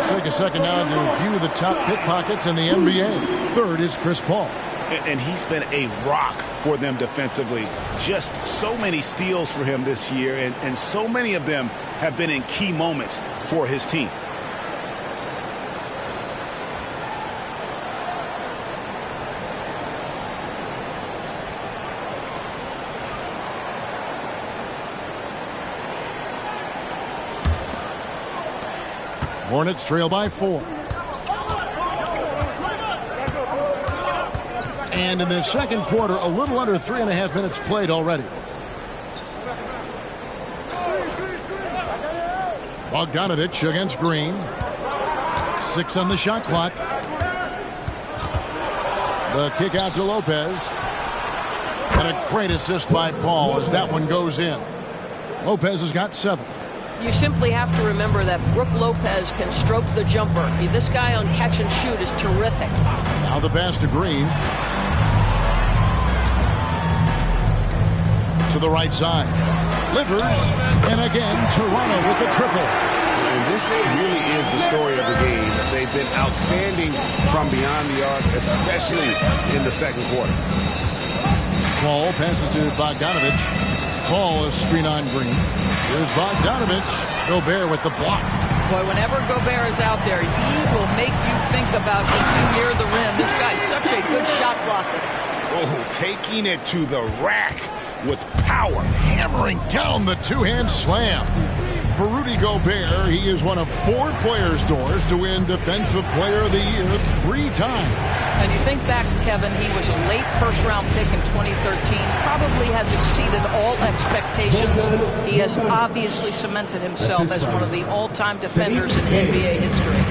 Take a second now to view the top pickpockets in the NBA. Third is Chris Paul. And he's been a rock for them defensively. Just so many steals for him this year, and so many of them have been in key moments for his team. Hornets trail by 4. And in the second quarter, a little under 3.5 minutes played already. Bogdanovich against Green. 6 on the shot clock. The kick out to Lopez. And a great assist by Paul as that one goes in. Lopez has got 7. You simply have to remember that Brook Lopez can stroke the jumper. This guy on catch and shoot is terrific. Now the pass to Green. To the right side. Livers. And again, Toronto with the triple. And this really is the story of the game. They've been outstanding from beyond the arc, especially in the second quarter. Paul passes to Bogdanovich. Paul is screen on Green. Here's Bogdanovich. Gobert with the block. Boy, whenever Gobert is out there, he will make you think about being near the rim. This guy's such a good shot blocker. Oh, taking it to the rack with power. Hammering down the two-hand slam. For Rudy Gobert, he is one of 4 players, Doors, to win Defensive Player of the Year 3 times. And you think back, Kevin, he was a late first-round pick in 2013. Probably has exceeded all expectations. He has obviously cemented himself as one of the all-time defenders in NBA history.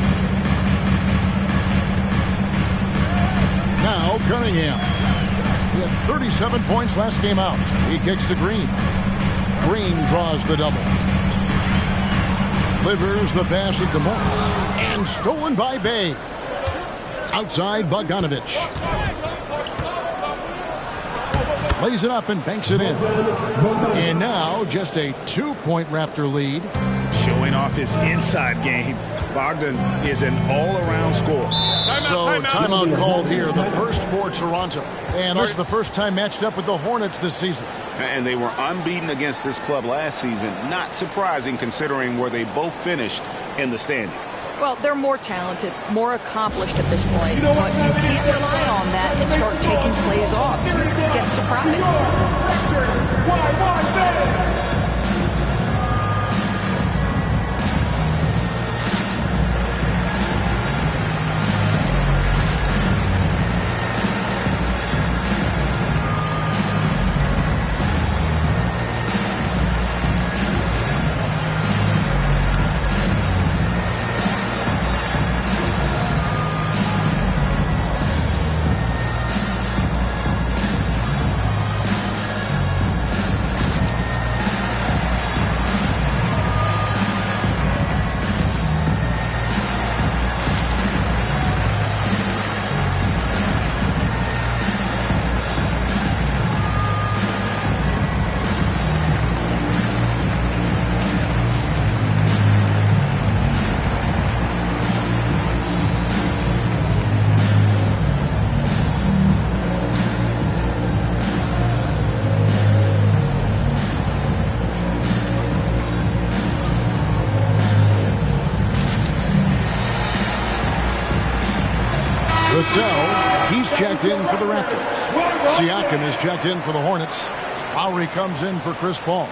Now Cunningham. He had 37 points last game out. He kicks to Green. Green draws the double. Livers the pass to Morris. And stolen by Bay. Outside, Bogdanovich. Lays it up and banks it in. And now just a 2-point Raptor lead. Showing off his inside game. Bogdan is an all-around scorer. Timeout called here, the first for Toronto. And this is the first time matched up with the Hornets this season. And they were unbeaten against this club last season. Not surprising considering where they both finished in the standings. Well, they're more talented, more accomplished at this point, but you can't rely on that and start taking plays off. You could get surprised. He's checked in for the Raptors. Siakam is checked in for the Hornets. Lowry comes in for Chris Paul.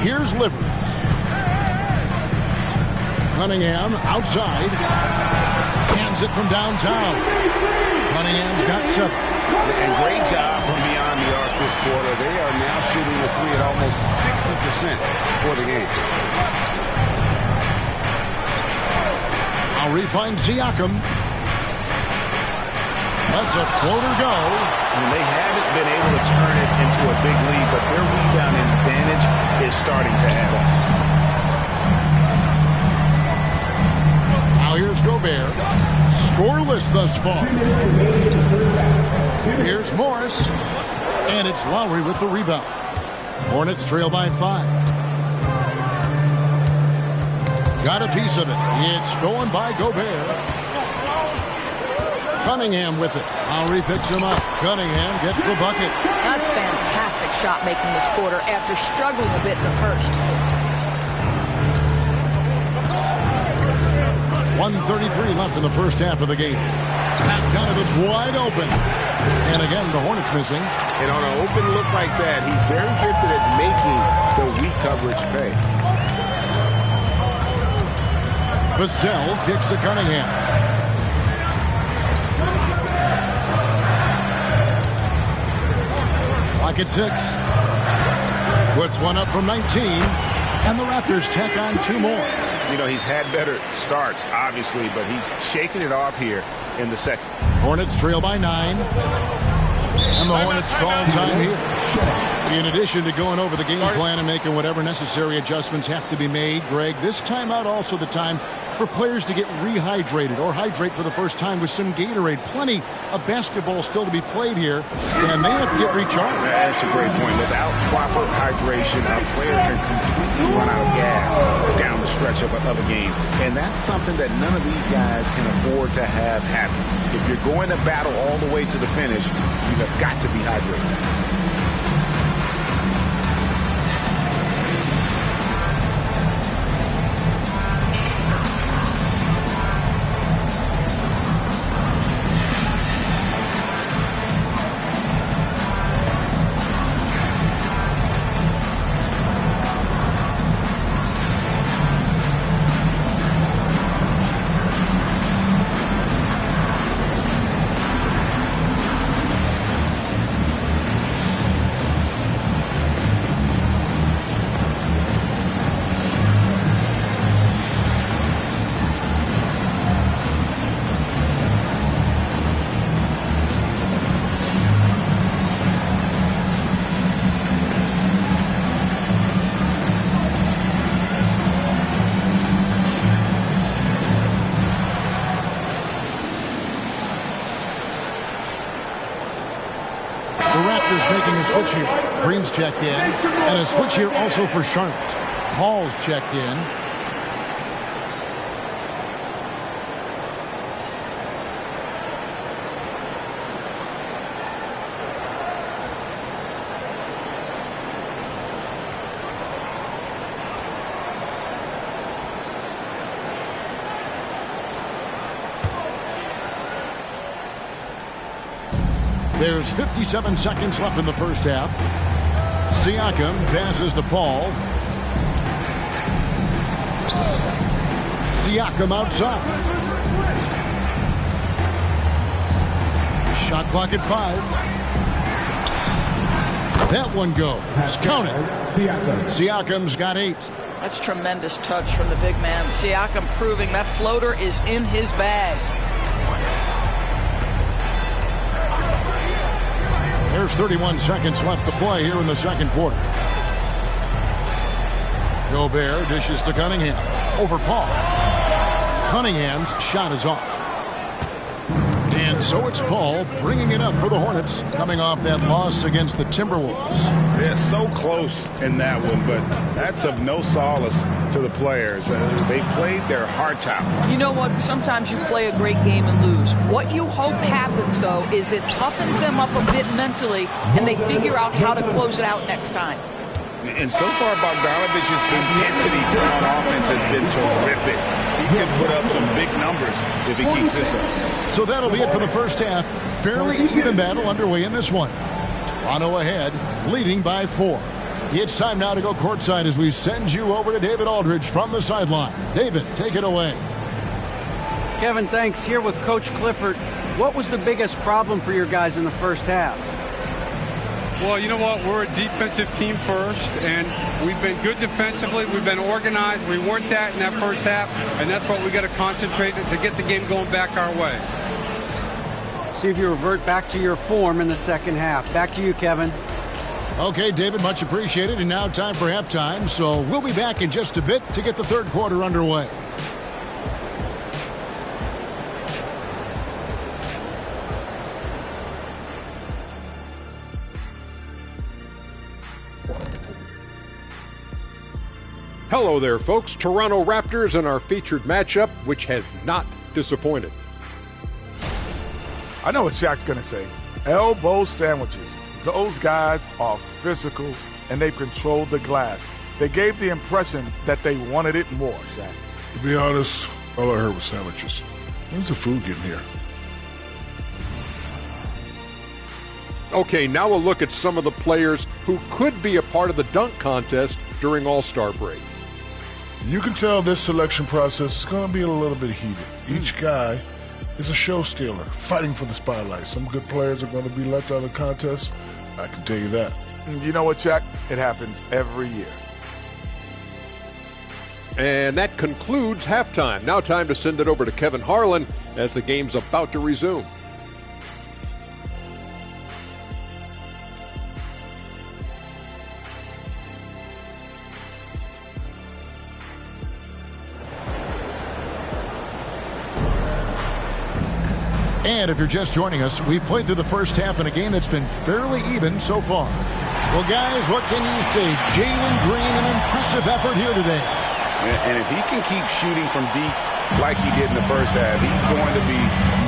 Here's Livers. Cunningham outside. Hands it from downtown. Cunningham's got 7. And great job from beyond the arc this quarter. They are now shooting the 3 at almost 60% for the game. Lowry finds Siakam. That's a floater go. And they haven't been able to turn it into a big lead, but their rebound advantage is starting to add up. Now here's Gobert. Scoreless thus far. Here's Morris. And it's Lowry with the rebound. Hornets trail by 5. Got a piece of it. It's stolen by Gobert. Cunningham with it. Lowry picks him up. Cunningham gets the bucket. That's fantastic shot making this quarter after struggling a bit in the first. 1:33 left in the first half of the game. Bogdanovich wide open. And again, the Hornets missing. And on an open look like that, he's very gifted at making the weak coverage pay. Vassell kicks to Cunningham. Clock at 6. Puts one up from 19. And the Raptors tack on 2 more. You know, he's had better starts, obviously, but he's shaking it off here in the second. Hornets trail by 9. And the Hornets call time here. In addition to going over the game plan and making whatever necessary adjustments have to be made, Greg, this timeout also the time for players to get rehydrated or hydrate for the first time with some Gatorade. Plenty of basketball still to be played here, and they have to get recharged. That's a great point. Without proper hydration, a player can completely run out of gas down the stretch of a game. And that's something that none of these guys can afford to have happen. If you're going to battle all the way to the finish, you have got to be hydrated. The Raptors making a switch here. Green's checked in. And a switch here also for Charlotte. Hall's checked in. There's 57 seconds left in the first half. Siakam passes to Paul. Siakam outside. Shot clock at 5. That one goes. Count it. Siakam's got 8. That's tremendous touch from the big man. Siakam proving that floater is in his bag. There's 31 seconds left to play here in the second quarter. Gobert dishes to Cunningham. Over Paul. Cunningham's shot is off. And so it's Paul bringing it up for the Hornets, coming off that loss against the Timberwolves. They're so close in that one, but that's of no solace to the players. They played their hearts out. You know what? Sometimes you play a great game and lose. What you hope happens, though, is it toughens them up a bit mentally, and they figure out how to close it out next time. And so far, Bogdanovic's intensity on offense has been terrific. He can put up some big numbers if he keeps this up. So that'll be it for the first half. Fairly even battle underway in this one. Toronto ahead, leading by 4. It's time now to go courtside as we send you over to David Aldridge from the sideline. David, take it away. Kevin, thanks. Here with Coach Clifford. What was the biggest problem for your guys in the first half? Well, you know what? We're a defensive team first, and we've been good defensively. We've been organized. We weren't that in that first half, and that's what we got to concentrate to get the game going back our way. See if you revert back to your form in the second half. Back to you, Kevin. Okay, David, much appreciated. And now time for halftime, so we'll be back in just a bit to get the third quarter underway. Hello there, folks. Toronto Raptors and our featured matchup, which has not disappointed. I know what Shaq's going to say. Elbow sandwiches. Those guys are physical, and they've controlled the glass. They gave the impression that they wanted it more, Shaq. To be honest, all I heard was sandwiches. When's the food getting here? Okay, now we'll look at some of the players who could be a part of the dunk contest during All-Star break. You can tell this selection process is going to be a little bit heated. Each guy is a show stealer, fighting for the spotlight. Some good players are going to be left out of the contest. I can tell you that. You know what, Shaq? It happens every year. And that concludes halftime. Now time to send it over to Kevin Harlan as the game's about to resume. And if you're just joining us, we've played through the first half in a game that's been fairly even so far. Well, guys, what can you say? Jalen Green, an impressive effort here today. And if he can keep shooting from deep like he did in the first half, he's going to be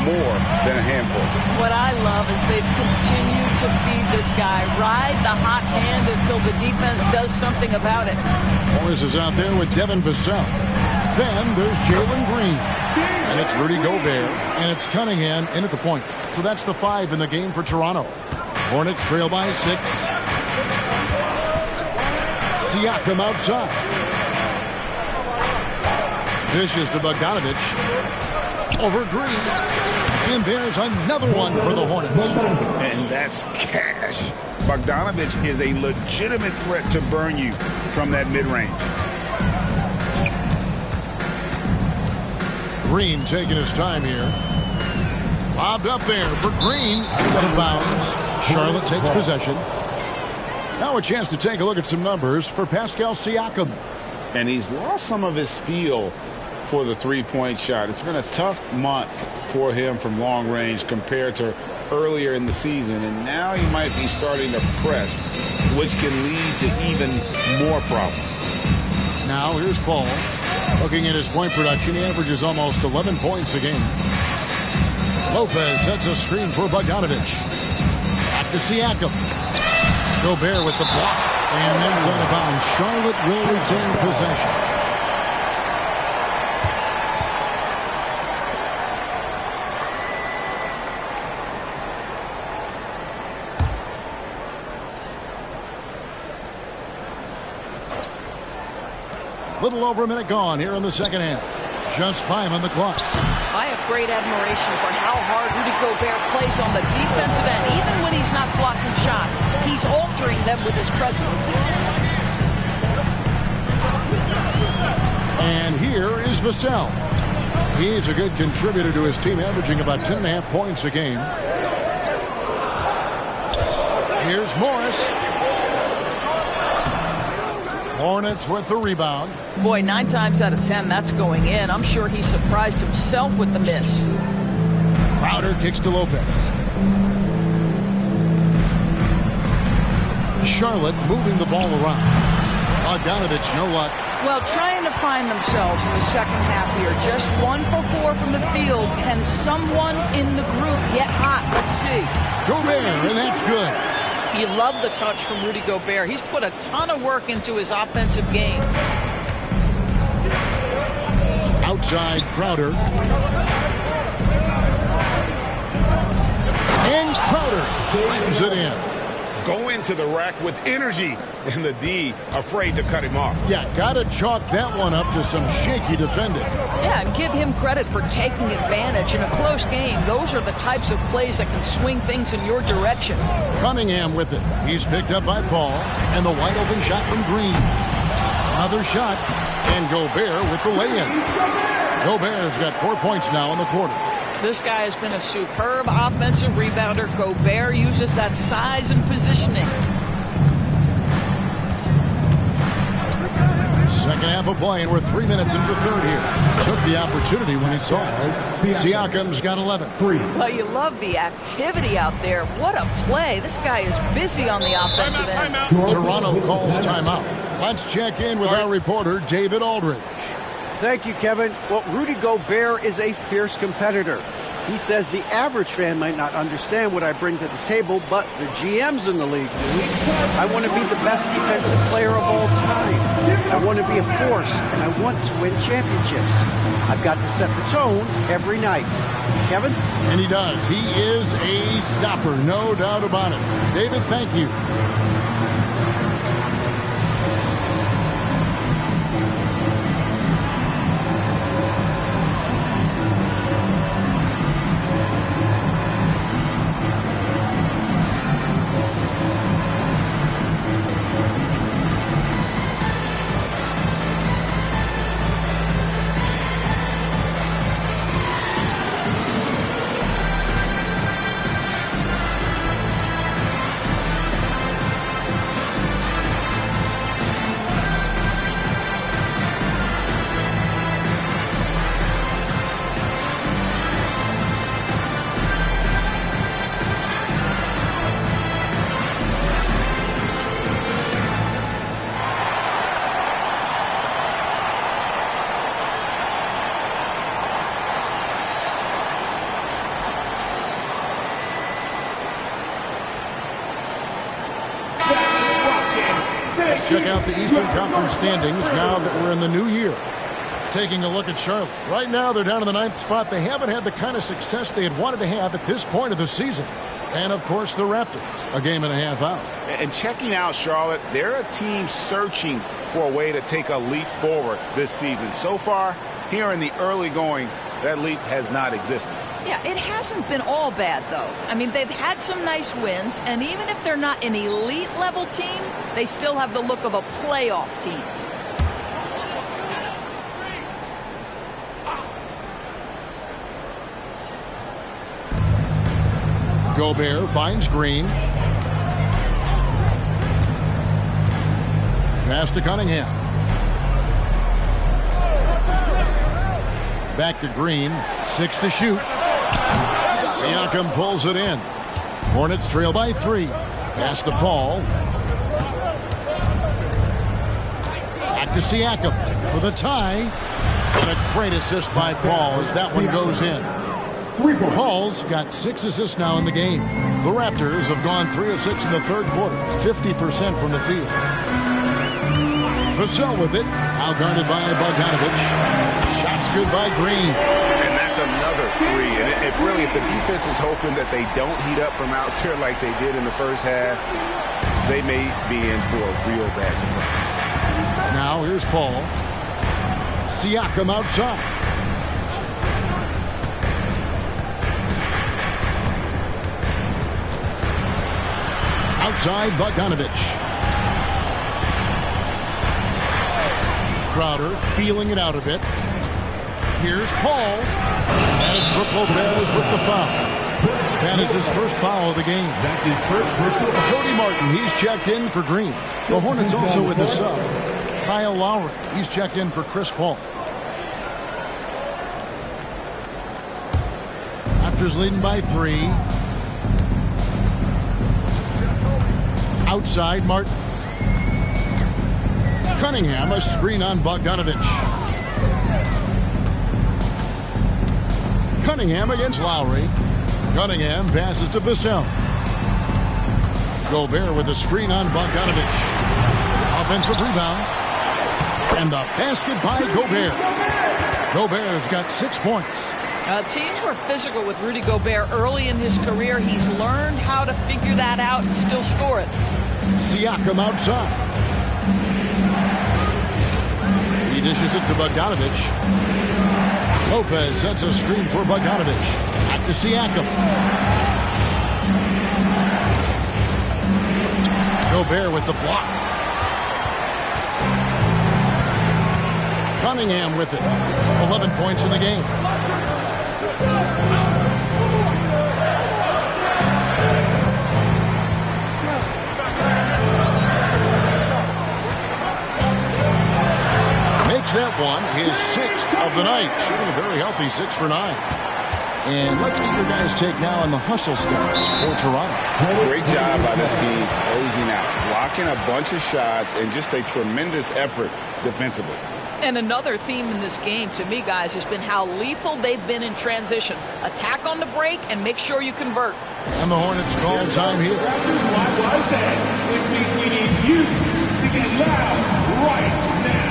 more than a handful. What I love is they've continued to feed this guy, ride the hot hand until the defense does something about it. Morris is out there with Devin Vassell. Then there's Jalen Green. And it's Rudy Gobert, and it's Cunningham in at the point. So that's the 5 in the game for Toronto. Hornets trail by 6. Siakam outside. Dishes to Bogdanovich. Over Green. And there's another one for the Hornets. And that's cash. Bogdanovich is a legitimate threat to burn you from that mid-range. Green taking his time here. Lobbed up there for Green. Out of bounds. Charlotte takes possession. Now a chance to take a look at some numbers for Pascal Siakam. And he's lost some of his feel for the three-point shot. It's been a tough month for him from long range compared to earlier in the season, and now he might be starting to press, which can lead to even more problems. Now here's Paul. Looking at his point production, he averages almost 11 points a game. Lopez sets a screen for Bogdanovich. Back to Siakam. Gobert with the block. And that's out of bounds. Charlotte will retain possession. Little over a minute gone here in the second half. Just 5 on the clock. I have great admiration for how hard Rudy Gobert plays on the defensive end. Even when he's not blocking shots, he's altering them with his presence. And here is Vassell. He's a good contributor to his team, averaging about 10.5 points a game. Here's Morris. Hornets with the rebound. Boy, 9 times out of 10, that's going in. I'm sure he surprised himself with the miss. Crowder kicks to Lopez. Charlotte moving the ball around. Bogdanovich, no luck. Well, trying to find themselves in the second half here. Just 1 for 4 from the field. Can someone in the group get hot? Let's see. Gobert, and that's good. You love the touch from Rudy Gobert. He's put a ton of work into his offensive game. Outside Crowder. And Crowder slams it in. Go into the rack with energy, and the D afraid to cut him off. Yeah, gotta chalk that one up to some shaky defending. Yeah, and give him credit for taking advantage in a close game. Those are the types of plays that can swing things in your direction. Cunningham with it. He's picked up by Paul, and the wide open shot from Green. Another shot, and Gobert with the lay-in. Gobert's got 4 points now in the quarter. This guy has been a superb offensive rebounder. Gobert uses that size and positioning. Second half of play, and we're 3 minutes into the third here. Took the opportunity when he saw it. Siakam's got 11. Well, you love the activity out there. What a play. This guy is busy on the offensive end. Toronto calls timeout. Let's check in with our reporter, David Aldridge. Thank you, Kevin. Well, Rudy Gobert is a fierce competitor. He says the average fan might not understand what I bring to the table, but the GMs in the league do. I want to be the best defensive player of all time. I want to be a force, and I want to win championships. I've got to set the tone every night. Kevin? And he does. He is a stopper, no doubt about it. David, thank you. Check out the Eastern Conference standings now that we're in the new year. Taking a look at Charlotte. Right now, they're down in the 9th spot. They haven't had the kind of success they had wanted to have at this point of the season. And, of course, the Raptors, a game and a half out. And checking out Charlotte, they're a team searching for a way to take a leap forward this season. So far, here in the early going, that leap has not existed. Yeah, it hasn't been all bad, though. I mean, they've had some nice wins, and even if they're not an elite-level team, they still have the look of a playoff team. Gobert finds Green. Pass to Cunningham. Back to Green. 6 to shoot. Siakam pulls it in. Hornets trail by 3. Pass to Paul. Back to Siakam for the tie. And a great assist by Paul as that one goes in. Paul's got 6 assists now in the game. The Raptors have gone 3 of 6 in the third quarter, 50% from the field. Vassell with it, now guarded by Bogdanovich. Shots good by Green. And that's another 3. And if the defense is hoping that they don't heat up from out there like they did in the first half, they may be in for a real bad surprise. Now here's Paul. Siakam outside. Outside Bogdanovich. Crowder feeling it out a bit. Here's Paul. And it's Brook Lopez with the foul. That is his first foul of the game. That's his first personal. Cody Martin, he's checked in for Green. The Hornets also with the sub. Kyle Lowry, he's checked in for Chris Paul. Raptors leading by 3. Outside Martin. Cunningham, a screen on Bogdanovich. Cunningham against Lowry. Cunningham passes to Vassell. Gobert with a screen on Bogdanovich. Offensive rebound. And the basket by Gobert. Gobert's got 6 points. Teams were physical with Rudy Gobert early in his career. He's learned how to figure that out and still score it. Siakam outside. He dishes it to Bogdanovich. Lopez sets a screen for Bogdanovich. Back to Siakam. Gobert with the block. Cunningham with it. 11 points in the game. Makes that one his 6th of the night. Shooting a very healthy 6 for 9. And let's get your guys' take now on the hustle stats for Toronto. Great job by this team closing out, blocking a bunch of shots, and just a tremendous effort defensively. And another theme in this game, to me, guys, has been how lethal they've been in transition. Attack on the break and make sure you convert. And the Hornets call time here. Which means we need you to get loud right now.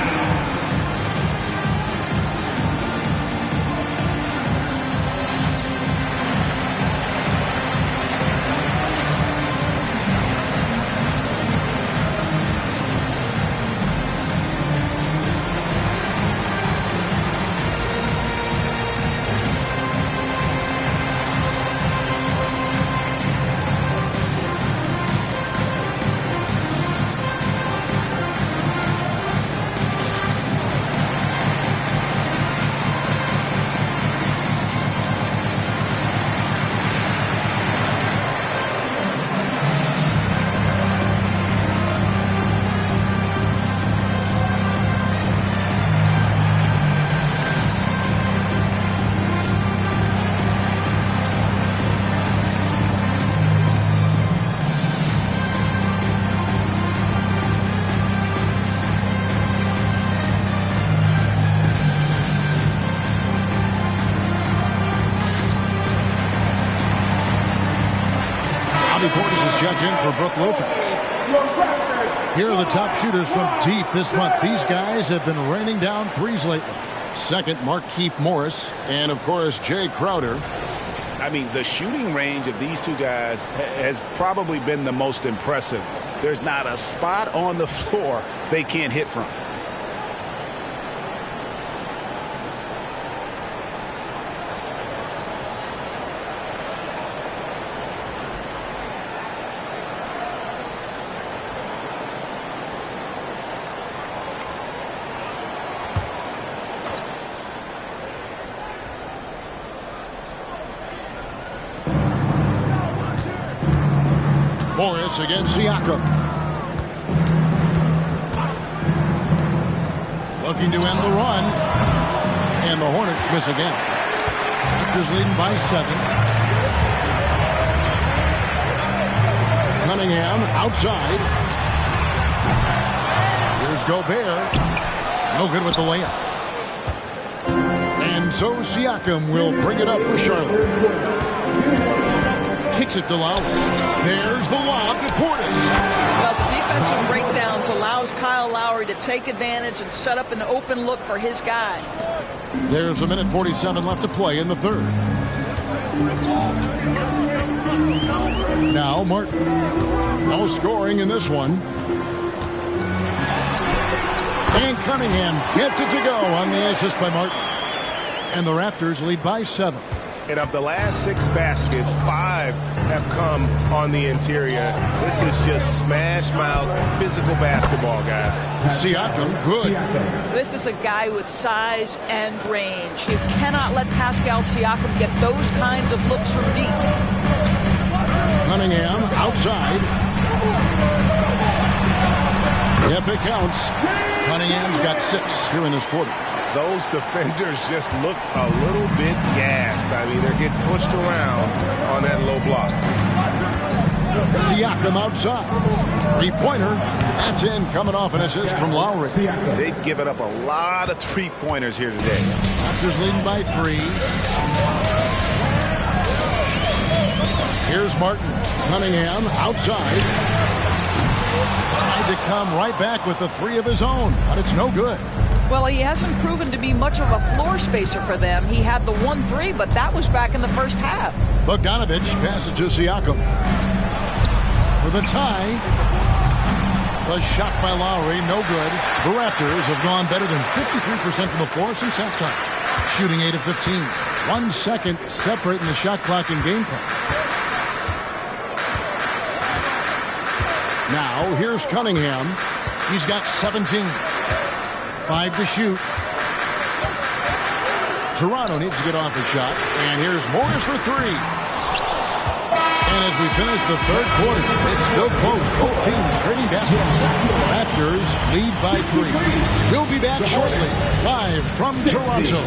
Checked in for Brook Lopez. Here are the top shooters from deep this month. These guys have been raining down threes lately. Second, Markieff Morris, and of course, Jay Crowder. I mean, the shooting range of these two guys has probably been the most impressive. There's not a spot on the floor they can't hit from. Morris against Siakam. Looking to end the run. And the Hornets miss again. Raptors leading by 7. Cunningham outside. Here's Gobert. No good with the layup. And so Siakam will bring it up for Charlotte. Kicks it to Lowry. There's the lob to Portis. Well, the defensive breakdowns allows Kyle Lowry to take advantage and set up an open look for his guy. There's a minute 47 left to play in the third. Now Martin. No scoring in this one. And Cunningham gets it to go on the assist by Martin. And the Raptors lead by 7. And of the last 6 baskets, 5 have come on the interior. This is just smash mouth physical basketball, guys. Siakam, good. This is a guy with size and range. You cannot let Pascal Siakam get those kinds of looks from deep. Cunningham outside. Yep, it counts. Cunningham's got 6 here in this quarter. Those defenders just look a little bit gassed. I mean, they're getting pushed around on that low block. Siakam outside. 3-pointer. That's in, coming off an assist from Lowry. They've given up a lot of 3-pointers here today. Raptors leading by 3. Here's Martin. Cunningham outside. Tried to come right back with the 3 of his own, but it's no good. Well, he hasn't proven to be much of a floor spacer for them. He had the 1-3, but that was back in the first half. Bogdanovich passes to Siakam. For the tie. The shot by Lowry, no good. The Raptors have gone better than 53% from the floor since halftime. Shooting 8 of 15. 1 second separating the shot clock and game clock. Now, here's Cunningham. He's got 17. 5 to shoot. Toronto needs to get off a shot. And here's Morris for 3. And as we finish the third quarter, it's still close. Both teams trading baskets. Raptors lead by 3. We'll be back shortly, live from Toronto.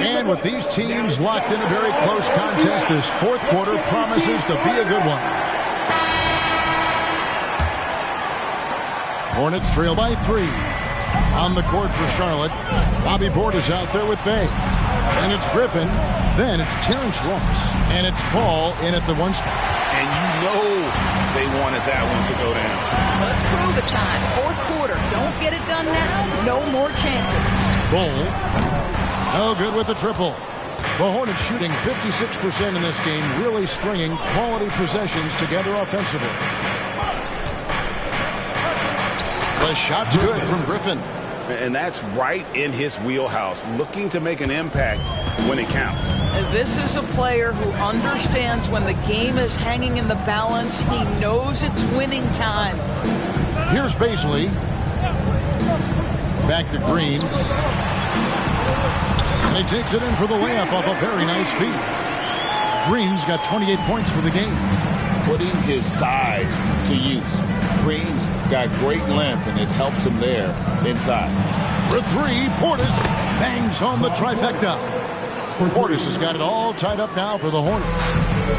And with these teams locked in a very close contest, this fourth quarter promises to be a good one. Hornets trail by 3. On the court for Charlotte, Bobby Portis out there with Bay. And it's Griffin. Then it's Terrence Ross. And it's Paul in at the 1 spot. And you know they wanted that one to go down. Let's prove it time. Fourth quarter. Don't get it done now. No more chances. Bull. No good with the triple. The Hornets shooting 56% in this game, really stringing quality possessions together offensively. The shot's good from Griffin. And that's right in his wheelhouse, looking to make an impact when it counts. And this is a player who understands when the game is hanging in the balance. He knows it's winning time. Here's Paisley. Back to Green. And he takes it in for the layup off a very nice feed. Green's got 28 points for the game. Putting his size to use. Green's got great length, and it helps him there inside. For 3, Portis bangs home the trifecta. Portis has got it all tied up now for the Hornets.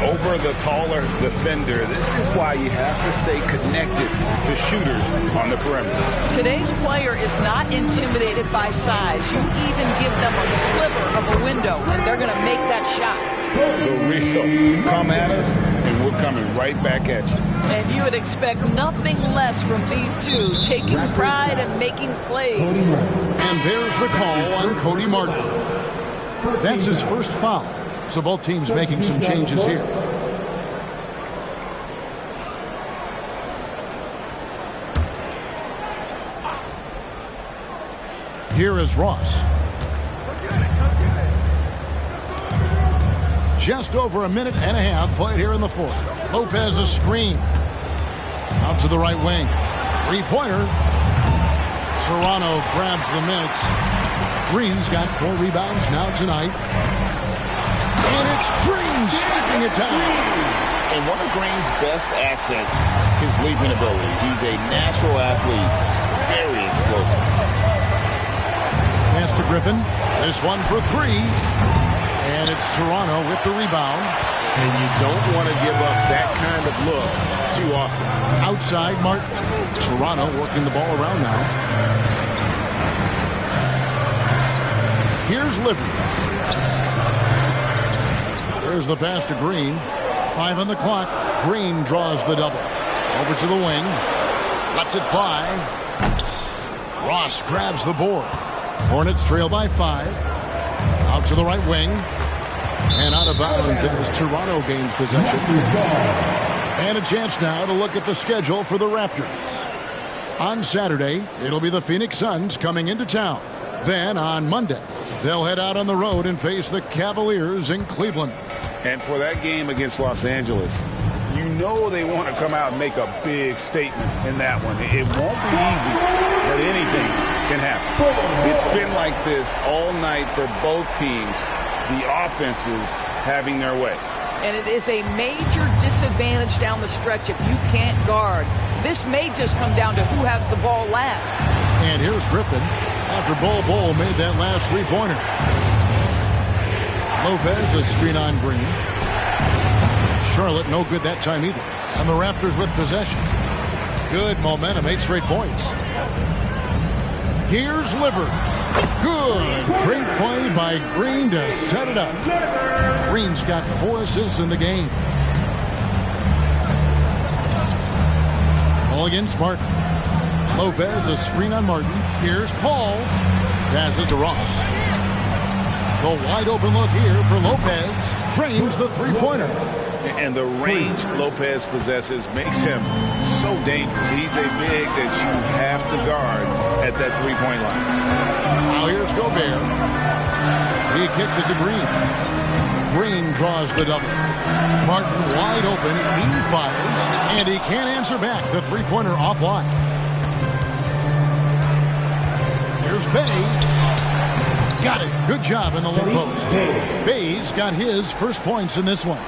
Over the taller defender, this is why you have to stay connected to shooters on the perimeter. Today's player is not intimidated by size. You even give them a sliver of a window, and they're going to make that shot. The real come at us, and we're coming right back at you. And you would expect nothing less from these two, taking pride and making plays. And there's the call on Cody Martin. That's his first foul. So both teams making some changes here. Here is Ross. Just over a minute and a half played here in the fourth. Lopez a screen. Out to the right wing. Three-pointer. Toronto grabs the miss. Green's got 4 rebounds now tonight. And it's Green shooting it down. And one of Green's best assets, his leaping ability. He's a natural athlete. Very explosive. Pass to Griffin. This one for 3. And it's Toronto with the rebound. And you don't want to give up that kind of look too often. Outside, Martin. Toronto working the ball around now. Here's Livers. There's the pass to Green. 5 on the clock. Green draws the double. Over to the wing. Lets it fly. Ross grabs the board. Hornets trail by 5. Out to the right wing. And out of bounds as Toronto gains possession. And a chance now to look at the schedule for the Raptors. On Saturday, it'll be the Phoenix Suns coming into town. Then on Monday, they'll head out on the road and face the Cavaliers in Cleveland. And for that game against Los Angeles, you know they want to come out and make a big statement in that one. It won't be easy, but anything can happen. It's been like this all night for both teams. The offenses having their way. And it is a major disadvantage down the stretch if you can't guard. This may just come down to who has the ball last. And here's Griffin after Bol made that last three-pointer. Lopez a screen on Green. Charlotte no good that time either. And the Raptors with possession. Good momentum, 8 straight points. Here's Livers. Good. Great play by Green to set it up. Green's got 4 assists in the game. Ball against Martin. Lopez a screen on Martin. Here's Paul. Passes to Ross. The wide open look here for Lopez. Drains the three-pointer. And the range Lopez possesses makes him so dangerous. He's a big that you have to guard at that three-point line. Now here's Gobert. He kicks it to Green. Green draws the double. Martin wide open. He fires. And he can't answer back. The three-pointer offline. Here's Bay. Got it. Good job in the low post. Bay's got his first points in this one.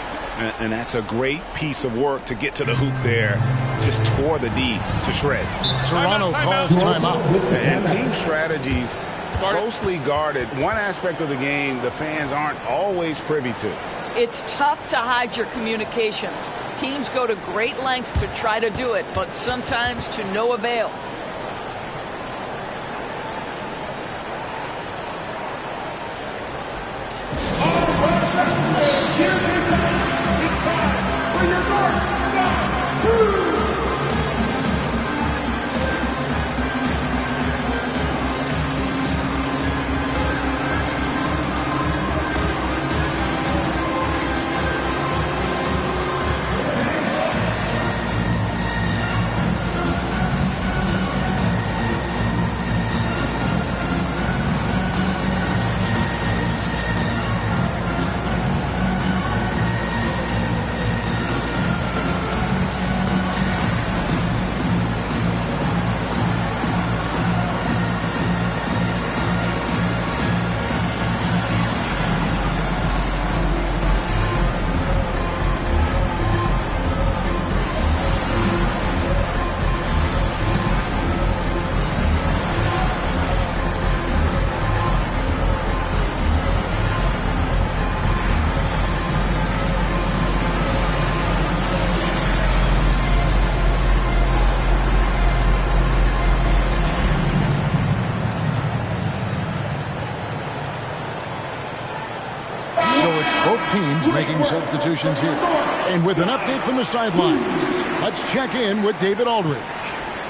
And that's a great piece of work to get to the hoop there. Just tore the D to shreds. Toronto calls timeout. And team strategies closely guarded. One aspect of the game the fans aren't always privy to. It's tough to hide your communications. Teams go to great lengths to try to do it, but sometimes to no avail. Teams making substitutions here. And with an update from the sidelines, let's check in with David Aldridge.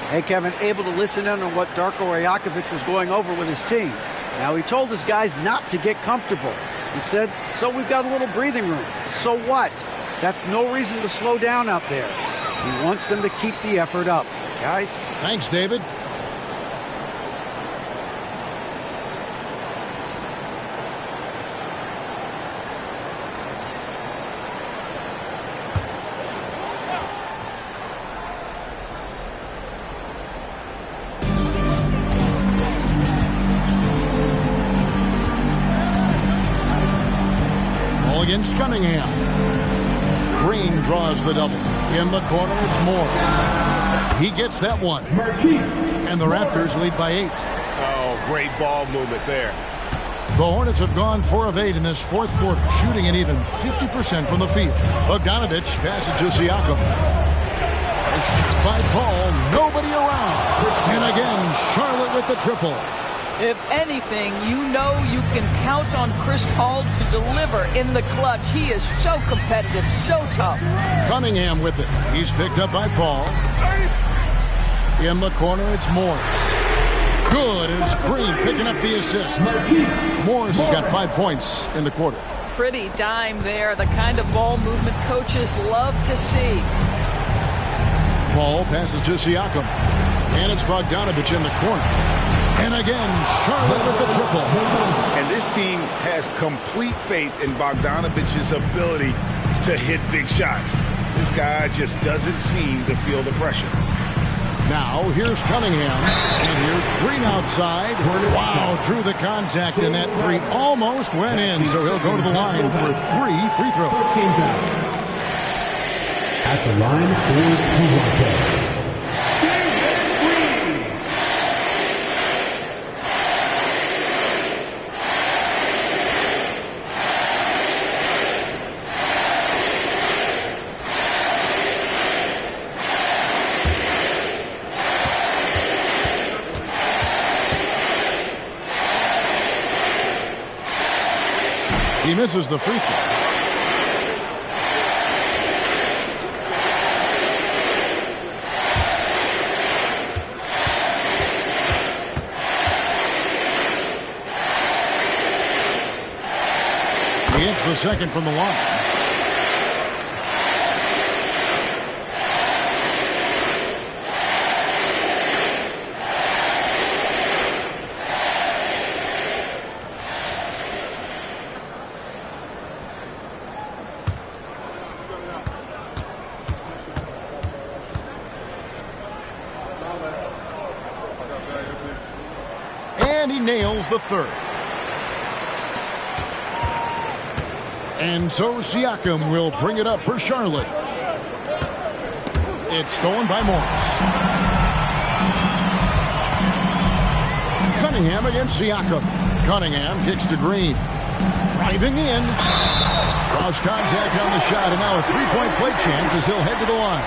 Hey, Kevin, able to listen in on what Darko Rajakovic was going over with his team. Now, he told his guys not to get comfortable. He said, so we've got a little breathing room. So what? That's no reason to slow down out there. He wants them to keep the effort up. Guys? Thanks, David. against Cunningham. Green draws the double. In the corner, it's Morris. He gets that one. And the Raptors lead by 8. Oh, great ball movement there. The Hornets have gone 4 of 8 in this fourth quarter, shooting an even 50% from the field. Bogdanovich passes to Siakam. A shot by Paul, nobody around. And again, Charlotte with the triple. If anything, you know you can count on Chris Paul to deliver in the clutch. He is so competitive, so tough. Cunningham with it. He's picked up by Paul. In the corner, it's Morris. Good, and it's Green picking up the assist. Morris has got 5 points in the quarter. Pretty dime there, the kind of ball movement coaches love to see. Paul passes to Siakam. And it's Bogdanovich in the corner. And again, Charlotte with the triple. And this team has complete faith in Bogdanovich's ability to hit big shots. This guy just doesn't seem to feel the pressure. Now, here's Cunningham, and here's Green outside. Wow, drew the contact, and that 3 almost went in, so he'll go to the line for 3 free throws. At the line for Toronto. He misses the free throw. He hits the second from the line. And he nails the third. And so Siakam will bring it up for Charlotte. It's stolen by Morris. Cunningham against Siakam. Cunningham kicks to Green. Driving in. Draws contact on the shot, and now a three-point play chance as he'll head to the line.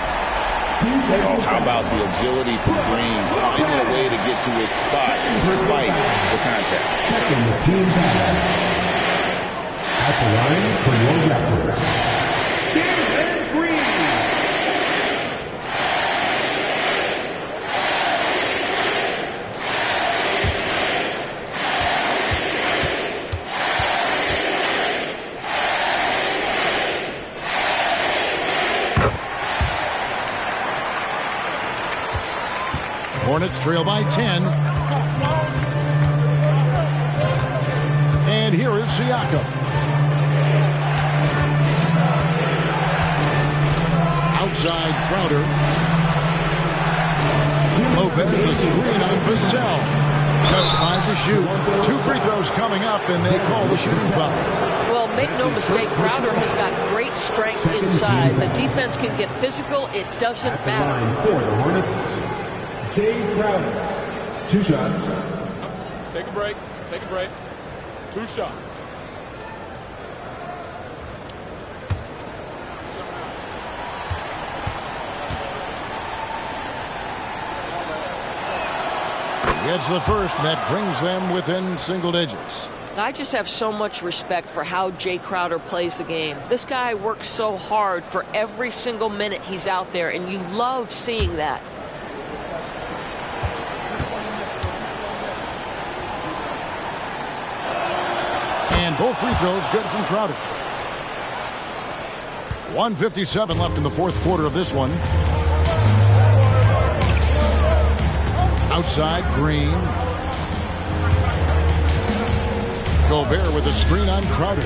Oh, how about the agility from Green, finding a way to get to his spot despite the contact. Second team foul. At the line for your Raptors. David Green. Hornets trail by 10. And here is Siakam. Outside Crowder. Lopez a screen on Vassell. Just 5 to shoot. 2 free throws coming up, and they call the shooting foul. Well, make no mistake, Crowder has got great strength inside. The defense can get physical. It doesn't matter. For the Hornets, Jay Crowder. 2 shots. Take a break. Take a break. 2 shots. Gets the first, and that brings them within single digits. I just have so much respect for how Jay Crowder plays the game. This guy works so hard for every single minute he's out there, and you love seeing that. And both free throws good from Crowder. 1:57 left in the fourth quarter of this one. Outside, Green. Gobert with a screen on Crowder.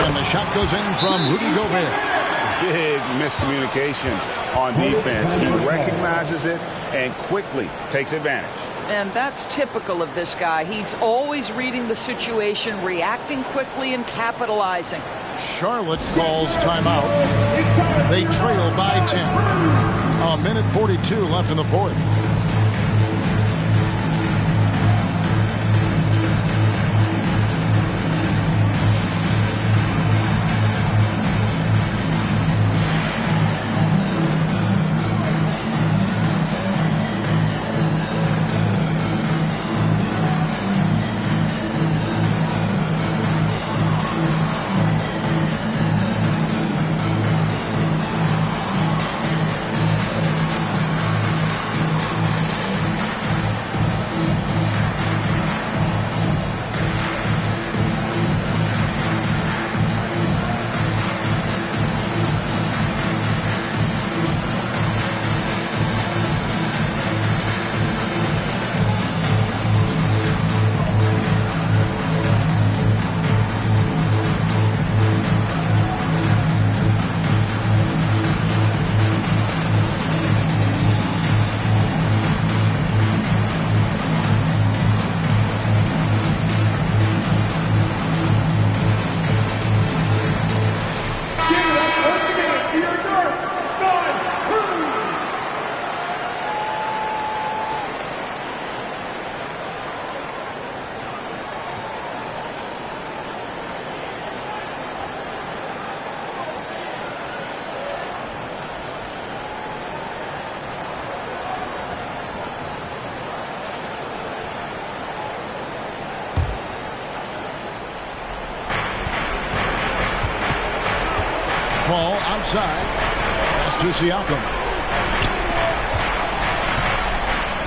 And the shot goes in from Rudy Gobert. Big miscommunication on defense. He recognizes it and quickly takes advantage. And that's typical of this guy. He's always reading the situation, reacting quickly, and capitalizing. Charlotte calls timeout. They trail by 10. A minute 42 left in the fourth. Ball outside. Pass to Siakam.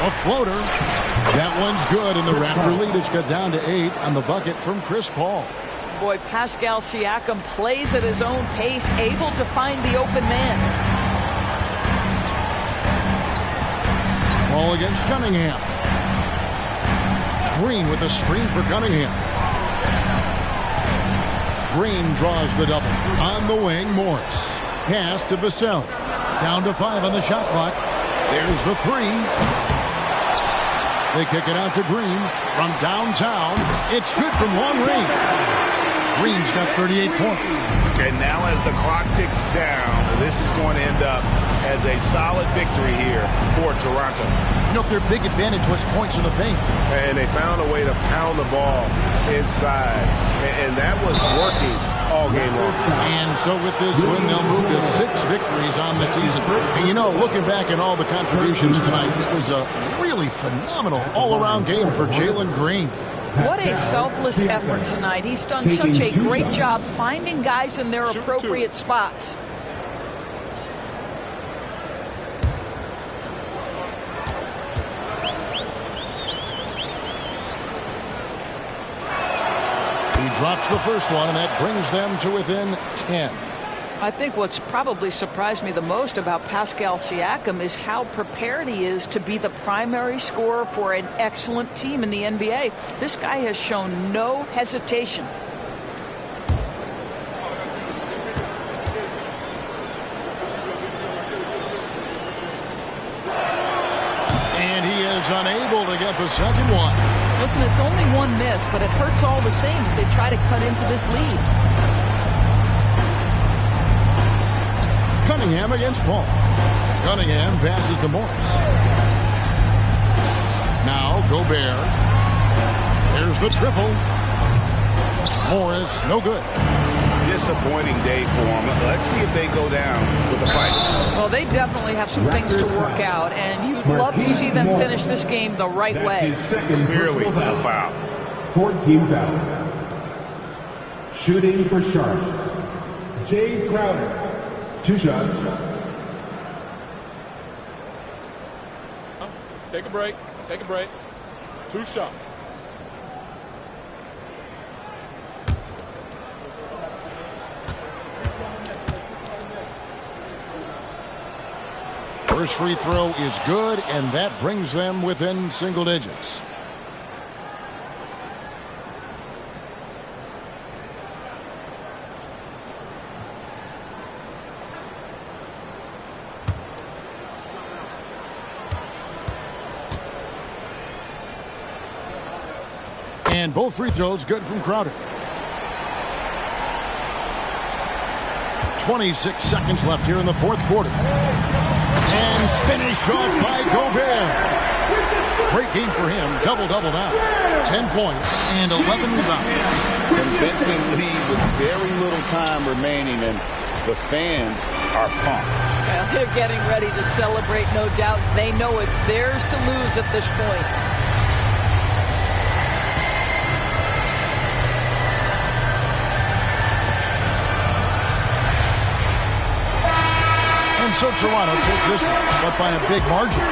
A floater. That one's good, and the Raptor lead has got down to 8 on the bucket from Chris Paul. Boy, Pascal Siakam plays at his own pace, able to find the open man. Ball against Cunningham. Green with a screen for Cunningham. Green draws the double. On the wing, Morris. Pass to Vassell. Down to 5 on the shot clock. There's the 3. They kick it out to Green from downtown. It's good from long range. Green's got 38 points. And now as the clock ticks down, this is going to end up as a solid victory here for Toronto. You know, their big advantage was points in the paint. And they found a way to pound the ball inside. And that was working all game long. And so with this win, they'll move to 6 victories on the season. And you know, looking back at all the contributions tonight, it was a really phenomenal all-around game for Jalen Green. What a selfless effort tonight. He's done such a great job finding guys in their appropriate spots. He drops the first one, and that brings them to within 10. I think what's probably surprised me the most about Pascal Siakam is how prepared he is to be the primary scorer for an excellent team in the NBA. This guy has shown no hesitation. And he is unable to get the second one. Listen, it's only one miss, but it hurts all the same as they try to cut into this lead. Cunningham against Paul. Cunningham passes to Morris. Now Gobert. There's the triple. Morris, no good. Disappointing day for them. Let's see if they go down with a fight. Well, they definitely have some things to work out, and you'd love to see them finish this game the right way. Clearly a foul. 14 foul. Shooting for Charlotte. Jay Crowder. 2 shots. Take a break. Take a break. 2 shots. First free throw is good, and that brings them within single digits. And both free throws good from Crowder. 26 seconds left here in the fourth quarter. And finished off by Gobert. Great game for him. Double-double now. 10 points and 11 rebounds. Convincing lead with very little time remaining, and the fans are pumped. Well, they're getting ready to celebrate, no doubt. They know it's theirs to lose at this point. And so Toronto takes this one, but by a big margin.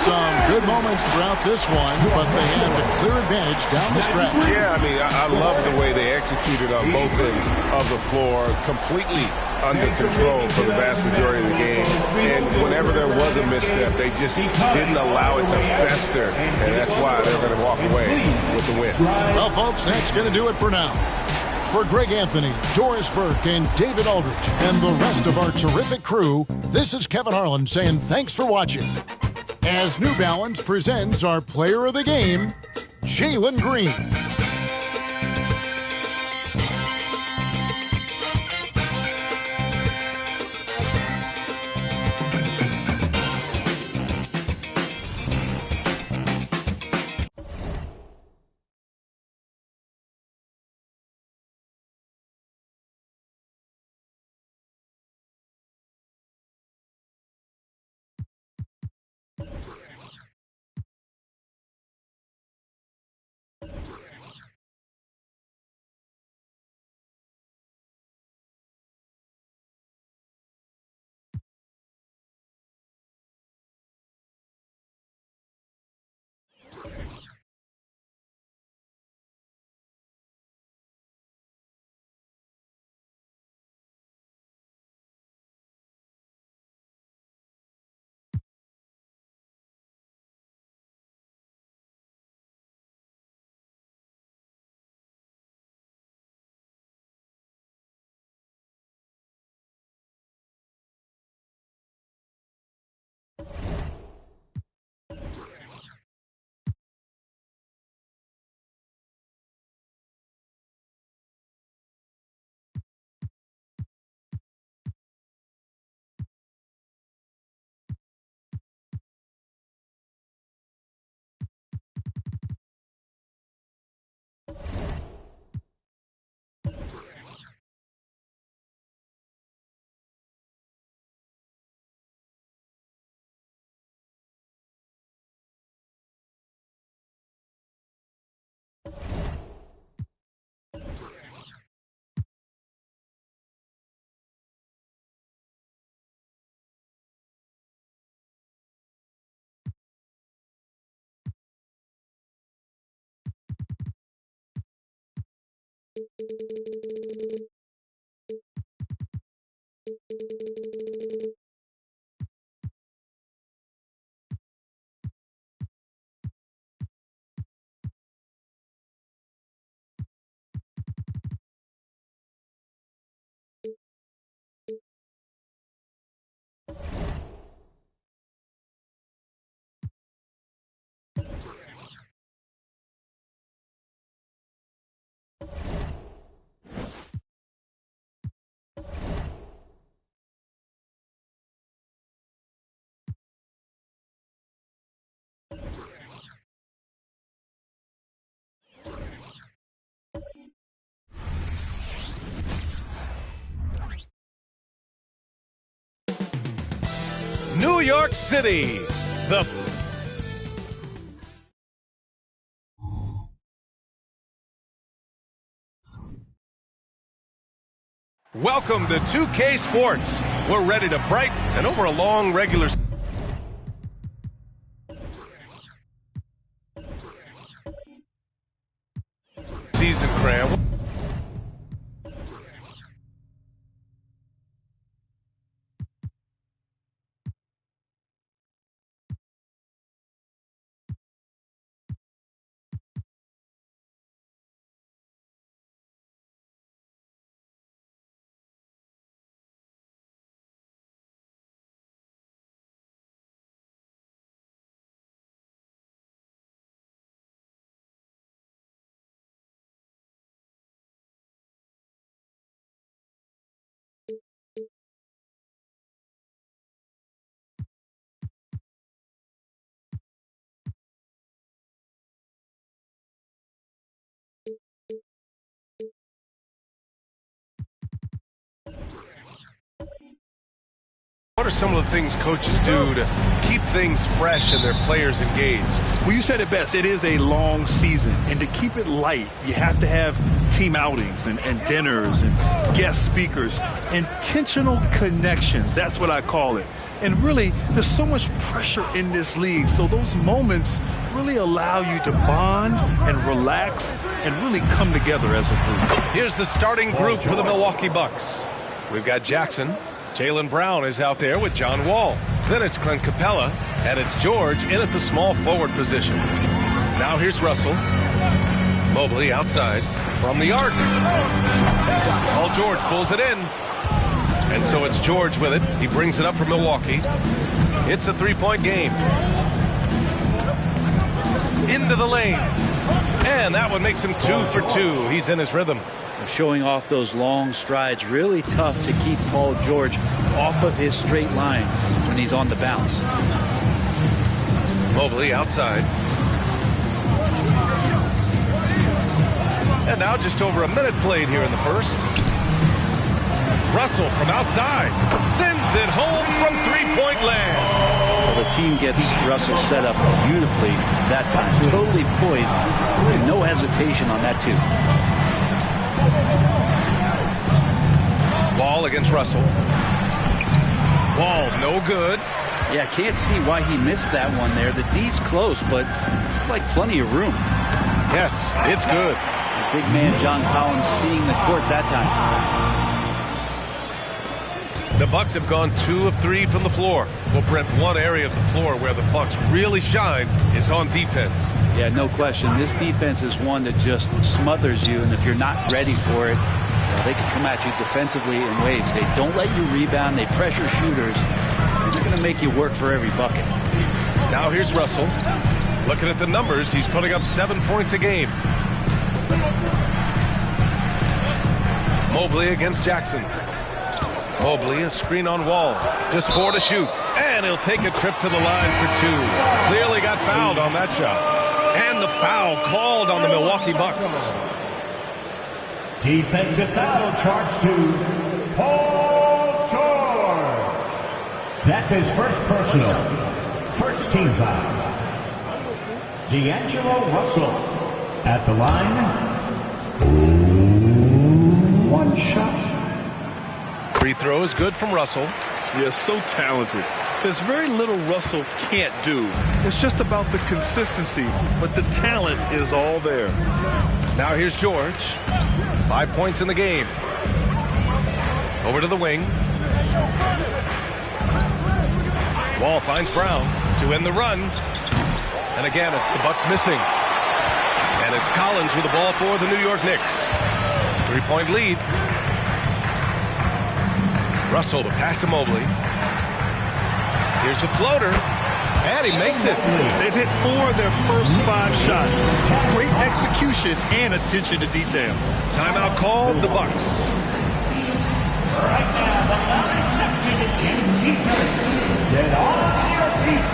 Some good moments throughout this one, but they had the clear advantage down the stretch. Yeah, I mean, I love the way they executed on both ends of the floor, completely under control for the vast majority of the game. And whenever there was a misstep, they just didn't allow it to fester, and that's why they're going to walk away with the win. Well, folks, that's going to do it for now. For Greg Anthony, Doris Burke, and David Aldridge, and the rest of our terrific crew, this is Kevin Harlan saying thanks for watching. As New Balance presents our player of the game, Jalen Green. New York City, the Welcome to 2K Sports. We're ready to brighten and over a long regular season cram. what are some of the things coaches do to keep things fresh and their players engaged? Well, you said it best. It is a long season, and to keep it light, you have to have team outings and dinners and guest speakers, intentional connections. That's what I call it. And really, there's so much pressure in this league, so those moments really allow you to bond and relax and really come together as a group. Here's the starting group for the Milwaukee Bucks. We've got Jackson. Jaylen Brown is out there with John Wall. Then it's Clint Capella, and it's George in at the small forward position. Now here's Russell. Mobley outside from the arc. Paul George pulls it in. And so it's George with it. He brings it up for Milwaukee. It's a three-point game. Into the lane. And that one makes him 2 for 2. He's in his rhythm. Showing off those long strides. Really tough to keep Paul George off of his straight line when he's on the bounce. Mobley outside. And now just over a minute played here in the first. Russell from outside sends it home from three-point land. Well, the team gets Russell set up beautifully that time. Totally poised. No hesitation on that too. Wall against Russell. Wall no good. Yeah, can't see why he missed that one there. The D's close, but like plenty of room. Yes, it's good. The big man John Collins seeing the court that time. The Bucks have gone 2 of 3 from the floor. Well, Brent, one area of the floor where the Bucks really shine is on defense. Yeah, no question. This defense is one that just smothers you, and if you're not ready for it, they can come at you defensively in waves. They don't let you rebound. They pressure shooters, and they're going to make you work for every bucket. Now here's Russell. Looking at the numbers, he's putting up 7 points a game. Mobley against Jackson. Mobley, a screen on Wall. Just 4 to shoot. And he'll take a trip to the line for 2. Clearly got fouled on that shot. And the foul called on the Milwaukee Bucks. Defensive foul charged to Paul George. That's his first personal. First team foul. D'Angelo Russell at the line. 1 shot. Free throw is good from Russell. Yeah, so talented. There's very little Russell can't do. It's just about the consistency, but the talent is all there. Now here's George. 5 points in the game. Over to the wing. Wall finds Brown to end the run. And again, it's the Bucks missing. And it's Collins with the ball for the New York Knicks. 3-point lead. Russell, the pass to Mobley. Here's the floater. And he makes it. They've hit 4 of their first 5 shots. Great execution and attention to detail. Timeout called the Bucks. Right now, the line section is in defense. Get on your feet.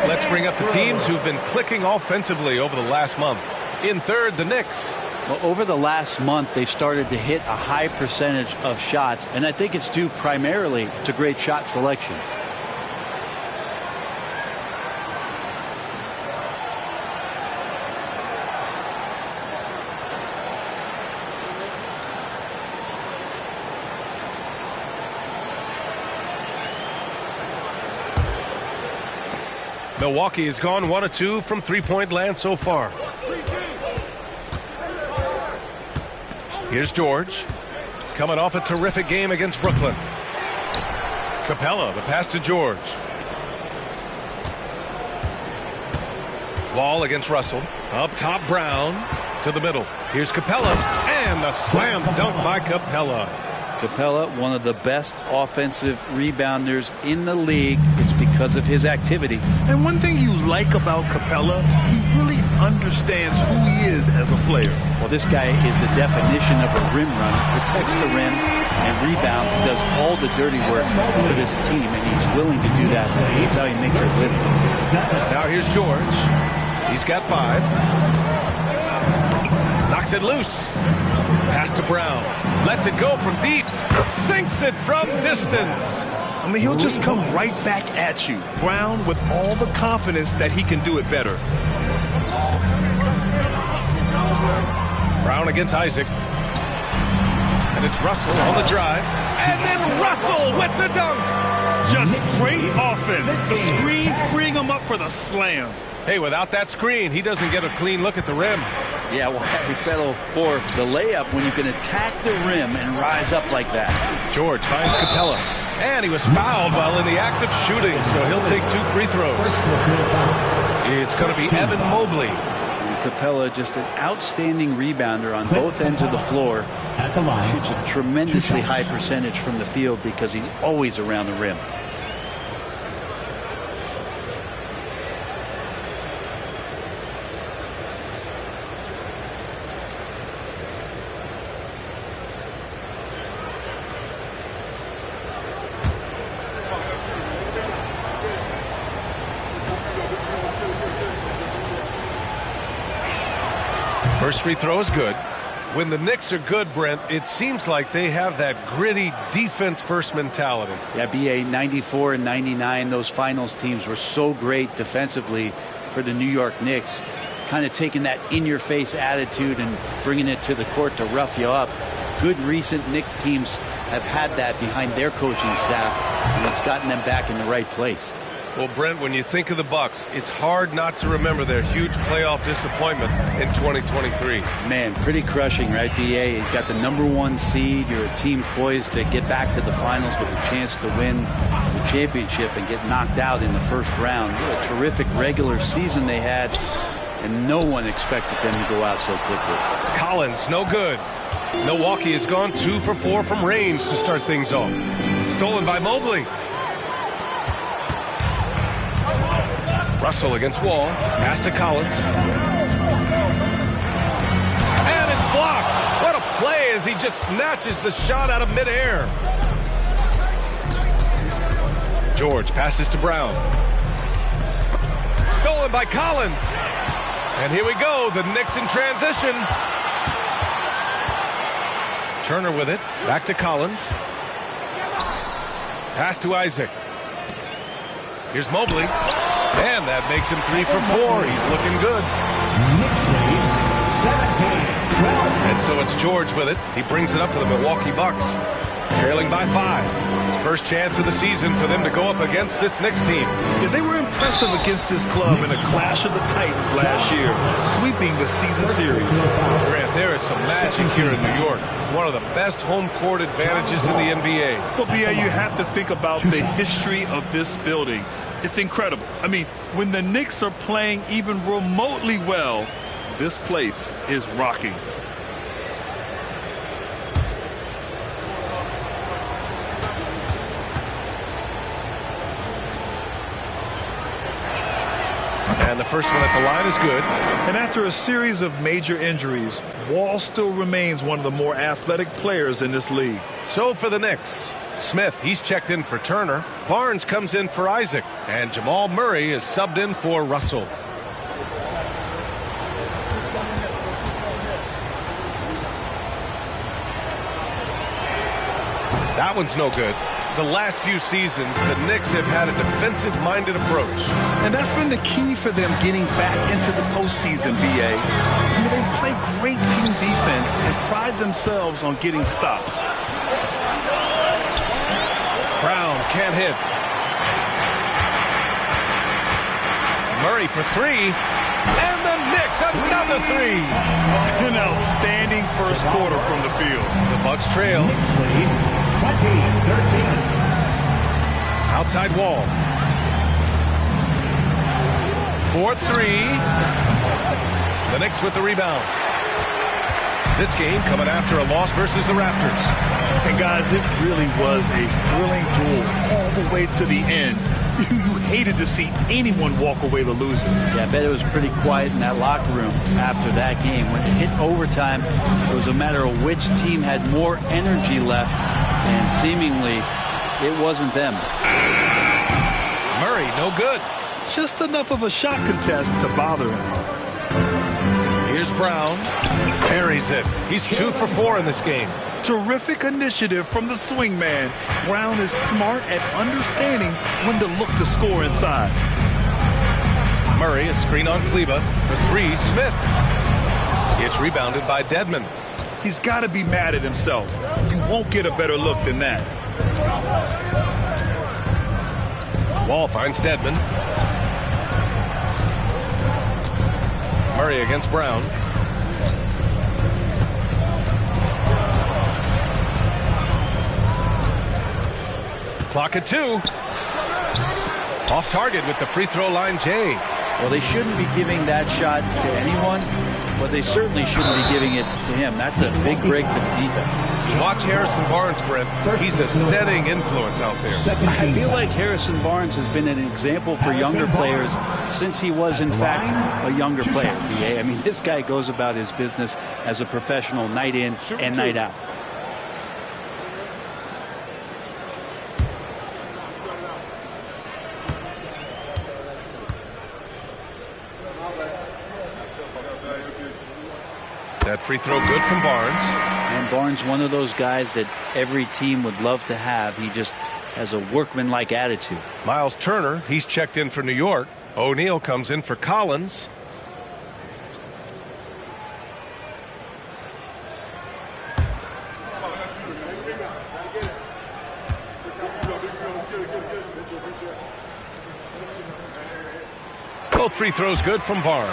Let's bring up the teams who've been clicking offensively over the last month. In third, the Knicks. Well, over the last month, they've started to hit a high percentage of shots, and I think it's due primarily to great shot selection. Milwaukee has gone 1 of 2 from three-point land so far. Here's George, coming off a terrific game against Brooklyn. Capella, the pass to George. Wall against Russell. Up top, Brown to the middle. Here's Capella, and a slam dunk by Capella. Capella, one of the best offensive rebounders in the league. It's because of his activity. And one thing you like about Capella, he really understands who he is as a player. Well, this guy is the definition of a rim runner. Protects the rim and rebounds. He does all the dirty work for this team, and he's willing to do that. That's how he makes his living. Now here's George. He's got 5. Knocks it loose. Pass to Brown. Lets it go from deep. Sinks it from distance. I mean, he'll just come right back at you. Brown with all the confidence that he can do it better. Brown against Isaac. And it's Russell on the drive. And then Russell with the dunk. Just great offense. The screen freeing him up for the slam. Hey, without that screen, he doesn't get a clean look at the rim. Yeah, why settle for the layup when you can attack the rim and rise up like that? George finds Capella. And he was fouled while in the act of shooting, so he'll take 2 free throws. It's going to be Evan Mobley. And Capella, just an outstanding rebounder on both ends of the floor. Shoots a tremendously high percentage from the field because he's always around the rim. First free throw is good. When the Knicks are good, Brent, it seems like they have that gritty defense-first mentality. Yeah, BA 94 and 99, those finals teams were so great defensively for the New York Knicks, kind of taking that in-your-face attitude and bringing it to the court to rough you up. Good recent Knicks teams have had that behind their coaching staff, and it's gotten them back in the right place. Well, Brent, when you think of the Bucks, it's hard not to remember their huge playoff disappointment in 2023. Man, pretty crushing, right, BA? You got the #1 seed. You're a team poised to get back to the finals with a chance to win the championship and get knocked out in the first round. What a terrific regular season they had, and no one expected them to go out so quickly. Collins, no good. Milwaukee has gone 2 for 4 from range to start things off. Stolen by Mobley. Russell against Wall. Pass to Collins. And it's blocked. What a play as he just snatches the shot out of midair. George passes to Brown. Stolen by Collins. And here we go. The Knicks in transition. Turner with it. Back to Collins. Pass to Isaac. Here's Mobley. And that makes him 3 for 4. He's looking good. And so it's George with it. He brings it up for the Milwaukee Bucks. Trailing by 5. First chance of the season for them to go up against this Knicks team. Yeah, they were impressive against this club in a clash of the Titans last year, sweeping the season series. Grant, there is some magic here in New York. One of the best home court advantages in the NBA. Well, BA, you have to think about the history of this building. It's incredible. I mean, when the Knicks are playing even remotely well, this place is rocking. And the first one at the line is good. And after a series of major injuries, Wall still remains one of the more athletic players in this league. So for the Knicks, Smith, he's checked in for Turner. Barnes comes in for Isaac. And Jamal Murray is subbed in for Russell. That one's no good. The last few seasons, the Knicks have had a defensive-minded approach. And that's been the key for them getting back into the postseason, B.A. I mean, they play great team defense and pride themselves on getting stops. Brown can't hit. Murray for three. And the Knicks another three. An outstanding first quarter from the field. The Bucks trail. 20-13. Outside wall. 4-3. The Knicks with the rebound. This game coming after a loss versus the Raptors. And guys, it really was a thrilling duel all the way to the end. You hated to see anyone walk away the loser. Yeah, I bet it was pretty quiet in that locker room after that game. When it hit overtime, it was a matter of which team had more energy left, and seemingly it wasn't them. Murray, no good. Just enough of a shot contest to bother him. Here's Brown. Parries it. He's 2 for 4 in this game. Terrific initiative from the swing man. Brown is smart at understanding when to look to score inside. Murray, a screen on Kleba. For three, Smith. It's rebounded by Dedmon. He's got to be mad at himself. You won't get a better look than that. Wall finds Dedmon. Murray against Brown. Clock at 2. Off target with the free throw line, Jay. Well, they shouldn't be giving that shot to anyone, but they certainly shouldn't be giving it to him. That's a big break for the defense. Watch Harrison Barnes, Brent. He's a steadying influence out there. I feel like Harrison Barnes has been an example for younger players since he was, in fact, a younger player. I mean, this guy goes about his business as a professional night in and night out. That free throw good from Barnes. And Barnes, one of those guys that every team would love to have. He just has a workmanlike attitude. Miles Turner, he's checked in for New York. O'Neal comes in for Collins. Both free throws good from Barnes.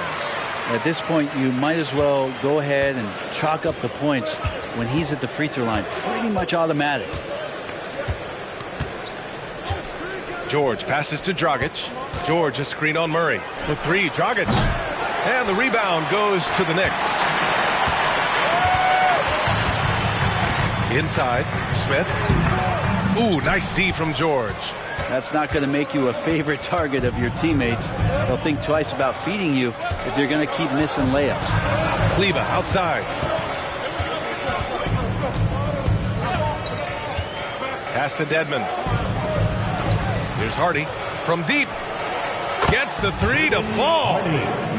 At this point, you might as well go ahead and chalk up the points when he's at the free throw line. Pretty much automatic. George passes to Dragic. George, a screen on Murray. For three, Dragic. And the rebound goes to the Knicks. Inside, Smith. Ooh, nice D from George. That's not going to make you a favorite target of your teammates. They'll think twice about feeding you if you're going to keep missing layups. Kleba outside. Pass to Dedmon. Here's Hardy from deep. Gets the three to fall.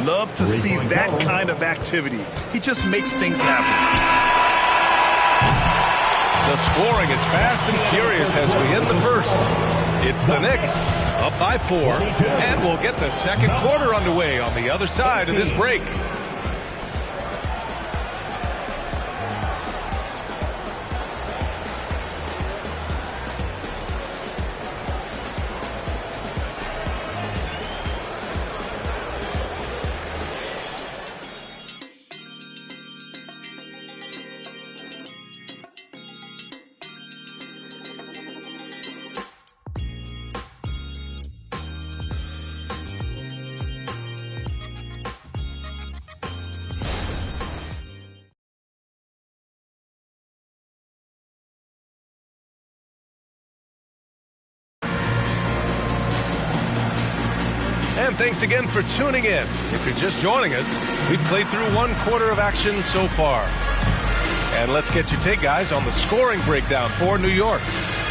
Love to see that kind of activity. He just makes things happen. The scoring is fast and furious as we end the first. It's the Knicks up by 4, and we'll get the second quarter underway on the other side of this break. And thanks again for tuning in. If you're just joining us, we've played through one quarter of action so far. And let's get your take, guys, on the scoring breakdown for New York.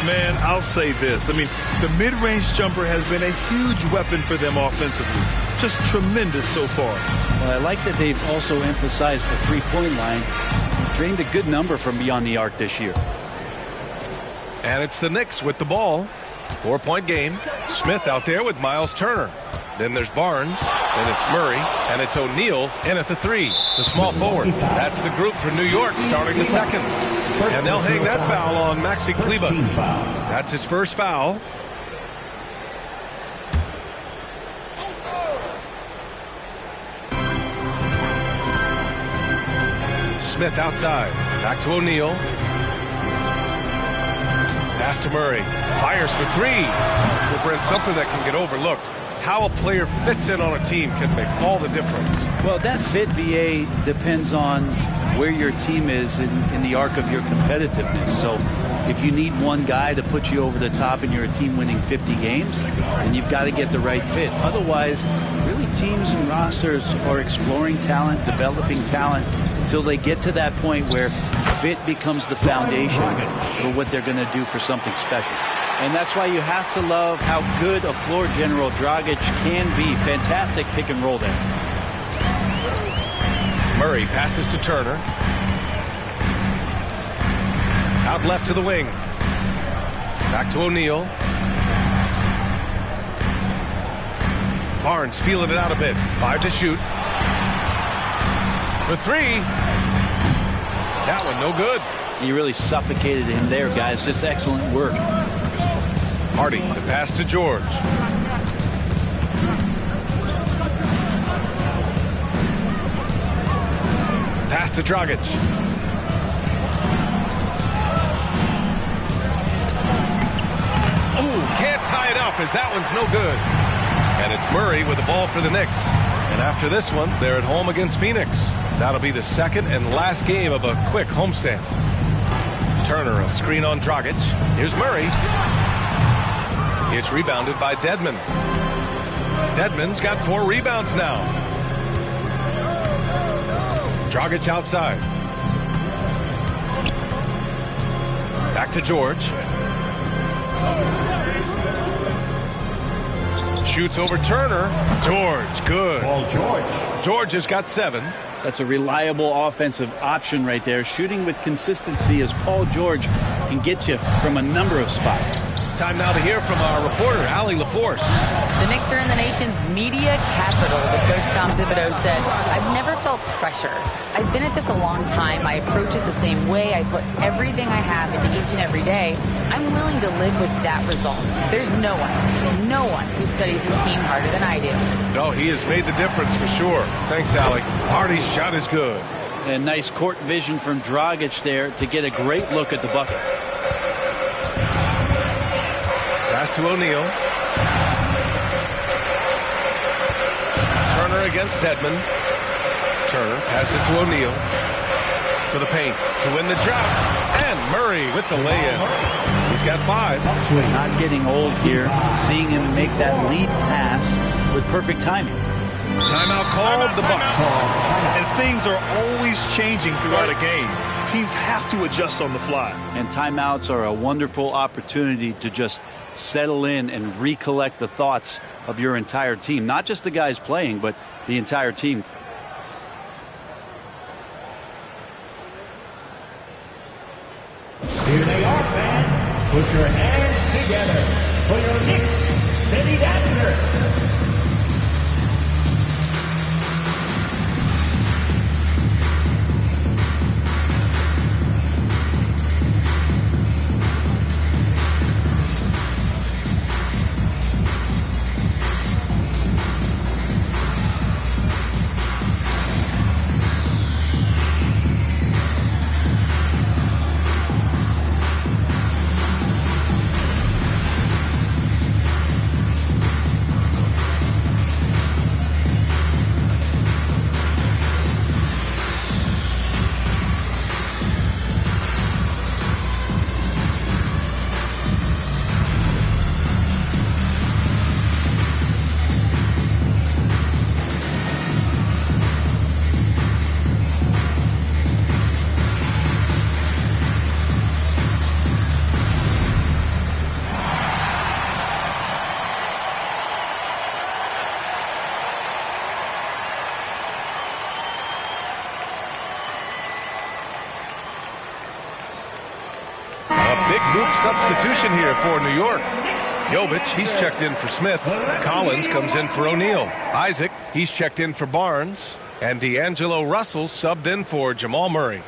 Man, I'll say this. I mean, the mid-range jumper has been a huge weapon for them offensively. Just tremendous so far. Well, I like that they've also emphasized the three-point line. They've drained a good number from beyond the arc this year. And it's the Knicks with the ball. 4-point game. Smith out there with Miles Turner. Then there's Barnes. Then it's Murray. And it's O'Neal in at the 3. The small forward. That's the group for New York starting the second. And they'll hang that foul on Maxi Kleber. That's his first foul. Smith outside. Back to O'Neal. Pass to Murray. Fires for 3. Well, Brent, something that can get overlooked. How a player fits in on a team can make all the difference. Well, that fit, BA, depends on where your team is in the arc of your competitiveness. So if you need one guy to put you over the top and you're a team winning 50 games, then you've got to get the right fit. Otherwise, really teams and rosters are exploring talent, developing talent, until they get to that point where fit becomes the foundation for what they're going to do for something special. And that's why you have to love how good a floor general Dragic can be. Fantastic pick and roll there. Murray passes to Turner. Out left to the wing. Back to O'Neal. Barnes feeling it out a bit. 5 to shoot. For 3. That one no good. You really suffocated him there, guys. Just excellent work. Hardy, the pass to George. Pass to Dragic. Oh, can't tie it up as that one's no good. And it's Murray with the ball for the Knicks. And after this one, they're at home against Phoenix. That'll be the second and last game of a quick homestand. Turner, a screen on Dragic. Here's Murray. It's rebounded by Dedmon. Dedmon's got 4 rebounds now. Dragic outside. Back to George. Shoots over Turner. George, good. George has got 7. That's a reliable offensive option right there. Shooting with consistency as Paul George can get you from a number of spots. Time now to hear from our reporter, Allie LaForce. The Knicks are in the nation's media capital, but Coach Tom Thibodeau said, I've never felt pressure. I've been at this a long time. I approach it the same way. I put everything I have into each and every day. I'm willing to live with that result. There's no one who studies his team harder than I do. No, he has made the difference for sure. Thanks, Allie. Hardy's shot is good. And nice court vision from Dragic there to get a great look at the bucket. Pass to O'Neal. Turner against Dedmon. Turner passes to O'Neal. To the paint to win the drought. And Murray with the lay-in. He's got 5. Not getting old here. Seeing him make that lead pass with perfect timing. Timeout called. The Bucks. And things are always changing throughout a game. Teams have to adjust on the fly. And timeouts are a wonderful opportunity to just settle in and recollect the thoughts of your entire team. Not just the guys playing, but the entire team. Here they are, fans. Put your hands together for your Knicks City Dancer. big group substitution here for New York. Jovic, he's checked in for Smith. Collins comes in for O'Neal. Isaac, he's checked in for Barnes. And D'Angelo Russell subbed in for Jamal Murray.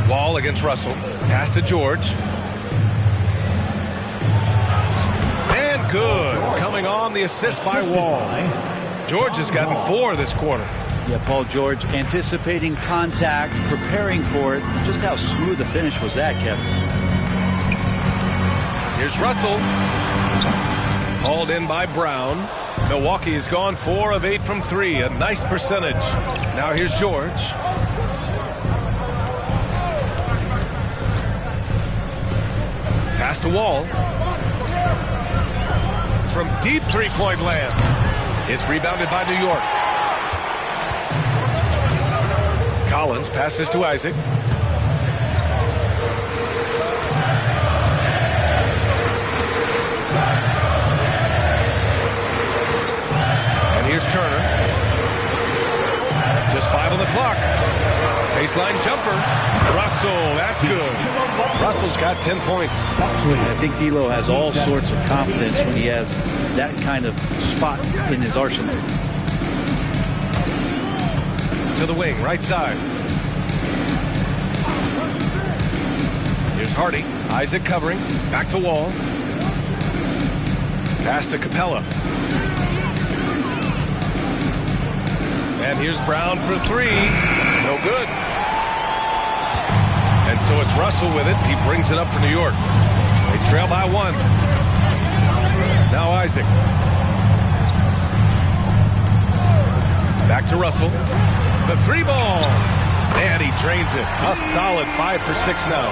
Wall against Russell. Pass to George. And good. Coming on the assist by Wall. George has gotten 4 this quarter. Yeah, Paul George anticipating contact, preparing for it. And just how smooth the finish was that, Kevin. Here's Russell. Hauled in by Brown. Milwaukee's gone 4 of 8 from 3. A nice percentage. Now here's George. Pass to Wall. From deep three-point land. It's rebounded by New York. Collins passes to Isaac. And here's Turner. Just 5 on the clock. Baseline jumper. Russell, that's good. Russell's got 10 points. I think D'Lo has all sorts of confidence when he has that kind of spot in his arsenal. To the wing, right side. Here's Hardy. Isaac covering. Back to Wall. Pass to Capella. And here's Brown for 3. No good. And so it's Russell with it. He brings it up for New York. They trail by 1. Now Isaac. Back to Russell. The 3-ball. And he drains it. A solid 5 for 6 now.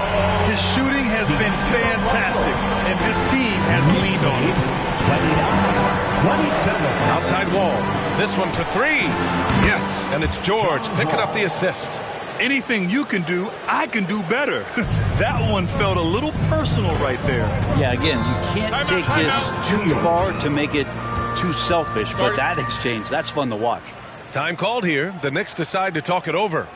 His shooting has been fantastic, and this team has leaned on him. 27. Outside Wall. This one for 3. Yes, and it's George picking up the assist. Anything you can do, I can do better. That one felt a little personal right there. Yeah, again, you can't take this too far to make it too selfish, but that exchange, that's fun to watch. Time called here. The Knicks decide to talk it over.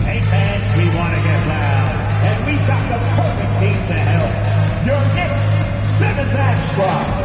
Hey fans, we want to get loud, and we've got the perfect team to help. Your Knicks 7th Act Squad.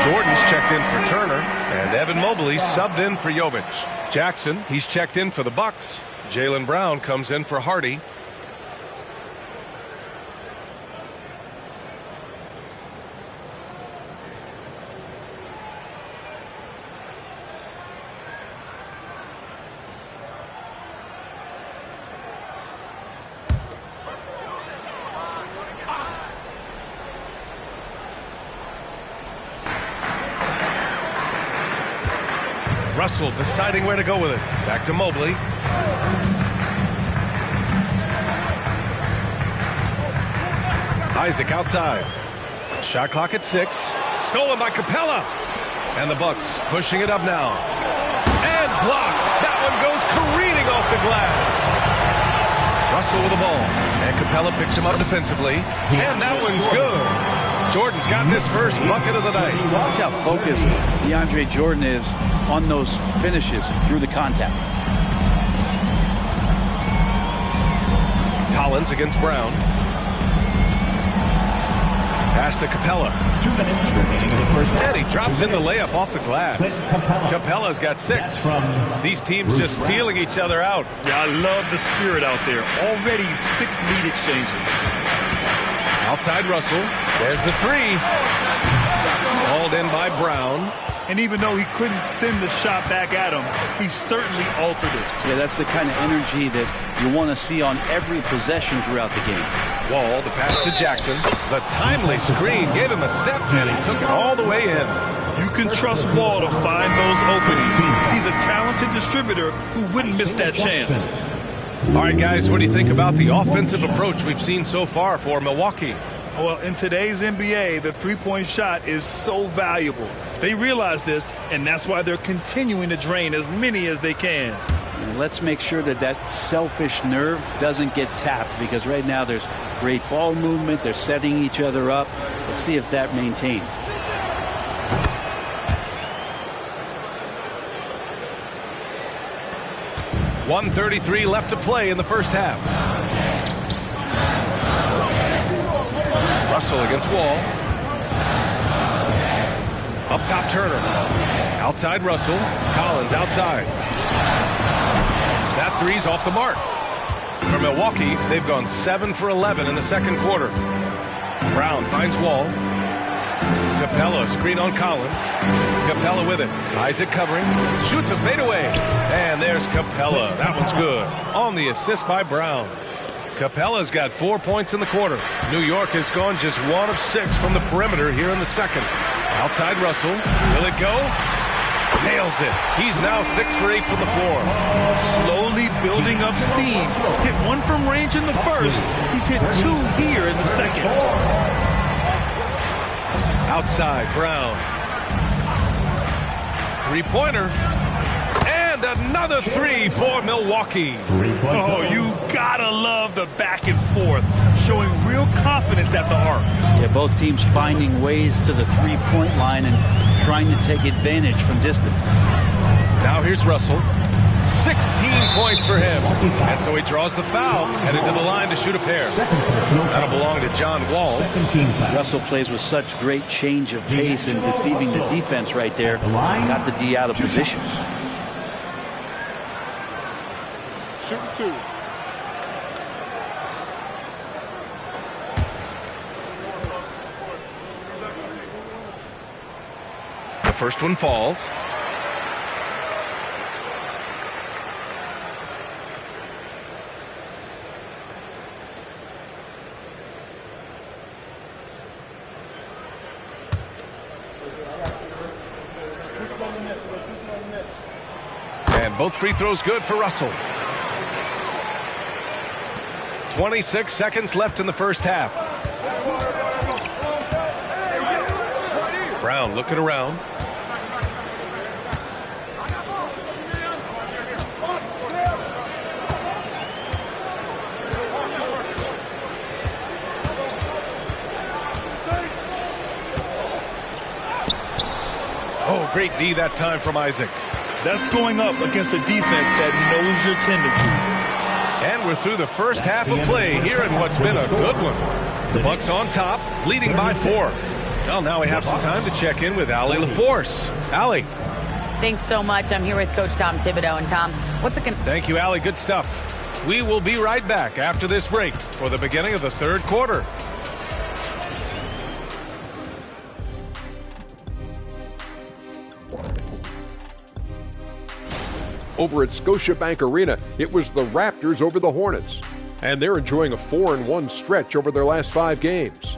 Jordan's checked in for Turner, and Evan Mobley subbed in for Jovic. Jackson, he's checked in for the Bucks. Jaylen Brown comes in for Hardy. Russell deciding where to go with it. Back to Mobley. Isaac outside. Shot clock at 6. Stolen by Capella. And the Bucks pushing it up now. And blocked. That one goes careening off the glass. Russell with the ball. And Capella picks him up defensively. And that one's good. Jordan's gotten his first bucket of the night. Look how focused DeAndre Jordan is on those finishes through the contact. Collins against Brown. Pass to Capella. 2 minutes remaining in the first half. And he drops in the layup off the glass. Capella's got 6. These teams just feeling each other out. Yeah, I love the spirit out there. Already 6 lead exchanges. Outside Russell. There's the 3. Hauled in by Brown. And even though he couldn't send the shot back at him, he certainly altered it. Yeah, that's the kind of energy that you want to see on every possession throughout the game. Wall, the pass to Jackson. The timely screen gave him a step, and he took it all the way in. You can trust Wall to find those openings. He's a talented distributor who wouldn't miss that chance. All right, guys, what do you think about the offensive approach we've seen so far for Milwaukee? Well, in today's NBA, the three-point shot is so valuable. They realize this, and that's why they're continuing to drain as many as they can. And let's make sure that that selfish nerve doesn't get tapped, because right now there's great ball movement. They're setting each other up. Let's see if that maintains. .133 left to play in the first half. Russell against Wall. Up top Turner. Outside Russell. Collins outside. That three's off the mark. For Milwaukee, they've gone 7 for 11 in the second quarter. Brown finds Wall. Capella screen on Collins. Capella with it. Isaac covering. Shoots a fadeaway. And there's Capella. That one's good. On the assist by Brown. Capella's got 4 points in the quarter. New York has gone just 1 of 6 from the perimeter here in the second. Outside Russell. Will it go? Nails it. He's now 6 for 8 from the floor. Slowly building up steam. Hit 1 from range in the first. He's hit 2 here in the second. Outside Brown. Three-pointer. And another 3 for Milwaukee. Oh, you gotta love the back and forth, showing real confidence at the arc. Yeah, both teams finding ways to the three-point line and trying to take advantage from distance. Now here's Russell. 16 points for him. And so he draws the foul, headed to the line to shoot a pair. That'll belong to John Wall. Russell plays with such great change of pace and deceiving the defense right there. Got the D out of position. Shoot 2. The first one falls. And both free throws good for Russell. 26 seconds left in the first half. Brown looking around. Oh, great D that time from Isaac. That's going up against a defense that knows your tendencies. And we're through the first half of play here in what's been a good one. The Bucks on top, leading by 4. Well, now we have some time to check in with Allie LaForce. Allie. Thanks so much. I'm here with Coach Tom Thibodeau. And Tom, what's it going to... Thank you, Allie. Good stuff. We will be right back after this break for the beginning of the third quarter. Over at Scotiabank Arena, it was the Raptors over the Hornets, and they're enjoying a 4-1 stretch over their last 5 games.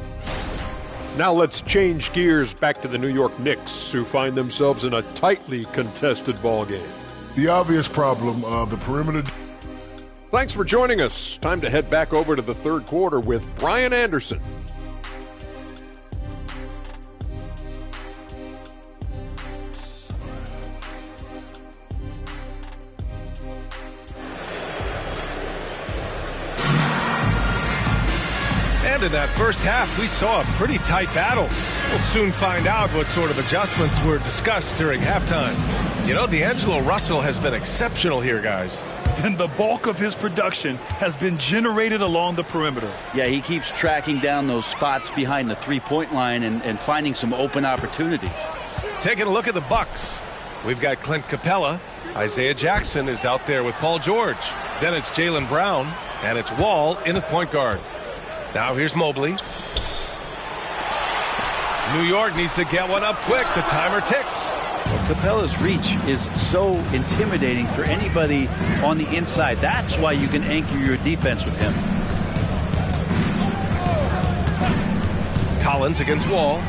Now let's change gears back to the New York Knicks, who find themselves in a tightly contested ball game. The obvious problem, the perimeter. Thanks for joining us. Time to head back over to the third quarter with Brian Anderson. And in that first half, we saw a pretty tight battle. We'll soon find out what sort of adjustments were discussed during halftime. You know, D'Angelo Russell has been exceptional here, guys. And the bulk of his production has been generated along the perimeter. Yeah, he keeps tracking down those spots behind the three-point line and finding some open opportunities. Taking a look at the Bucks. We've got Clint Capella. Isaiah Jackson is out there with Paul George. Then it's Jaylen Brown. And it's Wall in at point guard. Now here's Mobley. New York needs to get one up quick. The timer ticks. Well, Capella's reach is so intimidating for anybody on the inside. That's why you can anchor your defense with him. Collins against Wall.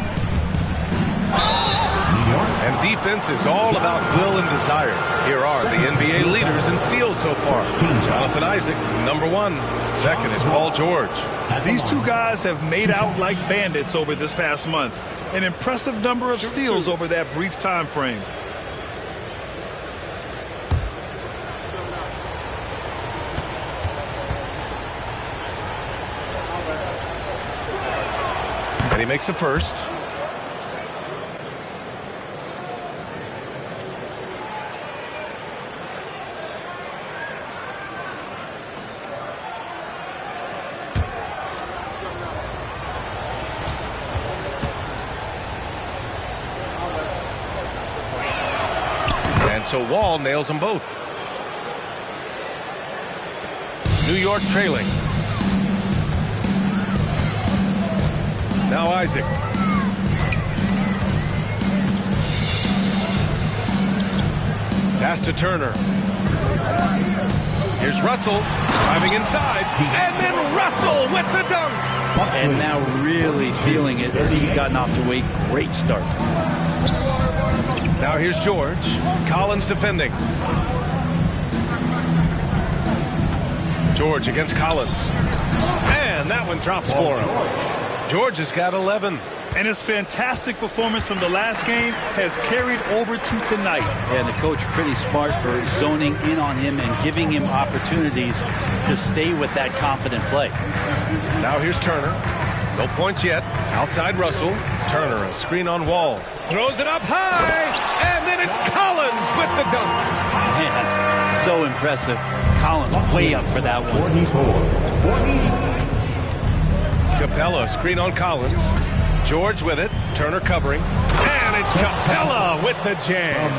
And defense is all about will and desire. Here are the NBA leaders in steals so far. Jonathan Isaac, #1. Second is Paul George. These two guys have made out like bandits over this past month. An impressive number of steals over that brief time frame. And he makes a first. So Wall nails them both. New York trailing. Now Isaac. Pass to Turner. Here's Russell driving inside. And then Russell with the dunk. And now really feeling it as he's gotten off to a great start. Now here's George. Collins defending. George against Collins. And that one drops for him. George has got 11. And his fantastic performance from the last game has carried over to tonight. Yeah, and the coach pretty smart for zoning in on him and giving him opportunities to stay with that confident play. Now here's Turner. No points yet. Outside Russell. Turner, a screen on Wall. Throws it up high, and then it's Collins with the dunk. Man, so impressive. Collins way up for that one. 44. Capella, screen on Collins. George with it. Turner covering. And it's Capella with the jam.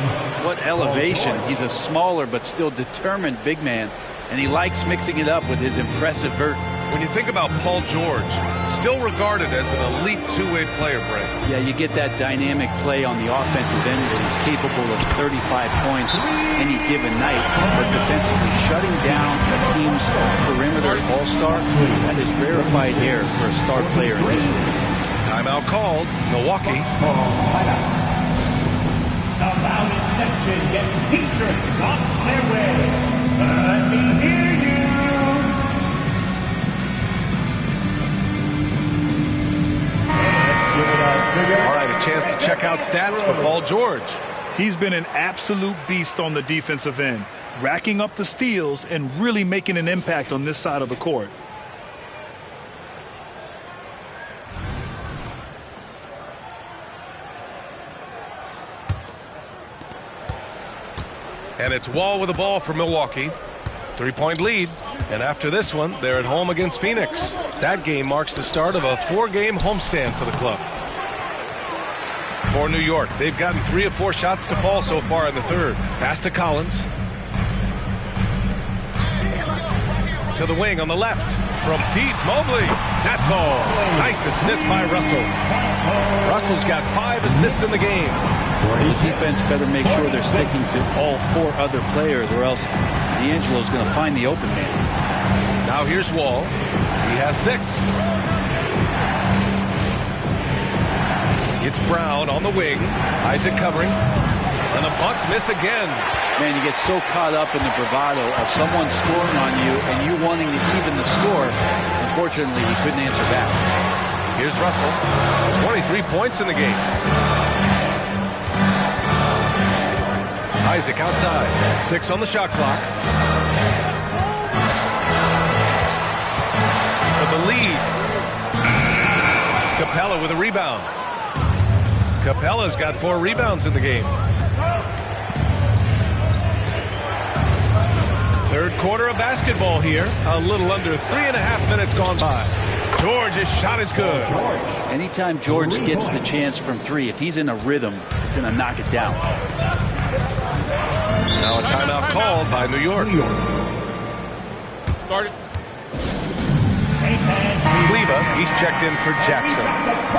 What elevation. He's a smaller but still determined big man, and he likes mixing it up with his impressive vert. When you think about Paul George, still regarded as an elite two-way player, Brent. Yeah, you get that dynamic play on the offensive end that is capable of 35 points any given night, but defensively shutting down a team's perimeter all-star, that is rarefied air for a star player in this league. Timeout called. Milwaukee. The Valley section gets T-shirts on their way. Let me hear you. All right, a chance to check out stats for Paul George. He's been an absolute beast on the defensive end, racking up the steals and really making an impact on this side of the court. And it's Wall with the ball for Milwaukee. 3-point lead. And after this one, they're at home against Phoenix. That game marks the start of a 4-game homestand for the club. For New York, they've gotten 3 of 4 shots to fall so far in the third. Pass to Collins. To the wing on the left. From deep, Mobley. That falls. Nice assist by Russell. Russell's got 5 assists in the game. The defense better make sure they're sticking to all 4 other players, or else D'Angelo's going to find the open man. Now here's Wall. He has 6. It's Brown on the wing. Isaac covering. And the Bucks miss again. Man, you get so caught up in the bravado of someone scoring on you and you wanting to even the score. Unfortunately, he couldn't answer back. Here's Russell. 23 points in the game. Isaac outside. 6 on the shot clock. For the lead. Capella with a rebound. Capella's got 4 rebounds in the game. Third quarter of basketball here. A little under 3.5 minutes gone by. George's shot is good. Anytime George gets the chance from 3, if he's in a rhythm, he's going to knock it down. Now a timeout called by New York. Started. Kleba, he's checked in for Jackson.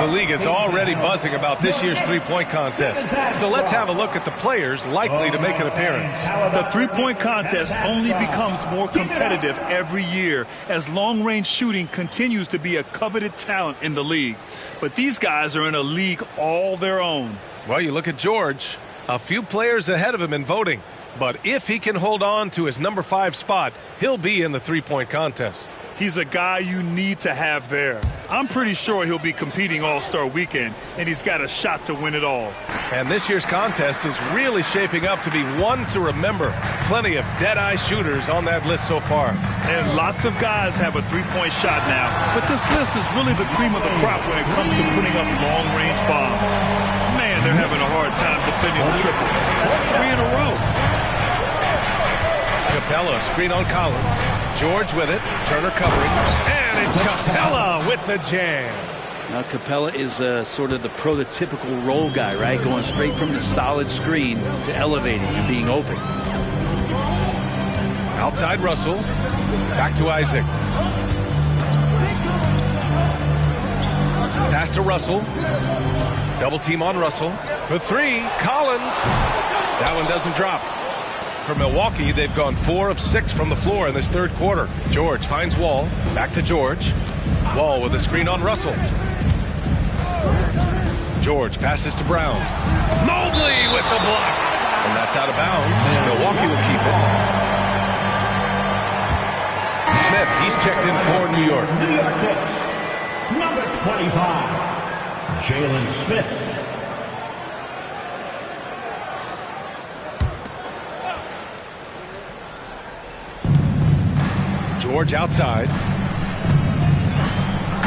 The league is already buzzing about this year's three-point contest. So let's have a look at the players likely to make an appearance. The three-point contest only becomes more competitive every year as long-range shooting continues to be a coveted talent in the league. But these guys are in a league all their own. Well, you look at George, a few players ahead of him in voting. But if he can hold on to his number 5 spot, he'll be in the three-point contest. He's a guy you need to have there. I'm pretty sure he'll be competing All-Star Weekend, and he's got a shot to win it all. And this year's contest is really shaping up to be one to remember. Plenty of dead-eye shooters on that list so far. And lots of guys have a three-point shot now. But this list is really the cream of the crop when it comes to putting up long-range bombs. Man, they're having a hard time defending the triple. That's 3 in a row. Capella, screen on Collins. George with it. Turner covering. And it's Capella with the jam. Now Capella is sort of the prototypical role guy, right? Going straight from the solid screen to elevating and being open. Outside Russell. Back to Isaac. Pass to Russell. Double team on Russell. For 3, Collins. That one doesn't drop. For Milwaukee, they've gone 4 of 6 from the floor in this third quarter. George finds Wall. Back to George. Wall with a screen on Russell. George passes to Brown. Mobley with the block. And that's out of bounds. Milwaukee will keep it. Smith, he's checked in for New York. New York Knicks, number 25, Jalen Smith. George outside.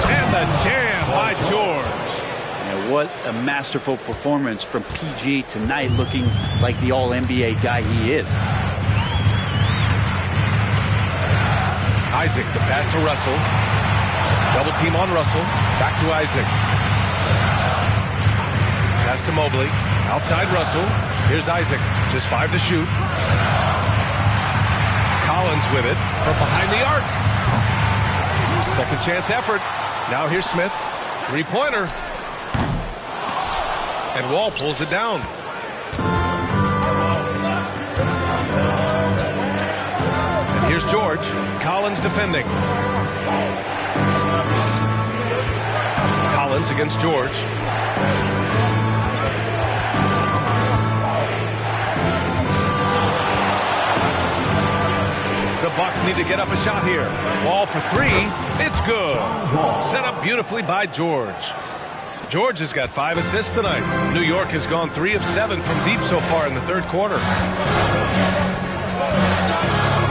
And the jam by George. Yeah, what a masterful performance from PG tonight, looking like the All-NBA guy he is. Isaac, the pass to Russell. Double team on Russell. Back to Isaac. Pass to Mobley. Outside Russell. Here's Isaac. Just 5 to shoot. Collins with it from behind the arc. Second chance effort. Now here's Smith. 3-pointer. And Wall pulls it down. And here's George. Collins defending. Collins against George. The Bucks need to get up a shot here. Wall for 3. It's good. Set up beautifully by George. George has got 5 assists tonight. New York has gone 3 of 7 from deep so far in the third quarter.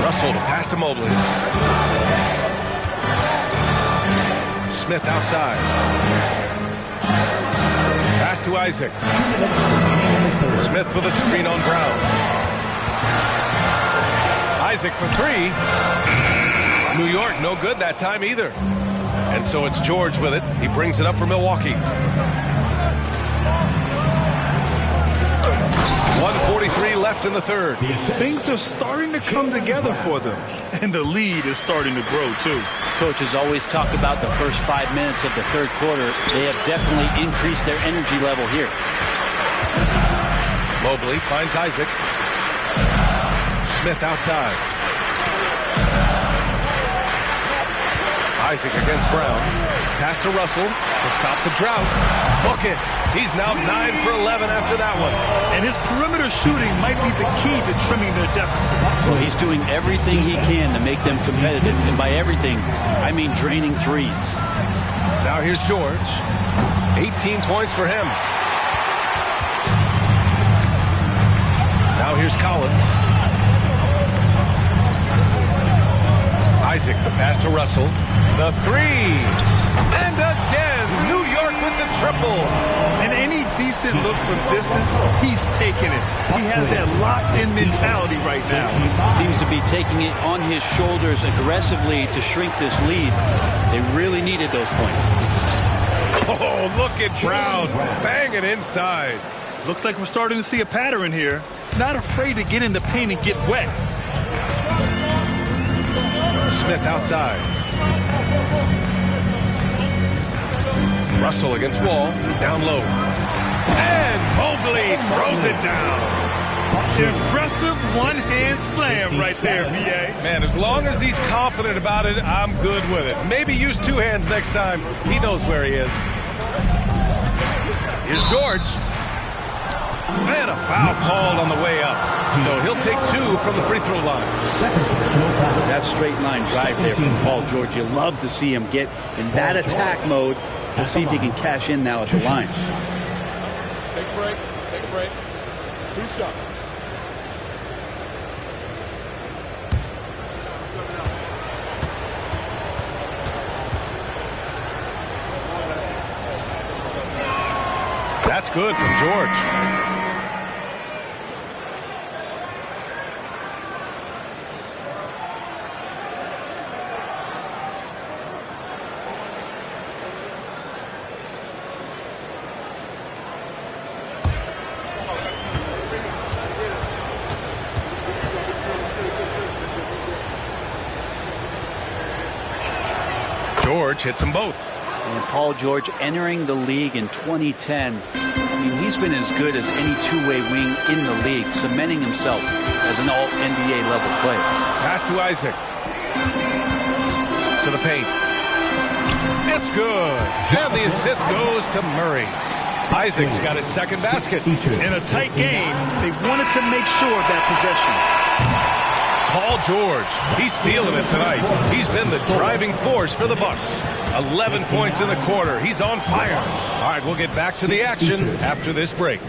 Russell to pass to Mobley. Smith outside. Pass to Isaac. Smith with a screen on Brown. Isaac for 3. New York no good that time either. And so it's George with it. He brings it up for Milwaukee. 1:43 left in the third. Things are starting to come together for them. And the lead is starting to grow too. Coaches always talk about the first 5 minutes of the third quarter. They have definitely increased their energy level here. Mobley finds Isaac. Smith outside. Isaac against Brown. Pass to Russell to stop the drought. Book it. He's now 9 for 11 after that one. And his perimeter shooting might be the key to trimming their deficit. So he's doing everything he can to make them competitive. And by everything, I mean draining threes. Now here's George. 18 points for him. Now here's Collins. Isaac, the pass to Russell. The 3. And again, New York the triple. And any decent look from distance, he's taking it. He has that locked-in mentality right now. Seems to be taking it on his shoulders aggressively to shrink this lead. They really needed those points. Oh, look at Brown banging inside. Looks like we're starting to see a pattern here. Not afraid to get in the paint and get wet. Smith outside. Russell against Wall, down low. And Mobley throws it down. Impressive one-hand slam right there, VA. Man, as long as he's confident about it, I'm good with it. Maybe use two hands next time. He knows where he is. Here's George. And a foul called on the way up. So he'll take two from the free throw line. That straight line drive there from Paul George. You love to see him get in that attack mode. We'll see if he can cash in now at the line. Take a break. Take a break. 2 shots. That's good from George. George hits them both. And Paul George entering the league in 2010. I mean, he's been as good as any two-way wing in the league, cementing himself as an all-NBA level player. Pass to Isaac. To the paint. It's good. And the assist goes to Murray. Isaac's got his second basket. In a tight game, they wanted to make sure of that possession. Paul George, he's feeling it tonight. He's been the driving force for the Bucks. 11 points in the quarter. He's on fire. All right, we'll get back to the action after this break.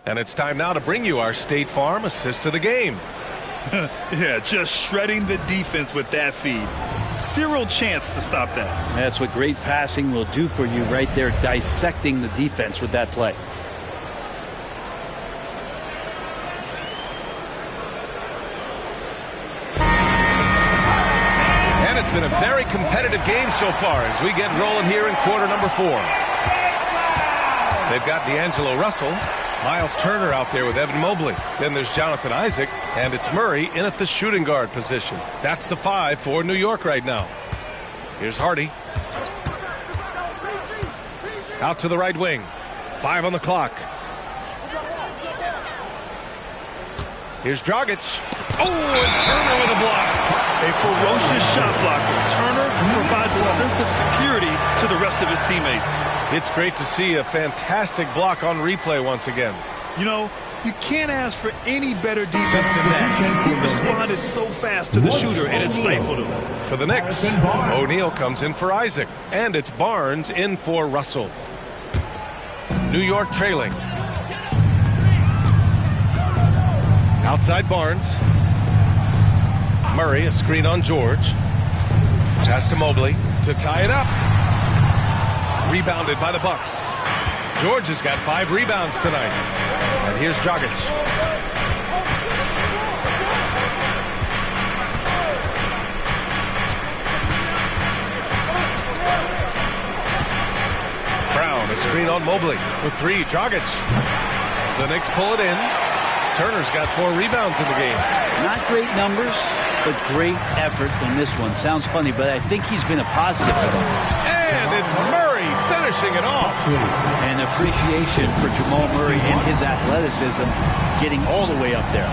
And it's time now to bring you our State Farm assist of the game. Yeah, just shredding the defense with that feed. Zero chance to stop that. That's what great passing will do for you right there, dissecting the defense with that play. And it's been a very competitive game so far as we get rolling here in quarter number 4. They've got D'Angelo Russell, Miles Turner out there with Evan Mobley. Then there's Jonathan Isaac, and it's Murray in at the shooting guard position. That's the 5 for New York right now. Here's Hardy. Out to the right wing. 5 on the clock. Here's Dragic. Oh, and Turner with a block. A ferocious shot blocker. Turner provides a sense of security to the rest of his teammates. It's great to see a fantastic block on replay once again. You know, you can't ask for any better defense than that. He responded so fast to the shooter, and it stifled him. For the Knicks, O'Neal comes in for Isaac, and it's Barnes in for Russell. New York trailing. Outside Barnes. Murray, a screen on George. Pass to Mobley to tie it up. Rebounded by the Bucks. George has got 5 rebounds tonight. And here's Dragic. Brown, a screen on Mobley for 3. Dragic. The Knicks pull it in. Turner's got 4 rebounds in the game. Not great numbers, but great effort in this one. Sounds funny, but I think he's been a positive for them. And it's Murray finishing it off. And appreciation for Jamal Murray and his athleticism getting all the way up there.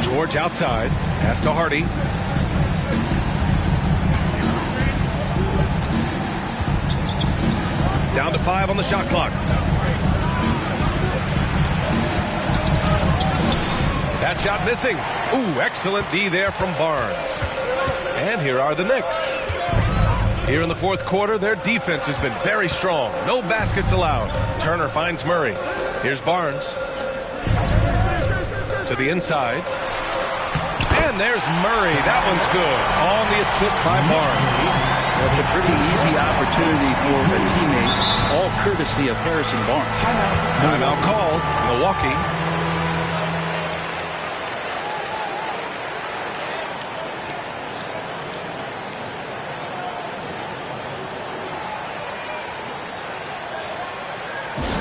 George outside. Pass to Hardy. Down to 5 on the shot clock. That shot missing. Ooh, excellent D there from Barnes. And here are the Knicks. Here in the fourth quarter, their defense has been very strong. No baskets allowed. Turner finds Murray. Here's Barnes. To the inside. And there's Murray. That one's good. On the assist by Barnes. That's a pretty easy opportunity for a teammate, all courtesy of Harrison Barnes. Timeout called. Milwaukee.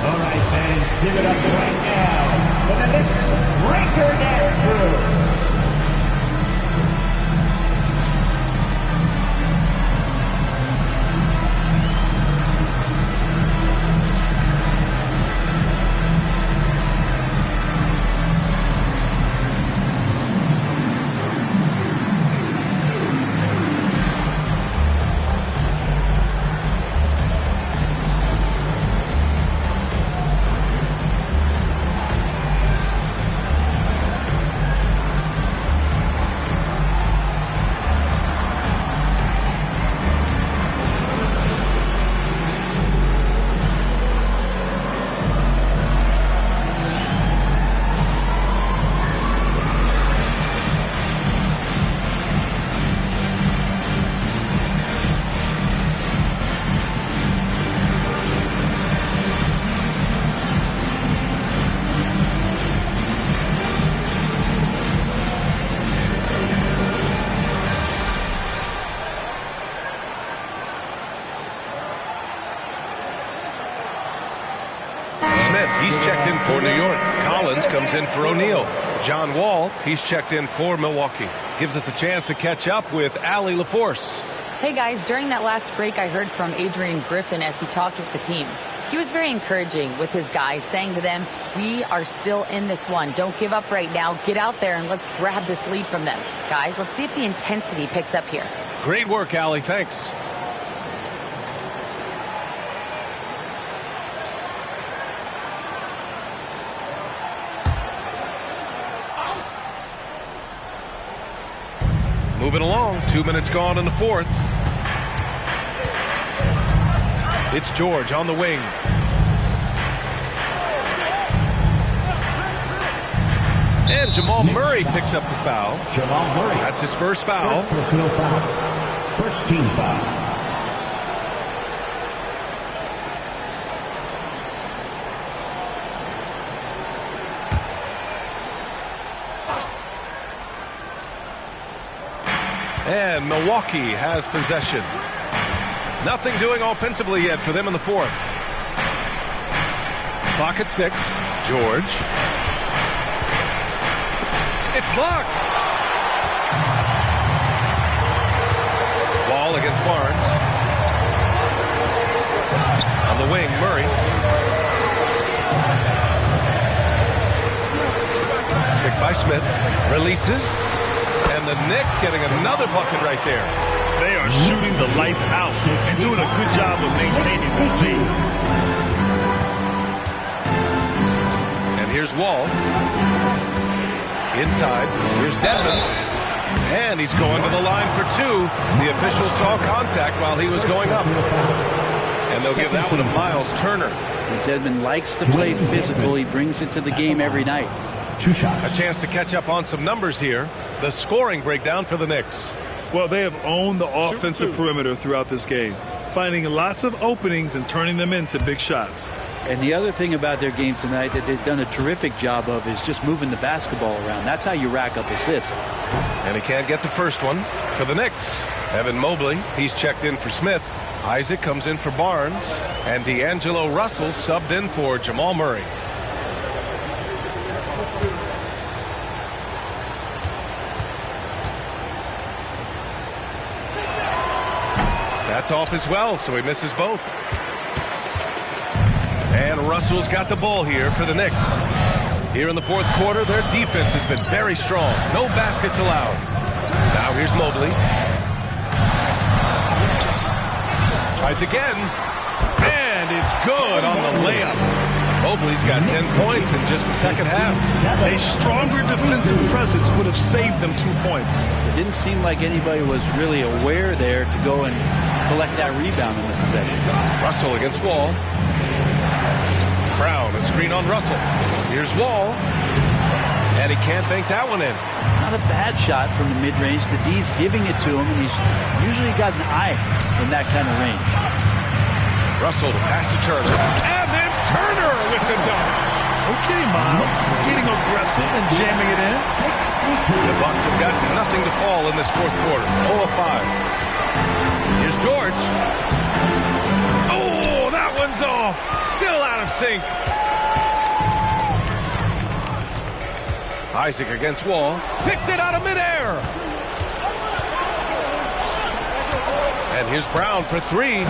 All right, fans, give it up right now for the Knicks Breaker Dance Crew. He's checked in for New York. Collins comes in for O'Neal. John Wall, he's checked in for Milwaukee. Gives us a chance to catch up with Allie LaForce. Hey guys, during that last break I heard from Adrian Griffin as he talked with the team. He was very encouraging with his guys, saying to them, we are still in this one. Don't give up right now. Get out there and let's grab this lead from them. Guys, let's see if the intensity picks up here. Great work, Allie. Thanks. Moving along, 2 minutes gone in the fourth. It's George on the wing. And Jamal Murray picks up the foul. Jamal Murray. That's his first foul. First personal foul. First team foul. And Milwaukee has possession. Nothing doing offensively yet for them in the fourth. Clock at 6. George. It's blocked. Wall against Barnes. On the wing, Murray. Picked by Smith. Releases. And the Knicks getting another bucket right there. They are shooting the lights out and doing a good job of maintaining this lead. And here's Wall. Inside. Here's Dedmon. And he's going to the line for 2. The official saw contact while he was going up. And they'll give that one to Miles Turner. And Dedmon likes to play physical. He brings it to the game every night. 2 shots. A chance to catch up on some numbers here. The scoring breakdown for the Knicks. Well, they have owned the offensive perimeter throughout this game, finding lots of openings and turning them into big shots. And the other thing about their game tonight that they've done a terrific job of is just moving the basketball around. That's how you rack up assists. And he can't get the first one for the Knicks. Evan Mobley, he's checked in for Smith. Isaac comes in for Barnes. And D'Angelo Russell subbed in for Jamal Murray. That's off as well, so he misses both. And Russell's got the ball here for the Knicks. Here in the fourth quarter, their defense has been very strong. No baskets allowed. Now here's Mobley. Tries again. And it's good on the layup. Mobley's got 10 points in just the second half. A stronger defensive presence would have saved them 2 points. It didn't seem like anybody was really aware there to go and collect that rebound in the possession. Russell against Wall. Brown, a screen on Russell. Here's Wall. And he can't bank that one in. Not a bad shot from the mid-range. The D's giving it to him, and he's usually got an eye in that kind of range. Russell to pass to Turner. And then Turner with the dunk. Okay, Miles. Getting aggressive and jamming it in. The Bucks have got nothing to fall in this fourth quarter. 0 of 5. Here's George. Oh, that one's off. Still out of sync. Isaac against Wall. Picked it out of midair. And here's Brown for 3.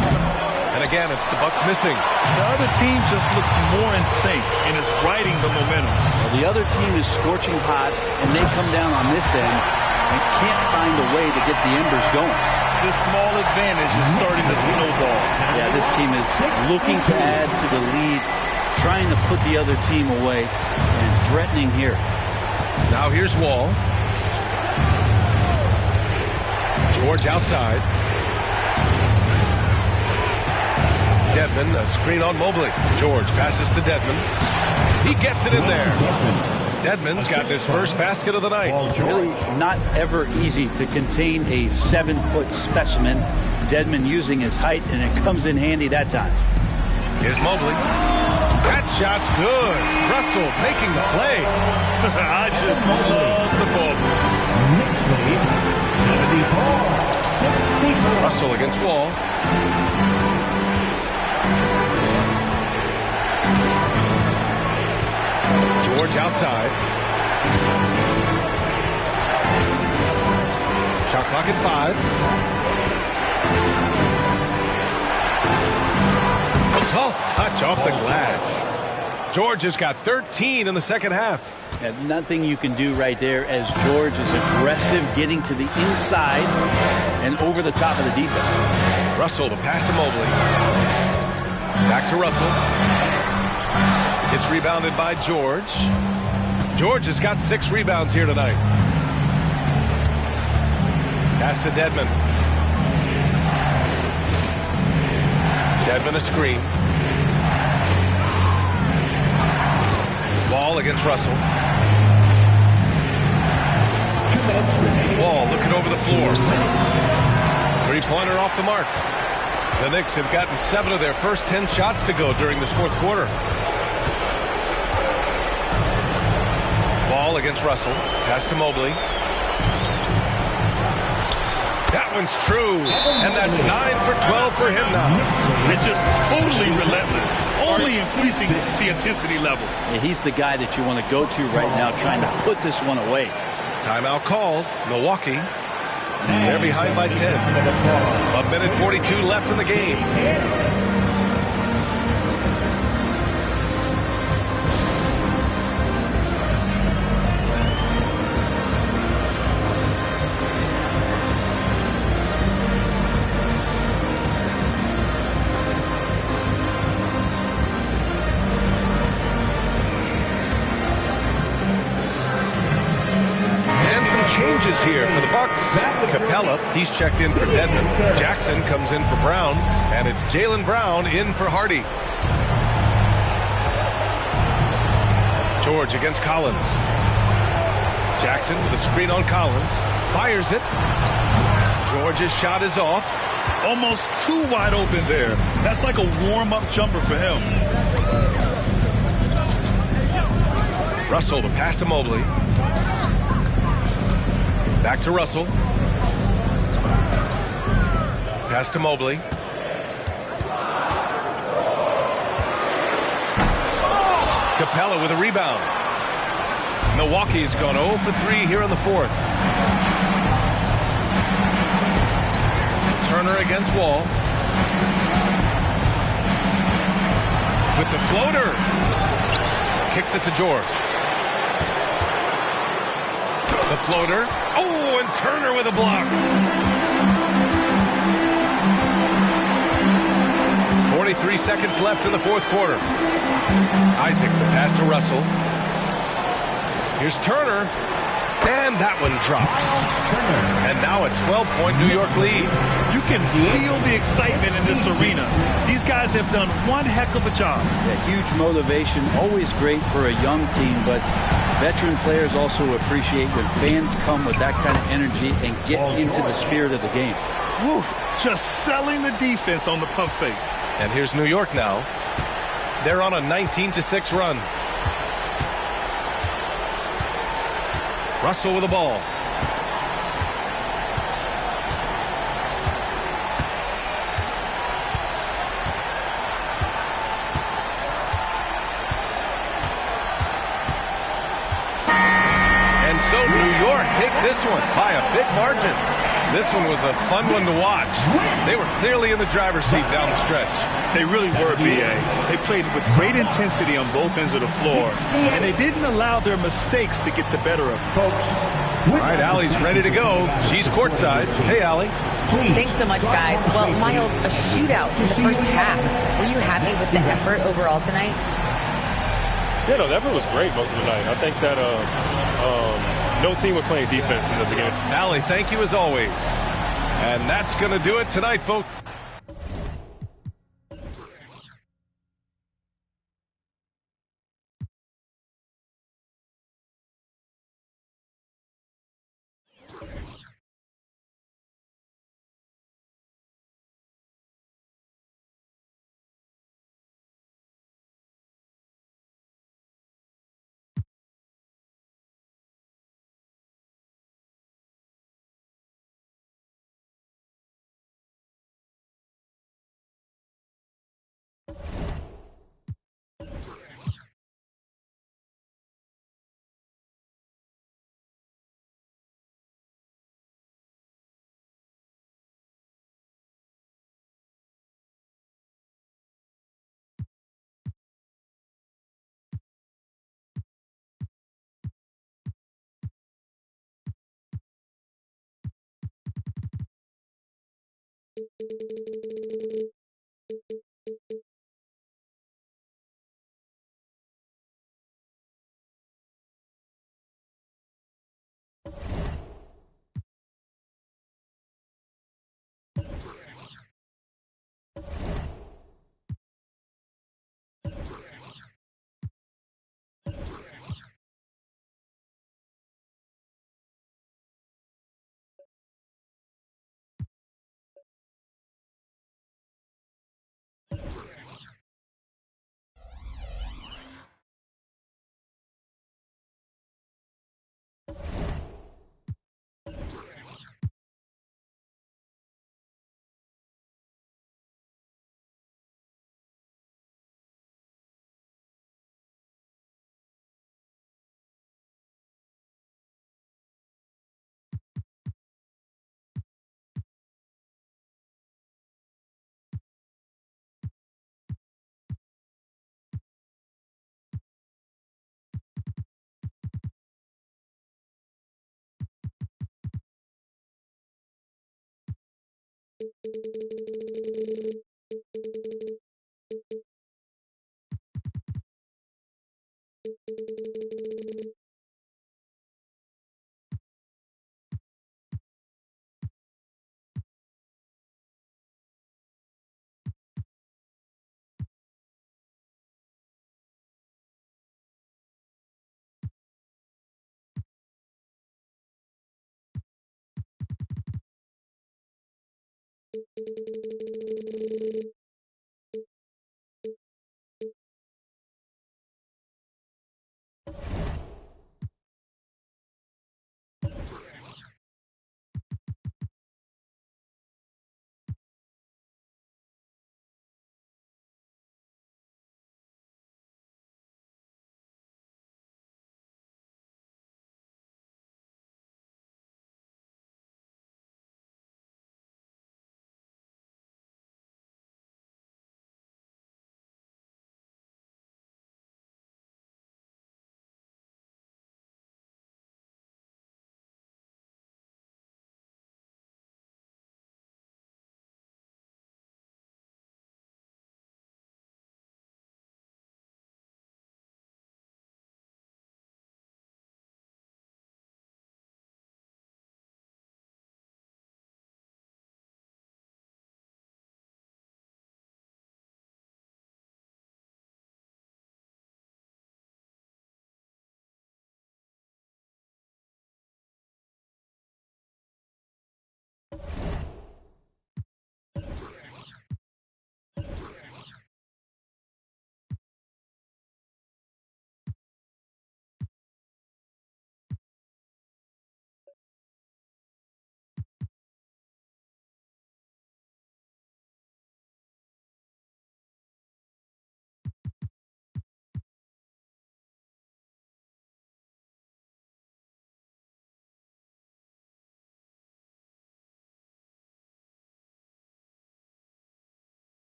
And again, it's the Bucks missing. The other team just looks more in sync and is riding the momentum. Well, the other team is scorching hot, and they come down on this end and can't find a way to get the embers going. This small advantage is starting to snowball. Yeah, this team is looking to add to the lead, trying to put the other team away, and threatening here. Now here's Wall. George outside. Dedmon, a screen on Mobley. George passes to Dedmon. He gets it in there. Dedmon's got his first basket of the night. Really not ever easy to contain a 7-foot specimen. Dedmon using his height, and it comes in handy that time. Here's Mobley. That shot's good. Russell making the play. I just love the ball. Knicks lead 74-64. Russell against Wall. George outside. Shot clock at 5. Soft touch off the glass. George has got 13 in the second half. And nothing you can do right there as George is aggressive, getting to the inside and over the top of the defense. Russell to pass to Mobley. Back to Russell. It's rebounded by George. George has got 6 rebounds here tonight. Pass to Dedmon. Dedmon a screen. Wall against Russell. Wall looking over the floor. Three-pointer off the mark. The Knicks have gotten 7 of their first 10 shots to go during this fourth quarter. Wall against Russell. Pass to Mobley. That one's true. And that's 9 for 12 for him now. They're just totally relentless. Only increasing the intensity level. Yeah, he's the guy that you want to go to right now, trying to put this one away. Timeout called. Milwaukee. They're behind by 10. 1:42 left in the game. Changes here for the Bucks. Capella, he's checked in for Dedmon. Jackson comes in for Brown, and it's Jaylen Brown in for Hardy. George against Collins. Jackson with a screen on Collins. Fires it. George's shot is off. Almost too wide open there. That's like a warm-up jumper for him. Russell to pass to Mobley. Back to Russell. Pass to Mobley. Capella with a rebound. Milwaukee's gone 0 for 3 here in the fourth. Turner against Wall. With the floater. Kicks it to George. The floater. Oh, and Turner with a block. 43 seconds left in the fourth quarter. Isaac, the pass to Russell. Here's Turner. And that one drops. And now a 12-point New York lead. You can feel the excitement in this arena. These guys have done one heck of a job. Yeah, huge motivation. Always great for a young team, but veteran players also appreciate when fans come with that kind of energy and get into the spirit of the game. Woo, just selling the defense on the pump fake. And here's New York now. They're on a 19-6 run. Russell with the ball. And so New York takes this one by a big margin. This one was a fun one to watch. They were clearly in the driver's seat down the stretch. They really were, B.A. They played with great intensity on both ends of the floor, and they didn't allow their mistakes to get the better of them. All right, Allie's ready to go. She's courtside. Hey, Allie. Thanks so much, guys. Well, Miles, a shootout in the first half. Were you happy with the effort overall tonight? Yeah, no, the effort was great most of the night. I think that no team was playing defense in the beginning. Allie, thank you as always. And that's going to do it tonight, folks.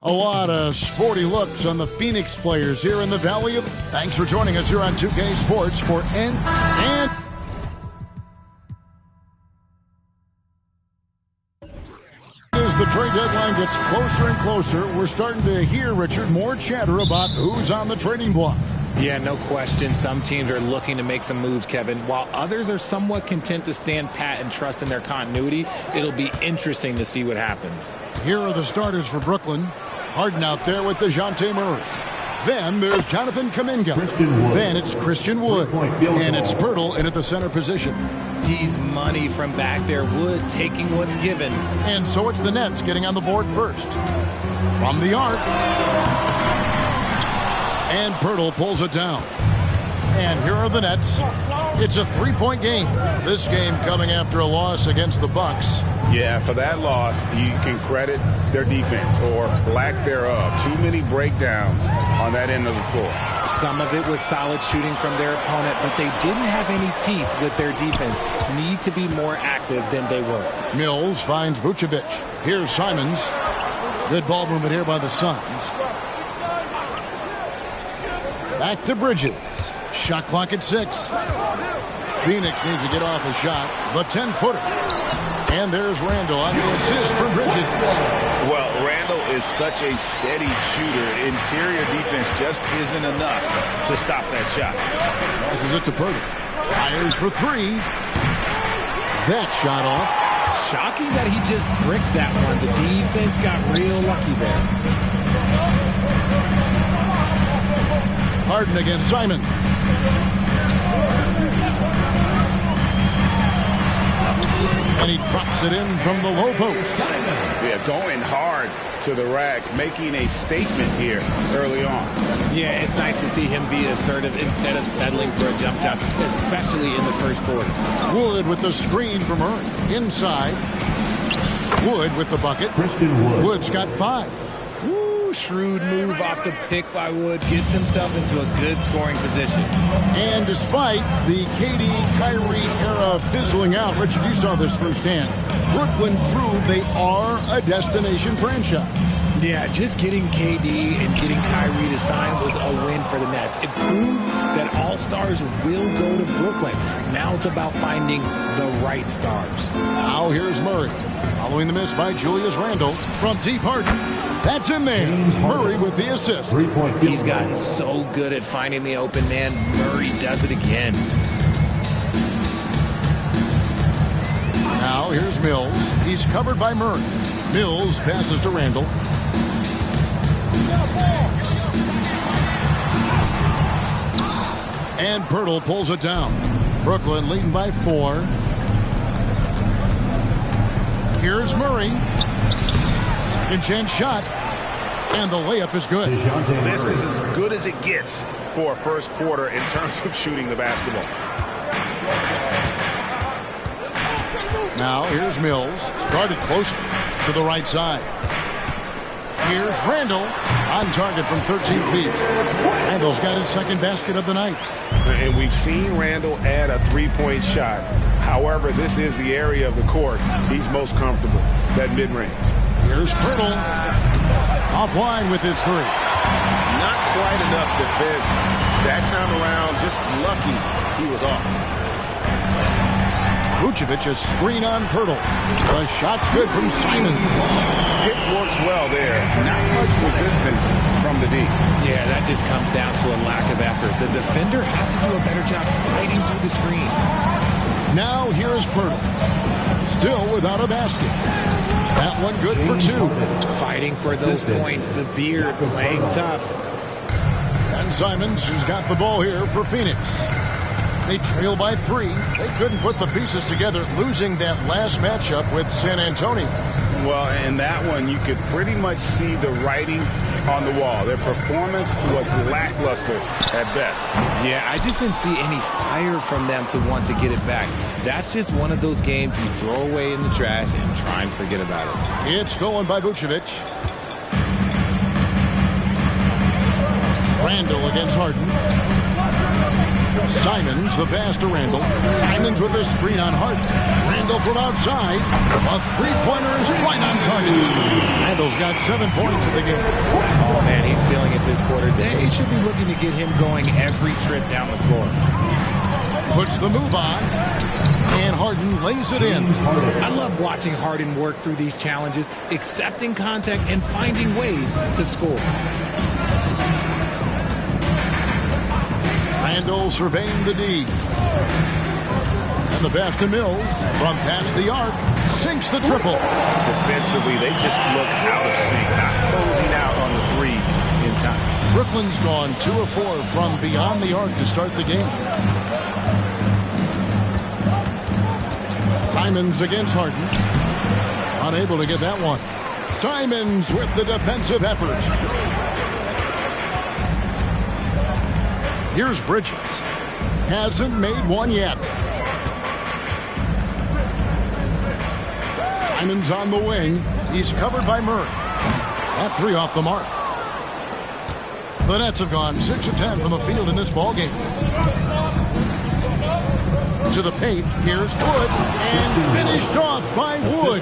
A lot of sporty looks on the Phoenix players here in the Valley of... Thanks for joining us here on 2K Sports for and as the trade deadline gets closer and closer, we're starting to hear, Richard, more chatter about who's on the trading block. Yeah, no question. Some teams are looking to make some moves, Kevin, while others are somewhat content to stand pat and trust in their continuity. It'll be interesting to see what happens. Here are the starters for Brooklyn. Harden out there with DeJounte Murray. Then there's Jonathan Kuminga. Then it's Christian Wood. And it's Pirtle in at the center position. He's money from back there. Wood taking what's given. And so it's the Nets getting on the board first. From the arc. And Pirtle pulls it down. And here are the Nets. It's a three-point game. This game coming after a loss against the Bucks. Yeah, for that loss, you can credit their defense or lack thereof. Too many breakdowns on that end of the floor. Some of it was solid shooting from their opponent, but they didn't have any teeth with their defense. Need to be more active than they were. Mills finds Vucevic. Here's Simons. Good ball movement here by the Suns. Back to Bridges. Shot clock at 6. Phoenix needs to get off a shot. The 10-footer. And there's Randall on the assist from Bridges. Well, Randall is such a steady shooter. Interior defense just isn't enough to stop that shot. Passes it to Purdy. Fires for 3. That shot off. Shocking that he just bricked that one. The defense got real lucky there. Harden against Simon. And he drops it in from the low post. Yeah, going hard to the rack, making a statement here early on. Yeah, it's nice to see him be assertive instead of settling for a jump shot, especially in the first quarter. Wood with the screen from Murray. Inside. Wood with the bucket. Wood's got 5. Shrewd move off the pick by Wood. Gets himself into a good scoring position. And despite the KD-Kyrie era fizzling out, Richard, you saw this firsthand. Brooklyn proved they are a destination franchise. Yeah, just getting KD and getting Kyrie to sign was a win for the Nets. It proved that all stars will go to Brooklyn. Now it's about finding the right stars. Now here's Murray. Following the miss by Julius Randle from deep Harden. That's in there. Murray with the assist. He's gotten so good at finding the open man. Murray does it again. Now here's Mills. He's covered by Murray. Mills passes to Randle. And Pirtle pulls it down. Brooklyn leading by 4. Here's Murray. Second chance shot. And the layup is good. This is as good as it gets for a first quarter in terms of shooting the basketball. Now here's Mills. Guarded close to the right side. Here's Randle on target from 13 feet. Randle's got his second basket of the night. And we've seen Randle add a three-point shot. However, this is the area of the court he's most comfortable, that mid-range. Here's Pirtle. Offline with his 3. Not quite enough defense. That time around, just lucky he was off. Vucevic a screen on Pirtle. The shot's good from Simon. It works well there. Not much resistance from the D. Yeah, that just comes down to a lack of effort. The defender has to do a better job fighting through the screen. Now here's Pirtle. Still without a basket. That one good for 2. Fighting for those points. The beard playing tough. And Simons, who's got the ball here for Phoenix. They trail by 3. They couldn't put the pieces together, losing that last matchup with San Antonio. Well, in that one, you could pretty much see the writing on the wall. Their performance was lackluster at best. Yeah, I just didn't see any fire from them to want to get it back. That's just one of those games you throw away in the trash and try and forget about it. It's stolen by Vucevic. Randle against Harden. Simons, the pass to Randall. Simons with the screen on Hart. Randall from outside. A three-pointer is right on target. Randall's got 7 points in the game. Oh, man, he's feeling it this quarter. They should be looking to get him going every trip down the floor. Puts the move on, and Harden lays it in. I love watching Harden work through these challenges, accepting contact and finding ways to score. Randall surveying the D. And the pass to Mills from past the arc. Sinks the triple. Defensively, they just look out of sync, not closing out on the threes in time. Brooklyn's gone 2 of 4 from beyond the arc to start the game. Simons against Harden. Unable to get that one. Simons with the defensive effort. Here's Bridges. Hasn't made one yet. Simons on the wing. He's covered by Murray. That 3 off the mark. The Nets have gone 6 of 10 from the field in this ballgame. To the paint, here's Wood, and finished off by Wood.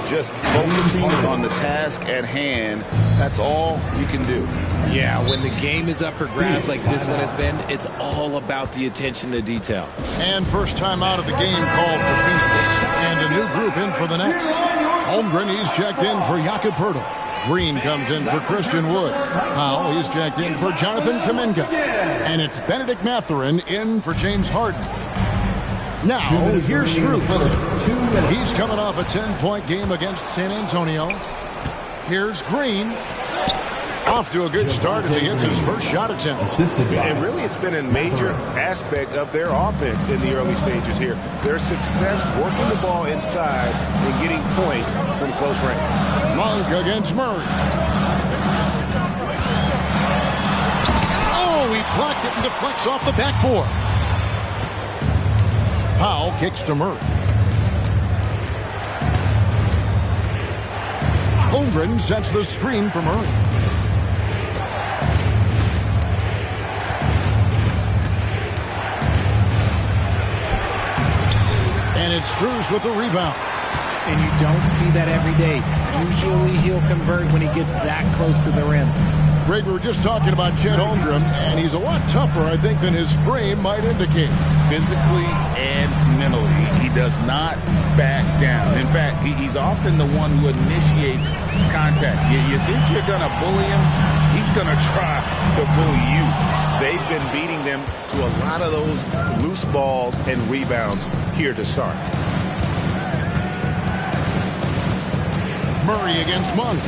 Just focusing on the task at hand, that's all you can do. Yeah, when the game is up for grabs like this one has been, it's all about the attention to detail. And first time out of the game called for Phoenix. And a new group in for the Nets. Holmgren, he's checked in for Jakob Poeltl. Green comes in for Christian Wood. Powell, he's checked in for Jonathan Kuminga. And it's Benedict Mathurin in for James Harden. Now, here's Strus. He's coming off a 10-point game against San Antonio. Here's Green. Off to a good start as he hits his first shot attempt. And really, it's been a major aspect of their offense in the early stages here. Their success working the ball inside and getting points from close range. Monk against Murray. Oh, he blocked it and deflects off the backboard. Powell kicks to Murray. Holmgren sets the screen for Murray. And it's Strus with the rebound. And you don't see that every day. Usually he'll convert when he gets that close to the rim. Greg, we were just talking about Chet Holmgren, and he's a lot tougher, I think, than his frame might indicate. Physically and mentally, he does not back down. In fact, he's often the one who initiates contact. You think you're going to bully him? He's going to try to bully you. They've been beating them to a lot of those loose balls and rebounds here to start. Murray against Monk.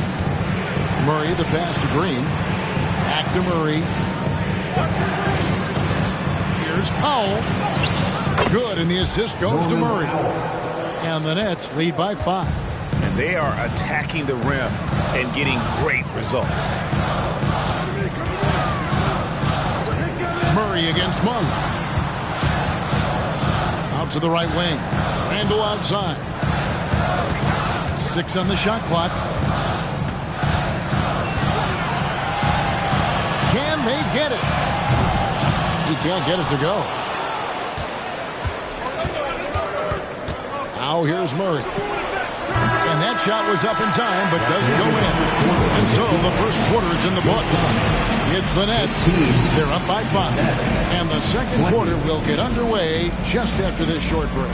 Murray, the pass to Green. Back to Murray. Here's Powell. Good, and the assist goes to Murray. And the Nets lead by 5. And they are attacking the rim and getting great results. Murray against Monk. Out to the right wing. Randall outside. 6 on the shot clock. Can they get it? He can't get it to go. Now here's Murray. And that shot was up in time, but doesn't go in. And so the first quarter is in the books. It's the Nets. They're up by 5. And the second quarter will get underway just after this short break.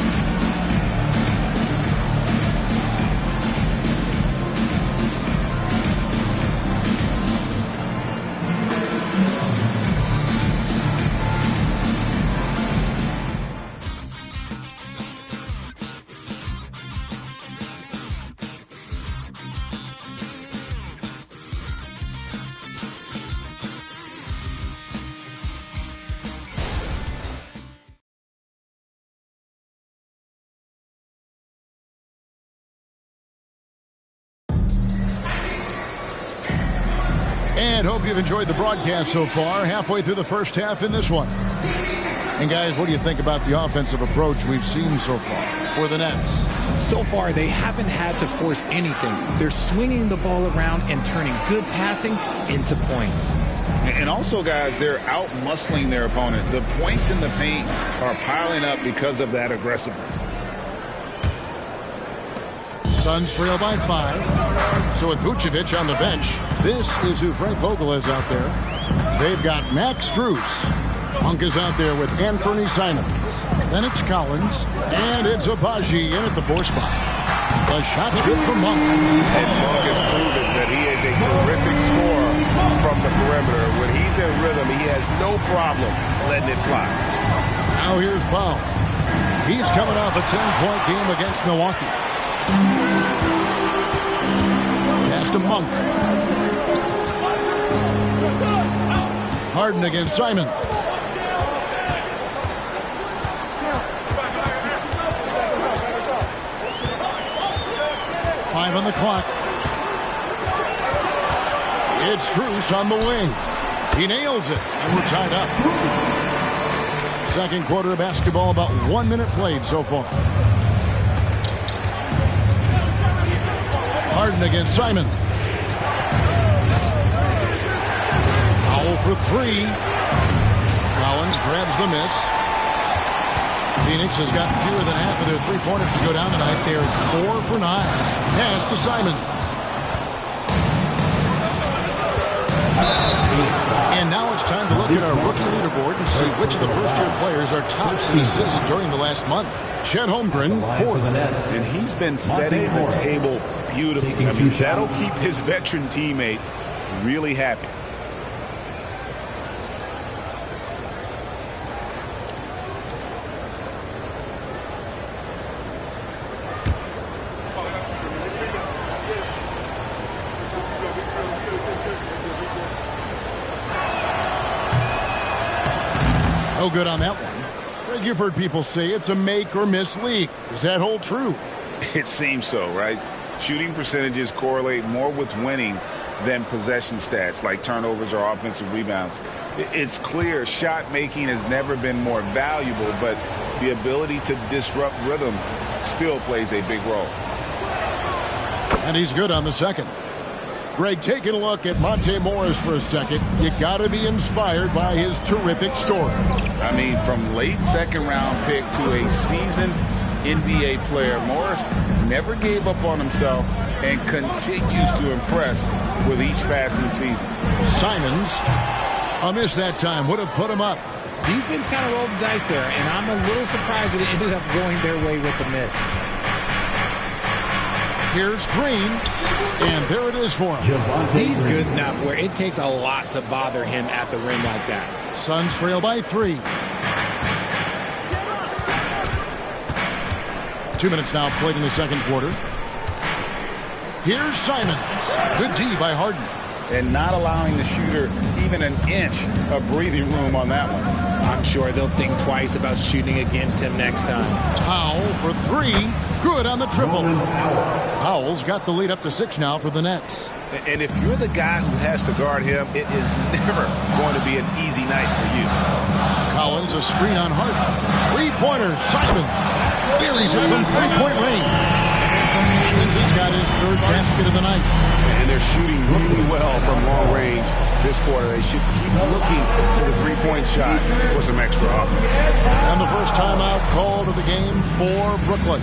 And hope you've enjoyed the broadcast so far. Halfway through the first half in this one. And guys, what do you think about the offensive approach we've seen so far for the Nets? So far, they haven't had to force anything. They're swinging the ball around and turning good passing into points. And also, guys, they're out-muscling their opponent. The points in the paint are piling up because of that aggressiveness. Suns trail by 5. So with Vucevic on the bench, this is who Frank Vogel is out there. They've got Max Strus. Monk is out there with Anthony Simons. Then it's Collins. And it's Abaji in at the 4 spot. The shot's good from Monk. And Monk has proven that he is a terrific scorer from the perimeter. When he's in rhythm, he has no problem letting it fly. Now here's Powell. He's coming off a 10-point game against Milwaukee. Pass to Monk. Harden against Simons. Five on the clock. It's Strus on the wing. He nails it, and we're tied up. Second quarter of basketball, about 1 minute played so far. Harden against Simon. Powell for 3. Collins grabs the miss. Phoenix has got fewer than half of their three-pointers to go down tonight. They're 4 for 9. Pass to Simons. And now it's time to look at our rookie leaderboard and see which of the first-year players are tops in assists during the last month. Chet Holmgren, 4th. And he's been setting the table beautifully. I mean, that'll keep his veteran teammates really happy. No good on that one. Greg, you've heard people say it's a make or miss league. Does that hold true? It seems so, right? Shooting percentages correlate more with winning than possession stats like turnovers or offensive rebounds. It's clear shot making has never been more valuable, but the ability to disrupt rhythm still plays a big role. And he's good on the second. Greg, taking a look at Monte Morris for a second, you got to be inspired by his terrific story. I mean, from late second-round pick to a seasoned NBA player, Morris never gave up on himself and continues to impress with each passing season. Simons, a miss that time, would have put him up. Defense kind of rolled the dice there, and I'm a little surprised that it ended up going their way with the miss. Here's Green, and there it is for him. He's good enough where it takes a lot to bother him at the rim like that. Suns trail by 3. 2 minutes now played in the second quarter. Here's Simons. Good D by Harden. And not allowing the shooter even an inch of breathing room on that one. I'm sure they'll think twice about shooting against him next time. Powell for 3. Good on the triple. Powell's got the lead up to 6 now for the Nets. And if you're the guy who has to guard him, it is never going to be an easy night for you. Collins, a screen on Harden. 3-pointer, Simon. Buries it from 3-point range. Simons has got his 3rd basket of the night. And they're shooting really well from long range this quarter. They should keep looking to the 3-point shot for some extra offense. And the first timeout called of the game for Brooklyn.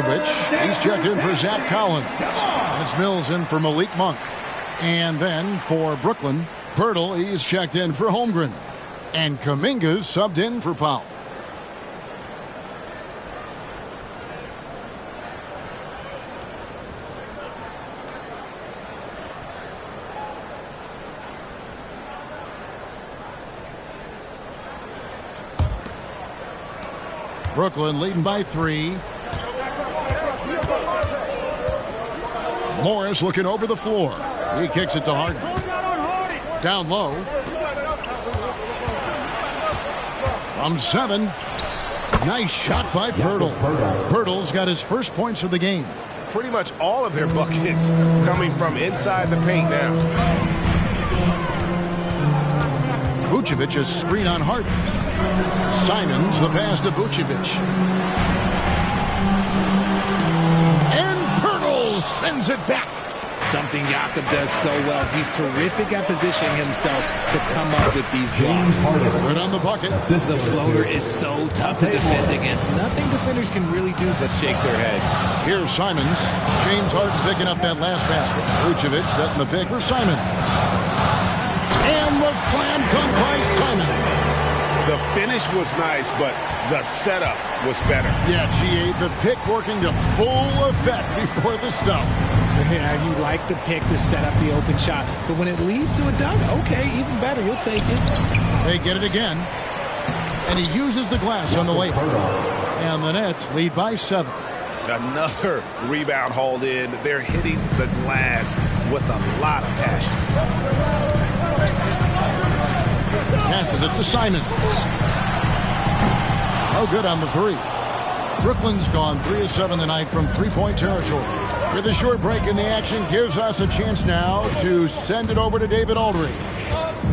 Vucevic, he's checked in for Zach Collins. It's Mills in for Malik Monk. And then for Brooklyn, Pirtle, he's checked in for Holmgren. And Kuminga's subbed in for Powell. Brooklyn leading by 3. Morris looking over the floor. He kicks it to Harden. Down low. From 7. Nice shot by Pirtle. Pirtle's got his first points of the game. Pretty much all of their buckets coming from inside the paint now. Vucevic's screen on Harden. Simons the pass to Vucevic. And Pirtle sends it back. Something Jakob does so well. He's terrific at positioning himself to come up with these blocks. Good on the bucket. The floater is so tough to defend against. Nothing defenders can really do but shake their heads. Here's Simons. James Harden picking up that last basket. Vucevic setting the pick for Simon. And the slam dunk by Simon. The finish was nice, but the setup was better. Yeah, GA, the pick working to full effect before the stuff. Yeah, you like the pick to set up the open shot. But when it leads to a dunk, okay, even better. You'll take it. They get it again. And he uses the glass on the layup. And the Nets lead by 7. Another rebound hauled in. They're hitting the glass with a lot of passion. Passes it to Simons. No good on the 3. Brooklyn's gone 3 of 7 tonight from three-point territory. With a short break in the action, gives us a chance now to send it over to David Aldridge.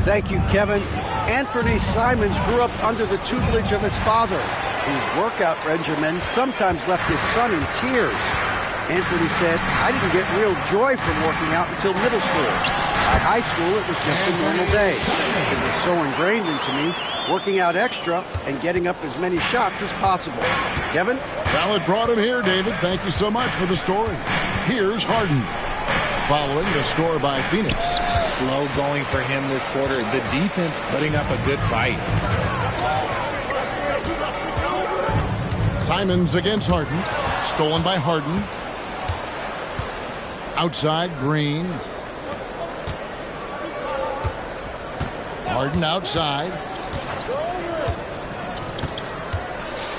Thank you, Kevin. Anthony Simons grew up under the tutelage of his father, whose workout regimen sometimes left his son in tears. Anthony said, "I didn't get real joy from working out until middle school. By high school, it was just a normal day. It was so ingrained into me, working out extra and getting up as many shots as possible." Kevin? Well, it brought him here, David. Thank you so much for the story. Here's Harden. Following the score by Phoenix. Slow going for him this quarter. The defense putting up a good fight. Simons against Harden. Stolen by Harden. Outside, Green. Harden outside.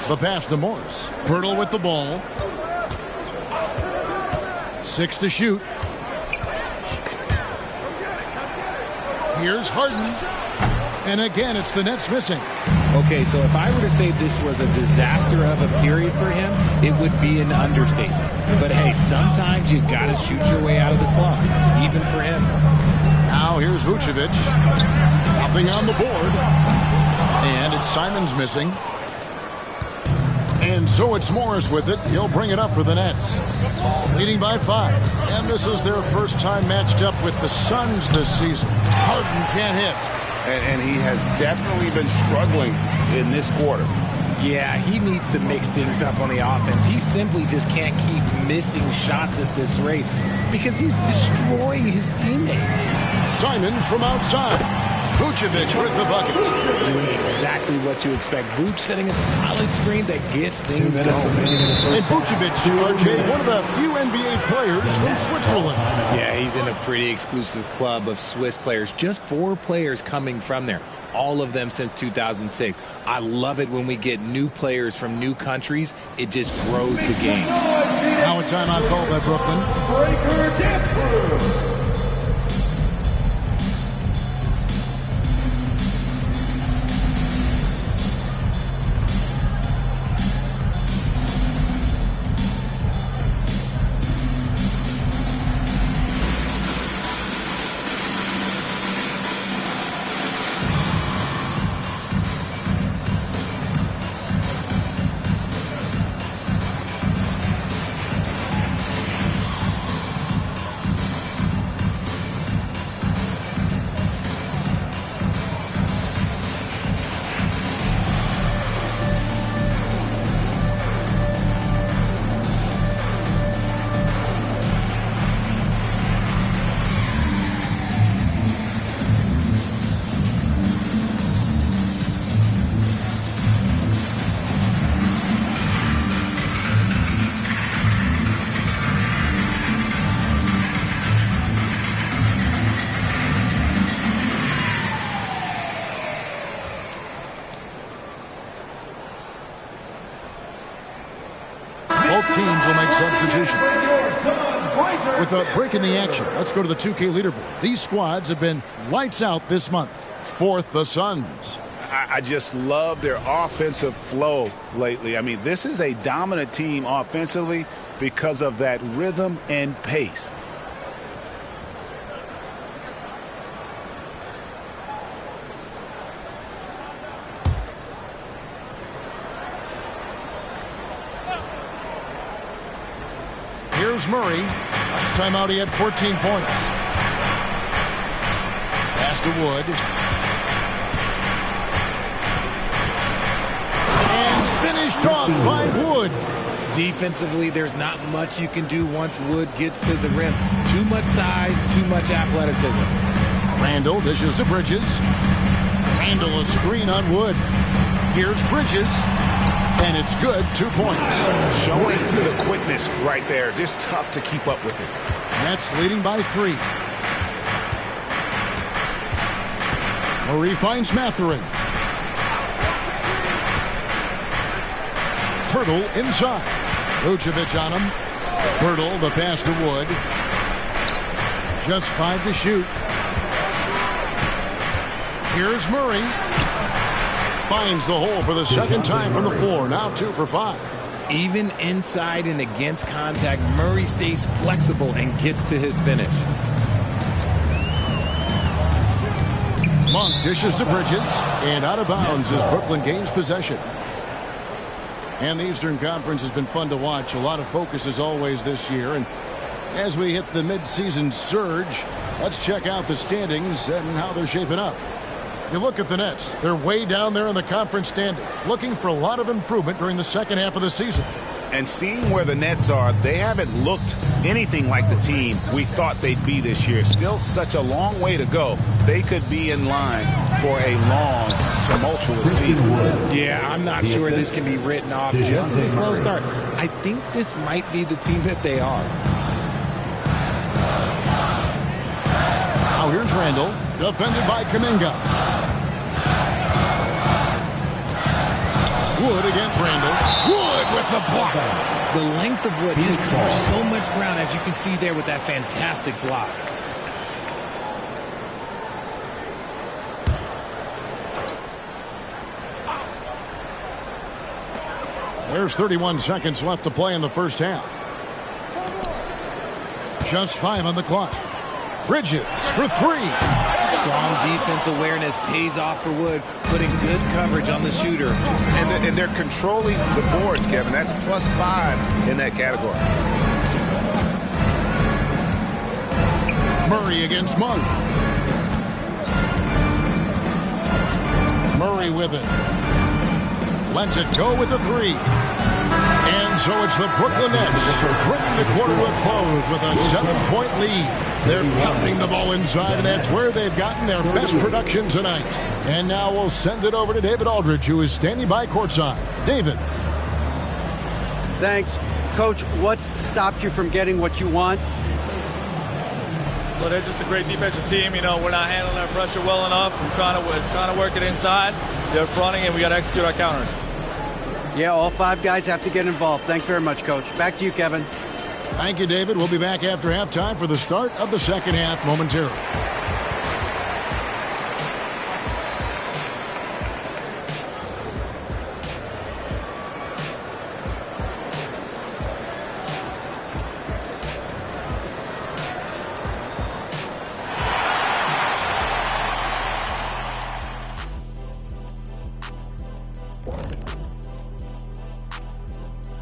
The pass to Morris. Pirtle with the ball. 6 to shoot. Here's Harden. And again, it's the Nets missing. Okay, so if I were to say this was a disaster of a period for him, it would be an understatement. But hey, sometimes you got to shoot your way out of the slump, even for him. Now here's Vucevic. Nothing on the board. And it's Simons missing. And so it's Morris with it. He'll bring it up for the Nets. Leading by 5. And this is their first time matched up with the Suns this season. Harden can't hit. And he has definitely been struggling in this quarter. Yeah, he needs to mix things up on the offense. He simply just can't keep missing shots at this rate because he's destroying his teammates. Simons from outside. Vucevic with the bucket. Doing exactly what you expect. Vuce setting a solid screen that gets things going. And Vucevic, RJ, one of the few NBA players from Switzerland. Yeah, he's in a pretty exclusive club of Swiss players. Just 4 players coming from there. All of them since 2006. I love it when we get new players from new countries. It just grows the game. Now a timeout called by Brooklyn. Breaker dance crew. substitutions. With a break in the action, let's go to the 2K leaderboard. These squads have been lights out this month. Fourth, the Suns. I just love their offensive flow lately. I mean, this is a dominant team offensively because of that rhythm and pace. Here's Murray. Last time out, he had 14 points. Pass to Wood. And finished off by Wood. Defensively, there's not much you can do once Wood gets to the rim. Too much size, too much athleticism. Randall dishes to Bridges. Randall a screen on Wood. Here's Bridges. And it's good, 2 points. Showing the quickness right there. Just tough to keep up with it. Nets leading by 3. Murray finds Mathurin. Pirtle inside. Vucevic on him. Pirtle, the pass to Wood. Just 5 to shoot. Here's Murray. Finds the hole for the second time from the floor. Now 2 for 5. Even inside and against contact, Murray stays flexible and gets to his finish. Monk dishes to Bridges. And out of bounds as Brooklyn gains possession. And the Eastern Conference has been fun to watch. A lot of focus as always this year. And as we hit the midseason surge, let's check out the standings and how they're shaping up. You look at the Nets. They're way down there in the conference standings, looking for a lot of improvement during the second half of the season. And seeing where the Nets are, they haven't looked anything like the team we thought they'd be this year. Still such a long way to go. They could be in line for a long, tumultuous season. Yeah, I'm not sure this can be written off just as a slow start. I think this might be the team that they are. Now here's Randall, defended by Kuminga. Wood against Randall. Wood with the block. The length of Wood just covers so much ground, as you can see there with that fantastic block. There's 31 seconds left to play in the first half. Just 5 on the clock. Bridges for 3. Strong defense awareness pays off for Wood, putting good coverage on the shooter. And they're controlling the boards, Kevin. That's +5 in that category. Murray against Monk. Murray with it. Lets it go with the 3. And so it's the Brooklyn Nets bringing the quarter to a close with a 7-point lead. They're pounding the ball inside, and that's where they've gotten their best production tonight. And now we'll send it over to David Aldridge, who is standing by courtside. David. Thanks. Coach, what's stopped you from getting what you want? Well, they're just a great defensive team. You know, we're not handling our pressure well enough. We're trying to work it inside. They're fronting, and we got to execute our counters. Yeah, all 5 guys have to get involved. Thanks very much, Coach. Back to you, Kevin. Thank you, David. We'll be back after halftime for the start of the second half momentarily.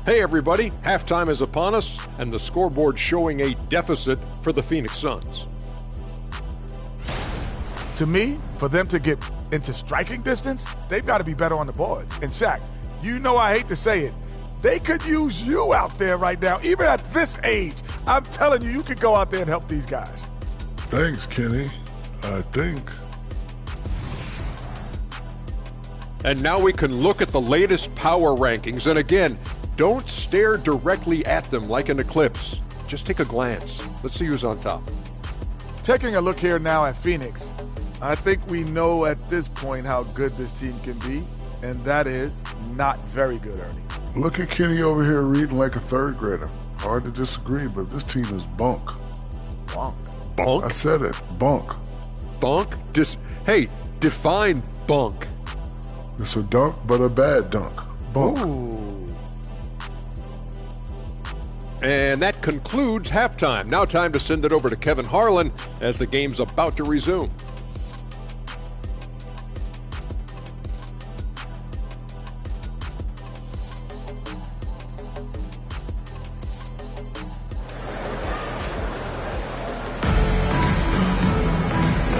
Hey everybody, halftime is upon us, and the scoreboard showing a deficit for the Phoenix Suns. To me, for them to get into striking distance, they've got to be better on the boards. And Shaq, you know I hate to say it, they could use you out there right now, even at this age. I'm telling you, you could go out there and help these guys. Thanks, Kenny. I think. And now we can look at the latest power rankings, and again, don't stare directly at them like an eclipse. Just take a glance. Let's see who's on top. Taking a look here now at Phoenix, I think we know at this point how good this team can be, and that is not very good, Ernie. Look at Kenny over here reading like a third grader. Hard to disagree, but this team is bunk. Bunk? Bunk? I said it. Bunk. Bunk? Hey, define bunk. It's a dunk, but a bad dunk. Bunk. Ooh. And that concludes halftime. Now time to send it over to Kevin Harlan as the game's about to resume.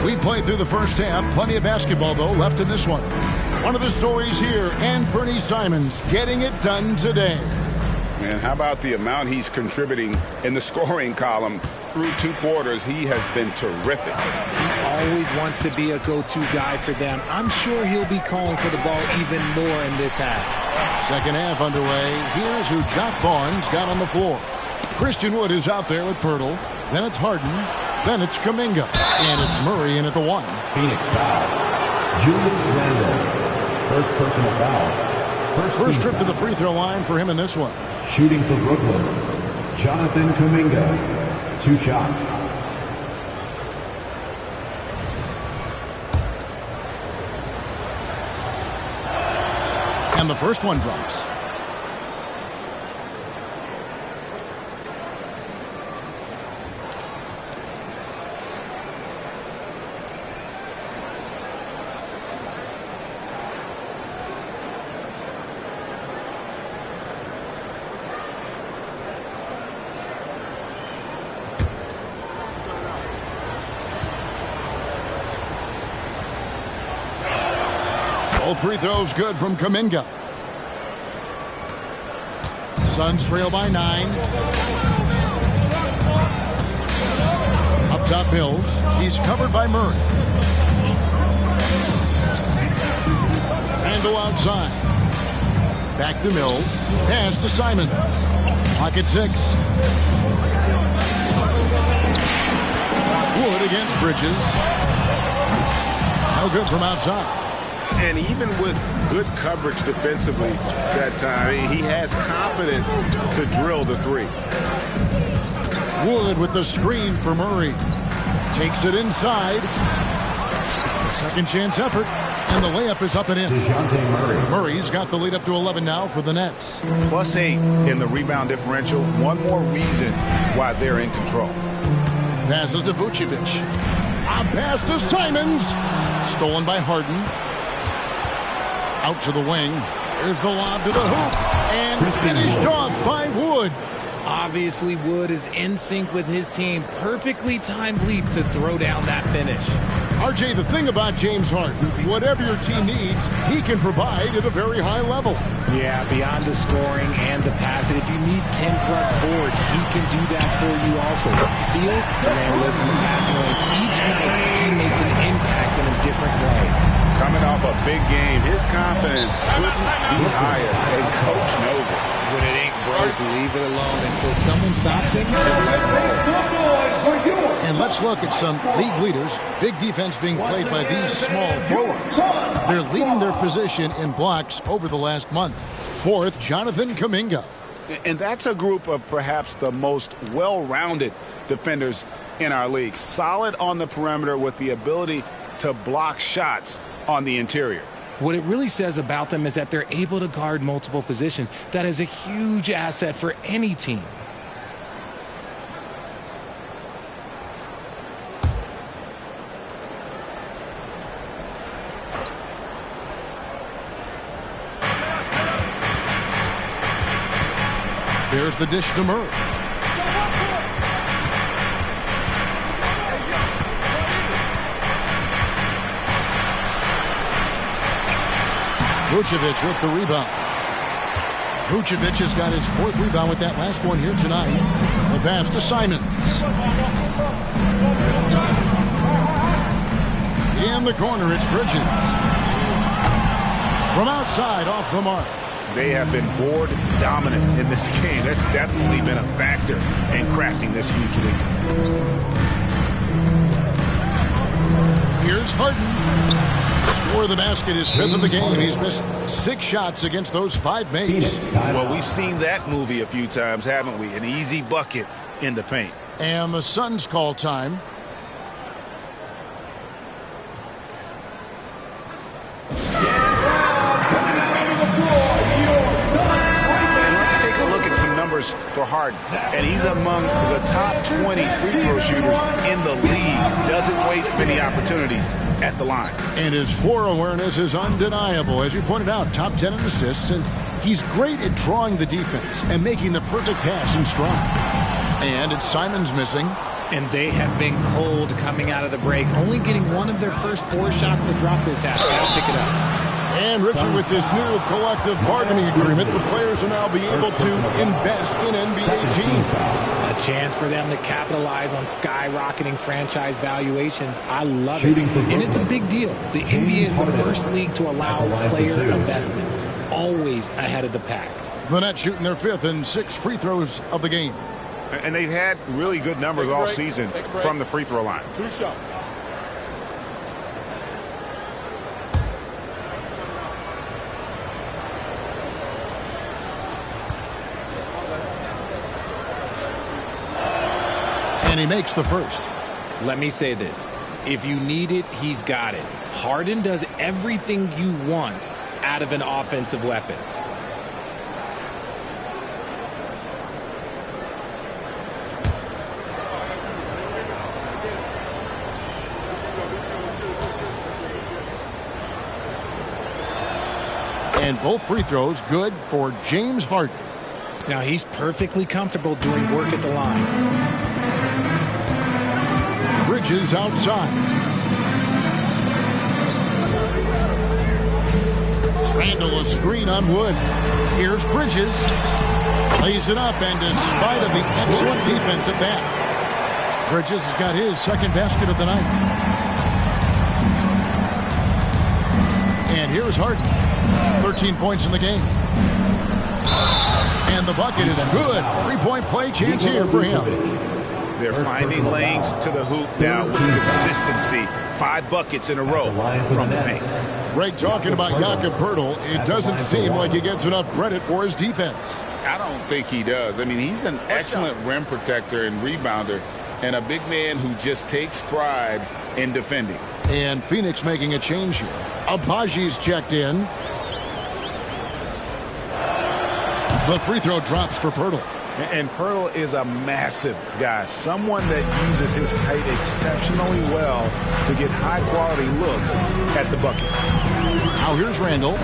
We played through the first half. Plenty of basketball, though, left in this one. One of the stories here, and Bernie Simons getting it done today. And how about the amount he's contributing in the scoring column? Through 2 quarters, he has been terrific. He always wants to be a go-to guy for them. I'm sure he'll be calling for the ball even more in this half. Second half underway. Here's who Jock Barnes got on the floor. Christian Wood is out there with Pirtle. Then it's Harden. Then it's Kuminga. And it's Murray in at the 1. Phoenix foul. Julius Randle. First personal foul. First trip to the free throw line for him in this one. Shooting for Brooklyn, Jonathan Kuminga. 2 shots. And the first one drops. Both free throws good from Kuminga. Suns trail by 9. Up top Mills. He's covered by Murray. Randle outside. Back to Mills. Pass to Simons. Clock at 6. Wood against Bridges. No good from outside. And even with good coverage defensively that time, he has confidence to drill the 3. Wood with the screen for Murray. Takes it inside. A second chance effort. And the layup is up and in. Murray's got the lead up to 11 now for the Nets. +8 in the rebound differential. One more reason why they're in control. Passes to Vucevic. A pass to Simons. Stolen by Harden. Out to the wing. Here's the lob to the hoop. And finished off by Wood. Obviously, Wood is in sync with his team. Perfectly timed leap to throw down that finish. RJ, the thing about James Harden, whatever your team needs, he can provide at a very high level. Yeah, beyond the scoring and the passing, if you need 10-plus boards, he can do that for you also. Steals, the man lives in the passing lanes. Each night, he makes an impact in a different way. Coming off a big game, his confidence couldn't be higher, and Coach knows it. When it ain't broke, leave it alone until someone stops him. Just let it roll. And let's look at some league leaders. Big defense being played by these small forwards. They're leading their position in blocks over the last month. Fourth, Jonathan Kuminga. And that's a group of perhaps the most well-rounded defenders in our league. Solid on the perimeter with the ability to block shots on the interior. What it really says about them is that they're able to guard multiple positions. That is a huge asset for any team. There's the dish to Murray. Vucevic with the rebound. Vucevic has got his 4th rebound with that last one here tonight. The pass to Simons. In the corner, it's Bridges. From outside, off the mark. They have been board dominant in this game. That's definitely been a factor in crafting this huge lead. Here's Harden. Score the basket, his 5th of the game. He's missed 6 shots against those 5 mates. Well, we've seen that movie a few times, haven't we? An easy bucket in the paint. And the Suns call time. For Harden, and he's among the top 20 free throw shooters in the league. Doesn't waste many opportunities at the line. And his floor awareness is undeniable. As you pointed out, top 10 in assists, and he's great at drawing the defense and making the perfect pass in stride. And it's Simons missing. And they have been cold coming out of the break, only getting one of their first 4 shots to drop this half. Gotta pick it up. And Richard, with this new collective bargaining agreement, the players will now be able to invest in NBA teams. A chance for them to capitalize on skyrocketing franchise valuations. I love it. And it's a big deal. The NBA is the first league to allow player investment. Always ahead of the pack. The Nets shooting their 5th and 6 free throws of the game. And they've had really good numbers all season from the free throw line. 2 shots. And he makes the first. Let me say this. If you need it, he's got it. Harden does everything you want out of an offensive weapon. And both free throws good for James Harden. Now he's perfectly comfortable doing work at the line. Bridges outside. Randall a screen on Wood. Here's Bridges. Lays it up, and despite of the excellent defense at that, Bridges has got his 2nd basket of the night. And here's Harden. 13 points in the game. And the bucket is good. 3-point play chance here for him. They're finding lanes to the hoop now with consistency. 5 buckets in a row from the paint. Greg talking about Jakob Poeltl. It doesn't seem like he gets enough credit for his defense. I don't think he does. I mean, he's an excellent rim protector and rebounder, and a big man who just takes pride in defending. And Phoenix making a change here. Abaji's checked in. The free throw drops for Poeltl. And Poeltl is a massive guy, someone that uses his height exceptionally well to get high-quality looks at the bucket. Now here's Randall.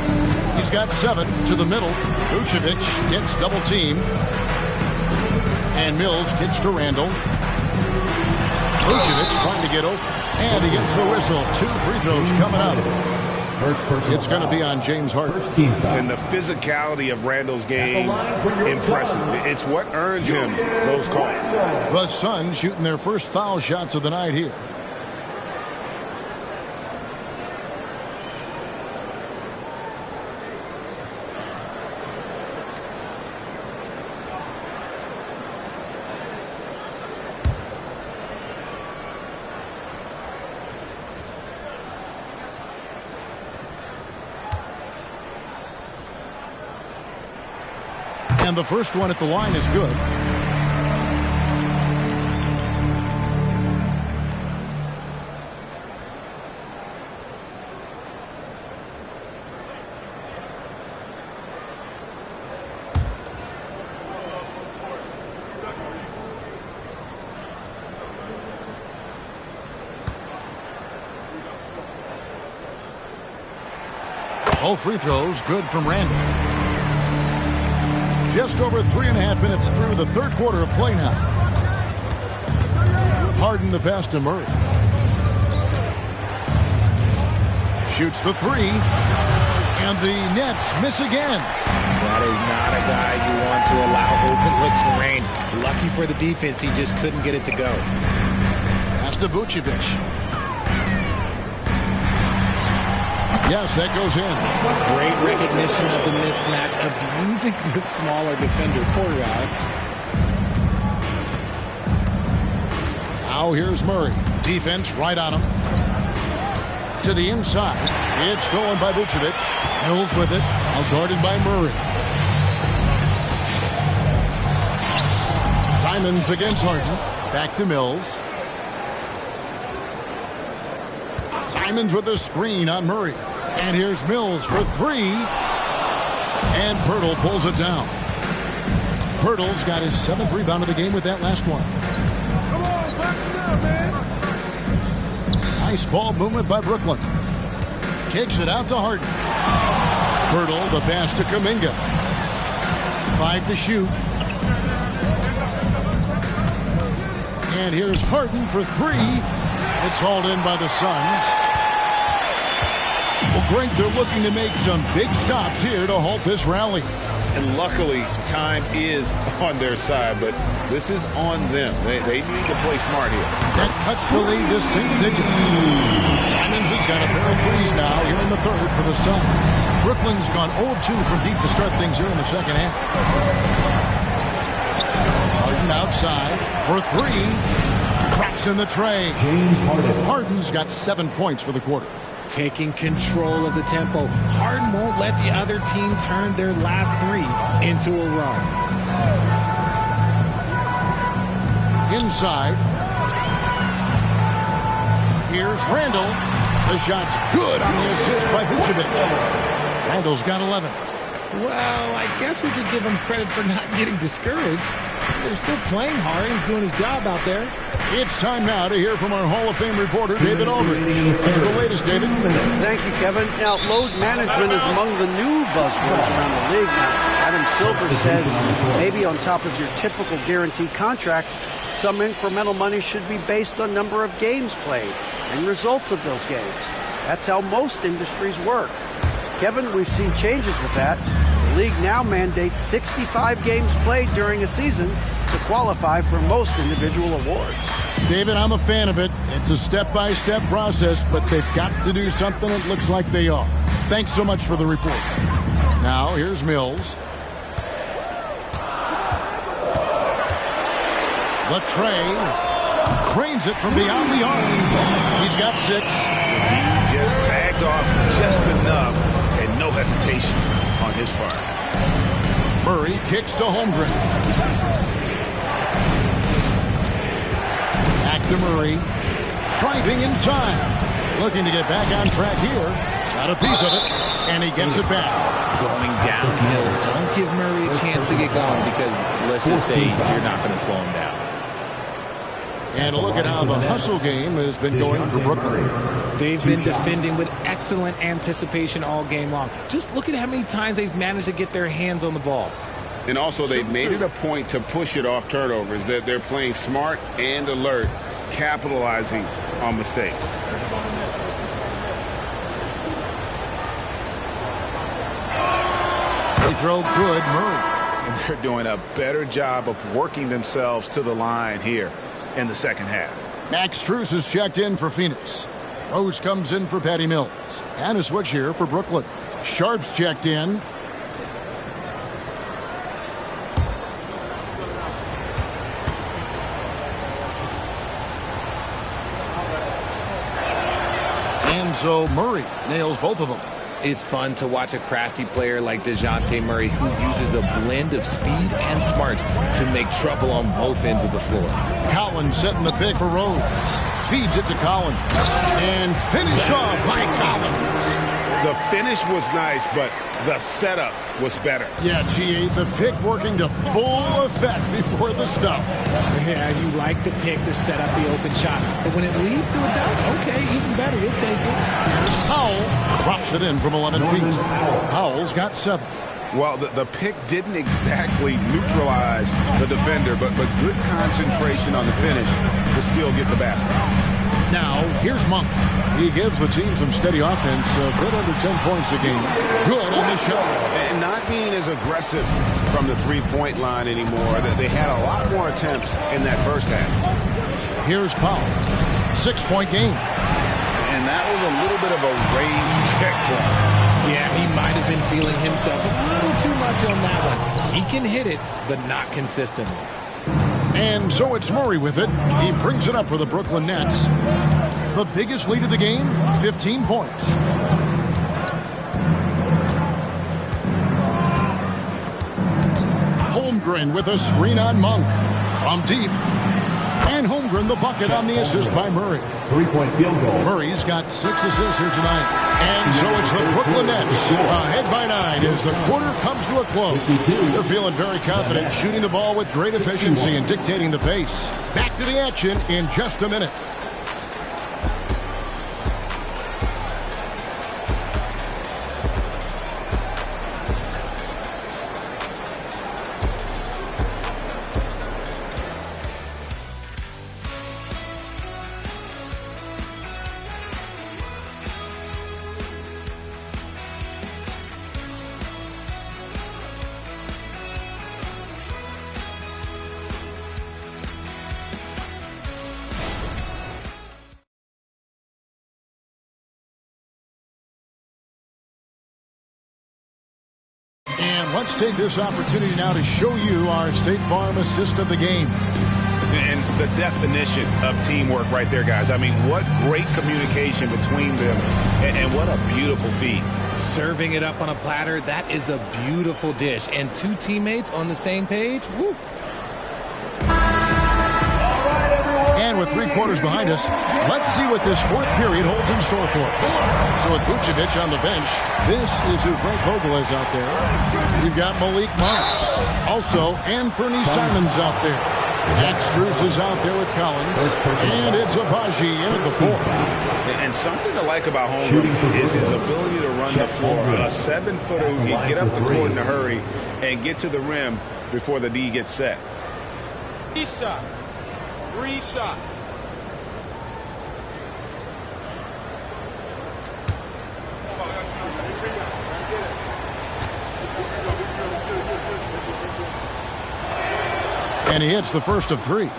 He's got 7 to the middle. Vucevic gets double-teamed. And Mills kicks to Randall. Vucevic trying to get open. And he gets the whistle. 2 free throws coming up. It's going to be on James Harden. And the physicality of Randall's game, impressive. It's what earns him those calls. The Suns shooting their first foul shots of the night here. And the first one at the line is good. All free throws good from Randall. Just over 3.5 minutes through the 3rd quarter of play now. Harden the pass to Murray. Shoots the 3. And the Nets miss again. That is not a guy you want to allow open looks for rain. Lucky for the defense, he just couldn't get it to go. Pass to Vucevic. Yes, that goes in. Great recognition of the mismatch, abusing the smaller defender. Poor guy. Now here's Murray. Defense right on him. To the inside. It's stolen by Vucevic. Mills with it. Now guarded by Murray. Simons against Harden. Back to Mills. Simons with a screen on Murray. And here's Mills for three. And Pirtle pulls it down. Pirtle's got his 7th rebound of the game with that last one. Come on, back it up, man. Nice ball movement by Brooklyn. Kicks it out to Harden. Pirtle, the pass to Kuminga. 5 to shoot. And here's Harden for three. It's hauled in by the Suns. Well, Greg, they're looking to make some big stops here to halt this rally. And luckily, time is on their side, but this is on them. They need to play smart here. That cuts the lead to single digits. Simons has got a pair of threes now here in the third for the Suns. Brooklyn's gone 0-2 from deep to start things here in the second half. Harden outside for three. Drops in the tray. Harden's got 7 points for the quarter. Taking control of the tempo. Harden won't let the other team turn their last three into a run. Inside. Here's Randall. The shot's good on the assist by Vucevic. Randall's got 11. Well, I guess we could give him credit for not getting discouraged. They're still playing hard. He's doing his job out there. It's time now to hear from our Hall of Fame reporter, David Aldridge. What's the latest, David? Thank you, Kevin. Now, load management is among the new buzzwords around the league. Now, Adam Silver says maybe on top of your typical guaranteed contracts, some incremental money should be based on number of games played and results of those games. That's how most industries work. Kevin, we've seen changes with that. The league now mandates 65 games played during a season to qualify for most individual awards. David, I'm a fan of it. It's a step-by-step process, but they've got to do something. It looks like they are. Thanks so much for the report. Now, here's Mills. The tray. Cranes it from beyond the arc. He's got 6. He just sagged off just enough and no hesitation on his part. Murray kicks to Holmgren. Back to Murray. Driving inside. Looking to get back on track here. Got a piece of it. And he gets it back. Going downhill. Don't give Murray a chance to get going because let's just say you're not going to slow him down. And a look at how the hustle game has been going for Brooklyn. They've been defending with excellent anticipation all game long. Just look at how many times they've managed to get their hands on the ball. And also, they've made it a point to push it off turnovers. They're playing smart and alert, capitalizing on mistakes. They throw good, Murray. And they're doing a better job of working themselves to the line here in the second half. Max Strus is checked in for Phoenix. Rose comes in for Patty Mills. And a switch here for Brooklyn. Sharp's checked in. And so Murray nails both of them. It's fun to watch a crafty player like DeJounte Murray who uses a blend of speed and smarts to make trouble on both ends of the floor. Collins setting the pick for Rose. Feeds it to Collins. And finish off by Collins. The finish was nice, but the setup was better. Yeah, GA, the pick working to full effect before the stuff. Yeah, you like the pick to set up the open shot. But when it leads to a dunk, okay, even better, you'll take it. Here's Powell. Drops it in from 11 feet. Powell's got 7. Well, the pick didn't exactly neutralize the defender, but good concentration on the finish to still get the basket. Now, here's Monk. He gives the team some steady offense, a bit under 10 points a game. Good on the shot. And not being as aggressive from the three-point line anymore. They had a lot more attempts in that first half. Here's Powell. 6-point game. And that was a little bit of a range check for him. Yeah, he might have been feeling himself a little too much on that one. He can hit it, but not consistently. And so it's Murray with it. He brings it up for the Brooklyn Nets. The biggest lead of the game, 15 points. Holmgren with a screen on Monk. From deep. And Holmgren the bucket on the assist by Murray. 3-point field goal. Murray's got 6 assists here tonight. And so it's the Brooklyn Nets ahead by 9 as the quarter comes to a close. They're feeling very confident, shooting the ball with great efficiency and dictating the pace. Back to the action in just a minute. And let's take this opportunity now to show you our State Farm assist of the game. And the definition of teamwork right there, guys. I mean, what great communication between them, and what a beautiful feed. Serving it up on a platter, that is a beautiful dish. And 2 teammates on the same page, woo. And with 3 quarters behind us, let's see what this 4th period holds in store for us. So with Vucevic on the bench, this is who Frank Vogel is out there. You've got Malik Monk. Also, Anthony Simons out there. Zach Strus is out there with Collins. And it's Abaji in at the 4. And something to like about Holmgren is his ability to run the floor. A 7-footer who can get up the court in a hurry and get to the rim before the D gets set. 3 shots. 3 shots. And he hits the first of 3.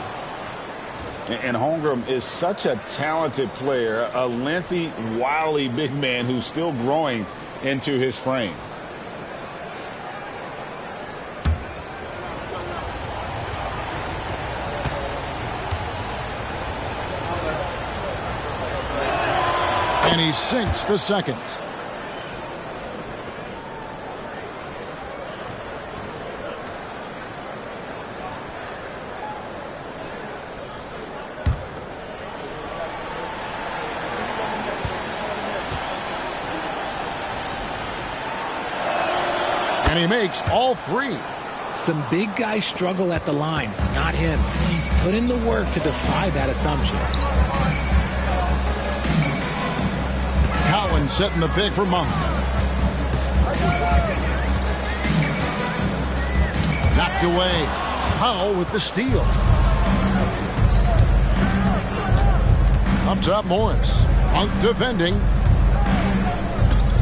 And Holmgren is such a talented player, a lengthy, wily big man who's still growing into his frame. And he sinks the second. And he makes all 3. Some big guys struggle at the line, not him. He's put in the work to defy that assumption. Collins setting the big for Monk. Knocked away. Powell with the steal. Up top, Morris. Monk defending.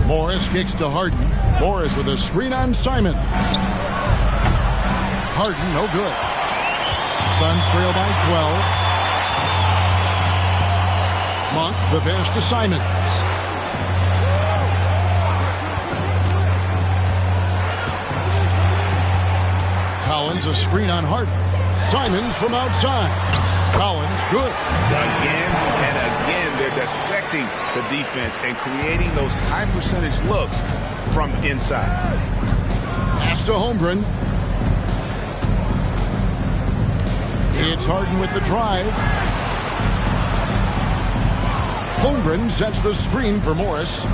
Morris kicks to Harden. Morris with a screen on Simon. Harden, no good. Suns trail by 12. Monk, the pass to Simons. Collins, a screen on Harden. Simons from outside. Collins, good. Again and again, they're dissecting the defense and creating those high percentage looks from inside. Pass to Holmgren. It's Harden with the drive. Holmgren sets the screen for Morris.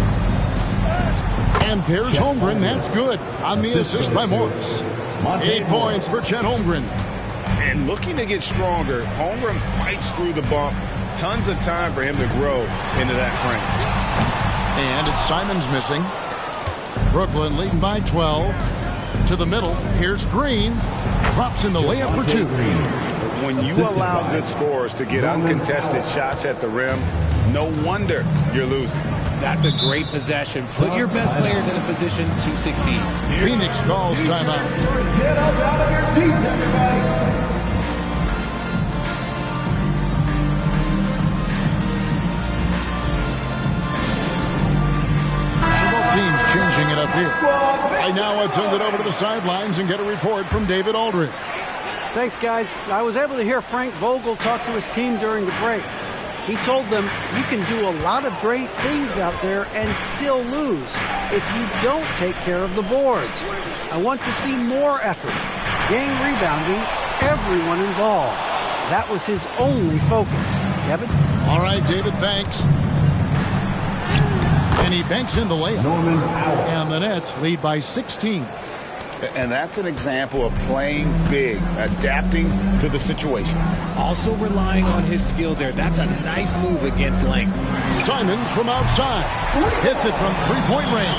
And there's Holmgren. That's good on the assist by Morris. 8 points for Chet Holmgren. And looking to get stronger, Holmgren fights through the bump. Tons of time for him to grow into that frame. And it's Simons missing. Brooklyn leading by 12. To the middle. Here's Green. Drops in the layup for 2. When you allow good scorers to get uncontested shots at the rim, no wonder you're losing. That's a great possession. Put your best players in a position to succeed. Phoenix calls timeout. Get up out of your seats, everybody. Teams changing it up here. Right now, let's send it over to the sidelines and get a report from David Aldridge. Thanks, guys. I was able to hear Frank Vogel talk to his team during the break. He told them, you can do a lot of great things out there and still lose if you don't take care of the boards. I want to see more effort, game rebounding, everyone involved. That was his only focus. Kevin? All right, David, thanks. And he banks in the layup. And the Nets lead by 16. And that's an example of playing big, adapting to the situation. Also relying on his skill there. That's a nice move against length. Simons from outside. Hits it from three-point range.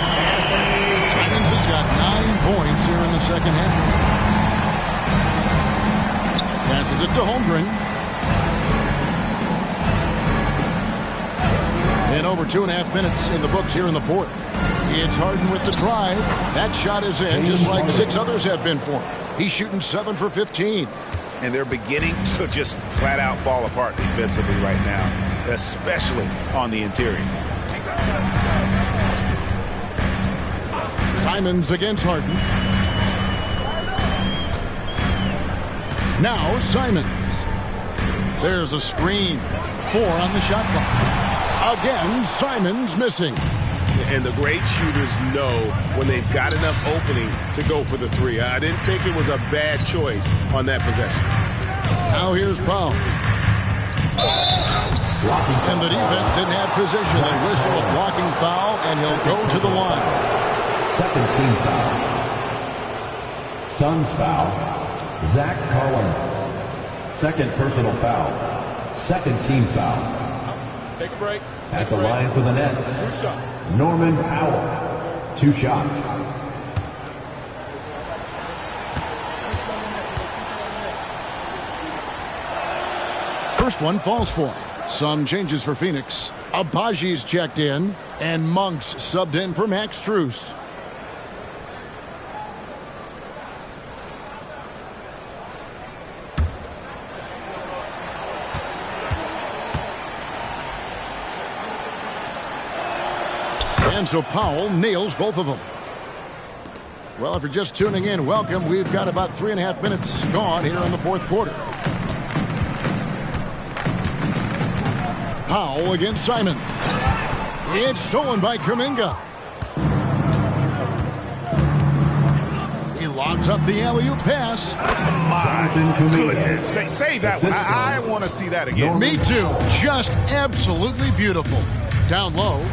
Simons has got 9 points here in the second half. Passes it to Holmgren. And over 2.5 minutes in the books here in the fourth. It's Harden with the drive. That shot is in, just like 6 others have been for him. He's shooting 7 for 15. And they're beginning to just flat out fall apart defensively right now, especially on the interior. Simons against Harden. Now Simons. There's a screen. 4 on the shot clock. Again, Simons missing. And the great shooters know when they've got enough opening to go for the three. I didn't think it was a bad choice on that possession. Now here's Powell. And the defense didn't have position. They whistle a blocking foul, and he'll go to the line. Second team foul. Suns foul. Zach Collins. Second personal foul. Second team foul. Take a break. At the line for the Nets, 2 shots. Norman Powell. 2 shots. First one falls for him. Some changes for Phoenix. Abaji's checked in, and Monk's subbed in for Max Strus. And so Powell nails both of them. Well, if you're just tuning in, welcome. We've got about 3.5 minutes gone here in the fourth quarter. Powell against Simon. It's stolen by Kuminga. He lobs up the alley-oop pass. My goodness. Say that one. I want to see that again. Me too. Just absolutely beautiful. Down low.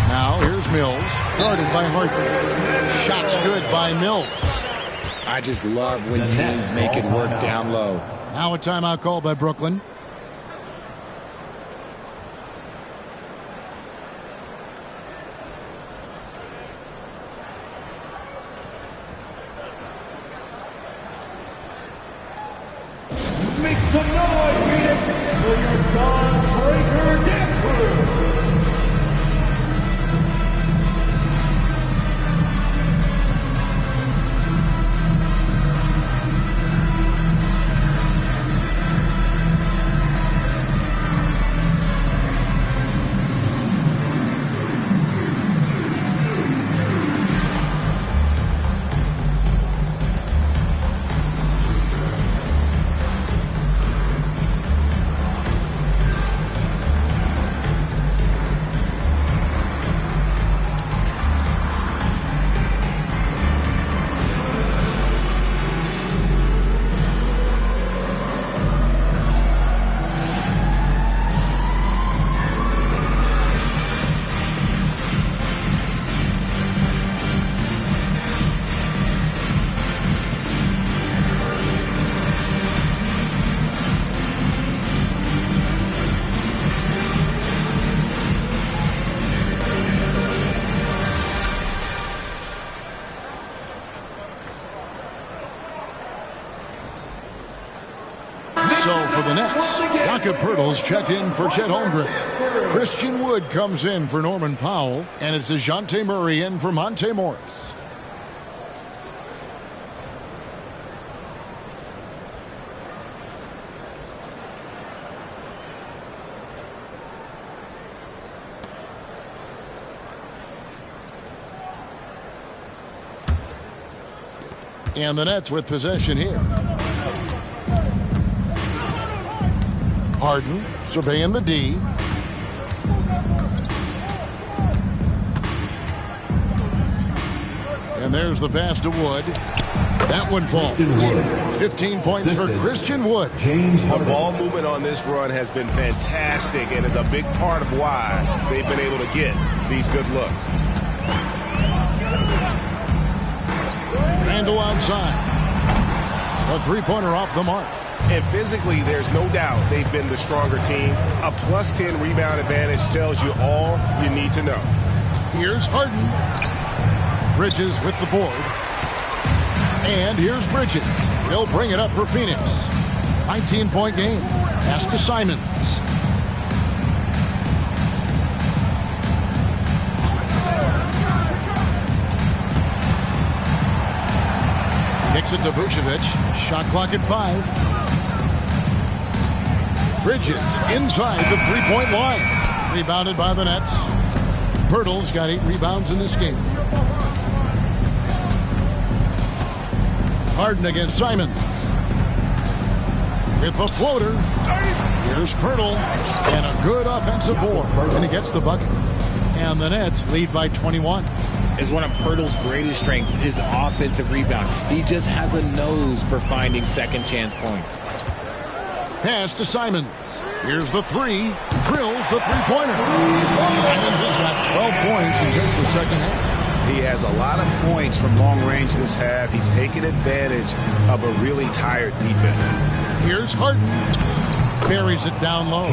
Now here's Mills, guarded by Harden. Shots good by Mills. I just love when teams make it work down low. Now a timeout call by Brooklyn. Make some noise, Phoenix, for your Dawnbreaker dance crew. So for the Nets, Jakob Poeltl's checked in for Chet Holmgren. Christian Wood comes in for Norman Powell, and it's DeJounte Murray in for Monte Morris. And the Nets with possession here. Harden surveying the D. And there's the pass to Wood. That one falls. 15 points for Christian Wood. The ball movement on this run has been fantastic and is a big part of why they've been able to get these good looks. Randall outside. A three-pointer off the mark. And physically, there's no doubt they've been the stronger team. A plus 10 rebound advantage tells you all you need to know. Here's Harden. Bridges with the board. And here's Bridges. He'll bring it up for Phoenix. 19-point game. Pass to Simons. Kicks it to Vucevic. Shot clock at 5. Bridges inside the three-point line. Rebounded by the Nets. Pirtle's got 8 rebounds in this game. Harden against Simons. With the floater. Here's Pirtle. And a good offensive board. And he gets the bucket. And the Nets lead by 21. Is one of Pirtle's greatest strengths, his offensive rebound. He just has a nose for finding second chance points. Pass to Simons. Here's the three. Drills the three-pointer. Simons has got 12 points in just the second half. He has a lot of points from long range this half. He's taken advantage of a really tired defense. Here's Harden. Buries it down low.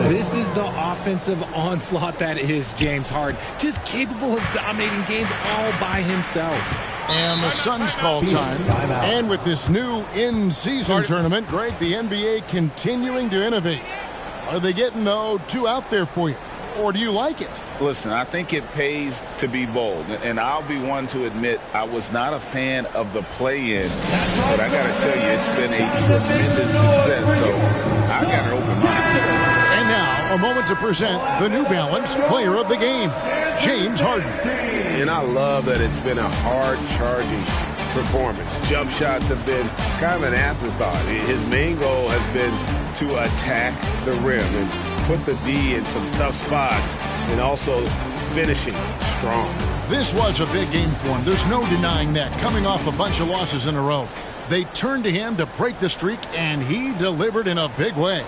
This is the offensive onslaught that is James Harden. Just capable of dominating games all by himself. And the Suns call time. And with this new in-season tournament, Greg, the NBA continuing to innovate. Are they getting, though, too out there for you? Or do you like it? Listen, I think it pays to be bold. And I'll be one to admit I was not a fan of the play-in. But I got to tell you, it's been a tremendous success. So I got an open mind. And now, a moment to present the New Balance Player of the Game, James Harden. And I love that it's been a hard-charging performance. Jump shots have been kind of an afterthought. His main goal has been to attack the rim and put the D in some tough spots and also finishing strong. This was a big game for him. There's no denying that. Coming off a bunch of losses in a row. They turned to him to break the streak, and he delivered in a big way.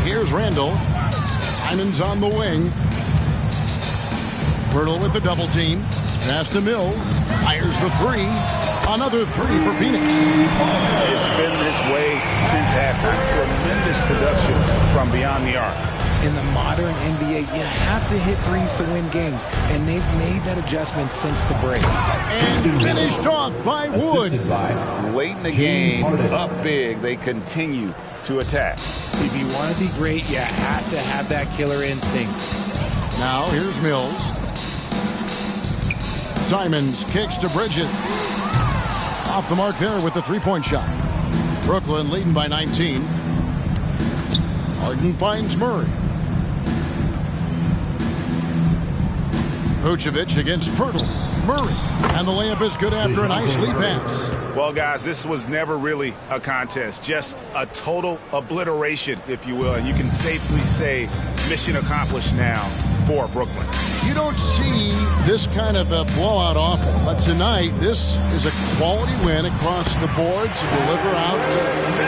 Here's Randall. Simons on the wing. Pirtle with the double team. Pass to Mills. Fires the three. Another three for Phoenix. It's been this way since halftime. Tremendous production from beyond the arc. In the modern NBA, you have to hit threes to win games, and they've made that adjustment since the break. And finished off by Wood. Late in the game, up big, they continue to attack. If you want to be great, you have to have that killer instinct. Now here's Mills. Simons kicks to Bridges. Off the mark there with the three-point shot. Brooklyn leading by 19. Harden finds Murray. Vucevic against Pirtle. Murray. And the layup is good after a nice lead pass. Well, guys, this was never really a contest. Just a total obliteration, if you will. And you can safely say mission accomplished now for Brooklyn. You don't see this kind of a blowout often, but tonight this is a quality win across the board to deliver out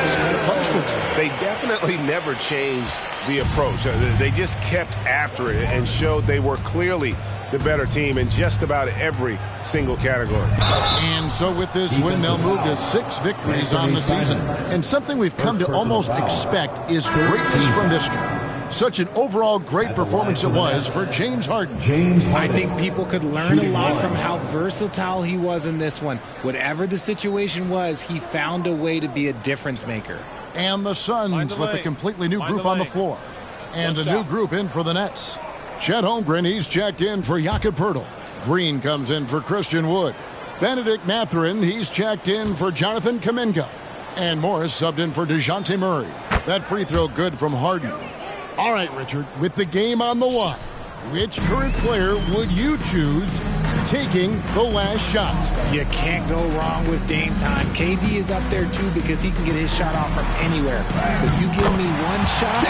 this kind of punishment. They definitely never changed the approach. They just kept after it and showed they were clearly the better team in just about every single category. And so with this win, they'll move to 6 victories on the season. And something we've come to almost expect is greatness from this guy. Such an overall great performance it was for James Harden. I think people could learn a lot from how versatile he was in this one. Whatever the situation was, he found a way to be a difference maker. And the Suns with a completely new group on the floor. And a new group in for the Nets. Chet Holmgren, he's checked in for Jakob Poeltl. Green comes in for Christian Wood. Benedict Mathurin, he's checked in for Jonathan Kuminga. And Morris subbed in for DeJounte Murray. That free throw good from Harden. All right, Richard, with the game on the line, which current player would you choose taking the last shot? You can't go wrong with Dame time. KD is up there, too, because he can get his shot off from anywhere. But you give me one shot,